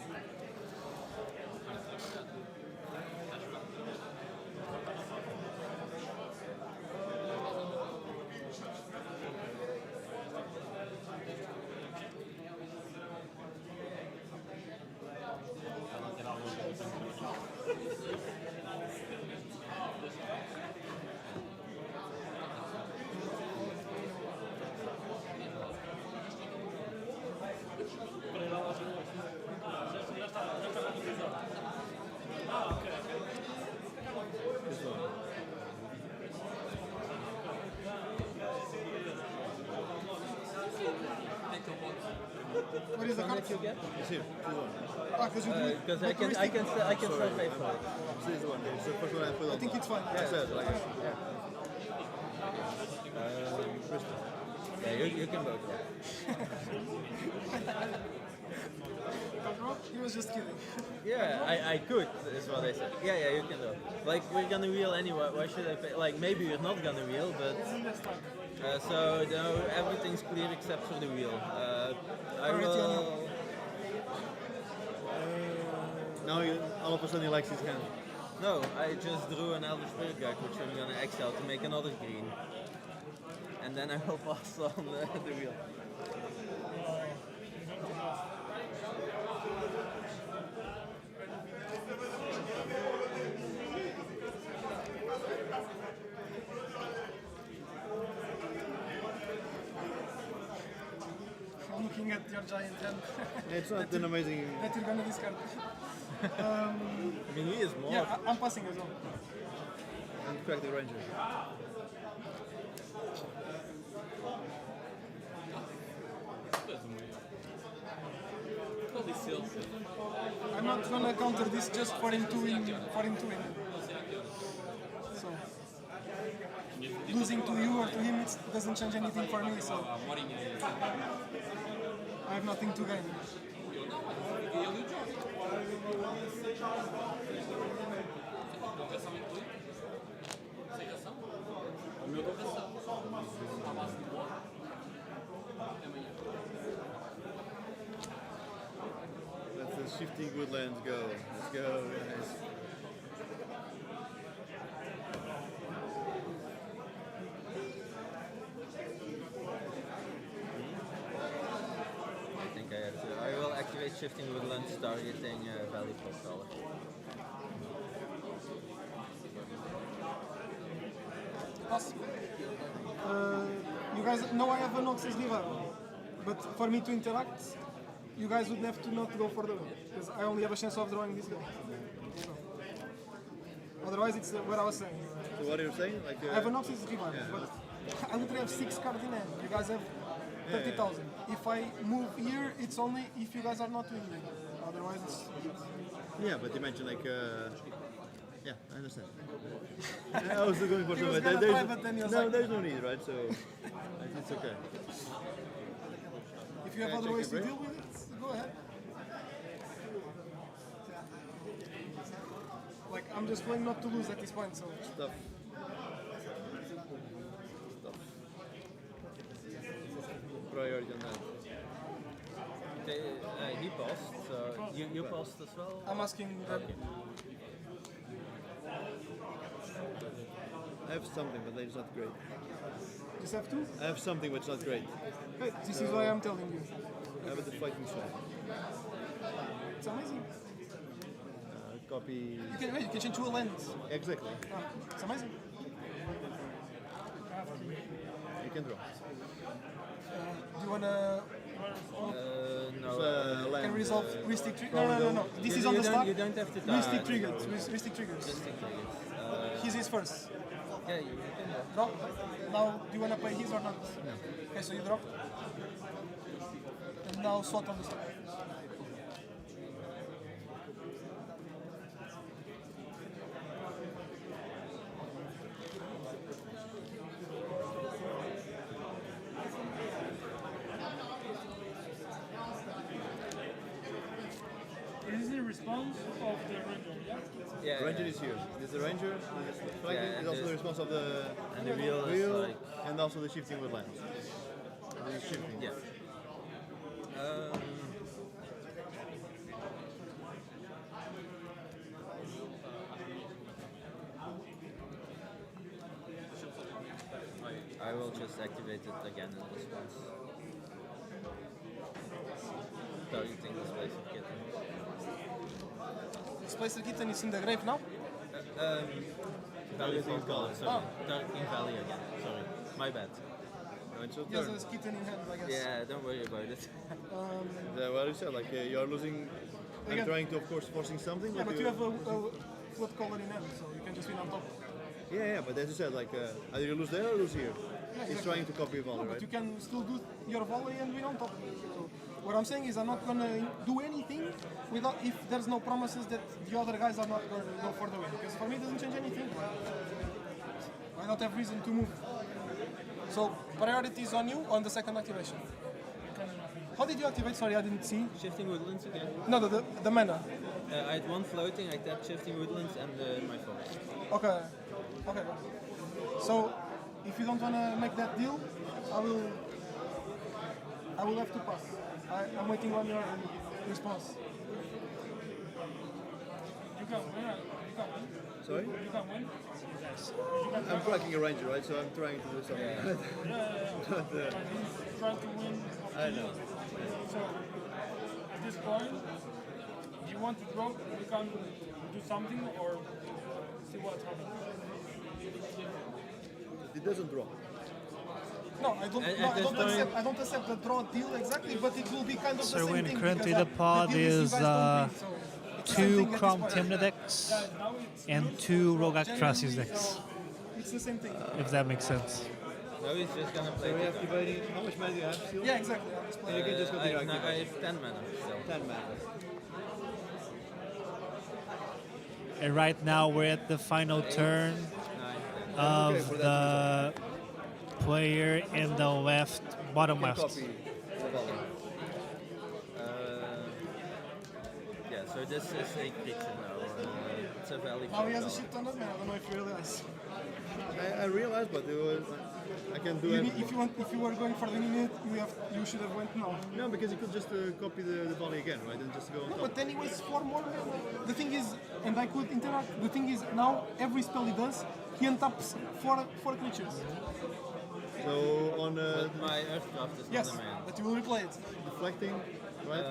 Speaker 15: one.
Speaker 12: What is the card?
Speaker 16: you get?
Speaker 15: It's here. This one.
Speaker 12: Ah, because you do
Speaker 16: Because I can still pay for it.
Speaker 15: This is the one. It's the first one I put on.
Speaker 12: I think it's fine.
Speaker 15: I said like it.
Speaker 16: Yeah, you can vote.
Speaker 12: He was just kidding.
Speaker 16: Yeah, I could, is what I said. Yeah, you can do. Like, we're gonna wheel anyway, why should I pay? Like, maybe we're not gonna wheel, but... so, no, everything's clear except for the wheel. I will...
Speaker 15: Now you, all of a sudden he likes his hand.
Speaker 16: No, I just drew an Elder Rogak, which I'm gonna exile to make another green. And then I will pass on the wheel.
Speaker 12: I'm looking at your giant hand.
Speaker 15: It's not an amazing...
Speaker 12: That you're gonna discard.
Speaker 16: I mean, he is more.
Speaker 12: Yeah, I'm passing as well.
Speaker 15: And crack the Ranger.
Speaker 12: I'm not gonna counter this just for him to win. So losing to you or to him, it doesn't change anything for me. So I have nothing to gain.
Speaker 15: Let the shifting woodlands go. Let's go, guys.
Speaker 16: I think I have to. I will activate Shifting Woodlands targeting Valley Portal.
Speaker 12: Pass. You guys know I have a Noxus Diva, but for me to interact, you guys would have to not go further because I only have a chance of drawing this guy. So, otherwise, it's what I was saying.
Speaker 15: So what are you saying? Like,
Speaker 12: I have a Noxus Diva, but I literally have 6 cards in hand. You guys have 30,000. If I move here, it's only if you guys are not winning. Otherwise, it's...
Speaker 15: Yeah, but you mentioned like... yeah, I understand. I was going for
Speaker 12: He was
Speaker 15: something.
Speaker 12: gonna try, but then he was like-
Speaker 15: There's no need, right? So it's okay.
Speaker 12: If you have
Speaker 15: Can I
Speaker 12: other
Speaker 15: check
Speaker 12: ways to
Speaker 15: your
Speaker 12: deal with it, go ahead. Like, I'm just playing not to lose at this point, so...
Speaker 15: Stuff. Priority on that.
Speaker 16: Okay, he paused, so you paused as well?
Speaker 12: I'm asking that...
Speaker 16: Okay.
Speaker 15: I have something, but it's not great.
Speaker 12: Just have two?
Speaker 15: I have something, but it's not great.
Speaker 12: Hey, this is why I'm telling you.
Speaker 15: I have the fighting sword.
Speaker 12: It's amazing.
Speaker 15: Copy.
Speaker 12: You can change to a land.
Speaker 15: Exactly.
Speaker 12: It's amazing.
Speaker 15: You can draw.
Speaker 12: Do you wanna?
Speaker 16: No.
Speaker 12: Can resolve Ristic triggers? No. This is on the start.
Speaker 16: You don't have to
Speaker 12: Ristic triggers. Ristic triggers.
Speaker 16: Ristic triggers.
Speaker 12: His is first.
Speaker 16: Yeah, you can draw.
Speaker 12: Drop. Now, do you wanna play his or not?
Speaker 16: No.
Speaker 12: Okay, so you drop. And now swat on the start.
Speaker 13: Is this the response of the ranger?
Speaker 16: Yeah,
Speaker 15: Ranger is here. There's the ranger, there's the flanking,
Speaker 16: and
Speaker 15: there's also the response of the
Speaker 16: and the wheel is like
Speaker 15: and also the shifting with lands. The shifting.
Speaker 16: yeah. I will just activate it again in response. Targeting this place of kitten.
Speaker 12: Displacer Kitten is in the grave now?
Speaker 16: Valley for color, sorry.
Speaker 12: Oh.
Speaker 16: Targeting Valley again, sorry. My bad.
Speaker 12: Yes, there's Kitten in hand, I guess.
Speaker 16: Yeah, don't worry about it.
Speaker 15: What you said, like you are losing. I'm
Speaker 12: Again.
Speaker 15: trying to, of course, forcing something.
Speaker 12: Yeah,
Speaker 15: but
Speaker 12: but you have a flip color in hand, so you can just win on top.
Speaker 15: Yeah, but as you said, like either you lose there or lose here.
Speaker 12: Yeah,
Speaker 15: He's
Speaker 12: exactly.
Speaker 15: trying to copy volley,
Speaker 12: But
Speaker 15: right?
Speaker 12: you can still do your volley and win on top. So what I'm saying is I'm not gonna do anything without if there's no promises that the other guys are not gonna go for the win. Because for me it doesn't change anything. I don't have reason to move. So priority is on you on the second activation. How did you activate? Sorry, I didn't see.
Speaker 16: Shifting Woodlands again.
Speaker 12: No, the mana.
Speaker 16: I had one floating, I tapped Shifting Woodlands and my phone.
Speaker 12: Okay. Okay. So if you don't wanna make that deal, I will have to pass. I'm waiting on your response.
Speaker 13: You can win. You can win.
Speaker 15: Sorry?
Speaker 13: You can win.
Speaker 15: I'm tracking a ranger, right? So I'm trying to do something.
Speaker 13: Yeah.
Speaker 15: But,
Speaker 13: He's trying to win.
Speaker 15: I know.
Speaker 13: So at this point, do you want to drop? You can do something or see what's happening.
Speaker 15: It doesn't draw.
Speaker 12: No, I don't accept the draw deal exactly, but it will be kind of
Speaker 5: So
Speaker 12: the same
Speaker 5: when
Speaker 12: thing.
Speaker 5: currently
Speaker 12: because,
Speaker 5: the pod
Speaker 12: deal is you
Speaker 5: is
Speaker 12: guys don't win, so it's the same
Speaker 5: two
Speaker 12: thing at this
Speaker 5: Chrome
Speaker 12: point.
Speaker 5: Timna decks and two Rogak Tracis decks,
Speaker 12: It's the same thing.
Speaker 5: if that makes sense.
Speaker 16: No, he's just gonna play.
Speaker 15: So we have dividing. How much mana do you have still?
Speaker 12: Yeah, exactly. I'm just
Speaker 15: You can just
Speaker 16: I
Speaker 15: continue
Speaker 16: have,
Speaker 15: activating.
Speaker 16: I have 10 mana still.
Speaker 15: 10 mana.
Speaker 5: And right now we're at the final turn of the player in the left, bottom
Speaker 15: You can
Speaker 5: left.
Speaker 15: copy the volley.
Speaker 16: Yeah, so this is a creature now. It's a valley.
Speaker 12: Now he has a shit ton of mana. I don't know if you realize.
Speaker 15: I realized, but it was, I can do
Speaker 12: You
Speaker 15: it.
Speaker 12: need, if you were going for the unit, you should have went now.
Speaker 15: No, because you could just copy the volley again, right? And just go on
Speaker 12: No,
Speaker 15: top.
Speaker 12: but then he was 4 more mana. The thing is, and I could interact. The thing is, now every spell he does, he untaps four creatures.
Speaker 15: So on
Speaker 16: But my Earthcraft is
Speaker 12: Yes,
Speaker 16: not a man.
Speaker 12: but you will replay it.
Speaker 15: deflecting, right?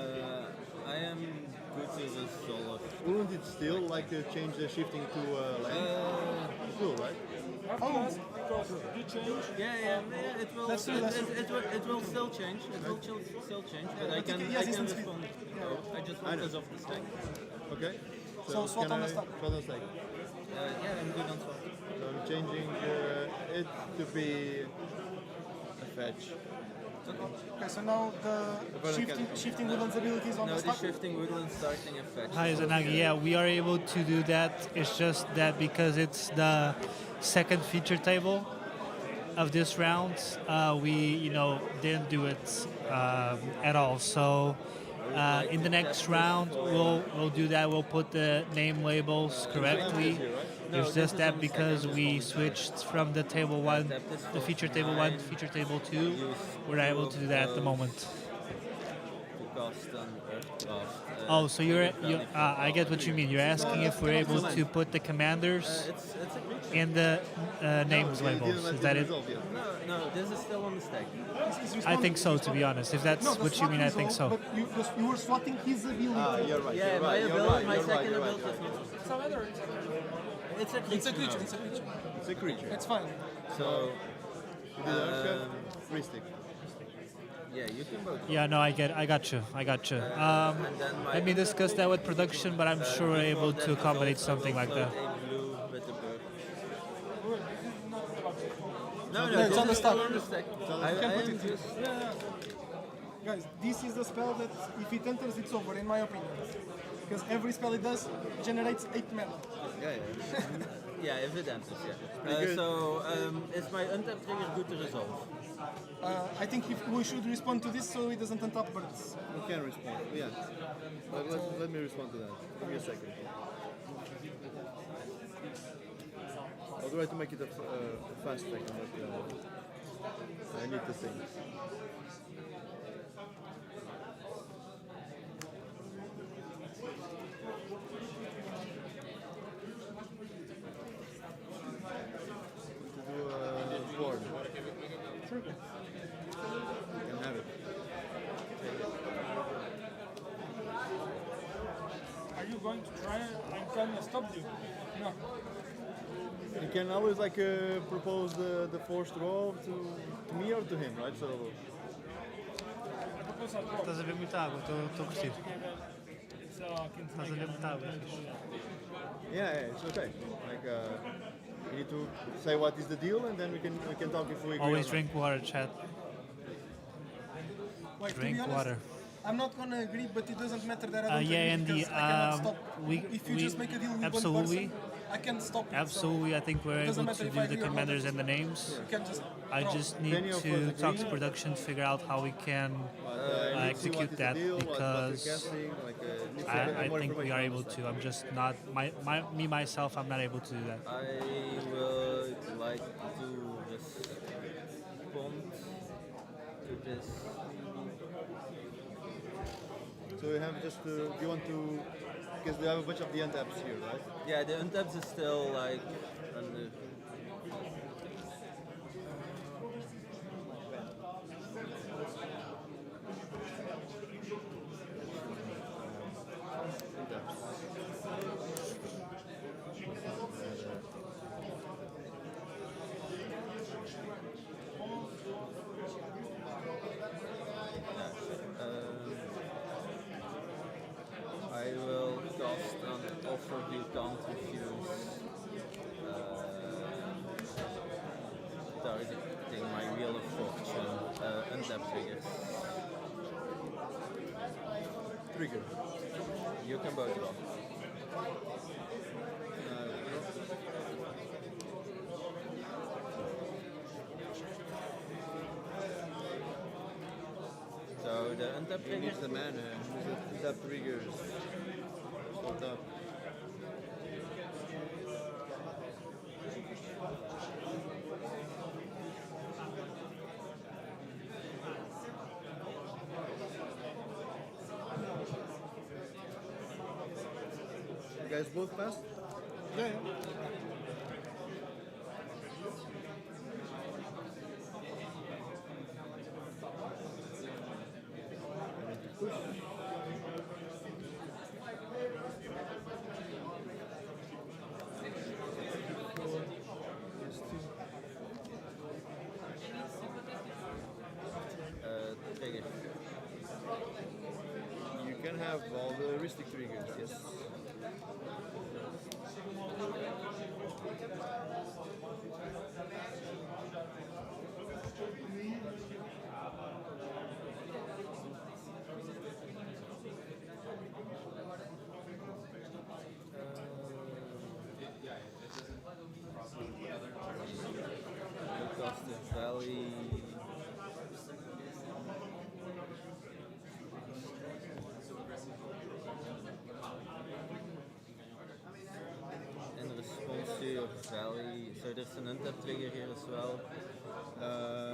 Speaker 16: I am good with this solo.
Speaker 15: Wouldn't it still like change the shifting to land? Cool, right?
Speaker 12: Oh,
Speaker 13: Because you change.
Speaker 16: Yeah, it will.
Speaker 12: That's true, that's true.
Speaker 16: It will still change. It will still change, but I can
Speaker 12: yes,
Speaker 16: I can
Speaker 12: instant speed.
Speaker 16: respond. I just want this off the stack.
Speaker 15: Okay.
Speaker 12: So swap
Speaker 15: can
Speaker 12: on the
Speaker 15: I
Speaker 12: stack.
Speaker 15: swap on the stack?
Speaker 16: Yeah, I'm good on swap.
Speaker 15: So I'm changing it to be a fetch.
Speaker 12: Okay, so now the shifting Woodlands abilities on
Speaker 16: Now
Speaker 12: the
Speaker 16: the
Speaker 12: stack.
Speaker 16: shifting Woodland starting a fetch.
Speaker 5: Hi, Zanagi. Yeah, we are able to do that. It's just that because it's the second feature table of this round, we didn't do it at all. So in the next round, we'll do that. We'll put the name labels correctly. It's just that because we switched from the table 1, the feature table 1 to feature table 2, we're able to do that at the moment.
Speaker 16: To call cost on Earthcraft.
Speaker 5: Oh, so I get what you mean. You're asking if we're able to put the commanders
Speaker 16: It's a creature.
Speaker 5: in the names labels. Is that it?
Speaker 16: No, this is still on the stack.
Speaker 5: I think so, to be honest. If that's what you mean, I think so.
Speaker 12: But you were swatting his ability.
Speaker 15: You're right.
Speaker 16: Yeah,
Speaker 15: you're
Speaker 16: my
Speaker 15: right, you're
Speaker 16: ability,
Speaker 15: right,
Speaker 16: my
Speaker 15: you're
Speaker 16: second
Speaker 15: right,
Speaker 16: ability
Speaker 15: you're
Speaker 16: is
Speaker 15: right.
Speaker 16: not.
Speaker 12: It's a matter.
Speaker 16: It's a creature.
Speaker 12: It's a creature.
Speaker 16: now.
Speaker 12: It's a creature.
Speaker 15: It's a creature.
Speaker 12: It's fine.
Speaker 16: So.
Speaker 15: Ristic.
Speaker 16: Yeah, you can vote.
Speaker 5: Yeah, no, I got you. Let me discuss that with production, but I'm sure we're able to accommodate something like that.
Speaker 16: No,
Speaker 12: it's on the stack.
Speaker 16: I am just.
Speaker 12: Guys, this is the spell that if it enters, it's over, in my opinion. Because every spell it does generates 8 mana.
Speaker 16: Yeah, if it enters, yeah. Is my untap trigger good to resolve?
Speaker 12: I think if we should respond to this so it doesn't untap birds.
Speaker 15: We can respond, yeah. Let me respond to that. Give me a second. I'll try to make it a fast second, but I need to think. Board.
Speaker 12: Sure.
Speaker 15: You can have it.
Speaker 8: Are you going to try it? I'm trying to stop you. No.
Speaker 15: You can always propose the forced roll to me or to him, right? So
Speaker 5: Estás a ver muita água, estou a curtir. Estás a ver muita água.
Speaker 15: yeah, it's okay. You need to say what is the deal, and then we can talk if we agree.
Speaker 5: Always
Speaker 15: or not.
Speaker 5: drink water, chat.
Speaker 12: Wait, to
Speaker 5: Drink
Speaker 12: be honest,
Speaker 5: water.
Speaker 12: I'm not gonna agree, but it doesn't matter that I don't
Speaker 5: Yeah,
Speaker 12: agree
Speaker 5: and
Speaker 12: because I cannot stop. If you just make a deal with
Speaker 5: absolutely.
Speaker 12: one person, I can stop it.
Speaker 5: Absolutely, I think we're
Speaker 12: It doesn't
Speaker 5: able
Speaker 12: matter
Speaker 5: to
Speaker 12: if
Speaker 5: do
Speaker 12: I
Speaker 5: the
Speaker 12: agree or not.
Speaker 5: commanders and the names.
Speaker 12: You can just
Speaker 5: I
Speaker 12: draw.
Speaker 5: just need
Speaker 15: Any of
Speaker 5: to
Speaker 15: us
Speaker 5: talk to
Speaker 15: agree?
Speaker 5: production, figure out how we can
Speaker 15: I need to see what
Speaker 5: execute
Speaker 15: is the
Speaker 5: that
Speaker 15: deal, what
Speaker 5: because
Speaker 15: you're guessing, need to get
Speaker 5: I
Speaker 15: more
Speaker 5: think we are
Speaker 15: information
Speaker 5: able
Speaker 15: on the
Speaker 5: to. I'm just not myself. I'm not able to do that.
Speaker 16: I would like to respond to this.
Speaker 15: So we have just do you want to, because we have a bunch of the untaps here, right?
Speaker 16: Yeah, the untaps is still like under. I will cast an offer you can't refuse, targeting my Wheel of Fortune, untap triggers.
Speaker 15: Trigger.
Speaker 16: You can both draw. So the untap
Speaker 15: He
Speaker 16: trigger.
Speaker 15: needs the mana. He untap triggers. Hold up. You guys both passed?
Speaker 12: Yeah.
Speaker 15: Push.
Speaker 16: Trigger.
Speaker 15: You can have all the heuristic triggers, yes.
Speaker 16: Across the valley. In response to your valley, so there's an untap trigger here as well.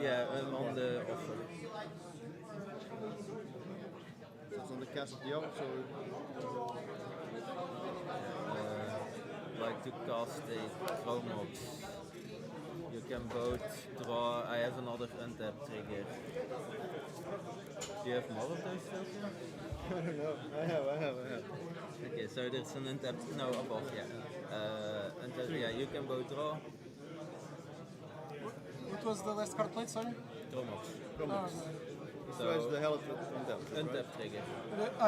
Speaker 16: Yeah, on the offer.
Speaker 15: it's on the cast of the off, so
Speaker 16: like to cast a Chromox. You can both draw. I have another untap trigger. Do you have more of those spells?
Speaker 15: I don't know. I have.
Speaker 16: Okay, so there's an untap. No, above, yeah. Untap, yeah, you can both draw.
Speaker 12: What was the last card played, sorry?
Speaker 16: Chromox.
Speaker 12: Ah,
Speaker 15: So it's the hell of untap.
Speaker 16: Untap trigger.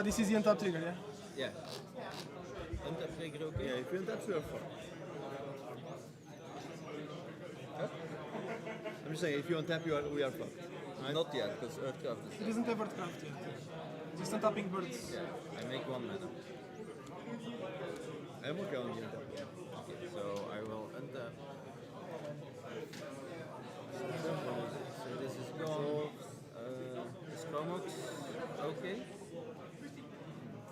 Speaker 12: this is the untap trigger, yeah?
Speaker 16: Yeah. Untap trigger okay?
Speaker 15: Yeah, if you untap, you are fucked. Huh? I'm just saying, if you untap, we are fucked. Right?
Speaker 16: Not yet, because Earthcraft is
Speaker 12: It doesn't have Earthcraft yet. Just untapping birds.
Speaker 16: Yeah, I make 1 mana.
Speaker 15: I'm okay on the untap.
Speaker 16: Okay, so I will untap. So this is gone. Is Chromox okay?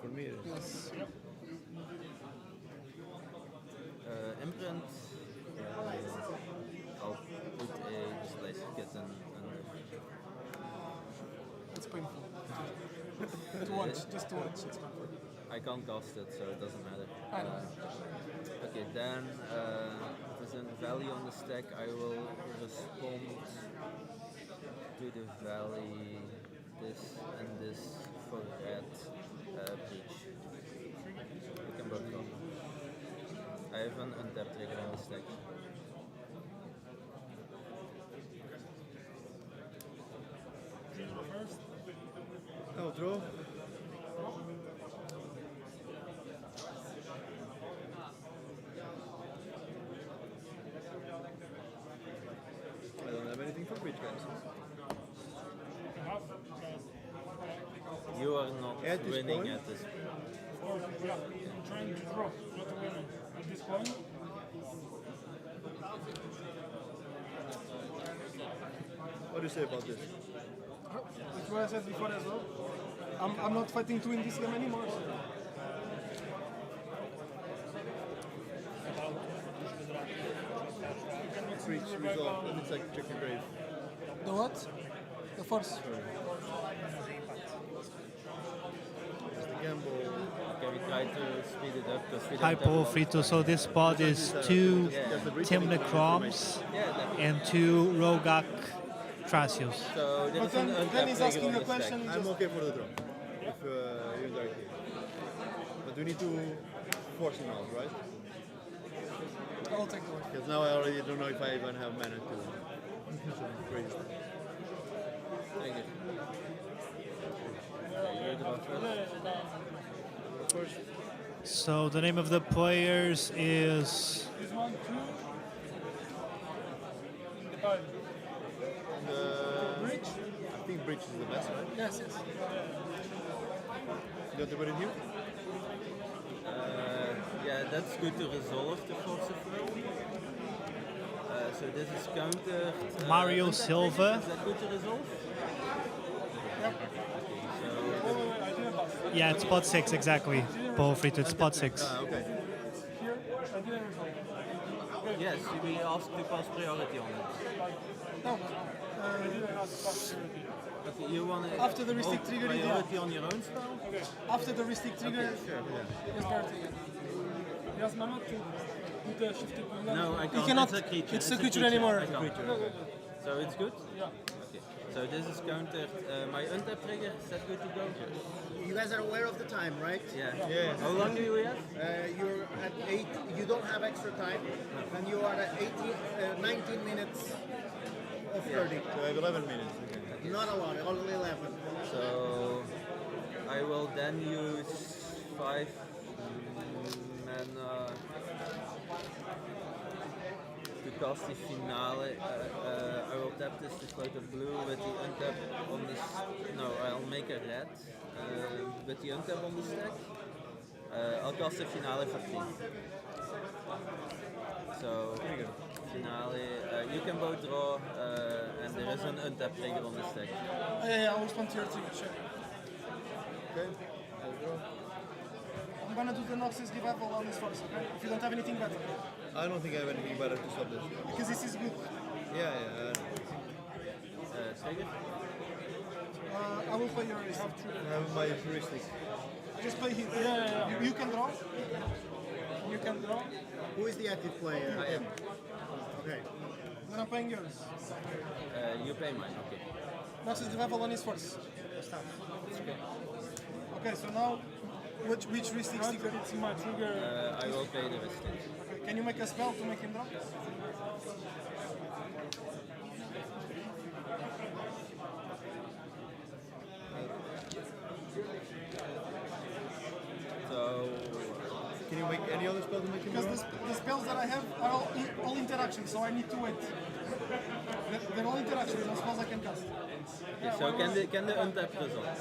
Speaker 15: For me, it is.
Speaker 12: Yes.
Speaker 16: Imprint. I'll put a displacer kitten under.
Speaker 12: It's painful. To watch, just to watch. It's painful.
Speaker 16: I can't cast it, so it doesn't matter.
Speaker 12: I know.
Speaker 16: Okay, then there's a valley on the stack. I will respond to the valley, this and this for red breach. We can both go. I have an untapped trigger on the stack.
Speaker 15: Oh, draw. I don't have anything for breach, guys.
Speaker 16: You are not
Speaker 15: At this
Speaker 16: winning
Speaker 15: point?
Speaker 16: at this.
Speaker 8: Yeah, I'm trying to draw, not to win. At this point,
Speaker 15: What do you say about this?
Speaker 12: Which what I said before as well. I'm not fighting to win this game anymore. So.
Speaker 15: Breach resolve, and it's like check your grave.
Speaker 12: The what? The force.
Speaker 15: It's the gamble.
Speaker 16: Can we try to speed it up? Because we don't
Speaker 5: Hi,
Speaker 16: have a
Speaker 5: Paul
Speaker 16: lot of
Speaker 5: Frito.
Speaker 16: time.
Speaker 5: So this pod is 2 Tim Necroms and 2 Rogak Trasios.
Speaker 16: So there
Speaker 12: But
Speaker 16: is an
Speaker 12: then
Speaker 16: untapped
Speaker 12: he's
Speaker 16: trigger
Speaker 12: asking
Speaker 16: on
Speaker 12: a
Speaker 16: the stack.
Speaker 12: question.
Speaker 15: I'm okay for the draw. If you and Darky. But we need to force him out, right?
Speaker 12: I'll take the one.
Speaker 15: Because now I already don't know if I even have mana to. Something crazy.
Speaker 16: Take it. Okay, you draw first.
Speaker 5: So the name of the players is
Speaker 8: this one, two.
Speaker 15: Bridge? I think bridge is the best, right?
Speaker 12: Yes, yes.
Speaker 15: You want to put it here?
Speaker 16: Yeah, that's good to resolve the force of will. So this is countered.
Speaker 5: Mario
Speaker 16: untapped
Speaker 5: Silva.
Speaker 16: trigger. Is that good to resolve?
Speaker 5: Yeah, it's spot 6 exactly. Paul Frito, it's spot 6.
Speaker 15: Ah, okay.
Speaker 8: Here, I didn't resolve.
Speaker 16: Yes, we asked to pass priority on it.
Speaker 12: No.
Speaker 8: I didn't have to pass priority.
Speaker 16: Okay, you want to
Speaker 12: After the restrict trigger, you
Speaker 16: priority on your own spell?
Speaker 8: Okay.
Speaker 12: After the restrict trigger,
Speaker 16: Sure, yeah.
Speaker 12: yes, priority again.
Speaker 8: He has mana to put the shifted to
Speaker 16: No, I can't.
Speaker 12: cannot-
Speaker 16: It's a creature.
Speaker 12: it's a creature anymore.
Speaker 16: I can't. So it's good?
Speaker 8: Yeah.
Speaker 16: Okay. So this is countered. My untap trigger, is that good to go?
Speaker 6: You guys are aware of the time, right?
Speaker 16: Yeah.
Speaker 15: Yeah.
Speaker 16: How long do we have?
Speaker 6: You're at 8, you don't have extra time, and you are at 19 minutes of 30.
Speaker 15: So I have 11 minutes. Okay.
Speaker 6: Not a lot, only 11.
Speaker 16: So I will then use 5 mana to cast the finale. I will tap this to float a blue with the untap on the. No, I'll make a red with the untap on the stack. I'll cast the finale for 3. So finale, you can both draw, and there is an untap trigger on the stack.
Speaker 12: Yeah, I'll respond to your trigger, sure.
Speaker 15: Okay.
Speaker 12: I'm gonna do the Noxus revival on this force, okay? If you don't have anything better.
Speaker 15: I don't think I have anything better to stop this.
Speaker 12: Because this is good.
Speaker 15: Yeah, yeah.
Speaker 16: Trigger?
Speaker 12: I will play your race.
Speaker 15: I have my heuristic.
Speaker 12: Just play here. Yeah. You can draw. You can draw.
Speaker 9: Who is the active player?
Speaker 16: I am.
Speaker 9: Okay.
Speaker 12: Then I'm playing yours.
Speaker 16: You play mine, okay.
Speaker 12: Max is level on his first. Start.
Speaker 16: Okay.
Speaker 12: Okay, so now, which heuristic sticker?
Speaker 8: It's my trigger.
Speaker 16: I will play the rest.
Speaker 12: Okay, can you make a spell to make him draw?
Speaker 15: So, can you make any other spell to make him
Speaker 12: Because the spells that I have are all interactions, so I need to wait. They're all interactions, no spells I can cast.
Speaker 16: Okay, so can the untap result?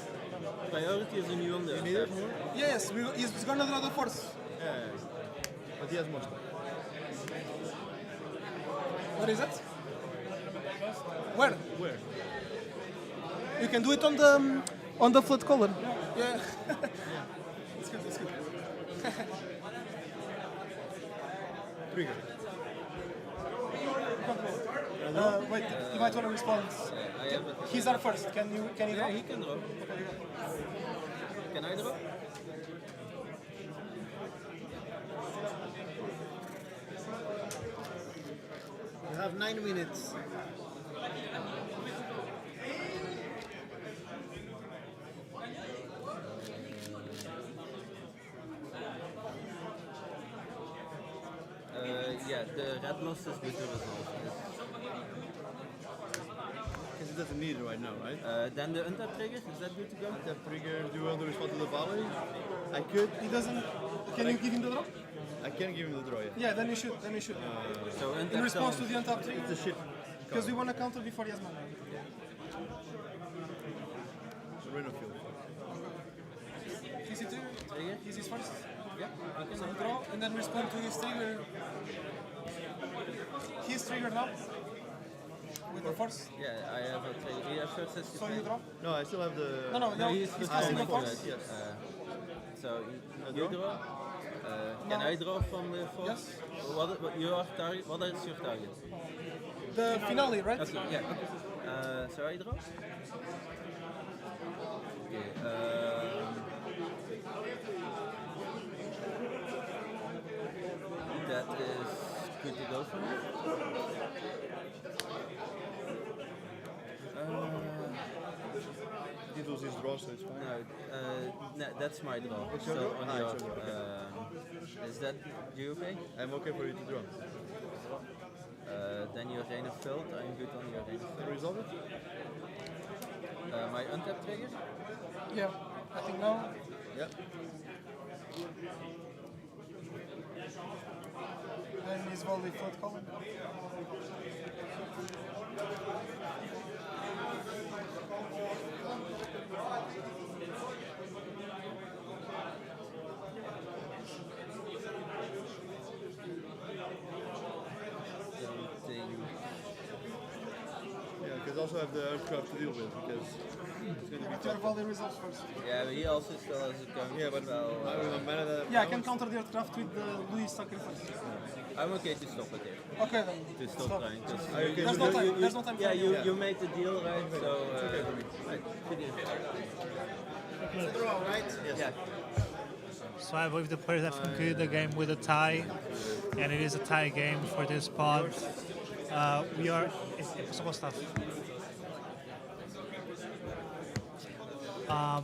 Speaker 16: Priority is a new on the untap.
Speaker 12: Yes, he's gonna draw the first.
Speaker 15: Yeah, but he has more stuff.
Speaker 12: What is it? Where?
Speaker 15: Where?
Speaker 12: You can do it on the flat color. Yeah. It's good. It's good.
Speaker 15: Trigger.
Speaker 12: Wait, you might want to respond.
Speaker 16: I have it.
Speaker 12: He's our first. Can you draw?
Speaker 16: Yeah, he can draw. Can I draw?
Speaker 9: You have 9 minutes.
Speaker 16: Yeah, the red loss is with the result.
Speaker 15: Because it doesn't need it right now, right?
Speaker 16: Then the untap trigger, is that good to go?
Speaker 15: Untap trigger, do you want to respond to the volley? I could.
Speaker 12: He doesn't. Can you give him the draw?
Speaker 15: I can give him the draw, yeah.
Speaker 12: Yeah, then you should. Then you should.
Speaker 16: So
Speaker 12: in response to the untap trigger.
Speaker 15: It's a shit.
Speaker 12: Because we want to counter before he has mana.
Speaker 15: Renofield.
Speaker 12: Is it trigger? Is his first?
Speaker 16: Yeah. Okay.
Speaker 12: So draw and then respond to his trigger. His trigger now. With the force.
Speaker 16: Yeah, I have a trigger. He has first as
Speaker 12: So you draw?
Speaker 15: No, I still have the.
Speaker 12: No, he's casting the force.
Speaker 16: Yes. So you draw. Can I draw from the force?
Speaker 12: Yes.
Speaker 16: What your target? What is your target?
Speaker 12: The finale, right?
Speaker 16: Okay. Yeah. Okay. So I draw. Okay. That is good to go for me.
Speaker 15: Dit was his draw, so it's fine.
Speaker 16: No, that's my draw.
Speaker 15: It's your
Speaker 16: So
Speaker 15: draw?
Speaker 16: on
Speaker 15: Ah,
Speaker 16: your,
Speaker 15: it's your draw.
Speaker 16: is that you okay?
Speaker 15: I'm okay for you to draw.
Speaker 16: Then your arena filled. I'm good on your arena
Speaker 15: Can
Speaker 16: filled.
Speaker 15: you resolve it?
Speaker 16: My untap trigger?
Speaker 12: Yeah, I think now.
Speaker 15: Yeah.
Speaker 12: Then his volley float column.
Speaker 15: Yeah, because also have the aircraft to deal with, because it's going to be
Speaker 12: Your volley results first.
Speaker 16: Yeah, but he also still has a gun.
Speaker 15: Yeah, but I will mana that.
Speaker 12: Yeah, I can counter the aircraft with the Louis sacrifice.
Speaker 16: I'm okay to stop it here.
Speaker 12: Okay then.
Speaker 16: To stop trying.
Speaker 15: Are you okay
Speaker 12: There's
Speaker 15: with
Speaker 12: no
Speaker 15: that?
Speaker 12: time. There's no time.
Speaker 16: Yeah,
Speaker 12: for
Speaker 16: you made the deal, right? So
Speaker 15: It's okay for me.
Speaker 9: It's a draw, right?
Speaker 15: Yes.
Speaker 16: Yeah.
Speaker 5: So I believe the players have concluded the game with a tie, and it is a tie game for this pod. We are.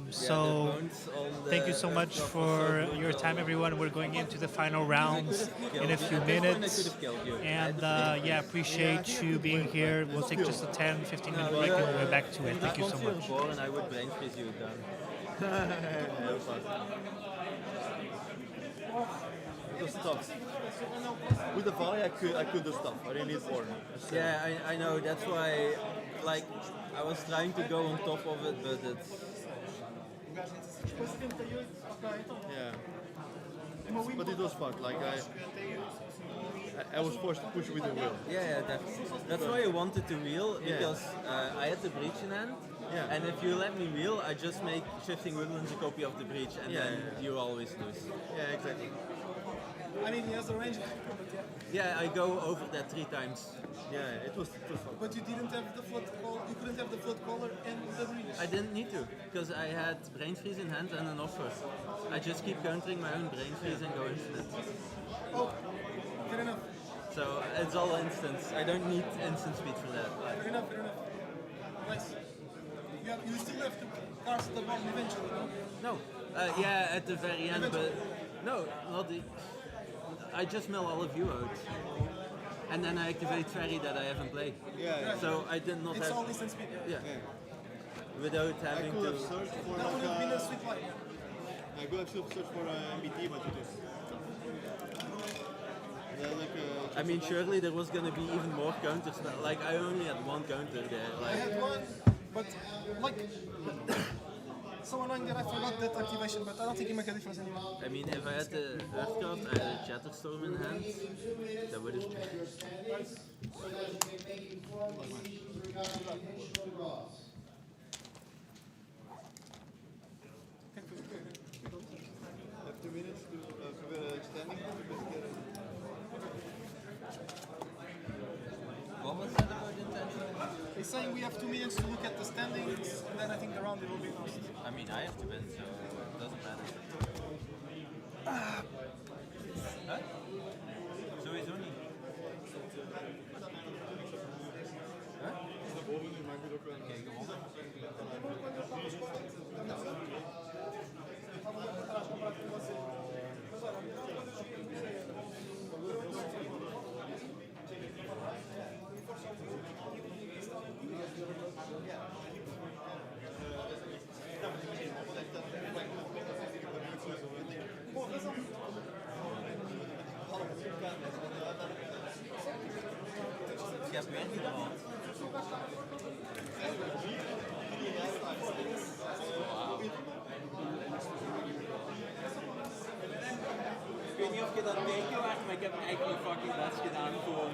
Speaker 5: So thank you so much for your time, everyone. We're going into the final rounds in a few minutes, and yeah, appreciate you being here. We'll take just a 10-15 minute break and we'll get back to it. Thank you so much.
Speaker 16: And I would brain freeze you done.
Speaker 15: The stuff. With the volley, I could do stuff. I didn't need born.
Speaker 16: Yeah, I know. That's why, like, I was trying to go on top of it, but it's.
Speaker 15: Yeah. But it was fun. Like I was forced to push with the wheel.
Speaker 16: Yeah, definitely. That's why I wanted to wheel, because I had the breach in hand.
Speaker 15: Yeah.
Speaker 16: And if you let me wheel, I just make Shifting Woodlands a copy of the breach, and then you always lose.
Speaker 15: Yeah, exactly.
Speaker 12: I mean, he has the range. But yeah.
Speaker 16: Yeah, I go over that 3 times.
Speaker 15: Yeah, it was fun.
Speaker 12: But you didn't have the flood call. You couldn't have the flood caller and the breach.
Speaker 16: I didn't need to, because I had brain freeze in hand and an offer. I just keep countering my own brain freeze and go infinite.
Speaker 12: Oh, fair enough.
Speaker 16: So it's all instants. I don't need instant speed for that.
Speaker 12: Fair enough, fair enough. Nice. You still have to cast the bomb eventually, no?
Speaker 16: No. Yeah, at the very end, but no, not the. I just mill all of you out. And then I activate Ferry that I haven't played.
Speaker 15: Yeah.
Speaker 16: So I did not
Speaker 12: It's
Speaker 16: have.
Speaker 12: all instant speed.
Speaker 16: Yeah. Without having
Speaker 15: I could
Speaker 16: to.
Speaker 15: have searched for
Speaker 12: That would have been a sweet line.
Speaker 15: I could have searched for MBT, but it is.
Speaker 16: I mean, surely there was gonna be even more counters. Like I only had 1 counter there.
Speaker 12: I
Speaker 16: Like.
Speaker 12: had one, but like so annoying that I forgot that activation, but I don't think it makes a difference anymore.
Speaker 16: I mean, if I had the Earthcraft, I had a Chatterstorm in hand, that would have changed.
Speaker 15: Have 2 minutes to extending.
Speaker 16: What was that about intention?
Speaker 12: He's saying we have 2 minutes to look at the standings, and then I think the round will be lost.
Speaker 16: I mean, I have to win, so it doesn't matter. Huh? So is only. Huh? Okay, gewonnen. Ik heb meer niet gehad. Ik weet niet of je dat meegemaakt, maar ik heb eigenlijk fucking best gedaan voor...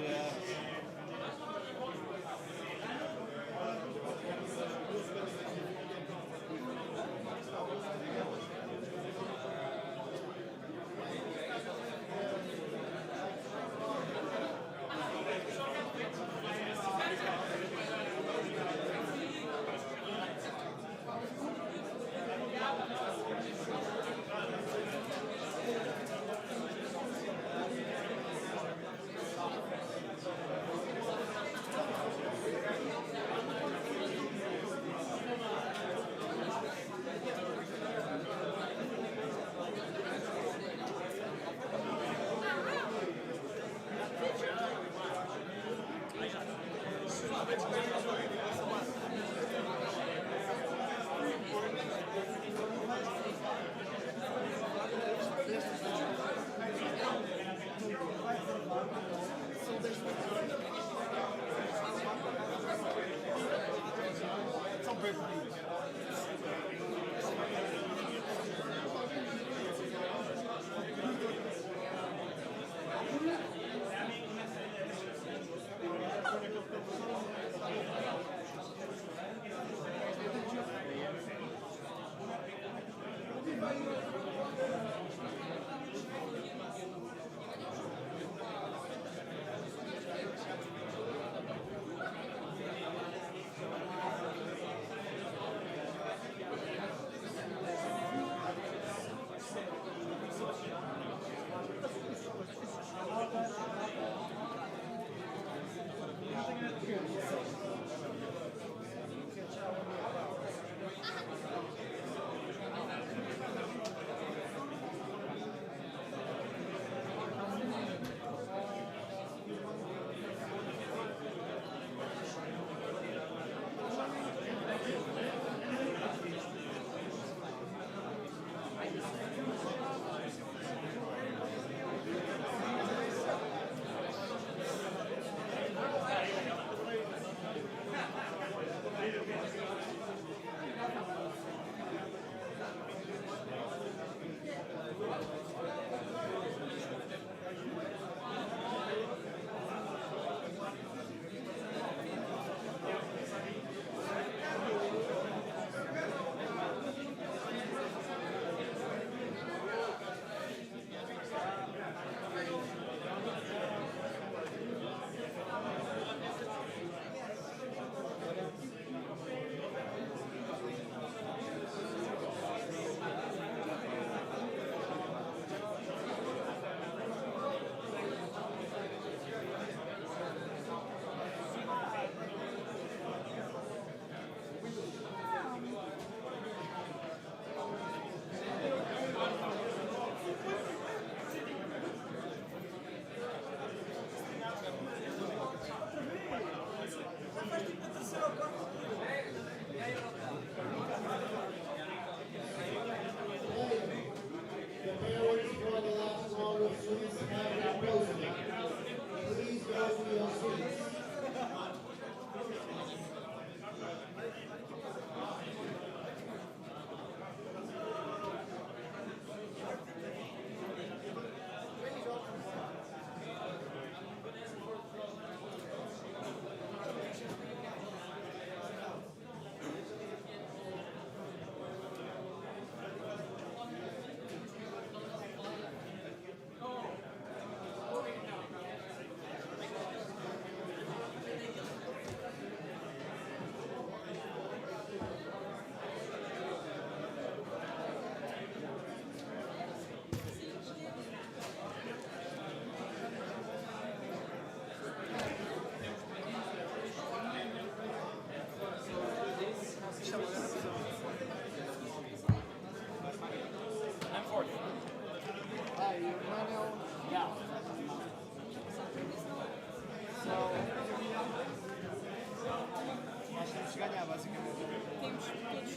Speaker 14: Temos todos.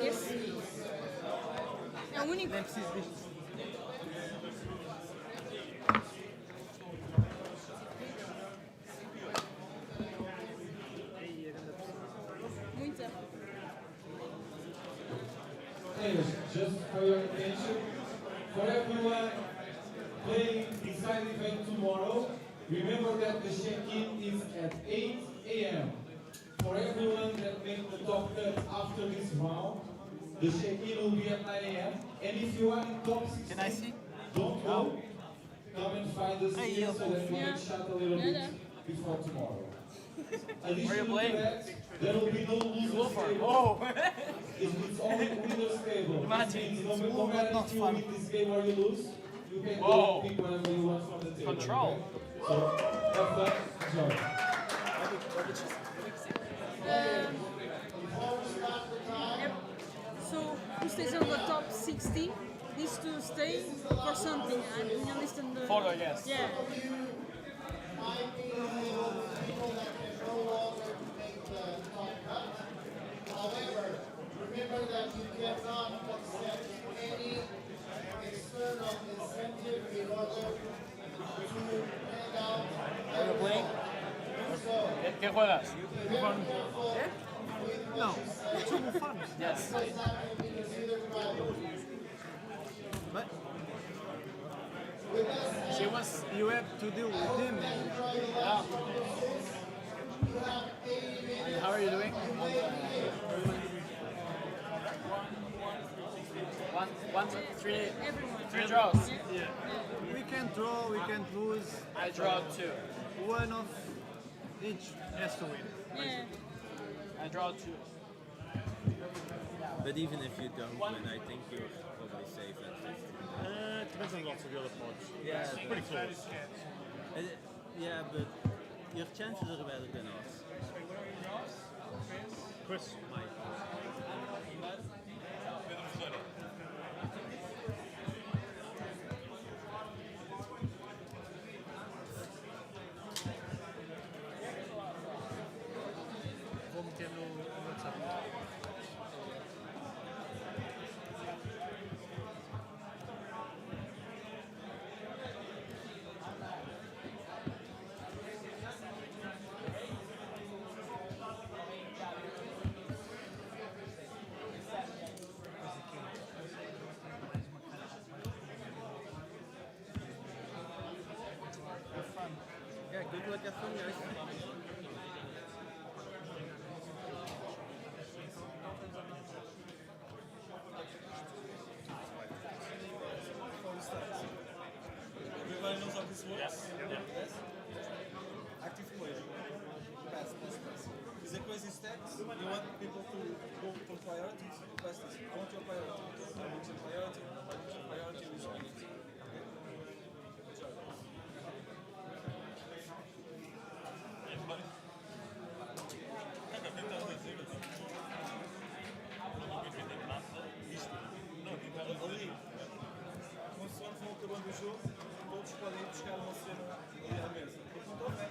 Speaker 14: Esse é o único.
Speaker 11: Nem preciso disto.
Speaker 14: Muita.
Speaker 1: Players, just for your attention, for everyone playing inside the event tomorrow, remember that the check-in is at 8 a.m. For everyone that made the top cut after this round, the check-in will be at 9 a.m. And if you are in top 16,
Speaker 11: Can I see?
Speaker 1: don't go. Come and find us here so that we can chat a little bit before tomorrow. Additional to that, there will be no losers table. It's only winners table. It means no matter if you win this game or you lose, you can go pick whatever you want from the table.
Speaker 11: Control.
Speaker 1: Okay? So, have fun. Enjoy.
Speaker 14: So, who stays on the top 60 needs to stay for something. I didn't understand the...
Speaker 11: Follow, yes.
Speaker 14: Yeah.
Speaker 6: Might be people that can no longer make the top cut. However, remember that you cannot accept any external incentive in order to hand out.
Speaker 11: Are you playing?
Speaker 6: So,
Speaker 11: ¿Qué juegas?
Speaker 6: be very careful with
Speaker 11: No.
Speaker 6: what you say.
Speaker 11: Yes.
Speaker 6: Because that can be considered bribery.
Speaker 11: But
Speaker 6: With that said,
Speaker 11: you have to deal with him.
Speaker 6: yeah.
Speaker 11: And how are you doing? One, two, three draws.
Speaker 14: Yeah.
Speaker 11: We can draw, we can lose.
Speaker 2: I draw 2.
Speaker 11: One of each has to win.
Speaker 14: Yeah.
Speaker 2: I draw 2.
Speaker 16: But even if you don't win, I think you're probably safe at 50.
Speaker 13: It depends on lots of the other pods.
Speaker 16: Yeah,
Speaker 13: It's pretty close.
Speaker 16: Yeah, but your chances are better than us.
Speaker 13: Chris?
Speaker 16: Mike.
Speaker 10: Vou meter no WhatsApp.
Speaker 16: Yeah, good luck at fun, guys.
Speaker 8: Everybody knows how this works?
Speaker 13: Yes.
Speaker 8: Active player. Pass. Prerequisite stacks, you want people to go for priorities, pass this. I want your priority. I want your priority. I want your priority, which one is it? Ali, consoante vão acabando o jogo, todos podem ir buscar uma cena ali à mesa. E quando houver,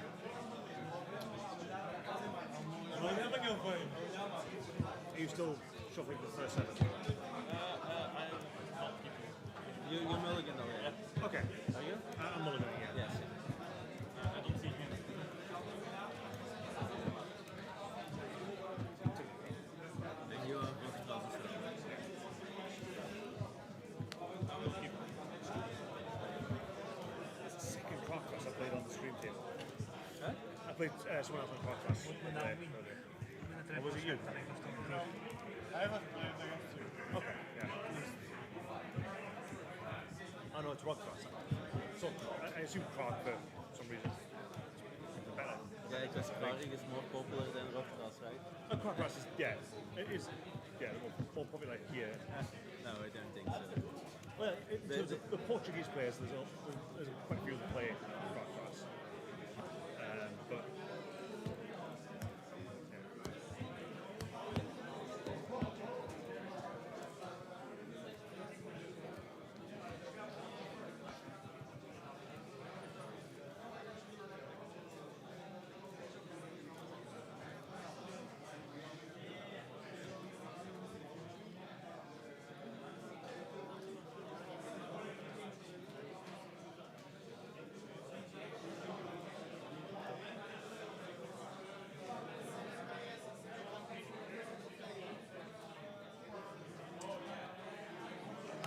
Speaker 8: amanhã vem.
Speaker 13: Are you still shuffling the first 7?
Speaker 16: You're mulligan already.
Speaker 13: Okay.
Speaker 16: Are you?
Speaker 13: I'm mulliganing, yeah.
Speaker 16: Yes.
Speaker 13: I don't see him.
Speaker 16: And you are off
Speaker 13: It's the second cross I played on the stream table.
Speaker 16: Huh?
Speaker 13: I played someone else on cross earlier. Or was it you?
Speaker 8: I haven't played against you.
Speaker 13: Okay, yeah. Oh no, it's rock cross. So I assume Prague for some reason. Better.
Speaker 16: Yeah, because Prague is more popular than Rotterdam, right?
Speaker 13: Prague cross is, yeah, it is, yeah, more popular here.
Speaker 16: No, I don't think so.
Speaker 13: Well, in terms of the Portuguese players, there's quite a few that play Prague cross. But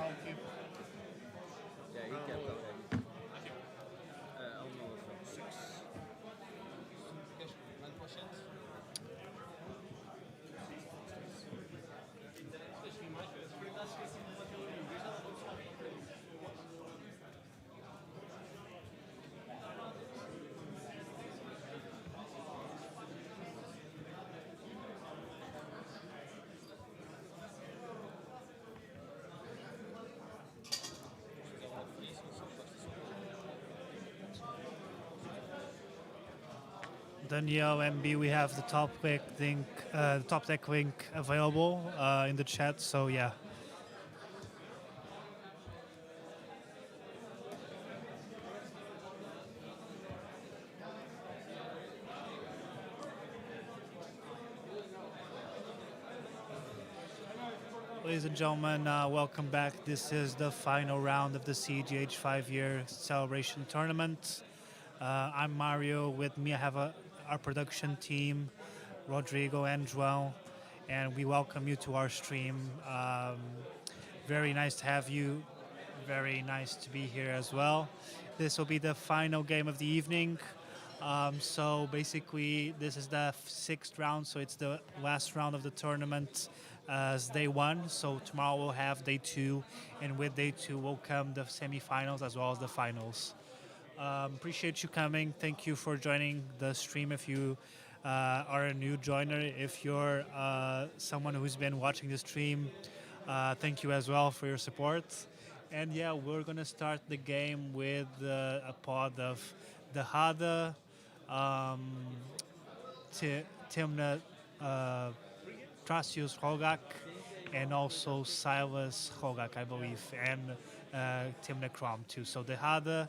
Speaker 16: Yeah, he kept okay. Almost.
Speaker 5: Danielle MB, we have the top deck link available in the chat. So yeah. Ladies and gentlemen, welcome back. This is the final round of the cEDH 5-year celebration tournament. I'm Mario. With me, I have our production team, Rodrigo and João, and we welcome you to our stream. Very nice to have you. Very nice to be here as well. This will be the final game of the evening. So basically, this is the 6th round, so it's the last round of the tournament as day 1. So tomorrow we'll have day 2, and with day 2 will come the semifinals as well as the finals. Appreciate you coming. Thank you for joining the stream. If you are a new joiner, if you're someone who's been watching the stream, thank you as well for your support. And yeah, we're gonna start the game with a pod of the Hada, Timna, Trasius Rogak, and also Silas Rogak, I believe, and Timna Krom too. So the Hada.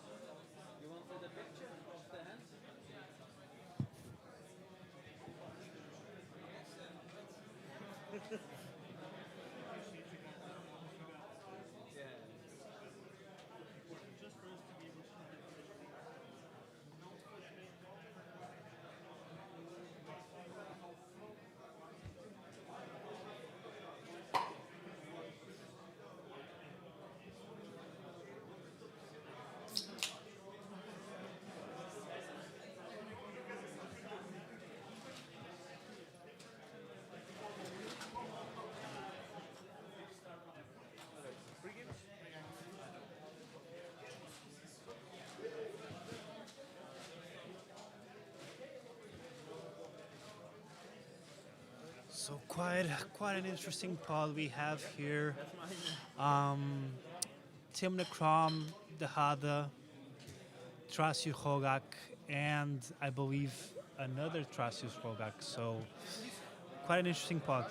Speaker 5: So quite an interesting pod we have here. Timna Krom, the Hada, Trasius Rogak, and I believe another Trasius Rogak. So quite an interesting pod.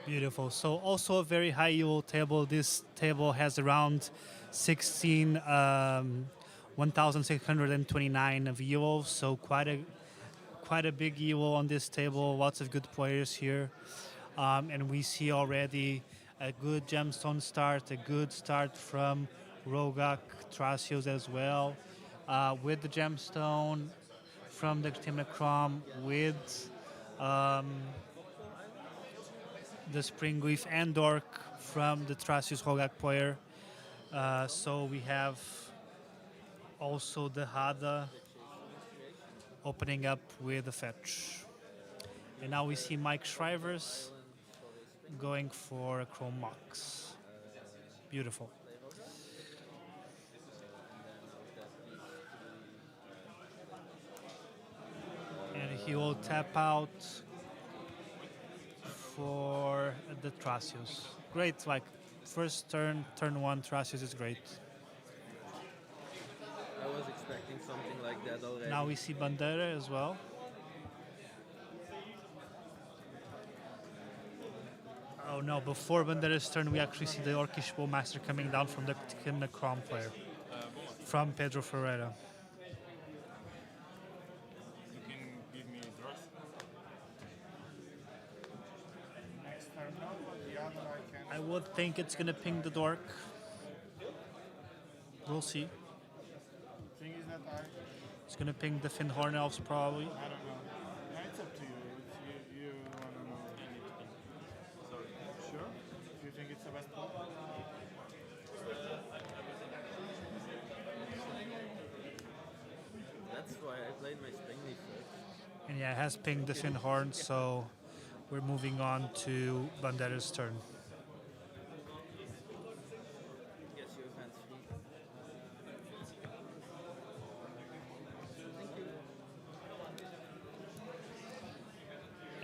Speaker 5: Beautiful. So also a very high EVO table. This table has around 1,629 of EVO. So quite a big EVO on this table. Lots of good players here, and we see already a good gemstone start, a good start from Rogak, Trasius as well, with the gemstone from the Timna Krom, with the Springleaf and Dork from the Trasius Rogak player. So we have also the Hada opening up with the fetch. And now we see Mike Shrivers going for a Chrome Mox. Beautiful. And he will tap out for the Trasius. Great, like first turn 1 Trasius is great.
Speaker 16: I was expecting something like that already.
Speaker 5: Now we see Bandera as well. Oh no, before Bandera's turn, we actually see the Orcish Bowmaster coming down from the Timna Crom player. From Pedro Ferreira.
Speaker 22: You can give me draws.
Speaker 8: Next turn now, the other I can.
Speaker 5: I would think it's gonna ping the Dork. We'll see.
Speaker 8: Thing is that
Speaker 5: It's gonna ping the Finhorn Elves probably.
Speaker 8: I don't know. No, it's up to you. You wanna know.
Speaker 22: Sorry.
Speaker 8: Sure? You think it's the best call?
Speaker 16: That's why I played my Springly first.
Speaker 5: And yeah, it has pinged the Finhorn, so we're moving on to Bandera's turn.
Speaker 16: Guess your hands free.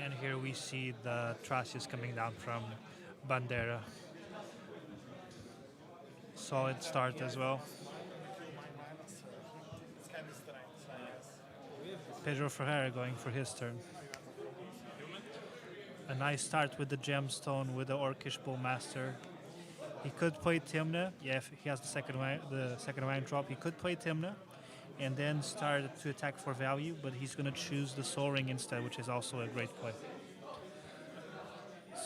Speaker 5: And here we see the Thracias coming down from Bandera. Solid start as well.
Speaker 8: It's kind of strange, I guess.
Speaker 5: Pedro Ferreira going for his turn. A nice start with the Gemstone with the Orcish Bowmaster. He could play Timna, yeah, if he has the second wine drop. He could play Timna and then start to attack for value, but he's going to choose the Soul Ring instead, which is also a great play.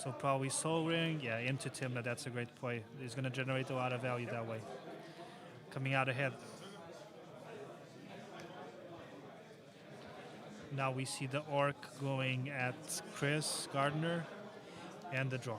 Speaker 5: So probably Soul Ring, yeah, into Timna, that's a great play. He's going to generate a lot of value that way. Coming out ahead. Now we see the Orc going at Chris Gardner and the draw.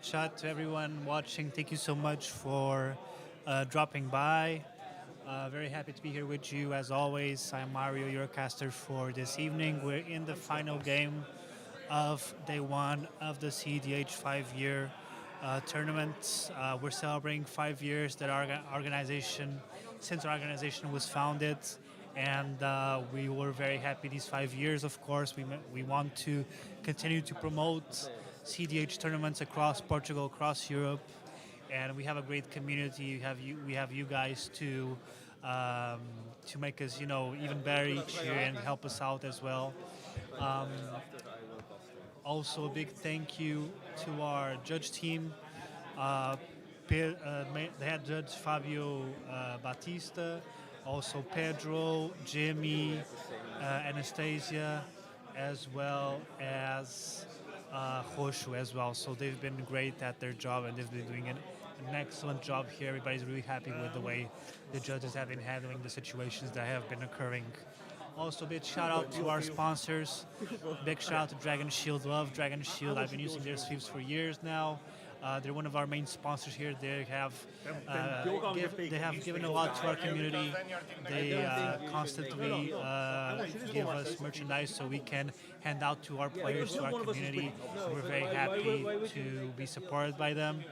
Speaker 5: Chat to everyone watching. Thank you so much for dropping by. Very happy to be here with you as always. I'm Mario, your caster for this evening. We're in the final game of day one of the cEDH 5-year tournament. We're celebrating 5 years that our organization, since our organization was founded, and we were very happy these 5 years. Of course, we want to continue to promote cEDH tournaments across Portugal, across Europe, and we have a great community. We have you guys to make us, even better each year and help us out as well. Also, a big thank you to our judge team. The head judge Fabio Batista, also Pedro, Jimmy, Anastasia, as well as Roxo as well. So they've been great at their job and they've been doing an excellent job here. Everybody's really happy with the way the judges have been handling the situations that have been occurring. Also, big shout out to our sponsors. Big shout out to Dragon Shield. Love Dragon Shield. I've been using their sleeves for years now. They're one of our main sponsors here. They have
Speaker 13: They
Speaker 5: they have given a lot to our community. They constantly give us merchandise so we can hand out to our players, to our community. So we're very happy to be supported by them.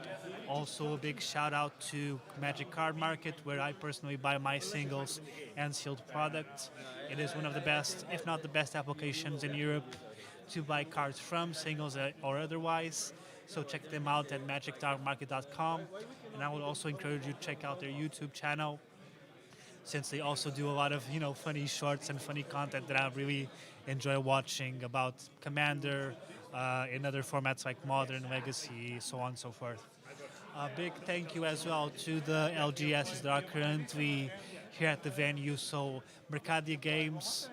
Speaker 5: Also, a big shout out to Magic Card Market, where I personally buy my singles and sealed products. It is one of the best, if not the best, applications in Europe to buy cards from, singles or otherwise. So check them out at magicdarkmarket.com. And I would also encourage you to check out their YouTube channel, since they also do a lot of funny shorts and funny content that I really enjoy watching about Commander, in other formats like Modern, Legacy, so on and so forth. A big thank you as well to the LGSs that are currently here at the venue. So Mercadia Games,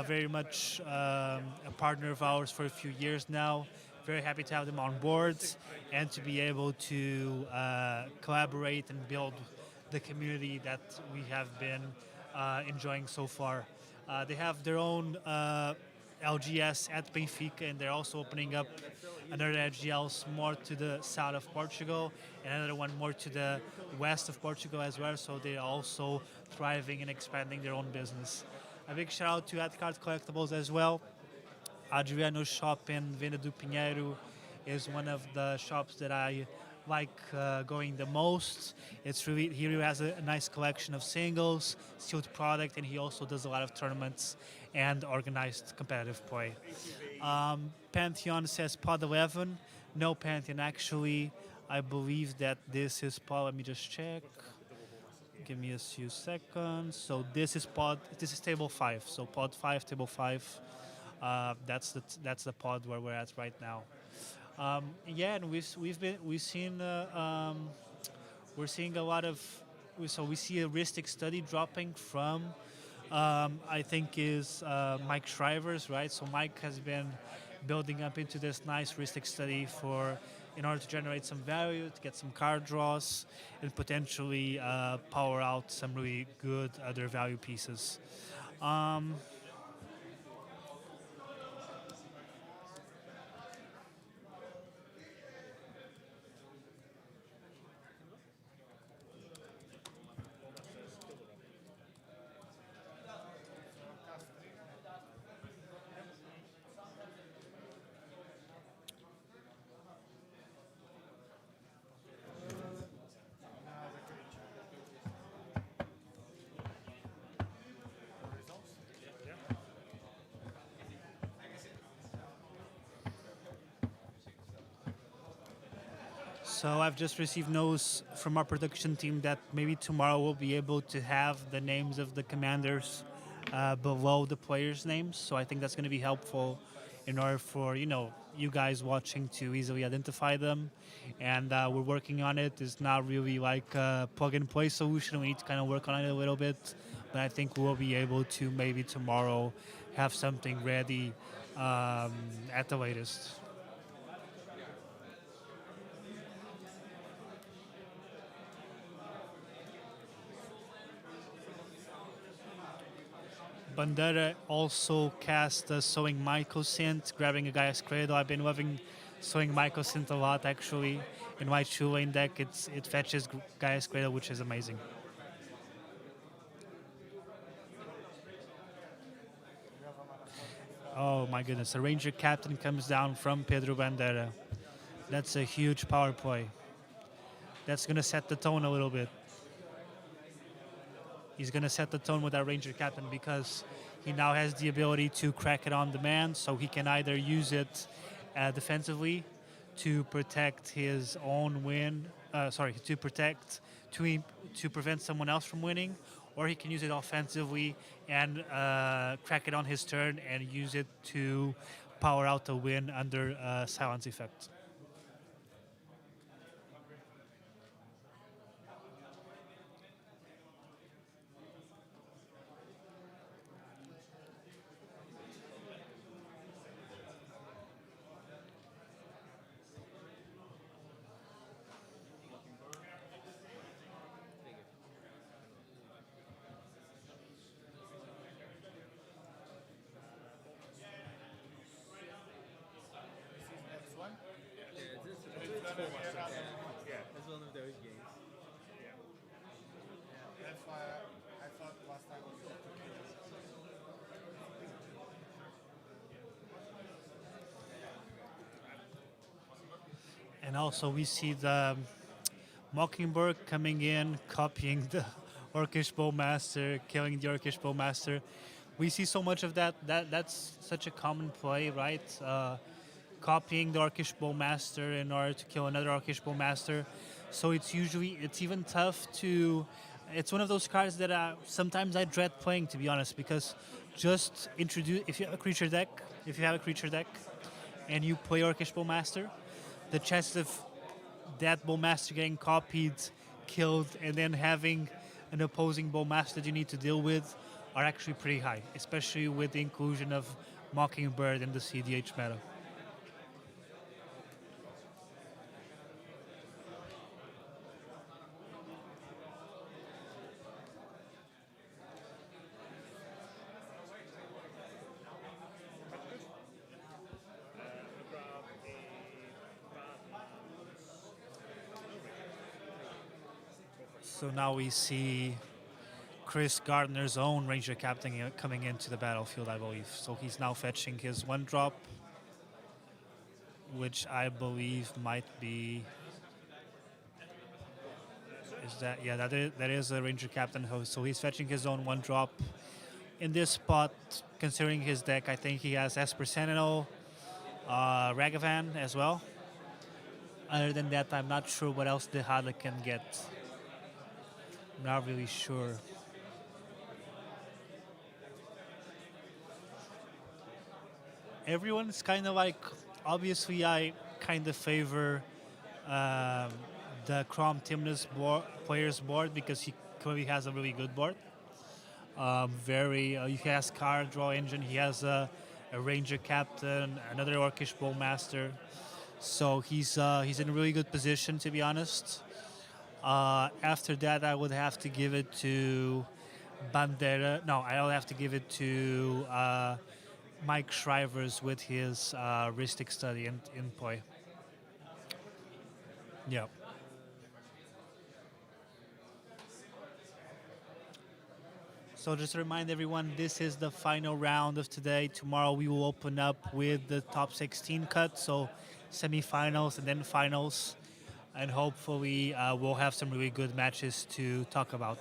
Speaker 5: very much a partner of ours for a few years now. Very happy to have them on board and to be able to collaborate and build the community that we have been enjoying so far. They have their own LGS at Benfica, and they're also opening up another LGS more to the south of Portugal and another one more to the west of Portugal as well. So they're also thriving and expanding their own business. A big shout out to Adcard Collectibles as well. Adriano's shop in Venda do Pinheiro is one of the shops that I like going the most. He really has a nice collection of singles, sealed product, and he also does a lot of tournaments and organized competitive play. Pantheon says pod 11. No, Pantheon, actually, I believe that this is pod. Let me just check. Give me a few seconds. So this is table 5. So pod 5, table 5. That's the pod where we're at right now. And we're seeing a lot of. So we see a heuristic study dropping from, I think is Mike Shrivers, right? So Mike has been building up into this nice heuristic study in order to generate some value, to get some card draws, and potentially power out some really good other value pieces. So I've just received news from our production team that maybe tomorrow we'll be able to have the names of the commanders below the players' names. So I think that's going to be helpful in order for you guys watching to easily identify them. And we're working on it. It's not really like a plug-and-play solution. We need to kind of work on it a little bit. But I think we'll be able to maybe tomorrow have something ready at the latest. Bandera also cast Sowing Mycosynth, grabbing a Gaia's Cradle. I've been loving Sowing Mycosynth a lot, actually. In my 2-lane deck, it fetches Gaia's Cradle, which is amazing. Oh my goodness, a Ranger Captain comes down from Pedro Bandera. That's a huge power play. That's going to set the tone a little bit. He's going to set the tone with that Ranger Captain because he now has the ability to crack it on demand, so he can either use it defensively to protect his own win, to prevent someone else from winning, or he can use it offensively and crack it on his turn and use it to power out a win under silence effect. And also we see the Mockingbird coming in, copying the Orcish Bowmaster, killing the Orcish Bowmaster. We see so much of that. That's such a common play, right? Copying the Orcish Bowmaster in order to kill another Orcish Bowmaster. So it's even tough to. It's one of those cards that sometimes I dread playing, to be honest, because just introduce if you have a creature deck, and you play Orcish Bowmaster, the chances of that Bowmaster getting copied, killed, and then having an opposing Bowmaster that you need to deal with are actually pretty high, especially with the inclusion of Mockingbird in the cEDH meta. So now we see Chris Gardner's own Ranger Captain coming into the battlefield, I believe. So he's now fetching his 1-drop, which I believe might be... that is a Ranger Captain host. So he's fetching his own 1-drop. In this spot, considering his deck, I think he has Esper Sentinel, Ragavan as well. Other than that, I'm not sure what else the Hada can get. I'm not really sure. Everyone's kind of like, obviously I kind of favor the Crom Timnus player's board because he clearly has a really good board. He has card draw engine, he has a Ranger Captain, another Orcish Bowmaster. So he's in a really good position, to be honest. After that, I would have to give it to Bandera. No, I'll have to give it to Mike Shrivers with his Ristic Study in play. Yeah. So just to remind everyone, this is the final round of today. Tomorrow we will open up with the top 16 cut, so semifinals and then finals. And hopefully we'll have some really good matches to talk about.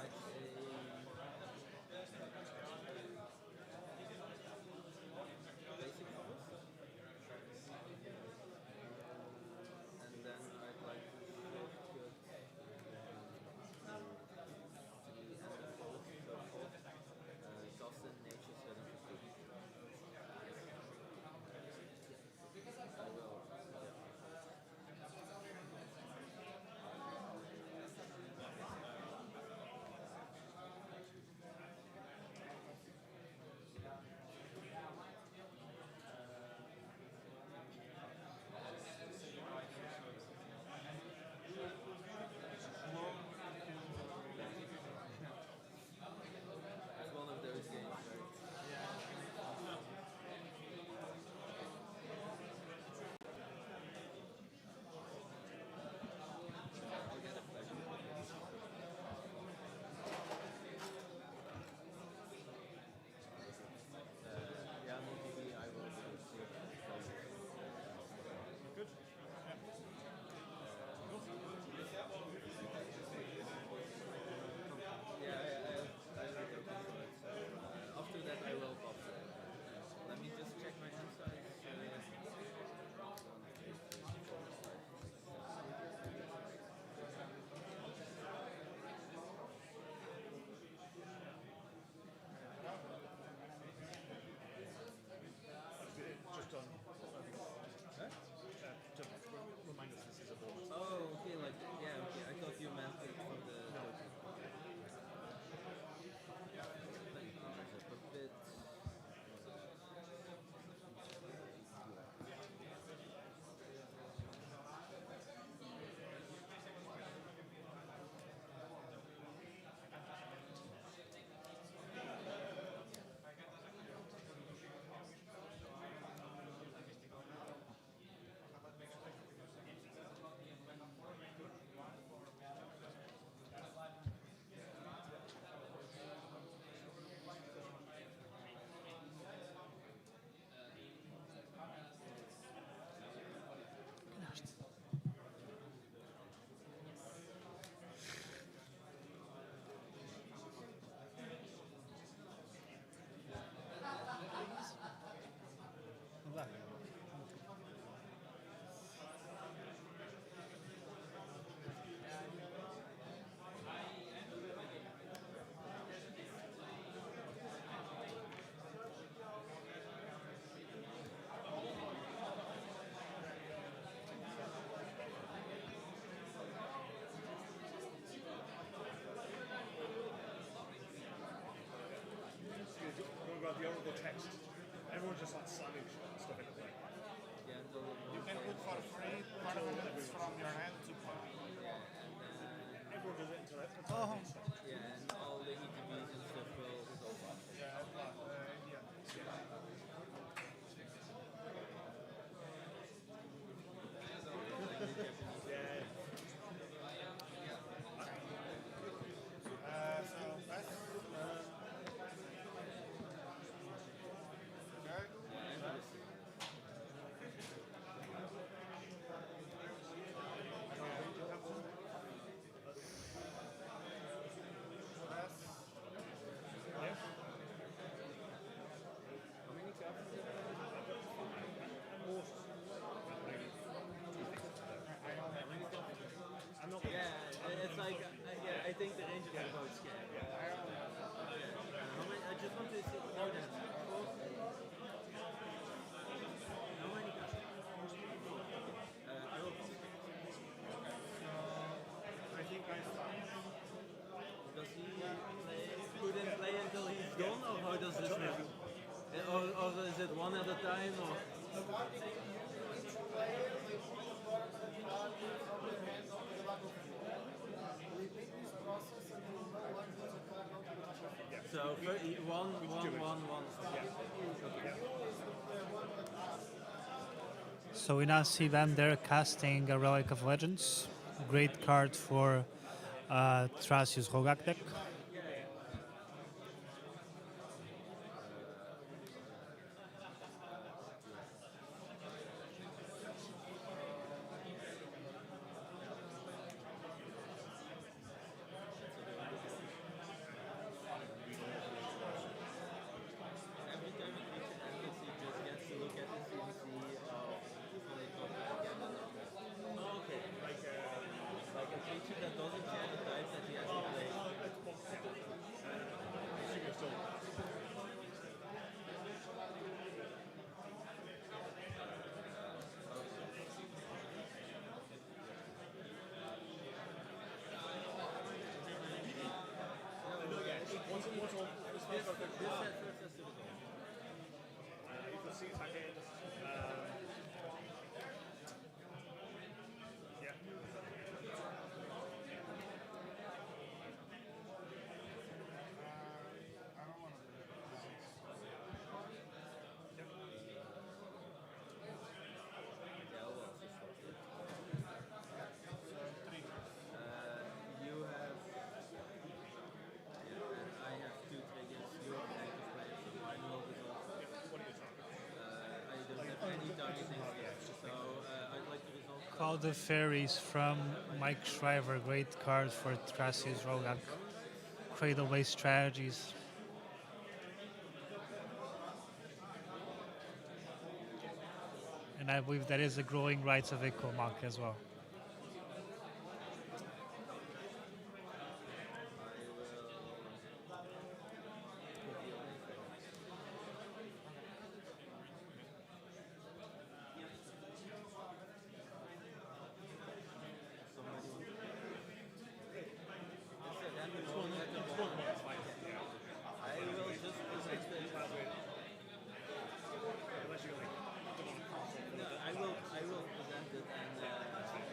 Speaker 13: the overall text. Everyone's just like slamming stuff into play.
Speaker 8: You can put for free permanents from your hand to play.
Speaker 13: Everyone does it until it's
Speaker 16: Yeah, and all the ETBs and stuff will resolve that. Yeah, it's like, I think the range is about scale. How many, I just want to see more than four. How many customers? I will pause.
Speaker 13: I think I stopped.
Speaker 16: Does he couldn't play until he's done, or how does this work? Or is it one at a time, or? So one.
Speaker 5: So we now see them there casting a Relic of Legends. Great card for Thrasius Rogak deck.
Speaker 16: Every time a creature enters, he just gets to look at the CMC before they talk again. Oh, okay. Like a creature that doesn't share the type that he hasn't played.
Speaker 13: You can see it's like yeah.
Speaker 16: You have, and I have two triggers. You have an active player, so mine will resolve. I don't have any targeting skills, so I'd like to resolve.
Speaker 5: Call the Fairies from Mike Shriver. Great card for Thrasius Rogak. Cradle-based strategies. And I believe that is a growing Rights of Echo mark as well.
Speaker 16: I will present it and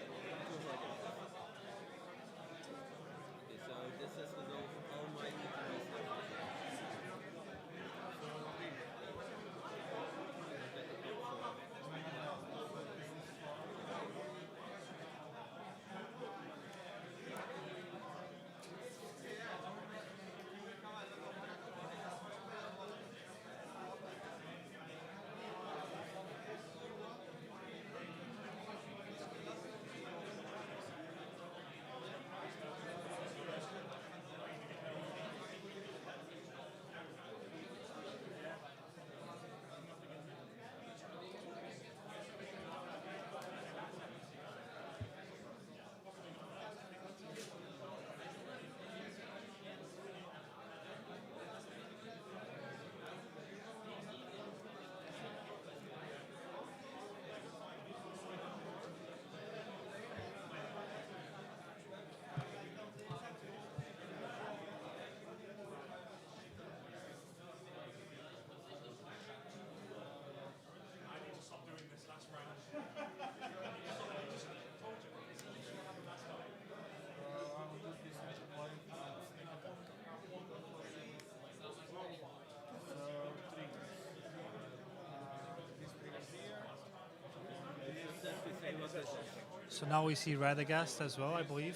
Speaker 5: So now we see Radagast as well, I believe,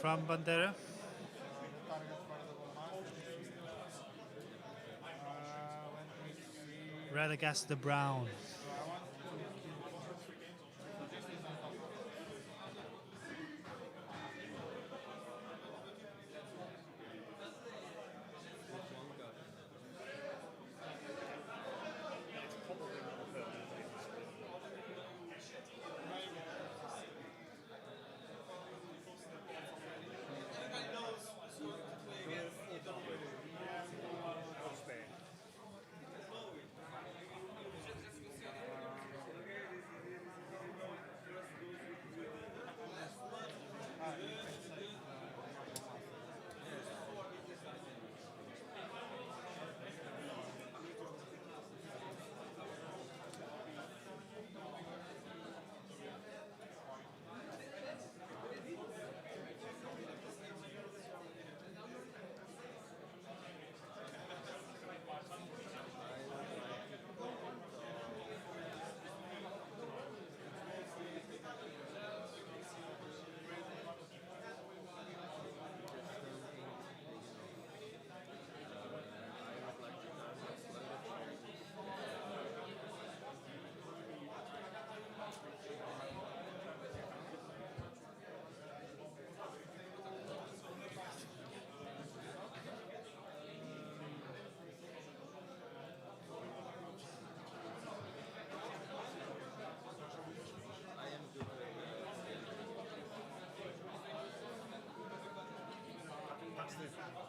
Speaker 5: from Bandera. Radagast the Brown.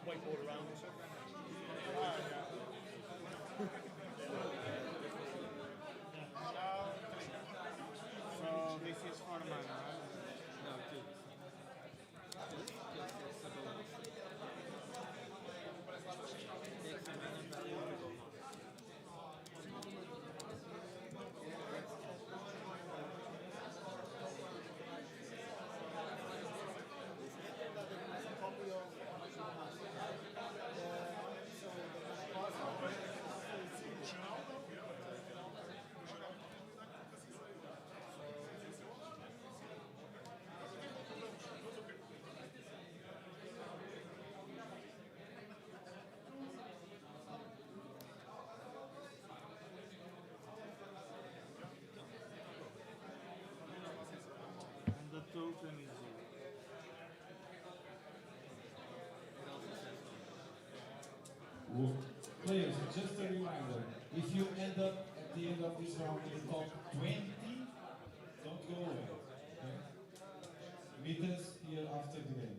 Speaker 13: Whiteboard around and stuff.
Speaker 8: So this is for mana, right?
Speaker 16: No, two. Takes the mana value to go on.
Speaker 8: And the token is zero.
Speaker 1: Well, players, just a reminder, if you end up at the end of this round in the top 20, don't go away. Okay? Meet us here after the game.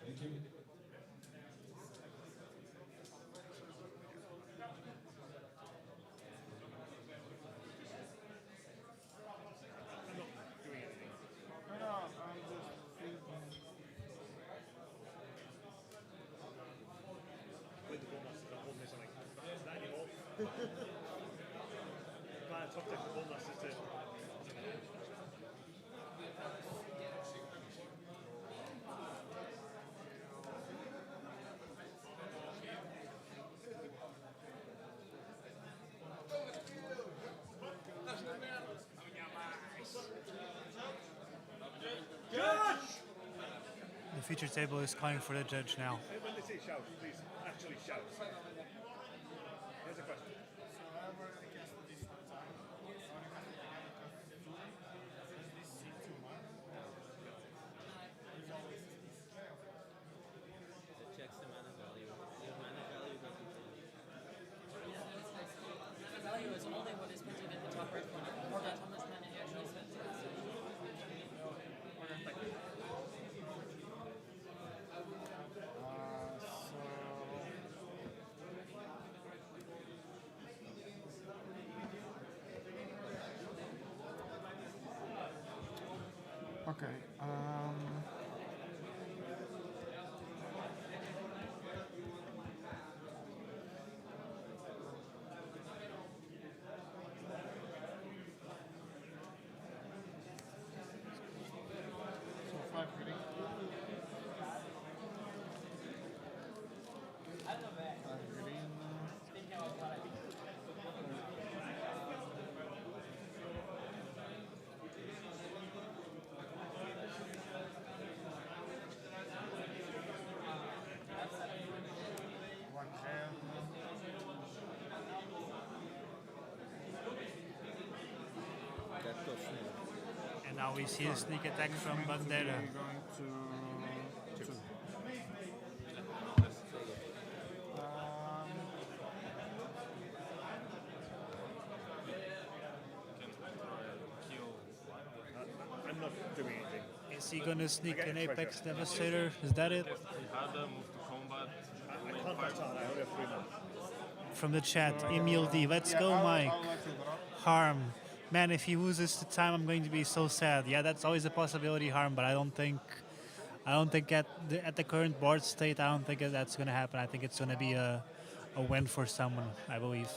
Speaker 1: Thank you.
Speaker 8: No, I'm just thinking.
Speaker 13: With the ball masters, I'm holding this like, is that anymore? Glad I top deck the ball masters to.
Speaker 5: The feature table is calling for the judge now.
Speaker 13: When they say shout, please actually shout. Here's a question.
Speaker 8: So I've already cast this one time. Does this see too much?
Speaker 16: It checks the mana value. Your mana value doesn't change.
Speaker 18: The value is only what is printed in the top right corner, or that's how much mana you actually spent.
Speaker 8: Okay. So 5 reading. 5 reading.
Speaker 5: Now we see a sneak attack from Bandera.
Speaker 3: Going to two.
Speaker 17: I'm not doing anything.
Speaker 5: Is he gonna sneak
Speaker 17: I get
Speaker 5: an
Speaker 17: pressure.
Speaker 5: Apex Devastator? Is that it?
Speaker 17: Move to combat. I can't touch that. I only have 3 now.
Speaker 5: From the chat, Emil D. Let's go, Mike. Harm. Man, if he loses the time, I'm going to be so sad. Yeah, that's always a possibility, Harm, but I don't think at the current board state, I don't think that's going to happen. I think it's going to be a win for someone, I believe.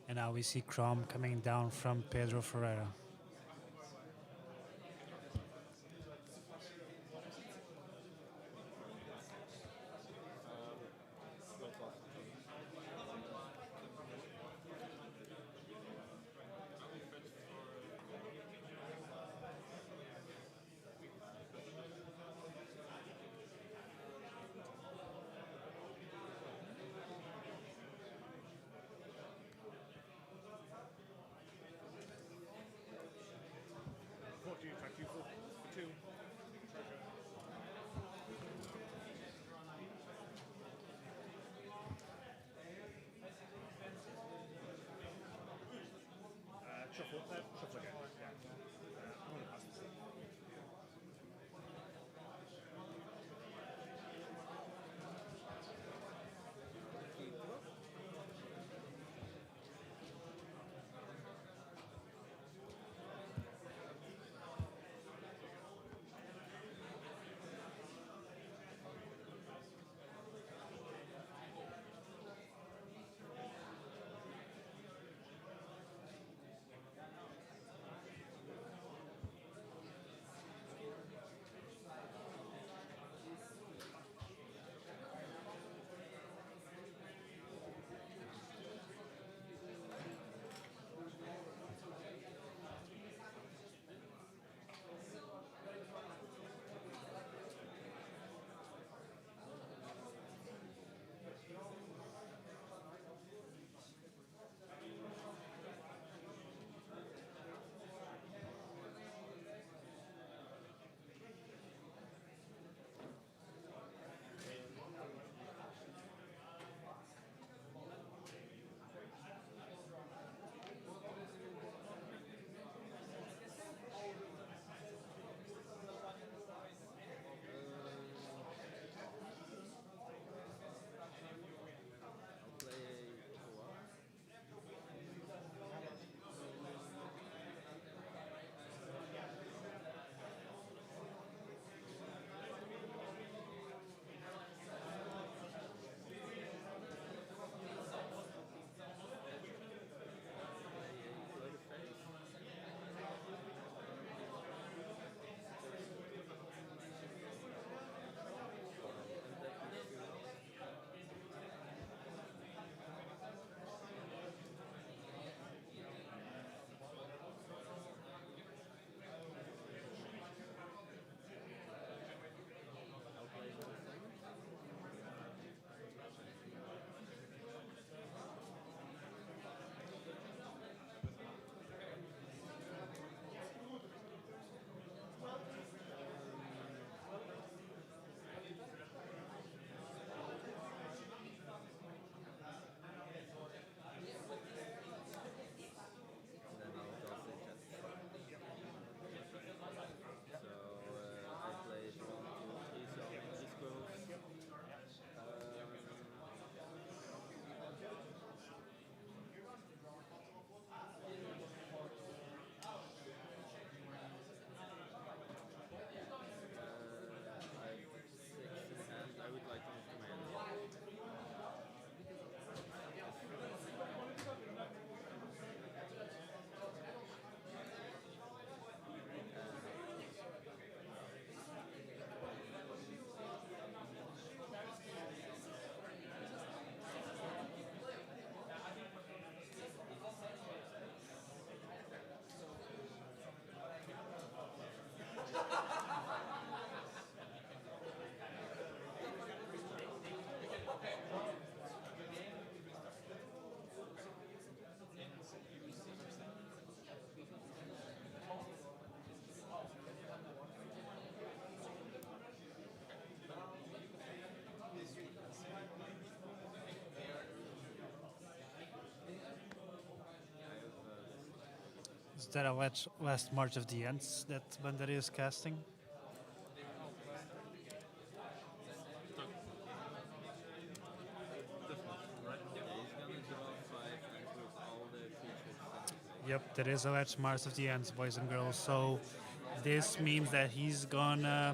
Speaker 5: And now we see Crom coming down from Pedro Ferreira. that a last March of the Ends that Bandari is casting? Yep, there is a Let's Mars of the Ends, boys and girls. So this means that he's gonna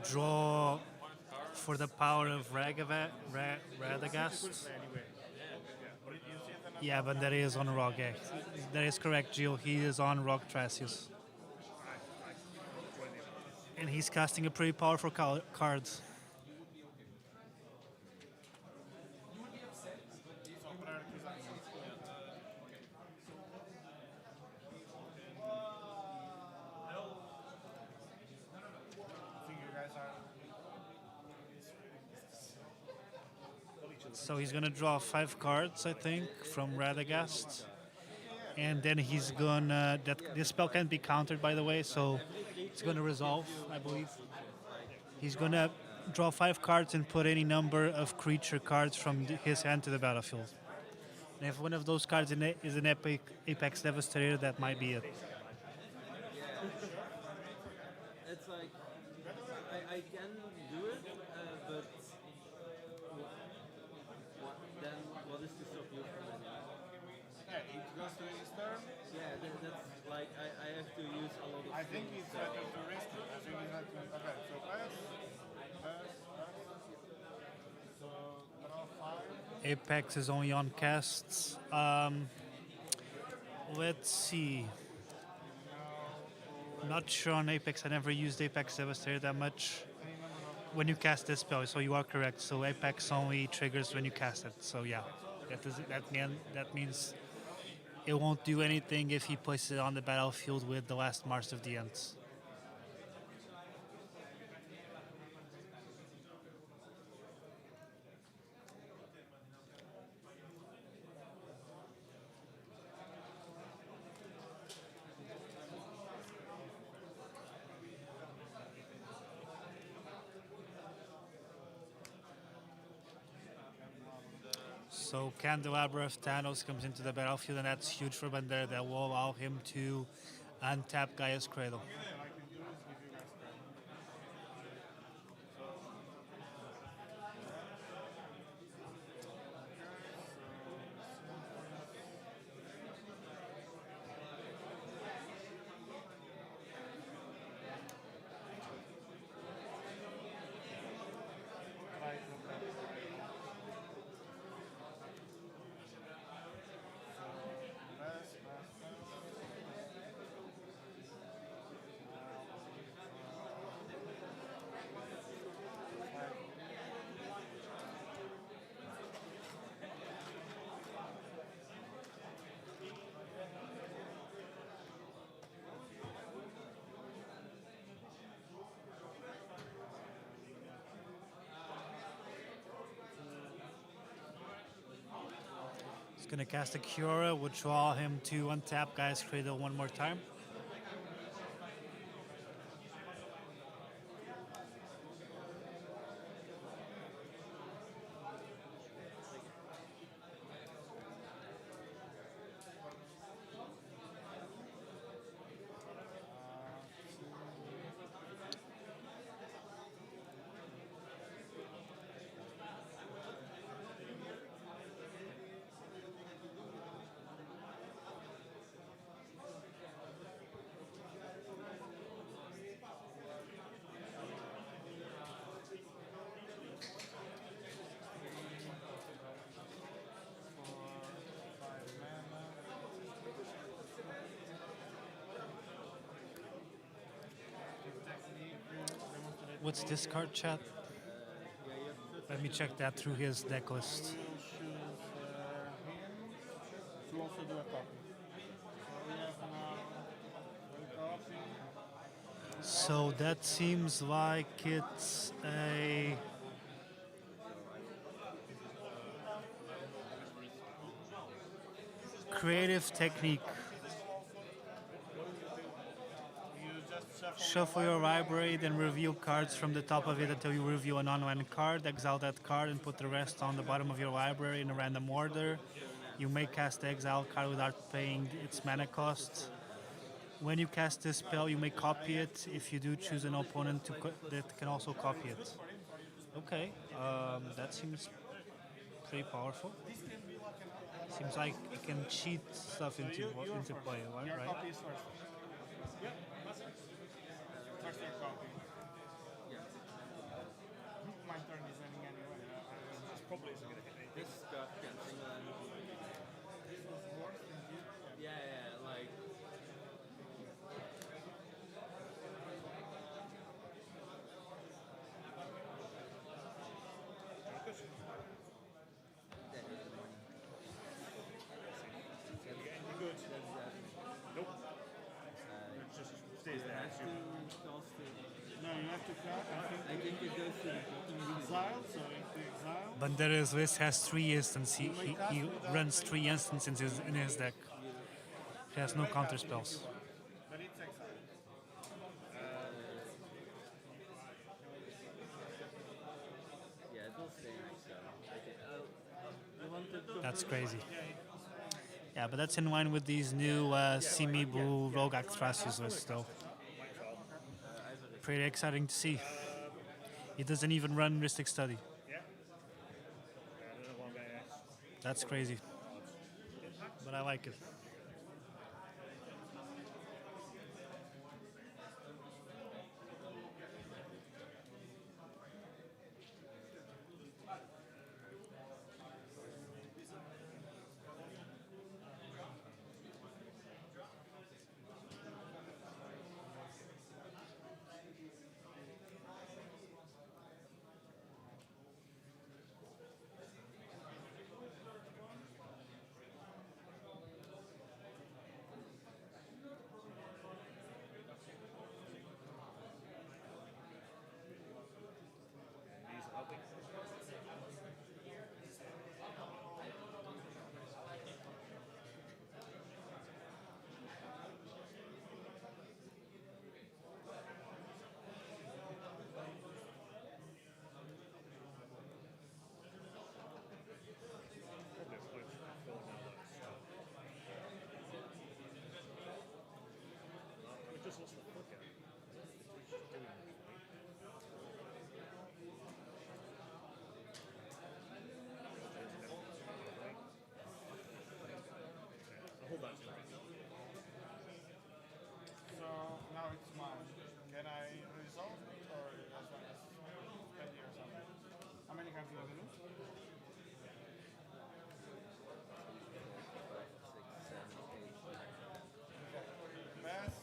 Speaker 5: draw for the power of Radagast. Yeah, but that is on Rogak. That is correct, Jill. He is on Rock Tracius. And he's casting a pretty powerful card. So he's gonna draw 5 cards, I think, from Radagast, and then he's gonna. This spell can't be countered, by the way, so it's gonna resolve, I believe. He's gonna draw 5 cards and put any number of creature cards from his hand to the battlefield. And if one of those cards is an Apex Devastator, that might be it.
Speaker 16: It's like I can do it, but what is to stop you from it?
Speaker 3: Yeah, it goes to his turn.
Speaker 16: Yeah, that's like I have to use a lot of.
Speaker 3: I think it's better to risk it. I think it's better to. Okay, so pass. So draw 5.
Speaker 5: Apex is only on casts. Let's see. Not sure on Apex. I never used Apex Devastator that much. When you cast this spell, so you are correct. So Apex only triggers when you cast it. So yeah, that means it won't do anything if he places it on the battlefield with the last Mars of the Ends. So Candelabra of Thanos comes into the battlefield, and that's huge for Bandera. That will allow him to untap Gaia's Cradle. He's going to cast a Cura, which will allow him to untap Gaia's Cradle one more time. What's this card, chat? Let me check that through his deck list.
Speaker 3: To also do a copy. So we have now one copy.
Speaker 5: So that seems like it's a creative technique. Shuffle your library, then reveal cards from the top of it until you reveal a non-land card. Exile that card and put the rest on the bottom of your library in a random order. You may cast Exile card without paying its mana cost. When you cast this spell, you may copy it. If you do, choose an opponent that can also copy it. Okay, that seems pretty powerful. Seems like it can cheat stuff into play, right?
Speaker 8: Your copy is first. Yeah, that's it. First your copy. My turn is ending anyway. This probably isn't going to hit anything.
Speaker 16: This card can single anything.
Speaker 8: This was worse than you.
Speaker 16: Yeah, like.
Speaker 13: Good. Nope. It just stays there.
Speaker 8: No, you have to cast. I think it goes to exile, so if you exile.
Speaker 5: Banderas list has 3 instants. He runs 3 instants in his deck. He has no counter spells.
Speaker 8: But it's exile.
Speaker 16: Yeah, it will stay in exile. Okay,
Speaker 5: That's crazy. Yeah, but that's in line with these new semi-blue Rogak Thrasius lists, though. Pretty exciting to see. He doesn't even run Mystic Study. That's crazy. But I like it.
Speaker 13: Just lost the fuck out. Just doing it. Hold on.
Speaker 8: So now it's mine. Can I resolve it or as well as spend here or something? How many cards do you have to lose? Pass.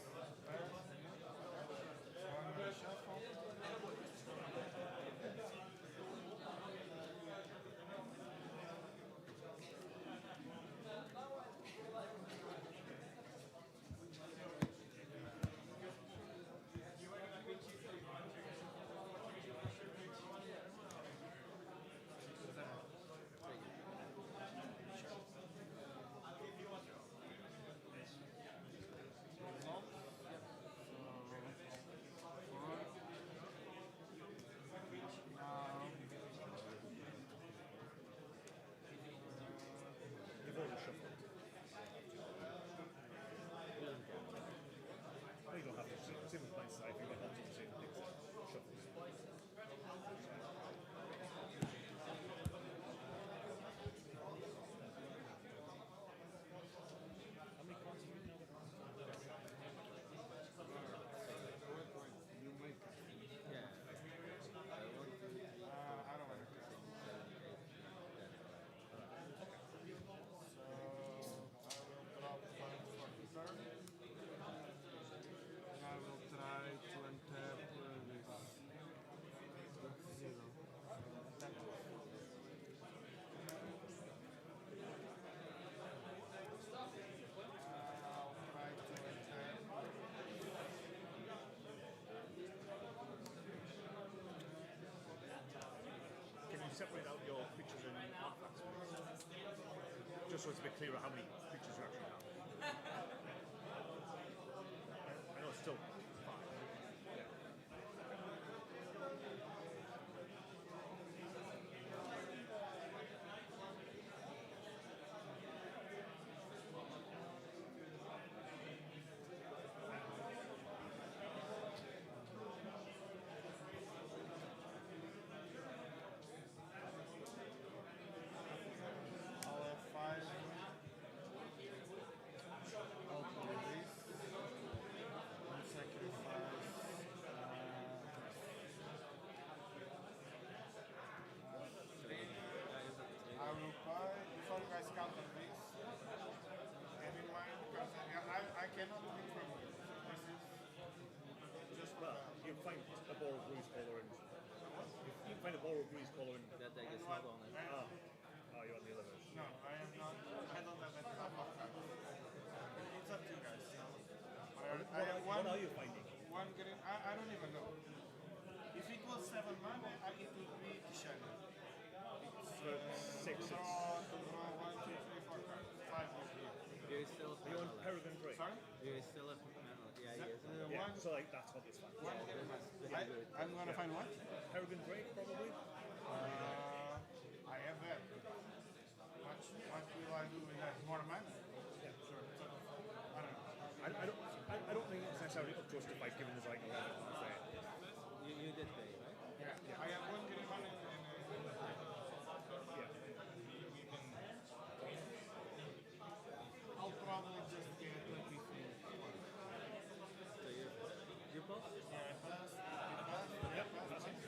Speaker 13: Separate out your creatures and artifacts, just so it's a bit clearer how many creatures you actually have. I know it's still 5.
Speaker 8: I don't even know. If it was 7 mana, it would be Kishana.
Speaker 17: For 6.
Speaker 8: To draw 1, 2, 3, 4 cards. 5 would be.
Speaker 16: You still
Speaker 17: Are you on Peregrine Drake?
Speaker 8: Sorry?
Speaker 16: You still have mana. Yeah, he is.
Speaker 17: Yeah, so like that's what it's fine.
Speaker 8: One hit mana. I'm gonna find what?
Speaker 17: Peregrine Drake, probably?
Speaker 8: I have that. What will I do with that? More mana?
Speaker 17: Yeah, sure. I don't know. I don't think it's necessarily up to us to fight given there's like 11 ones there.
Speaker 16: You did pay, right?
Speaker 8: Yeah. I have 1 green mana and I'll probably just get 23.
Speaker 16: So you pass?
Speaker 8: Yeah, I pass. Yep. I think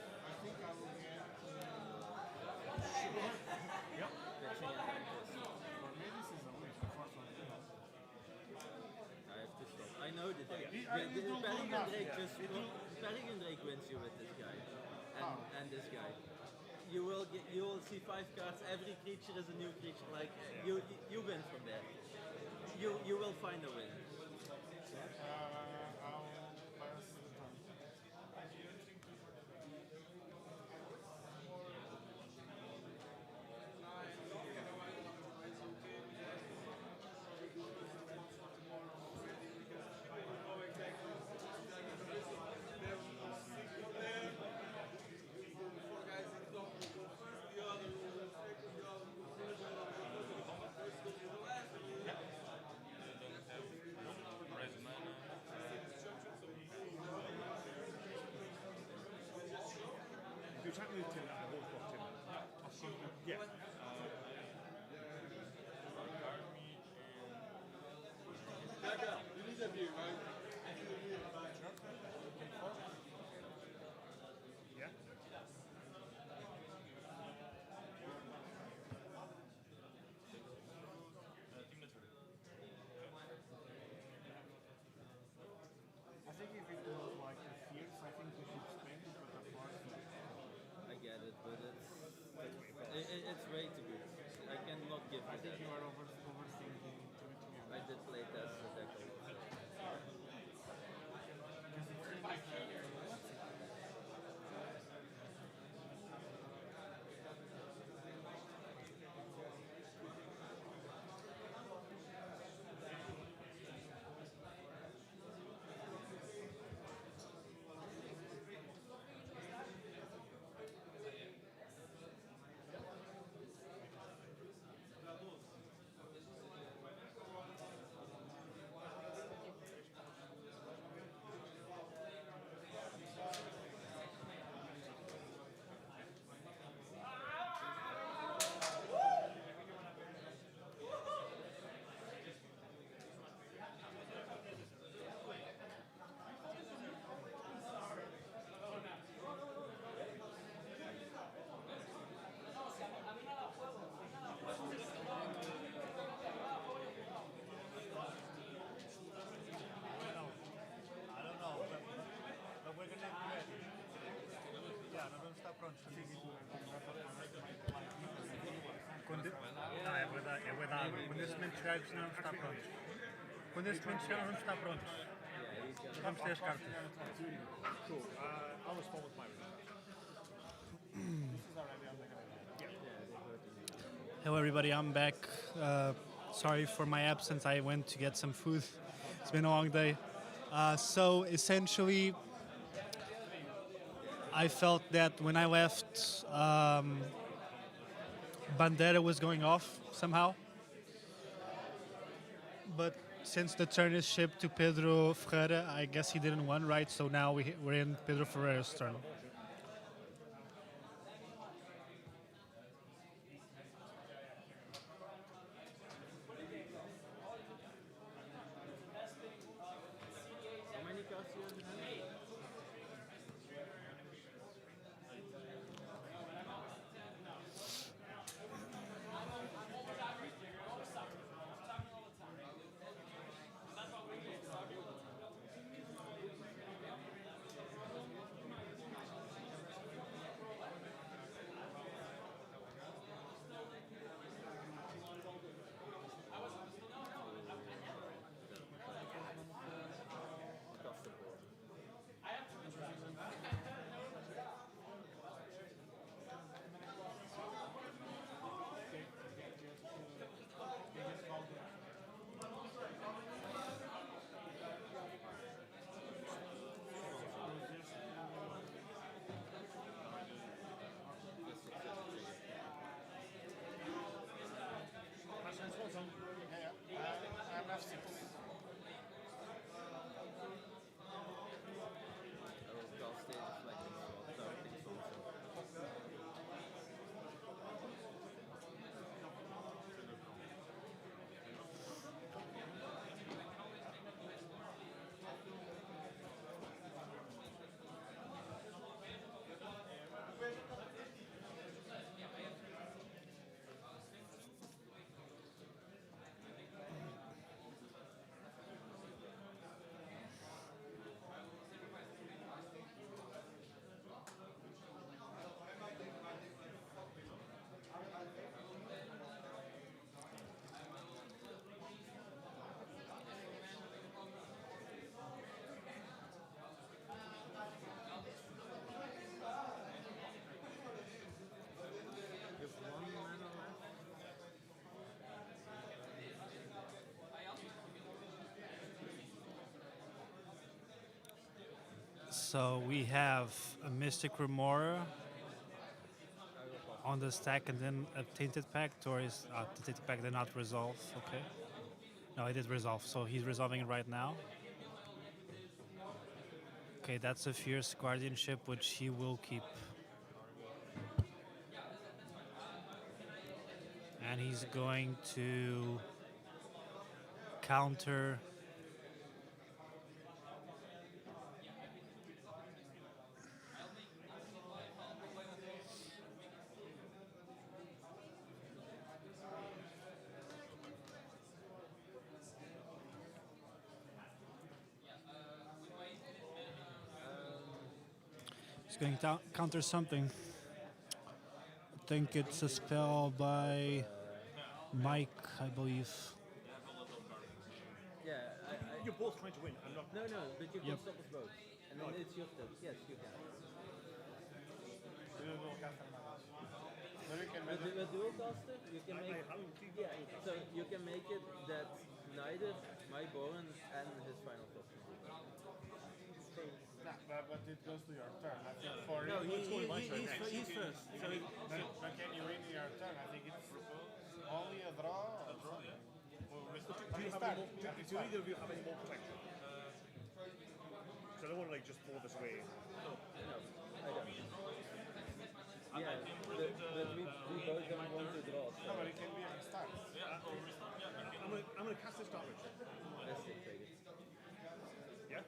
Speaker 8: I will get sugar.
Speaker 17: Yep.
Speaker 8: For me, this is a win, unfortunately.
Speaker 16: I have to stop. I know the deck.
Speaker 8: It will do enough, yeah.
Speaker 16: Peregrine Drake wins you with this guy. And this guy. You will see 5 cards, every creature is a new creature, like you win from there. You will find a win.
Speaker 8: I'll pass the turn.
Speaker 17: You're trying to move Tim out of the whole spot, Tim. Yeah.
Speaker 3: You need a beer, right?
Speaker 17: Yeah.
Speaker 8: I think if it was like a fierce, I think we should spend it, but of course.
Speaker 16: I get it, but it's way too good. I cannot give
Speaker 8: I
Speaker 16: you
Speaker 8: think
Speaker 16: that.
Speaker 8: you are overthinking to be
Speaker 16: I did play test the deck.
Speaker 10: É verdade. Quando esse momento chegar, não está pronto. Quando esse momento chegar, vamos estar prontos. Vamos ter as cartas.
Speaker 17: Cool. I'll respond with my
Speaker 10: Hello everybody, I'm back. Sorry for my absence, I went to get some food. It's been a long day. So essentially, I felt that when I left, Bandera was going off somehow. But since the turn is shipped to Pedro Ferreira, I guess he didn't win, right? So now we're in Pedro Ferreira's turn.
Speaker 16: How many cards do you have in hand?
Speaker 5: So we have a Mystic Remora on the stack and then a Tainted Pact, or is the Tainted Pact did not resolve? Okay. No, it did resolve, so he's resolving it right now. Okay, that's a Fierce Guardianship, which he will keep. And he's going to counter. He's going to counter something. I think it's a spell by Mike, I believe.
Speaker 16: Yeah,
Speaker 13: You're both trying to win. I'm not.
Speaker 16: No, but you can
Speaker 5: Yep.
Speaker 16: stop us both. And then it's your turn. Yes, you can. With the dual caster, you can make so you can make it that neither my Bowen and his final cost.
Speaker 3: But it goes to your turn. I think for
Speaker 16: No,
Speaker 3: you,
Speaker 16: he's first. So
Speaker 3: but can you win your turn? I think it's only a draw. A draw, yeah.
Speaker 13: Do either of you have any more protection? So I don't want to like just throw this away.
Speaker 16: No, I don't. Yeah, but we both don't want to draw. So.
Speaker 3: No, but it can be a restart.
Speaker 13: I'm gonna cast this garbage.
Speaker 16: Let's take it.
Speaker 13: Yeah.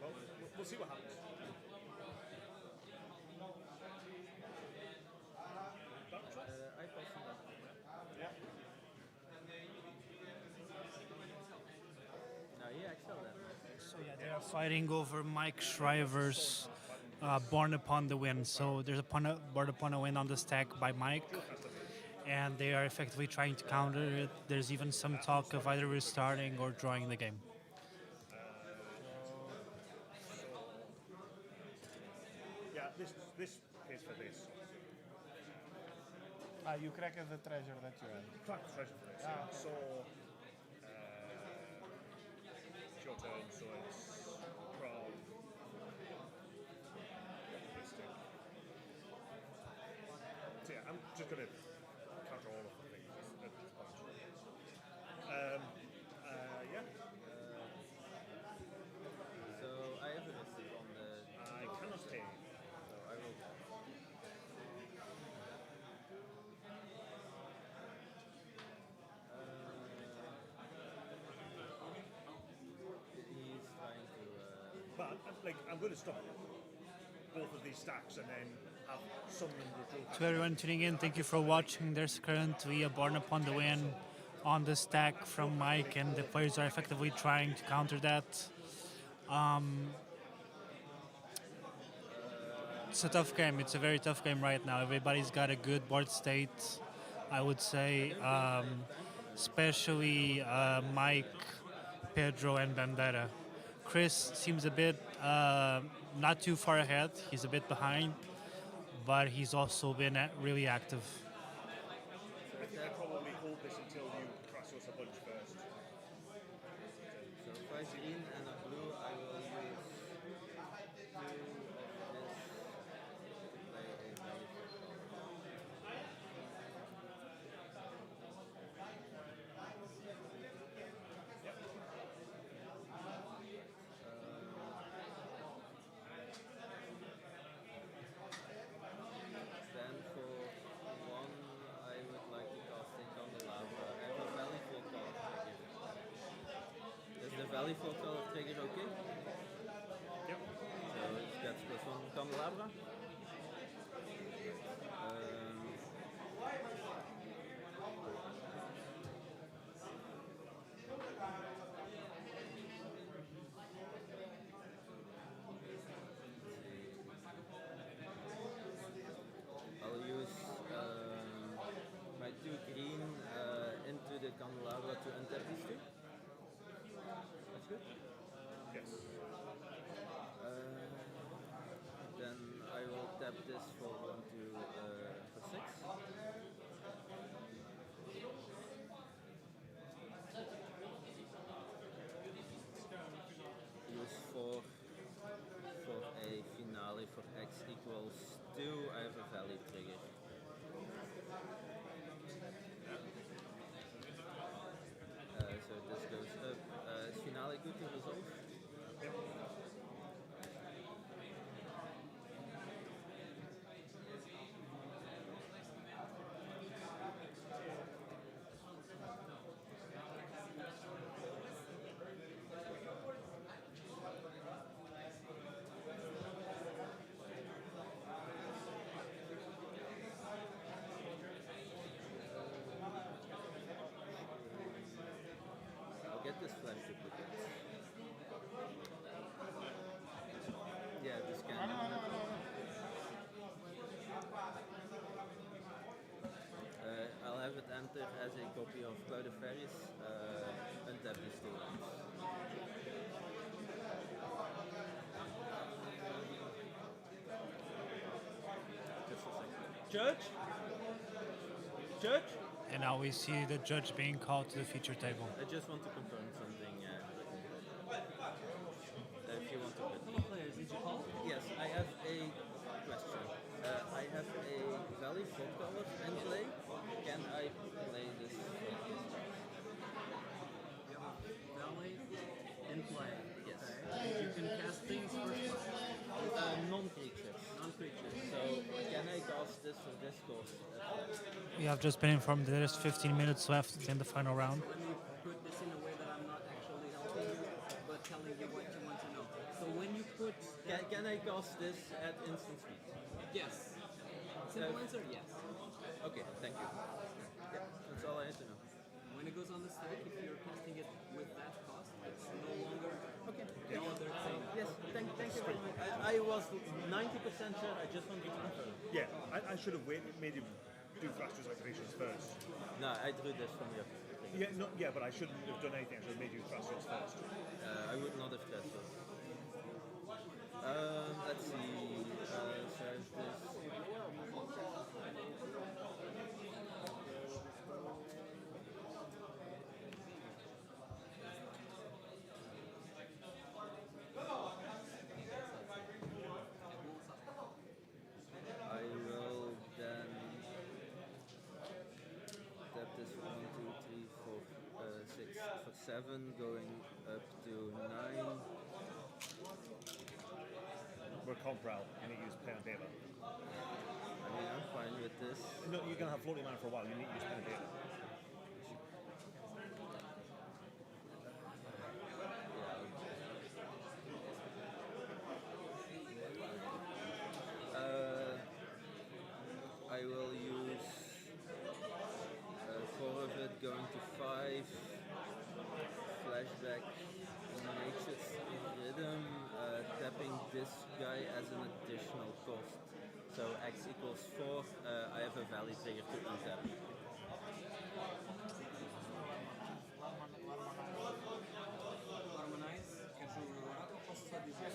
Speaker 13: Well, we'll see what happens.
Speaker 16: I pass on that.
Speaker 3: Yeah.
Speaker 16: No, yeah, excel that.
Speaker 5: So yeah, they are fighting over Mike Shriver's Born Upon the Wind. So there's a Born Upon the Wind on the stack by Mike, and they are effectively trying to counter it. There's even some talk of either restarting or drawing the game.
Speaker 13: Yeah, this pays for this.
Speaker 3: You crack the treasure that you had.
Speaker 13: Crack the treasure for this. Yeah. So it's your turn. So it's Cradle. So yeah, I'm just gonna counter all of the things at this point. Yeah.
Speaker 16: So I have a mistake on the.
Speaker 13: I cannot pay.
Speaker 16: So I will. He's trying to.
Speaker 13: But like, I'm going to stop both of these stacks and then have some number of draw.
Speaker 5: To everyone tuning in, thank you for watching. There's currently a Born Upon the Wind on the stack from Mike, and the players are effectively trying to counter that. It's a tough game. It's a very tough game right now. Everybody's got a good board state, I would say, especially Mike, Pedro, and Bandera. Chris seems a bit not too far ahead. He's a bit behind, but he's also been really active.
Speaker 13: I think I probably hold this until you crash us a bunch first.
Speaker 16: So if I green and a blue, I will use two of this to play a value. Then for one, I would like to cast a candelabra. I have a valley full color trigger. Is the valley full color trigger okay?
Speaker 13: Yep.
Speaker 16: So it gets +1 candelabra. I'll use my 2 green into the candelabra to untap these two. That's good.
Speaker 13: Yes.
Speaker 16: Then I will valley trigger. So this goes up. Is finale good to resolve? I'll get this flash duplicate. Yeah, this can. I'll have it enter as a copy of Cloud of Fairies, untap these two lands. Just a second.
Speaker 2: Judge? Judge?
Speaker 5: And now we see the judge being called to the feature table.
Speaker 16: I just want to confirm something. If you want to put
Speaker 19: Hello players, did you call?
Speaker 16: Yes, I have a question. I have a Valley Folk Color in play. Can I play this?
Speaker 19: Valley in play.
Speaker 16: Yes.
Speaker 19: Okay. You can cast things first.
Speaker 16: Non-creatures.
Speaker 19: Non-creatures.
Speaker 16: So can I cast this for this cost?
Speaker 5: We have just been informed that there's 15 minutes left in the final round.
Speaker 19: Let me put this in a way that I'm not actually helping you, but telling you what you want to know. So when you put...
Speaker 16: Can I cast this at instant speed?
Speaker 19: Yes. Simple answer, yes.
Speaker 16: Okay, thank you. Yeah, that's all I need to know.
Speaker 19: When it goes on the stack, if you're casting it with that cost, it's no longer no longer thing.
Speaker 16: Yes, thank you very much. I was 90% sure, I just wanted to confirm.
Speaker 4: Yeah, I should have made you do Thrasher's activations first.
Speaker 16: No, I drew this from your.
Speaker 4: Yeah, but I shouldn't have done anything. I should have made you Thrasher's first.
Speaker 16: I would not have tried this. Let's see. Serve this. I will then tap this 1, 2, 3, 4, 6 for 7, going up to 9.
Speaker 4: We're Compral, and you use pen and paper.
Speaker 16: I mean, I'm fine with this.
Speaker 4: No, you're going to have floating mana for a while, you need to use pen and paper.
Speaker 16: I will use 4 of it, going to 5. Flashback Nature's Rhythm, tapping this guy as an additional cost. So X equals 4, I have a Valley trigger to untap.
Speaker 19: Harmonize, queres o Rogak ou posso só dizer?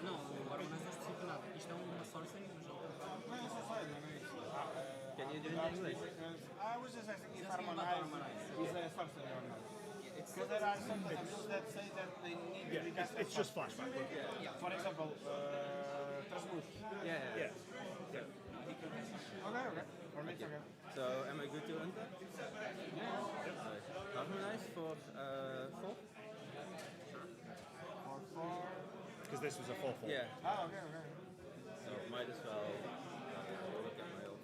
Speaker 19: Não, o Harmonize não especifica nada. Isto é uma sorcery no jogo.
Speaker 20: No, it's a sorry, no, it's...
Speaker 16: Can you do it in English?
Speaker 20: I was just asking if harmonize is a sorcery or not. Because there are some rules that say that they need to be cast
Speaker 4: it's just flashback.
Speaker 20: For example, transmute.
Speaker 16: Yeah.
Speaker 20: Okay. For me, it's okay.
Speaker 16: So am I good to untap? Harmonize for 4?
Speaker 4: Because this was a 4-4.
Speaker 16: Yeah.
Speaker 20: Ah, okay.
Speaker 16: So might as well look at my ult.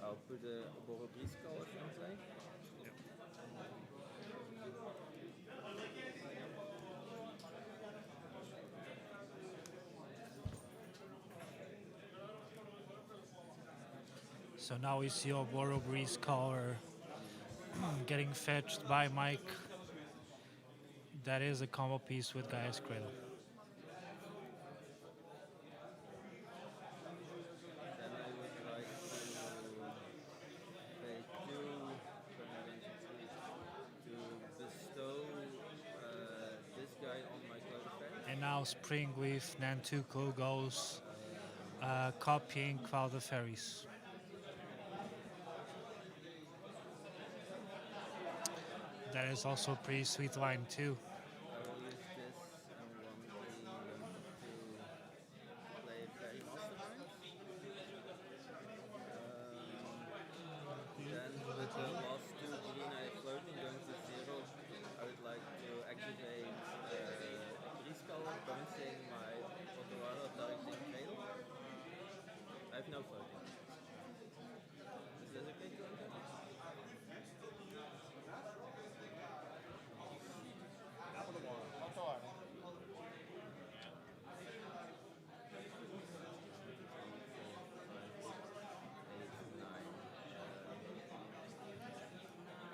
Speaker 16: I'll put a Borobris color in play.
Speaker 5: So now we see Oboro Breeze Collar getting fetched by Mike. That is a combo piece with Gaea's Cradle.
Speaker 16: Then I would like to pay 2 to bestow this guy on my Cloud of Fairies.
Speaker 5: And now Spring with Nantuko goes copying Cloud of Fairies. That is also a pretty sweet line too.
Speaker 16: I will use this and one green to play Fairy Mastermind. Then with the last two green I have floating going to 0, I would like to activate Breeze Color, bouncing my Otawara targeting Cradle. I have no floating. Is that okay?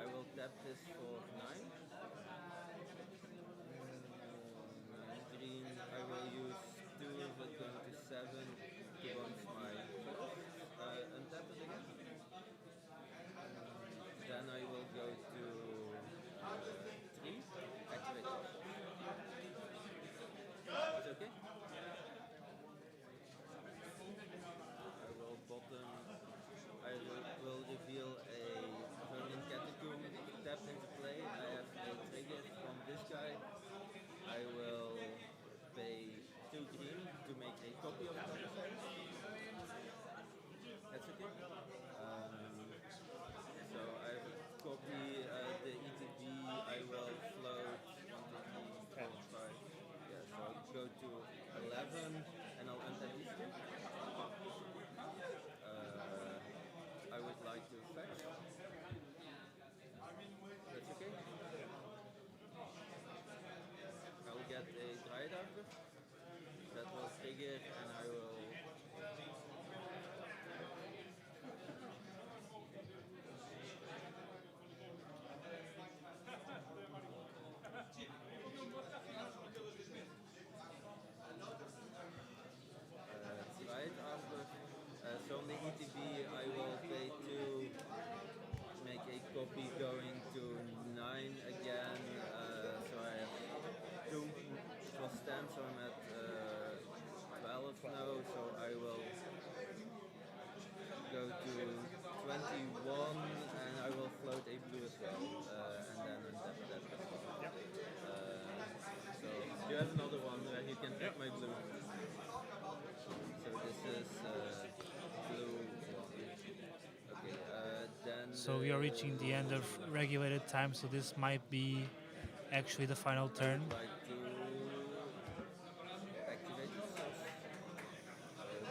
Speaker 16: I will tap this for 9. 9 green, I will use 2 but going to 7 to bounce my untap it again. Then I will go to 3, activate off. It's okay? I will bottom, I will reveal a Vermin Catacomb tapped into play. I have a trigger from this guy. I will pay 2 green to make a copy of the That's okay? So I copy the ETB, I will float 1, 2, 3, 4, 5. Yeah, so I'll go to 11 and I'll untap these 2. I would like to fetch. That's okay? I will get a Dryad Arbor. That will trigger and I will Dryad Arbor. So on the ETB I will pay 2, make a copy going to 9 again. So I have 2 plus 10, so I'm at 12 now. So I will go to 21 and I will float a blue as well. And then untap that as well. So you have another one where you can take my blue. So this is blue. Okay, then.
Speaker 5: So we are reaching the end of regulated time, so this might be actually the final turn.
Speaker 16: I would like to activate myself.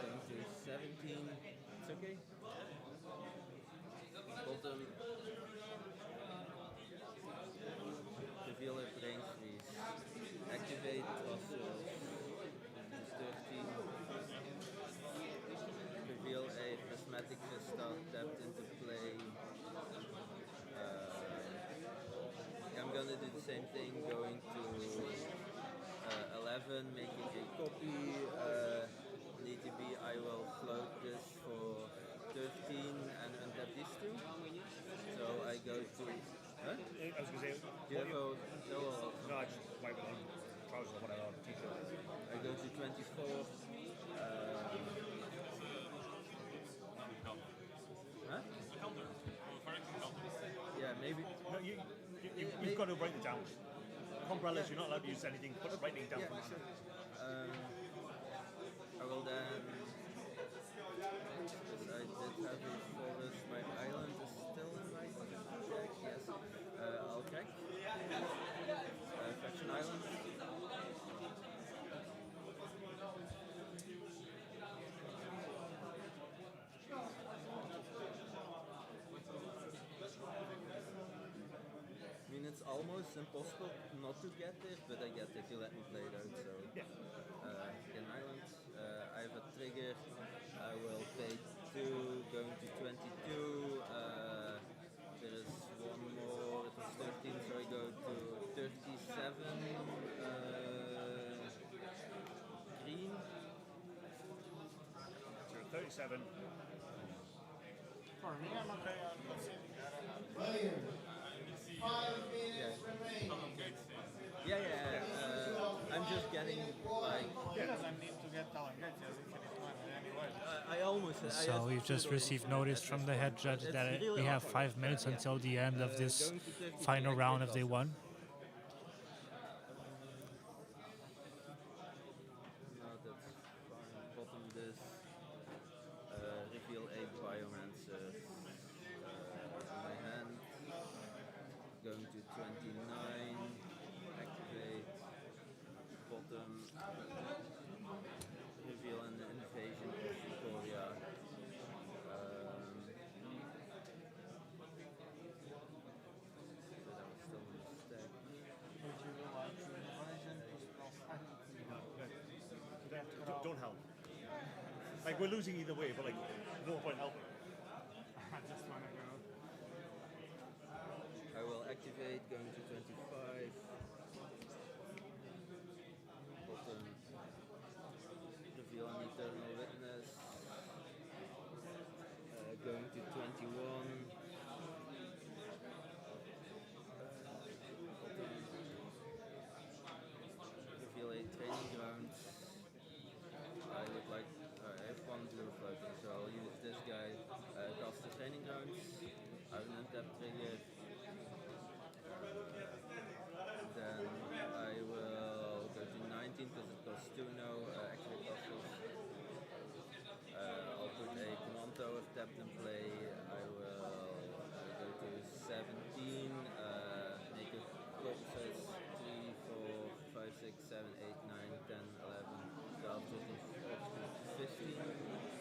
Speaker 16: Going to 17. It's okay. Bottom. Reveal a brain freeze. Activate muscles. 13. Reveal a prismatic vista tapped into play. I'm gonna do the same thing, going to 11, making a copy. ETB, I will float this for 13 and untap these 2. So I go to. Huh?
Speaker 4: I was going to say.
Speaker 16: Do you have a.
Speaker 4: No, I just wipe it on trousers or whatever, on t-shirt.
Speaker 16: I go to 24. Huh? Yeah, maybe.
Speaker 4: No, you've got to write it down. Umbrellas, you're not allowed to use anything. Put writing down.
Speaker 16: Yeah, sure. I will then. Because I did have a forest. My island is still in my deck. Yes. I'll check. Fetch an island. I mean, it's almost impossible not to get there, but I get if you let me play it out. So, in Ireland, I have a trigger. I will pay 2, going to 22. There is one more. It was 13, so I go to 37. Green.
Speaker 4: So 37.
Speaker 20: For me, I'm okay.
Speaker 6: Player, 5 minutes remain.
Speaker 16: Yeah. I'm just getting like.
Speaker 20: He doesn't need to get Talian. He has infinite mana anyway.
Speaker 16: I almost.
Speaker 5: So we've just received notice from the head judge that we have 5 minutes until the end of this final round of day 1.
Speaker 16: No, that's fine. Bottom this. Reveal 8 Biomancers. My hand. Going to 29. Activate. Bottom. Reveal an invasion of Victoria. So that was still in the stack.
Speaker 20: Would you like invasion to spell silent?
Speaker 4: Don't help. Like, we're losing either way, but like, no point helping.
Speaker 20: I just wanna go.
Speaker 16: I will activate, going to 25. Bottom. Reveal an Eternal Witness. Going to 21. Reveal a training ground. I look like I have one blue floating, so I'll use this guy. Cast the training grounds. I have an untapped trigger. Then I will go to 19 because it costs 2 now. Activate castles. I'll put a command tower tapped in play. I will go to 17. Make a top size 3, 4, 5, 6, 7, 8, 9, 10, 11, 12, 13, 14, 15.